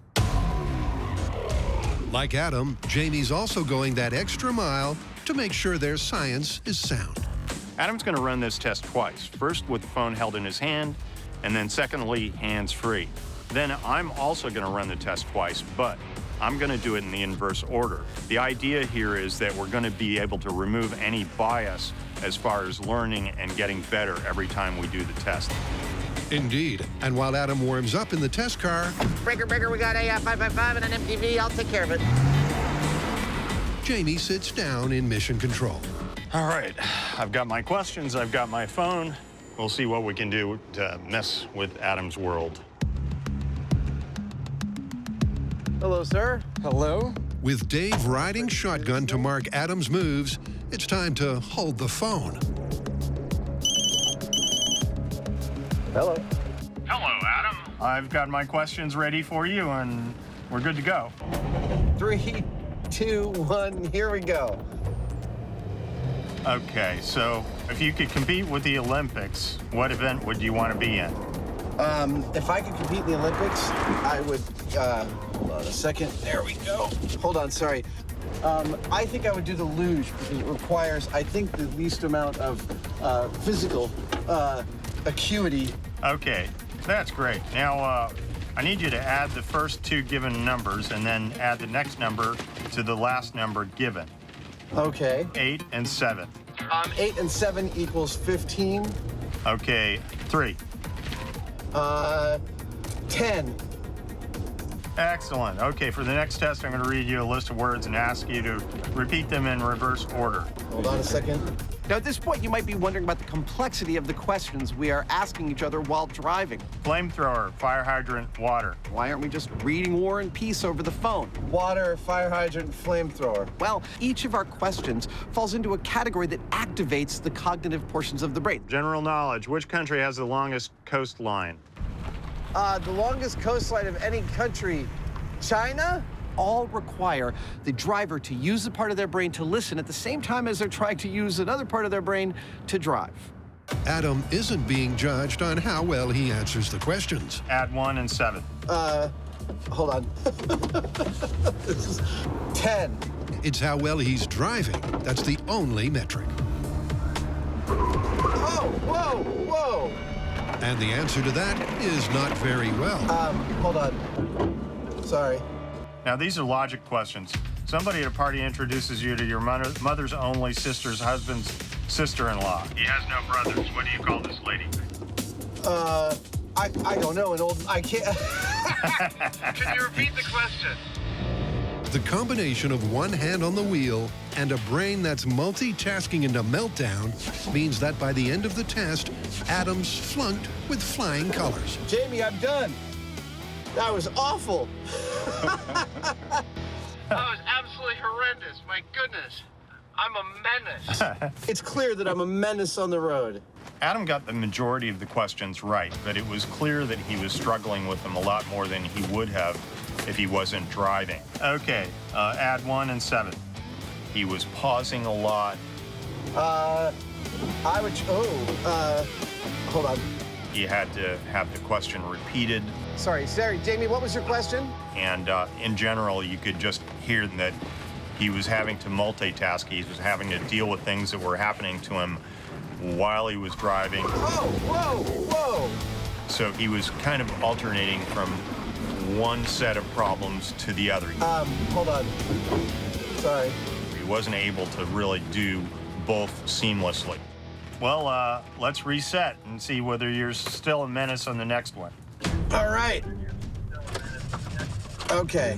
Like Adam, Jamie's also going that extra mile to make sure their science is sound. Adam's going to run this test twice. First with the phone held in his hand, and then secondly, hands-free. Then I'm also going to run the test twice, but I'm going to do it in the inverse order. The idea here is that we're going to be able to remove any bias as far as learning and getting better every time we do the test. Indeed. And while Adam warms up in the test car... Breaker, we got a 555 and an MTV. I'll take care of it. Jamie sits down in mission control. All right, I've got my questions, I've got my phone. We'll see what we can do to mess with Adam's world. Hello, sir. Hello. With Dave riding shotgun to mark Adam's moves, it's time to hold the phone. Hello. Hello, Adam. I've got my questions ready for you, and we're good to go. 3, 2, 1, here we go. Okay, so if you could compete with the Olympics, what event would you want to be in? If I could compete in the Olympics, I would, hold on a second. There we go. Hold on, sorry. I think I would do the luge because it requires, I think, the least amount of physical acuity. Okay, that's great. Now, I need you to add the first two given numbers and then add the next number to the last number given. Okay. 8 and 7. 8 and 7 equals 15. Okay, 3. 10. Excellent. Okay, for the next test, I'm going to read you a list of words and ask you to repeat them in reverse order. Hold on a second. Now, at this point, you might be wondering about the complexity of the questions we are asking each other while driving. Flamethrower, fire hydrant, water. Why aren't we just reading War and Peace over the phone? Water, fire hydrant, flamethrower. Well, each of our questions falls into a category that activates the cognitive portions of the brain. General knowledge, which country has the longest coastline? The longest coastline of any country, China? All require the driver to use a part of their brain to listen at the same time as they're trying to use another part of their brain to drive. Adam isn't being judged on how well he answers the questions. Add 1 and 7. Hold on. This is 10. It's how well he's driving. That's the only metric. Oh, whoa, whoa. And the answer to that is not very well. Hold on. Sorry. Now, these are logic questions. Somebody at a party introduces you to your mother's only sister's husband's sister-in-law. He has no brothers. What do you call this lady? I don't know. I can't. Can you repeat the question? The combination of one hand on the wheel and a brain that's multitasking into meltdown means that by the end of the test, Adam's flunked with flying colors. Jamie, I'm done. That was awful. That was absolutely horrendous. My goodness. I'm a menace. It's clear that I'm a menace on the road. Adam got the majority of the questions right, but it was clear that he was struggling with them a lot more than he would have if he wasn't driving. Okay, add 1 and 7. He was pausing a lot. Hold on. He had to have the question repeated. Sorry, Jamie, what was your question? And in general, you could just hear that he was having to multitask. He was having to deal with things that were happening to him while he was driving. Whoa. So he was kind of alternating from one set of problems to the other. Hold on. Sorry. He wasn't able to really do both seamlessly. Well, let's reset and see whether you're still a menace on the next one. All right. Okay.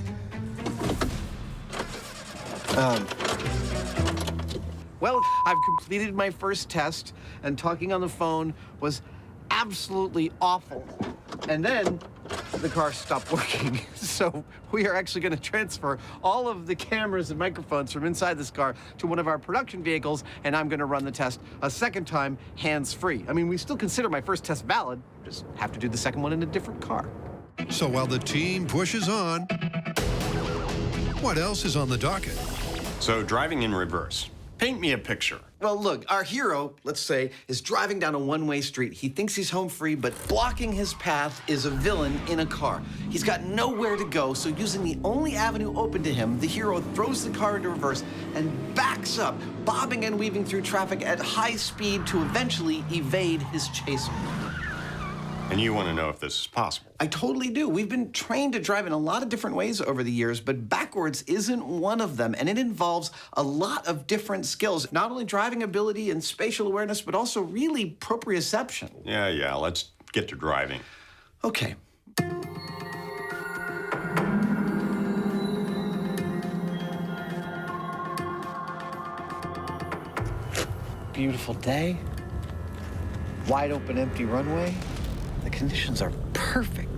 Well, I've completed my first test, and talking on the phone was absolutely awful. And then the car stopped working. So we are actually going to transfer all of the cameras and microphones from inside this car to one of our production vehicles, and I'm going to run the test a second time hands-free. I mean, we still consider my first test valid, just have to do the second one in a different car. So while the team pushes on, what else is on the docket? So driving in reverse. Paint me a picture. Well, look, our hero, let's say, is driving down a one-way street. He thinks he's home free, but blocking his path is a villain in a car. He's got nowhere to go, so using the only avenue open to him, the hero throws the car into reverse and backs up, bobbing and weaving through traffic at high speed to eventually evade his chaser. And you want to know if this is possible. I totally do. We've been trained to drive in a lot of different ways over the years, but backwards isn't one of them, and it involves a lot of different skills, not only driving ability and spatial awareness, but also really proprioception. Yeah, let's get to driving. Okay. Beautiful day. Wide open, empty runway. The conditions are perfect.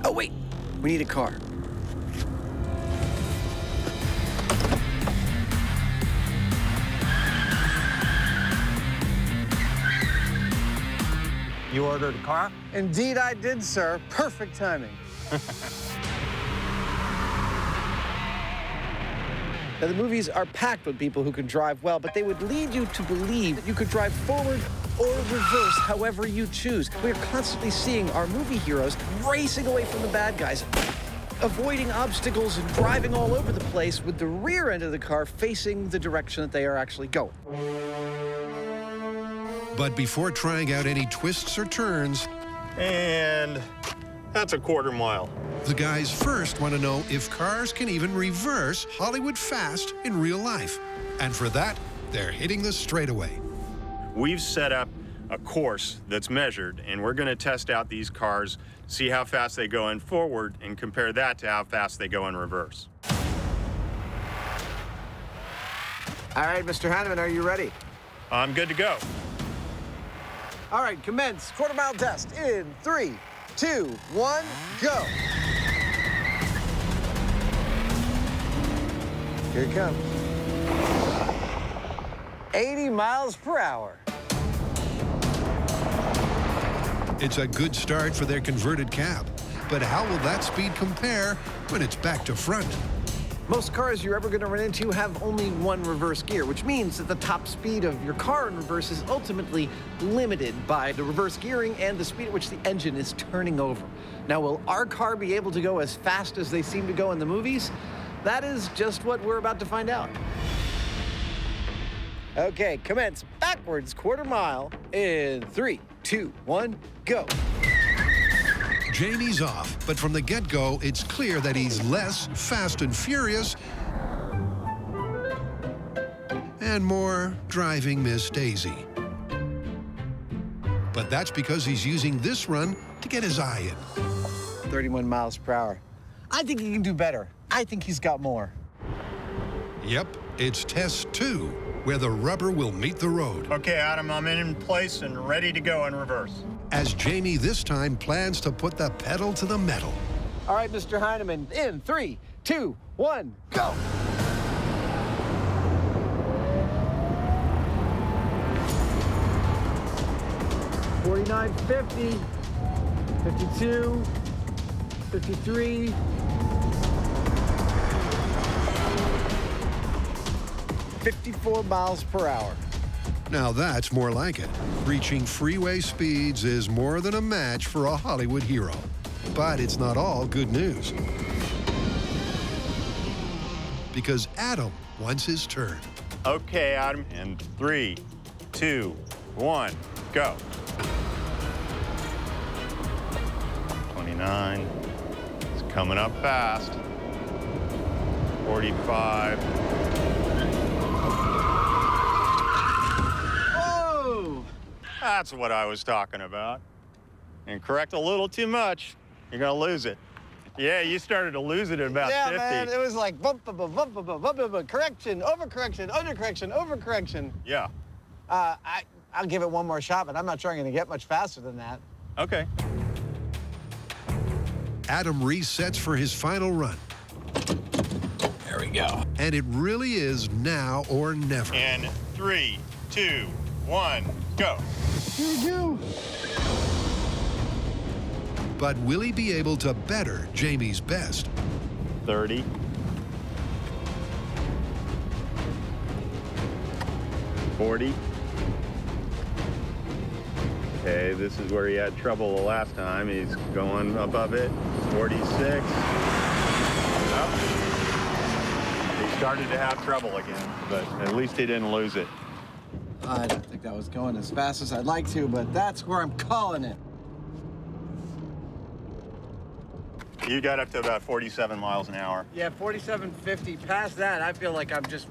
Oh, wait, we need a car. You ordered a car? Indeed, I did, sir. Perfect timing. Now, the movies are packed with people who can drive well, but they would lead you to believe that you could drive forward or reverse, however you choose. We are constantly seeing our movie heroes racing away from the bad guys, avoiding obstacles and driving all over the place with the rear end of the car facing the direction that they are actually going. But before trying out any twists or turns, And that's a quarter mile. the guys first want to know if cars can even reverse Hollywood fast in real life. And for that, they're hitting the straightaway. We've set up a course that's measured, and we're going to test out these cars, see how fast they go in forward, and compare that to how fast they go in reverse. All right, Mr. Hyneman, are you ready? I'm good to go. All right, commence quarter-mile test in 3, 2, 1, go. Here it comes. 80 miles per hour. It's a good start for their converted cab. But how will that speed compare when it's back to front? Most cars you're ever going to run into have only one reverse gear, which means that the top speed of your car in reverse is ultimately limited by the reverse gearing and the speed at which the engine is turning over. Now, will our car be able to go as fast as they seem to go in the movies? That is just what we're about to find out. Okay, commence backwards quarter mile in 3, 2, 1, go. Jamie's off, but from the get-go, it's clear that he's less fast and furious and more driving Miss Daisy. But that's because he's using this run to get his eye in. 31 miles per hour. I think he can do better. I think he's got more. Yep, it's test 2, where the rubber will meet the road. Okay, Adam, I'm in place and ready to go in reverse. As Jamie this time plans to put the pedal to the metal. All right, Mr. Hyneman, in 3, 2, 1, go. $49.50, 52, 53. 54 miles per hour. Now that's more like it. Reaching freeway speeds is more than a match for a Hollywood hero. But it's not all good news. Because Adam wants his turn. Okay, Adam, in 3, 2, 1, go. 29, it's coming up fast. 45. That's what I was talking about. And correct a little too much, you're gonna lose it. Yeah, you started to lose it at about 50. Yeah, man, it was like bump, bump, bump, bump, bump, bump, bump, correction, overcorrection, undercorrection, overcorrection. Yeah. I'll give it one more shot, but I'm not sure I'm gonna get much faster than that. Okay. Adam resets for his final run. There we go. And it really is now or never. In 3, 2, 1, go. Here we go. But will he be able to better Jamie's best? 30. 40. Okay, this is where he had trouble the last time. He's going above it. 46. Oh. He started to have trouble again, but at least he didn't lose it. I don't think that was going as fast as I'd like to, but that's where I'm calling it. You got up to about 47 miles an hour. Yeah, 47.50. Past that, I feel like I'm just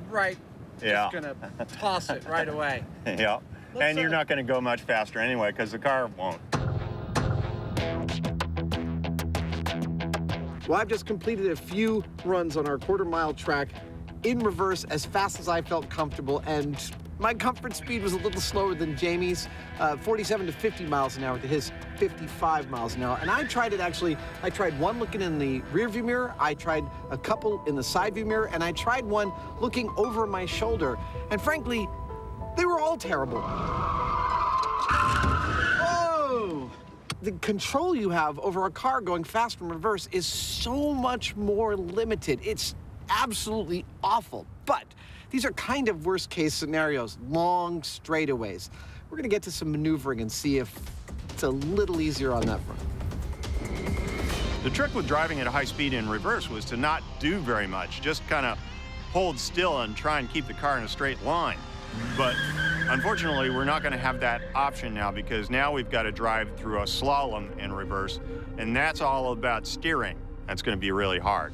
Yeah. gonna toss it right away. Yeah. And you're not going to go much faster anyway, because the car won't. Well, I've just completed a few runs on our quarter-mile track in reverse as fast as I felt comfortable, and my comfort speed was a little slower than Jamie's, 47 to 50 miles an hour to his 55 miles an hour. And I tried it actually, I tried one looking in the rear view mirror, I tried a couple in the side view mirror, and I tried one looking over my shoulder. And frankly, they were all terrible. Whoa! The control you have over a car going fast from reverse is so much more limited. It's absolutely awful. But these are kind of worst case scenarios, long straightaways. We're gonna get to some maneuvering and see if it's a little easier on that front. The trick with driving at a high speed in reverse was to not do very much, just kind of hold still and try and keep the car in a straight line. But Unfortunately, we're not going to have that option now because now we've got to drive through a slalom in reverse, and that's all about steering. That's going to be really hard.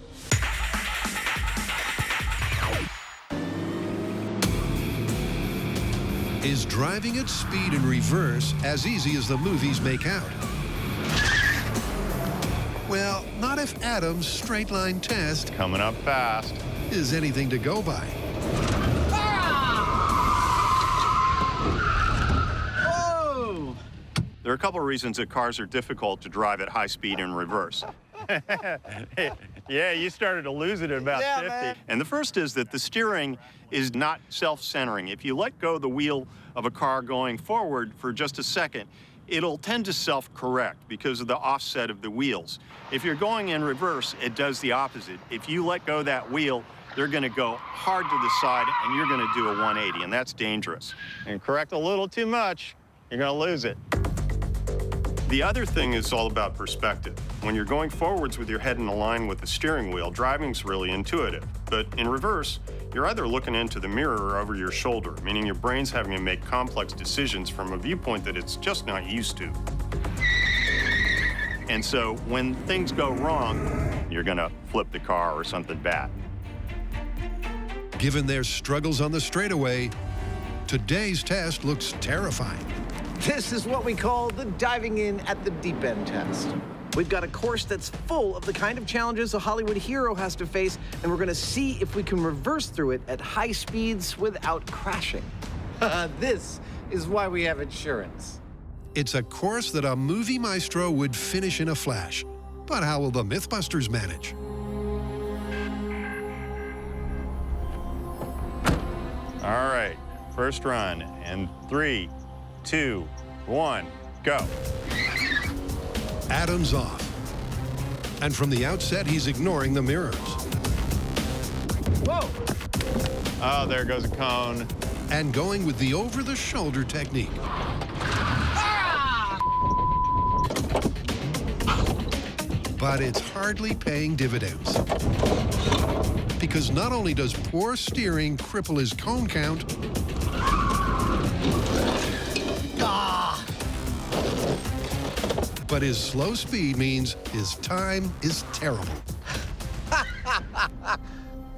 Is driving at speed in reverse as easy as the movies make out? Well, not if Adam's straight-line test, coming up fast, is anything to go by. Whoa! There are a couple of reasons that cars are difficult to drive at high speed in reverse. Yeah, you started to lose it at about 50. Man. And the first is that the steering is not self-centering. If you let go of the wheel of a car going forward for just a second, it'll tend to self-correct because of the offset of the wheels. If you're going in reverse, it does the opposite. If you let go of that wheel, they're going to go hard to the side, and you're going to do a 180, and that's dangerous. And correct a little too much, you're going to lose it. The other thing is all about perspective. When you're going forwards with your head in a line with the steering wheel, driving's really intuitive. But in reverse, you're either looking into the mirror or over your shoulder, meaning your brain's having to make complex decisions from a viewpoint that it's just not used to. And so when things go wrong, you're gonna flip the car or something bad. Given their struggles on the straightaway, today's test looks terrifying. This is what we call the diving in at the deep end test. We've got a course that's full of the kind of challenges a Hollywood hero has to face, and we're going to see if we can reverse through it at high speeds without crashing. This is why we have insurance. It's a course that a movie maestro would finish in a flash. But how will the Mythbusters manage? All right, first run, and 3, 2, 1, go. Adam's off. And from the outset, he's ignoring the mirrors. Whoa! Oh, there goes a cone. And going with the over-the-shoulder technique. Ah! But it's hardly paying dividends. Because not only does poor steering cripple his cone count, but his slow speed means his time is terrible.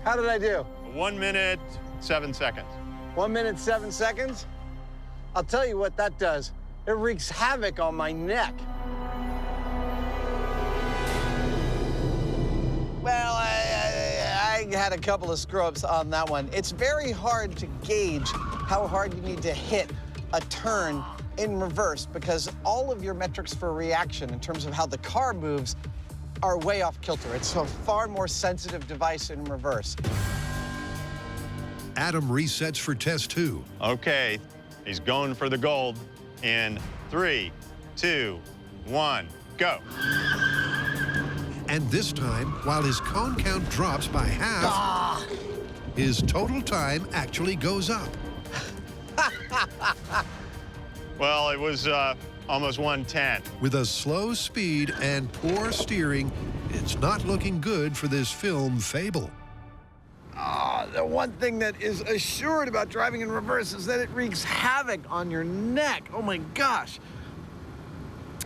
How did I do? 1 minute, 7 seconds. 1 minute, 7 seconds? I'll tell you what that does. It wreaks havoc on my neck. Well, I had a couple of screw-ups on that one. It's very hard to gauge how hard you need to hit a turn in reverse because all of your metrics for reaction in terms of how the car moves are way off kilter. It's a far more sensitive device in reverse. Adam resets for test 2. Okay, he's going for the gold in 3, 2, 1, go. And this time, while his cone count drops by half, his total time actually goes up. Well, it was almost 110. With a slow speed and poor steering, it's not looking good for this film fable. The one thing that is assured about driving in reverse is that it wreaks havoc on your neck. Oh my gosh.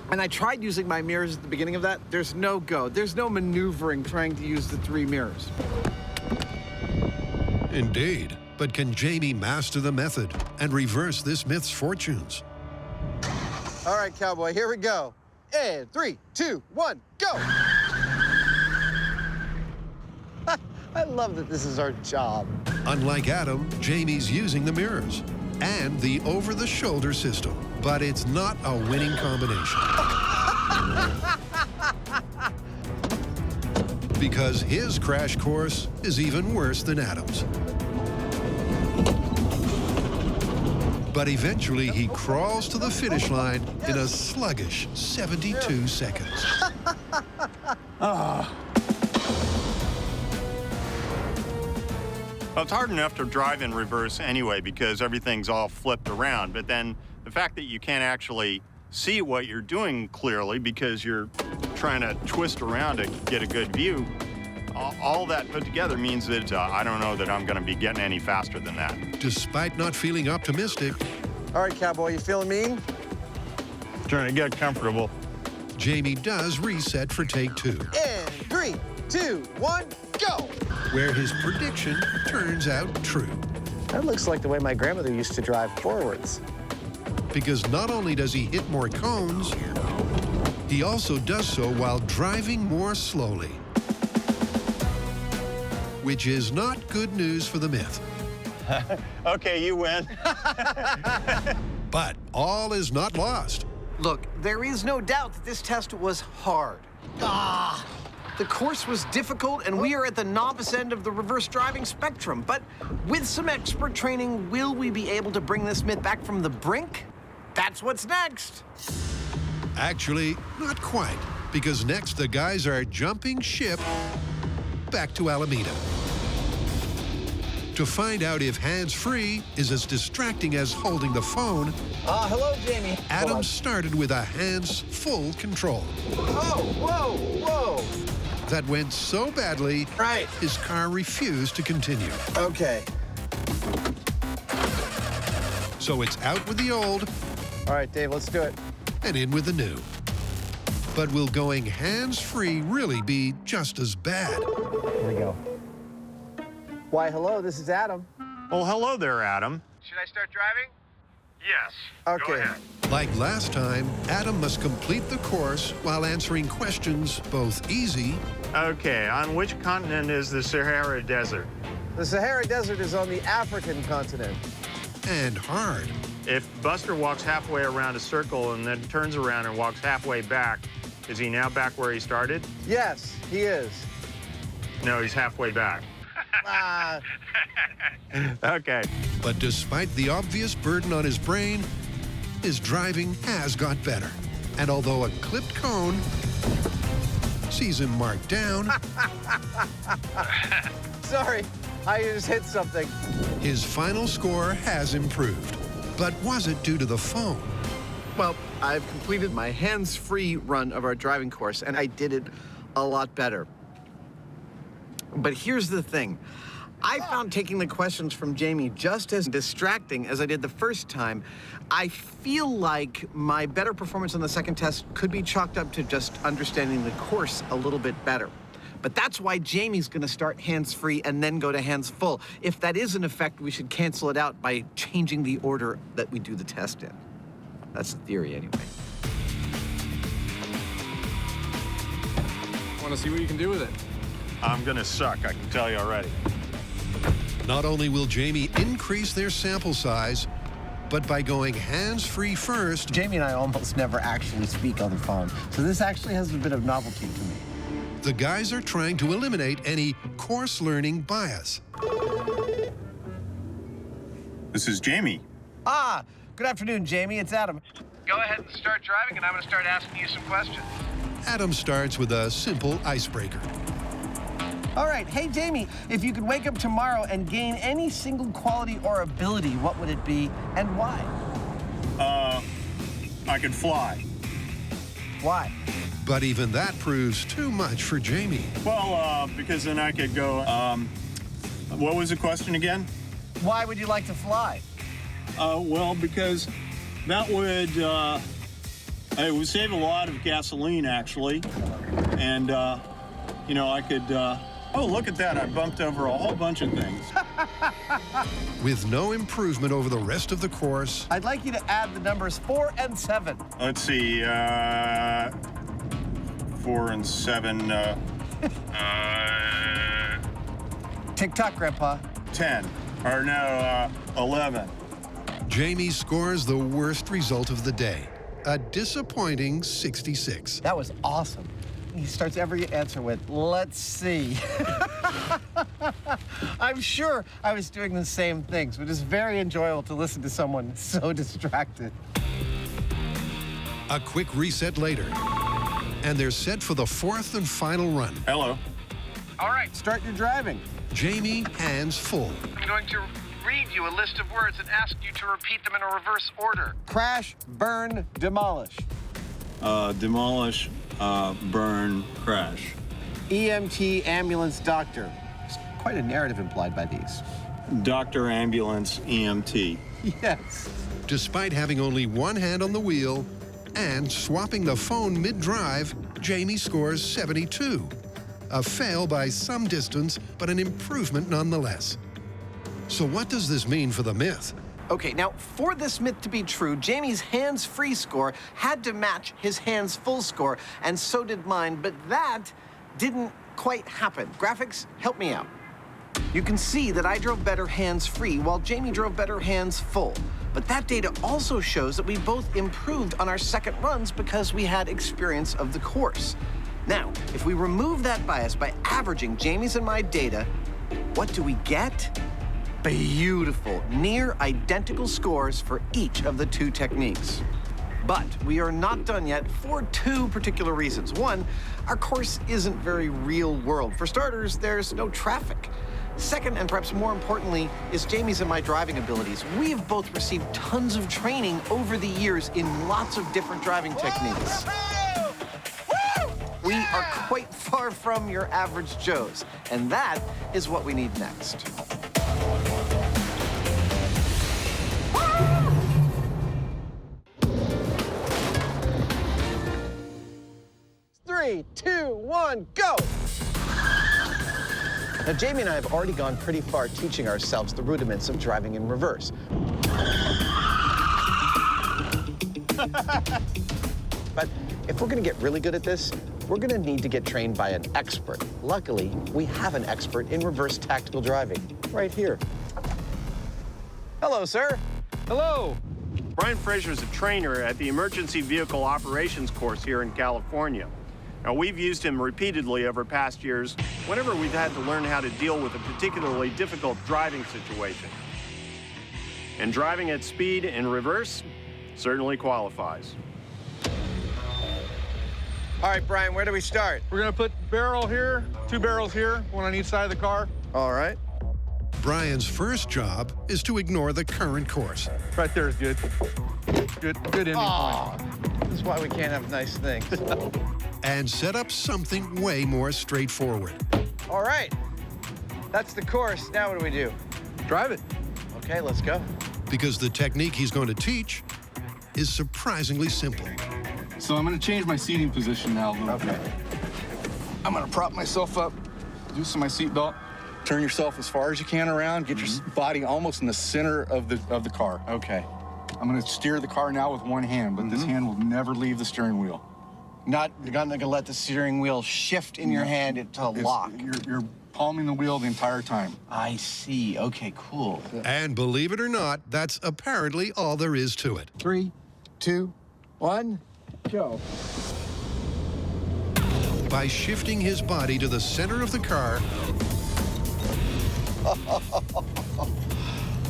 And I tried using my mirrors at the beginning of that. There's no go. There's no maneuvering trying to use the 3 mirrors. Indeed. But can Jamie master the method and reverse this myth's fortunes? All right, cowboy, here we go. And 3, 2, 1, go! I love that this is our job. Unlike Adam, Jamie's using the mirrors and the over-the-shoulder system. But it's not a winning combination. Because his crash course is even worse than Adam's. But eventually he crawls to the finish line in a sluggish 72 seconds. Well, it's hard enough to drive in reverse anyway because everything's all flipped around, but then the fact that you can't actually see what you're doing clearly because you're trying to twist around to get a good view, all that put together means that I don't know that I'm going to be getting any faster than that. Despite not feeling optimistic, All right, cowboy, you feeling mean? Trying to get comfortable. Jamie does reset for take 2, And 3, 2, 1, go! where his prediction turns out true. That looks like the way my grandmother used to drive forwards. Because not only does he hit more cones, he also does so while driving more slowly. Which is not good news for the Myth. Okay, you win. But all is not lost. Look, there is no doubt that this test was hard. The course was difficult, and we are at the novice end of the reverse driving spectrum. But with some expert training, will we be able to bring this Myth back from the brink? That's what's next. Actually, not quite, because next the guys are jumping ship back to Alameda. To find out if hands-free is as distracting as holding the phone, Hello, Jamie. Adam started with a hands-full control. Oh, whoa, whoa. That went so badly, his car refused to continue. Okay. So it's out with the old. All right, Dave, let's do it. And in with the new. But will going hands-free really be just as bad? Here we go. Why, hello, this is Adam. Well, hello there, Adam. Should I start driving? Yes. Okay. Go ahead. Like last time, Adam must complete the course while answering questions both easy. Okay, on which continent is the Sahara Desert? The Sahara Desert is on the African continent. And hard. If Buster walks halfway around a circle and then turns around and walks halfway back, is he now back where he started? Yes, he is. No, he's halfway back. Okay. But despite the obvious burden on his brain, his driving has got better. And although a clipped cone sees him marked down, Sorry, I just hit something. his final score has improved. But was it due to the phone? Well, I've completed my hands-free run of our driving course, and I did it a lot better. But here's the thing. I found taking the questions from Jamie just as distracting as I did the first time. I feel like my better performance on the second test could be chalked up to just understanding the course a little bit better. But that's why Jamie's gonna start hands-free and then go to hands-full. If that is an effect, we should cancel it out by changing the order that we do the test in. That's the theory, anyway. Want to see what you can do with it? I'm gonna suck, I can tell you already. Not only will Jamie increase their sample size, but by going hands-free first, Jamie and I almost never actually speak on the phone, so this actually has a bit of novelty to me. the guys are trying to eliminate any course learning bias. This is Jamie. Good afternoon, Jamie. It's Adam. Go ahead and start driving, and I'm going to start asking you some questions. Adam starts with a simple icebreaker. All right. Hey, Jamie, if you could wake up tomorrow and gain any single quality or ability, what would it be and why? I could fly. Why? But even that proves too much for Jamie. Well, because then I could go, what was the question again? Why would you like to fly? Well, because that would, it would save a lot of gasoline, actually. And, you know, I could, oh, look at that. I bumped over a whole bunch of things. With no improvement over the rest of the course, I'd like you to add the numbers 4 and 7. Let's see, 4 and 7, Tick-tock, Grandpa. 10. Or no, 11. Jamie scores the worst result of the day. A disappointing 66. That was awesome. He starts every answer with, let's see. I'm sure I was doing the same things, but it's very enjoyable to listen to someone so distracted. A quick reset later, and they're set for the fourth and final run. Hello. All right. Start your driving. Jamie, hands full. I'm going to read you a list of words and ask you to repeat them in a reverse order. Crash, burn, demolish. Demolish, burn, crash. EMT, ambulance, doctor. There's quite a narrative implied by these. Doctor, ambulance, EMT. Yes. Despite having only one hand on the wheel and swapping the phone mid-drive, Jamie scores 72. A fail by some distance, but an improvement nonetheless. So what does this mean for the myth? Okay, now for this myth to be true, Jamie's hands-free score had to match his hands-full score, and so did mine, but that didn't quite happen. Graphics, help me out. You can see that I drove better hands-free while Jamie drove better hands-full. But that data also shows that we both improved on our second runs because we had experience of the course. Now, if we remove that bias by averaging Jamie's and my data, what do we get? Beautiful, near identical scores for each of the two techniques. But we are not done yet for two particular reasons. One, our course isn't very real world. For starters, there's no traffic. Second, and perhaps more importantly, is Jamie's and my driving abilities. We have both received tons of training over the years in lots of different driving techniques. We are quite far from your average Joes, and that is what we need next. 3, 2, 1, go! Now, Jamie and I have already gone pretty far teaching ourselves the rudiments of driving in reverse. But if we're gonna get really good at this, we're gonna need to get trained by an expert. Luckily, we have an expert in reverse tactical driving right here. Hello, sir. Hello. Brian Fraser is a trainer at the Emergency Vehicle Operations course here in California. Now, we've used him repeatedly over past years whenever we've had to learn how to deal with a particularly difficult driving situation. And driving at speed in reverse certainly qualifies. All right, Brian, where do we start? We're gonna put barrel here, 2 barrels here, one on each side of the car. All right. Brian's first job is to ignore the current course. Right there is good. Good ending point. This is why we can't have nice things. And set up something way more straightforward. All right. That's the course. Now what do we do? Drive it. Okay, let's go. Because the technique he's going to teach is surprisingly simple. So I'm gonna change my seating position now a little bit. I'm gonna prop myself up, loosen my seatbelt, turn yourself as far as you can around, get your body almost in the center of the car. Okay. I'm gonna steer the car now with one hand, but this hand will never leave the steering wheel. You're not gonna let the steering wheel shift in your hand to lock. You're palming the wheel the entire time. I see. Okay, cool. And believe it or not, that's apparently all there is to it. 3, 2, 1, go. By shifting his body to the center of the car,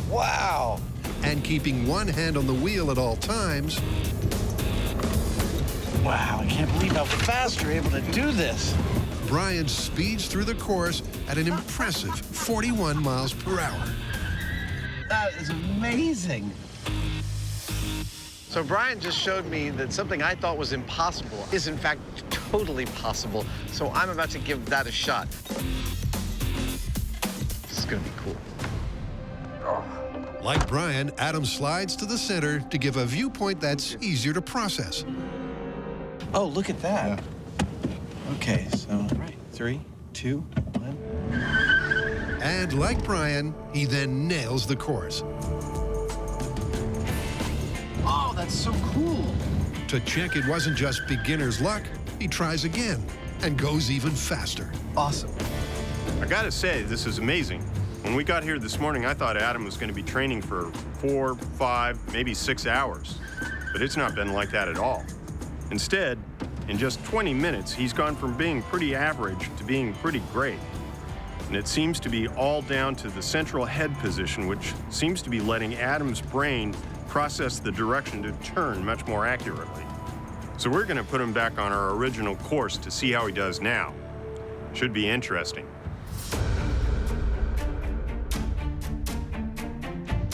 wow. And keeping one hand on the wheel at all times. Wow, I can't believe how fast you're able to do this. Brian speeds through the course at an impressive 41 miles per hour. That is amazing. So Brian just showed me that something I thought was impossible is in fact totally possible. So I'm about to give that a shot. This is gonna be cool. Like Brian, Adam slides to the center to give a viewpoint that's easier to process. Oh, look at that. Yeah. Okay, so 3, 2, 1. And like Brian, he then nails the course. Oh, that's so cool. To check it wasn't just beginner's luck, he tries again and goes even faster. Awesome. I gotta say, this is amazing. When we got here this morning, I thought Adam was gonna be training for 4, 5, maybe 6 hours. But it's not been like that at all. Instead, in just 20 minutes, he's gone from being pretty average to being pretty great. And it seems to be all down to the central head position, which seems to be letting Adam's brain process the direction to turn much more accurately. So we're gonna put him back on our original course to see how he does now. Should be interesting.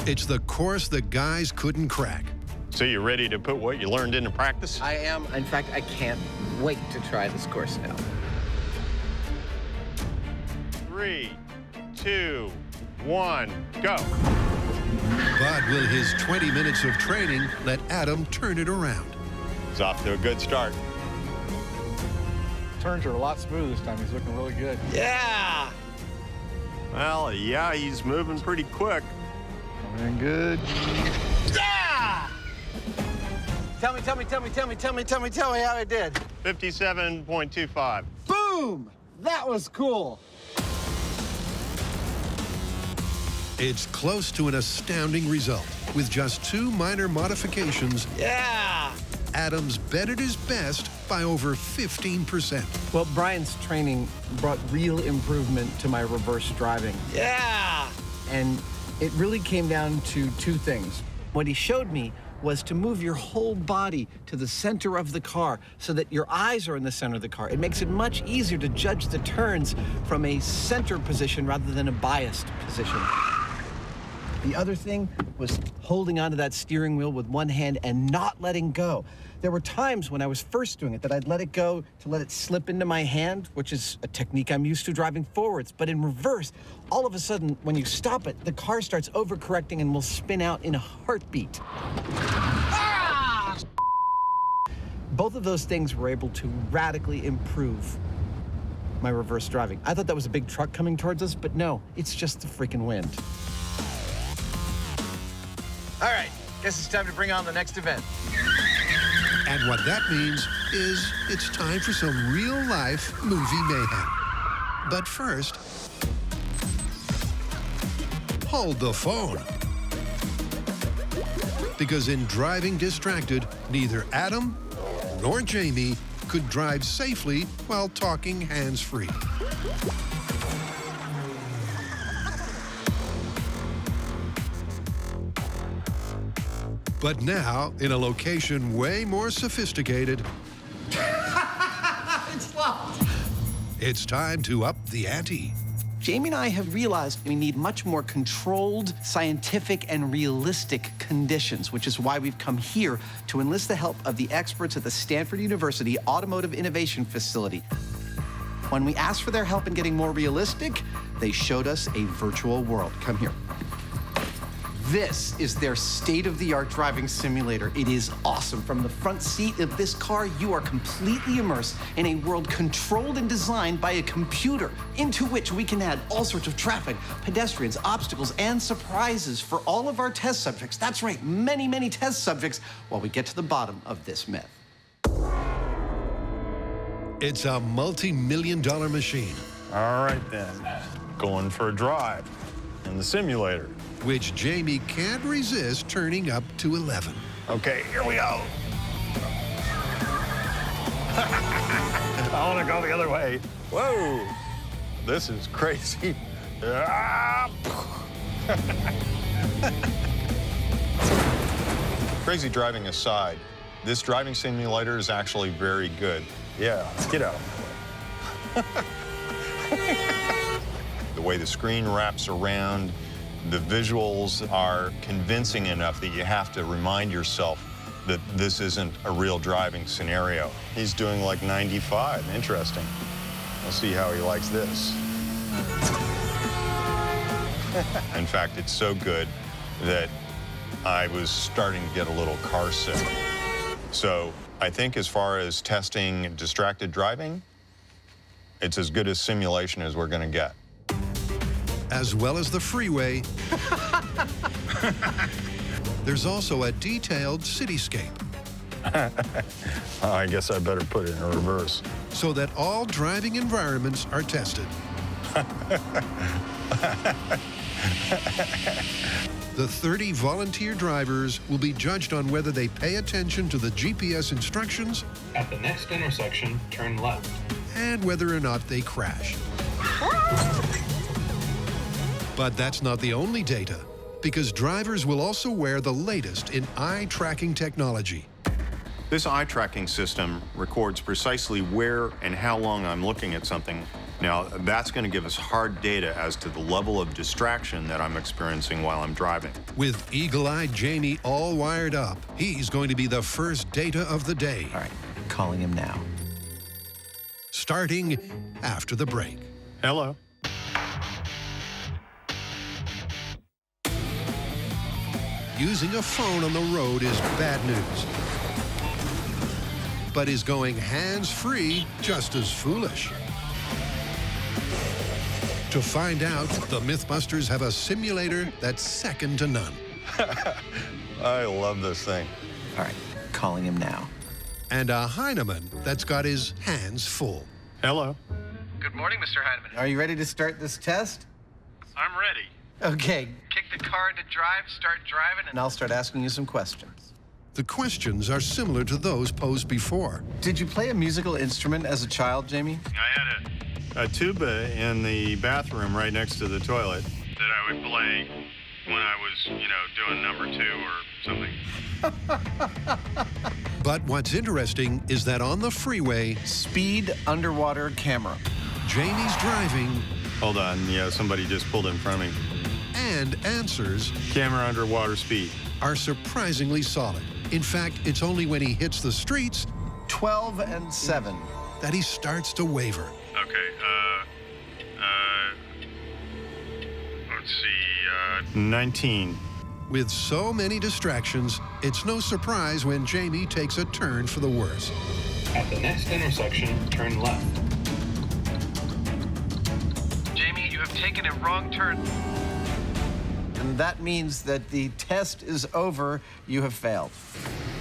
It's the course the guys couldn't crack. So you ready to put what you learned into practice? I am. In fact, I can't wait to try this course now. 3, 2, 1, go. But will his 20 minutes of training let Adam turn it around? He's off to a good start. Turns are a lot smoother this time. He's looking really good. Yeah! Well, yeah, he's moving pretty quick. Coming in good. Yeah! Tell me how I did. 57.25. Boom! That was cool. It's close to an astounding result. With just 2 minor modifications, Yeah! Adams bettered his best by over 15%. Well, Brian's training brought real improvement to my reverse driving. Yeah! And it really came down to 2 things. What he showed me was to move your whole body to the center of the car so that your eyes are in the center of the car. It makes it much easier to judge the turns from a center position rather than a biased position. The other thing was holding onto that steering wheel with one hand and not letting go. There were times when I was first doing it that I'd let it go to let it slip into my hand, which is a technique I'm used to driving forwards. But in reverse, all of a sudden, when you stop it, the car starts overcorrecting and will spin out in a heartbeat. Ah! Both of those things were able to radically improve my reverse driving. I thought that was a big truck coming towards us, but no, it's just the freaking wind. All right, guess it's time to bring on the next event. And what that means is it's time for some real-life movie mayhem. But first, hold the phone. Because in driving distracted, neither Adam nor Jamie could drive safely while talking hands-free. But now, in a location way more sophisticated, It's locked. it's time to up the ante. Jamie and I have realized we need much more controlled, scientific, and realistic conditions, which is why we've come here to enlist the help of the experts at the Stanford University Automotive Innovation Facility. When we asked for their help in getting more realistic, they showed us a virtual world. Come here. This is their state-of-the-art driving simulator. It is awesome. From the front seat of this car, you are completely immersed in a world controlled and designed by a computer, into which we can add all sorts of traffic, pedestrians, obstacles, and surprises for all of our test subjects. That's right, many, many test subjects, while we get to the bottom of this myth. It's a multi-million-dollar machine. All right, then. Going for a drive in the simulator. Which Jamie can't resist turning up to 11. Okay, here we go. I want to go the other way. Whoa, this is crazy. Crazy driving aside, this driving simulator is actually very good. Yeah, let's get out of the way. The way the screen wraps around, the visuals are convincing enough that you have to remind yourself that this isn't a real driving scenario. He's doing like 95. Interesting. We'll see how he likes this. In fact, it's so good that I was starting to get a little car sick. So I think as far as testing distracted driving, it's as good a simulation as we're going to get. As well as the freeway, there's also a detailed cityscape. I guess I better put it in reverse. So that all driving environments are tested. The 30 volunteer drivers will be judged on whether they pay attention to the GPS instructions. At the next intersection, turn left. And whether or not they crash. But that's not the only data, because drivers will also wear the latest in eye tracking technology. This eye tracking system records precisely where and how long I'm looking at something. Now, that's going to give us hard data as to the level of distraction that I'm experiencing while I'm driving. With eagle-eyed Jamie all wired up, he's going to be the first data of the day. All right, calling him now. Starting after the break. Hello. using a phone on the road is bad news. But is going hands-free just as foolish? To find out, the Mythbusters have a simulator that's second to none. I love this thing. All right, calling him now. And a Hyneman that's got his hands full. Hello. Good morning, Mr. Hyneman. Are you ready to start this test? I'm ready. Okay, Kick the car into drive, start driving, and I'll start asking you some questions. The questions are similar to those posed before. Did you play a musical instrument as a child, Jamie? I had a tuba in the bathroom right next to the toilet that I would play when I was, doing number 2 or something. But what's interesting is that on the freeway, Speed underwater camera. Jamie's driving. Hold on, somebody just pulled in front of me. And answers Camera underwater speed. are surprisingly solid. In fact, it's only when he hits the streets 12 and 7. that he starts to waver. Okay, let's see, 19. With so many distractions, it's no surprise when Jamie takes a turn for the worse. At the next intersection, turn left. Jamie, you have taken a wrong turn. And that means that the test is over. You have failed.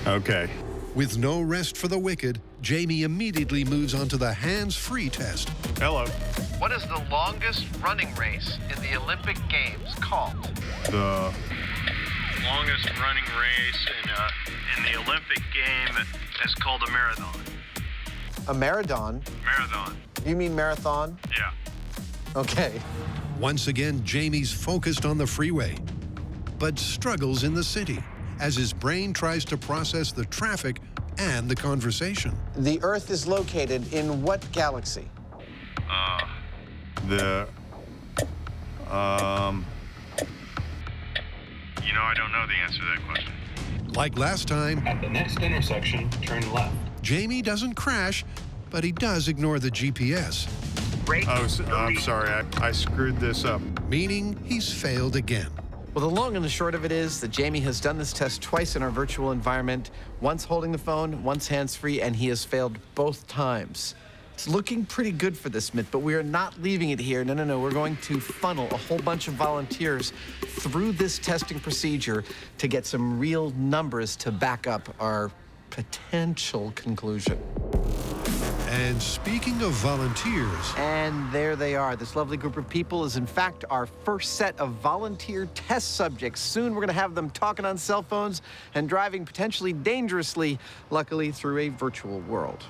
Okay. With no rest for the wicked, Jamie immediately moves on to the hands-free test. Hello. What is the longest running race in the Olympic Games called? The longest running race in the Olympic game is called a marathon. A marathon? Marathon. You mean marathon? Yeah. Okay. Once again, Jamie's focused on the freeway, but struggles in the city as his brain tries to process the traffic and the conversation. The Earth is located in what galaxy? I don't know the answer to that question. Like last time, At the next intersection, turn left. Jamie doesn't crash, but he does ignore the GPS, I'm sorry, I screwed this up. meaning he's failed again. Well, the long and the short of it is that Jamie has done this test twice in our virtual environment, once holding the phone, once hands-free, and he has failed both times. It's looking pretty good for this myth, but we are not leaving it here. No. We're going to funnel a whole bunch of volunteers through this testing procedure to get some real numbers to back up our potential conclusion. And speaking of volunteers, And there they are. This lovely group of people is, in fact, our first set of volunteer test subjects. Soon we're going to have them talking on cell phones and driving potentially dangerously, luckily through a virtual world.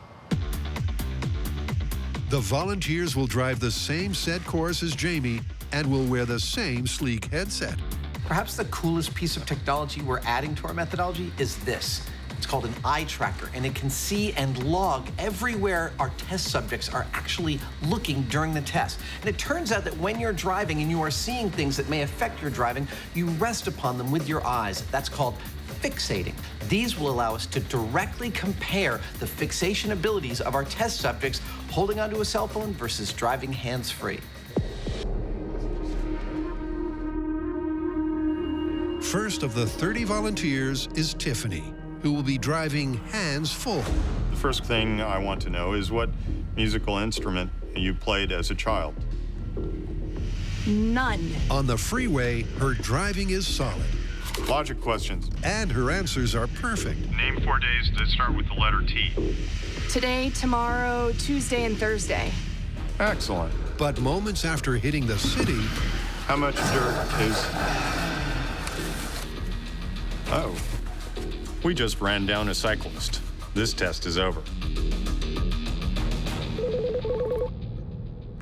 the volunteers will drive the same set course as Jamie and will wear the same sleek headset. Perhaps the coolest piece of technology we're adding to our methodology is this. It's called an eye tracker, and it can see and log everywhere our test subjects are actually looking during the test. And it turns out that when you're driving and you are seeing things that may affect your driving, you rest upon them with your eyes. That's called fixating. These will allow us to directly compare the fixation abilities of our test subjects holding onto a cell phone versus driving hands-free. First of the 30 volunteers is Tiffany, who will be driving hands full. The first thing I want to know is what musical instrument you played as a child. None. On the freeway, her driving is solid. Logic questions. And her answers are perfect. Name 4 days that start with the letter T. Today, tomorrow, Tuesday, and Thursday. Excellent. But moments after hitting the city, how much dirt is... Oh. We just ran down a cyclist. This test is over.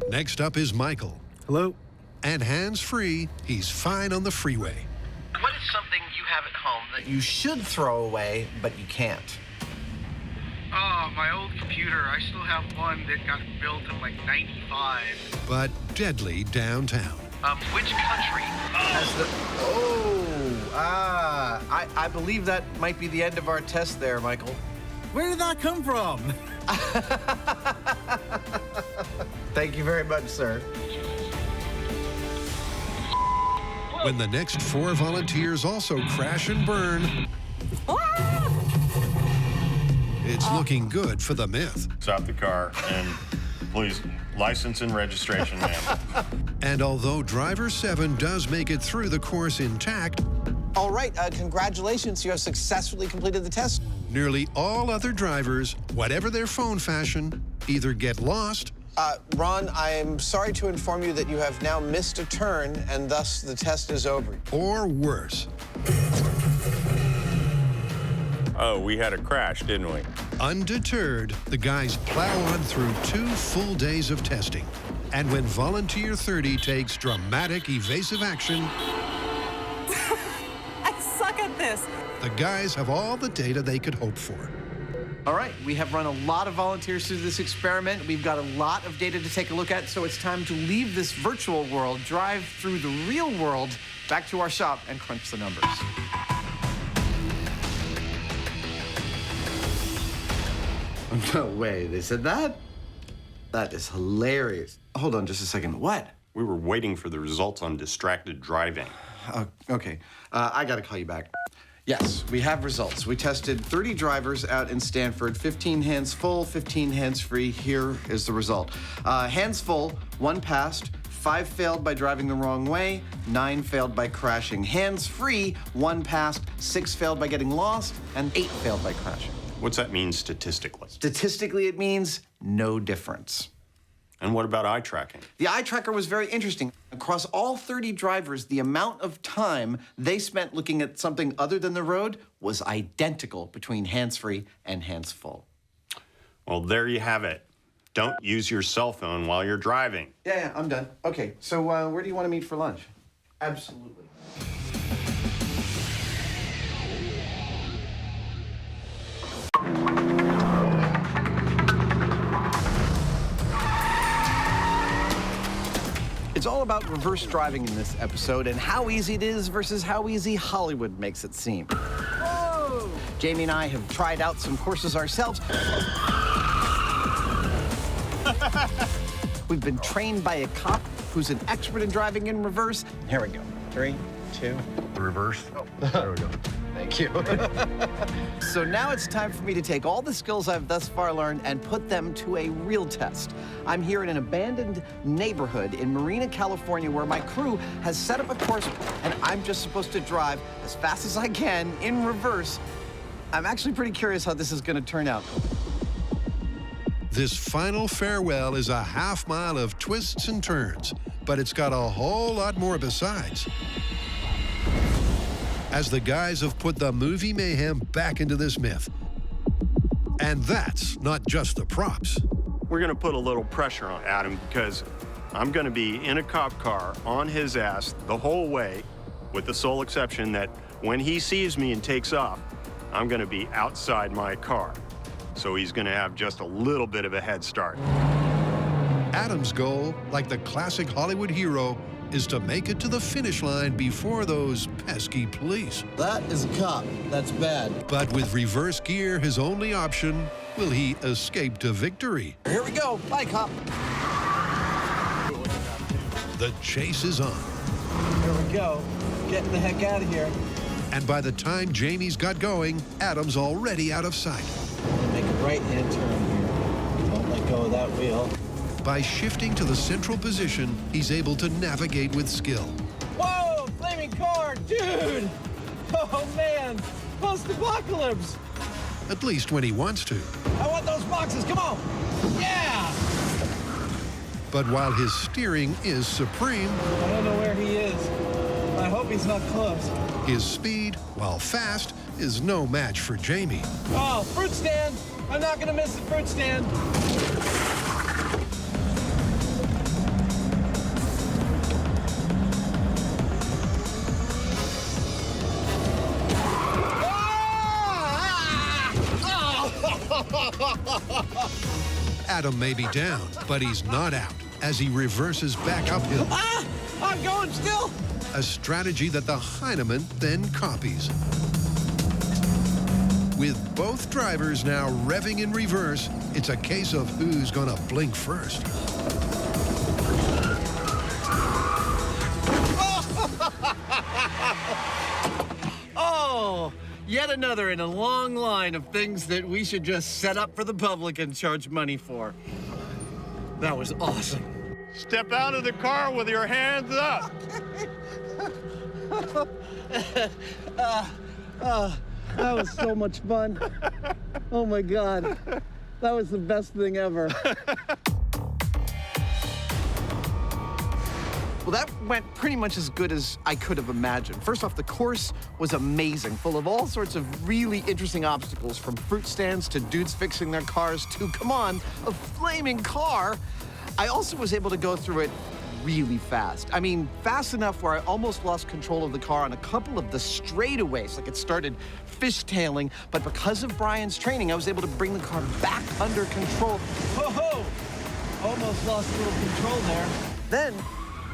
Next up is Michael. Hello. And hands-free, he's fine on the freeway. What is something you have at home that You should throw away, but you can't. Oh, my old computer. I still have one that got built in like 95. But deadly downtown. Which country Has the... I believe that might be the end of our test there, Michael. Where did that come from? Thank you very much, sir. When the next 4 volunteers also crash and burn, it's looking good for the Myth. Stop the car and please, license and registration, ma'am. And although driver 7 does make it through the course intact, All right, congratulations. You have successfully completed the test. nearly all other drivers, whatever their phone fashion, either get lost Ron, I'm sorry to inform you that you have now missed a turn, and thus the test is over. or worse. Oh, we had a crash, didn't we? Undeterred, the guys plow on through 2 full days of testing. And when Volunteer 30 takes dramatic evasive action, I suck at this. the guys have all the data they could hope for. All right, we have run a lot of volunteers through this experiment. We've got a lot of data to take a look at, so it's time to leave this virtual world, drive through the real world, back to our shop, and crunch the numbers. No way, they said that? That is hilarious. Hold on just a second, what? We were waiting for the results on distracted driving. Okay, I gotta call you back. Yes, we have results. We tested 30 drivers out in Stanford, 15 hands full, 15 hands free. Here is the result. Hands full, 1 passed, 5 failed by driving the wrong way, 9 failed by crashing. Hands free, 1 passed, 6 failed by getting lost, and 8 failed by crashing. What's that mean statistically? Statistically, it means no difference. And what about eye tracking? The eye tracker was very interesting. Across all 30 drivers, the amount of time they spent looking at something other than the road was identical between hands-free and hands-full. Well, there you have it. Don't use your cell phone while you're driving. Yeah, I'm done. Okay, so where do you want to meet for lunch? Absolutely. It's all about reverse driving in this episode and how easy it is versus how easy Hollywood makes it seem. Whoa! Jamie and I have tried out some courses ourselves. We've been trained by a cop who's an expert in driving in reverse. Here we go. 3, 2. The reverse? There we go. Thank you. So now it's time for me to take all the skills I've thus far learned and put them to a real test. I'm here in an abandoned neighborhood in Marina, California, where my crew has set up a course, and I'm just supposed to drive as fast as I can in reverse. I'm actually pretty curious how this is going to turn out. This final farewell is a half-mile of twists and turns, but it's got a whole lot more besides. As the guys have put the movie mayhem back into this Myth. And that's not just the props. We're going to put a little pressure on Adam because I'm going to be in a cop car on his ass the whole way, with the sole exception that when he sees me and takes off, I'm going to be outside my car. So he's going to have just a little bit of a head start. Adam's goal, like the classic Hollywood hero, is to make it to the finish line before those pesky police. That is a cop. That's bad. But with reverse gear his only option, will he escape to victory? Here we go. Bye, cop. The chase is on. Here we go. Getting the heck out of here. And by the time Jamie's got going, Adam's already out of sight. Make a right-hand turn here. Don't let go of that wheel. By shifting to the central position, he's able to navigate with skill. Whoa! Flaming car! Dude! Oh, man! Post-apocalypse! At least when he wants to. I want those boxes! Come on! Yeah! But while his steering is supreme, I don't know where he is. I hope he's not close. his speed, while fast, is no match for Jamie. Oh, fruit stand! I'm not gonna miss the fruit stand! Adam may be down, but he's not out as he reverses back uphill. Ah! I'm going still! A strategy that the Hyneman then copies. With both drivers now revving in reverse, it's a case of who's gonna blink first. Yet another in a long line of things that we should just set up for the public and charge money for. That was awesome. Step out of the car with your hands up. That was so much fun. Oh my God. That was the best thing ever. Well, that went pretty much as good as I could have imagined. First off, the course was amazing, full of all sorts of really interesting obstacles, from fruit stands to dudes fixing their cars to, come on, a flaming car. I also was able to go through it really fast. I mean, fast enough where I almost lost control of the car on a couple of the straightaways. Like, it started fishtailing, but because of Brian's training, I was able to bring the car back under control. Ho-ho! Almost lost a little control there. Then,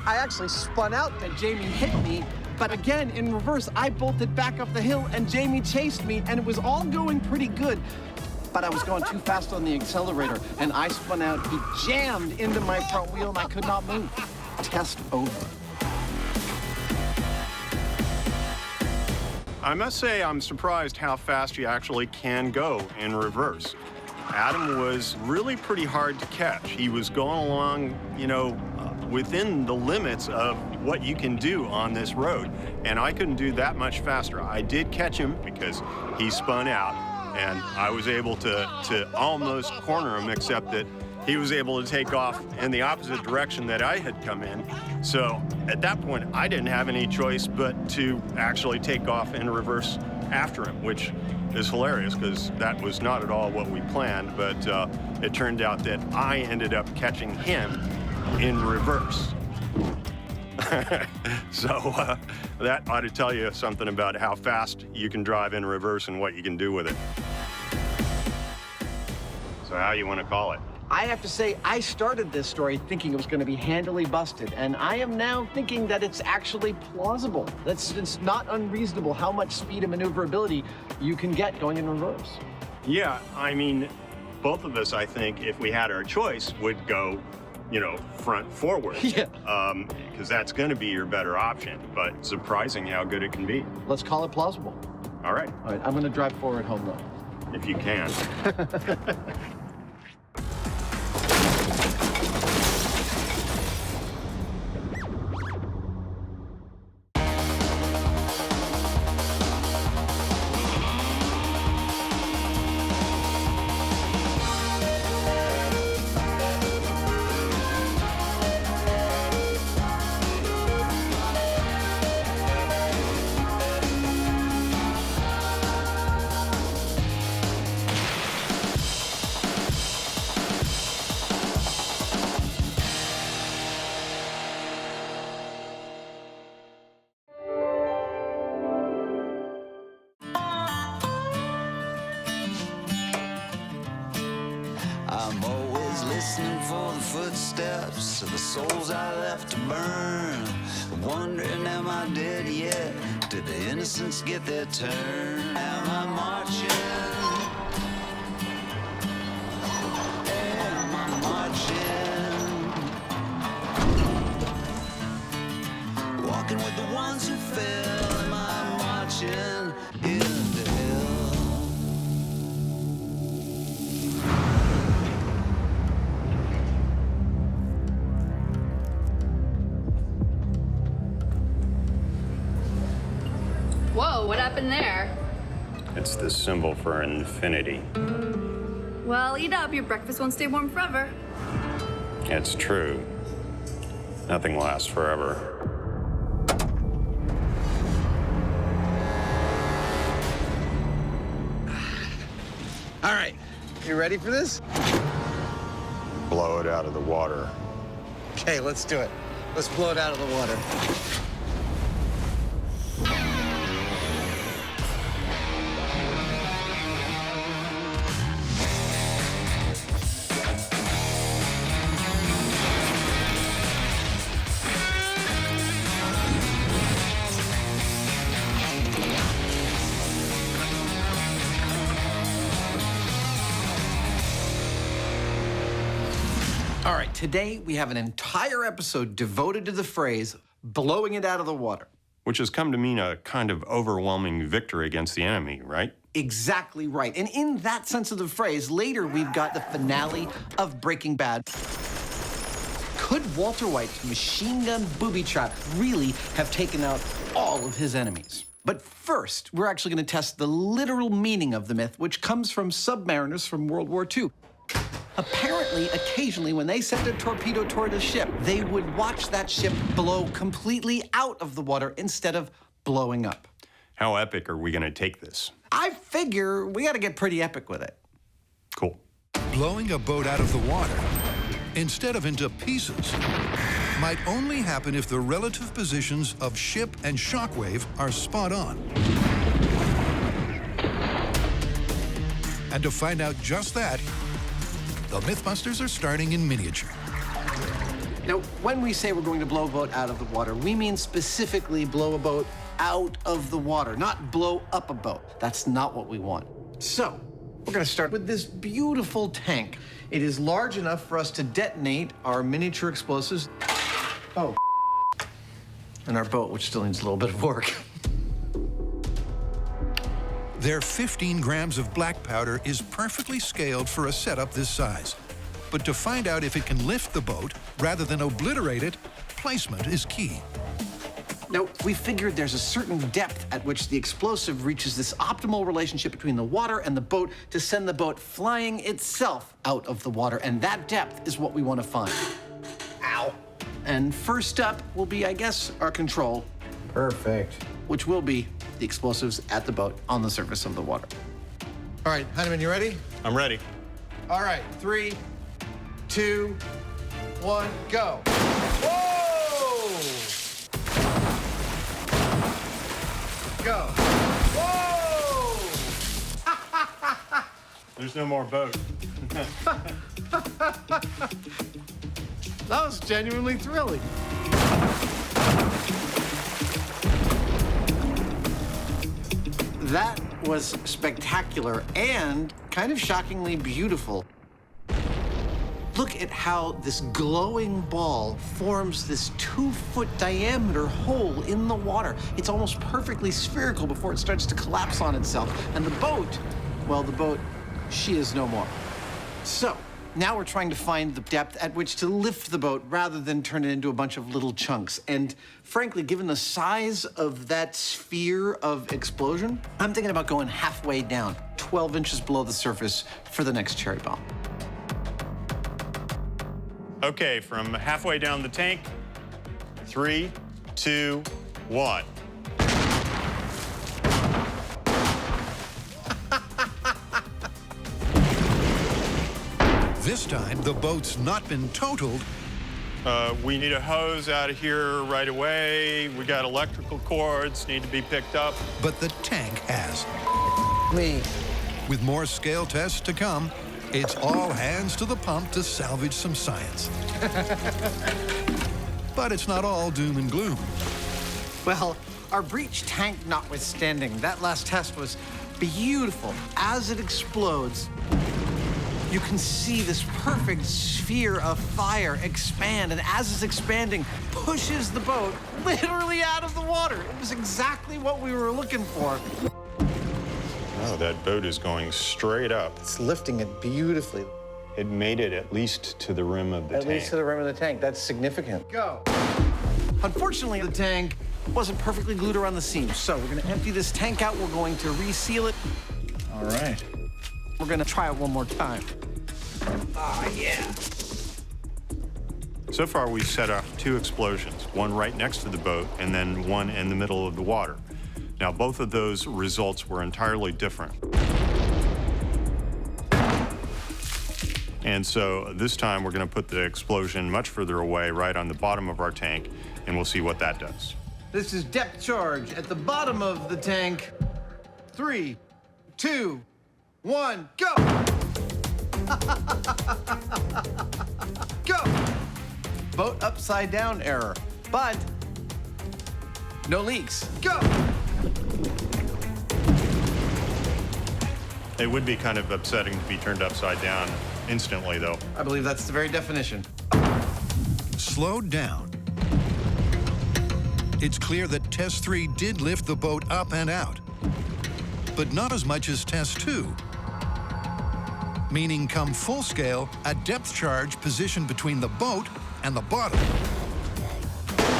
I actually spun out and Jamie hit me, but again, in reverse, I bolted back up the hill and Jamie chased me, and it was all going pretty good. But I was going too fast on the accelerator, and I spun out. He jammed into my front wheel, and I could not move. Test over. I must say I'm surprised how fast you actually can go in reverse. Adam was really pretty hard to catch. He was going along, you know, within the limits of what you can do on this road, and I couldn't do that much faster. I did catch him because he spun out, and I was able to almost corner him, except that he was able to take off in the opposite direction that I had come in. So at that point, I didn't have any choice but to actually take off in reverse after him, which is hilarious because that was not at all what we planned, but it turned out that I ended up catching him in reverse. So that ought to tell you something about how fast you can drive in reverse and what you can do with it. So how you want to call it? I have to say, I started this story thinking it was going to be handily busted, and I am now thinking that it's actually plausible. It's not unreasonable how much speed and maneuverability you can get going in reverse. Yeah, I mean, both of us, I think, if we had our choice, would go, you know, front forward. Yeah. Because that's going to be your better option, but surprising how good it can be. Let's call it plausible. All right. All right, I'm going to drive forward home, though. If you can. I'm always listening for the footsteps of the souls I left to burn. Wondering, am I dead yet? Did the innocents get their turn? Am I marching? Am I marching? Walking with the ones who fell. Am I marching into hell? Whoa, what happened there? It's the symbol for infinity. Well, eat up. Your breakfast won't stay warm forever. It's true. Nothing lasts forever. All right, you ready for this? Blow it out of the water. Okay, let's do it. Let's blow it out of the water. All right, today we have an entire episode devoted to the phrase, blowing it out of the water. which has come to mean a kind of overwhelming victory against the enemy, right? Exactly right. And in that sense of the phrase, later we've got the finale of Breaking Bad. Could Walter White's machine gun booby trap really have taken out all of his enemies? But first, we're actually going to test the literal meaning of the myth, which comes from submariners from World War II. Apparently, occasionally, when they sent a torpedo toward a ship, they would watch that ship blow completely out of the water instead of blowing up. How epic are we going to take this? I figure we got to get pretty epic with it. Cool. Blowing a boat out of the water, instead of into pieces, might only happen if the relative positions of ship and shockwave are spot on. And to find out just that, the Mythbusters are starting in miniature. Now, when we say we're going to blow a boat out of the water, we mean specifically blow a boat out of the water, not blow up a boat. That's not what we want. So, we're going to start with this beautiful tank. It is large enough for us to detonate our miniature explosives. Oh, and our boat, which still needs a little bit of work. Their 15 grams of black powder is perfectly scaled for a setup this size. But to find out if it can lift the boat rather than obliterate it, placement is key. Now, we figured there's a certain depth at which the explosive reaches this optimal relationship between the water and the boat to send the boat flying itself out of the water, and that depth is what we want to find. Ow. And first up will be, I guess, our control. Perfect. Which will be the explosives at the boat on the surface of the water. All right, Hyneman, you ready? I'm ready. All right, 3, 2, 1, go. Whoa! Go. Whoa! There's no more boat. That was genuinely thrilling. That was spectacular and kind of shockingly beautiful. Look at how this glowing ball forms this 2-foot diameter hole in the water. It's almost perfectly spherical before it starts to collapse on itself. And the boat, well, the boat, she is no more. So, now we're trying to find the depth at which to lift the boat rather than turn it into a bunch of little chunks. And frankly, given the size of that sphere of explosion, I'm thinking about going halfway down, 12 inches below the surface for the next cherry bomb. Okay, from halfway down the tank, 3, 2, 1. This time, the boat's not been totaled. We need a hose out of here right away. We got electrical cords need to be picked up. But the tank has. Me. With more scale tests to come, it's all hands to the pump to salvage some science. But it's not all doom and gloom. Well, our breech tank notwithstanding, that last test was beautiful. As it explodes, you can see this perfect sphere of fire expand, and as it's expanding, pushes the boat literally out of the water. It was exactly what we were looking for. Oh, that boat is going straight up. It's lifting it beautifully. It made it at least to the rim of the tank. At least to the rim of the tank. That's significant. Go. Unfortunately, the tank wasn't perfectly glued around the seams, so we're going to empty this tank out. We're going to reseal it. All right. We're going to try it one more time. Oh, yeah. So far, we've set off 2 explosions, one right next to the boat and then one in the middle of the water. Now, both of those results were entirely different. And so this time, we're going to put the explosion much further away, right on the bottom of our tank, and we'll see what that does. This is depth charge at the bottom of the tank. 3, 2, 1, go! Go! Boat upside down error, but no leaks. Go! It would be kind of upsetting to be turned upside down instantly, though. I believe that's the very definition. Slowed down. It's clear that Test 3 did lift the boat up and out, but not as much as Test 2. Meaning, come full scale, a depth charge positioned between the boat and the bottom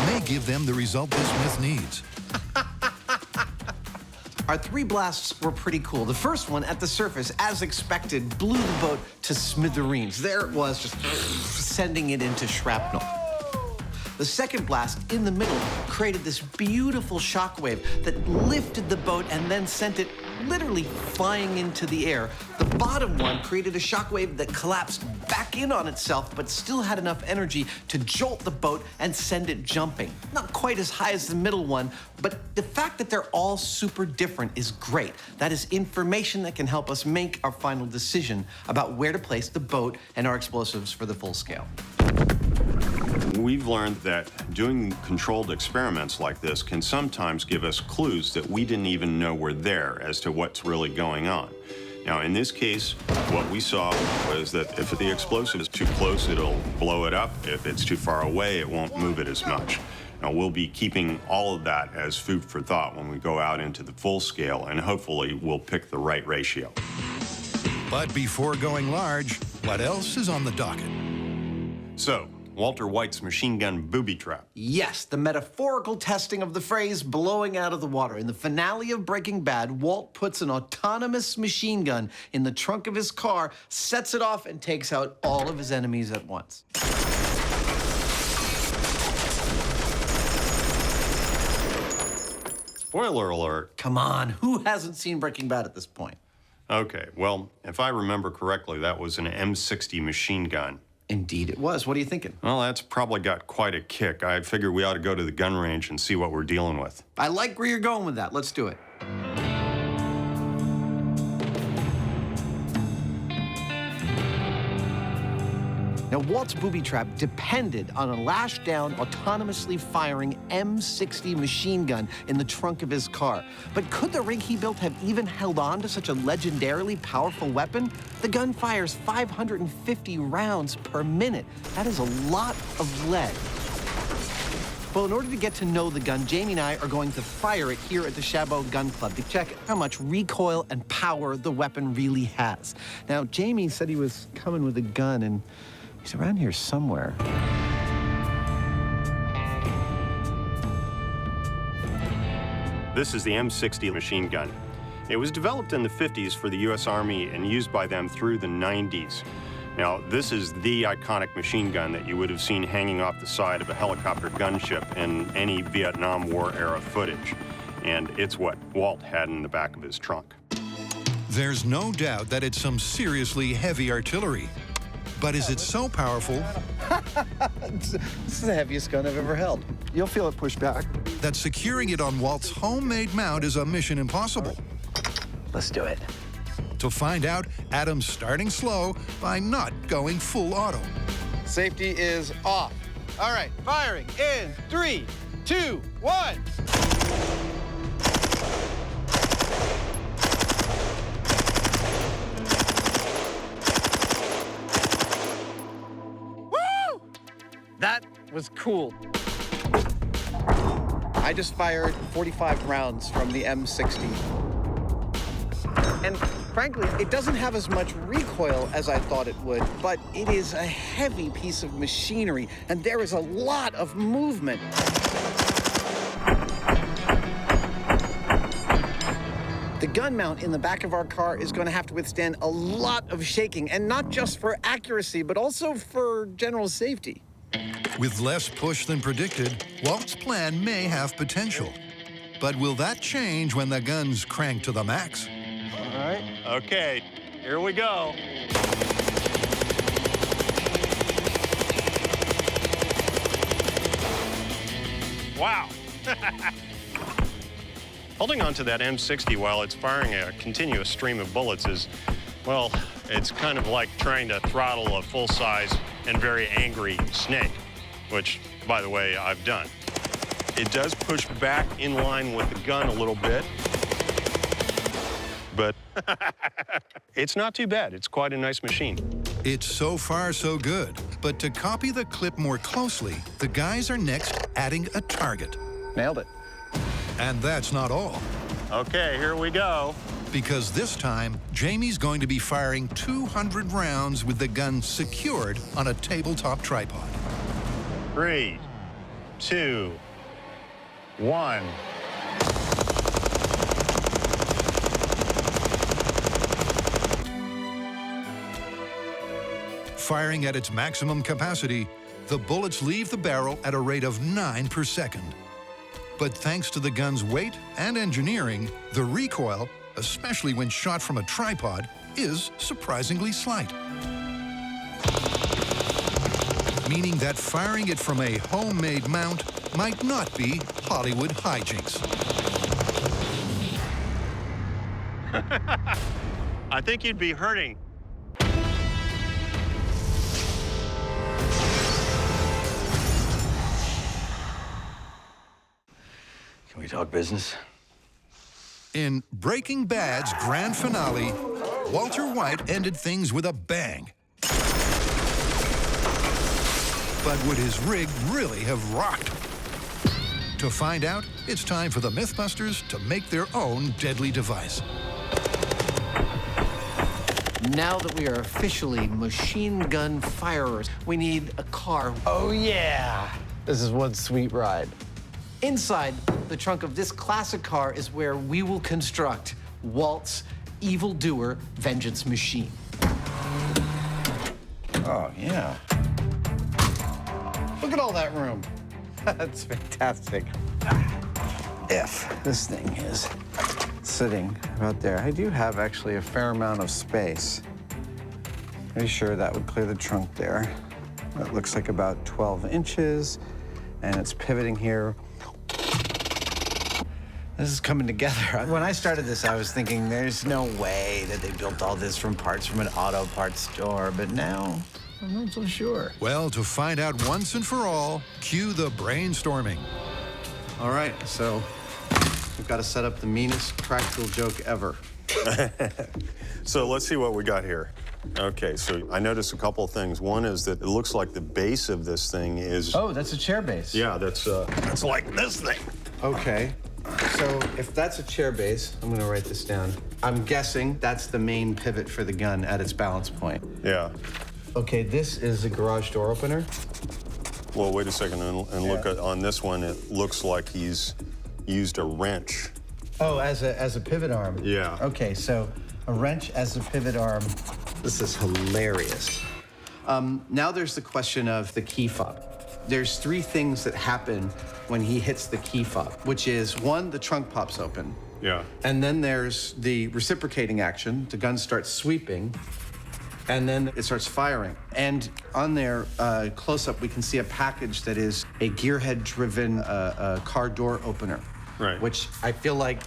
may give them the result this myth needs. Our 3 blasts were pretty cool. The first one at the surface, as expected, blew the boat to smithereens. There it was, just sending it into shrapnel. The second blast in the middle created this beautiful shockwave that lifted the boat and then sent it literally flying into the air. The bottom one created a shockwave that collapsed back in on itself, but still had enough energy to jolt the boat and send it jumping. Not quite as high as the middle one, but the fact that they're all super different is great. That is information that can help us make our final decision about where to place the boat and our explosives for the full scale. We've learned that doing controlled experiments like this can sometimes give us clues that we didn't even know were there as to what's really going on. Now, in this case, what we saw was that if the explosive is too close, it'll blow it up. If it's too far away, it won't move it as much. Now, we'll be keeping all of that as food for thought when we go out into the full scale, and hopefully we'll pick the right ratio. But before going large, what else is on the docket? So, Walter White's machine gun booby trap. Yes, the metaphorical testing of the phrase blowing out of the water. In the finale of Breaking Bad, Walt puts an autonomous machine gun in the trunk of his car, sets it off, and takes out all of his enemies at once. Spoiler alert. Come on, who hasn't seen Breaking Bad at this point? Okay, well, if I remember correctly, that was an M60 machine gun. Indeed it was. What are you thinking? Well, that's probably got quite a kick. I figure we ought to go to the gun range and see what we're dealing with. I like where you're going with that. Let's do it. Now, Walt's booby trap depended on a lashed-down, autonomously firing M60 machine gun in the trunk of his car. But could the rig he built have even held on to such a legendarily powerful weapon? The gun fires 550 rounds per minute. That is a lot of lead. Well, in order to get to know the gun, Jamie and I are going to fire it here at the Chabot Gun Club to check how much recoil and power the weapon really has. Now, Jamie said he was coming with a gun, and he's around here somewhere. This is the M60 machine gun. It was developed in the 50s for the U.S. Army and used by them through the 90s. Now, this is the iconic machine gun that you would have seen hanging off the side of a helicopter gunship in any Vietnam War era footage. And it's what Walt had in the back of his trunk. There's no doubt that it's some seriously heavy artillery. But is it so powerful? This is the heaviest gun I've ever held. You'll feel it push back. That securing it on Walt's homemade mount is a mission impossible. Let's do it. To find out, Adam's starting slow by not going full auto. Safety is off. All right, firing in 3, 2, 1. Woo! That was cool. I just fired 45 rounds from the M60. And frankly, it doesn't have as much recoil as I thought it would, but it is a heavy piece of machinery, and there is a lot of movement. The gun mount in the back of our car is going to have to withstand a lot of shaking, and not just for accuracy, but also for general safety. With less push than predicted, Walt's plan may have potential. But will that change when the gun's cranked to the max? All right. Okay, here we go. Wow. Holding on to that M60 while it's firing a continuous stream of bullets is, well, it's kind of like trying to throttle a full-size and very angry snake, which, by the way, I've done. It does push back in line with the gun a little bit, but it's not too bad. It's quite a nice machine. It's so far so good. But to copy the clip more closely, the guys are next adding a target. Nailed it. And that's not all. Okay, here we go. Because this time, Jamie's going to be firing 200 rounds with the gun secured on a tabletop tripod. 3, 2, 1. Firing at its maximum capacity, the bullets leave the barrel at a rate of 9 per second. But thanks to the gun's weight and engineering, the recoil, especially when shot from a tripod, is surprisingly slight. Meaning that firing it from a homemade mount might not be Hollywood hijinks. I think you'd be hurting. Can we talk business? In Breaking Bad's grand finale, Walter White ended things with a bang. But would his rig really have rocked? To find out, it's time for the Mythbusters to make their own deadly device. Now that we are officially machine gun firers, we need a car. Oh, yeah. This is one sweet ride. Inside the trunk of this classic car is where we will construct Walt's evildoer vengeance machine. Oh, yeah. Look at all that room. That's fantastic. If this thing is sitting about there, I do have actually a fair amount of space. Pretty sure that would clear the trunk there. That looks like about 12 inches, and it's pivoting here. This is coming together. When I started this, I was thinking there's no way that they built all this from parts from an auto parts store, but now I'm not so sure. Well, to find out once and for all, cue the brainstorming. All right, so we've got to set up the meanest practical joke ever. So let's see what we got here. Okay, so I noticed a couple of things. One is that it looks like the base of this thing is... Oh, that's a chair base. Yeah, that's like this thing. Okay. So if that's a chair base, I'm going to write this down. I'm guessing that's the main pivot for the gun at its balance point. Yeah. Okay, this is a garage door opener. Well, wait a second and look at on this one. It looks like he's used a wrench. Oh, as a pivot arm. Yeah. Okay, so a wrench as a pivot arm. This is hilarious. Now there's the question of the key fob. There's 3 things that happen when he hits the key fob, which is 1, the trunk pops open. Yeah. And then there's the reciprocating action. The gun starts sweeping, and then it starts firing. And on there, close up, we can see a package that is a gearhead-driven car door opener. Right. Which I feel like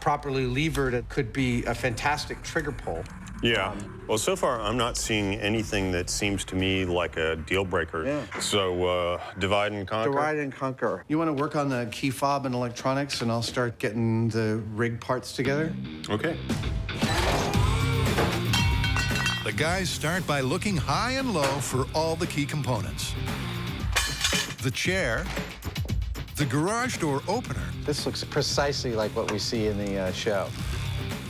properly levered, it could be a fantastic trigger pull. Yeah. Well, so far, I'm not seeing anything that seems to me like a deal breaker. Yeah. So, divide and conquer? Divide and conquer. You want to work on the key fob and electronics, and I'll start getting the rig parts together? Okay. The guys start by looking high and low for all the key components. The chair, the garage door opener. This looks precisely like what we see in the show.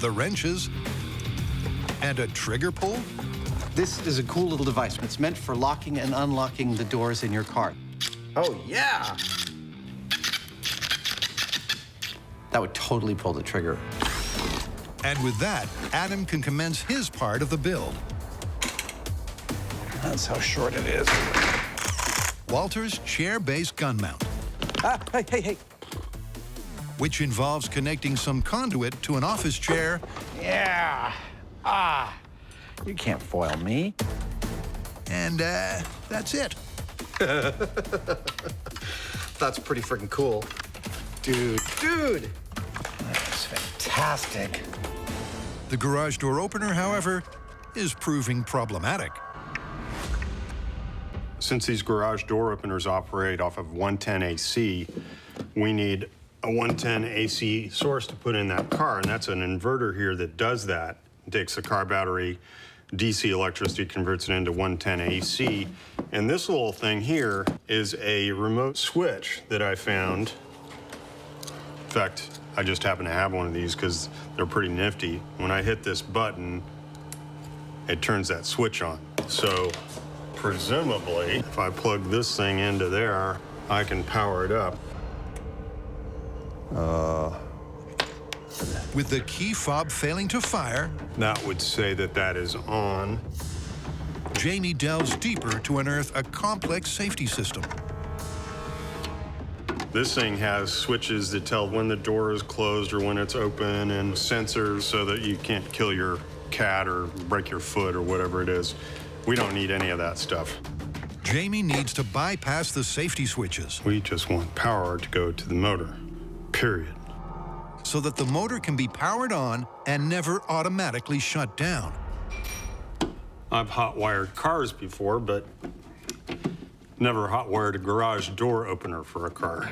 The wrenches, and a trigger pull? This is a cool little device. It's meant for locking and unlocking the doors in your car. Oh, yeah. That would totally pull the trigger. And with that, Adam can commence his part of the build. That's how short it is. Walter's chair-based gun mount. Hey. Which involves connecting some conduit to an office chair. Yeah. You can't foil me. And that's it. That's pretty freaking cool. Dude. That's fantastic. The garage door opener, however, is proving problematic. Since these garage door openers operate off of 110 AC, we need a 110 AC source to put in that car, and that's an inverter here that does that. It takes the car battery, DC electricity, converts it into 110 AC, and this little thing here is a remote switch that I found fact, I just happen to have one of these because they're pretty nifty. When I hit this button, it turns that switch on. So presumably, if I plug this thing into there, I can power it up. With the key fob failing to fire, that would say that that is on. Jamie delves deeper to unearth a complex safety system. This thing has switches that tell when the door is closed or when it's open, and sensors so that you can't kill your cat or break your foot or whatever it is. We don't need any of that stuff. Jamie needs to bypass the safety switches. We just want power to go to the motor, period. So that the motor can be powered on and never automatically shut down. I've hot-wired cars before, but never hot-wired a garage door opener for a car.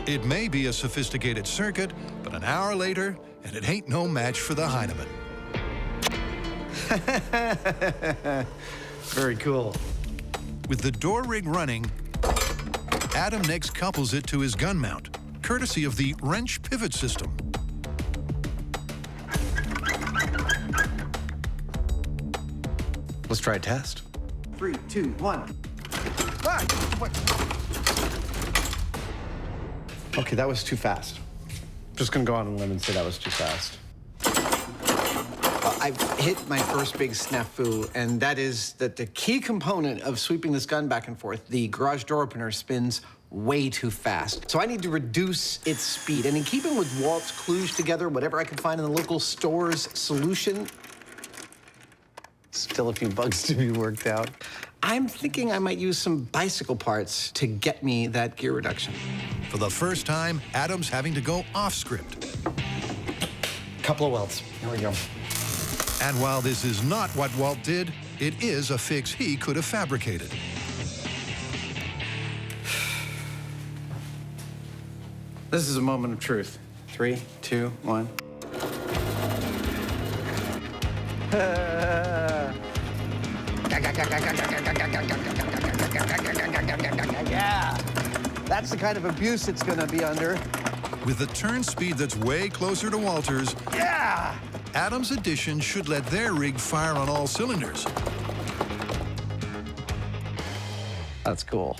It may be a sophisticated circuit, but an hour later, and it ain't no match for the Hyneman. Very cool. With the door rig running, Adam next couples it to his gun mount, courtesy of the wrench pivot system. Let's try a test. 3, 2, 1. Okay, that was too fast. Just gonna go on a limb and say that was too fast. I've hit my first big snafu, and that is that the key component of sweeping this gun back and forth, the garage door opener, spins way too fast. So I need to reduce its speed. And in keeping with Walt's clues together, whatever I could find in the local store's solution, still a few bugs to be worked out. I'm thinking I might use some bicycle parts to get me that gear reduction. For the first time, Adam's having to go off script. Couple of welds. Here we go. And while this is not what Walt did, it is a fix he could have fabricated. This is a moment of truth. 3, 2, 1. Yeah, that's the kind of abuse it's gonna be under. With a turn speed that's way closer to Walter's, yeah, Adam's addition should let their rig fire on all cylinders. That's cool.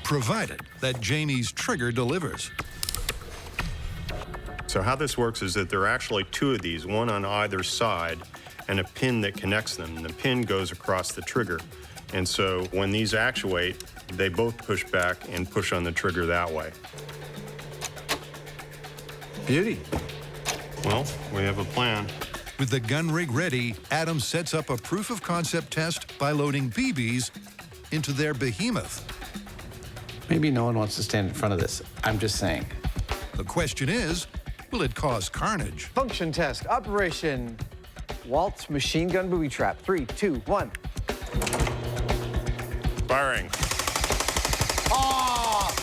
Provided that Jamie's trigger delivers. So how this works is that there are actually two of these, one on either side, and a pin that connects them. And the pin goes across the trigger. And so when these actuate, they both push back and push on the trigger that way. Beauty. Well, we have a plan. With the gun rig ready, Adam sets up a proof of concept test by loading BBs into their behemoth. Maybe no one wants to stand in front of this. I'm just saying. The question is, will it cause carnage? Function test, operation. Walt's machine gun booby trap. 3, 2, 1. Firing. Oh!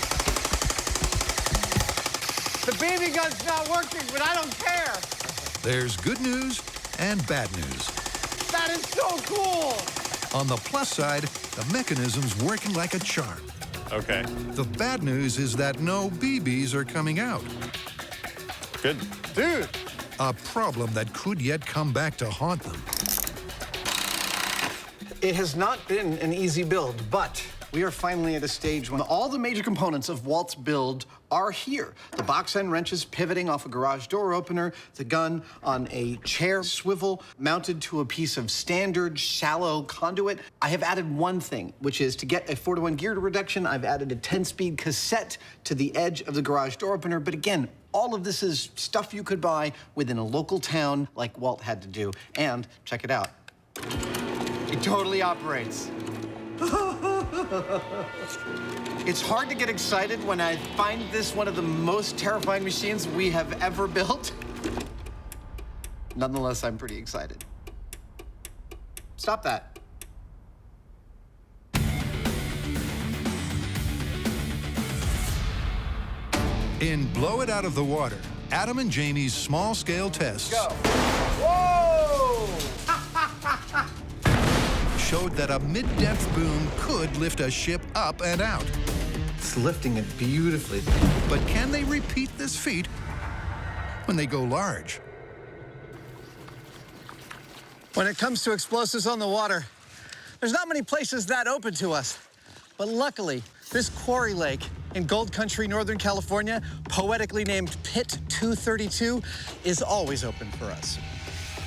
The BB gun's not working, but I don't care. There's good news and bad news. That is so cool. On the plus side, the mechanism's working like a charm. Okay. The bad news is that no BBs are coming out. Good. Dude. A problem that could yet come back to haunt them. It has not been an easy build, but we are finally at a stage when all the major components of Walt's build are here. The box end wrenches pivoting off a garage door opener, the gun on a chair swivel mounted to a piece of standard shallow conduit. I have added one thing, which is to get a 4-to-1 gear reduction, I've added a 10-speed cassette to the edge of the garage door opener. But again, all of this is stuff you could buy within a local town like Walt had to do. And check it out. It totally operates. It's hard to get excited when I find this one of the most terrifying machines we have ever built. Nonetheless, I'm pretty excited. Stop that. In Blow It Out of the Water, Adam and Jamie's small-scale tests Whoa! showed that a mid-depth boom could lift a ship up and out. It's lifting it beautifully. But can they repeat this feat when they go large? When it comes to explosives on the water, there's not many places that open to us. But luckily, this quarry lake in Gold Country, Northern California, poetically named Pit 232, is always open for us.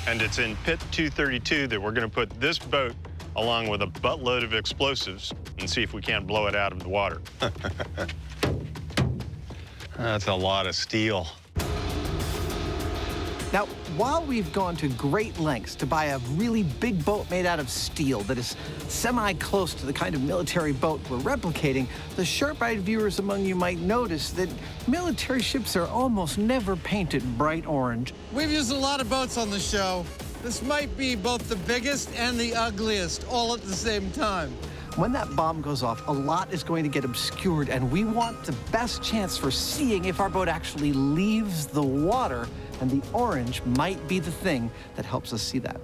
And it's in Pit 232 that we're going to put this boat along with a buttload of explosives and see if we can't blow it out of the water. That's a lot of steel. Now, while we've gone to great lengths to buy a really big boat made out of steel that is semi-close to the kind of military boat we're replicating, the sharp-eyed viewers among you might notice that military ships are almost never painted bright orange. We've used a lot of boats on the show. This might be both the biggest and the ugliest all at the same time. When that bomb goes off, a lot is going to get obscured, and we want the best chance for seeing if our boat actually leaves the water, and the orange might be the thing that helps us see that.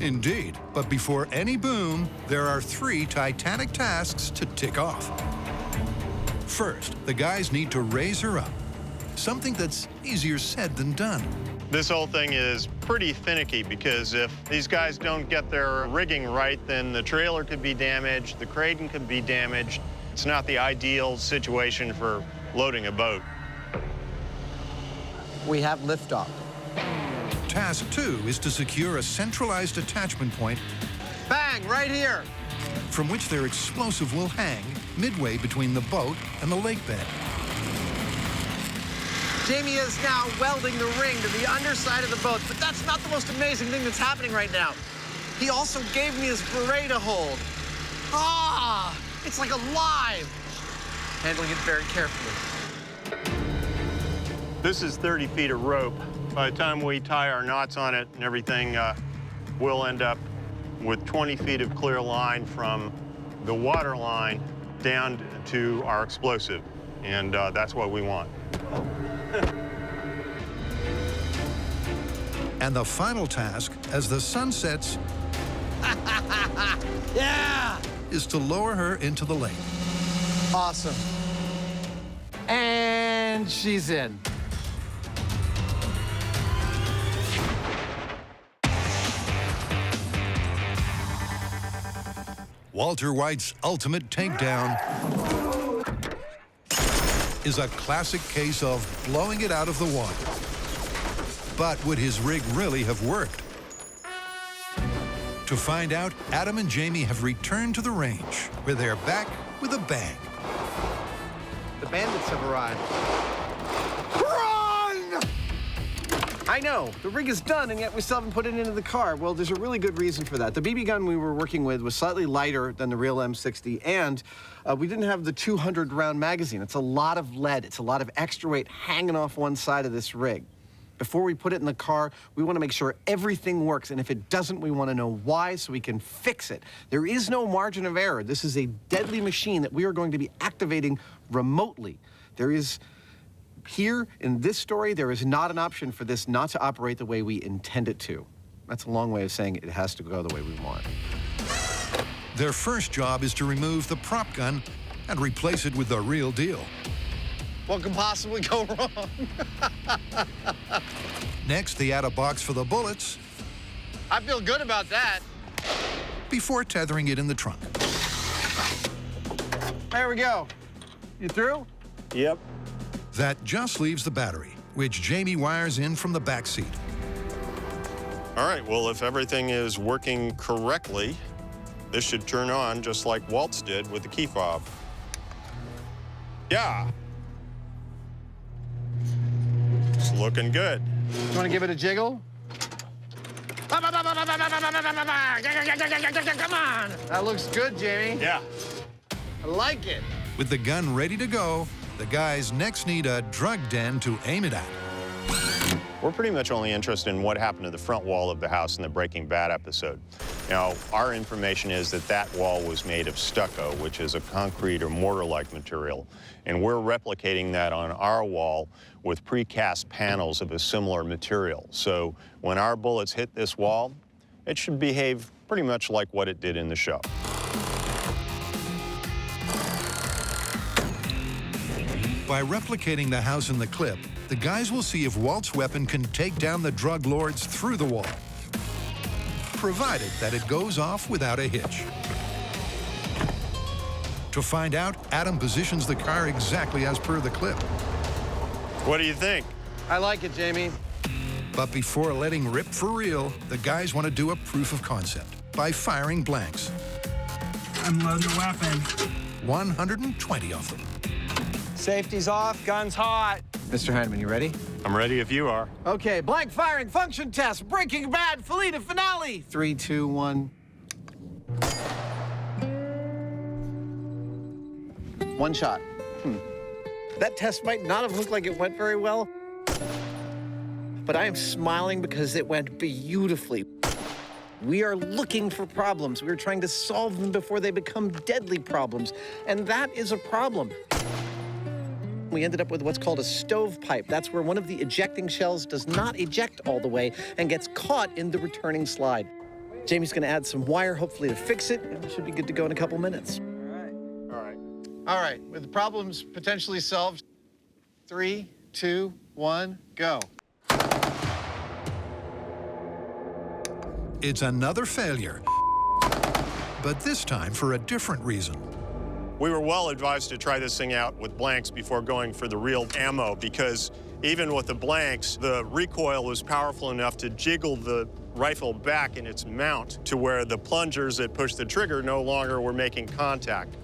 Indeed, but before any boom, there are 3 titanic tasks to tick off. First, the guys need to raise her up, something that's easier said than done. This whole thing is pretty finicky because if these guys don't get their rigging right, then the trailer could be damaged, the crane could be damaged. It's not the ideal situation for loading a boat. We have liftoff. Task 2 is to secure a centralized attachment point Bang, right here. from which their explosive will hang midway between the boat and the lake bed. Jamie is now welding the ring to the underside of the boat, but that's not the most amazing thing that's happening right now. He also gave me his beret to hold. Ah, it's like alive. Handling it very carefully. This is 30 feet of rope. By the time we tie our knots on it and everything, we'll end up with 20 feet of clear line from the water line down to our explosive. And that's what we want. And the final task, as the sun sets, Yeah! is to lower her into the lake. Awesome. And she's in. Walter White's ultimate takedown is a classic case of blowing it out of the water. But would his rig really have worked? To find out, Adam and Jamie have returned to the range, where they're back with a bang. The bandits have arrived. Run! I know, the rig is done, and yet we still haven't put it into the car. Well, there's a really good reason for that. The BB gun we were working with was slightly lighter than the real M60, and we didn't have the 200-round magazine. It's a lot of lead. It's a lot of extra weight hanging off one side of this rig. Before we put it in the car, we want to make sure everything works, and if it doesn't, we want to know why so we can fix it. There is no margin of error. This is a deadly machine that we are going to be activating remotely. There is, here in this story, there is not an option for this not to operate the way we intend it to. That's a long way of saying it has to go the way we want. Their first job is to remove the prop gun and replace it with the real deal. What could possibly go wrong? Next, they add a box for the bullets I feel good about that. before tethering it in the trunk. There we go. You through? Yep. That just leaves the battery, which Jamie wires in from the back seat. All right, well, if everything is working correctly, this should turn on just like Waltz did with the key fob. Yeah. It's looking good. You want to give it a jiggle? Come on! That looks good, Jamie. Yeah. I like it. With the gun ready to go, the guys next need a drug den to aim it at. We're pretty much only interested in what happened to the front wall of the house in the Breaking Bad episode. Now, our information is that that wall was made of stucco, which is a concrete or mortar-like material, and we're replicating that on our wall with precast panels of a similar material. So when our bullets hit this wall, it should behave pretty much like what it did in the show. By replicating the house in the clip, the guys will see if Walt's weapon can take down the drug lords through the wall, provided that it goes off without a hitch. To find out, Adam positions the car exactly as per the clip. What do you think? I like it, Jamie. But before letting rip for real, the guys want to do a proof of concept by firing blanks. Unload the weapon. 120 of them. Safety's off, gun's hot. Mr. Hyneman, you ready? I'm ready if you are. Okay, blank firing function test. Breaking Bad, Felina finale. 3, 2, 1. One shot. That test might not have looked like it went very well, but I am smiling because it went beautifully. We are looking for problems. We're trying to solve them before they become deadly problems, and that is a problem. We ended up with what's called a stovepipe. That's where one of the ejecting shells does not eject all the way and gets caught in the returning slide. Jamie's gonna add some wire, hopefully to fix it, and it should be good to go in a couple minutes. All right, with the problems potentially solved, 3, 2, 1, go. It's another failure, but this time for a different reason. We were well advised to try this thing out with blanks before going for the real ammo, because even with the blanks, the recoil was powerful enough to jiggle the rifle back in its mount to where the plungers that push the trigger no longer were making contact,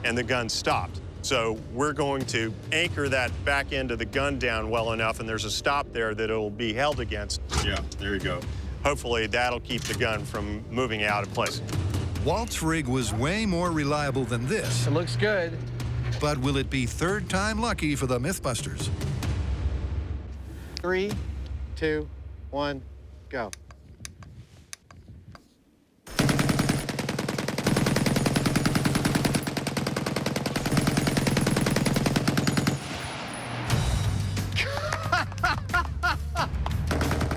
and the gun stopped. So we're going to anchor that back end of the gun down well enough, and there's a stop there that it'll be held against. Yeah, there you go. Hopefully that'll keep the gun from moving out of place. Walt's rig was way more reliable than this. It looks good. But will it be third time lucky for the Mythbusters? 3, 2, 1, go.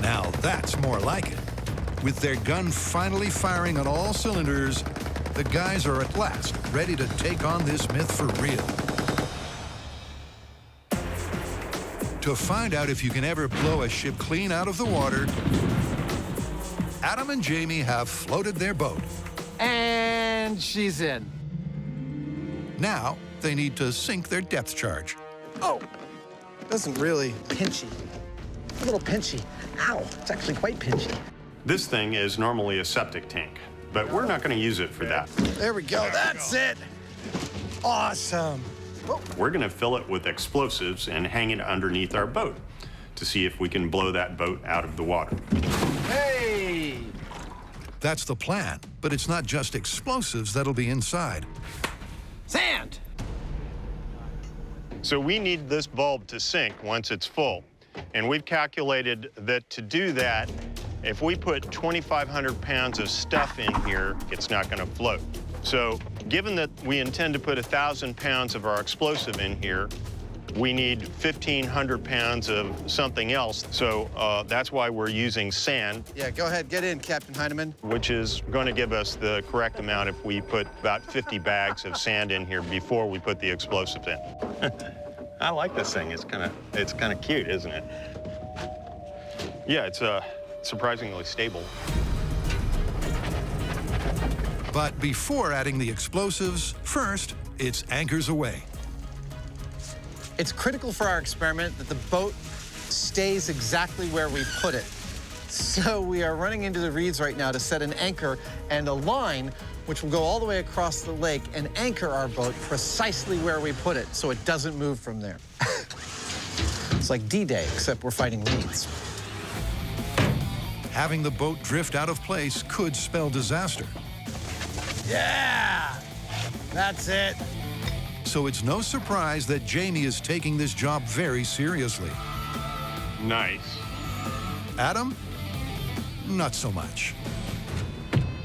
Now that's more like it. With their gun finally firing on all cylinders, the guys are at last ready to take on this myth for real. To find out if you can ever blow a ship clean out of the water, Adam and Jamie have floated their boat. And she's in. Now they need to sink their depth charge. Oh, doesn't really. Pinchy. A little pinchy. Ow, it's actually quite pinchy. This thing is normally a septic tank, but we're not going to use it for that. There we go. That's it. Awesome. We're going to fill it with explosives and hang it underneath our boat to see if we can blow that boat out of the water. Hey! That's the plan, but it's not just explosives that'll be inside. Sand! So we need this bulb to sink once it's full. And we've calculated that to do that, if we put 2,500 pounds of stuff in here, it's not going to float. So given that we intend to put 1,000 pounds of our explosive in here, we need 1,500 pounds of something else. So that's why we're using sand. Yeah, go ahead. Get in, Captain Hyneman. Which is going to give us the correct amount if we put about 50 bags of sand in here before we put the explosives in. I like this thing. It's kind of cute, isn't it? Yeah, it's surprisingly stable. But before adding the explosives, first, it's anchors away. It's critical for our experiment that the boat stays exactly where we put it. So we are running into the reeds right now to set an anchor and a line which will go all the way across the lake and anchor our boat precisely where we put it so it doesn't move from there. It's like D-Day, except we're fighting reeds. Having the boat drift out of place could spell disaster. Yeah! That's it. So it's no surprise that Jamie is taking this job very seriously. Nice. Adam? Not so much.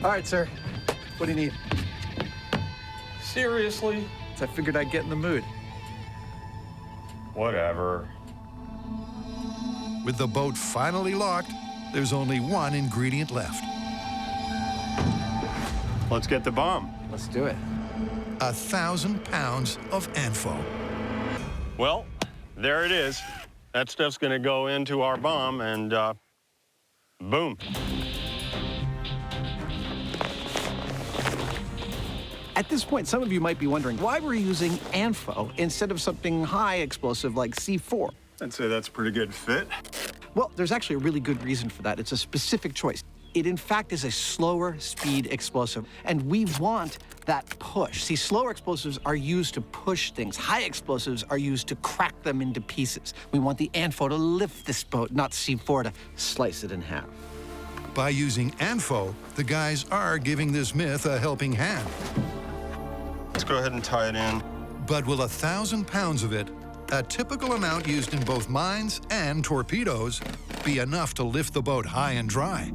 All right, sir. What do you need? Seriously? So I figured I'd get in the mood. Whatever. With the boat finally locked, there's only one ingredient left. Let's get the bomb. Let's do it. 1,000 pounds of ANFO. Well, there it is. That stuff's gonna go into our bomb and boom. At this point, some of you might be wondering why we're using ANFO instead of something high explosive like C4. I'd say that's a pretty good fit. Well, there's actually a really good reason for that. It's a specific choice. It, in fact, is a slower speed explosive, and we want that push. See, slower explosives are used to push things. High explosives are used to crack them into pieces. We want the ANFO to lift this boat, not C4 to slice it in half. By using ANFO, the guys are giving this myth a helping hand. Let's go ahead and tie it in. But will 1,000 pounds of it, a typical amount used in both mines and torpedoes, be enough to lift the boat high and dry?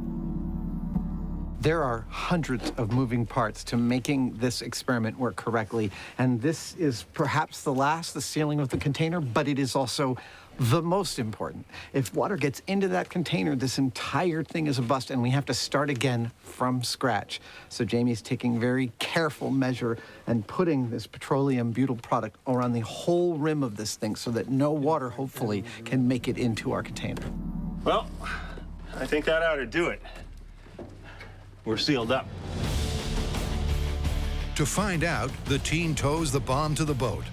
There are hundreds of moving parts to making this experiment work correctly, and this is perhaps the sealing of the container, but it is also the most important. If water gets into that container, this entire thing is a bust, and we have to start again from scratch. So Jamie's taking very careful measure and putting this petroleum butyl product around the whole rim of this thing so that no water, hopefully, can make it into our container. Well, I think that ought to do it. We're sealed up. To find out, the team tows the bomb to the boat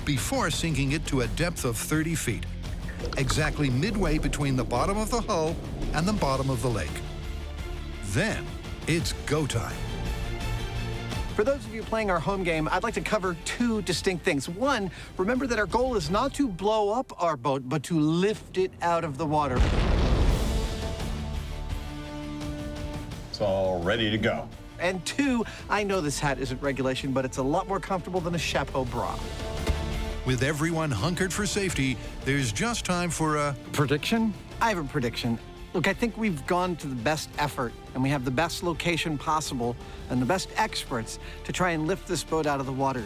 before sinking it to a depth of 30 feet, exactly midway between the bottom of the hull and the bottom of the lake. Then, it's go time. For those of you playing our home game, I'd like to cover two distinct things. One, remember that our goal is not to blow up our boat, but to lift it out of the water. It's all ready to go. And two, I know this hat isn't regulation, but it's a lot more comfortable than a chapeau bra. With everyone hunkered for safety, there's just time for a... Prediction? I have a prediction. Look, I think we've gone to the best effort, and we have the best location possible and the best experts to try and lift this boat out of the water.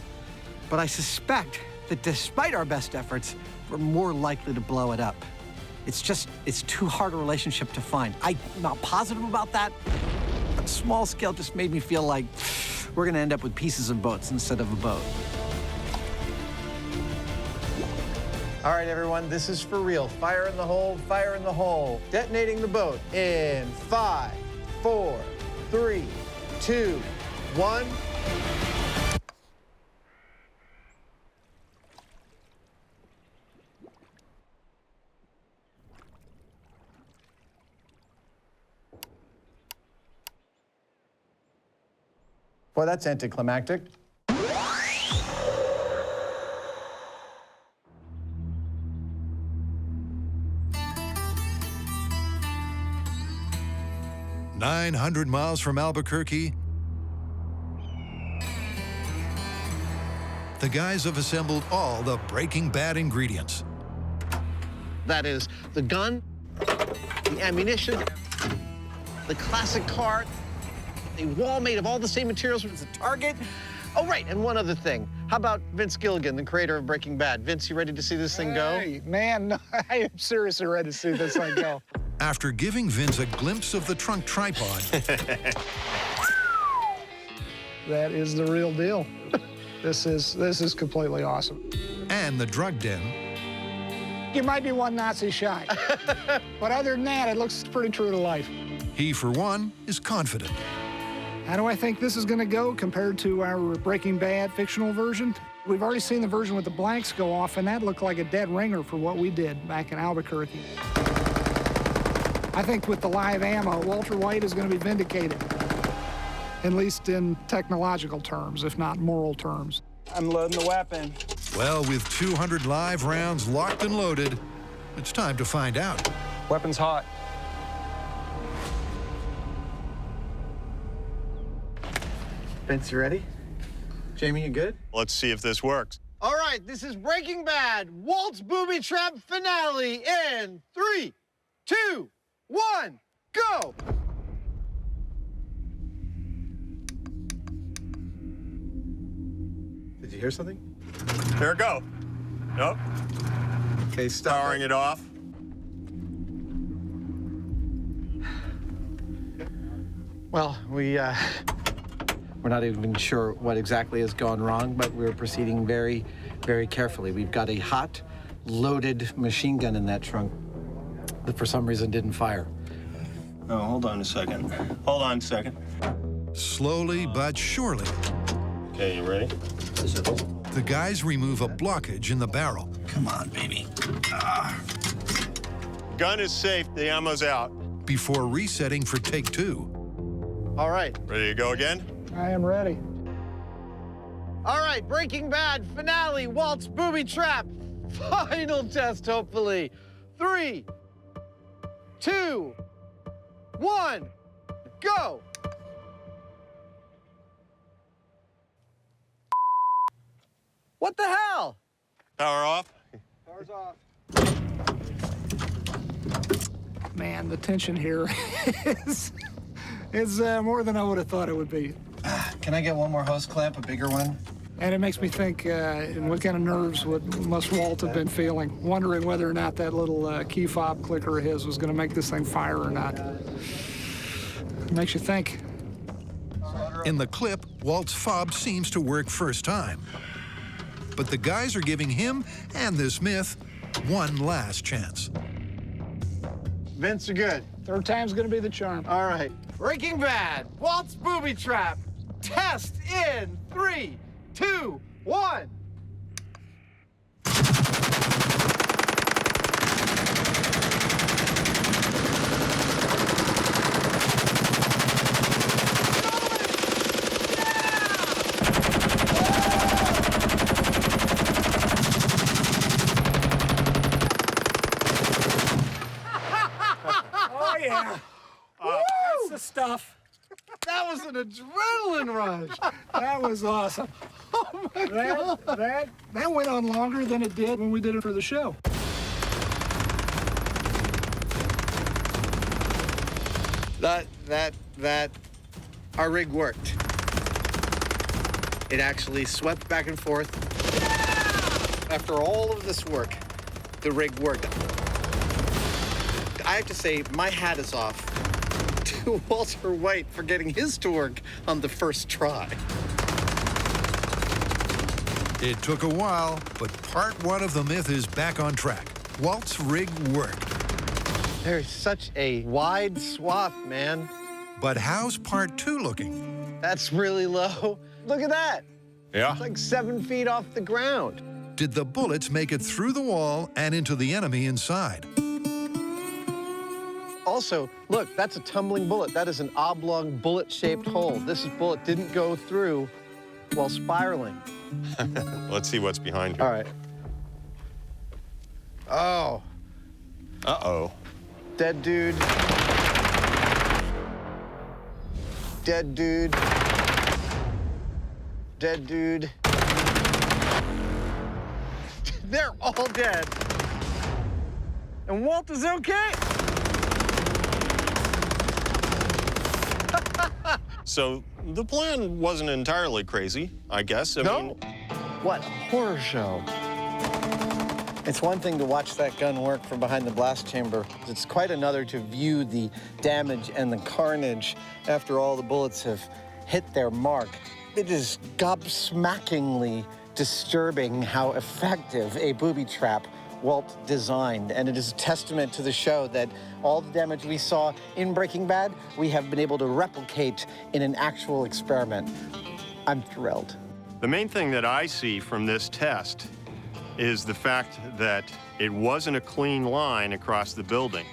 But I suspect that despite our best efforts, we're more likely to blow it up. It's too hard a relationship to find. I'm not positive about that, but small scale just made me feel like we're gonna end up with pieces of boats instead of a boat. All right, everyone, this is for real. Fire in the hole, fire in the hole. Detonating the boat in 5, 4, 3, 2, 1. Boy, that's anticlimactic. "900 miles from Albuquerque, the guys have assembled all the Breaking Bad ingredients. That is the gun, the ammunition, the classic car, a wall made of all the same materials as the target. Oh, right, and one other thing. How about Vince Gilligan, the creator of Breaking Bad? Vince, you ready to see this thing go? Hey, man, I am seriously ready to see this thing go. After giving Vince a glimpse of the trunk tripod, That is the real deal. This is completely awesome. and the drug den, You might be one Nazi shy, but other than that, it looks pretty true to life. he, for one, is confident. How do I think this is going to go compared to our Breaking Bad fictional version? We've already seen the version with the blanks go off, and that looked like a dead ringer for what we did back in Albuquerque. I think with the live ammo, Walter White is going to be vindicated, at least in technological terms, if not moral terms. I'm loading the weapon. Well, with 200 live rounds locked and loaded, it's time to find out. Weapon's hot. Vince, you ready? Jamie, you good? Let's see if this works. All right, this is Breaking Bad, Walt's Booby Trap finale in 3, 2, 1, go! Did you hear something? There it go. Nope. Okay, stop. Powering it off. Well, We're not even sure what exactly has gone wrong, but we're proceeding very, very carefully. We've got a hot, loaded machine gun in that trunk that for some reason didn't fire. Oh, hold on a second. Hold on a second. Slowly but surely, Okay, you ready? the guys remove a blockage in the barrel. Come on, baby. Gun is safe, the ammo's out. Before resetting for take 2. All right. Ready to go again? I am ready. All right, Breaking Bad finale, Walt's booby trap. Final test, hopefully. 3, 2, 1, go. What the hell? Power off. Power's off. Man, the tension here is more than I would have thought it would be. Can I get one more hose clamp, a bigger one? And it makes me think, what kind of nerves must Walt have been feeling, wondering whether or not that little key fob clicker of his was going to make this thing fire or not. It makes you think. In the clip, Walt's fob seems to work first time. But the guys are giving him and this myth one last chance. Vince, you're good. Third time's going to be the charm. All right. Breaking Bad, Walt's booby trap. Test in 3, 2, 1. Oh, yeah. That's the stuff. That was an adrenaline rush. That was awesome. Oh my God. That went on longer than it did when we did it for the show. Our rig worked. It actually swept back and forth. After all of this work, the rig worked. I have to say, my hat is off to Walter White for getting his to work on the first try. It took a while, but part 1 of the myth is back on track. Walt's rig worked. There's such a wide swath, man. But how's part 2 looking? That's really low. Look at that. Yeah. It's like 7 feet off the ground. Did the bullets make it through the wall and into the enemy inside? Also, look, that's a tumbling bullet. That is an oblong bullet-shaped hole. This bullet didn't go through while spiraling. Let's see what's behind here. All right. Oh. Uh-oh. Dead dude. Dead dude. Dead dude. They're all dead. And Walt is okay. So the plan wasn't entirely crazy, I guess. I mean, What a horror show. It's one thing to watch that gun work from behind the blast chamber. It's quite another to view the damage and the carnage after all the bullets have hit their mark. It is gobsmackingly disturbing how effective a booby trap Walt designed, and it is a testament to the show that all the damage we saw in Breaking Bad, we have been able to replicate in an actual experiment. I'm thrilled. the main thing that I see from this test is the fact that it wasn't a clean line across the building.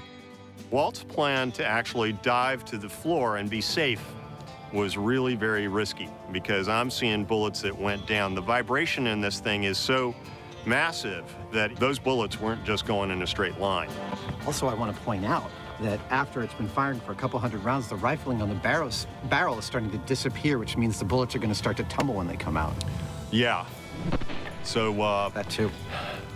Walt's plan to actually dive to the floor and be safe was really very risky because I'm seeing bullets that went down. The vibration in this thing is so massive that those bullets weren't just going in a straight line. Also, I want to point out that after it's been firing for a couple hundred rounds, the rifling on the barrel is starting to disappear, which means the bullets are going to start to tumble when they come out. Yeah. So that too.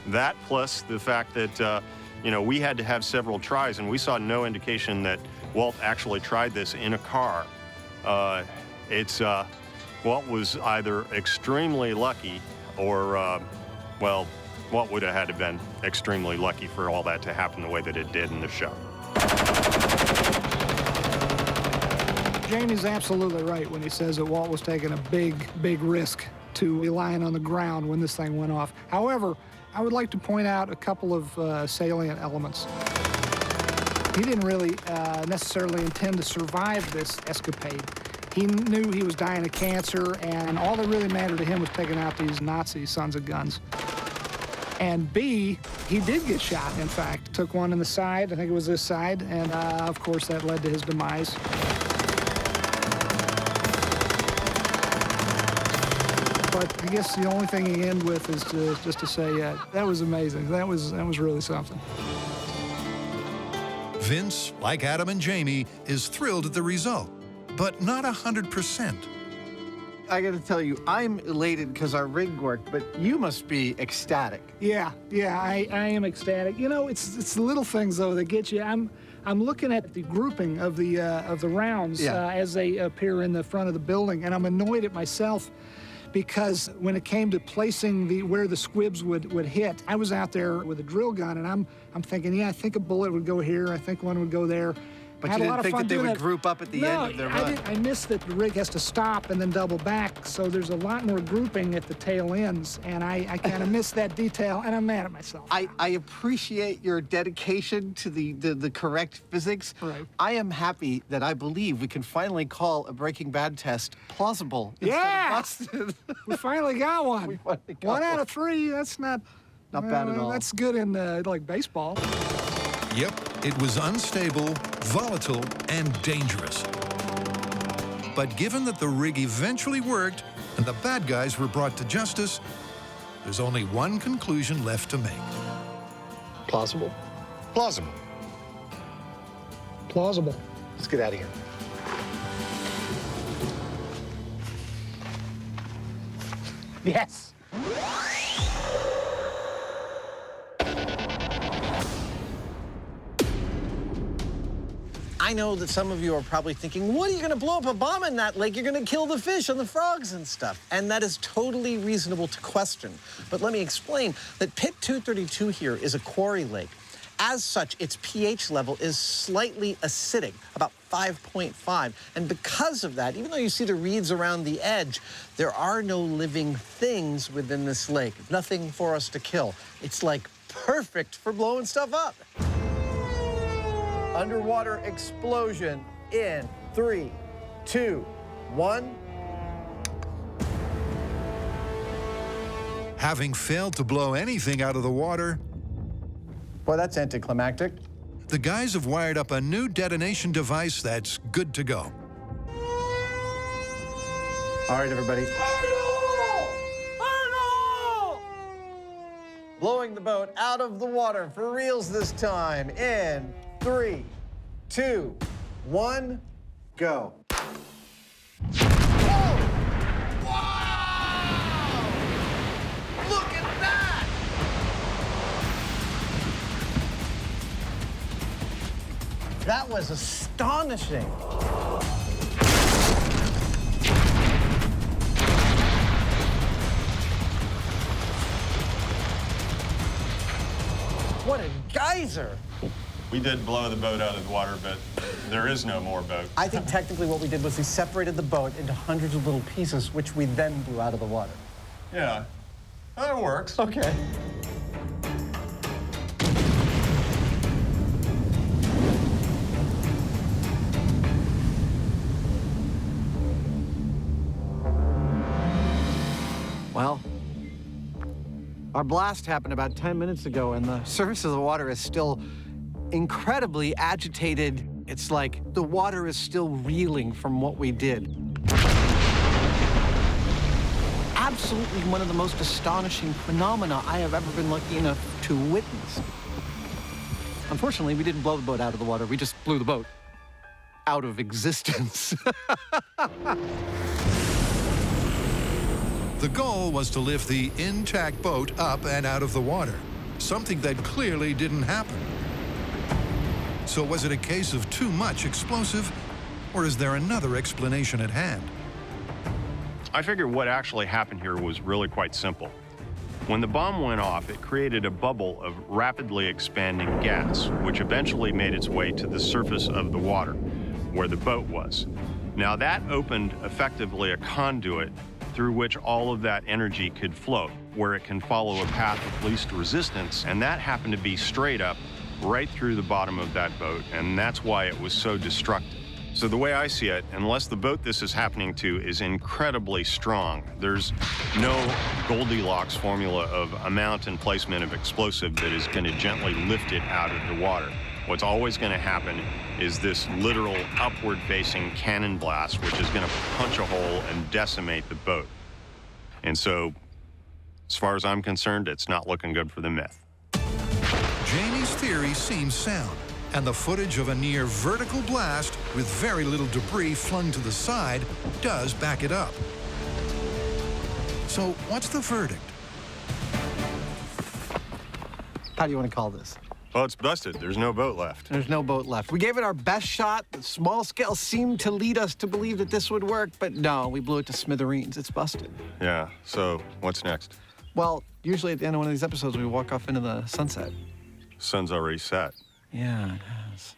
That plus the fact that you know, we had to have several tries, and we saw no indication that Walt actually tried this in a car. Walt was either extremely lucky or, well, Walt would have had to been extremely lucky for all that to happen the way that it did in the show. Jamie's absolutely right when he says that Walt was taking a big risk to be lying on the ground when this thing went off. However, I would like to point out a couple of salient elements. He didn't really necessarily intend to survive this escapade. He knew he was dying of cancer, and all that really mattered to him was taking out these Nazi sons of guns. And B, he did get shot, in fact. Took one in the side, I think it was this side, and of course that led to his demise. But I guess the only thing he ended with is just to say, that was amazing. That was really something. Vince, like Adam and Jamie, is thrilled at the result, but not 100%. I got to tell you, I'm elated because our rig worked, but you must be ecstatic. Yeah, I am ecstatic. You know, it's the little things though that get you. I'm looking at the grouping of the rounds as they appear in the front of the building, and I'm annoyed at myself because when it came to placing where the squibs would hit, I was out there with a drill gun, and I'm thinking, yeah, I think a bullet would go here, I think one would go there. But you didn't think that they would group up at the end of their run? I missed that the rig has to stop and then double back, so there's a lot more grouping at the tail ends, and I kind of missed that detail, and I'm mad at myself. I appreciate your dedication to the correct physics. Right. I am happy that I believe we can finally call a Breaking Bad test plausible. Yeah! Instead of busted. We finally got one. We finally got one out of 3, that's not bad at all. That's good in, like, baseball. Yep, it was unstable, volatile, and dangerous. But given that the rig eventually worked and the bad guys were brought to justice, there's only one conclusion left to make. Plausible? Plausible. Plausible. Let's get out of here. Yes. I know that some of you are probably thinking, what are you going to blow up a bomb in that lake? You're going to kill the fish and the frogs and stuff. And that is totally reasonable to question. But let me explain that Pit 232 here is a quarry lake. As such, its pH level is slightly acidic, about 5.5. And because of that, even though you see the reeds around the edge, there are no living things within this lake. Nothing for us to kill. It's like perfect for blowing stuff up. Underwater explosion in 3, 2, 1. Having failed to blow anything out of the water, boy, that's anticlimactic. The guys have wired up a new detonation device that's good to go. All right, everybody. Blowing the boat out of the water for reals this time in 3, 2, 1, go. Look at that! That was astonishing. What a geyser! We did blow the boat out of the water, but there is no more boat. I think technically what we did was we separated the boat into hundreds of little pieces, which we then blew out of the water. Yeah, that works. Okay. Well, our blast happened about 10 minutes ago, and the surface of the water is still incredibly agitated. It's like the water is still reeling from what we did. Absolutely one of the most astonishing phenomena I have ever been lucky enough to witness. Unfortunately, we didn't blow the boat out of the water. We just blew the boat out of existence. The goal was to lift the intact boat up and out of the water, something that clearly didn't happen. So was it a case of too much explosive, or is there another explanation at hand? I figure what actually happened here was really quite simple. When the bomb went off, it created a bubble of rapidly expanding gas, which eventually made its way to the surface of the water, where the boat was. Now that opened effectively a conduit through which all of that energy could flow, where it can follow a path of least resistance, and that happened to be straight up right through the bottom of that boat, and that's why it was so destructive. So the way I see it, unless the boat this is happening to is incredibly strong, there's no Goldilocks formula of amount and placement of explosive that is going to gently lift it out of the water. What's always going to happen is this literal upward-facing cannon blast, which is going to punch a hole and decimate the boat. And so, as far as I'm concerned, it's not looking good for the Myth. Jamie's theory seems sound, and the footage of a near vertical blast with very little debris flung to the side does back it up. So what's the verdict? How do you want to call this? Well, it's busted. There's no boat left. There's no boat left. We gave it our best shot. The small scale seemed to lead us to believe that this would work, but no, we blew it to smithereens. It's busted. Yeah, so what's next? Well, usually at the end of one of these episodes, we walk off into the sunset. Sun's already set. Yeah, it has.